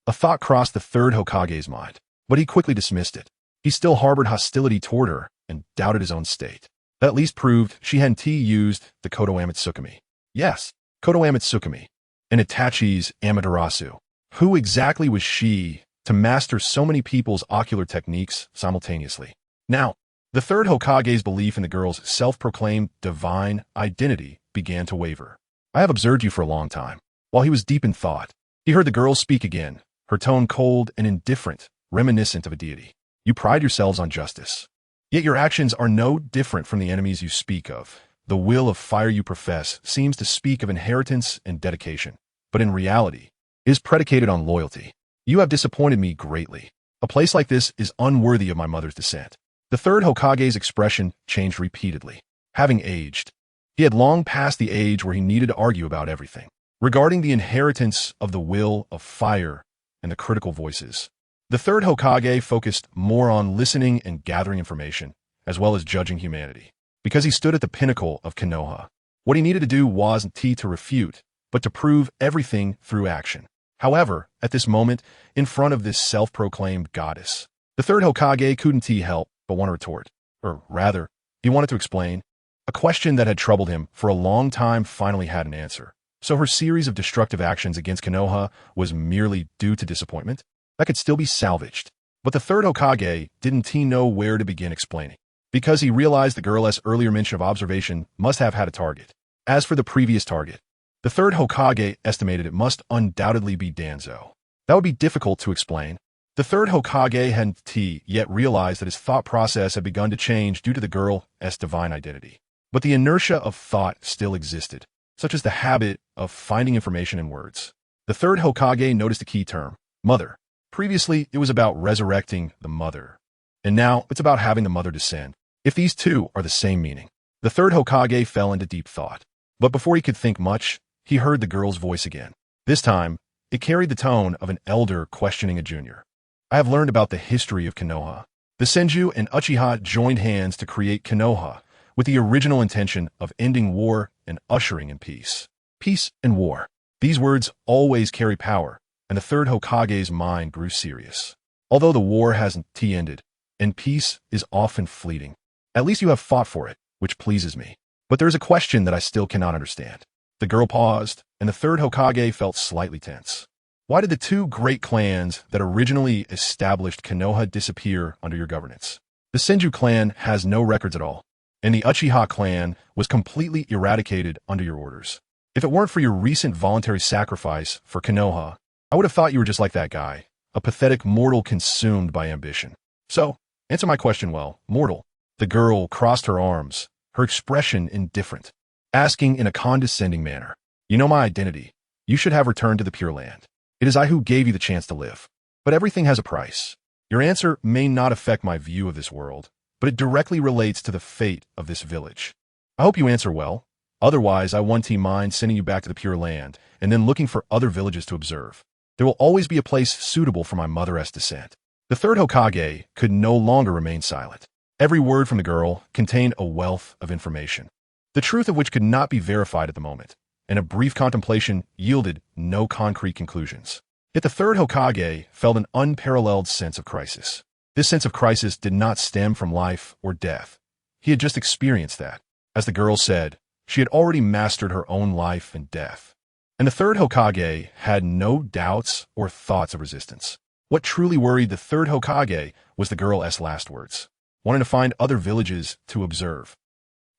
A thought crossed the third Hokage's mind, but he quickly dismissed it. He still harbored hostility toward her and doubted his own state. That at least proved she hadn't used the Konoha Mitsukami. Yes, Konoha Mitsukami, and Itachi's Amaterasu. Who exactly was she to master so many people's ocular techniques simultaneously? Now, the third Hokage's belief in the girl's self-proclaimed divine identity began to waver. I have observed you for a long time. While he was deep in thought, he heard the girl speak again, her tone cold and indifferent, reminiscent of a deity. You pride yourselves on justice. Yet your actions are no different from the enemies you speak of. The will of fire you profess seems to speak of inheritance and dedication, but in reality, it is predicated on loyalty. You have disappointed me greatly. A place like this is unworthy of my mother's descent. The third Hokage's expression changed repeatedly. Having aged, he had long passed the age where he needed to argue about everything. Regarding the inheritance of the will of fire and the critical voices, the third Hokage focused more on listening and gathering information, as well as judging humanity. Because he stood at the pinnacle of Konoha, what he needed to do wasn't to refute, but to prove everything through action. However, at this moment, in front of this self-proclaimed goddess, the third Hokage couldn't help but want to retort. Or rather, he wanted to explain. A question that had troubled him for a long time finally had an answer. So her series of destructive actions against Konoha was merely due to disappointment? That could still be salvaged. But the third Hokage didn't know where to begin explaining, because he realized the girl's earlier mention of observation must have had a target. As for the previous target, the third Hokage estimated it must undoubtedly be Danzo. That would be difficult to explain. The third Hokage hadn't yet realized that his thought process had begun to change due to the girl's divine identity. But the inertia of thought still existed, such as the habit of finding information in words. The third Hokage noticed a key term, mother. Previously, it was about resurrecting the mother. And now, it's about having the mother descend. If these two are the same meaning, the third Hokage fell into deep thought. But before he could think much, he heard the girl's voice again. This time, it carried the tone of an elder questioning a junior. I have learned about the history of Konoha. The Senju and Uchiha joined hands to create Konoha, with the original intention of ending war and ushering in peace. Peace and war. These words always carry power, and the third Hokage's mind grew serious. Although the war hasn't ended, and peace is often fleeting, at least you have fought for it, which pleases me. But there's a question that I still cannot understand. The girl paused, and the third Hokage felt slightly tense. Why did the two great clans that originally established Konoha disappear under your governance? The Senju clan has no records at all, and the Uchiha clan was completely eradicated under your orders. If it weren't for your recent voluntary sacrifice for Konoha, I would have thought you were just like that guy, a pathetic mortal consumed by ambition. So, answer my question well, mortal. The girl crossed her arms, her expression indifferent, asking in a condescending manner, you know my identity. You should have returned to the Pure Land. It is I who gave you the chance to live. But everything has a price. Your answer may not affect my view of this world, but it directly relates to the fate of this village. I hope you answer well. Otherwise, I won't mind sending you back to the Pure Land and then looking for other villages to observe. There will always be a place suitable for my mother's descent. The third Hokage could no longer remain silent. Every word from the girl contained a wealth of information, the truth of which could not be verified at the moment, and a brief contemplation yielded no concrete conclusions. Yet the third Hokage felt an unparalleled sense of crisis. This sense of crisis did not stem from life or death. He had just experienced that. As the girl said, she had already mastered her own life and death. And the third Hokage had no doubts or thoughts of resistance. What truly worried the third Hokage was the girl's last words, wanting to find other villages to observe.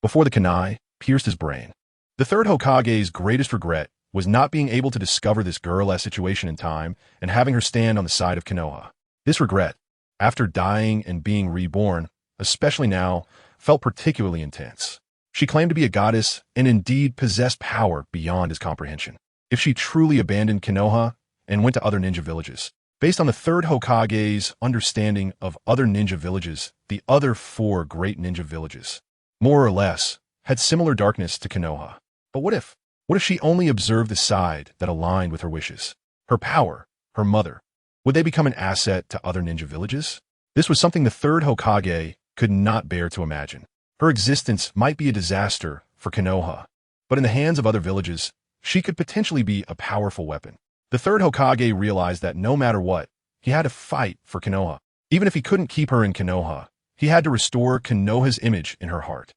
Before the kunai pierced his brain, the third Hokage's greatest regret was not being able to discover this girl's situation in time and having her stand on the side of Konoha. This regret, after dying and being reborn, especially now, felt particularly intense. She claimed to be a goddess and indeed possessed power beyond his comprehension. If she truly abandoned Konoha and went to other ninja villages, based on the third Hokage's understanding of other ninja villages, the other 4 great ninja villages, more or less, had similar darkness to Konoha. But what if she only observed the side that aligned with her wishes? Her power, her mother. Would they become an asset to other ninja villages? This was something the third Hokage could not bear to imagine. Her existence might be a disaster for Konoha, but in the hands of other villages, she could potentially be a powerful weapon. The third Hokage realized that no matter what, he had to fight for Konoha. Even if he couldn't keep her in Konoha, he had to restore Konoha's image in her heart.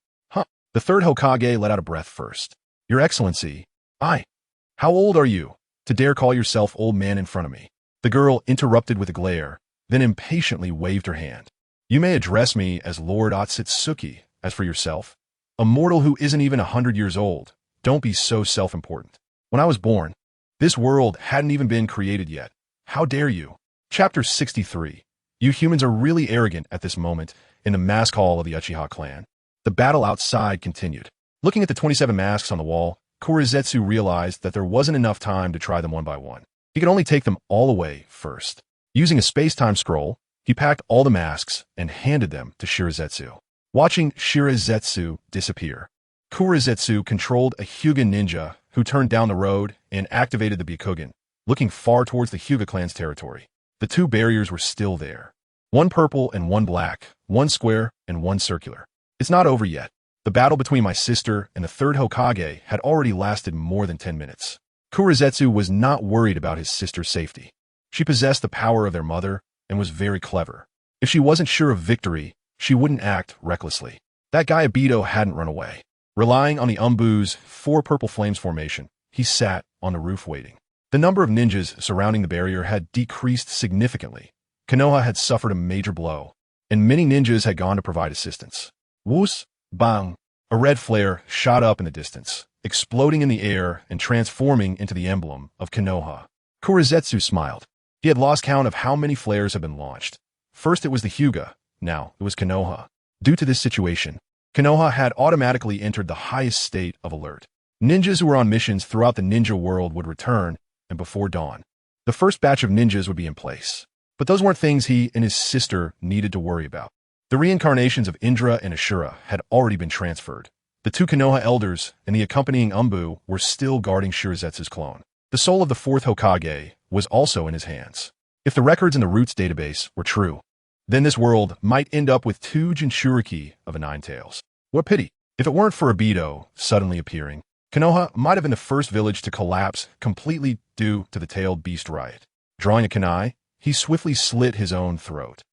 The third Hokage let out a breath first. Your Excellency, how old are you to dare call yourself old man in front of me? The girl interrupted with a glare, then impatiently waved her hand. You may address me as Lord Otsutsuki. As for yourself, a mortal who isn't even 100 years old, don't be so self-important. When I was born, this world hadn't even been created yet. How dare you? Chapter 63. You humans are really arrogant at this moment in the mask hall of the Uchiha clan. The battle outside continued. Looking at the 27 masks on the wall, Kurizetsu realized that there wasn't enough time to try them one by one. He could only take them all away first. Using a space-time scroll, he packed all the masks and handed them to Shirazetsu. Watching Shirazetsu disappear, Kurizetsu controlled a Hyuga ninja who turned down the road and activated the Byakugan, looking far towards the Hyuga clan's territory. The 2 barriers were still there. 1 purple and 1 black, 1 square and 1 circular. It's not over yet. The battle between my sister and the third Hokage had already lasted more than 10 minutes. Kurizetsu was not worried about his sister's safety. She possessed the power of their mother and was very clever. If she wasn't sure of victory, she wouldn't act recklessly. That guy Obito hadn't run away. Relying on the Umbu's 4 purple flames formation, he sat on the roof waiting. The number of ninjas surrounding the barrier had decreased significantly. Konoha had suffered a major blow, and many ninjas had gone to provide assistance. Whoos, bang! A red flare shot up in the distance, exploding in the air and transforming into the emblem of Konoha. Kurizetsu smiled. He had lost count of how many flares had been launched. First it was the Hyuga, now it was Konoha. Due to this situation, Konoha had automatically entered the highest state of alert. Ninjas who were on missions throughout the ninja world would return, and before dawn, the first batch of ninjas would be in place. But those weren't things he and his sister needed to worry about. The reincarnations of Indra and Ashura had already been transferred. The 2 Konoha elders and the accompanying Umbu were still guarding Shirazetsu's clone. The soul of the 4th Hokage was also in his hands. If the records in the Roots database were true, then this world might end up with 2 Jinchuriki of a Nine-Tails. What pity. If it weren't for Obito suddenly appearing, Konoha might have been the first village to collapse completely due to the tailed beast riot. Drawing a kunai, he swiftly slit his own throat.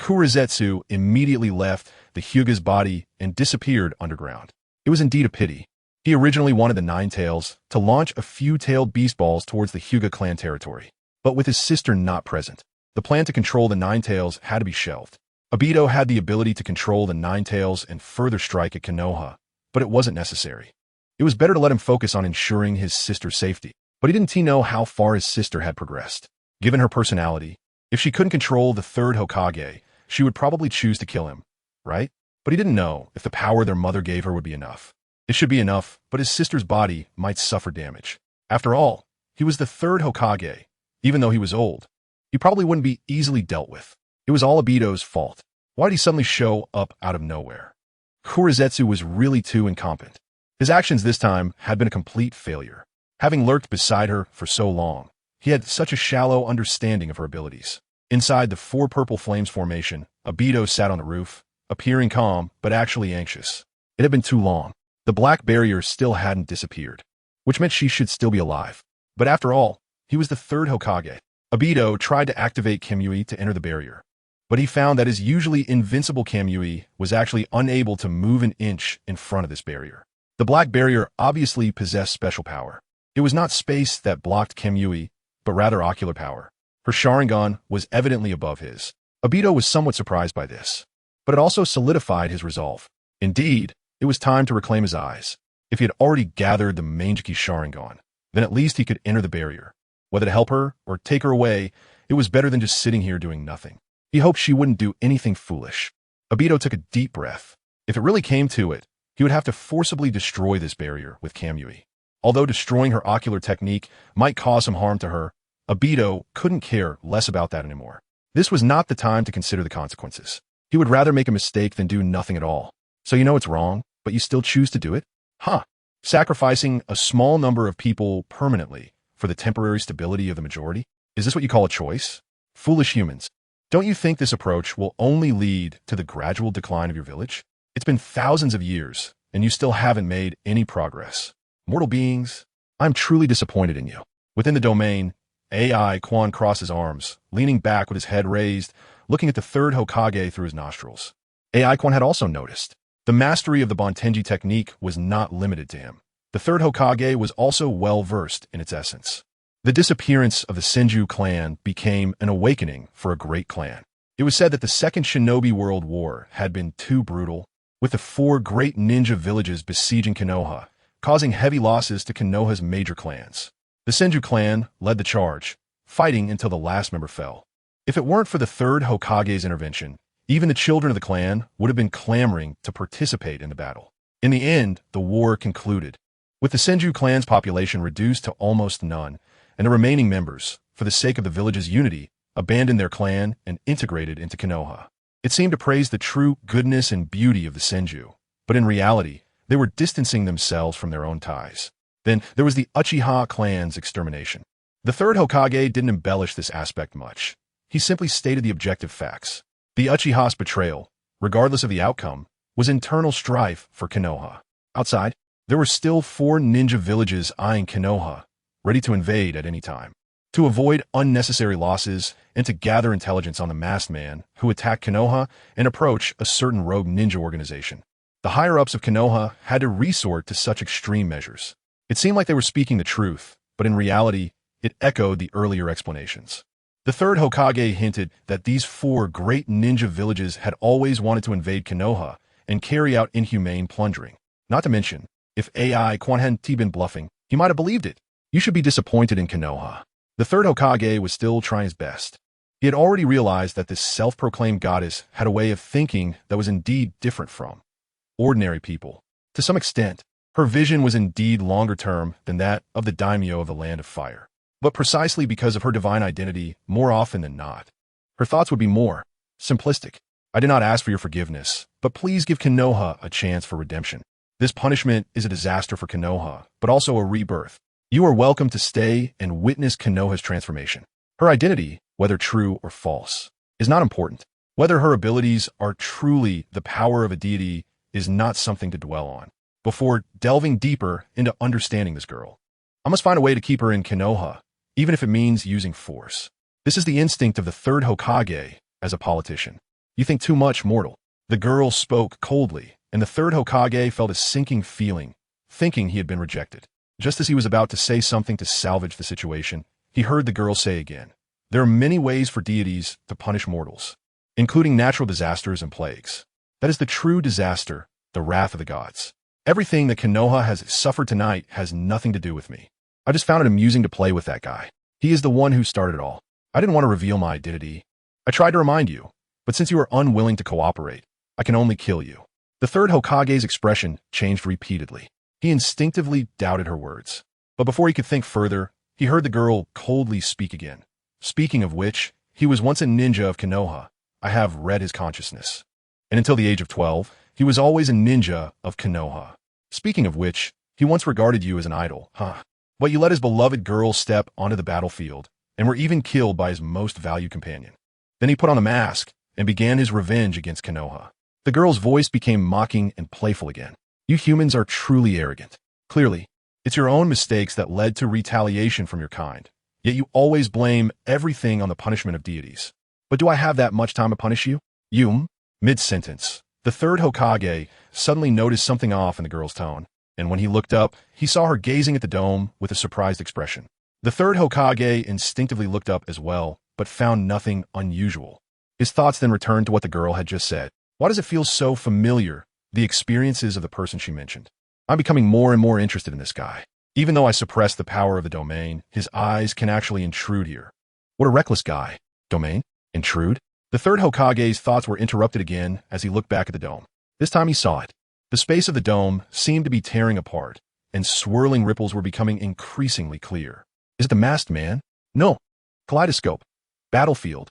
Kurizetsu immediately left the Hyuga's body and disappeared underground. It was indeed a pity. He originally wanted the Nine-Tails to launch a few tailed beast balls towards the Hyuga clan territory, but with his sister not present, the plan to control the Nine-Tails had to be shelved. Obito had the ability to control the Nine-Tails and further strike at Konoha, but it wasn't necessary. It was better to let him focus on ensuring his sister's safety. But he didn't know how far his sister had progressed. Given her personality, if she couldn't control the 3rd Hokage, she would probably choose to kill him, right? But he didn't know if the power their mother gave her would be enough. It should be enough, but his sister's body might suffer damage. After all, he was the 3rd Hokage. Even though he was old, he probably wouldn't be easily dealt with. It was all Obito's fault. Why did he suddenly show up out of nowhere? Kurizetsu was really too incompetent. His actions this time had been a complete failure. Having lurked beside her for so long, he had such a shallow understanding of her abilities. Inside the 4 purple flames formation, Obito sat on the roof, appearing calm but actually anxious. It had been too long. The black barrier still hadn't disappeared, which meant she should still be alive. But after all, he was the 3rd Hokage. Obito tried to activate Kamui to enter the barrier, but he found that his usually invincible Kamui was actually unable to move an inch in front of this barrier. The black barrier obviously possessed special power. It was not space that blocked Kamui, but rather ocular power. Her Sharingan was evidently above his. Obito was somewhat surprised by this, but it also solidified his resolve. Indeed, it was time to reclaim his eyes. If he had already gathered the Manjiki Sharingan, then at least he could enter the barrier. Whether to help her or take her away, it was better than just sitting here doing nothing. He hoped she wouldn't do anything foolish. Obito took a deep breath. If it really came to it, he would have to forcibly destroy this barrier with Kamui. Although destroying her ocular technique might cause some harm to her, Obito couldn't care less about that anymore. This was not the time to consider the consequences. He would rather make a mistake than do nothing at all. So you know it's wrong, but you still choose to do it? Huh. Sacrificing a small number of people permanently for the temporary stability of the majority? Is this what you call a choice? Foolish humans. Don't you think this approach will only lead to the gradual decline of your village? It's been thousands of years, and you still haven't made any progress. Mortal beings, I'm truly disappointed in you. Within the domain, AI Quan crossed his arms, leaning back with his head raised, looking at the 3rd Hokage through his nostrils. AI Quan had also noticed. The mastery of the Bontenji technique was not limited to him. The 3rd Hokage was also well-versed in its essence. The disappearance of the Senju clan became an awakening for a great clan. It was said that the Second Shinobi World War had been too brutal, with the 4 great ninja villages besieging Konoha, causing heavy losses to Konoha's major clans. The Senju clan led the charge, fighting until the last member fell. If it weren't for the 3rd Hokage's intervention, even the children of the clan would have been clamoring to participate in the battle. In the end, the war concluded, with the Senju clan's population reduced to almost none, and the remaining members, for the sake of the village's unity, abandoned their clan and integrated into Konoha. It seemed to praise the true goodness and beauty of the Senju, but in reality, they were distancing themselves from their own ties. Then there was the Uchiha clan's extermination. The 3rd Hokage didn't embellish this aspect much. He simply stated the objective facts. The Uchiha's betrayal, regardless of the outcome, was internal strife for Konoha. Outside, there were still 4 ninja villages eyeing Konoha, ready to invade at any time. To avoid unnecessary losses and to gather intelligence on the masked man who attacked Konoha and approach a certain rogue ninja organization. The higher-ups of Konoha had to resort to such extreme measures. It seemed like they were speaking the truth, but in reality, it echoed the earlier explanations. The third Hokage hinted that these 4 great ninja villages had always wanted to invade Konoha and carry out inhumane plundering. Not to mention, if AI Quan hadn't been bluffing, he might have believed it. You should be disappointed in Konoha. The third Hokage was still trying his best. He had already realized that this self-proclaimed goddess had a way of thinking that was indeed different from ordinary people. To some extent, her vision was indeed longer term than that of the daimyo of the Land of Fire. But precisely because of her divine identity, more often than not, her thoughts would be more simplistic. I did not ask for your forgiveness, but please give Konoha a chance for redemption. This punishment is a disaster for Konoha, but also a rebirth. You are welcome to stay and witness Konoha's transformation. Her identity, whether true or false, is not important. Whether her abilities are truly the power of a deity is not something to dwell on. Before delving deeper into understanding this girl, I must find a way to keep her in Konoha, even if it means using force. This is the instinct of the third Hokage as a politician. You think too much, mortal. The girl spoke coldly, and the third Hokage felt a sinking feeling, thinking he had been rejected. Just as he was about to say something to salvage the situation, he heard the girl say again, "There are many ways for deities to punish mortals, including natural disasters and plagues. That is the true disaster, the wrath of the gods. Everything that Konoha has suffered tonight has nothing to do with me. I just found it amusing to play with that guy. He is the one who started it all. I didn't want to reveal my identity. I tried to remind you, but since you are unwilling to cooperate, I can only kill you." The third Hokage's expression changed repeatedly. He instinctively doubted her words. But before he could think further, he heard the girl coldly speak again. "Speaking of which, he was once a ninja of Konoha. I have read his consciousness. And until the age of 12, he was always a ninja of Konoha. Speaking of which, he once regarded you as an idol, huh? But you let his beloved girl step onto the battlefield and were even killed by his most valued companion. Then he put on the mask and began his revenge against Konoha." The girl's voice became mocking and playful again. "You humans are truly arrogant. Clearly, it's your own mistakes that led to retaliation from your kind. Yet you always blame everything on the punishment of deities. But do I have that much time to punish you? You?" Mid-sentence, the third Hokage suddenly noticed something off in the girl's tone, and when he looked up, he saw her gazing at the dome with a surprised expression. The third Hokage instinctively looked up as well, but found nothing unusual. His thoughts then returned to what the girl had just said. Why does it feel so familiar, the experiences of the person she mentioned? I'm becoming more and more interested in this guy. Even though I suppress the power of the domain, his eyes can actually intrude here. What a reckless guy. Domain? Intrude? The third Hokage's thoughts were interrupted again as he looked back at the dome. This time he saw it. The space of the dome seemed to be tearing apart, and swirling ripples were becoming increasingly clear. Is it the masked man? No. Kaleidoscope. Battlefield.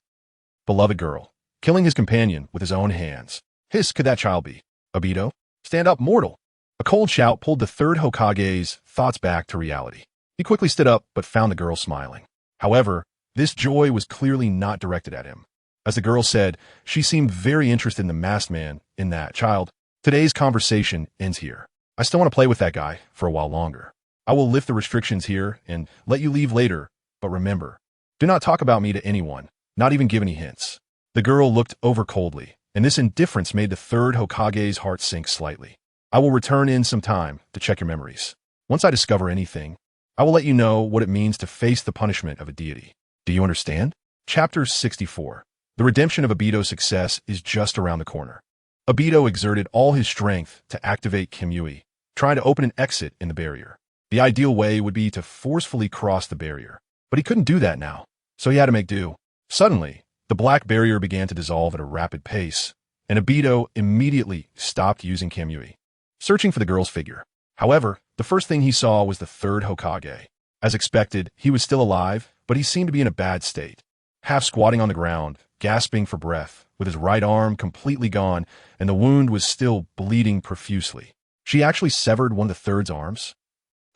Beloved girl. Killing his companion with his own hands. Hiss, could that child be? Obito? Stand up, mortal. A cold shout pulled the third Hokage's thoughts back to reality. He quickly stood up, but found the girl smiling. However, this joy was clearly not directed at him. As the girl said, she seemed very interested in the masked man, in that child. Today's conversation ends here. I still want to play with that guy for a while longer. I will lift the restrictions here and let you leave later, but remember, do not talk about me to anyone, not even give any hints. The girl looked over coldly, and this indifference made the third Hokage's heart sink slightly. I will return in some time to check your memories. Once I discover anything, I will let you know what it means to face the punishment of a deity. Do you understand? Chapter 64. The redemption of Obito's success is just around the corner. Obito exerted all his strength to activate Kimui, trying to open an exit in the barrier. The ideal way would be to forcefully cross the barrier, but he couldn't do that now, so he had to make do. Suddenly, the black barrier began to dissolve at a rapid pace, and Obito immediately stopped using Kamui, searching for the girl's figure. However, the first thing he saw was the third Hokage. As expected, he was still alive, but he seemed to be in a bad state. Half squatting on the ground, gasping for breath, with his right arm completely gone, and the wound was still bleeding profusely. She actually severed one of the third's arms?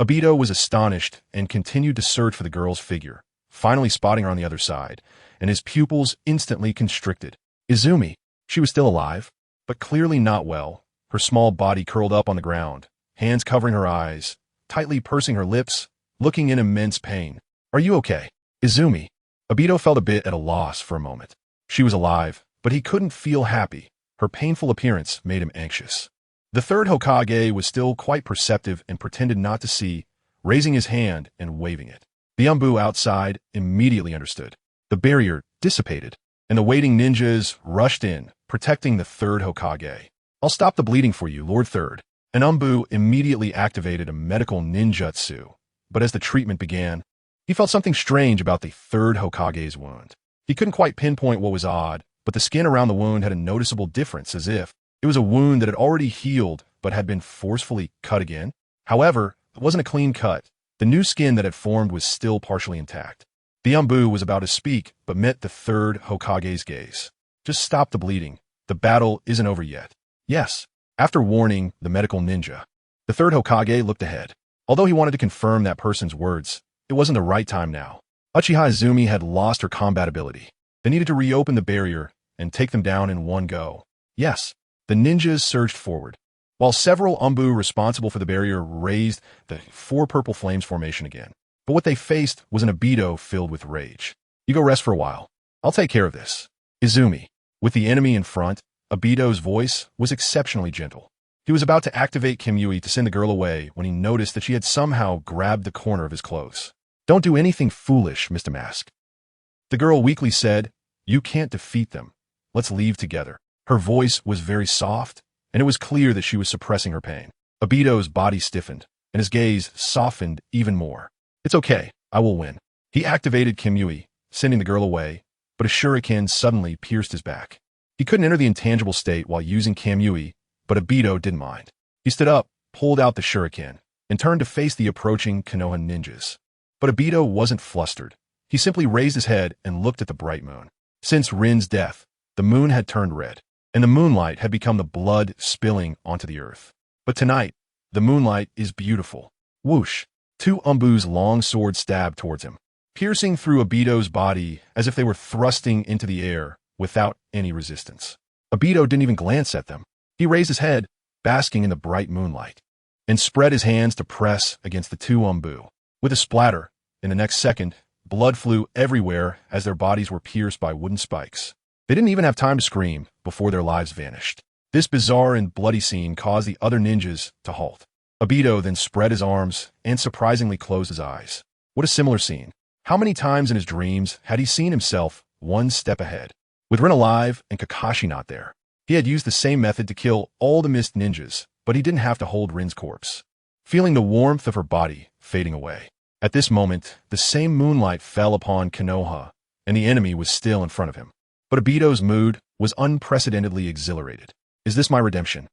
Obito was astonished and continued to search for the girl's figure, finally spotting her on the other side, and his pupils instantly constricted. Izumi. She was still alive, but clearly not well, her small body curled up on the ground, hands covering her eyes, tightly pursing her lips, looking in immense pain. "Are you okay, Izumi?" Obito felt a bit at a loss for a moment. She was alive, but he couldn't feel happy. Her painful appearance made him anxious. The third Hokage was still quite perceptive and pretended not to see, raising his hand and waving it. The Umbu outside immediately understood. The barrier dissipated, and the waiting ninjas rushed in, protecting the third Hokage. "I'll stop the bleeding for you, Lord Third." An Umbu immediately activated a medical ninjutsu, but as the treatment began, he felt something strange about the third Hokage's wound. He couldn't quite pinpoint what was odd, but the skin around the wound had a noticeable difference, as if it was a wound that had already healed but had been forcefully cut again. However, it wasn't a clean cut. The new skin that had formed was still partially intact. The Umbu was about to speak, but met the third Hokage's gaze. "Just stop the bleeding. The battle isn't over yet." "Yes." After warning the medical ninja, the third Hokage looked ahead. Although he wanted to confirm that person's words, it wasn't the right time now. Uchiha Izumi had lost her combat ability. They needed to reopen the barrier and take them down in one go. Yes, the ninjas surged forward, while several Umbu responsible for the barrier raised the four purple flames formation again. But what they faced was an Obito filled with rage. "You go rest for a while. I'll take care of this, Izumi." With the enemy in front, Obito's voice was exceptionally gentle. He was about to activate Kimui to send the girl away when he noticed that she had somehow grabbed the corner of his clothes. "Don't do anything foolish, Mr. Mask." The girl weakly said, "You can't defeat them. Let's leave together." Her voice was very soft, and it was clear that she was suppressing her pain. Obito's body stiffened, and his gaze softened even more. "It's okay, I will win." He activated Kimui, sending the girl away, but a shuriken suddenly pierced his back. He couldn't enter the intangible state while using Kimui, but Obito didn't mind. He stood up, pulled out the shuriken, and turned to face the approaching Konoha ninjas. But Obito wasn't flustered. He simply raised his head and looked at the bright moon. Since Rin's death, the moon had turned red, and the moonlight had become the blood spilling onto the earth. But tonight, the moonlight is beautiful. Whoosh! Two Umbu's long swords stabbed towards him, piercing through Obito's body as if they were thrusting into the air without any resistance. Obito didn't even glance at them. He raised his head, basking in the bright moonlight, and spread his hands to press against the two Umbu. With a splatter, in the next second, blood flew everywhere as their bodies were pierced by wooden spikes. They didn't even have time to scream before their lives vanished. This bizarre and bloody scene caused the other ninjas to halt. Obito then spread his arms and surprisingly closed his eyes. What a similar scene. How many times in his dreams had he seen himself one step ahead? With Rin alive and Kakashi not there, he had used the same method to kill all the mist ninjas, but he didn't have to hold Rin's corpse. Feeling the warmth of her body fading away. At this moment, the same moonlight fell upon Konoha, and the enemy was still in front of him. But Obito's mood was unprecedentedly exhilarated. "Is this my redemption?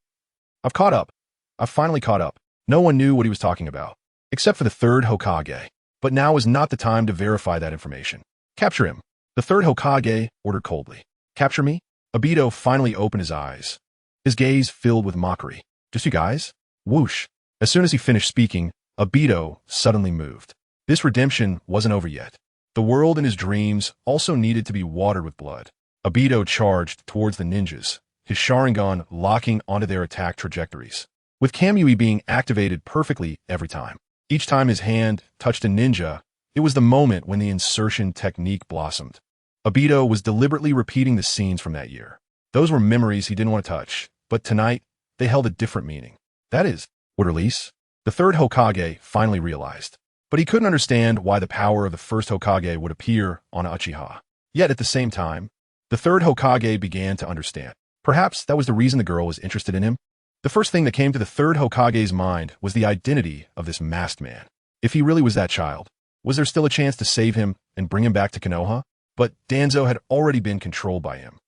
I've caught up. I've finally caught up." No one knew what he was talking about, except for the third Hokage. But now was not the time to verify that information. "Capture him." The third Hokage ordered coldly. "Capture me?" Obito finally opened his eyes, his gaze filled with mockery. "Just you guys?" Whoosh! As soon as he finished speaking, Obito suddenly moved. This redemption wasn't over yet. The world in his dreams also needed to be watered with blood. Obito charged towards the ninjas, his Sharingan locking onto their attack trajectories, with Kamui being activated perfectly every time. Each time his hand touched a ninja, it was the moment when the insertion technique blossomed. Obito was deliberately repeating the scenes from that year. Those were memories he didn't want to touch, but tonight, they held a different meaning. That is, would release. The third Hokage finally realized, but he couldn't understand why the power of the first Hokage would appear on Uchiha. Yet at the same time, the third Hokage began to understand. Perhaps that was the reason the girl was interested in him. The first thing that came to the third Hokage's mind was the identity of this masked man. If he really was that child, was there still a chance to save him and bring him back to Konoha? But Danzo had already been controlled by him.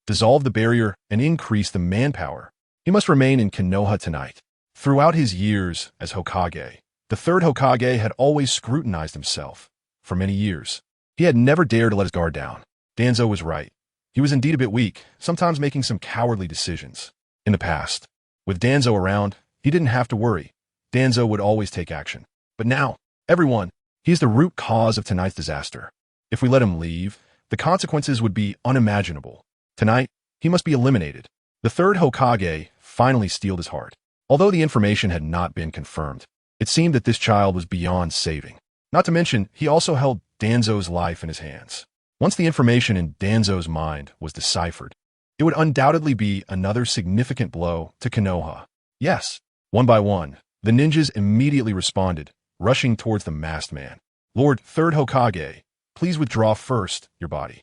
Dissolve the barrier and increase the manpower. He must remain in Konoha tonight. Throughout his years as Hokage, the third Hokage had always scrutinized himself. For many years, he had never dared to let his guard down. Danzo was right. He was indeed a bit weak, sometimes making some cowardly decisions. In the past, with Danzo around, he didn't have to worry. Danzo would always take action. But now, everyone, he is the root cause of tonight's disaster. If we let him leave, the consequences would be unimaginable. Tonight, he must be eliminated. The third Hokage finally steeled his heart. Although the information had not been confirmed, it seemed that this child was beyond saving. Not to mention, he also held Danzo's life in his hands. Once the information in Danzo's mind was deciphered, it would undoubtedly be another significant blow to Konoha. Yes, one by one, the ninjas immediately responded, rushing towards the masked man. Lord, third Hokage, please withdraw first. Your body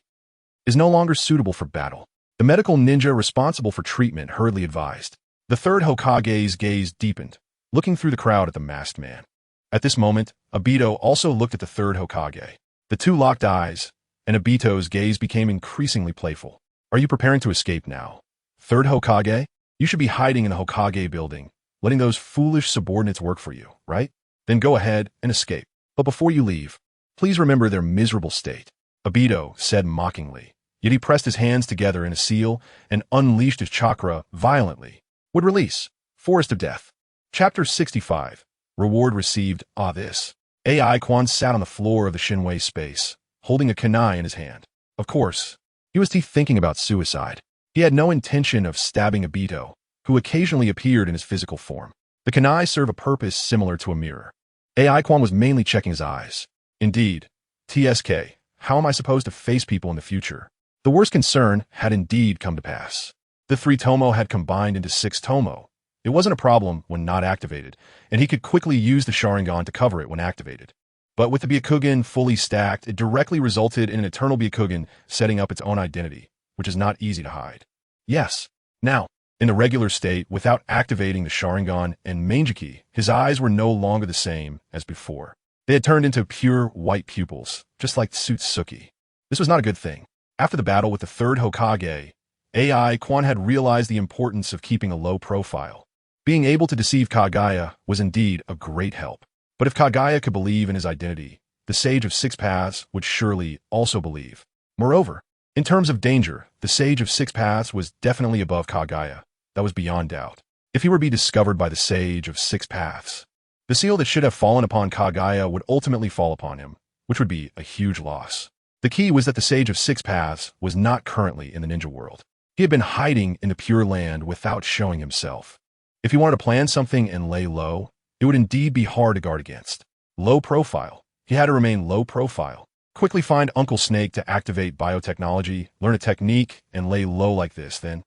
is no longer suitable for battle. The medical ninja responsible for treatment hurriedly advised. The third Hokage's gaze deepened, looking through the crowd at the masked man. At this moment, Obito also looked at the third Hokage. The two locked eyes, and Obito's gaze became increasingly playful. Are you preparing to escape now? Third Hokage? You should be hiding in the Hokage building, letting those foolish subordinates work for you, right? Then go ahead and escape. But before you leave, please remember their miserable state. Obito said mockingly, yet he pressed his hands together in a seal and unleashed his chakra violently. Would release. Forest of Death. Chapter 65. Reward received. This. AI Quan sat on the floor of the Shinwei space, holding a kunai in his hand. Of course, he was thinking about suicide. He had no intention of stabbing Obito, who occasionally appeared in his physical form. The kunai served a purpose similar to a mirror. AI Quan was mainly checking his eyes. Indeed, TSK, how am I supposed to face people in the future? The worst concern had indeed come to pass. The 3 Tomo had combined into 6 Tomo. It wasn't a problem when not activated, and he could quickly use the Sharingan to cover it when activated. But with the Byakugan fully stacked, it directly resulted in an eternal Byakugan setting up its own identity, which is not easy to hide. Yes. Now, in the regular state, without activating the Sharingan and Manjiki, his eyes were no longer the same as before. They had turned into pure white pupils, just like Tsutsuki. This was not a good thing. After the battle with the third Hokage, AI Quan had realized the importance of keeping a low profile. Being able to deceive Kaguya was indeed a great help. But if Kaguya could believe in his identity, the Sage of Six Paths would surely also believe. Moreover, in terms of danger, the Sage of Six Paths was definitely above Kaguya. That was beyond doubt. If he were to be discovered by the Sage of Six Paths, the seal that should have fallen upon Kaguya would ultimately fall upon him, which would be a huge loss. The key was that the Sage of Six Paths was not currently in the ninja world. He had been hiding in the Pure Land without showing himself. If he wanted to plan something and lay low, it would indeed be hard to guard against. Low profile. He had to remain low profile. Quickly find Uncle Snake to activate biotechnology, learn a technique, and lay low like this, then,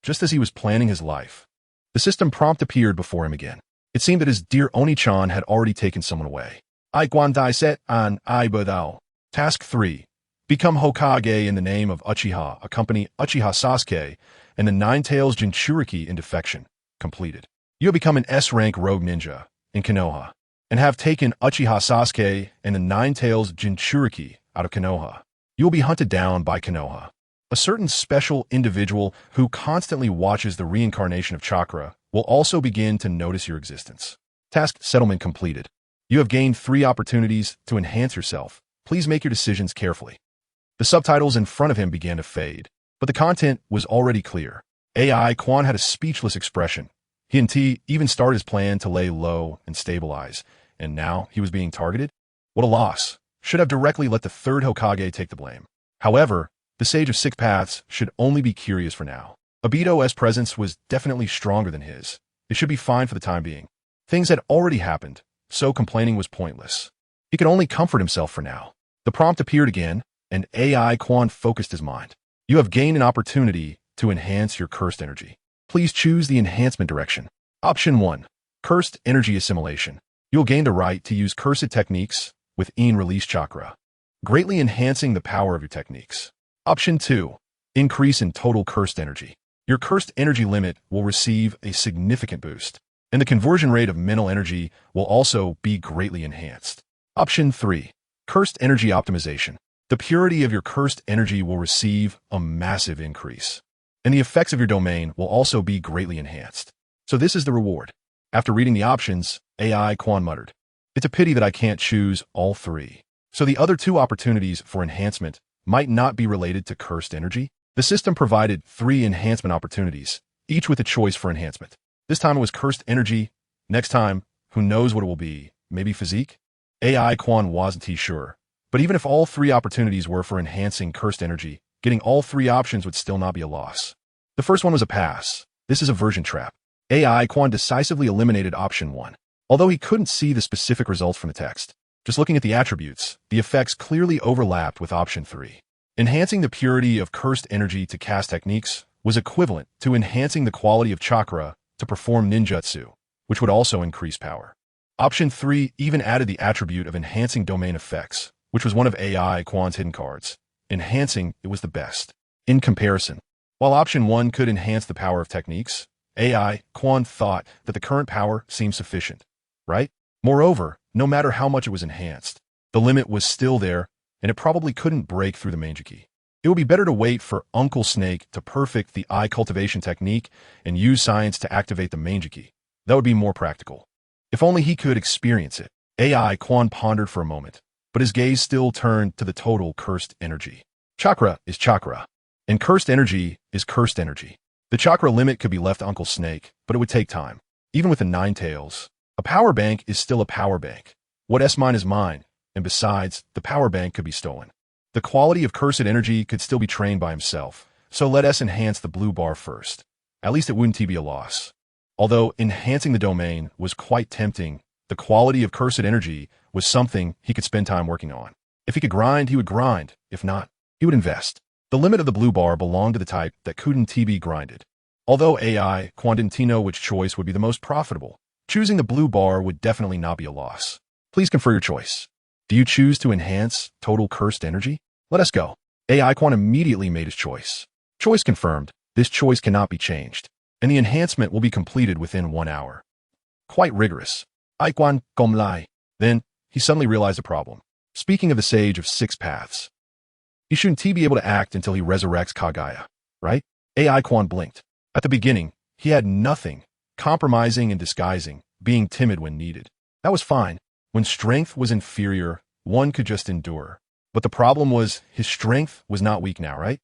just as he was planning his life, the system prompt appeared before him again. It seemed that his dear Oni-chan had already taken someone away. Aikwan set an Ibadao. Task 3. Become Hokage in the name of Uchiha, accompany Uchiha Sasuke, and the Nine-Tails Jinchuriki in defection. Completed. You have become an S-rank rogue ninja in Konoha, and have taken Uchiha Sasuke and the Nine-Tails Jinchuriki out of Konoha. You will be hunted down by Konoha. A certain special individual who constantly watches the reincarnation of chakra will also begin to notice your existence. Task settlement completed. You have gained 3 opportunities to enhance yourself. Please make your decisions carefully. The subtitles in front of him began to fade, but the content was already clear. AI Quan had a speechless expression. He and T even started his plan to lay low and stabilize, and now he was being targeted? What a loss. Should have directly let the third Hokage take the blame. However, the Sage of Six Paths should only be curious for now. Obito's presence was definitely stronger than his. It should be fine for the time being. Things had already happened, so complaining was pointless. He could only comfort himself for now. The prompt appeared again, and AI Quan focused his mind. You have gained an opportunity to enhance your cursed energy. Please choose the enhancement direction. Option 1. Cursed Energy Assimilation. You'll gain the right to use cursed techniques with In Release Chakra, greatly enhancing the power of your techniques. Option 2. Increase in total cursed energy. Your cursed energy limit will receive a significant boost, and the conversion rate of mental energy will also be greatly enhanced. Option 3. Cursed Energy Optimization. The purity of your cursed energy will receive a massive increase, and the effects of your domain will also be greatly enhanced. So this is the reward. After reading the options, AI Quan muttered, "It's a pity that I can't choose all 3. So the other 2 opportunities for enhancement might not be related to cursed energy. The system provided 3 enhancement opportunities, each with a choice for enhancement. This time it was cursed energy. Next time, who knows what it will be? Maybe physique? AI Quan wasn't sure. But even if all 3 opportunities were for enhancing cursed energy, getting all 3 options would still not be a loss. The first one was a pass. This is a version trap. AI Quan decisively eliminated option 1, although he couldn't see the specific results from the text. Just looking at the attributes, the effects clearly overlapped with option 3. Enhancing the purity of cursed energy to cast techniques was equivalent to enhancing the quality of chakra to perform ninjutsu, which would also increase power. Option 3 even added the attribute of enhancing domain effects, which was one of AI Quan's hidden cards. Enhancing it was the best. In comparison, while option 1 could enhance the power of techniques, AI Quan thought that the current power seemed sufficient, right? Moreover, no matter how much it was enhanced, the limit was still there, and it probably couldn't break through the Manjiki. It would be better to wait for Uncle Snake to perfect the eye cultivation technique and use science to activate the Manjiki. That would be more practical. If only he could experience it. AI Quan pondered for a moment, but his gaze still turned to the total cursed energy. Chakra is chakra, and cursed energy is cursed energy. The chakra limit could be left to Uncle Snake, but it would take time. Even with the 9 tails, a power bank is still a power bank. What's mine is mine, and besides, the power bank could be stolen. The quality of cursed energy could still be trained by himself, so let us enhance the blue bar first. At least it wouldn't be a loss. Although enhancing the domain was quite tempting, the quality of cursed energy was something he could spend time working on. If he could grind, he would grind. If not, he would invest. The limit of the blue bar belonged to the type that couldn't be grinded. Although AI Quan didn't know which choice would be the most profitable, choosing the blue bar would definitely not be a loss. Please confirm your choice. Do you choose to enhance total cursed energy? Let us go. AI Quan immediately made his choice. Choice confirmed. This choice cannot be changed, and the enhancement will be completed within 1 hour. Quite rigorous. Ai Quan Gom Lai. Then, he suddenly realized a problem. Speaking of the Sage of 6 Paths, he shouldn't be able to act until he resurrects Kagaya, right? AI Quan blinked. At the beginning, he had nothing, compromising and disguising, being timid when needed. That was fine. When strength was inferior, one could just endure. But the problem was, his strength was not weak now, right?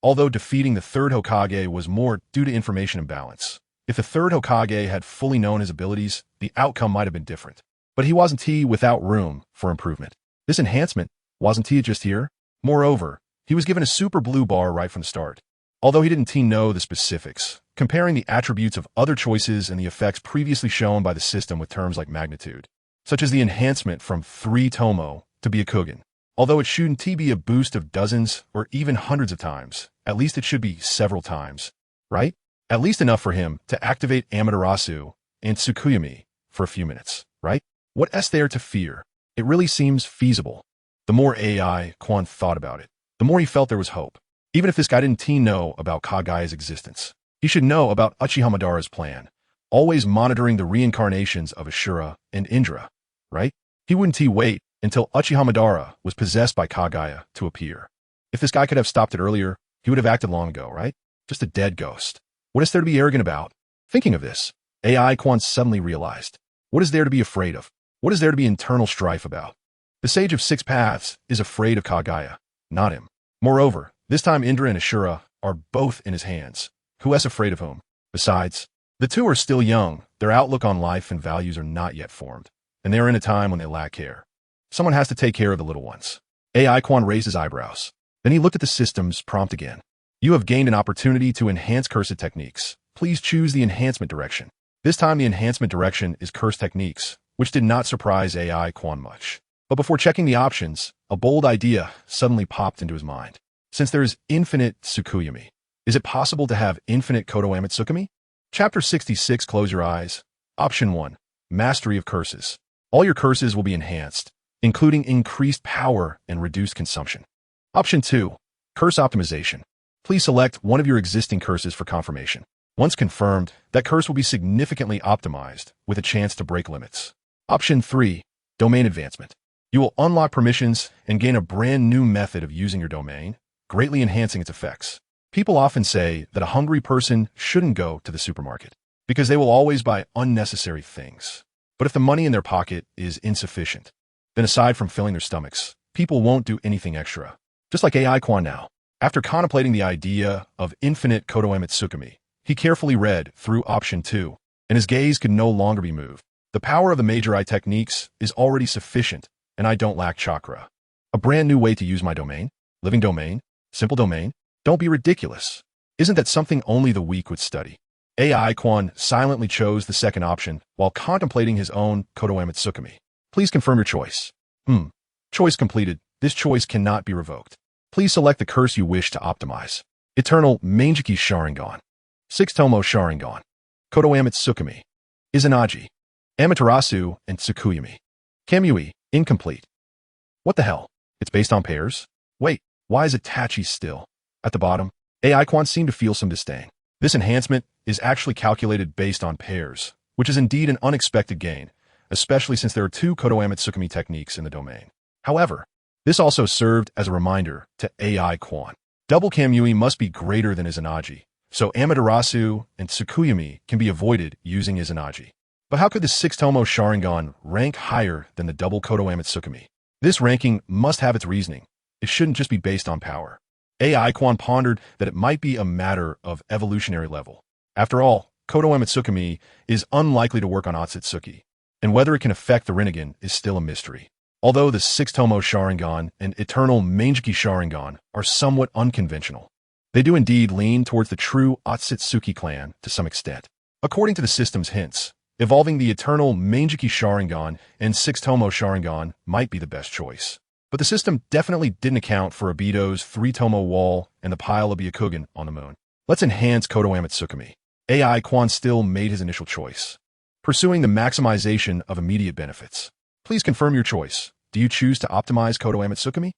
Although defeating the 3rd Hokage was more due to information imbalance. If the 3rd Hokage had fully known his abilities, the outcome might have been different. But he wasn't without room for improvement. This enhancement wasn't just here. Moreover, he was given a super blue bar right from the start. Although he didn't know the specifics, comparing the attributes of other choices and the effects previously shown by the system with terms like magnitude, such as the enhancement from 3 Tomo to be a Kugen. Although it shouldn't be a boost of dozens or even hundreds of times, at least it should be several times, right? At least enough for him to activate Amaterasu and Tsukuyomi for a few minutes, right? What's there to fear? It really seems feasible. The more AI Quan thought about it, the more he felt there was hope. Even if this guy didn't know about Kagaya's existence, he should know about Uchiha Madara's plan, always monitoring the reincarnations of Ashura and Indra, right? He wouldn't wait until Uchiha Madara was possessed by Kagaya to appear. If this guy could have stopped it earlier, he would have acted long ago, right? Just a dead ghost. What is there to be arrogant about? Thinking of this, AI Quan suddenly realized, what is there to be afraid of? What is there to be internal strife about? The Sage of 6 Paths is afraid of Kagaya, not him. Moreover, this time Indra and Ashura are both in his hands. Who is afraid of whom? Besides, the two are still young, their outlook on life and values are not yet formed, and they are in a time when they lack care. Someone has to take care of the little ones. AI Quan raised his eyebrows. Then he looked at the system's prompt again. You have gained an opportunity to enhance cursed techniques. Please choose the enhancement direction. This time the enhancement direction is cursed techniques, which did not surprise AI Quan much. But before checking the options, a bold idea suddenly popped into his mind. Since there is infinite Tsukuyomi, is it possible to have infinite Kodoame Tsukumi? Chapter 66, Close Your Eyes. Option 1. Mastery of Curses. All your curses will be enhanced, including increased power and reduced consumption. Option 2. Curse Optimization. Please select one of your existing curses for confirmation. Once confirmed, that curse will be significantly optimized, with a chance to break limits. Option 3. Domain Advancement. You will unlock permissions and gain a brand new method of using your domain, greatly enhancing its effects. People often say that a hungry person shouldn't go to the supermarket, because they will always buy unnecessary things. But if the money in their pocket is insufficient, then aside from filling their stomachs, people won't do anything extra. Just like AI Quan now. After contemplating the idea of infinite Kodoame Tsukumi, he carefully read through option 2, and his gaze could no longer be moved. The power of the major eye techniques is already sufficient, and I don't lack chakra. A brand new way to use my domain? Living domain? Simple domain? Don't be ridiculous. Isn't that something only the weak would study? AI Quan silently chose the second option while contemplating his own Kodoame Tsukumi. Please confirm your choice. Choice completed. This choice cannot be revoked. Please select the curse you wish to optimize. Eternal Mangeki Sharingan. 6-Tomo Sharingan. Kodoamatsukami. Izanagi. Amaterasu and Tsukuyami. Kamui. Incomplete. What the hell? It's based on pairs? Wait, why is Itachi still at the bottom? AI Quan seemed to feel some disdain. This enhancement is actually calculated based on pairs, which is indeed an unexpected gain, especially since there are 2 Kodoamatsukami techniques in the domain. However, this also served as a reminder to AI Quan. Double Kamui must be greater than Izanagi, so Amaterasu and Tsukuyami can be avoided using Izanagi. But how could the 6-Tomo Sharingan rank higher than the double Kodoamatsukami? This ranking must have its reasoning. It shouldn't just be based on power. AI Quan pondered that it might be a matter of evolutionary level. After all, Kodoamatsukami is unlikely to work on Otsutsuki, and whether it can affect the Rinnegan is still a mystery. Although the 6-Tomo Sharingan and Eternal Mangeki Sharingan are somewhat unconventional, they do indeed lean towards the true Otsutsuki clan to some extent. According to the system's hints, evolving the Eternal Mangeki Sharingan and 6-Tomo Sharingan might be the best choice. But the system definitely didn't account for Obito's 3-Tomo wall and the pile of Byakugan on the moon. Let's enhance Kodoamatsukami. AI Quan still made his initial choice, pursuing the maximization of immediate benefits. Please confirm your choice. Do you choose to optimize Kodoamatsukami?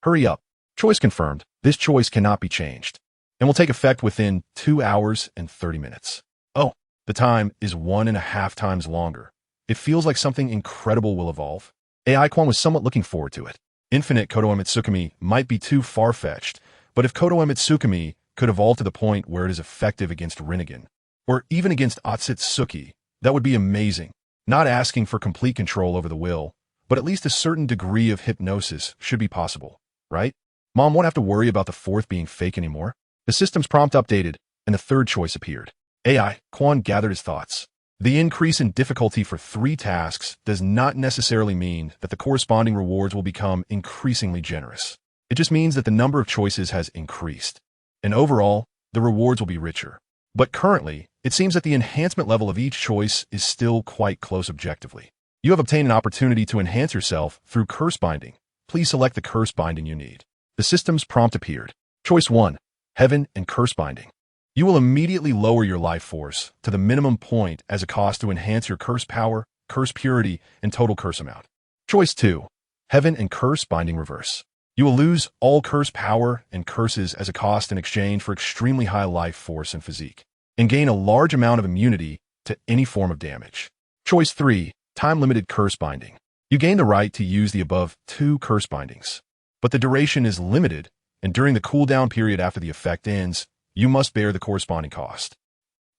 Hurry up. Choice confirmed. This choice cannot be changed and will take effect within 2 hours and 30 minutes. Oh, the time is 1.5 times longer. It feels like something incredible will evolve. AI Quan was somewhat looking forward to it. Infinite Kodoamatsukami might be too far-fetched, but if Kodoamatsukami could evolve to the point where it is effective against Rinnegan, or even against Otsutsuki, that would be amazing. Not asking for complete control over the will, but at least a certain degree of hypnosis should be possible, right? Mom won't have to worry about the 4th being fake anymore. The system's prompt updated, and the 3rd choice appeared. AI Quan gathered his thoughts. The increase in difficulty for 3 tasks does not necessarily mean that the corresponding rewards will become increasingly generous. It just means that the number of choices has increased, and overall, the rewards will be richer. But currently, it seems that the enhancement level of each choice is still quite close objectively. You have obtained an opportunity to enhance yourself through curse binding. Please select the curse binding you need. The system's prompt appeared. Choice 1, Heaven and Curse Binding. You will immediately lower your life force to the minimum point as a cost to enhance your curse power, curse purity, and total curse amount. Choice 2, Heaven and Curse Binding Reverse. You will lose all curse power and curses as a cost in exchange for extremely high life force and physique, and gain a large amount of immunity to any form of damage. Choice 3, Time-Limited Curse Binding. You gain the right to use the above 2 curse bindings, but the duration is limited, and during the cooldown period after the effect ends, you must bear the corresponding cost.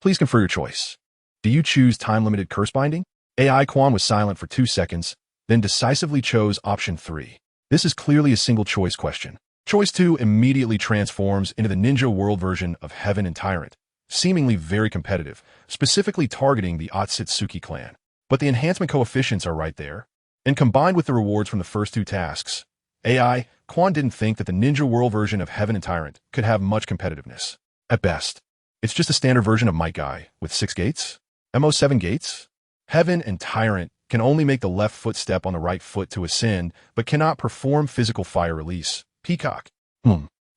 Please confirm your choice. Do you choose time-limited curse binding? AI Quan was silent for 2 seconds, then decisively chose option 3. This is clearly a single-choice question. Choice 2 immediately transforms into the Ninja World version of Heaven and Tyrant, seemingly very competitive, specifically targeting the Otsutsuki clan. But the enhancement coefficients are right there, and combined with the rewards from the first 2 tasks, AI Quan didn't think that the Ninja World version of Heaven and Tyrant could have much competitiveness. At best, it's just a standard version of Might Guy with 6 gates, MO7 gates. Heaven and Tyrant can only make the left footstep on the right foot to ascend, but cannot perform physical fire release. Peacock.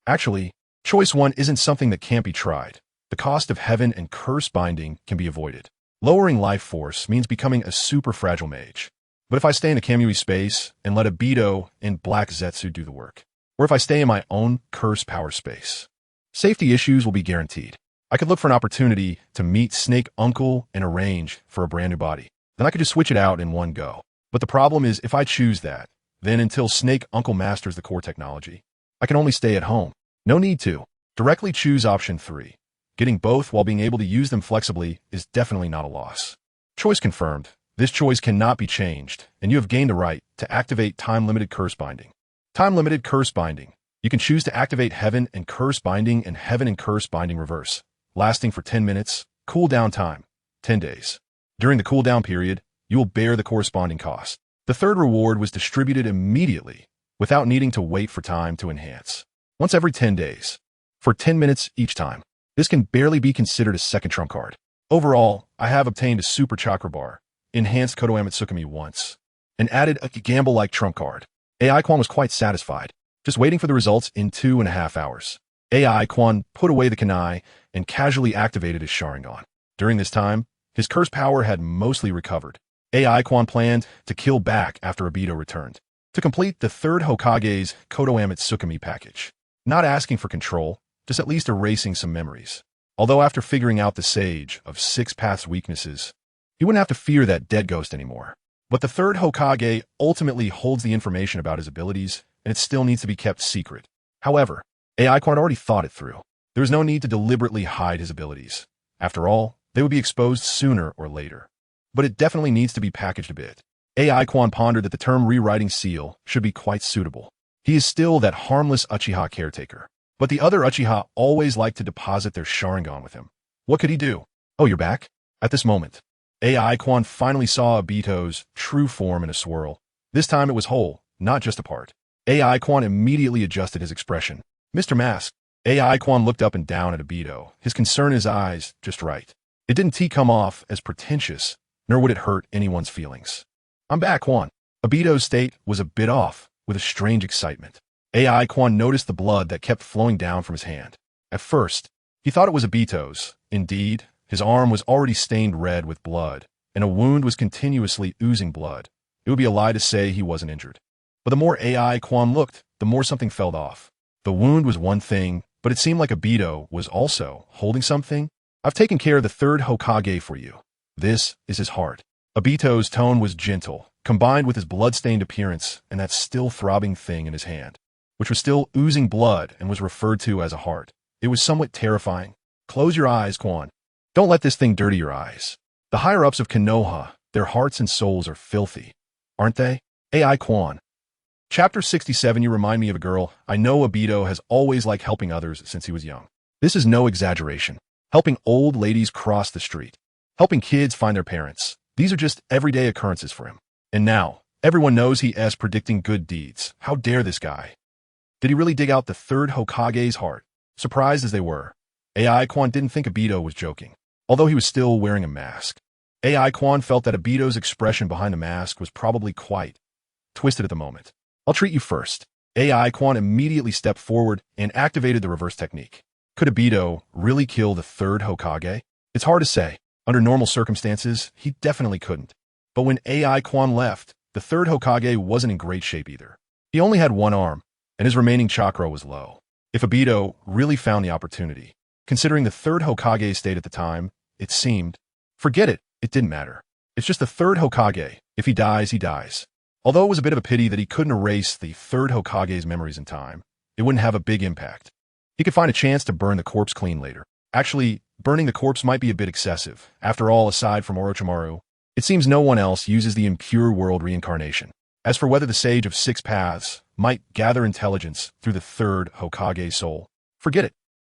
Actually, choice 1 isn't something that can't be tried. The cost of Heaven and Curse Binding can be avoided. Lowering life force means becoming a super fragile mage. But if I stay in the Kamui space and let Obito and Black Zetsu do the work, or if I stay in my own curse power space, safety issues will be guaranteed. I could look for an opportunity to meet Snake Uncle and arrange for a brand new body. Then I could just switch it out in one go. But the problem is, if I choose that, then until Snake Uncle masters the core technology, I can only stay at home. No need to. Directly choose option 3. Getting both while being able to use them flexibly is definitely not a loss. Choice confirmed. This choice cannot be changed, and you have gained the right to activate time-limited curse binding. Time-limited curse binding. You can choose to activate Heaven and Curse Binding and Heaven and Curse Binding Reverse, lasting for 10 minutes, cooldown time, 10 days. During the cooldown period, you will bear the corresponding cost. The 3rd reward was distributed immediately, without needing to wait for time to enhance. Once every 10 days, for 10 minutes each time. This can barely be considered a second trump card. Overall, I have obtained a Super Chakra Bar, enhanced Kodoamatsukami once, and added a gamble-like trump card. AI Quan was quite satisfied, just waiting for the results in 2.5 hours. AI Quan put away the kunai and casually activated his Sharingan. During this time, his curse power had mostly recovered. AI Quan planned to kill back after Obito returned, to complete the third Hokage's Kodoame Tsukimi package. Not asking for control, just at least erasing some memories. Although after figuring out the Sage of Six Paths' weaknesses, he wouldn't have to fear that dead ghost anymore. But the third Hokage ultimately holds the information about his abilities, and it still needs to be kept secret. However, AI Quan already thought it through. There was no need to deliberately hide his abilities. After all, they would be exposed sooner or later. But it definitely needs to be packaged a bit. AI Quan pondered that the term rewriting seal should be quite suitable. He is still that harmless Uchiha caretaker. But the other Uchiha always liked to deposit their Sharingan with him. What could he do? Oh, you're back? At this moment, AI Quan finally saw Obito's true form in a swirl. This time it was whole, not just a part. AI Quan immediately adjusted his expression. Mr. Mask. AI Quan looked up and down at Obito, his concern in his eyes just right. It didn't come off as pretentious, nor would it hurt anyone's feelings. I'm back, Quan. Obito's state was a bit off, with a strange excitement. AI Quan noticed the blood that kept flowing down from his hand. At first, he thought it was Obito's. Indeed, his arm was already stained red with blood, and a wound was continuously oozing blood. It would be a lie to say he wasn't injured. But the more AI Quan looked, the more something fell off. The wound was one thing, but it seemed like Obito was also holding something. I've taken care of the third Hokage for you. This is his heart. Obito's tone was gentle, combined with his blood-stained appearance and that still throbbing thing in his hand, which was still oozing blood and was referred to as a heart. It was somewhat terrifying. Close your eyes, Quan. Don't let this thing dirty your eyes. The higher-ups of Konoha, their hearts and souls are filthy, aren't they? AI Quan. Chapter 67. You remind me of a girl. I know Obito has always liked helping others since he was young. This is no exaggeration. Helping old ladies cross the street. Helping kids find their parents. These are just everyday occurrences for him. And now, everyone knows he is predicting good deeds. How dare this guy? Did he really dig out the third Hokage's heart? Surprised as they were, AI Quan didn't think Obito was joking, although he was still wearing a mask. AI Quan felt that Obito's expression behind the mask was probably quite twisted at the moment. I'll treat you first. AI Quan immediately stepped forward and activated the reverse technique. Could Obito really kill the third Hokage? It's hard to say. Under normal circumstances, he definitely couldn't. But when AI Quan left, the third Hokage wasn't in great shape either. He only had one arm, and his remaining chakra was low. If Obito really found the opportunity, considering the third Hokage's state at the time, it seemed, forget it, it didn't matter. It's just the third Hokage. If he dies, he dies. Although it was a bit of a pity that he couldn't erase the third Hokage's memories in time, it wouldn't have a big impact. He could find a chance to burn the corpse clean later. Actually, burning the corpse might be a bit excessive. After all, aside from Orochimaru, it seems no one else uses the impure world reincarnation. As for whether the Sage of Six Paths might gather intelligence through the third Hokage's soul, forget it.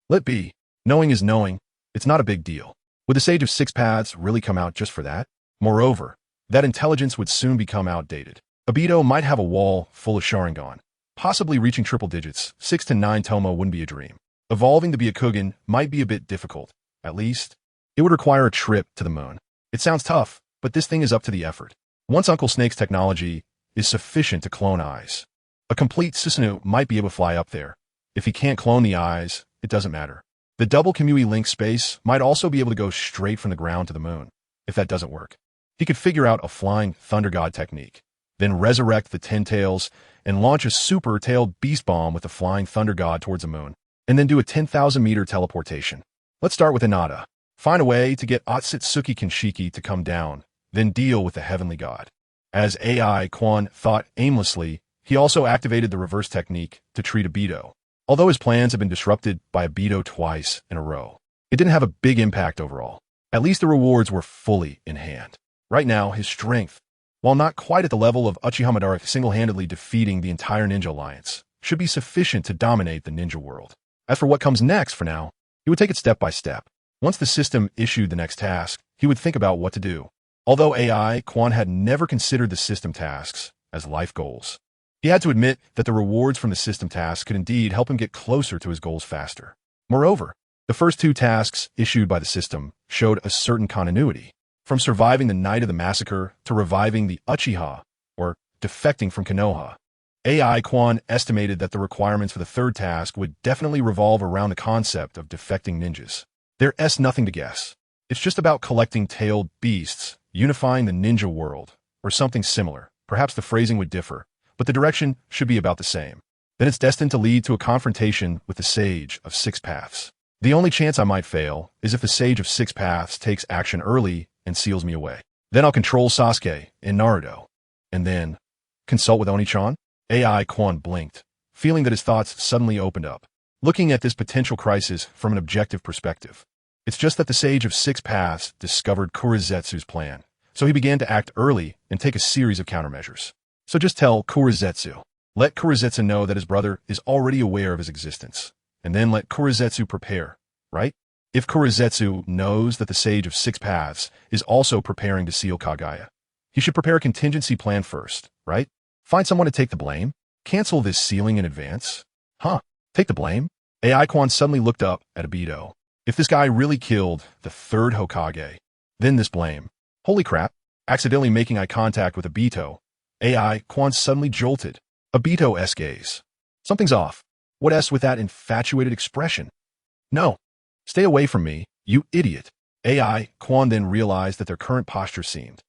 Let be. Knowing is knowing. It's not a big deal. Would the Sage of Six Paths really come out just for that? Moreover, that intelligence would soon become outdated. Obito might have a wall full of Sharingan, possibly reaching triple digits. 6 to 9 Tomo wouldn't be a dream. Evolving to be a Kugen might be a bit difficult. At least, it would require a trip to the moon. It sounds tough, but this thing is up to the effort. Once Uncle Snake's technology is sufficient to clone eyes, a complete Susanoo might be able to fly up there. If he can't clone the eyes, it doesn't matter. The double Kamui link space might also be able to go straight from the ground to the moon. If that doesn't work, he could figure out a flying Thunder God technique, then resurrect the Ten Tails and launch a super-tailed beast bomb with the flying Thunder God towards the moon, and then do a 10,000-meter teleportation. Let's start with Anada. Find a way to get Otsutsuki Kenshiki to come down, then deal with the Heavenly God. As AI Quan thought aimlessly, he also activated the reverse technique to treat Obito. Although his plans had been disrupted by Obito twice in a row, it didn't have a big impact overall. At least the rewards were fully in hand. Right now, his strength, while not quite at the level of Uchiha Madara single-handedly defeating the entire Ninja Alliance, should be sufficient to dominate the ninja world. As for what comes next, for now, he would take it step by step. Once the system issued the next task, he would think about what to do. Although AI Quan had never considered the system tasks as life goals, he had to admit that the rewards from the system tasks could indeed help him get closer to his goals faster. Moreover, the first 2 tasks issued by the system showed a certain continuity. From surviving the night of the massacre to reviving the Uchiha or defecting from Konoha. AI Quan estimated that the requirements for the third task would definitely revolve around the concept of defecting ninjas. There's nothing to guess. It's just about collecting tailed beasts, unifying the ninja world, or something similar. Perhaps the phrasing would differ, but the direction should be about the same. Then it's destined to lead to a confrontation with the Sage of Six Paths. The only chance I might fail is if the Sage of Six Paths takes action early and seals me away. Then I'll control Sasuke in Naruto. And then consult with Oni-chan? AI Quan blinked, feeling that his thoughts suddenly opened up. Looking at this potential crisis from an objective perspective, it's just that the Sage of Six Paths discovered Kurizetsu's plan, so he began to act early and take a series of countermeasures. So just tell Kurizetsu. Let Kurizetsu know that his brother is already aware of his existence, and then let Kurizetsu prepare, right? If Kurizetsu knows that the Sage of Six Paths is also preparing to seal Kaguya, he should prepare a contingency plan first, right? Find someone to take the blame? Cancel this sealing in advance? Take the blame? AI Quan suddenly looked up at Obito. If this guy really killed the third Hokage, then this blame. Holy crap, accidentally making eye contact with Obito. AI Quan suddenly jolted. Obito's gaze. Something's off. What S with that infatuated expression? No. Stay away from me, you idiot. AI Quan then realized that their current posture seemed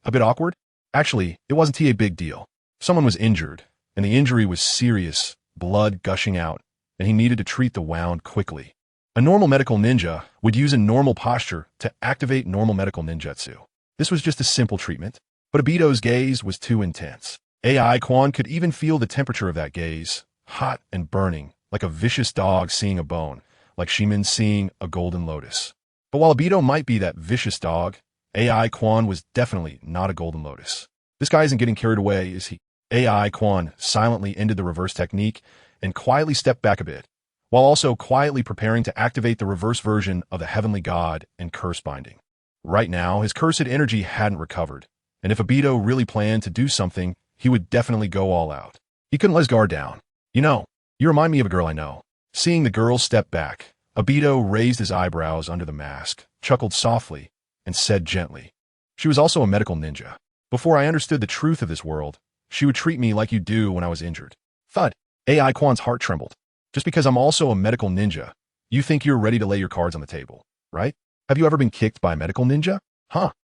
a bit awkward. Actually, it wasn't a big deal. Someone was injured, and the injury was serious, blood gushing out, and he needed to treat the wound quickly. A normal medical ninja would use a normal posture to activate normal medical ninjutsu. This was just a simple treatment, but Obito's gaze was too intense. AI Quan could even feel the temperature of that gaze, hot and burning, like a vicious dog seeing a bone, like Shimin seeing a golden lotus. But while Obito might be that vicious dog, AI Quan was definitely not a golden lotus. This guy isn't getting carried away, is he? AI Quan silently ended the reverse technique and quietly stepped back a bit, while also quietly preparing to activate the reverse version of the Heavenly God and curse binding. Right now, his cursed energy hadn't recovered, and if Obito really planned to do something, he would definitely go all out. He couldn't let his guard down. You know, you remind me of a girl I know. Seeing the girl step back, Obito raised his eyebrows under the mask, chuckled softly, and said gently, "She was also a medical ninja. Before I understood the truth of this world, she would treat me like you do when I was injured." Thud. AI Quan's heart trembled. Just because I'm also a medical ninja, you think you're ready to lay your cards on the table, right? Have you ever been kicked by a medical ninja?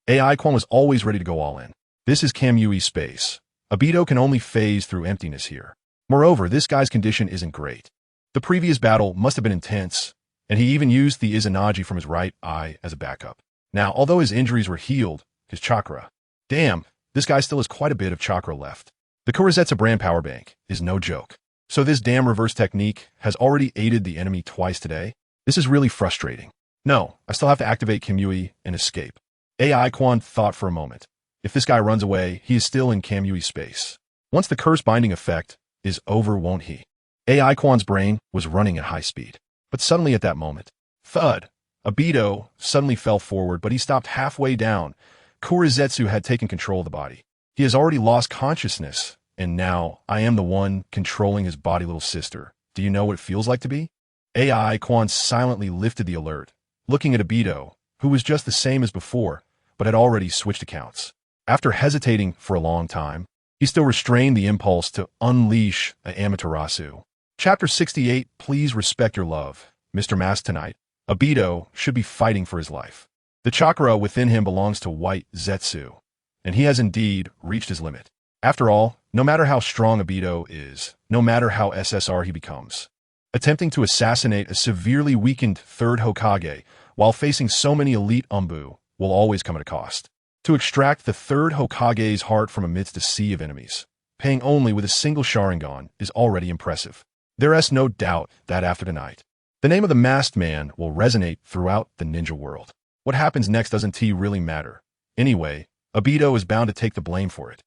AI Quan was always ready to go all in. This is Kamui space. Obito can only phase through emptiness here. Moreover, this guy's condition isn't great. The previous battle must have been intense, and he even used the Izanagi from his right eye as a backup. Now, although his injuries were healed, his chakra. Damn, this guy still has quite a bit of chakra left. The Kurizetsu brand power bank is no joke. So this damn reverse technique has already aided the enemy twice today? This is really frustrating. No, I still have to activate Kamui and escape. AI Quan thought for a moment. If this guy runs away, he is still in Kamui space. Once the curse binding effect is over, won't he? AI Quan's brain was running at high speed. But suddenly at that moment, thud, Obito suddenly fell forward, but he stopped halfway down. Kurizetsu had taken control of the body. He has already lost consciousness, and now I am the one controlling his body, little sister. Do you know what it feels like to be? AI Quan silently lifted the alert, looking at Obito, who was just the same as before, but had already switched accounts. After hesitating for a long time, he still restrained the impulse to unleash a Amaterasu. Chapter 68, Please respect your love. Mr. Mask tonight. Obito should be fighting for his life. The chakra within him belongs to White Zetsu, and he has indeed reached his limit. After all, no matter how strong Obito is, no matter how SSR he becomes, attempting to assassinate a severely weakened third Hokage while facing so many elite Umbu will always come at a cost. To extract the third Hokage's heart from amidst a sea of enemies, paying only with a single Sharingan, is already impressive. There is no doubt that after tonight, the name of the masked man will resonate throughout the ninja world. What happens next doesn't really matter. Anyway, Obito is bound to take the blame for it.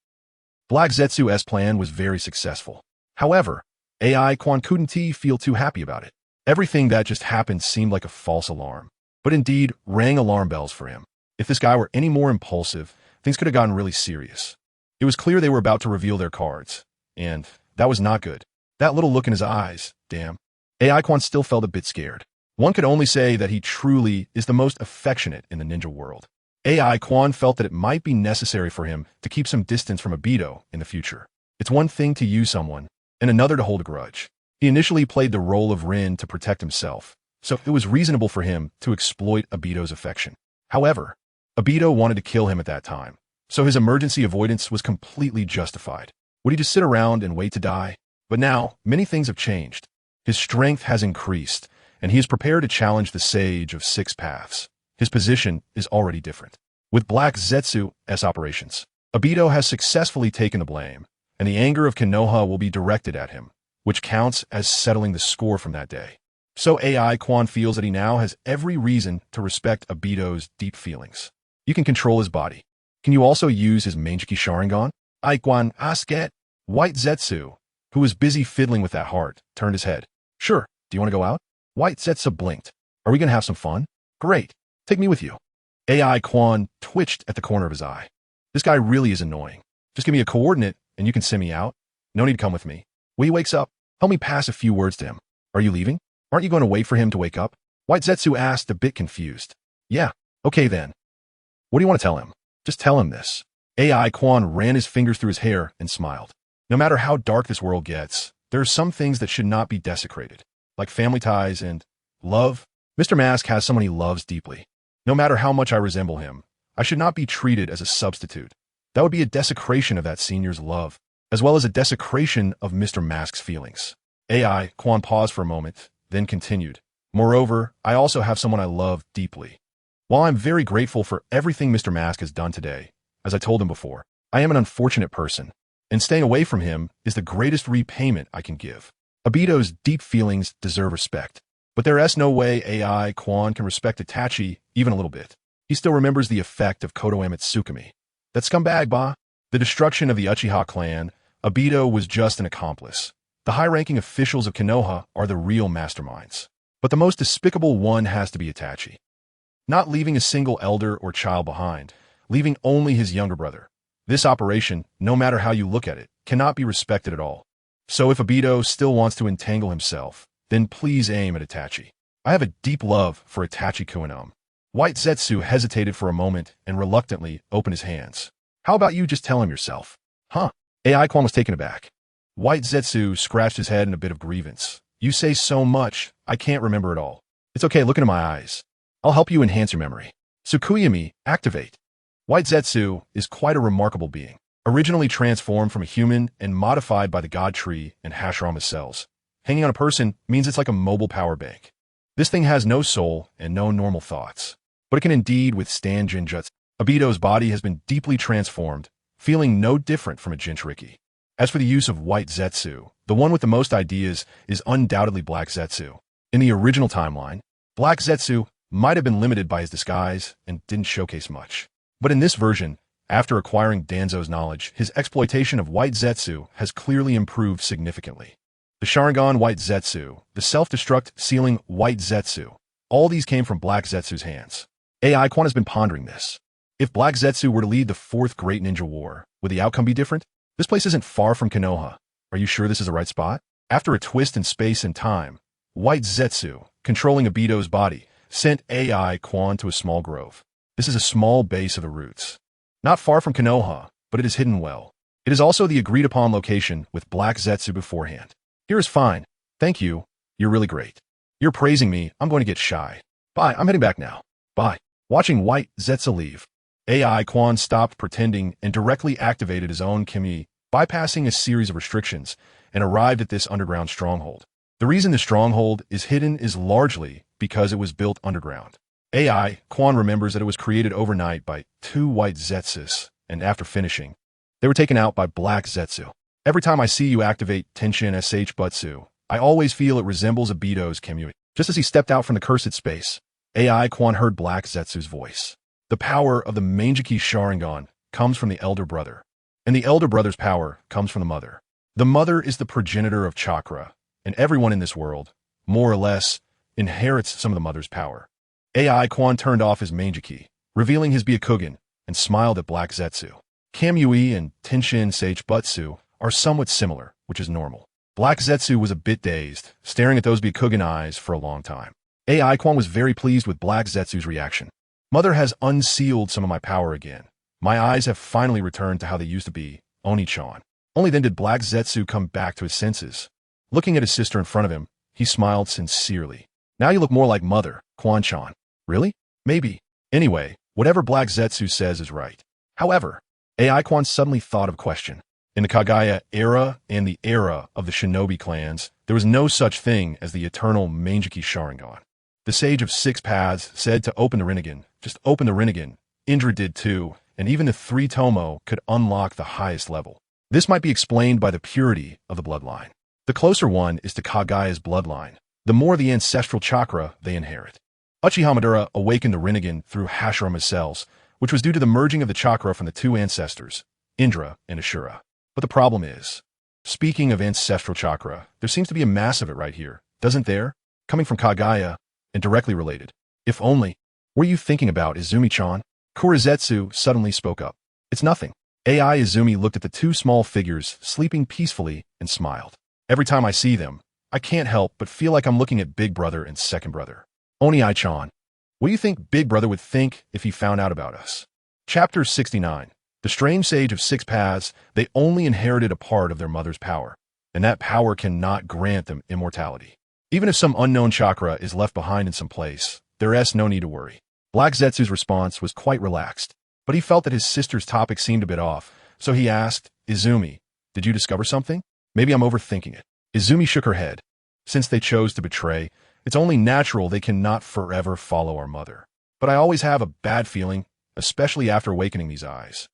Black Zetsu's plan was very successful. However, AI Quan couldn't feel too happy about it. Everything that just happened seemed like a false alarm, but indeed rang alarm bells for him. If this guy were any more impulsive, things could have gotten really serious. It was clear they were about to reveal their cards, and that was not good. That little look in his eyes, damn. AI Quan still felt a bit scared. One could only say that he truly is the most affectionate in the ninja world. AI Quan felt that it might be necessary for him to keep some distance from Obito in the future. It's one thing to use someone, and another to hold a grudge. He initially played the role of Rin to protect himself, so it was reasonable for him to exploit Obito's affection. However, Obito wanted to kill him at that time, so his emergency avoidance was completely justified. Would he just sit around and wait to die? But now, many things have changed. His strength has increased, and he is prepared to challenge the Sage of Six Paths. His position is already different. With Black Zetsu's operations, Obito has successfully taken the blame, and the anger of Konoha will be directed at him, which counts as settling the score from that day. So AI Quan feels that he now has every reason to respect Obito's deep feelings. You can control his body. Can you also use his Manjiki Sharingan? Quan Asket. White Zetsu, who was busy fiddling with that heart, turned his head. Sure, do you want to go out? White Zetsu blinked. Are we going to have some fun? Great. Take me with you. AI Quan twitched at the corner of his eye. This guy really is annoying. Just give me a coordinate and you can send me out. No need to come with me. When he wakes up, help me pass a few words to him. Are you leaving? Aren't you going to wait for him to wake up? White Zetsu asked, a bit confused. Yeah, okay then. What do you want to tell him? Just tell him this. AI Quan ran his fingers through his hair and smiled. No matter how dark this world gets, there are some things that should not be desecrated, like family ties and love. Mr. Mask has someone he loves deeply. No matter how much I resemble him, I should not be treated as a substitute. That would be a desecration of that senior's love, as well as a desecration of Mr. Mask's feelings. AI Quan paused for a moment, then continued. Moreover, I also have someone I love deeply. While I'm very grateful for everything Mr. Mask has done today, as I told him before, I am an unfortunate person, and staying away from him is the greatest repayment I can give. Obito's deep feelings deserve respect, but there is no way AI Quan can respect Itachi even a little bit. He still remembers the effect of Kotoeme Tsukumi. That scumbag, bah. The destruction of the Uchiha clan, Obito was just an accomplice. The high-ranking officials of Konoha are the real masterminds. But the most despicable one has to be Itachi. Not leaving a single elder or child behind, leaving only his younger brother. This operation, no matter how you look at it, cannot be respected at all. So if Obito still wants to entangle himself, then please aim at Itachi. I have a deep love for Itachi Kuinum. White Zetsu hesitated for a moment and reluctantly opened his hands. How about you just tell him yourself? Huh? AI Quan was taken aback. White Zetsu scratched his head in a bit of grievance. You say so much, I can't remember it all. It's okay, look into my eyes. I'll help you enhance your memory. Tsukuyami, activate. White Zetsu is quite a remarkable being, originally transformed from a human and modified by the God Tree and Hashirama cells. Hanging on a person means it's like a mobile power bank. This thing has no soul and no normal thoughts, but it can indeed withstand Jinjutsu. Obito's body has been deeply transformed, feeling no different from a Jinchuriki. As for the use of White Zetsu, the one with the most ideas is undoubtedly Black Zetsu. In the original timeline, Black Zetsu might have been limited by his disguise and didn't showcase much. But in this version, after acquiring Danzo's knowledge, his exploitation of White Zetsu has clearly improved significantly. The Sharingan White Zetsu, the self-destruct sealing White Zetsu, all these came from Black Zetsu's hands. AI Quan has been pondering this. If Black Zetsu were to lead the fourth Great Ninja War, would the outcome be different? This place isn't far from Konoha. Are you sure this is the right spot? After a twist in space and time, White Zetsu, controlling Obito's body, sent AI Quan to a small grove. This is a small base of the roots. Not far from Konoha, but it is hidden well. It is also the agreed-upon location with Black Zetsu beforehand. Here is fine. Thank you. You're really great. You're praising me. I'm going to get shy. Bye. I'm heading back now. Bye. Watching White Zetsu leave, AI Quan stopped pretending and directly activated his own Kimi, bypassing a series of restrictions, and arrived at this underground stronghold. The reason the stronghold is hidden is largely because it was built underground. AI Quan remembers that it was created overnight by two White Zetsus, and after finishing, they were taken out by Black Zetsu. Every time I see you activate Tenshin SH Butsu, I always feel it resembles Obito's Kimi. Just as he stepped out from the cursed space, AI Quan heard Black Zetsu's voice. The power of the Manjiki Sharingan comes from the elder brother, and the elder brother's power comes from the mother. The mother is the progenitor of chakra, and everyone in this world, more or less, inherits some of the mother's power. AI Quan turned off his Manjiki, revealing his Byakugan, and smiled at Black Zetsu. Kamui and Tenshin Sage Butsu are somewhat similar, which is normal. Black Zetsu was a bit dazed, staring at those Byakugan eyes for a long time. AI Quan was very pleased with Black Zetsu's reaction. Mother has unsealed some of my power again. My eyes have finally returned to how they used to be, Oni-chan. Only then did Black Zetsu come back to his senses. Looking at his sister in front of him, he smiled sincerely. Now you look more like Mother, Quan-chan. Really? Maybe. Anyway, whatever Black Zetsu says is right. However, AI Quan suddenly thought of a question. In the Kagaya era and the era of the shinobi clans, there was no such thing as the eternal Mangeki Sharingan. The Sage of Six Paths said to open the Rinnegan, just open the Rinnegan. Indra did too, and even the 3 Tomo could unlock the highest level. This might be explained by the purity of the bloodline. The closer one is to Kagaya's bloodline, the more the ancestral chakra they inherit. Uchiha Madara awakened the Rinnegan through Hashirama's cells, which was due to the merging of the chakra from the 2 ancestors, Indra and Ashura. But the problem is, speaking of ancestral chakra, there seems to be a mass of it right here, doesn't there? Coming from Kagaya and directly related. If only. What are you thinking about, Izumi-chan? Kurizetsu suddenly spoke up. It's nothing. AI Izumi looked at the 2 small figures sleeping peacefully and smiled. Every time I see them, I can't help but feel like I'm looking at Big Brother and Second Brother. Oni-chan, what do you think Big Brother would think if he found out about us? Chapter 69. The strange Sage of Six Paths, they only inherited a part of their mother's power, and that power cannot grant them immortality. Even if some unknown chakra is left behind in some place, there's no need to worry. Black Zetsu's response was quite relaxed, but he felt that his sister's topic seemed a bit off, so he asked, Izumi, did you discover something? Maybe I'm overthinking it. Izumi shook her head. Since they chose to betray, it's only natural they cannot forever follow our mother. But I always have a bad feeling, especially after awakening these eyes.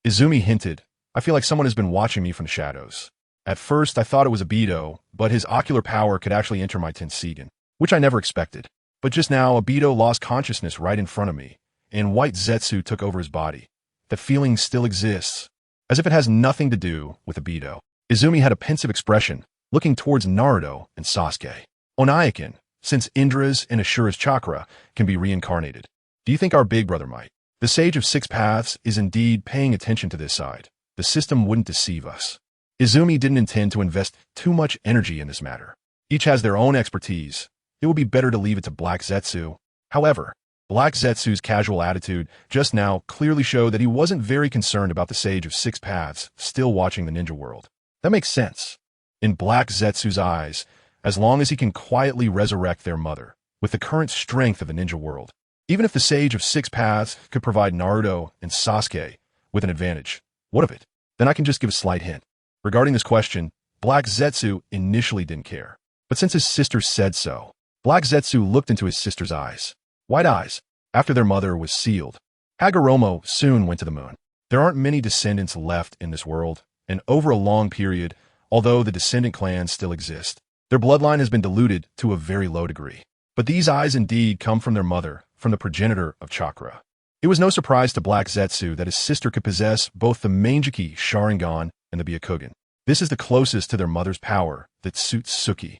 Izumi hinted, I feel like someone has been watching me from the shadows. At first, I thought it was Obito, but his ocular power could actually enter my Tensigen, which I never expected. But just now, Obito lost consciousness right in front of me, and White Zetsu took over his body. The feeling still exists, as if it has nothing to do with Obito. Izumi had a pensive expression, looking towards Naruto and Sasuke. Onaikin, since Indra's and Ashura's chakra can be reincarnated. Do you think our Big Brother might? The Sage of Six Paths is indeed paying attention to this side. The system wouldn't deceive us. Izumi didn't intend to invest too much energy in this matter. Each has their own expertise. It would be better to leave it to Black Zetsu. However, Black Zetsu's casual attitude just now clearly showed that he wasn't very concerned about the Sage of Six Paths still watching the ninja world. That makes sense. In Black Zetsu's eyes, as long as he can quietly resurrect their mother, with the current strength of the ninja world, even if the Sage of Six Paths could provide Naruto and Sasuke with an advantage, what of it? Then I can just give a slight hint. Regarding this question, Black Zetsu initially didn't care. But since his sister said so, Black Zetsu looked into his sister's eyes. White eyes, after their mother was sealed. Hagoromo soon went to the moon. There aren't many descendants left in this world, and over a long period, although the descendant clans still exist, their bloodline has been diluted to a very low degree. But these eyes indeed come from their mother, from the progenitor of chakra. It was no surprise to Black Zetsu that his sister could possess both the Mangeki Sharingan and the Byakugan. This is the closest to their mother's power that suits Suki.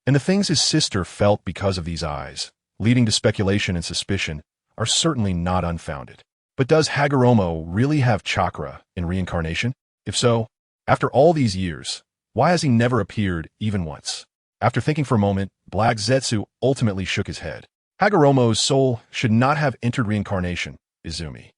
And the things his sister felt because of these eyes, leading to speculation and suspicion, are certainly not unfounded. But does Hagoromo really have chakra in reincarnation? If so, after all these years, why has he never appeared even once? After thinking for a moment, Black Zetsu ultimately shook his head. Hagoromo's soul should not have entered reincarnation, Izumi.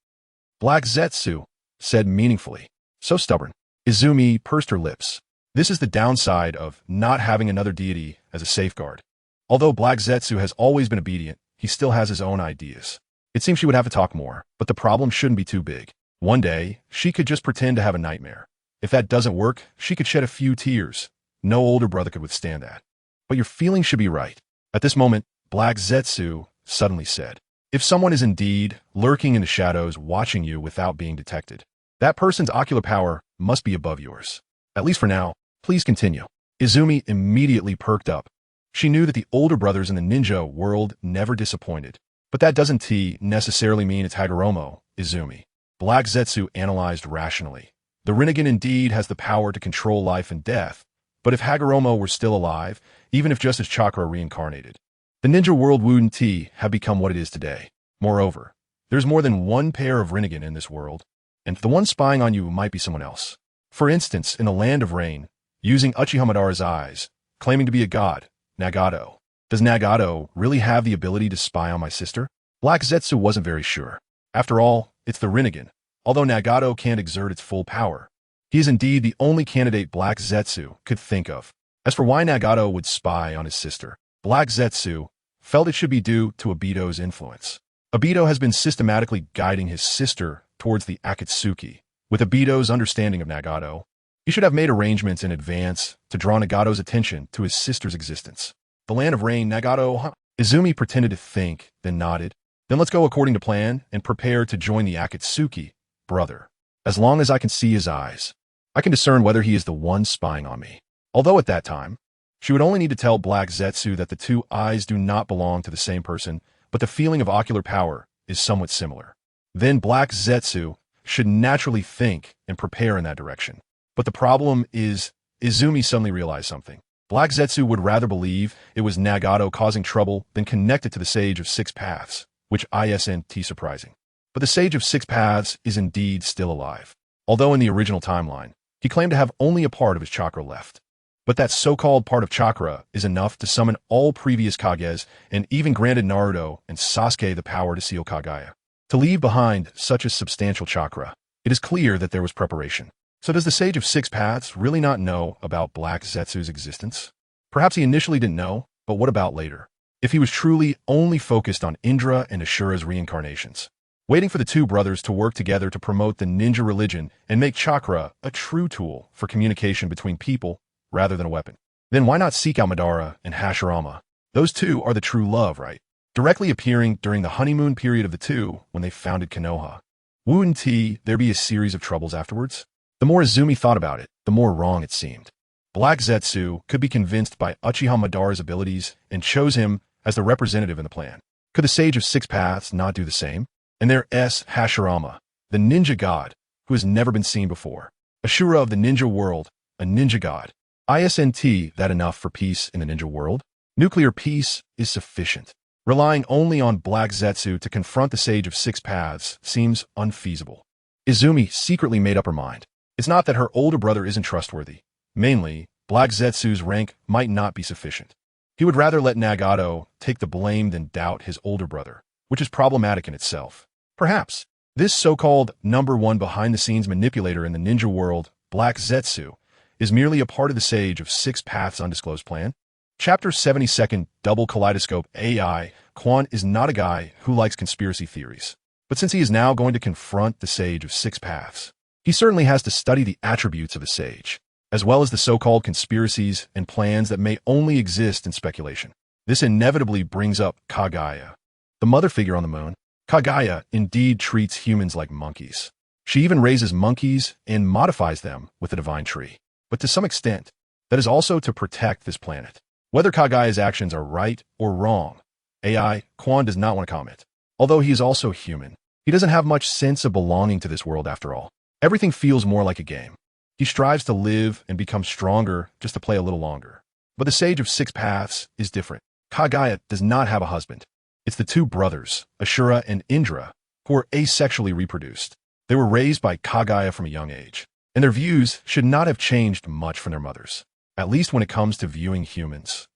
Black Zetsu said meaningfully. So stubborn. Izumi pursed her lips. This is the downside of not having another deity as a safeguard. Although Black Zetsu has always been obedient, he still has his own ideas. It seems she would have to talk more, but the problem shouldn't be too big. One day, she could just pretend to have a nightmare. If that doesn't work, she could shed a few tears. No older brother could withstand that. But your feelings should be right. At this moment, Black Zetsu suddenly said, if someone is indeed lurking in the shadows watching you without being detected, that person's ocular power must be above yours. At least for now, please continue. Izumi immediately perked up. She knew that the older brothers in the ninja world never disappointed. But that doesn't necessarily mean it's Hagoromo, Izumi. Black Zetsu analyzed rationally. The Rinnegan indeed has the power to control life and death, but if Hagoromo were still alive, even if just as chakra reincarnated, the ninja world wouldn't have become what it is today. Moreover, there's more than one pair of Rinnegan in this world, and the one spying on you might be someone else. For instance, in the Land of Rain, using Uchiha Madara's eyes, claiming to be a god, Nagato. Does Nagato really have the ability to spy on my sister? Black Zetsu wasn't very sure. After all, it's the Rinnegan. Although Nagato can't exert its full power, he is indeed the only candidate Black Zetsu could think of. As for why Nagato would spy on his sister, Black Zetsu felt it should be due to Obito's influence. Obito has been systematically guiding his sister towards the Akatsuki. With Obito's understanding of Nagato, he should have made arrangements in advance to draw Nagato's attention to his sister's existence. The land of rain, Nagato, Izumi pretended to think, then nodded. Then let's go according to plan and prepare to join the Akatsuki, brother. As long as I can see his eyes, I can discern whether he is the one spying on me. Although at that time, she would only need to tell Black Zetsu that the two eyes do not belong to the same person, but the feeling of ocular power is somewhat similar. Then Black Zetsu should naturally think and prepare in that direction. But the problem is, Izumi suddenly realized something. Black Zetsu would rather believe it was Nagato causing trouble than connect it to the Sage of Six Paths, which isn't surprising. But the Sage of Six Paths is indeed still alive. Although in the original timeline, he claimed to have only a part of his chakra left. But that so-called part of chakra is enough to summon all previous Kages and even granted Naruto and Sasuke the power to seal Kagaya. To leave behind such a substantial chakra, it is clear that there was preparation. So does the Sage of Six Paths really not know about Black Zetsu's existence? Perhaps he initially didn't know, but what about later? If he was truly only focused on Indra and Ashura's reincarnations, waiting for the two brothers to work together to promote the ninja religion and make chakra a true tool for communication between people rather than a weapon, then why not seek out Madara and Hashirama? Those two are the true love, right? Directly appearing during the honeymoon period of the two when they founded Konoha. Wouldn't there be a series of troubles afterwards? The more Izumi thought about it, the more wrong it seemed. Black Zetsu could be convinced by Uchiha Madara's abilities and chose him as the representative in the plan. Could the Sage of Six Paths not do the same? And there's Hashirama, the ninja god, who has never been seen before. Ashura of the ninja world, a ninja god. Isn't that enough for peace in the ninja world? Nuclear peace is sufficient. Relying only on Black Zetsu to confront the Sage of Six Paths seems unfeasible. Izumi secretly made up her mind. It's not that her older brother isn't trustworthy. Mainly, Black Zetsu's rank might not be sufficient. He would rather let Nagato take the blame than doubt his older brother, which is problematic in itself. Perhaps, this so-called number one behind-the-scenes manipulator in the ninja world, Black Zetsu, is merely a part of the Sage of Six Paths' undisclosed plan? Chapter 72nd Double Kaleidoscope AI Quan is not a guy who likes conspiracy theories. But since he is now going to confront the Sage of Six Paths, he certainly has to study the attributes of a sage, as well as the so-called conspiracies and plans that may only exist in speculation. This inevitably brings up Kagaya, the mother figure on the moon. Kagaya indeed treats humans like monkeys. She even raises monkeys and modifies them with the divine tree. But to some extent, that is also to protect this planet. Whether Kagaya's actions are right or wrong, AI Quan does not want to comment. Although he is also human, he doesn't have much sense of belonging to this world after all. Everything feels more like a game. He strives to live and become stronger just to play a little longer. But the Sage of Six Paths is different. Kagaya does not have a husband. It's the two brothers, Ashura and Indra, who are asexually reproduced. They were raised by Kagaya from a young age, and their views should not have changed much from their mothers, at least when it comes to viewing humans.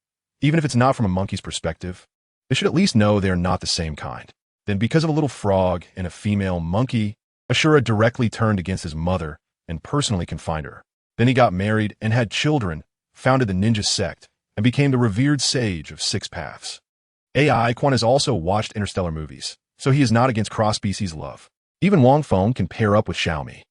Even if it's not from a monkey's perspective, they should at least know they are not the same kind. Then because of a little frog and a female monkey, Ashura directly turned against his mother and personally confined her. Then he got married and had children, founded the ninja sect, and became the revered Sage of Six Paths. AI Quan has also watched interstellar movies, so he is not against cross-species love. Even Wong Feng can pair up with Xiaomi.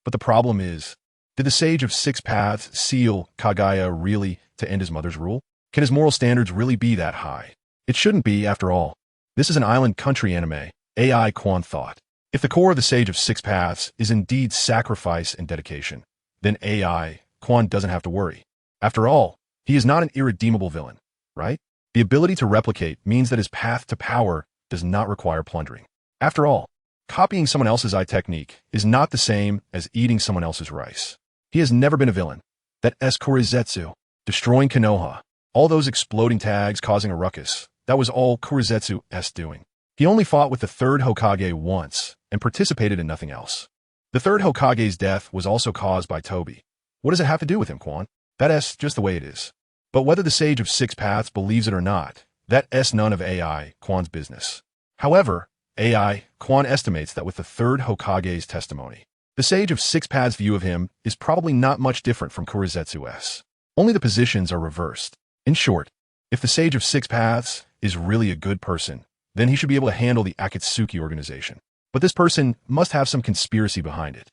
But the problem is, did the Sage of Six Paths seal Kagaya really to end his mother's rule? Can his moral standards really be that high? It shouldn't be, after all. This is an island country anime, AI Quan thought. If the core of the Sage of Six Paths is indeed sacrifice and dedication, then AI Quan doesn't have to worry. After all, he is not an irredeemable villain, right? The ability to replicate means that his path to power does not require plundering. After all, copying someone else's eye technique is not the same as eating someone else's rice. He has never been a villain. That Kurizetsu, destroying Konoha, all those exploding tags causing a ruckus, that was all Kurizetsu's doing. He only fought with the third Hokage once and participated in nothing else. The third Hokage's death was also caused by Toby. What does it have to do with him, Quan? That's just the way it is. But whether the Sage of Six Paths believes it or not, that's none of AI Quan's business. However, AI Quan estimates that with the third Hokage's testimony, the Sage of Six Paths' view of him is probably not much different from Kurizetsu's. Only the positions are reversed. In short, if the Sage of Six Paths is really a good person, then he should be able to handle the Akatsuki organization. But this person must have some conspiracy behind it.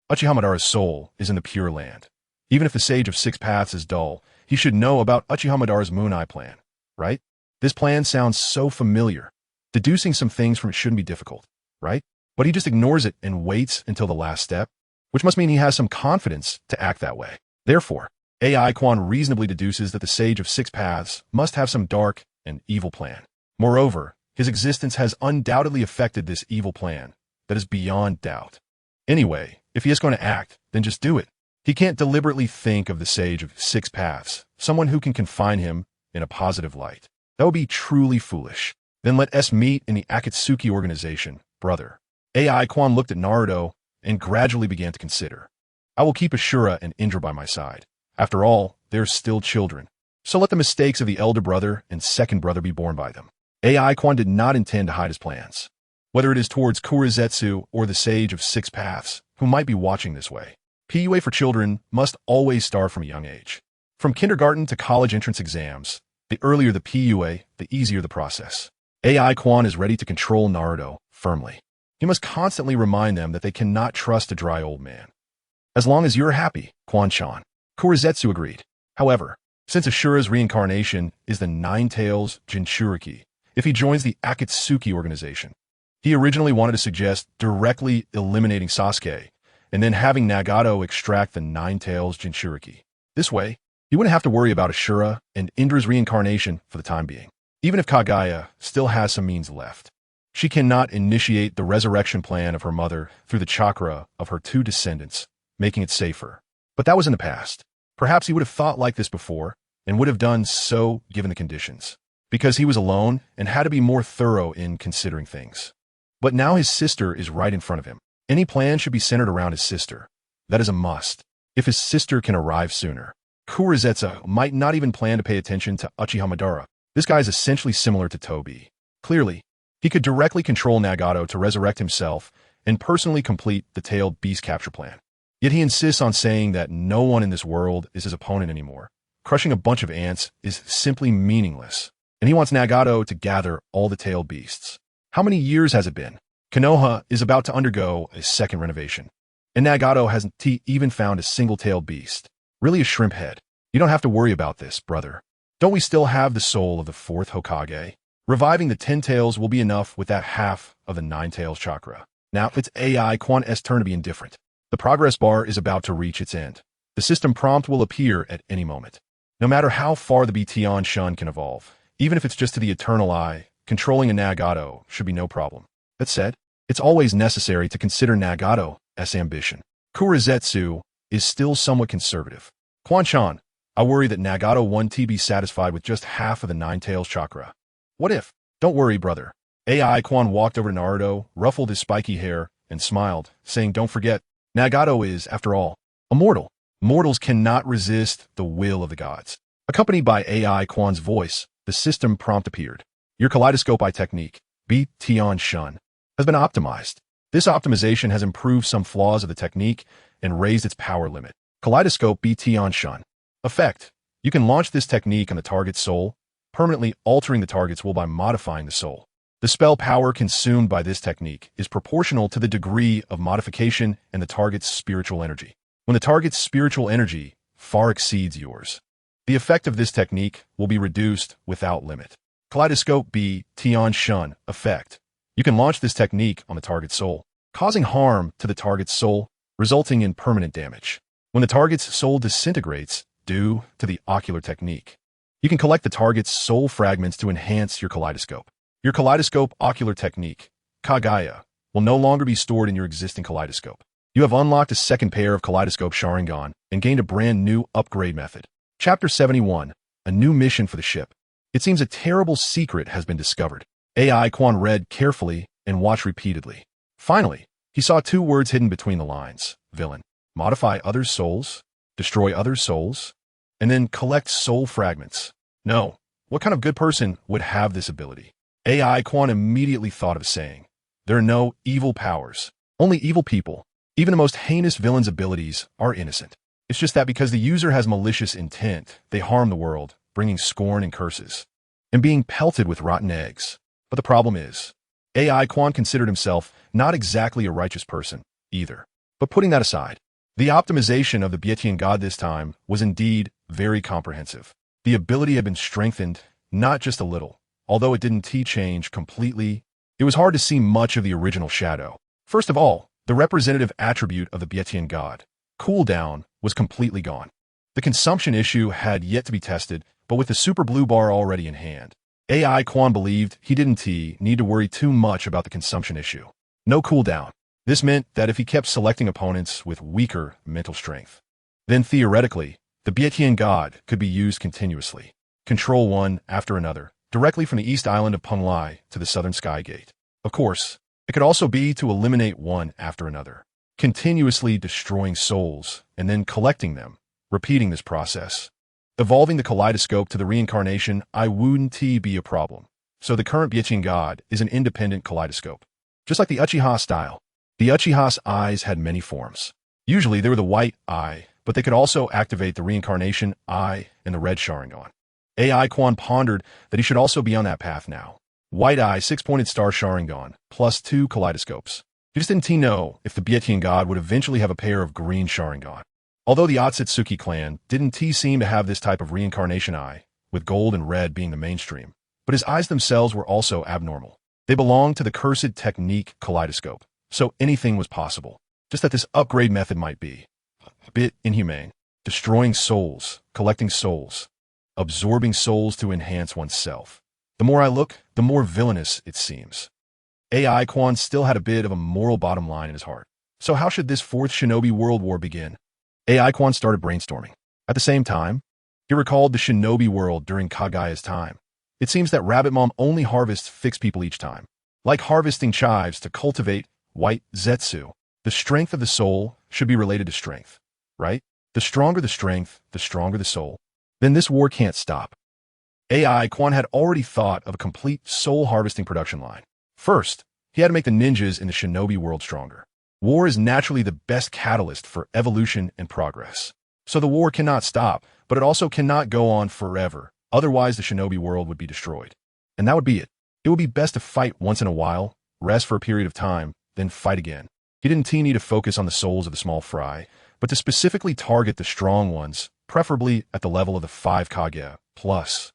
Uchiha Madara's soul is in the Pure Land. Even if the Sage of Six Paths is dull, he should know about Uchiha Madara's Moon Eye plan, right? This plan sounds so familiar. Deducing some things from it shouldn't be difficult, right? But he just ignores it and waits until the last step, which must mean he has some confidence to act that way. Therefore, AI Quan reasonably deduces that the Sage of Six Paths must have some dark and evil plan. Moreover, his existence has undoubtedly affected this evil plan that is beyond doubt. Anyway, if he is going to act, then just do it. He can't deliberately think of the Sage of Six Paths, someone who can confine him in a positive light. That would be truly foolish. Then let us meet in the Akatsuki organization, brother. AI Quan looked at Naruto and gradually began to consider. I will keep Ashura and Indra by my side. After all, they're still children. So let the mistakes of the elder brother and second brother be borne by them. AI Quan did not intend to hide his plans. Whether it is towards Kurizetsu or the Sage of Six Paths, who might be watching this way. PUA for children must always start from a young age. From kindergarten to college entrance exams, the earlier the PUA, the easier the process. AI Quan is ready to control Naruto firmly. He must constantly remind them that they cannot trust a dry old man. As long as you're happy, Quan-chan. Kurizetsu agreed. However, since Ashura's reincarnation is the Nine-Tails Jinchuriki, if he joins the Akatsuki organization, he originally wanted to suggest directly eliminating Sasuke and then having Nagato extract the Nine-Tails Jinchuriki. This way, he wouldn't have to worry about Ashura and Indra's reincarnation for the time being. Even if Kaguya still has some means left, she cannot initiate the resurrection plan of her mother through the chakra of her two descendants, making it safer. But that was in the past. Perhaps he would have thought like this before and would have done so given the conditions, because he was alone and had to be more thorough in considering things. But now his sister is right in front of him. Any plan should be centered around his sister. That is a must. If his sister can arrive sooner, Kurizetsu might not even plan to pay attention to Uchiha Madara. This guy is essentially similar to Tobi. Clearly, he could directly control Nagato to resurrect himself and personally complete the tailed beast capture plan. Yet he insists on saying that no one in this world is his opponent anymore. Crushing a bunch of ants is simply meaningless, and he wants Nagato to gather all the tailed beasts. How many years has it been? Konoha is about to undergo a second renovation, and Nagato hasn't even found a single-tailed beast. Really a shrimp head. You don't have to worry about this, brother. Don't we still have the soul of the fourth Hokage? Reviving the 10 tails will be enough with that half of the 9 tails chakra. Now it's AI Quan's turn to be indifferent. The progress bar is about to reach its end. The system prompt will appear at any moment. No matter how far the Btion Shun can evolve, even if it's just to the eternal eye, controlling a Nagato should be no problem. That said, it's always necessary to consider Nagato's ambition. Kurizetsu is still somewhat conservative. Quan-chan, I worry that Nagato won't be satisfied with just half of the 9 tails chakra. What if? Don't worry, brother. AI Quan walked over to Naruto, ruffled his spiky hair, and smiled, saying, don't forget, Nagato is, after all, a mortal. Mortals cannot resist the will of the gods. Accompanied by AI Quan's voice, the system prompt appeared. Your kaleidoscope eye technique, Btion Shun, has been optimized. This optimization has improved some flaws of the technique and raised its power limit. Kaleidoscope Btion Shun. Effect. You can launch this technique on the target's soul, permanently altering the target's will by modifying the soul. The spell power consumed by this technique is proportional to the degree of modification and the target's spiritual energy. When the target's spiritual energy far exceeds yours, the effect of this technique will be reduced without limit. Kaleidoscope Btion Shun. Effect. You can launch this technique on the target's soul, causing harm to the target's soul, resulting in permanent damage. When the target's soul disintegrates due to the ocular technique, you can collect the target's soul fragments to enhance your kaleidoscope. Your kaleidoscope ocular technique, Kaguya, will no longer be stored in your existing kaleidoscope. You have unlocked a second pair of kaleidoscope Sharingan and gained a brand new upgrade method. Chapter 71, a new mission for the ship. It seems a terrible secret has been discovered. AI Quan read carefully and watched repeatedly. Finally, he saw 2 words hidden between the lines. Villain. Modify others' souls, destroy others' souls, and then collect soul fragments. No, what kind of good person would have this ability? AI Quan immediately thought of a saying. There are no evil powers, only evil people. Even the most heinous villain's abilities are innocent. It's just that because the user has malicious intent, they harm the world, bringing scorn and curses, and being pelted with rotten eggs. But the problem is, AI Quan considered himself not exactly a righteous person, either. But putting that aside, the optimization of the Bietian God this time was indeed very comprehensive. The ability had been strengthened, not just a little. Although it didn't change completely, it was hard to see much of the original shadow. First of all, the representative attribute of the Bietian God, cooldown, was completely gone. The consumption issue had yet to be tested, but with the super blue bar already in hand, AI Quan believed he didn't need to worry too much about the consumption issue. No cooldown. This meant that if he kept selecting opponents with weaker mental strength, then theoretically, the Bietian God could be used continuously. Control one after another, directly from the east island of Penglai to the southern sky gate. Of course, it could also be to eliminate one after another, continuously destroying souls and then collecting them, repeating this process. Evolving the kaleidoscope to the reincarnation wouldn't be a problem. So the current Bietian God is an independent kaleidoscope. Just like the Uchiha style, the Uchiha's eyes had many forms. Usually they were the white eye, but they could also activate the reincarnation eye and the red Sharingan. AI Quan pondered that he should also be on that path now. White eye, 6-pointed star Sharingan, plus 2 kaleidoscopes. He just didn't know if the Bietian God would eventually have a pair of green Sharingan. Although the Otsutsuki clan didn't seem to have this type of reincarnation eye, with gold and red being the mainstream, but his eyes themselves were also abnormal. They belonged to the cursed technique kaleidoscope, so anything was possible. Just that this upgrade method might be a bit inhumane, destroying souls, collecting souls, absorbing souls to enhance oneself. The more I look, the more villainous it seems. AI Quan still had a bit of a moral bottom line in his heart. So how should this fourth Shinobi World War begin? AI Quan started brainstorming. At the same time, he recalled the Shinobi world during Kagaya's time. It seems that Rabbit Mom only harvests fixed people each time. Like harvesting chives to cultivate white zetsu, the strength of the soul should be related to strength, right? The stronger the strength, the stronger the soul. Then this war can't stop. AI Quan had already thought of a complete soul harvesting production line. First, he had to make the ninjas in the Shinobi world stronger. War is naturally the best catalyst for evolution and progress. So the war cannot stop, but it also cannot go on forever. Otherwise, the Shinobi world would be destroyed. And that would be it. It would be best to fight once in a while, rest for a period of time, then fight again. He didn't need to focus on the souls of the small fry, but to specifically target the strong ones, preferably at the level of the 5 Kage plus.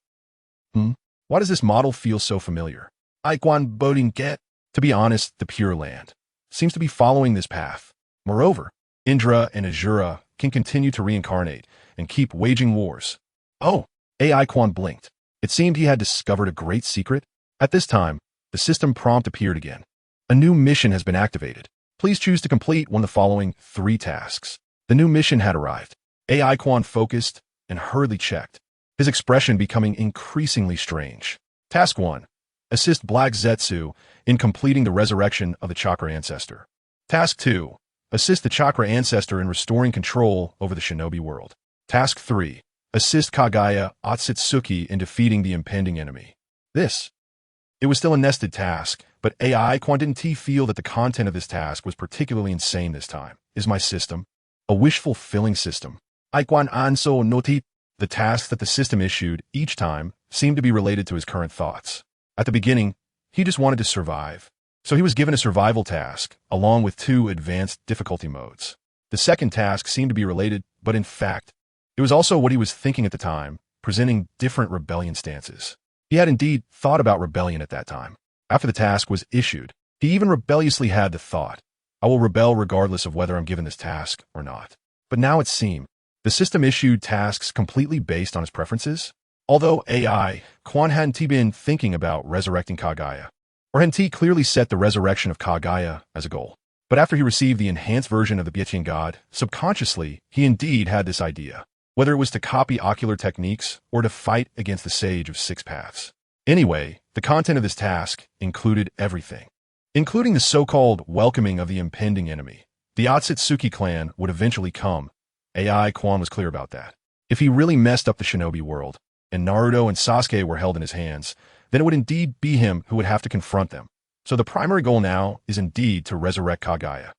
Why does this model feel so familiar? Aikwan Bodinget? To be honest, the Pure Land seems to be following this path. Moreover, Indra and Azura can continue to reincarnate and keep waging wars. Oh, AI Quan blinked. It seemed he had discovered a great secret. At this time, the system prompt appeared again. A new mission has been activated. Please choose to complete one of the following 3 tasks. The new mission had arrived. AI Quan focused and hurriedly checked, his expression becoming increasingly strange. Task 1. Assist Black Zetsu in completing the resurrection of the Chakra Ancestor. Task 2. Assist the Chakra Ancestor in restoring control over the Shinobi world. Task 3. Assist Kagaya Otsutsuki in defeating the impending enemy. It was still a nested task, but AI Quan didn't feel that the content of this task was particularly insane this time. Is my system a wish-fulfilling system? Aikwan Anso Noti. The tasks that the system issued each time seemed to be related to his current thoughts. At the beginning, he just wanted to survive. So he was given a survival task, along with 2 advanced difficulty modes. The second task seemed to be related, but in fact, it was also what he was thinking at the time, presenting different rebellion stances. He had indeed thought about rebellion at that time. After the task was issued, he even rebelliously had the thought, I will rebel regardless of whether I'm given this task or not. But now it seemed, the system issued tasks completely based on his preferences. Although AI Quan hadn't been thinking about resurrecting Kagaya, or hadn't clearly set the resurrection of Kagaya as a goal. But after he received the enhanced version of the Bietian God, subconsciously, he indeed had this idea, whether it was to copy ocular techniques or to fight against the Sage of 6 Paths. Anyway, the content of this task included everything, including the so-called welcoming of the impending enemy. The Otsutsuki clan would eventually come. AI Quan was clear about that. If he really messed up the Shinobi world, and Naruto and Sasuke were held in his hands, then it would indeed be him who would have to confront them. So the primary goal now is indeed to resurrect Kagaya.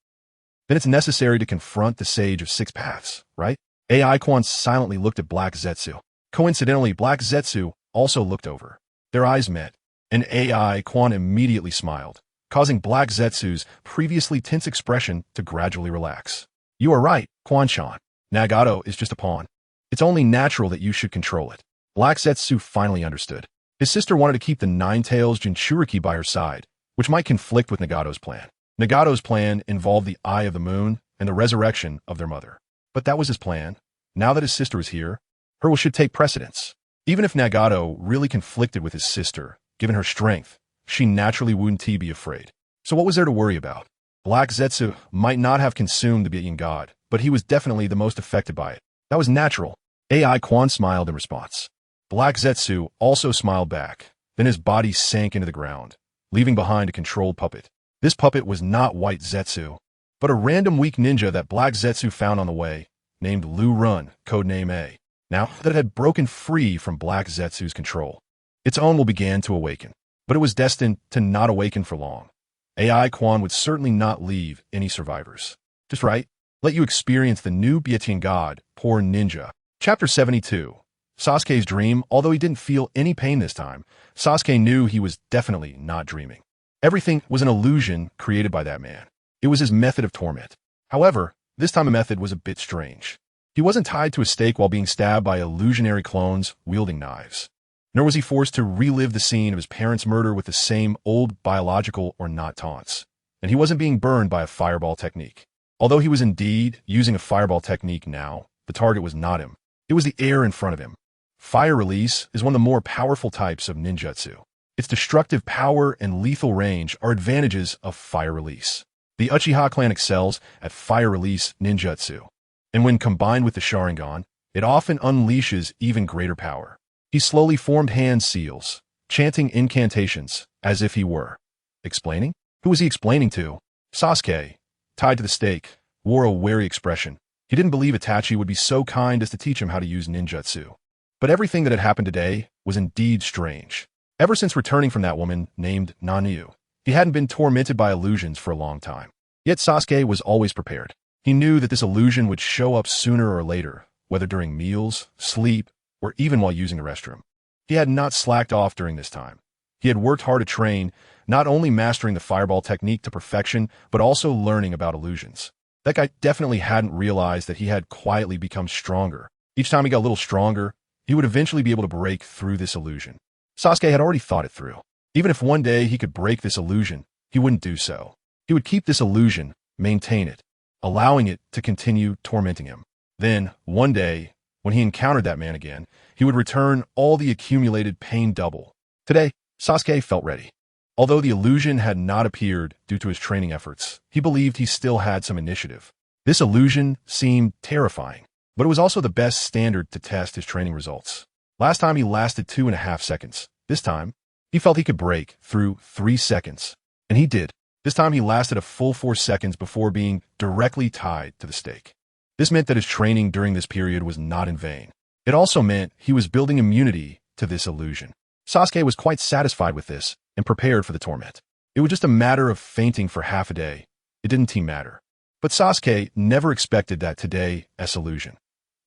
Then it's necessary to confront the Sage of Six Paths, right? AI Quan silently looked at Black Zetsu. Coincidentally, Black Zetsu also looked over. Their eyes met, and AI Quan immediately smiled, causing Black Zetsu's previously tense expression to gradually relax. You are right, Quan-chan. Nagato is just a pawn. It's only natural that you should control it. Black Zetsu finally understood. His sister wanted to keep the Nine-Tails Jinchuriki by her side, which might conflict with Nagato's plan. Nagato's plan involved the Eye of the Moon and the resurrection of their mother. But that was his plan. Now that his sister is here, her will should take precedence. Even if Nagato really conflicted with his sister, given her strength, she naturally wouldn't be afraid. So what was there to worry about? Black Zetsu might not have consumed the being god, but he was definitely the most affected by it. That was natural. AI Quan smiled in response. Black Zetsu also smiled back. Then his body sank into the ground, leaving behind a controlled puppet. This puppet was not White Zetsu, but a random weak ninja that Black Zetsu found on the way, named Lu Run, codename A. Now that it had broken free from Black Zetsu's control, its own will began to awaken, but it was destined to not awaken for long. AI Quan would certainly not leave any survivors. Just right, let you experience the new Byatin God, Poor Ninja. Chapter 72. Sasuke's dream. Although he didn't feel any pain this time, Sasuke knew he was definitely not dreaming. Everything was an illusion created by that man. It was his method of torment. However, this time the method was a bit strange. He wasn't tied to a stake while being stabbed by illusionary clones wielding knives. Nor was he forced to relive the scene of his parents' murder with the same old biological or not taunts. And he wasn't being burned by a fireball technique. Although he was indeed using a fireball technique now, the target was not him. It was the air in front of him. Fire release is one of the more powerful types of ninjutsu. Its destructive power and lethal range are advantages of fire release. The Uchiha clan excels at fire release ninjutsu, and when combined with the Sharingan, it often unleashes even greater power. He slowly formed hand seals, chanting incantations as if he were explaining. Who was he explaining to? Sasuke, tied to the stake, wore a wary expression. He didn't believe Itachi would be so kind as to teach him how to use ninjutsu. But everything that had happened today was indeed strange. Ever since returning from that woman named Nanu, he hadn't been tormented by illusions for a long time. Yet Sasuke was always prepared. He knew that this illusion would show up sooner or later, whether during meals, sleep, or even while using the restroom. He had not slacked off during this time. He had worked hard to train, not only mastering the fireball technique to perfection, but also learning about illusions. That guy definitely hadn't realized that he had quietly become stronger. Each time he got a little stronger, he would eventually be able to break through this illusion. Sasuke had already thought it through. Even if one day he could break this illusion, he wouldn't do so. He would keep this illusion, maintain it, allowing it to continue tormenting him. Then, one day, when he encountered that man again, he would return all the accumulated pain double. Today, Sasuke felt ready. Although the illusion had not appeared due to his training efforts, he believed he still had some initiative. This illusion seemed terrifying, but it was also the best standard to test his training results. Last time he lasted 2.5 seconds. This time, he felt he could break through 3 seconds. And he did. This time he lasted a full 4 seconds before being directly tied to the stake. This meant that his training during this period was not in vain. It also meant he was building immunity to this illusion. Sasuke was quite satisfied with this and prepared for the torment. It was just a matter of fainting for half a day. It didn't matter. But Sasuke never expected that today's illusion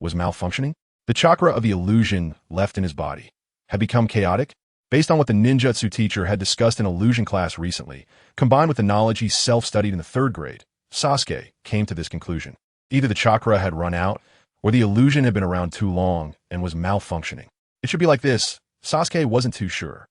was malfunctioning. The chakra of the illusion left in his body had become chaotic. Based on what the ninjutsu teacher had discussed in illusion class recently, combined with the knowledge he self-studied in the 3rd grade, Sasuke came to this conclusion. Either the chakra had run out, or the illusion had been around too long and was malfunctioning. It should be like this. Sasuke wasn't too sure.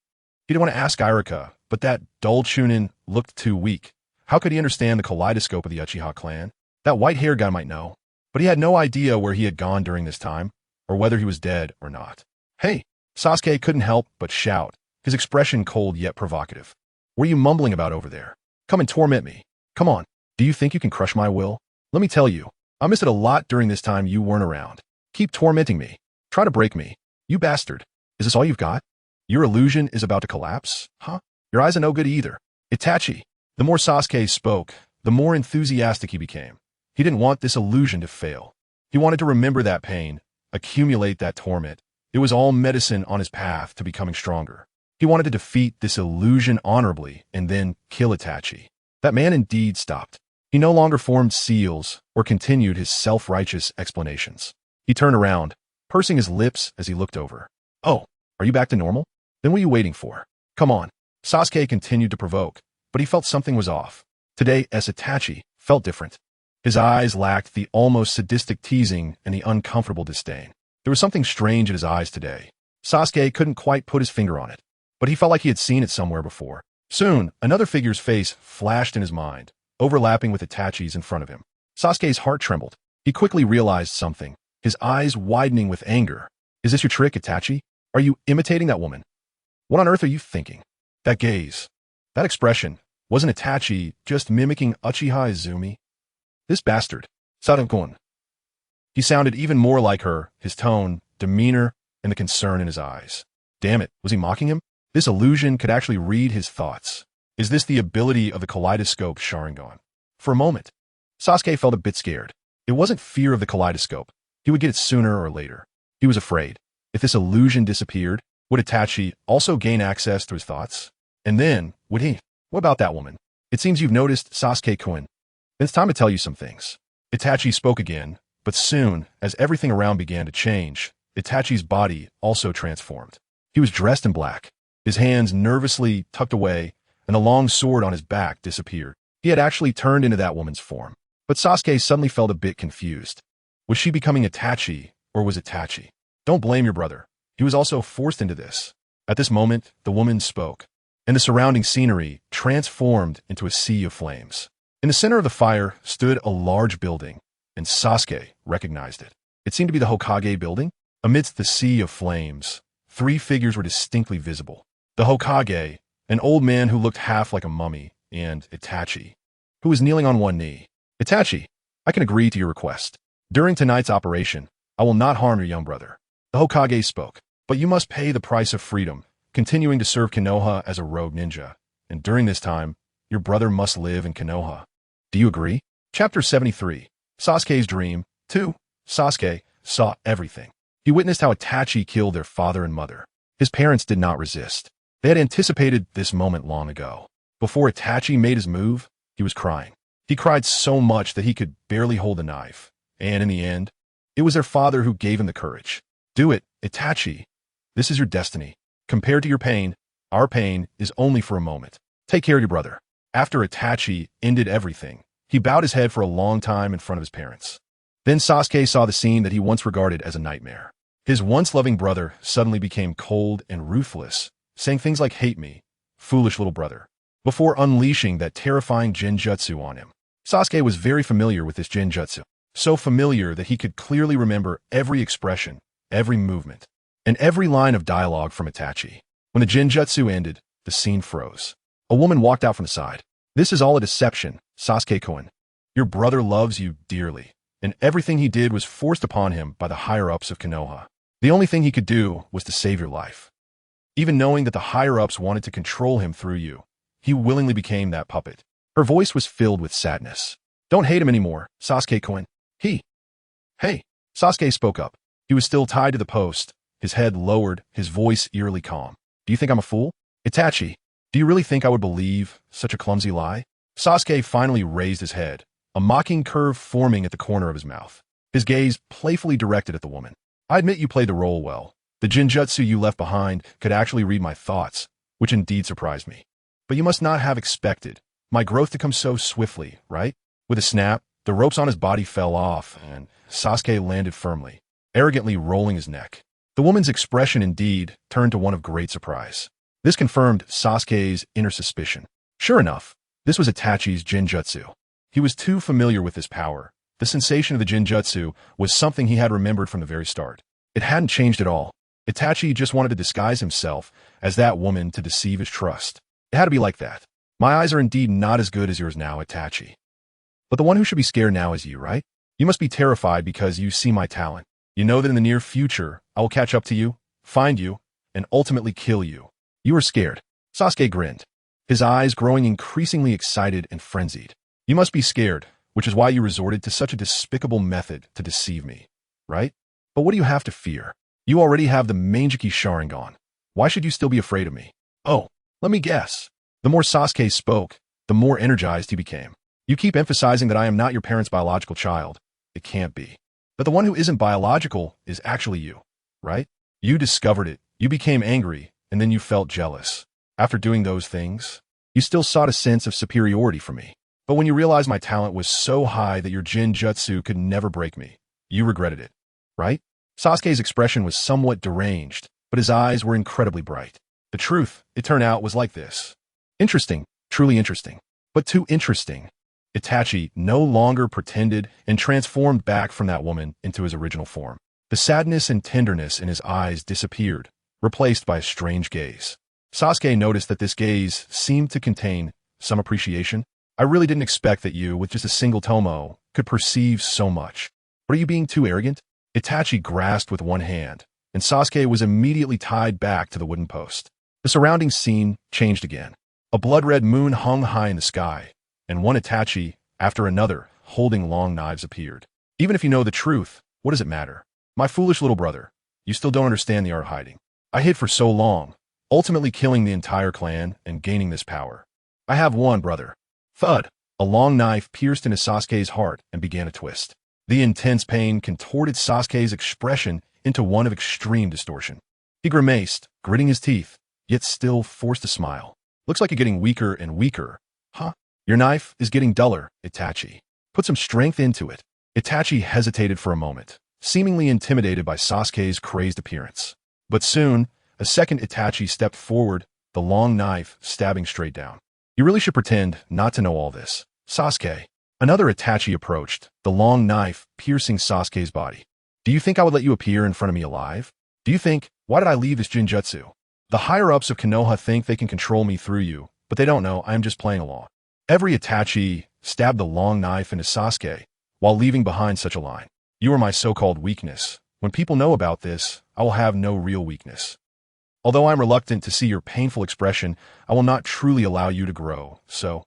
He didn't want to ask Irika, but that dull Chunin looked too weak. How could he understand the kaleidoscope of the Uchiha clan? That white-haired guy might know, but he had no idea where he had gone during this time, or whether he was dead or not. Hey! Sasuke couldn't help but shout, his expression cold yet provocative. What are you mumbling about over there? Come and torment me. Come on. Do you think you can crush my will? Let me tell you, I missed it a lot during this time you weren't around. Keep tormenting me. Try to break me. You bastard. Is this all you've got? Your illusion is about to collapse? Huh? Your eyes are no good either. Itachi. The more Sasuke spoke, the more enthusiastic he became. He didn't want this illusion to fail. He wanted to remember that pain, accumulate that torment. It was all medicine on his path to becoming stronger. He wanted to defeat this illusion honorably and then kill Itachi. That man indeed stopped. He no longer formed seals or continued his self-righteous explanations. He turned around, pursing his lips as he looked over. "Oh, are you back to normal? Then what are you waiting for? Come on." Sasuke continued to provoke, but he felt something was off. Today, as Itachi felt different. His eyes lacked the almost sadistic teasing and the uncomfortable disdain. There was something strange in his eyes today. Sasuke couldn't quite put his finger on it, but he felt like he had seen it somewhere before. Soon, another figure's face flashed in his mind, overlapping with Itachi's in front of him. Sasuke's heart trembled. He quickly realized something, his eyes widening with anger. "Is this your trick, Itachi? Are you imitating that woman? What on earth are you thinking?" That gaze, that expression, wasn't Itachi just mimicking Uchiha Izumi? This bastard, Sadokon. He sounded even more like her, his tone, demeanor, and the concern in his eyes. Damn it, was he mocking him? This illusion could actually read his thoughts. Is this the ability of the kaleidoscope Sharingan? For a moment, Sasuke felt a bit scared. It wasn't fear of the kaleidoscope. He would get it sooner or later. He was afraid. If this illusion disappeared, would Itachi also gain access to his thoughts? And then, would he? What about that woman? "It seems you've noticed, Sasuke-kun. It's time to tell you some things." Itachi spoke again, but soon, as everything around began to change, Itachi's body also transformed. He was dressed in black, his hands nervously tucked away, and the long sword on his back disappeared. He had actually turned into that woman's form. But Sasuke suddenly felt a bit confused. Was she becoming Itachi, or was Itachi? Don't blame your brother. He was also forced into this. At this moment, the woman spoke, and the surrounding scenery transformed into a sea of flames. In the center of the fire stood a large building, and Sasuke recognized it. It seemed to be the Hokage building. Amidst the sea of flames, 3 figures were distinctly visible. The Hokage, an old man who looked half like a mummy, and Itachi, who was kneeling on one knee. "Itachi, I can agree to your request. During tonight's operation, I will not harm your young brother." The Hokage spoke, "But you must pay the price of freedom, continuing to serve Konoha as a rogue ninja, and during this time, your brother must live in Konoha. Do you agree?" Chapter 73. Sasuke's Dream. 2. Sasuke saw everything. He witnessed how Itachi killed their father and mother. His parents did not resist. They had anticipated this moment long ago. Before Itachi made his move, he was crying. He cried so much that he could barely hold the knife. And in the end, it was their father who gave him the courage. "Do it, Itachi. This is your destiny. Compared to your pain, our pain is only for a moment. Take care of your brother." After Itachi ended everything, he bowed his head for a long time in front of his parents. Then Sasuke saw the scene that he once regarded as a nightmare. His once loving brother suddenly became cold and ruthless, saying things like "hate me, foolish little brother," before unleashing that terrifying genjutsu on him. Sasuke was very familiar with this genjutsu, so familiar that he could clearly remember every expression, every movement, and every line of dialogue from Itachi. When the genjutsu ended, the scene froze. A woman walked out from the side. "This is all a deception, Sasuke-kun. Your brother loves you dearly, and everything he did was forced upon him by the higher-ups of Konoha. The only thing he could do was to save your life. Even knowing that the higher-ups wanted to control him through you, he willingly became that puppet." Her voice was filled with sadness. "Don't hate him anymore, Sasuke-kun. Hey." Sasuke spoke up. He was still tied to the post, his head lowered, his voice eerily calm. "Do you think I'm a fool? Itachi, do you really think I would believe such a clumsy lie?" Sasuke finally raised his head, a mocking curve forming at the corner of his mouth. His gaze playfully directed at the woman. "I admit you played the role well. The genjutsu you left behind could actually read my thoughts, which indeed surprised me. But you must not have expected my growth to come so swiftly, right?" With a snap, the ropes on his body fell off, and Sasuke landed firmly, arrogantly rolling his neck. The woman's expression indeed turned to one of great surprise. This confirmed Sasuke's inner suspicion. Sure enough, this was Itachi's genjutsu. He was too familiar with this power. The sensation of the genjutsu was something he had remembered from the very start. It hadn't changed at all. Itachi just wanted to disguise himself as that woman to deceive his trust. It had to be like that. "My eyes are indeed not as good as yours now, Itachi. But the one who should be scared now is you, right? You must be terrified because you see my talent. You know that in the near future, I will catch up to you, find you, and ultimately kill you. You are scared." Sasuke grinned, his eyes growing increasingly excited and frenzied. "You must be scared, which is why you resorted to such a despicable method to deceive me, right? But what do you have to fear? You already have the Manjiki Sharingan. Why should you still be afraid of me?" Oh, let me guess. The more Sasuke spoke, the more energized he became. You keep emphasizing that I am not your parents' biological child. It can't be. But the one who isn't biological is actually you, right? You discovered it, you became angry, and then you felt jealous. After doing those things, you still sought a sense of superiority from me. But when you realized my talent was so high that your Jinjutsu could never break me, you regretted it, right? Sasuke's expression was somewhat deranged, but his eyes were incredibly bright. The truth, it turned out, was like this. Interesting, truly interesting, but too interesting. Itachi no longer pretended and transformed back from that woman into his original form. The sadness and tenderness in his eyes disappeared, replaced by a strange gaze. Sasuke noticed that this gaze seemed to contain some appreciation. I really didn't expect that you, with just a single tomo, could perceive so much. But are you being too arrogant? Itachi grasped with one hand, and Sasuke was immediately tied back to the wooden post. The surrounding scene changed again. A blood-red moon hung high in the sky, and one Itachi, after another, holding long knives appeared. Even if you know the truth, what does it matter? My foolish little brother, you still don't understand the art of hiding. I hid for so long, ultimately killing the entire clan and gaining this power. I have one brother. Thud! A long knife pierced into Sasuke's heart and began to twist. The intense pain contorted Sasuke's expression into one of extreme distortion. He grimaced, gritting his teeth, yet still forced a smile. Looks like you're getting weaker and weaker. Huh? Your knife is getting duller, Itachi. Put some strength into it. Itachi hesitated for a moment, seemingly intimidated by Sasuke's crazed appearance. But soon, a second Itachi stepped forward, the long knife stabbing straight down. You really should pretend not to know all this, Sasuke. Another Itachi approached, the long knife piercing Sasuke's body. Do you think I would let you appear in front of me alive? Do you think, why did I leave this Jinjutsu? The higher-ups of Konoha think they can control me through you, but they don't know I am just playing along. Every Itachi stabbed the long knife into Sasuke, while leaving behind such a line. You are my so-called weakness. When people know about this, I will have no real weakness. Although I am reluctant to see your painful expression, I will not truly allow you to grow, so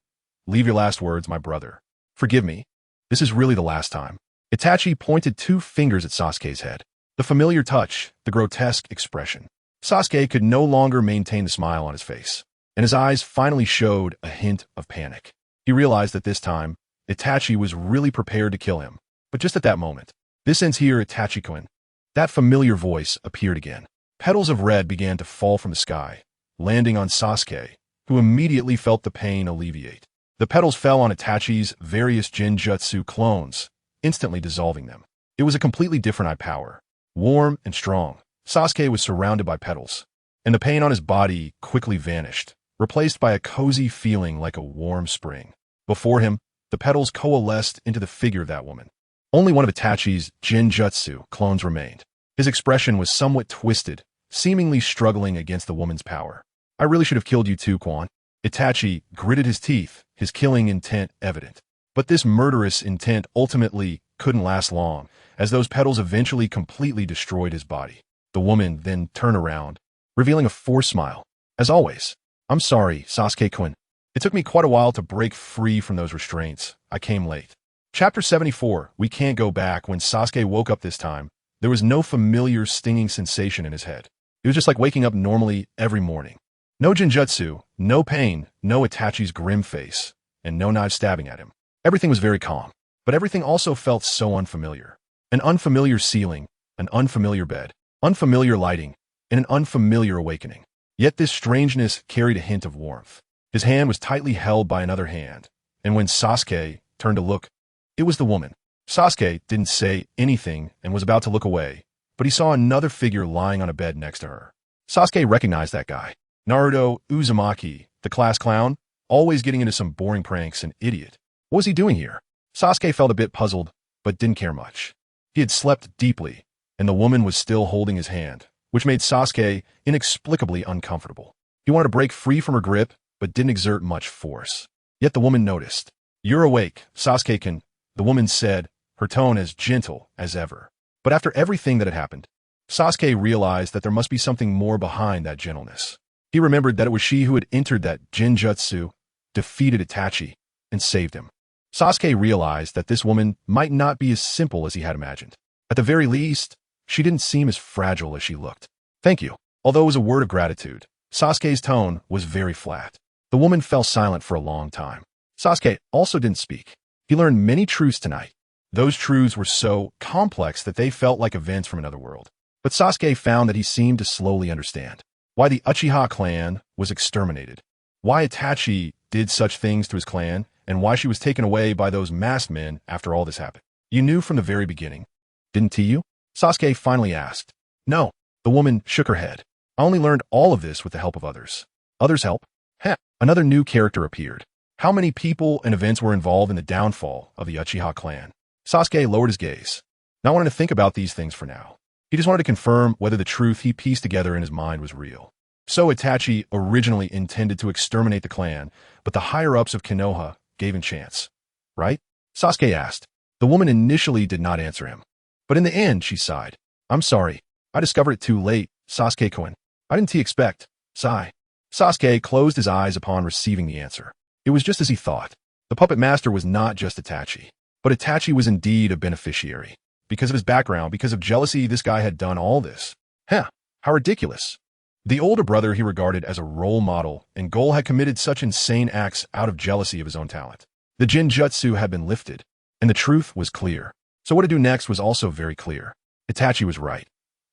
leave your last words, my brother. Forgive me. This is really the last time. Itachi pointed 2 fingers at Sasuke's head. The familiar touch, the grotesque expression. Sasuke could no longer maintain the smile on his face, and his eyes finally showed a hint of panic. He realized that this time, Itachi was really prepared to kill him. But just at that moment, this ends here, Itachi-kun. That familiar voice appeared again. Petals of red began to fall from the sky, landing on Sasuke, who immediately felt the pain alleviate. The petals fell on Itachi's various Jinjutsu clones, instantly dissolving them. It was a completely different eye power, warm and strong. Sasuke was surrounded by petals, and the pain on his body quickly vanished, replaced by a cozy feeling like a warm spring. Before him, the petals coalesced into the figure of that woman. Only one of Itachi's Jinjutsu clones remained. His expression was somewhat twisted, seemingly struggling against the woman's power. I really should have killed you too, Quan. Itachi gritted his teeth, his killing intent evident. But this murderous intent ultimately couldn't last long, as those petals eventually completely destroyed his body. The woman then turned around, revealing a forced smile. As always, I'm sorry, Sasuke-kun. It took me quite a while to break free from those restraints. I came late. Chapter 74, We Can't Go Back. When Sasuke woke up this time, there was no familiar stinging sensation in his head. It was just like waking up normally every morning. No Jinjutsu, no pain, no Itachi's grim face, and no knife stabbing at him. Everything was very calm, but everything also felt so unfamiliar. An unfamiliar ceiling, an unfamiliar bed, unfamiliar lighting, and an unfamiliar awakening. Yet this strangeness carried a hint of warmth. His hand was tightly held by another hand, and when Sasuke turned to look, it was the woman. Sasuke didn't say anything and was about to look away, but he saw another figure lying on a bed next to her. Sasuke recognized that guy. Naruto Uzumaki, the class clown, always getting into some boring pranks, an idiot. What was he doing here? Sasuke felt a bit puzzled, but didn't care much. He had slept deeply, and the woman was still holding his hand, which made Sasuke inexplicably uncomfortable. He wanted to break free from her grip, but didn't exert much force. Yet the woman noticed. You're awake, Sasuke-kun, the woman said, her tone as gentle as ever. But after everything that had happened, Sasuke realized that there must be something more behind that gentleness. He remembered that it was she who had entered that Jinjutsu, defeated Itachi, and saved him. Sasuke realized that this woman might not be as simple as he had imagined. At the very least, she didn't seem as fragile as she looked. Thank you. Although it was a word of gratitude, Sasuke's tone was very flat. The woman fell silent for a long time. Sasuke also didn't speak. He learned many truths tonight. Those truths were so complex that they felt like events from another world. But Sasuke found that he seemed to slowly understand why the Uchiha clan was exterminated, why Itachi did such things to his clan, and why she was taken away by those masked men after all this happened. You knew from the very beginning, didn't you? Sasuke finally asked. No, the woman shook her head. I only learned all of this with the help of others. Others' help? Heh. Another new character appeared. How many people and events were involved in the downfall of the Uchiha clan? Sasuke lowered his gaze, not wanting to think about these things for now. He just wanted to confirm whether the truth he pieced together in his mind was real. So Itachi originally intended to exterminate the clan, but the higher-ups of Konoha gave him chance. Right? Sasuke asked. The woman initially did not answer him. But in the end, she sighed. I'm sorry. I discovered it too late, Sasuke Quan. I didn't expect. Sigh. Sasuke closed his eyes upon receiving the answer. It was just as he thought. The puppet master was not just Itachi, but Itachi was indeed a beneficiary. Because of his background, because of jealousy, this guy had done all this. Heh, how ridiculous. The older brother he regarded as a role model, and Gol had committed such insane acts out of jealousy of his own talent. The Jinjutsu had been lifted, and the truth was clear. So what to do next was also very clear. Itachi was right.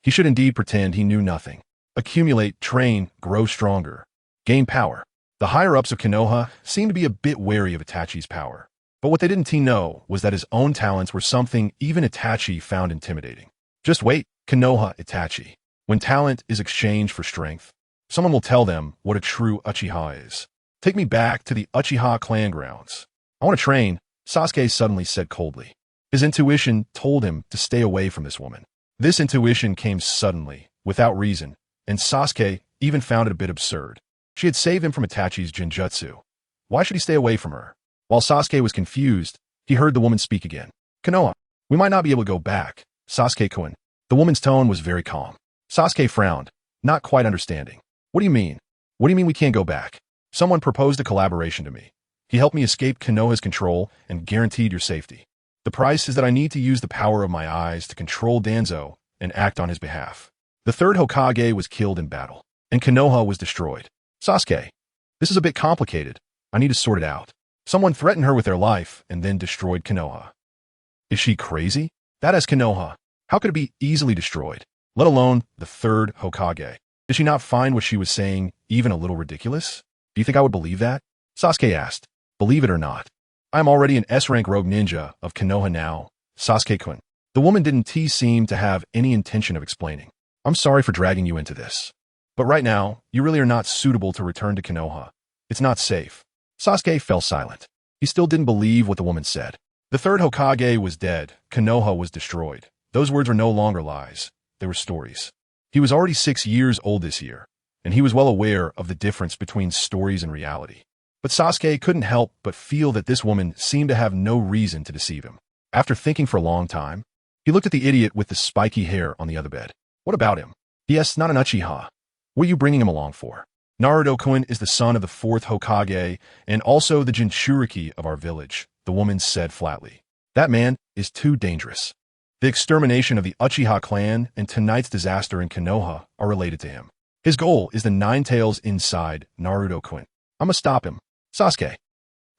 He should indeed pretend he knew nothing. Accumulate, train, grow stronger. Gain power. The higher-ups of Konoha seemed to be a bit wary of Itachi's power. But what they didn't know was that his own talents were something even Itachi found intimidating. Just wait, Konoha Itachi. When talent is exchanged for strength, someone will tell them what a true Uchiha is. Take me back to the Uchiha clan grounds. I want to train, Sasuke suddenly said coldly. His intuition told him to stay away from this woman. This intuition came suddenly, without reason, and Sasuke even found it a bit absurd. She had saved him from Itachi's Jinjutsu. Why should he stay away from her? While Sasuke was confused, he heard the woman speak again. Konoha, we might not be able to go back, Sasuke Quan. The woman's tone was very calm. Sasuke frowned, not quite understanding. What do you mean? What do you mean we can't go back? Someone proposed a collaboration to me. He helped me escape Konoha's control and guaranteed your safety. The price is that I need to use the power of my eyes to control Danzo and act on his behalf. The third Hokage was killed in battle, and Konoha was destroyed. Sasuke, this is a bit complicated. I need to sort it out. Someone threatened her with their life and then destroyed Konoha. Is she crazy? That is Konoha. How could it be easily destroyed? Let alone the third Hokage. Did she not find what she was saying even a little ridiculous? Do you think I would believe that? Sasuke asked. Believe it or not, I am already an S-rank rogue ninja of Konoha now, Sasuke Quan. The woman didn't seem to have any intention of explaining. I'm sorry for dragging you into this. But right now, you really are not suitable to return to Konoha. It's not safe. Sasuke fell silent. He still didn't believe what the woman said. The third Hokage was dead. Konoha was destroyed. Those words were no longer lies. They were stories. He was already 6 years old this year, and he was well aware of the difference between stories and reality. But Sasuke couldn't help but feel that this woman seemed to have no reason to deceive him. After thinking for a long time, he looked at the idiot with the spiky hair on the other bed. What about him? Yes, not an Uchiha. What are you bringing him along for? Naruto Quan is the son of the 4th Hokage and also the Jinchuriki of our village, the woman said flatly. That man is too dangerous. The extermination of the Uchiha clan and tonight's disaster in Konoha are related to him. His goal is the 9 tails inside Naruto Quan. I must stop him. Sasuke.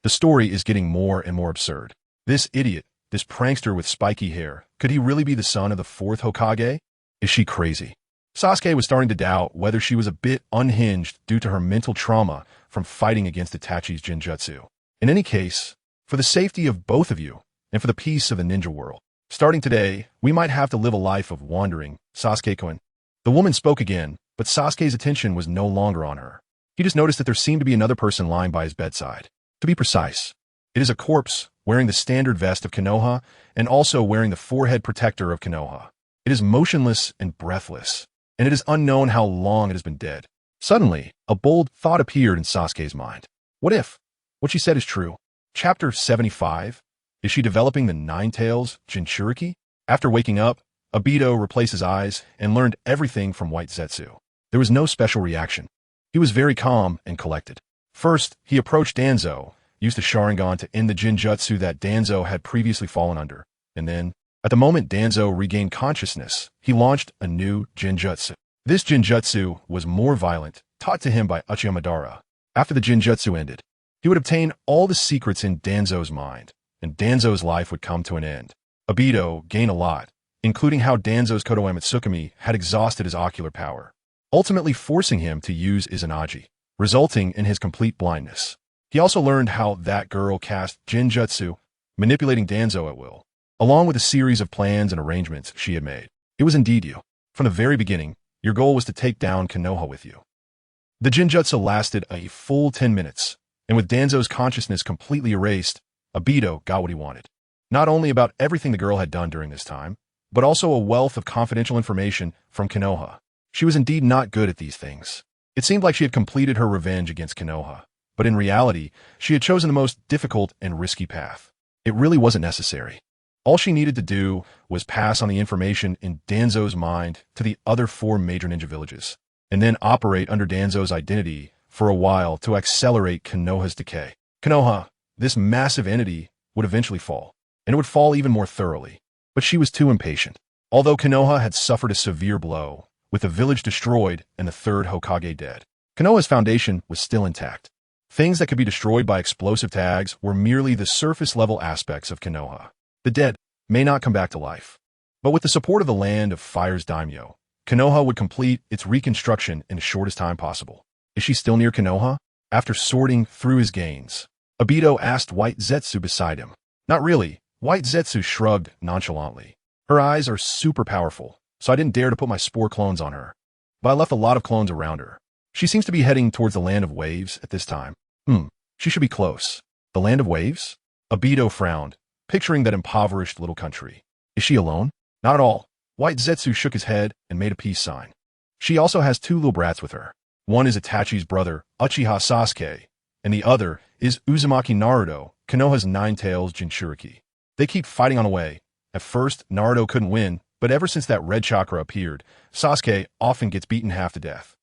The story is getting more and more absurd. This idiot, this prankster with spiky hair, could he really be the son of the 4th Hokage? Is she crazy? Sasuke was starting to doubt whether she was a bit unhinged due to her mental trauma from fighting against Itachi's Jinjutsu. In any case, for the safety of both of you, and for the peace of the ninja world, starting today, we might have to live a life of wandering, Sasuke Quan. The woman spoke again, but Sasuke's attention was no longer on her. He just noticed that there seemed to be another person lying by his bedside. To be precise, it is a corpse wearing the standard vest of Konoha and also wearing the forehead protector of Konoha. It is motionless and breathless, and it is unknown how long it has been dead. Suddenly, a bold thought appeared in Sasuke's mind. What if what she said is true? Chapter 75? Is she developing the 9 tails Jinchuriki? After waking up, Obito replaced his eyes and learned everything from White Zetsu. There was no special reaction. He was very calm and collected. First, he approached Danzo, used the Sharingan to end the Jinjutsu that Danzo had previously fallen under, and then, at the moment Danzo regained consciousness, he launched a new Jinjutsu. This Jinjutsu was more violent taught to him by Uchiha Madara. After the Jinjutsu ended, he would obtain all the secrets in Danzo's mind, and Danzo's life would come to an end. Obito gained a lot, including how Danzo's Kodowa Mitsukami had exhausted his ocular power, ultimately forcing him to use Izanagi, resulting in his complete blindness. He also learned how that girl cast Jinjutsu, manipulating Danzo at will, along with a series of plans and arrangements she had made. It was indeed you. From the very beginning, your goal was to take down Konoha with you. The Jinjutsu lasted a full 10 minutes, and with Danzo's consciousness completely erased, Obito got what he wanted. Not only about everything the girl had done during this time, but also a wealth of confidential information from Konoha. She was indeed not good at these things. It seemed like she had completed her revenge against Konoha, but in reality, she had chosen the most difficult and risky path. It really wasn't necessary. All she needed to do was pass on the information in Danzo's mind to the other 4 major ninja villages, and then operate under Danzo's identity for a while to accelerate Konoha's decay. Konoha, this massive entity, would eventually fall, and it would fall even more thoroughly. But she was too impatient. Although Konoha had suffered a severe blow, with the village destroyed and the 3rd Hokage dead, Konoha's foundation was still intact. Things that could be destroyed by explosive tags were merely the surface-level aspects of Konoha. The dead may not come back to life. But with the support of the Land of Fire's daimyo, Konoha would complete its reconstruction in the shortest time possible. Is she still near Konoha? After sorting through his gains, Obito asked White Zetsu beside him. Not really. White Zetsu shrugged nonchalantly. Her eyes are super powerful, so I didn't dare to put my spore clones on her. But I left a lot of clones around her. She seems to be heading towards the Land of Waves at this time. She should be close. The Land of Waves? Obito frowned, picturing that impoverished little country. Is she alone? Not at all. White Zetsu shook his head and made a peace sign. She also has 2 little brats with her. One is Itachi's brother, Uchiha Sasuke, and the other is Uzumaki Naruto, Konoha's 9-tails Jinchuriki. They keep fighting on the way. At first, Naruto couldn't win, but ever since that red chakra appeared, Sasuke often gets beaten half to death.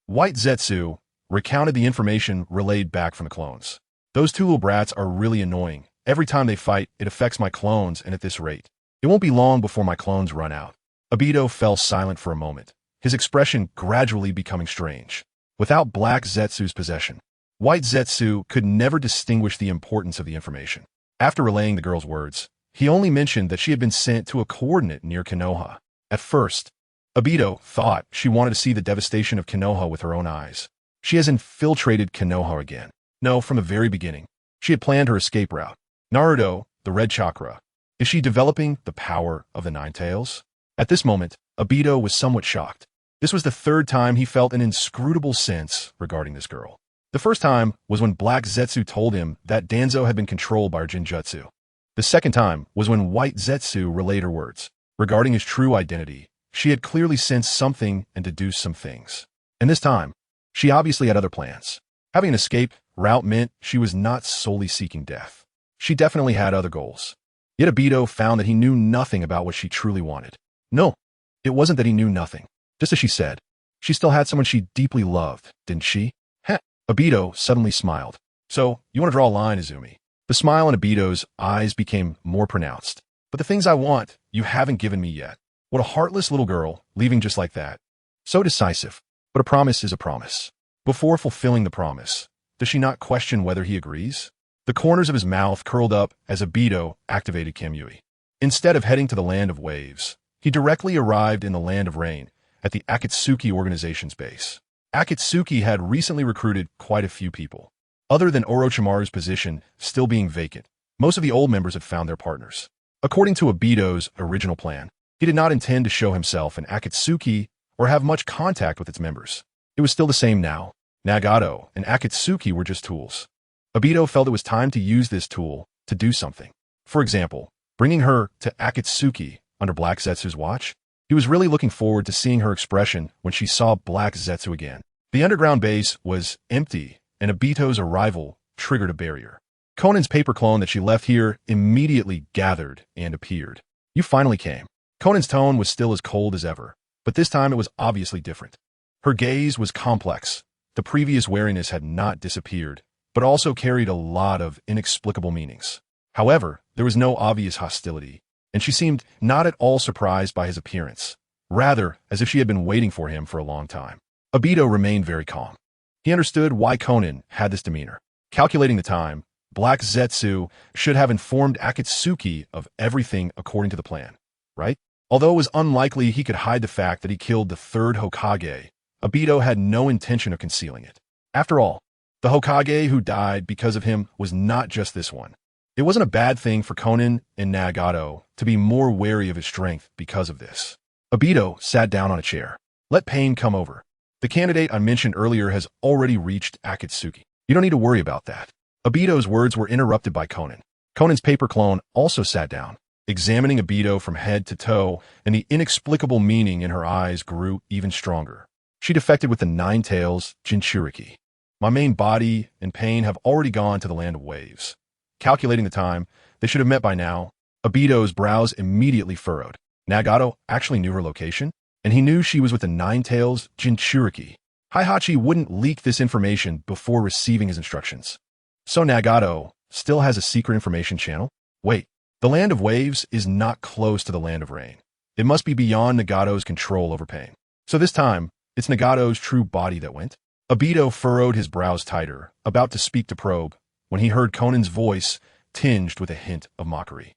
White Zetsu recounted the information relayed back from the clones. Those 2 little brats are really annoying. Every time they fight, it affects my clones, and at this rate, it won't be long before my clones run out. Obito fell silent for a moment, his expression gradually becoming strange. Without Black Zetsu's possession, White Zetsu could never distinguish the importance of the information. After relaying the girl's words, he only mentioned that she had been sent to a coordinate near Konoha. At first, Obito thought she wanted to see the devastation of Konoha with her own eyes. She has infiltrated Konoha again. No, from the very beginning, she had planned her escape route. Naruto, the red chakra. Is she developing the power of the 9-tails? At this moment, Obito was somewhat shocked. This was the 3rd time he felt an inscrutable sense regarding this girl. The first time was when Black Zetsu told him that Danzo had been controlled by her Jinjutsu. The second time was when White Zetsu relayed her words. Regarding his true identity, she had clearly sensed something and deduced some things. And this time, she obviously had other plans. Having an escape route meant she was not solely seeking death. She definitely had other goals. Yet Obito found that he knew nothing about what she truly wanted. No, it wasn't that he knew nothing. Just as she said, she still had someone she deeply loved, didn't she? Heh. Obito suddenly smiled. So, you want to draw a line, Izumi? The smile in Obito's eyes became more pronounced. But the things I want, you haven't given me yet. What a heartless little girl, leaving just like that. So decisive. But a promise is a promise. Before fulfilling the promise, does she not question whether he agrees? The corners of his mouth curled up as Obito activated Kamui. Instead of heading to the Land of Waves, he directly arrived in the Land of Rain at the Akatsuki organization's base. Akatsuki had recently recruited quite a few people. Other than Orochimaru's position still being vacant, most of the old members had found their partners. According to Obito's original plan, he did not intend to show himself in Akatsuki or have much contact with its members. It was still the same now. Nagato and Akatsuki were just tools. Obito felt it was time to use this tool to do something. For example, bringing her to Akatsuki under Black Zetsu's watch. He was really looking forward to seeing her expression when she saw Black Zetsu again. The underground base was empty, and Obito's arrival triggered a barrier. Conan's paper clone that she left here immediately gathered and appeared. You finally came. Conan's tone was still as cold as ever, but this time it was obviously different. Her gaze was complex. The previous wariness had not disappeared, but also carried a lot of inexplicable meanings. However, there was no obvious hostility, and she seemed not at all surprised by his appearance, rather as if she had been waiting for him for a long time. Obito remained very calm. He understood why Conan had this demeanor. Calculating the time, Black Zetsu should have informed Akatsuki of everything according to the plan, right? Although it was unlikely he could hide the fact that he killed the third Hokage, Obito had no intention of concealing it. After all, the Hokage who died because of him was not just this one. It wasn't a bad thing for Conan and Nagato to be more wary of his strength because of this. Obito sat down on a chair. Let Pain come over. The candidate I mentioned earlier has already reached Akatsuki. You don't need to worry about that. Obito's words were interrupted by Conan. Conan's paper clone also sat down, examining Obito from head to toe, and the inexplicable meaning in her eyes grew even stronger. She defected with the Nine Tails Jinchuriki. My main body and Pain have already gone to the land of waves. Calculating the time, they should have met by now. Obito's brows immediately furrowed. Nagato actually knew her location, and he knew she was with the Nine Tails Jinchuriki. Heihachi wouldn't leak this information before receiving his instructions. So Nagato still has a secret information channel? Wait, the land of waves is not close to the land of rain. It must be beyond Nagato's control over Pain. So this time, it's Nagato's true body that went. Obito furrowed his brows tighter, about to speak to probe, when he heard Conan's voice tinged with a hint of mockery.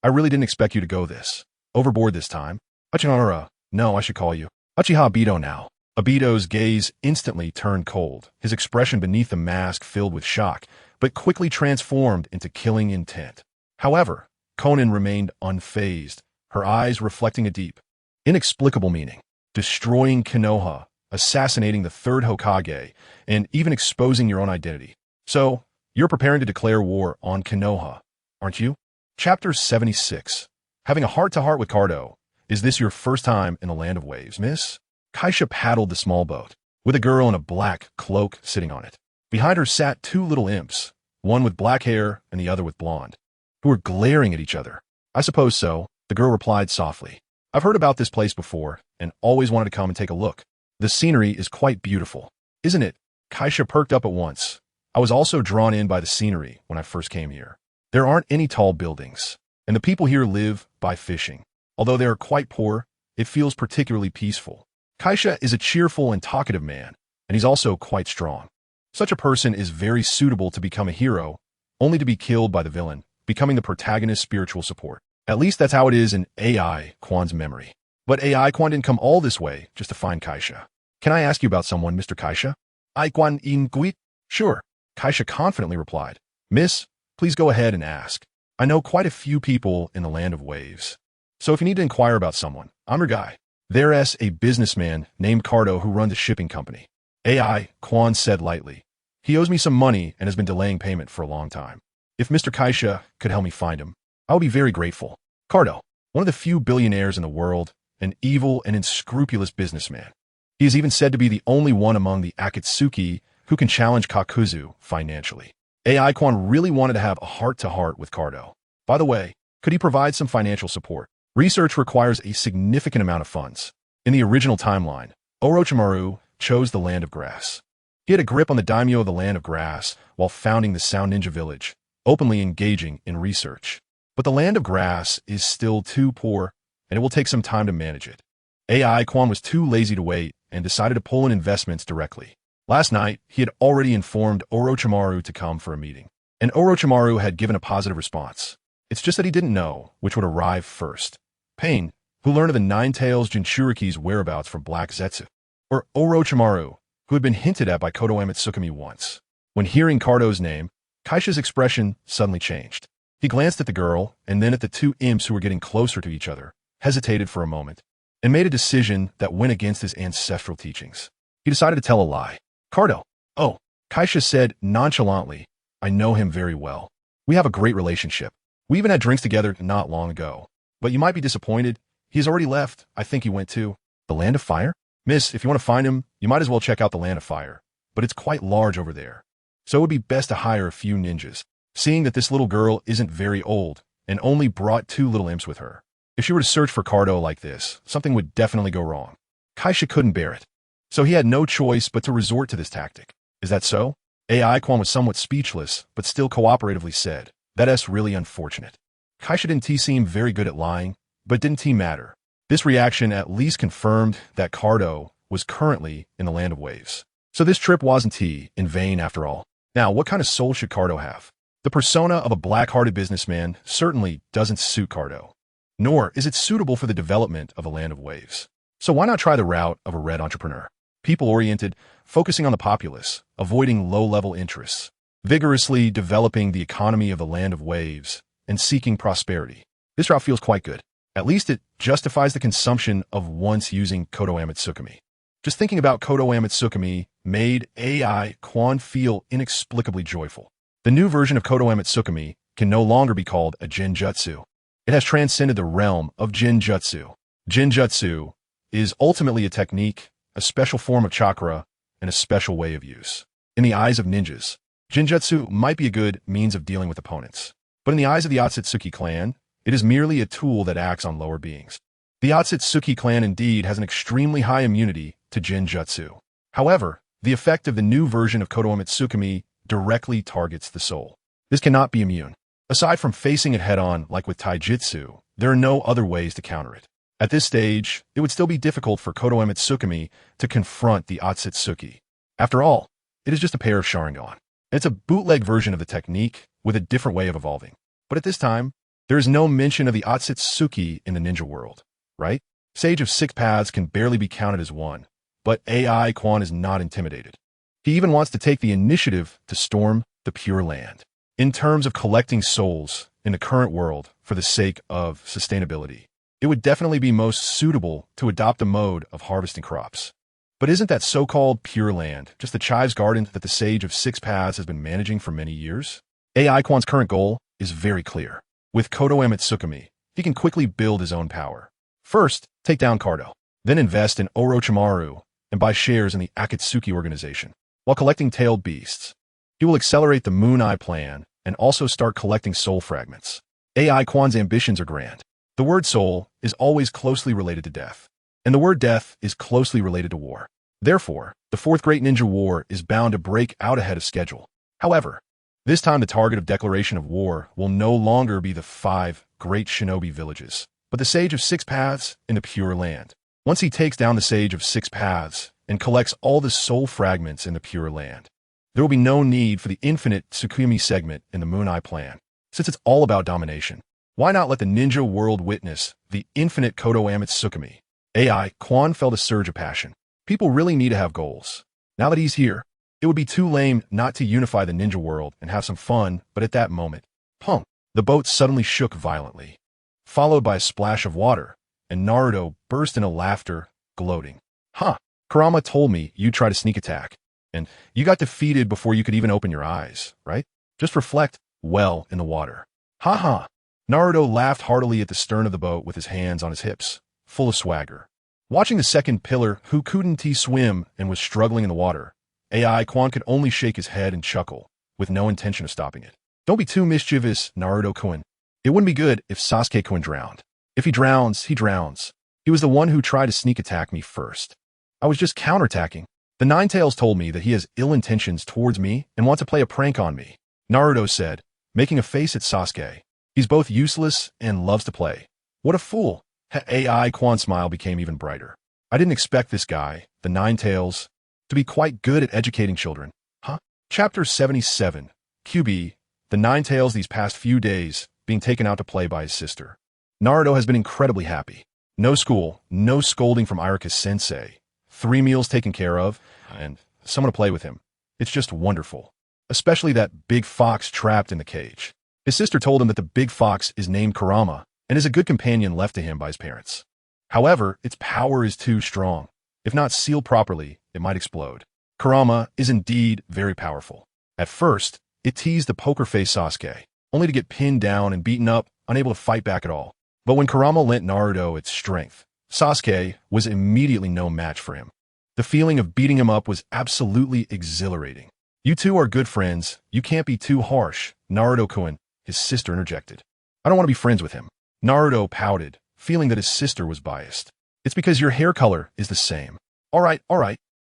I really didn't expect you to go this overboard this time. Uchiha, no, I should call you Uchiha Obito now. Obito's gaze instantly turned cold, his expression beneath the mask filled with shock, but quickly transformed into killing intent. However, Conan remained unfazed, her eyes reflecting a deep, inexplicable meaning. Destroying Konoha, assassinating the third Hokage, and even exposing your own identity. So, you're preparing to declare war on Konoha, aren't you? Chapter 76. Having a heart-to-heart with Cardo. Is this your first time in the land of waves, miss? Kaisha paddled the small boat, with a girl in a black cloak sitting on it. Behind her sat two little imps, one with black hair and the other with blonde, who were glaring at each other. I suppose so, the girl replied softly. I've heard about this place before, and always wanted to come and take a look. The scenery is quite beautiful, isn't it? Kaisha perked up at once. I was also drawn in by the scenery when I first came here. There aren't any tall buildings, and the people here live by fishing. Although they are quite poor, it feels particularly peaceful. Kaisha is a cheerful and talkative man, and he's also quite strong. Such a person is very suitable to become a hero, only to be killed by the villain, becoming the protagonist's spiritual support. At least that's how it is in AI Quan's memory. But AI Quan didn't come all this way just to find Kaisha. Can I ask you about someone, Mr. Kaisha? I Quan in Guit? Sure, Kaisha confidently replied. Miss, please go ahead and ask. I know quite a few people in the land of waves. So if you need to inquire about someone, I'm your guy. There's a businessman named Cardo who runs a shipping company. AI Quan said lightly. He owes me some money and has been delaying payment for a long time. If Mr. Kaisha could help me find him, I would be very grateful. Cardo, one of the few billionaires in the world, an evil and unscrupulous businessman. He is even said to be the only one among the Akatsuki who can challenge Kakuzu financially. AI Quan really wanted to have a heart-to-heart with Cardo. By the way, could he provide some financial support? Research requires a significant amount of funds. In the original timeline, Orochimaru chose the Land of Grass. He had a grip on the daimyo of the Land of Grass while founding the Sound Ninja Village, openly engaging in research. But the Land of Grass is still too poor, and it will take some time to manage it. AI Quan was too lazy to wait and decided to pull in investments directly. Last night, he had already informed Orochimaru to come for a meeting, and Orochimaru had given a positive response. It's just that he didn't know which would arrive first. Pain, who learned of the Nine Tails Jinchuriki's whereabouts from Black Zetsu, or Orochimaru, who had been hinted at by Kodoeme Tsukumi once. When hearing Cardo's name, Kaisha's expression suddenly changed. He glanced at the girl and then at the two imps who were getting closer to each other, hesitated for a moment, and made a decision that went against his ancestral teachings. He decided to tell a lie. Cardo. Oh, Kaisha said nonchalantly, I know him very well. We have a great relationship. We even had drinks together not long ago. But you might be disappointed. He has already left. I think he went to the Land of Fire? Miss, if you want to find him, you might as well check out the Land of Fire. But it's quite large over there. So it would be best to hire a few ninjas. Seeing that this little girl isn't very old and only brought two little imps with her. If she were to search for Cardo like this, something would definitely go wrong. Kaisha couldn't bear it. So he had no choice but to resort to this tactic. Is that so? AI Quan was somewhat speechless, but still cooperatively said, That's really unfortunate. Kaisha didn't seem very good at lying, but didn't matter. This reaction at least confirmed that Cardo was currently in the Land of Waves. So this trip wasn't in vain after all. Now, what kind of soul should Cardo have? The persona of a black-hearted businessman certainly doesn't suit Cardo, nor is it suitable for the development of a land of waves. So why not try the route of a red entrepreneur? People-oriented, focusing on the populace, avoiding low-level interests, vigorously developing the economy of the land of waves, and seeking prosperity. This route feels quite good. At least it justifies the consumption of once using Kodo Amatsuki. Just thinking about Kodo Amatsuki made AI Quan feel inexplicably joyful. The new version of Kodo Amatsuki can no longer be called a Jinjutsu. It has transcended the realm of Jinjutsu. Jinjutsu is ultimately a technique, a special form of chakra, and a special way of use. In the eyes of ninjas, Jinjutsu might be a good means of dealing with opponents. But in the eyes of the Otsutsuki clan, it is merely a tool that acts on lower beings. The Otsutsuki clan indeed has an extremely high immunity to Jinjutsu. However, the effect of the new version of Kodo Amatsuki directly targets the soul. This cannot be immune. Aside from facing it head-on like with Taijutsu, there are no other ways to counter it. At this stage, it would still be difficult for Kodo Amatsuki to confront the Otsutsuki. After all, it is just a pair of Sharingan. It's a bootleg version of the technique with a different way of evolving. But at this time, there is no mention of the Otsutsuki in the ninja world, right? Sage of Six Paths can barely be counted as one, but AI Quan is not intimidated. He even wants to take the initiative to storm the Pure Land. In terms of collecting souls in the current world for the sake of sustainability, it would definitely be most suitable to adopt a mode of harvesting crops. But isn't that so-called Pure Land just the chive's garden that the Sage of Six Paths has been managing for many years? AI Quan's current goal is very clear. With Kodo Amatsuki, he can quickly build his own power. First, take down Cardo, then invest in Orochimaru and buy shares in the Akatsuki organization. While collecting tailed beasts, he will accelerate the Moon Eye plan and also start collecting soul fragments. AI Quan's ambitions are grand. The word soul is always closely related to death, and the word death is closely related to war. Therefore, the Fourth Great Ninja War is bound to break out ahead of schedule. However, this time the target of declaration of war will no longer be the 5 great shinobi villages, but the Sage of Six Paths in the Pure Land. Once he takes down the Sage of Six Paths and collects all the soul fragments in the Pure Land, there will be no need for the infinite Tsukumi segment in the Moon Eye plan. Since it's all about domination, why not let the ninja world witness the infinite Kodo Amatsuki? AI Quan felt a surge of passion. People really need to have goals. Now that he's here, it would be too lame not to unify the ninja world and have some fun, but at that moment, punk, the boat suddenly shook violently, followed by a splash of water, and Naruto burst into laughter, gloating. Huh, Kurama told me you'd try to sneak attack, and you got defeated before you could even open your eyes, right? Just reflect well in the water. Ha ha. Naruto laughed heartily at the stern of the boat with his hands on his hips, full of swagger. Watching the second pillar who couldn't swim and was struggling in the water, AI Quan could only shake his head and chuckle, with no intention of stopping it. Don't be too mischievous, Naruto-kun. It wouldn't be good if Sasuke-kun drowned. If he drowns, he drowns. He was the one who tried to sneak attack me first. I was just counterattacking. The Ninetales told me that he has ill intentions towards me and wants to play a prank on me, Naruto said, making a face at Sasuke. He's both useless and loves to play. What a fool. AI Quan's smile became even brighter. I didn't expect this guy, the Ninetales, to be quite good at educating children. Huh? Chapter 77. QB, the Ninetales these past few days, being taken out to play by his sister. Naruto has been incredibly happy. No school, no scolding from Iruka-sensei, 3 meals taken care of, and someone to play with him. It's just wonderful. Especially that big fox trapped in the cage. His sister told him that the big fox is named Kurama and is a good companion left to him by his parents. However, its power is too strong. If not sealed properly, it might explode. Kurama is indeed very powerful. At first, it teased the poker-faced Sasuke, only to get pinned down and beaten up, unable to fight back at all. But when Kurama lent Naruto its strength, Sasuke was immediately no match for him. The feeling of beating him up was absolutely exhilarating. You two are good friends. You can't be too harsh, Naruto-kun, his sister interjected. I don't want to be friends with him. Naruto pouted, feeling that his sister was biased. It's because your hair color is the same. All right,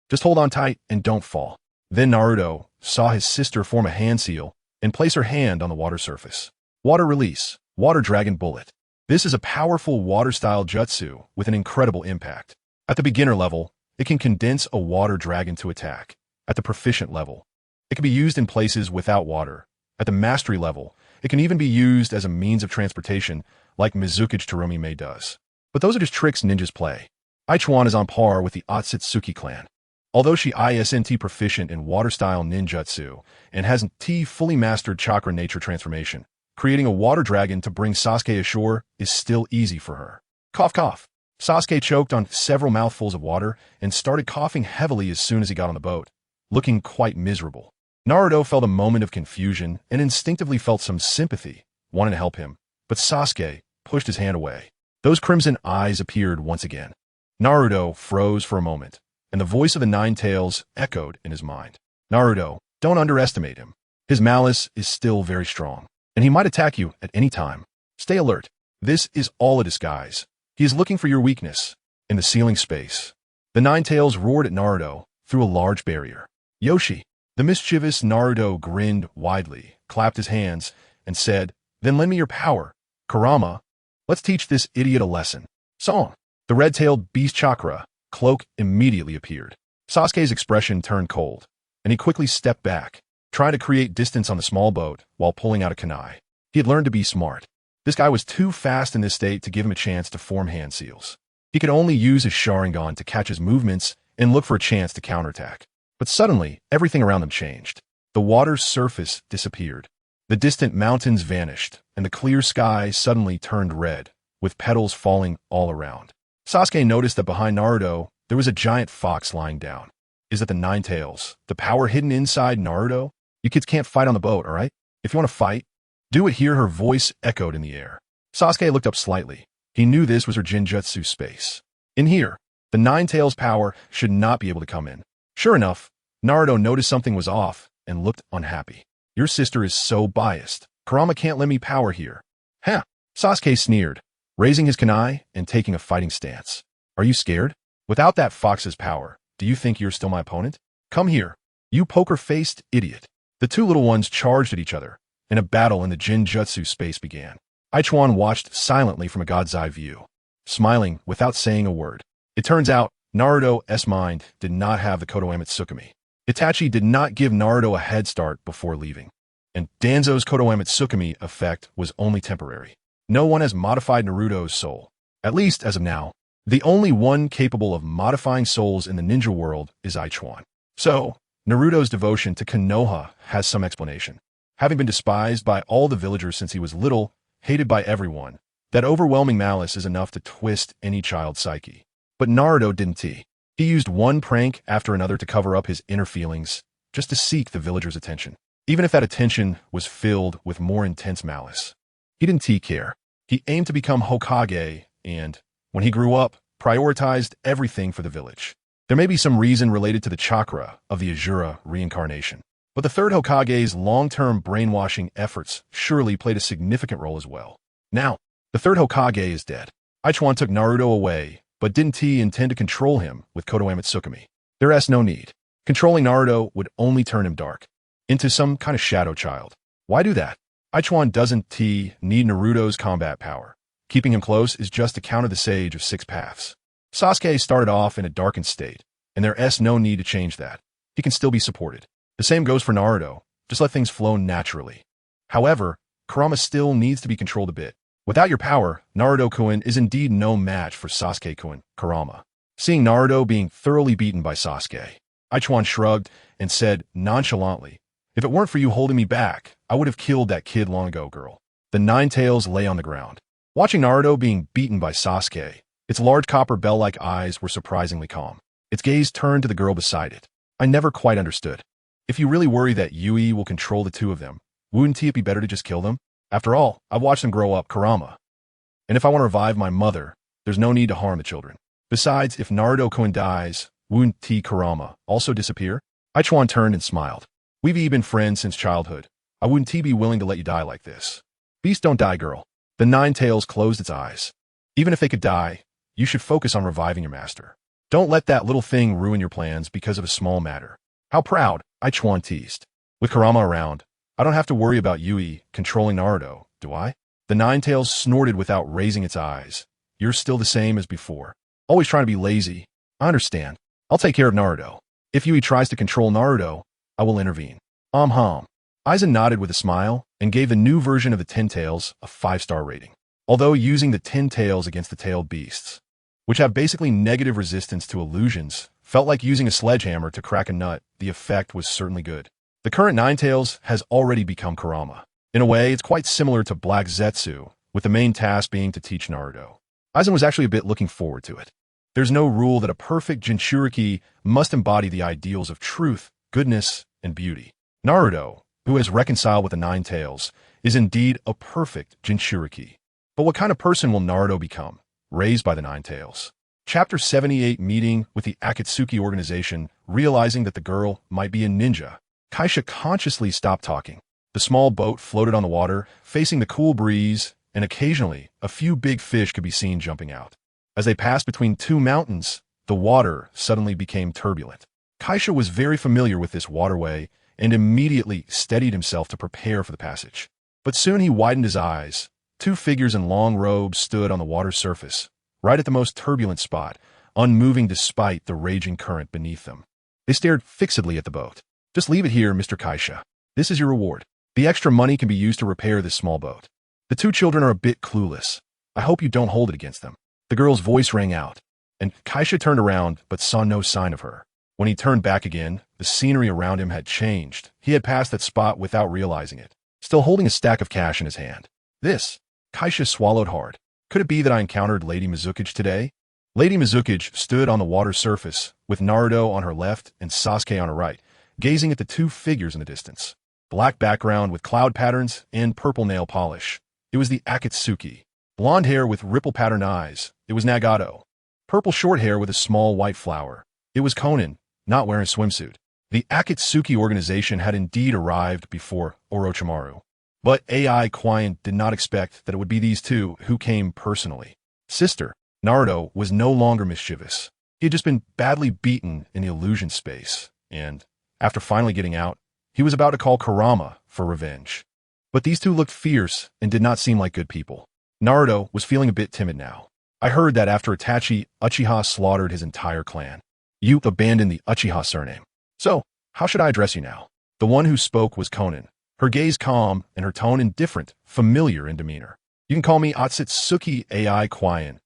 just hold on tight and don't fall. Then Naruto saw his sister form a hand seal and place her hand on the water surface. Water release, water dragon bullet. This is a powerful water-style jutsu with an incredible impact. At the beginner level, it can condense a water dragon to attack. at the proficient level. It can be used in places without water. At the mastery level, it can even be used as a means of transportation, like Mizuki's Terumi does. But those are just tricks ninjas play. Ichuan is on par with the Otsutsuki clan. Although she isn't proficient in water-style ninjutsu and hasn't fully mastered chakra nature transformation, creating a water dragon to bring Sasuke ashore is still easy for her. Cough cough. Sasuke choked on several mouthfuls of water and started coughing heavily as soon as he got on the boat, looking quite miserable. Naruto felt a moment of confusion and instinctively felt some sympathy, wanting to help him, but Sasuke pushed his hand away. Those crimson eyes appeared once again. Naruto froze for a moment, and the voice of the Nine Tails echoed in his mind. Naruto, don't underestimate him. His malice is still very strong, and he might attack you at any time. Stay alert. This is all a disguise. He is looking for your weakness. In the ceiling space, the Nine Tails roared at Naruto through a large barrier. Yoshi. The mischievous Naruto grinned widely, clapped his hands, and said, Then lend me your power. Kurama, let's teach this idiot a lesson. Song. The red-tailed beast chakra cloak immediately appeared. Sasuke's expression turned cold, and he quickly stepped back, trying to create distance on the small boat while pulling out a kunai. He had learned to be smart. This guy was too fast in this state to give him a chance to form hand seals. He could only use his Sharingan to catch his movements and look for a chance to counterattack. But suddenly, everything around them changed. The water's surface disappeared. The distant mountains vanished, and the clear sky suddenly turned red, with petals falling all around. Sasuke noticed that behind Naruto, there was a giant fox lying down. Is that the Nine Tails? The power hidden inside Naruto? You kids can't fight on the boat, alright? If you want to fight, do it here. Her voice echoed in the air. Sasuke looked up slightly. He knew this was her Jinjutsu space. In here, the Nine Tails power should not be able to come in. Sure enough, Naruto noticed something was off and looked unhappy. Your sister is so biased. Kurama can't lend me power here. Huh? Sasuke sneered, raising his kunai and taking a fighting stance. Are you scared? Without that fox's power, do you think you're still my opponent? Come here, you poker-faced idiot. The two little ones charged at each other, and a battle in the Jinjutsu space began. Ichuan watched silently from a god's eye view, smiling without saying a word. It turns out, Naruto's mind did not have the Konoha Tsukumi. Itachi did not give Naruto a head start before leaving, and Danzo's Konoha Tsukumi effect was only temporary. No one has modified Naruto's soul, at least as of now. The only one capable of modifying souls in the ninja world is Ichuan. So, Naruto's devotion to Konoha has some explanation. Having been despised by all the villagers since he was little, hated by everyone, that overwhelming malice is enough to twist any child's psyche. But Naruto didn't. He used one prank after another to cover up his inner feelings, just to seek the villagers' attention, even if that attention was filled with more intense malice. He didn't care. He aimed to become Hokage and, when he grew up, prioritized everything for the village. There may be some reason related to the chakra of the Asura reincarnation, but the third Hokage's long-term brainwashing efforts surely played a significant role as well. Now, the third Hokage is dead. Ichuan took Naruto away, but didn't he intend to control him with Konoha Tsukumi? There's no need. Controlling Naruto would only turn him dark, into some kind of shadow child. Why do that? Ichuan doesn't need Naruto's combat power. Keeping him close is just to counter the Sage of Six Paths. Sasuke started off in a darkened state, and there's no need to change that. He can still be supported. The same goes for Naruto. Just let things flow naturally. However, Kurama still needs to be controlled a bit. Without your power, Naruto-kun is indeed no match for Sasuke-kun, Kurama. Seeing Naruto being thoroughly beaten by Sasuke, Ichuan shrugged and said nonchalantly, If it weren't for you holding me back, I would have killed that kid long ago, girl. The Nine Tails lay on the ground. Watching Naruto being beaten by Sasuke, its large copper bell-like eyes were surprisingly calm. Its gaze turned to the girl beside it. I never quite understood. If you really worry that Yui will control the two of them, wouldn't it be better to just kill them? After all, I've watched them grow up, Kurama. And if I want to revive my mother, there's no need to harm the children. Besides, if Naruto-kun dies, wouldn't Kurama also disappear? Ichuan turned and smiled. We've been friends since childhood. I wouldn't be willing to let you die like this. Beasts don't die, girl. The Nine Tails closed its eyes. Even if they could die, you should focus on reviving your master. Don't let that little thing ruin your plans because of a small matter. How proud, Ichuan teased. With Kurama around, I don't have to worry about Yui controlling Naruto, do I? The Nine Tails snorted without raising its eyes. You're still the same as before. Always trying to be lazy. I understand. I'll take care of Naruto. If Yui tries to control Naruto, I will intervene. Aizen nodded with a smile and gave the new version of the Ten Tails a 5-star rating. Although using the 10 tails against the tailed beasts, which have basically negative resistance to illusions, felt like using a sledgehammer to crack a nut, the effect was certainly good. The current 9 tails has already become Kurama. In a way, it's quite similar to Black Zetsu, with the main task being to teach Naruto. Aizen was actually a bit looking forward to it. There's no rule that a perfect Jinchuriki must embody the ideals of truth, goodness, and beauty. Naruto, who has reconciled with the 9 tails, is indeed a perfect Jinchuriki. But what kind of person will Naruto become, raised by the 9 tails? Chapter 78, Meeting with the Akatsuki organization, realizing that the girl might be a ninja. Kaisha consciously stopped talking. The small boat floated on the water, facing the cool breeze, and occasionally, a few big fish could be seen jumping out. As they passed between 2 mountains, the water suddenly became turbulent. Kaisha was very familiar with this waterway and immediately steadied himself to prepare for the passage. But soon he widened his eyes. 2 figures in long robes stood on the water's surface, right at the most turbulent spot, unmoving despite the raging current beneath them. They stared fixedly at the boat. Just leave it here, Mr. Kaisha. This is your reward. The extra money can be used to repair this small boat. The 2 children are a bit clueless. I hope you don't hold it against them. The girl's voice rang out, and Kaisha turned around but saw no sign of her. When he turned back again, the scenery around him had changed. He had passed that spot without realizing it, still holding a stack of cash in his hand. This. Kaisha swallowed hard. Could it be that I encountered Lady Mizukage today? Lady Mizukage stood on the water's surface, with Naruto on her left and Sasuke on her right, gazing at the 2 figures in the distance. Black background with cloud patterns and purple nail polish. It was the Akatsuki. Blonde hair with ripple-patterned eyes. It was Nagato. Purple short hair with a small white flower. It was Conan, not wearing a swimsuit. The Akatsuki organization had indeed arrived before Orochimaru. But Quan did not expect that it would be these 2 who came personally. Sister, Naruto was no longer mischievous. He had just been badly beaten in the illusion space, and, after finally getting out, he was about to call Kurama for revenge. But these 2 looked fierce and did not seem like good people. Naruto was feeling a bit timid now. I heard that after Itachi, Uchiha slaughtered his entire clan. You abandoned the Uchiha surname. So, how should I address you now? The one who spoke was Conan. Her gaze calm and her tone indifferent, familiar in demeanor. You can call me Otsutsuki Quan.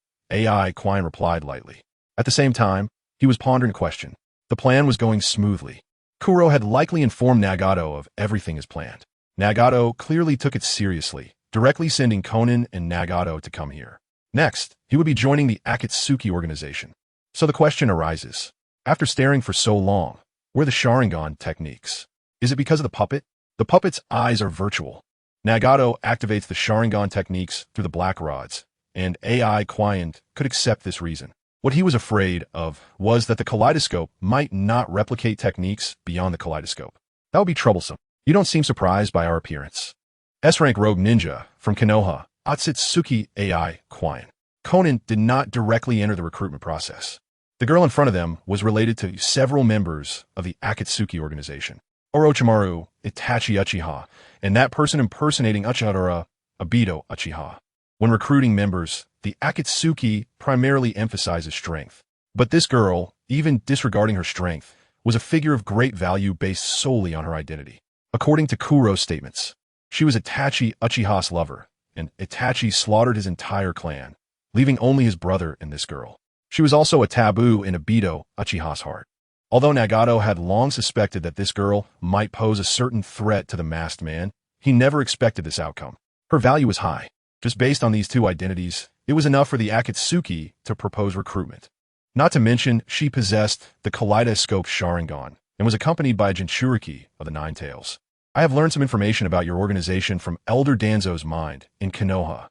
Quan replied lightly. At the same time, he was pondering a question. The plan was going smoothly. Kuro had likely informed Nagato of everything as planned. Nagato clearly took it seriously, directly sending Conan and Nagato to come here. Next, he would be joining the Akatsuki organization. So the question arises. After staring for so long, were the Sharingan techniques? Is it because of the puppet? The puppet's eyes are virtual. Nagato activates the Sharingan techniques through the black rods, and Quan could accept this reason. What he was afraid of was that the kaleidoscope might not replicate techniques beyond the kaleidoscope. That would be troublesome. You don't seem surprised by our appearance. S-rank rogue ninja from Konoha, Otsutsuki Quan. Conan did not directly enter the recruitment process. The girl in front of them was related to several members of the Akatsuki organization. Orochimaru, Itachi Uchiha, and that person impersonating Uchiha, Obito Uchiha. When recruiting members, the Akatsuki primarily emphasizes strength. But this girl, even disregarding her strength, was a figure of great value based solely on her identity. According to Kuro's statements, she was Itachi Uchiha's lover, and Itachi slaughtered his entire clan, leaving only his brother and this girl. She was also a taboo in Obito Uchiha's heart. Although Nagato had long suspected that this girl might pose a certain threat to the masked man, he never expected this outcome. Her value was high. Just based on these 2 identities, it was enough for the Akatsuki to propose recruitment. Not to mention, she possessed the Kaleidoscope Sharingan and was accompanied by a Jinchuriki of the 9 tails. I have learned some information about your organization from Elder Danzo's mind in Konoha.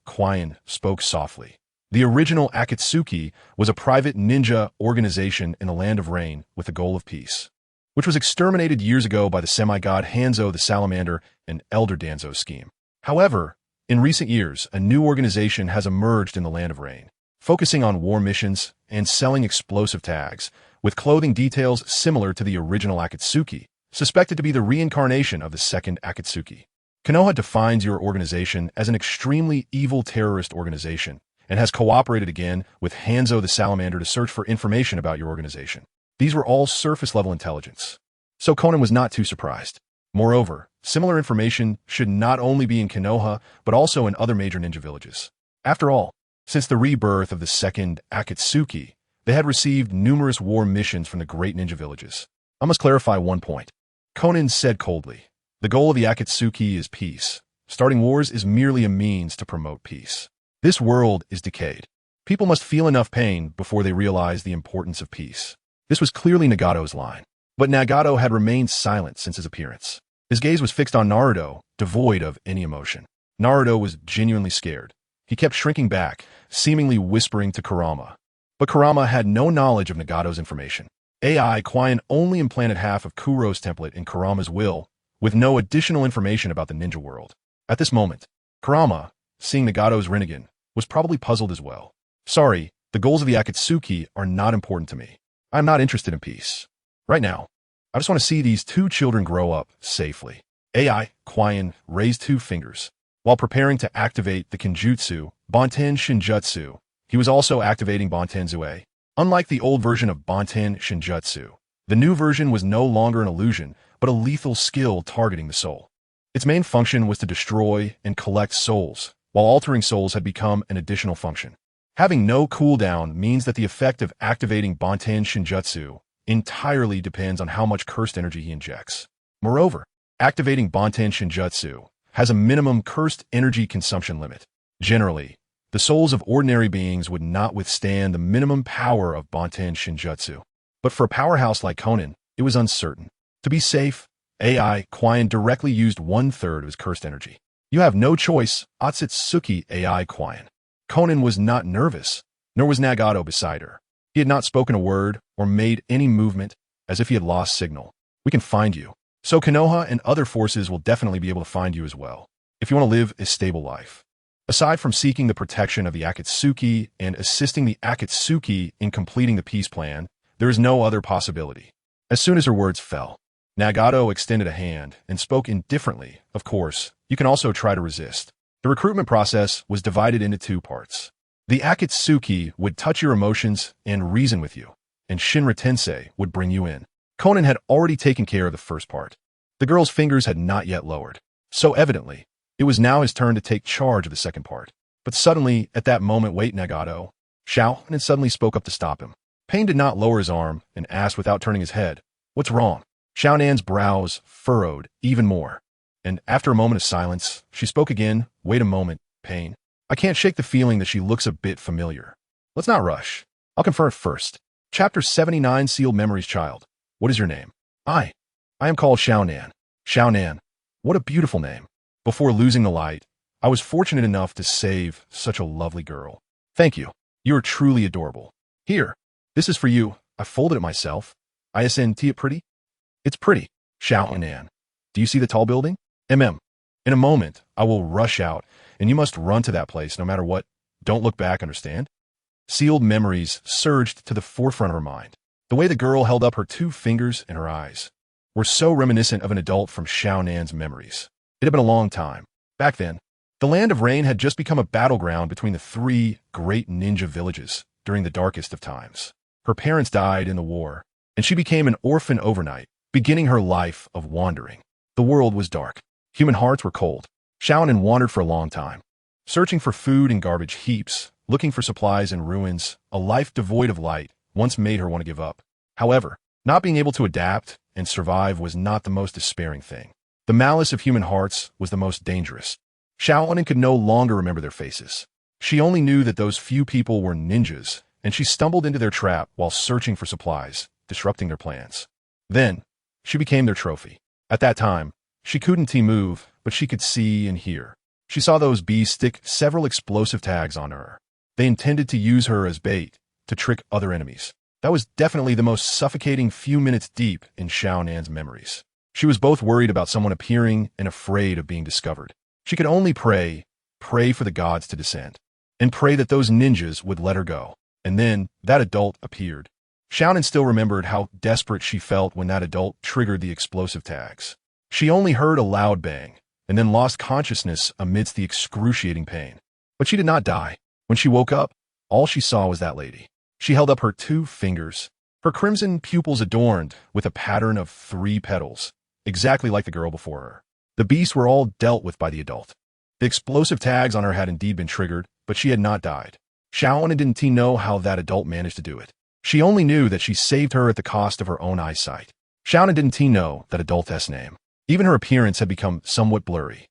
Quan spoke softly. The original Akatsuki was a private ninja organization in the Land of Rain with the goal of peace, which was exterminated years ago by the semi-god Hanzo the Salamander and Elder Danzo's scheme. However, in recent years, a new organization has emerged in the Land of Rain, focusing on war missions and selling explosive tags, with clothing details similar to the original Akatsuki, suspected to be the reincarnation of the second Akatsuki. Konoha defines your organization as an extremely evil terrorist organization, and has cooperated again with Hanzo the Salamander to search for information about your organization. These were all surface-level intelligence. So Conan was not too surprised. Moreover, similar information should not only be in Konoha, but also in other major ninja villages. After all, since the rebirth of the second Akatsuki, they had received numerous war missions from the great ninja villages. I must clarify one point. Conan said coldly, the goal of the Akatsuki is peace. Starting wars is merely a means to promote peace. This world is decayed. People must feel enough pain before they realize the importance of peace. This was clearly Nagato's line. But Nagato had remained silent since his appearance. His gaze was fixed on Naruto, devoid of any emotion. Naruto was genuinely scared. He kept shrinking back, seemingly whispering to Kurama. But Kurama had no knowledge of Nagato's information. AI Quan only implanted half of Kuro's template in Kurama's will, with no additional information about the ninja world. At this moment, Kurama, seeing Nagato's Rinnegan, was probably puzzled as well. Sorry, the goals of the Akatsuki are not important to me. I'm not interested in peace. Right now, I just want to see these two children grow up safely. AI Quan raised two fingers. While preparing to activate the Kenjutsu, Bonten Shinjutsu, he was also activating Bonten Zue. Unlike the old version of Bonten Shinjutsu, the new version was no longer an illusion, but a lethal skill targeting the soul. Its main function was to destroy and collect souls, while altering souls had become an additional function. Having no cooldown means that the effect of activating Bonten Shinjutsu entirely depends on how much cursed energy he injects. Moreover, activating Bonten Shinjutsu has a minimum cursed energy consumption limit. Generally, the souls of ordinary beings would not withstand the minimum power of Bonten Shinjutsu. But for a powerhouse like Conan, it was uncertain. To be safe, AI Quan directly used 1/3 of his cursed energy. You have no choice, Otsutsuki AI Quan. Conan was not nervous, nor was Nagato beside her. He had not spoken a word or made any movement, as if he had lost signal. We can find you. So Konoha and other forces will definitely be able to find you as well, if you want to live a stable life. Aside from seeking the protection of the Akatsuki and assisting the Akatsuki in completing the peace plan, there is no other possibility. As soon as her words fell, Nagato extended a hand and spoke indifferently. Of course, you can also try to resist. The recruitment process was divided into two parts. The Akatsuki would touch your emotions and reason with you, and Shinra Tensei would bring you in. Conan had already taken care of the first part. The girl's fingers had not yet lowered. So evidently, it was now his turn to take charge of the second part. But suddenly, at that moment, wait, Nagato. Xiaonan suddenly spoke up to stop him. Pain did not lower his arm and asked without turning his head, "What's wrong?" Xiaonan's brows furrowed even more. And after a moment of silence, she spoke again. "Wait a moment, Pain. I can't shake the feeling that she looks a bit familiar. Let's not rush. I'll confirm it first." Chapter 79, Sealed Memories. Child, what is your name? I am called Xiaonan. Xiaonan, what a beautiful name. Before losing the light, I was fortunate enough to save such a lovely girl. Thank you. You are truly adorable. Here, this is for you. I folded it myself. Isn't it pretty? It's pretty. Xiaonan, do you see the tall building? In a moment, I will rush out, and you must run to that place no matter what. Don't look back, understand? Sealed memories surged to the forefront of her mind. The way the girl held up her two fingers and her eyes were so reminiscent of an adult from Xiaonan's memories. It had been a long time. Back then, the Land of Rain had just become a battleground between the three great ninja villages during the darkest of times. Her parents died in the war, and she became an orphan overnight, beginning her life of wandering. The world was dark. Human hearts were cold. Xiaonan wandered for a long time, searching for food in garbage heaps, looking for supplies in ruins. A life devoid of light once made her want to give up. However, not being able to adapt and survive was not the most despairing thing. The malice of human hearts was the most dangerous. Xiaonan could no longer remember their faces. She only knew that those few people were ninjas, and she stumbled into their trap while searching for supplies, disrupting their plans. Then, she became their trophy. At that time, she couldn't move, but she could see and hear. She saw those bees stick several explosive tags on her. They intended to use her as bait to trick other enemies. That was definitely the most suffocating few minutes deep in Xiaonan's memories. She was both worried about someone appearing and afraid of being discovered. She could only pray for the gods to descend, and pray that those ninjas would let her go. And then, that adult appeared. Xiaonan still remembered how desperate she felt when that adult triggered the explosive tags. She only heard a loud bang, and then lost consciousness amidst the excruciating pain. But she did not die. When she woke up, all she saw was that lady. She held up her two fingers, Her crimson pupils adorned with a pattern of 3 petals, exactly like the girl before her. The beasts were all dealt with by the adult. The explosive tags on her had indeed been triggered, but she had not died. Xiaoan didn't know how that adult managed to do it. She only knew that she saved her at the cost of her own eyesight. Xiaoan didn't know that adult's name. Even her appearance had become somewhat blurry.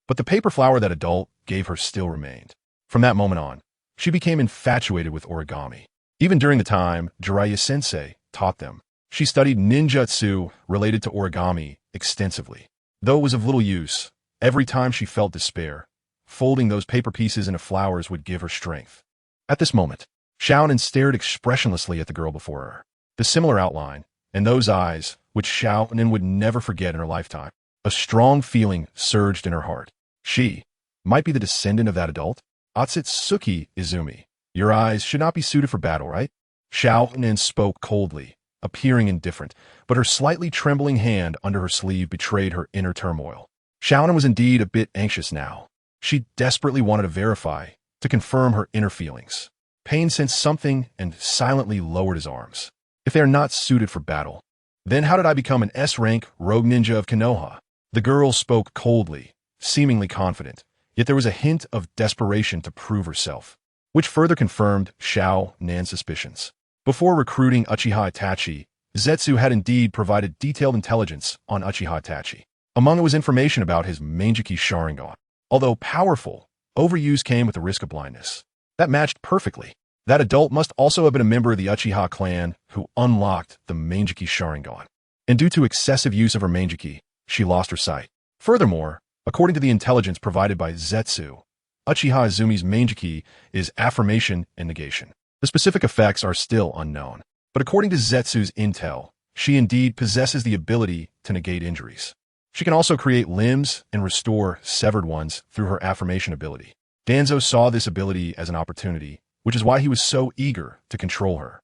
But the paper flower that adult gave her still remained. From that moment on, she became infatuated with origami. Even during the time Jiraiya Sensei taught them, she studied ninjutsu related to origami extensively. Though it was of little use, every time she felt despair, folding those paper pieces into flowers would give her strength. At this moment, Xiaonan stared expressionlessly at the girl before her. The similar outline, and those eyes, which Xiaonan would never forget in her lifetime. A strong feeling surged in her heart. She might be the descendant of that adult. Otsutsuki Izumi, your eyes should not be suited for battle, right? Xiaonan spoke coldly, appearing indifferent, but her slightly trembling hand under her sleeve betrayed her inner turmoil. Xiaonan was indeed a bit anxious now. She desperately wanted to verify, to confirm her inner feelings. Pain sensed something and silently lowered his arms. If they are not suited for battle, then how did I become an S-rank rogue ninja of Konoha? The girl spoke coldly, seemingly confident, yet there was a hint of desperation to prove herself, which further confirmed Xiao Nan's suspicions. Before recruiting Uchiha Itachi, Zetsu had indeed provided detailed intelligence on Uchiha Itachi. Among it was information about his Manjiki Sharingan. Although powerful, overuse came with the risk of blindness. That matched perfectly. That adult must also have been a member of the Uchiha clan who unlocked the Manjiki Sharingan. And due to excessive use of her Manjiki, she lost her sight. Furthermore, according to the intelligence provided by Zetsu, Uchiha Izumi's Manjiki is affirmation and negation. The specific effects are still unknown. But according to Zetsu's intel, she indeed possesses the ability to negate injuries. She can also create limbs and restore severed ones through her affirmation ability. Danzo saw this ability as an opportunity, which is why he was so eager to control her.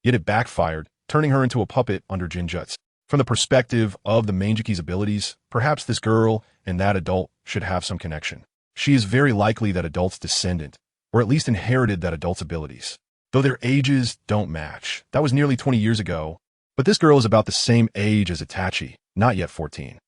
Yet it backfired, turning her into a puppet under Jinjutsu. From the perspective of the Manjiki's abilities, perhaps this girl and that adult should have some connection. She is very likely that adult's descendant, or at least inherited that adult's abilities. Though their ages don't match. That was nearly 20 years ago, but this girl is about the same age as Itachi, not yet 14.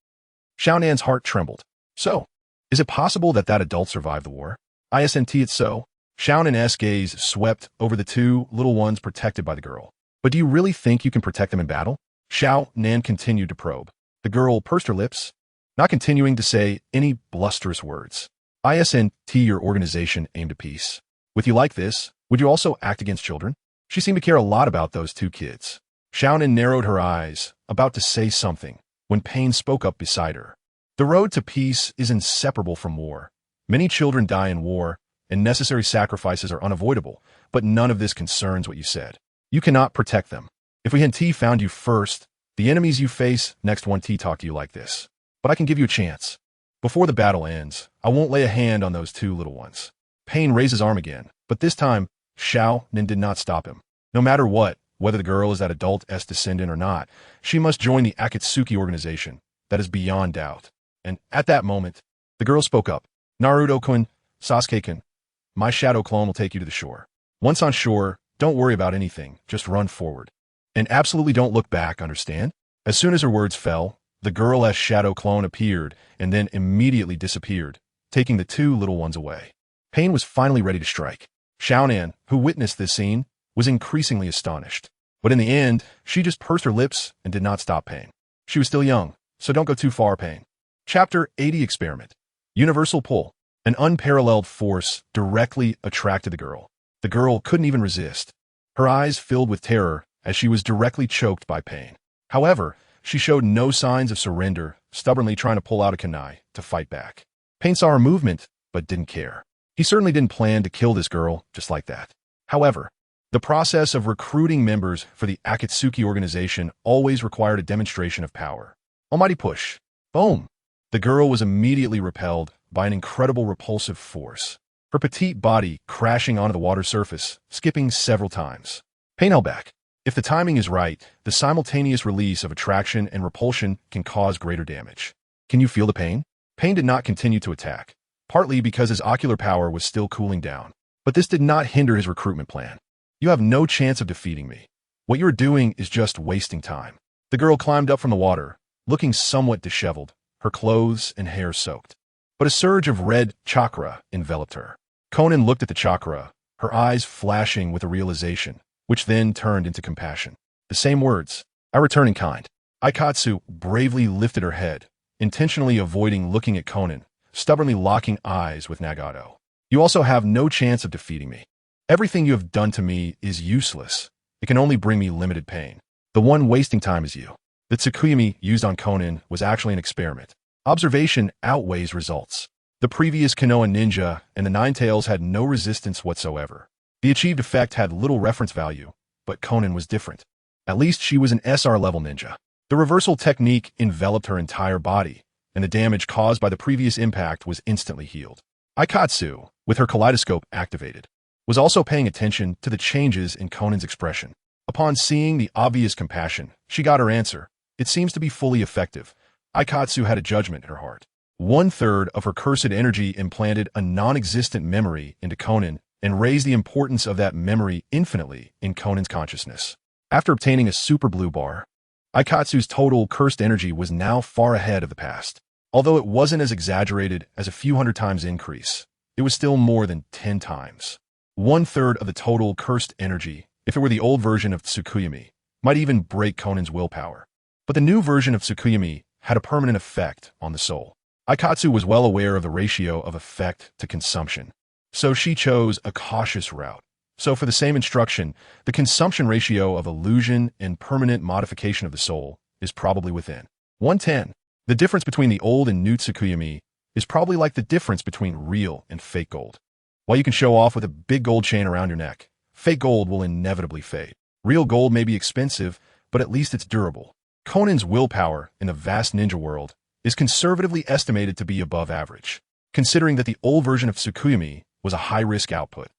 Xiaonan's heart trembled. So, is it possible that that adult survived the war? Isn't it so? Xiaonan's gaze swept over the 2 little ones protected by the girl. But do you really think you can protect them in battle? Xiaonan continued to probe. The girl pursed her lips, not continuing to say any blusterous words. Isn't your organization aimed at peace? With you like this, would you also act against children? She seemed to care a lot about those 2 kids. Xiaonan narrowed her eyes, about to say something, when Pain spoke up beside her. The road to peace is inseparable from war. Many children die in war, and necessary sacrifices are unavoidable, but none of this concerns what you said. You cannot protect them. If we had found you first, the enemies you face next won't talk to you like this. But I can give you a chance. Before the battle ends, I won't lay a hand on those 2 little ones. Pain raised his arm again, but this time, Xiaonan did not stop him. No matter what, whether the girl is that adult's descendant or not, she must join the Akatsuki organization. That is beyond doubt. And at that moment, the girl spoke up. Naruto-kun, Sasuke-kun, my shadow clone will take you to the shore. Once on shore, don't worry about anything, just run forward. And absolutely don't look back, understand? As soon as her words fell, the girl's shadow clone appeared and then immediately disappeared, taking the 2 little ones away. Pain was finally ready to strike. Xiaonan, who witnessed this scene, was increasingly astonished. But in the end, she just pursed her lips and did not stop Pain. She was still young, so don't go too far, Pain. Chapter 80 Experiment. Universal Pull. An unparalleled force directly attracted the girl. The girl couldn't even resist. Her eyes filled with terror as she was directly choked by Pain. However, she showed no signs of surrender, stubbornly trying to pull out a kunai to fight back. Pain saw her movement, but didn't care. He certainly didn't plan to kill this girl just like that. However, the process of recruiting members for the Akatsuki organization always required a demonstration of power. Almighty push. Boom! The girl was immediately repelled by an incredible repulsive force. Her petite body crashing onto the water surface, skipping several times. Pain held back. If the timing is right, the simultaneous release of attraction and repulsion can cause greater damage. Can you feel the pain? Pain did not continue to attack, partly because his ocular power was still cooling down. But this did not hinder his recruitment plan. You have no chance of defeating me. What you're doing is just wasting time. The girl climbed up from the water, looking somewhat disheveled, her clothes and hair soaked. But a surge of red chakra enveloped her. Conan looked at the chakra, her eyes flashing with a realization, which then turned into compassion. The same words, I return in kind. Aikatsu bravely lifted her head, intentionally avoiding looking at Conan, stubbornly locking eyes with Nagato. You also have no chance of defeating me. Everything you have done to me is useless. It can only bring me limited pain. The one wasting time is you. The Tsukuyami used on Conan was actually an experiment. Observation outweighs results. The previous Konoha ninja and the Nine Tails had no resistance whatsoever. The achieved effect had little reference value, but Conan was different. At least she was an SR-level ninja. The reversal technique enveloped her entire body, and the damage caused by the previous impact was instantly healed. Aikatsu, with her kaleidoscope activated, was also paying attention to the changes in Conan's expression. Upon seeing the obvious compassion, she got her answer. It seems to be fully effective. Aikatsu had a judgment in her heart. 1/3 of her cursed energy implanted a non-existent memory into Conan and raised the importance of that memory infinitely in Conan's consciousness. After obtaining a super blue bar, Aikatsu's total cursed energy was now far ahead of the past. Although it wasn't as exaggerated as a few hundred times increase, it was still more than 10 times. 1/3 of the total cursed energy, if it were the old version of Tsukuyami, might even break Conan's willpower. But the new version of Tsukuyami had a permanent effect on the soul. Aikatsu was well aware of the ratio of effect to consumption, so she chose a cautious route. So for the same instruction, the consumption ratio of illusion and permanent modification of the soul is probably within 1/10. The difference between the old and new Tsukuyami is probably like the difference between real and fake gold. While you can show off with a big gold chain around your neck, fake gold will inevitably fade. Real gold may be expensive, but at least it's durable. Conan's willpower in the vast ninja world is conservatively estimated to be above average, considering that the old version of Tsukuyami was a high-risk output.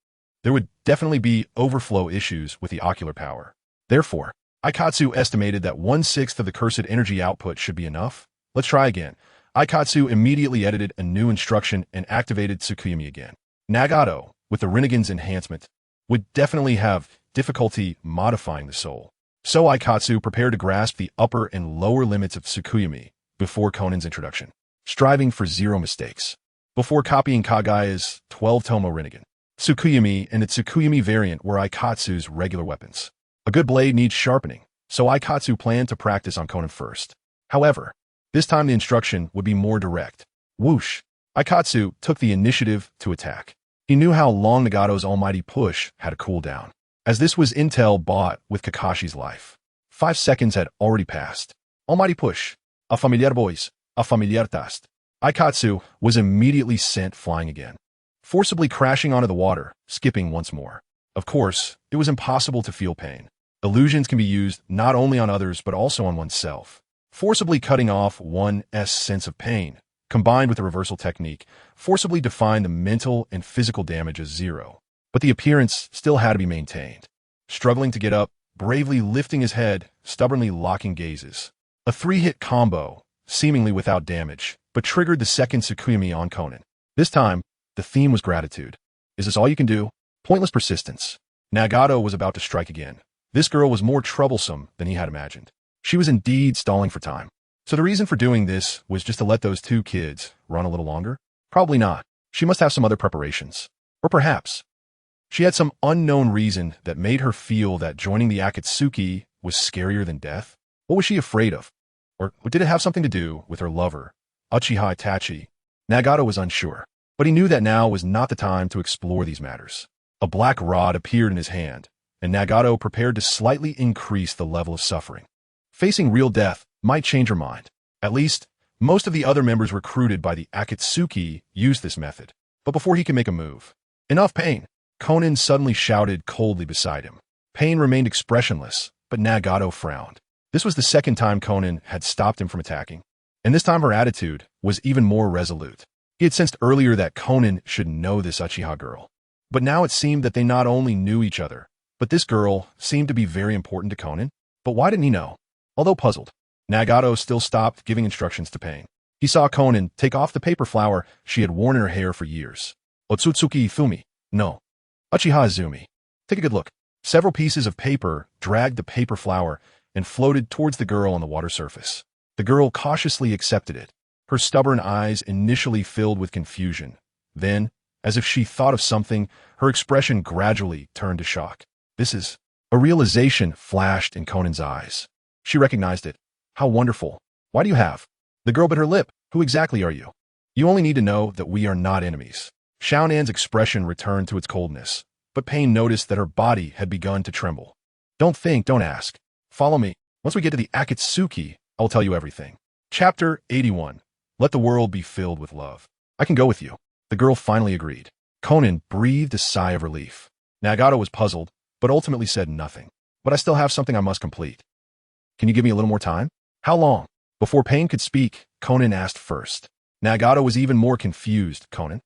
There would definitely be overflow issues with the ocular power. Therefore, Aikatsu estimated that 1/6 of the cursed energy output should be enough. Let's try again. Aikatsu immediately edited a new instruction and activated Tsukuyami again. Nagato, with the Rinnegan's enhancement, would definitely have difficulty modifying the soul. So Aikatsu prepared to grasp the upper and lower limits of Tsukuyami before Conan's introduction, striving for 0 mistakes. Before copying Kagaya's 12-tomo Rinnegan, Tsukuyami and the Tsukuyami variant were Aikatsu's regular weapons. A good blade needs sharpening, so Aikatsu planned to practice on Conan first. However, this time the instruction would be more direct. Whoosh! Aikatsu took the initiative to attack. He knew how long Nagato's almighty push had a cooldown, as this was intel bought with Kakashi's life. 5 seconds had already passed. Almighty push. A familiar voice. A familiar task. Aikatsu was immediately sent flying again, forcibly crashing onto the water, skipping once more. Of course, it was impossible to feel pain. Illusions can be used not only on others but also on oneself. Forcibly cutting off one's sense of pain, combined with the reversal technique, forcibly defined the mental and physical damage as 0. But the appearance still had to be maintained. Struggling to get up, bravely lifting his head, stubbornly locking gazes. A 3-hit combo, seemingly without damage, but triggered the second Tsukuyami on Conan. This time, the theme was gratitude. Is this all you can do? Pointless persistence. Nagato was about to strike again. This girl was more troublesome than he had imagined. She was indeed stalling for time. So the reason for doing this was just to let those 2 kids run a little longer? Probably not. She must have some other preparations. Or perhaps she had some unknown reason that made her feel that joining the Akatsuki was scarier than death. What was she afraid of? Or did it have something to do with her lover, Uchiha Itachi? Nagato was unsure, but he knew that now was not the time to explore these matters. A black rod appeared in his hand, and Nagato prepared to slightly increase the level of suffering. Facing real death might change her mind. At least, most of the other members recruited by the Akatsuki used this method. But before he could make a move, enough pain! Conan suddenly shouted coldly beside him. Pain remained expressionless, but Nagato frowned. This was the second time Conan had stopped him from attacking, and this time her attitude was even more resolute. He had sensed earlier that Conan should know this Uchiha girl. But now it seemed that they not only knew each other, but this girl seemed to be very important to Conan. But why didn't he know? Although puzzled, Nagato still stopped giving instructions to Pain. He saw Conan take off the paper flower she had worn in her hair for years. Otsutsuki Fumi. No. Uchiha Izumi. Take a good look. Several pieces of paper dragged the paper flower and floated towards the girl on the water surface. The girl cautiously accepted it. Her stubborn eyes initially filled with confusion. Then, as if she thought of something, her expression gradually turned to shock. This is... A realization flashed in Conan's eyes. She recognized it. How wonderful. Why do you have? The girl bit her lip. Who exactly are you? You only need to know that we are not enemies. Xiaonan's expression returned to its coldness, but Pain noticed that her body had begun to tremble. Don't think, don't ask. Follow me. Once we get to the Akatsuki, I will tell you everything. Chapter 81. Let the world be filled with love. I can go with you. The girl finally agreed. Conan breathed a sigh of relief. Nagato was puzzled, but ultimately said nothing. But I still have something I must complete. Can you give me a little more time? How long? Before Pain could speak, Conan asked first. Nagato was even more confused. Conan?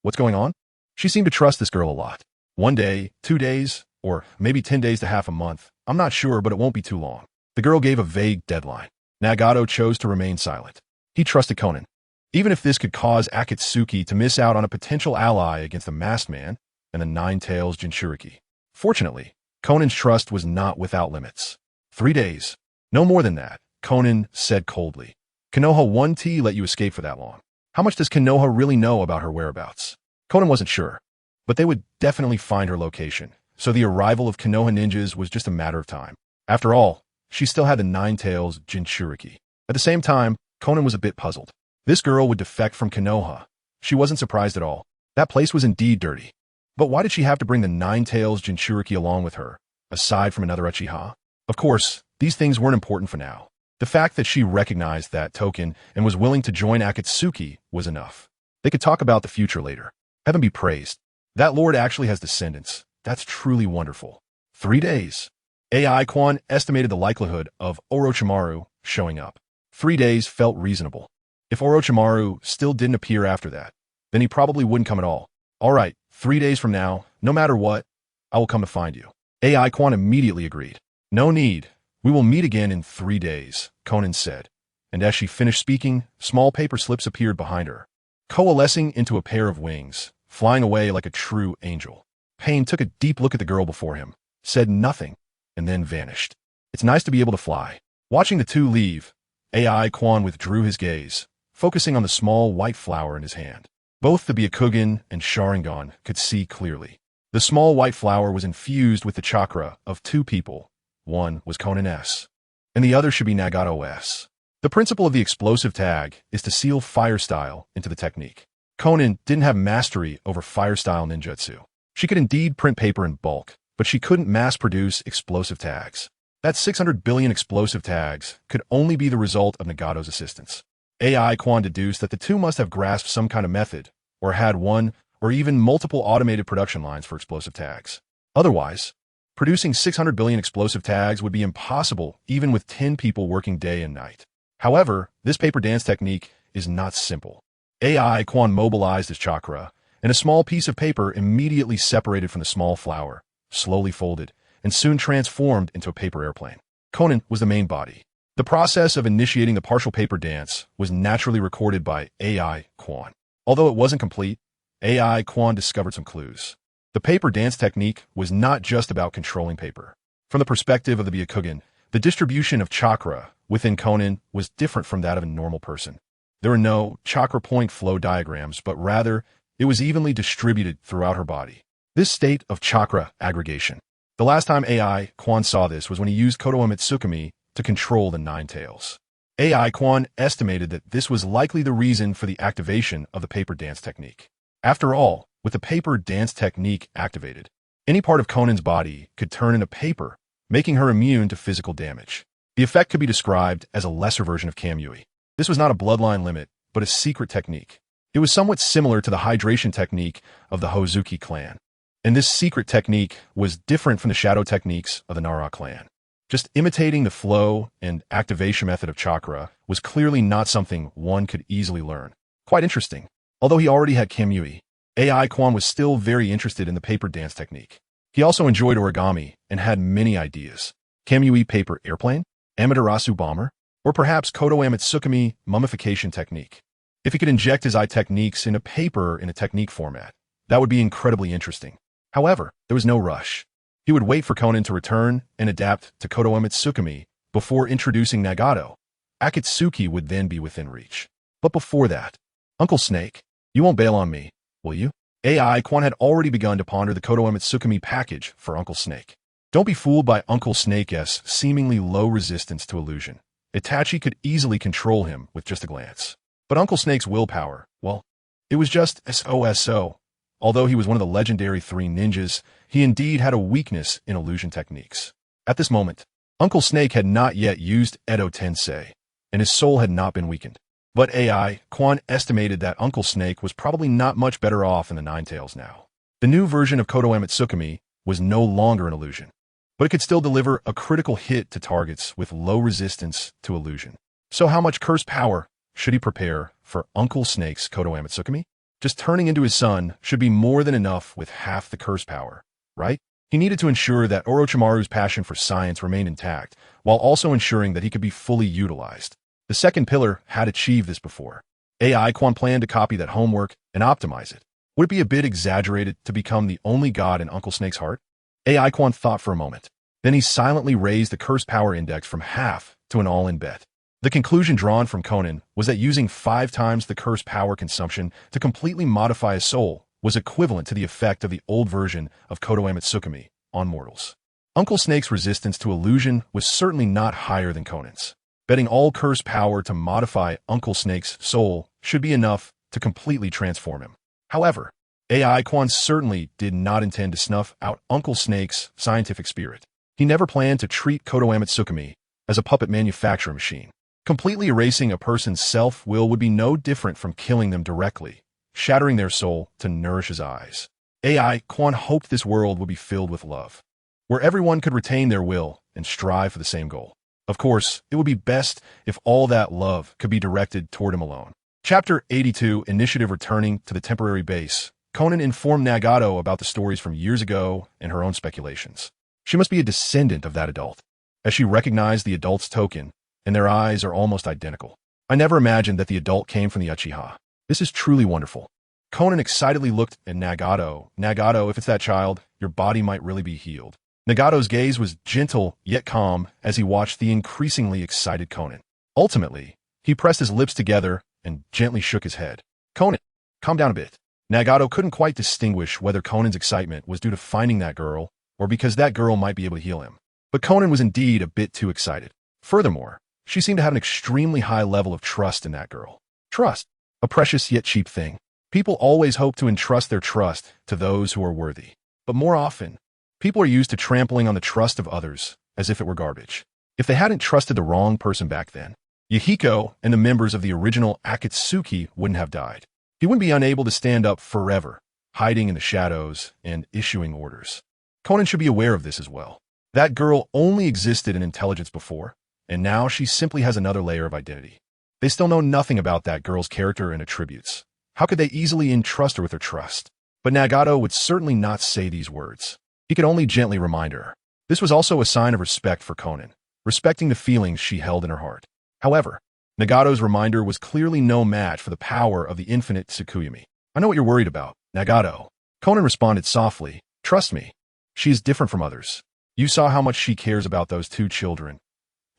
What's going on? She seemed to trust this girl a lot. 1 day, 2 days, or maybe 10 days to half a month. I'm not sure, but it won't be too long. The girl gave a vague deadline. Nagato chose to remain silent. He trusted Conan. Even if this could cause Akatsuki to miss out on a potential ally against the masked man and the Nine-Tails Jinchuriki. Fortunately, Conan's trust was not without limits. 3 days. No more than that, Conan said coldly. Konoha 1T let you escape for that long. How much does Konoha really know about her whereabouts? Conan wasn't sure, but they would definitely find her location, so the arrival of Konoha ninjas was just a matter of time. After all, she still had the Nine-Tails Jinchuriki. At the same time, Conan was a bit puzzled. This girl would defect from Konoha. She wasn't surprised at all. That place was indeed dirty. But why did she have to bring the Nine-Tails Jinchuriki along with her, aside from another Uchiha? Of course, these things weren't important for now. The fact that she recognized that token and was willing to join Akatsuki was enough. They could talk about the future later. Heaven be praised. That lord actually has descendants. That's truly wonderful. 3 days. AI Quan estimated the likelihood of Orochimaru showing up. 3 days felt reasonable. If Orochimaru still didn't appear after that, then he probably wouldn't come at all. All right, 3 days from now, no matter what, I will come to find you. AI Quan immediately agreed. No need. We will meet again in 3 days, Conan said. And as she finished speaking, small paper slips appeared behind her, coalescing into a pair of wings, flying away like a true angel. Pain took a deep look at the girl before him, said nothing, and then vanished. It's nice to be able to fly. Watching the two leave, AI Quan withdrew his gaze, focusing on the small white flower in his hand. Both the Byakugan and Sharingan could see clearly. The small white flower was infused with the chakra of 2 people. One was Conan S, and the other should be Nagato S. The principle of the explosive tag is to seal fire style into the technique. Conan didn't have mastery over fire style ninjutsu. She could indeed print paper in bulk, but she couldn't mass-produce explosive tags. That 600 billion explosive tags could only be the result of Nagato's assistance. AI Quan deduced that the two must have grasped some kind of method, or had one or even multiple automated production lines for explosive tags. Otherwise, producing 600 billion explosive tags would be impossible even with 10 people working day and night. However, this paper dance technique is not simple. AI Quan mobilized his chakra, and a small piece of paper immediately separated from the small flower, slowly folded, and soon transformed into a paper airplane. Conan was the main body. The process of initiating the partial paper dance was naturally recorded by AI Quan. Although it wasn't complete, AI Quan discovered some clues. The paper dance technique was not just about controlling paper. From the perspective of the Byakugan, the distribution of chakra within Conan was different from that of a normal person. There were no chakra point flow diagrams, but rather, it was evenly distributed throughout her body. This state of chakra aggregation. The last time AI Quan saw this was when he used Kodoha Mitsukami to control the Nine-Tails. AI Quan estimated that this was likely the reason for the activation of the paper dance technique. After all, with the paper dance technique activated, any part of Conan's body could turn into paper, making her immune to physical damage. The effect could be described as a lesser version of Kamui. This was not a bloodline limit, but a secret technique. It was somewhat similar to the hydration technique of the Hozuki clan. And this secret technique was different from the shadow techniques of the Nara clan. Just imitating the flow and activation method of chakra was clearly not something one could easily learn. Quite interesting. Although he already had Kamui, AI Quan was still very interested in the paper dance technique. He also enjoyed origami and had many ideas. Kamui paper airplane, Amaterasu bomber, or perhaps Kodoha Mitsukami mummification technique. If he could inject his eye techniques into paper in a technique format, that would be incredibly interesting. However, there was no rush. He would wait for Conan to return and adapt to Konoha Mitsukami before introducing Nagato. Akatsuki would then be within reach. But before that, Uncle Snake, you won't bail on me, will you? AI Quan had already begun to ponder the Konoha Mitsukami package for Uncle Snake. Don't be fooled by Uncle Snake's seemingly low resistance to illusion. Itachi could easily control him with just a glance. But Uncle Snake's willpower, well, it was just so. Although he was one of the legendary 3 ninjas, he indeed had a weakness in illusion techniques. At this moment, Uncle Snake had not yet used Edo Tensei, and his soul had not been weakened. But AI Quan estimated that Uncle Snake was probably not much better off in the Nine Tails now. The new version of Konoha Mitsukami was no longer an illusion, but it could still deliver a critical hit to targets with low resistance to illusion. So how much curse power should he prepare for Uncle Snake's Konoha Mitsukami? Just turning into his son should be more than enough with half the curse power, right? He needed to ensure that Orochimaru's passion for science remained intact, while also ensuring that he could be fully utilized. The second pillar had achieved this before. AI Quan planned to copy that homework and optimize it. Would it be a bit exaggerated to become the only god in Uncle Snake's heart? AI Quan thought for a moment. Then he silently raised the curse power index from half to an all-in bet. The conclusion drawn from Conan was that using 5 times the curse power consumption to completely modify a soul was equivalent to the effect of the old version of Konoha Mitsukami on mortals. Uncle Snake's resistance to illusion was certainly not higher than Conan's. Betting all curse power to modify Uncle Snake's soul should be enough to completely transform him. However, AI Quan certainly did not intend to snuff out Uncle Snake's scientific spirit. He never planned to treat Konoha Mitsukami as a puppet manufacturing machine. Completely erasing a person's self-will would be no different from killing them directly, shattering their soul to nourish his eyes. AI Quan hoped this world would be filled with love, where everyone could retain their will and strive for the same goal. Of course, it would be best if all that love could be directed toward him alone. Chapter 82, Initiative returning to the temporary base. Conan informed Nagato about the stories from years ago and her own speculations. She must be a descendant of that adult, as she recognized the adult's token, and their eyes are almost identical. I never imagined that the adult came from the Uchiha. This is truly wonderful. Conan excitedly looked at Nagato. Nagato, if it's that child, your body might really be healed. Nagato's gaze was gentle yet calm as he watched the increasingly excited Conan. Ultimately, he pressed his lips together and gently shook his head. Conan, calm down a bit. Nagato couldn't quite distinguish whether Conan's excitement was due to finding that girl or because that girl might be able to heal him. But Conan was indeed a bit too excited. Furthermore, she seemed to have an extremely high level of trust in that girl. Trust, a precious yet cheap thing. People always hope to entrust their trust to those who are worthy. But more often, people are used to trampling on the trust of others as if it were garbage. If they hadn't trusted the wrong person back then, Yahiko and the members of the original Akatsuki wouldn't have died. He wouldn't be unable to stand up forever, hiding in the shadows and issuing orders. Conan should be aware of this as well. That girl only existed in intelligence before, and now she simply has another layer of identity. They still know nothing about that girl's character and attributes. How could they easily entrust her with their trust? But Nagato would certainly not say these words. He could only gently remind her. This was also a sign of respect for Conan, respecting the feelings she held in her heart. However, Nagato's reminder was clearly no match for the power of the infinite Tsukuyomi. I know what you're worried about, Nagato. Conan responded softly. Trust me. She is different from others. You saw how much she cares about those 2 children.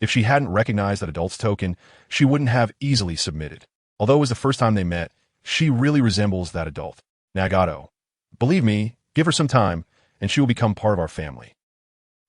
If she hadn't recognized that adult's token, she wouldn't have easily submitted. Although it was the first time they met, she really resembles that adult. Nagato. Believe me, give her some time, and she will become part of our family.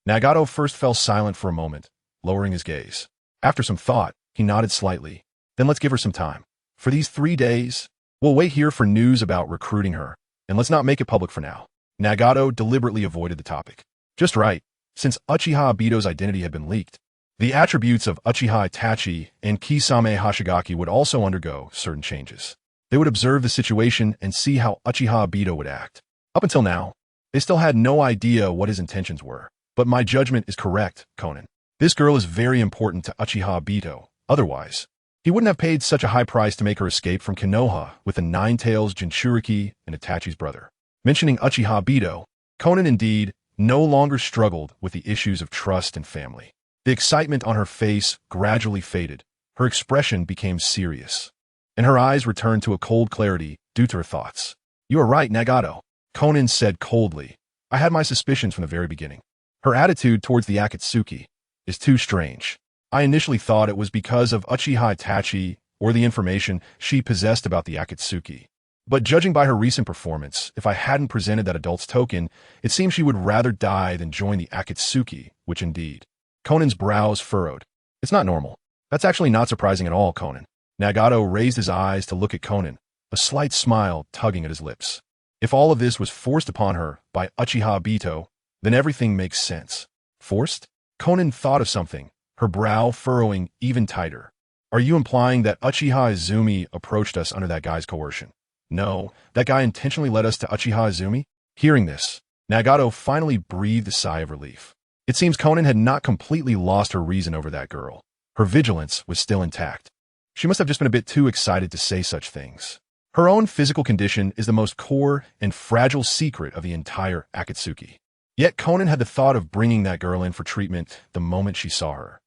Nagato first fell silent for a moment, lowering his gaze. After some thought, he nodded slightly. Then let's give her some time. For these 3 days, we'll wait here for news about recruiting her, and let's not make it public for now. Nagato deliberately avoided the topic. Just right, since Uchiha Obito's identity had been leaked. The attributes of Uchiha Itachi and Kisame Hashigaki would also undergo certain changes. They would observe the situation and see how Uchiha Obito would act. Up until now, they still had no idea what his intentions were. But my judgment is correct, Conan. This girl is very important to Uchiha Obito. Otherwise, he wouldn't have paid such a high price to make her escape from Konoha with the Nine Tails Jinchuriki and Itachi's brother. Mentioning Uchiha Obito, Conan indeed no longer struggled with the issues of trust and family. The excitement on her face gradually faded. Her expression became serious, and her eyes returned to a cold clarity due to her thoughts. You are right, Nagato, Conan said coldly. I had my suspicions from the very beginning. Her attitude towards the Akatsuki is too strange. I initially thought it was because of Uchiha Itachi or the information she possessed about the Akatsuki. But judging by her recent performance, if I hadn't presented that adult's token, it seems she would rather die than join the Akatsuki, which indeed. Conan's brows furrowed. It's not normal. That's actually not surprising at all, Conan. Nagato raised his eyes to look at Conan, a slight smile tugging at his lips. If all of this was forced upon her by Uchiha Obito, then everything makes sense. Forced? Conan thought of something, her brow furrowing even tighter. Are you implying that Uchiha Izumi approached us under that guy's coercion? No, that guy intentionally led us to Uchiha Izumi? Hearing this, Nagato finally breathed a sigh of relief. It seems Conan had not completely lost her reason over that girl. Her vigilance was still intact. She must have just been a bit too excited to say such things. Her own physical condition is the most core and fragile secret of the entire Akatsuki. Yet Conan had the thought of bringing that girl in for treatment the moment she saw her.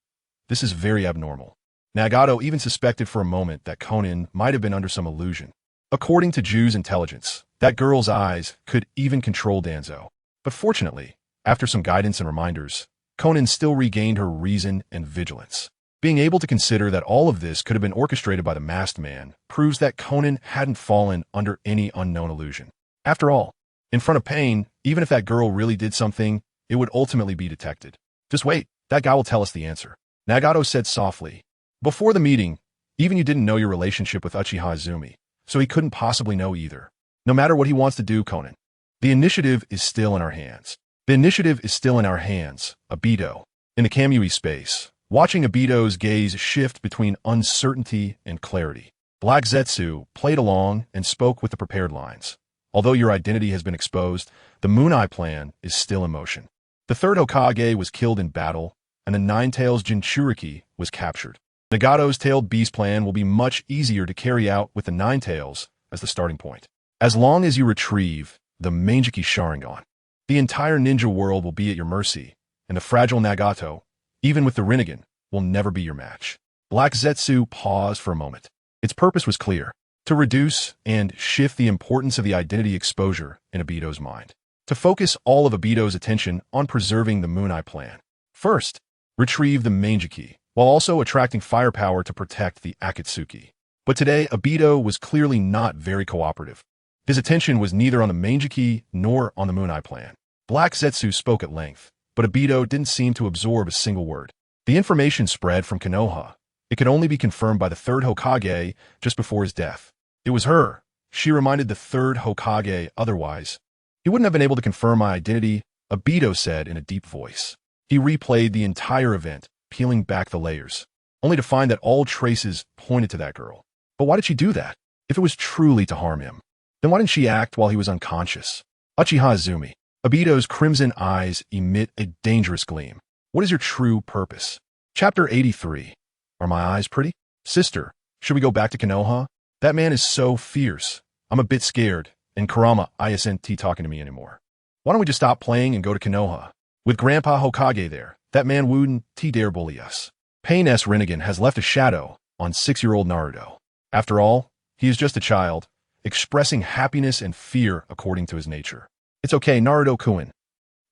This is very abnormal. Nagato even suspected for a moment that Conan might have been under some illusion. According to Ju's intelligence, that girl's eyes could even control Danzo. But fortunately, after some guidance and reminders, Conan still regained her reason and vigilance. Being able to consider that all of this could have been orchestrated by the masked man proves that Conan hadn't fallen under any unknown illusion. After all, in front of pain, even if that girl really did something, it would ultimately be detected. Just wait, that guy will tell us the answer. Nagato said softly. Before the meeting, even you didn't know your relationship with Uchiha Izumi, so he couldn't possibly know either. No matter what he wants to do, Conan, the initiative is still in our hands. The initiative is still in our hands, Obito. In the Kamui space, watching Obito's gaze shift between uncertainty and clarity. Black Zetsu played along and spoke with the prepared lines. Although your identity has been exposed, the Moon Eye plan is still in motion. The third Hokage was killed in battle, and the Nine-Tails Jinchuriki was captured. Nagato's tailed beast plan will be much easier to carry out with the Nine-Tails as the starting point. As long as you retrieve the Manjiki Sharingan, the entire ninja world will be at your mercy, and the fragile Nagato, even with the Rinnegan, will never be your match. Black Zetsu paused for a moment. Its purpose was clear: to reduce and shift the importance of the identity exposure in Obito's mind. To focus all of Obito's attention on preserving the Moon Eye plan. First, retrieve the Manjiki, while also attracting firepower to protect the Akatsuki. But today, Obito was clearly not very cooperative. His attention was neither on the Manjiki nor on the Moon Eye plan. Black Zetsu spoke at length, but Obito didn't seem to absorb a single word. The information spread from Konoha. It could only be confirmed by the third Hokage just before his death. It was her. She reminded the third Hokage otherwise. He wouldn't have been able to confirm my identity, Obito said in a deep voice. He replayed the entire event, peeling back the layers, only to find that all traces pointed to that girl. But why did she do that? If it was truly to harm him, then why didn't she act while he was unconscious? Uchiha Izumi. Obito's crimson eyes emit a dangerous gleam. What is your true purpose? Chapter 83. Are my eyes pretty? Sister, should we go back to Konoha? That man is so fierce. I'm a bit scared, and Kurama isn't talking to me anymore. Why don't we just stop playing and go to Konoha? With Grandpa Hokage there, that man wouldn't dare bully us. Pain S. Rinnegan has left a shadow on 6-year-old Naruto. After all, he is just a child, expressing happiness and fear according to his nature. It's okay, Naruto-kun.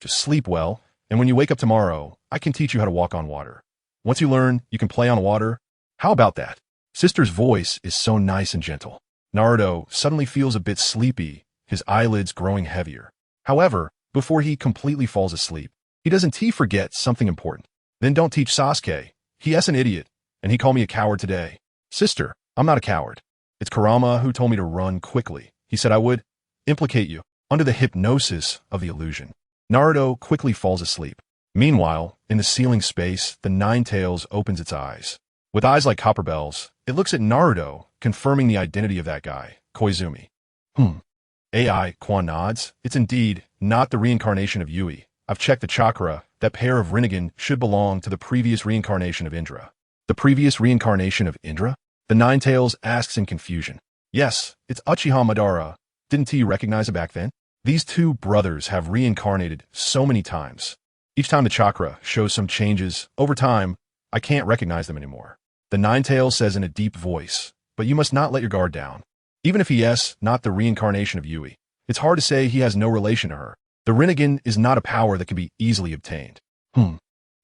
Just sleep well, and when you wake up tomorrow, I can teach you how to walk on water. Once you learn, you can play on water. How about that? Sister's voice is so nice and gentle. Naruto suddenly feels a bit sleepy, his eyelids growing heavier. However, before he completely falls asleep, he doesn't forget something important. Then don't teach Sasuke. He is an idiot, and he called me a coward today. Sister, I'm not a coward. It's Kurama who told me to run quickly. He said I would implicate you under the hypnosis of the illusion. Naruto quickly falls asleep. Meanwhile, in the ceiling space, the Nine-Tails opens its eyes. With eyes like copper bells, it looks at Naruto, confirming the identity of that guy, Koizumi. AI, Quan nods. It's indeed not the reincarnation of Yui. I've checked the chakra. That pair of Rinnegan should belong to the previous reincarnation of Indra. The previous reincarnation of Indra? The Nine-Tails asks in confusion. Yes, it's Uchiha Madara. Didn't you recognize it back then? These two brothers have reincarnated so many times. Each time the chakra shows some changes, over time, I can't recognize them anymore. The Nine-Tails says in a deep voice, but you must not let your guard down. Even if he is not the reincarnation of Yui, it's hard to say he has no relation to her. The Rinnegan is not a power that can be easily obtained.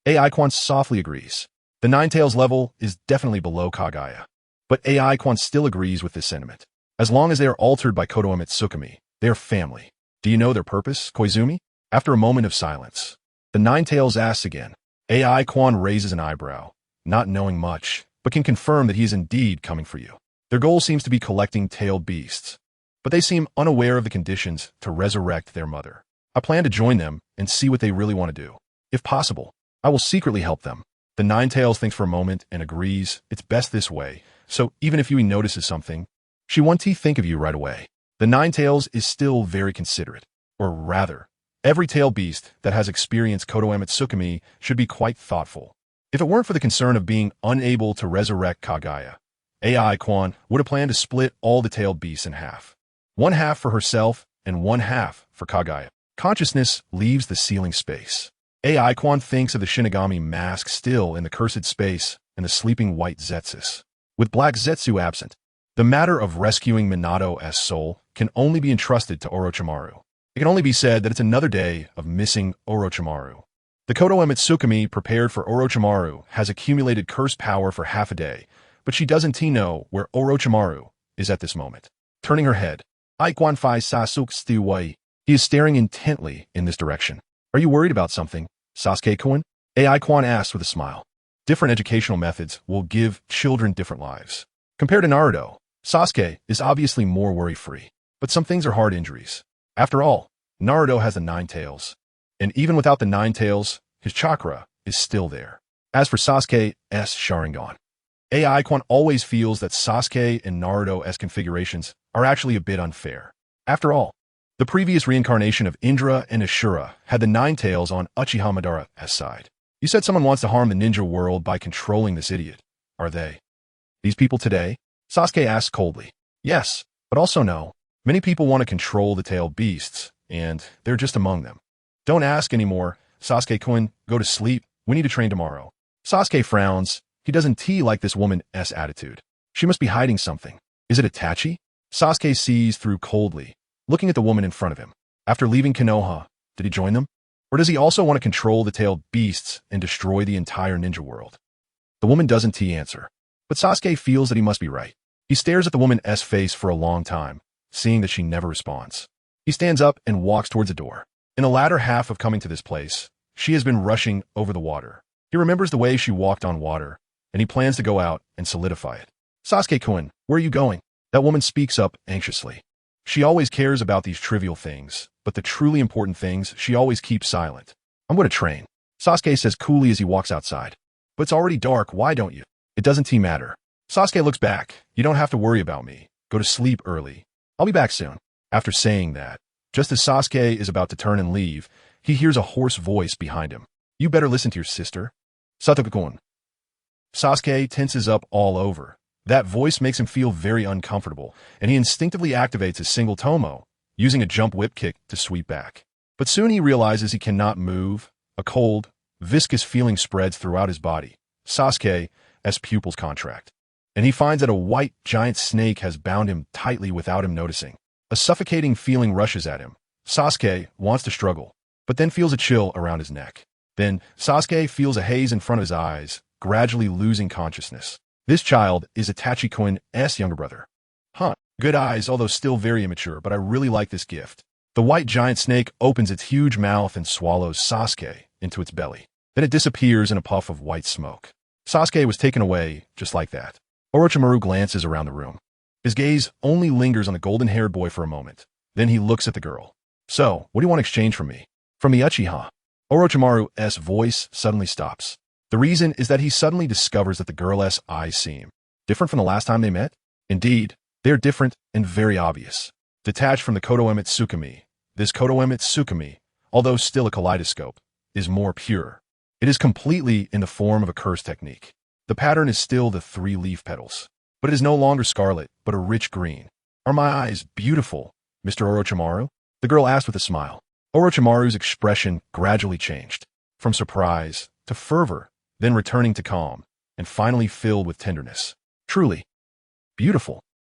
AI Quan softly agrees. The Ninetales level is definitely below Kaguya. But AI Quan still agrees with this sentiment. As long as they are altered by Konoha Mitsukami, they are family. Do you know their purpose, Koizumi? After a moment of silence, the Ninetales asks again. AI Quan raises an eyebrow, not knowing much, but can confirm that he is indeed coming for you. Their goal seems to be collecting tailed beasts, but they seem unaware of the conditions to resurrect their mother. I plan to join them and see what they really want to do. If possible, I will secretly help them. The Ninetales thinks for a moment and agrees it's best this way, so even if Yui notices something, she won't think of you right away. The Ninetales is still very considerate, or rather, every tailed beast that has experienced Konoha Mitsukami should be quite thoughtful. If it weren't for the concern of being unable to resurrect Kaguya, AI Quan would have planned to split all the tailed beasts in half. One half for herself and one half for Kaguya. Consciousness leaves the ceiling space. AI Quan thinks of the Shinigami mask still in the cursed space and the sleeping white Zetsus. With Black Zetsu absent, the matter of rescuing Minato's soul can only be entrusted to Orochimaru. It can only be said that it's another day of missing Orochimaru. The Konoha Mitsukami prepared for Orochimaru has accumulated curse power for half a day, but she doesn't know where Orochimaru is at this moment. Turning her head, Aikwan Fai Sasuke Stiwai. He is staring intently in this direction. Are you worried about something, Sasuke-kun? AI Quan asks with a smile. Different educational methods will give children different lives. Compared to Naruto, Sasuke is obviously more worry-free, but some things are hard injuries. After all, Naruto has the Nine Tails, and even without the Nine Tails, his chakra is still there. As for Sasuke's Sharingan, AI Quan always feels that Sasuke and Naruto's configurations are actually a bit unfair. After all, the previous reincarnation of Indra and Ashura had the Nine Tails on Uchiha Madara's side. You said someone wants to harm the ninja world by controlling this idiot. Are they? These people today? Sasuke asks coldly. Yes, but also no. Many people want to control the tailed beasts, and they're just among them. Don't ask anymore, Sasuke-kun, go to sleep. We need to train tomorrow. Sasuke frowns. He doesn't like this woman's attitude. She must be hiding something. Is it Itachi? Sasuke sees through coldly, looking at the woman in front of him. After leaving Konoha, did he join them? Or does he also want to control the tailed beasts and destroy the entire ninja world? The woman doesn't answer, but Sasuke feels that he must be right. He stares at the woman's face for a long time, seeing that she never responds. He stands up and walks towards the door. In the latter half of coming to this place, she has been rushing over the water. He remembers the way she walked on water, and he plans to go out and solidify it. Sasuke-kun, where are you going? That woman speaks up anxiously. She always cares about these trivial things, but the truly important things she always keeps silent. I'm going to train, Sasuke says coolly as he walks outside. But it's already dark, why don't you? It doesn't matter. Sasuke looks back. You don't have to worry about me. Go to sleep early. I'll be back soon. After saying that, just as Sasuke is about to turn and leave, he hears a hoarse voice behind him. You better listen to your sister. Satoku-kun. Sasuke tenses up all over. That voice makes him feel very uncomfortable, and he instinctively activates his single tomo, using a jump whip kick to sweep back. But soon he realizes he cannot move. A cold, viscous feeling spreads throughout his body. Sasuke's pupils contract, and he finds that a white giant snake has bound him tightly without him noticing. A suffocating feeling rushes at him. Sasuke wants to struggle, but then feels a chill around his neck. Then Sasuke feels a haze in front of his eyes, gradually losing consciousness. This child is Itachi-kun's younger brother. Good eyes, although still very immature, but I really like this gift. The white giant snake opens its huge mouth and swallows Sasuke into its belly. Then it disappears in a puff of white smoke. Sasuke was taken away just like that. Orochimaru glances around the room. His gaze only lingers on the golden-haired boy for a moment. Then he looks at the girl. So, what do you want to exchange from me? From the Uchiha. Orochimaru's voice suddenly stops. The reason is that he suddenly discovers that the girl's eyes seem different from the last time they met. Indeed, they are different and very obvious. Detached from the Konoha Mitsukami, this Konoha Mitsukami, although still a kaleidoscope, is more pure. It is completely in the form of a curse technique. The pattern is still the 3-leaf petals, but it is no longer scarlet, but a rich green. Are my eyes beautiful, Mr. Orochimaru? The girl asked with a smile. Orochimaru's expression gradually changed, from surprise to fervor, then returning to calm, and finally filled with tenderness. Truly beautiful.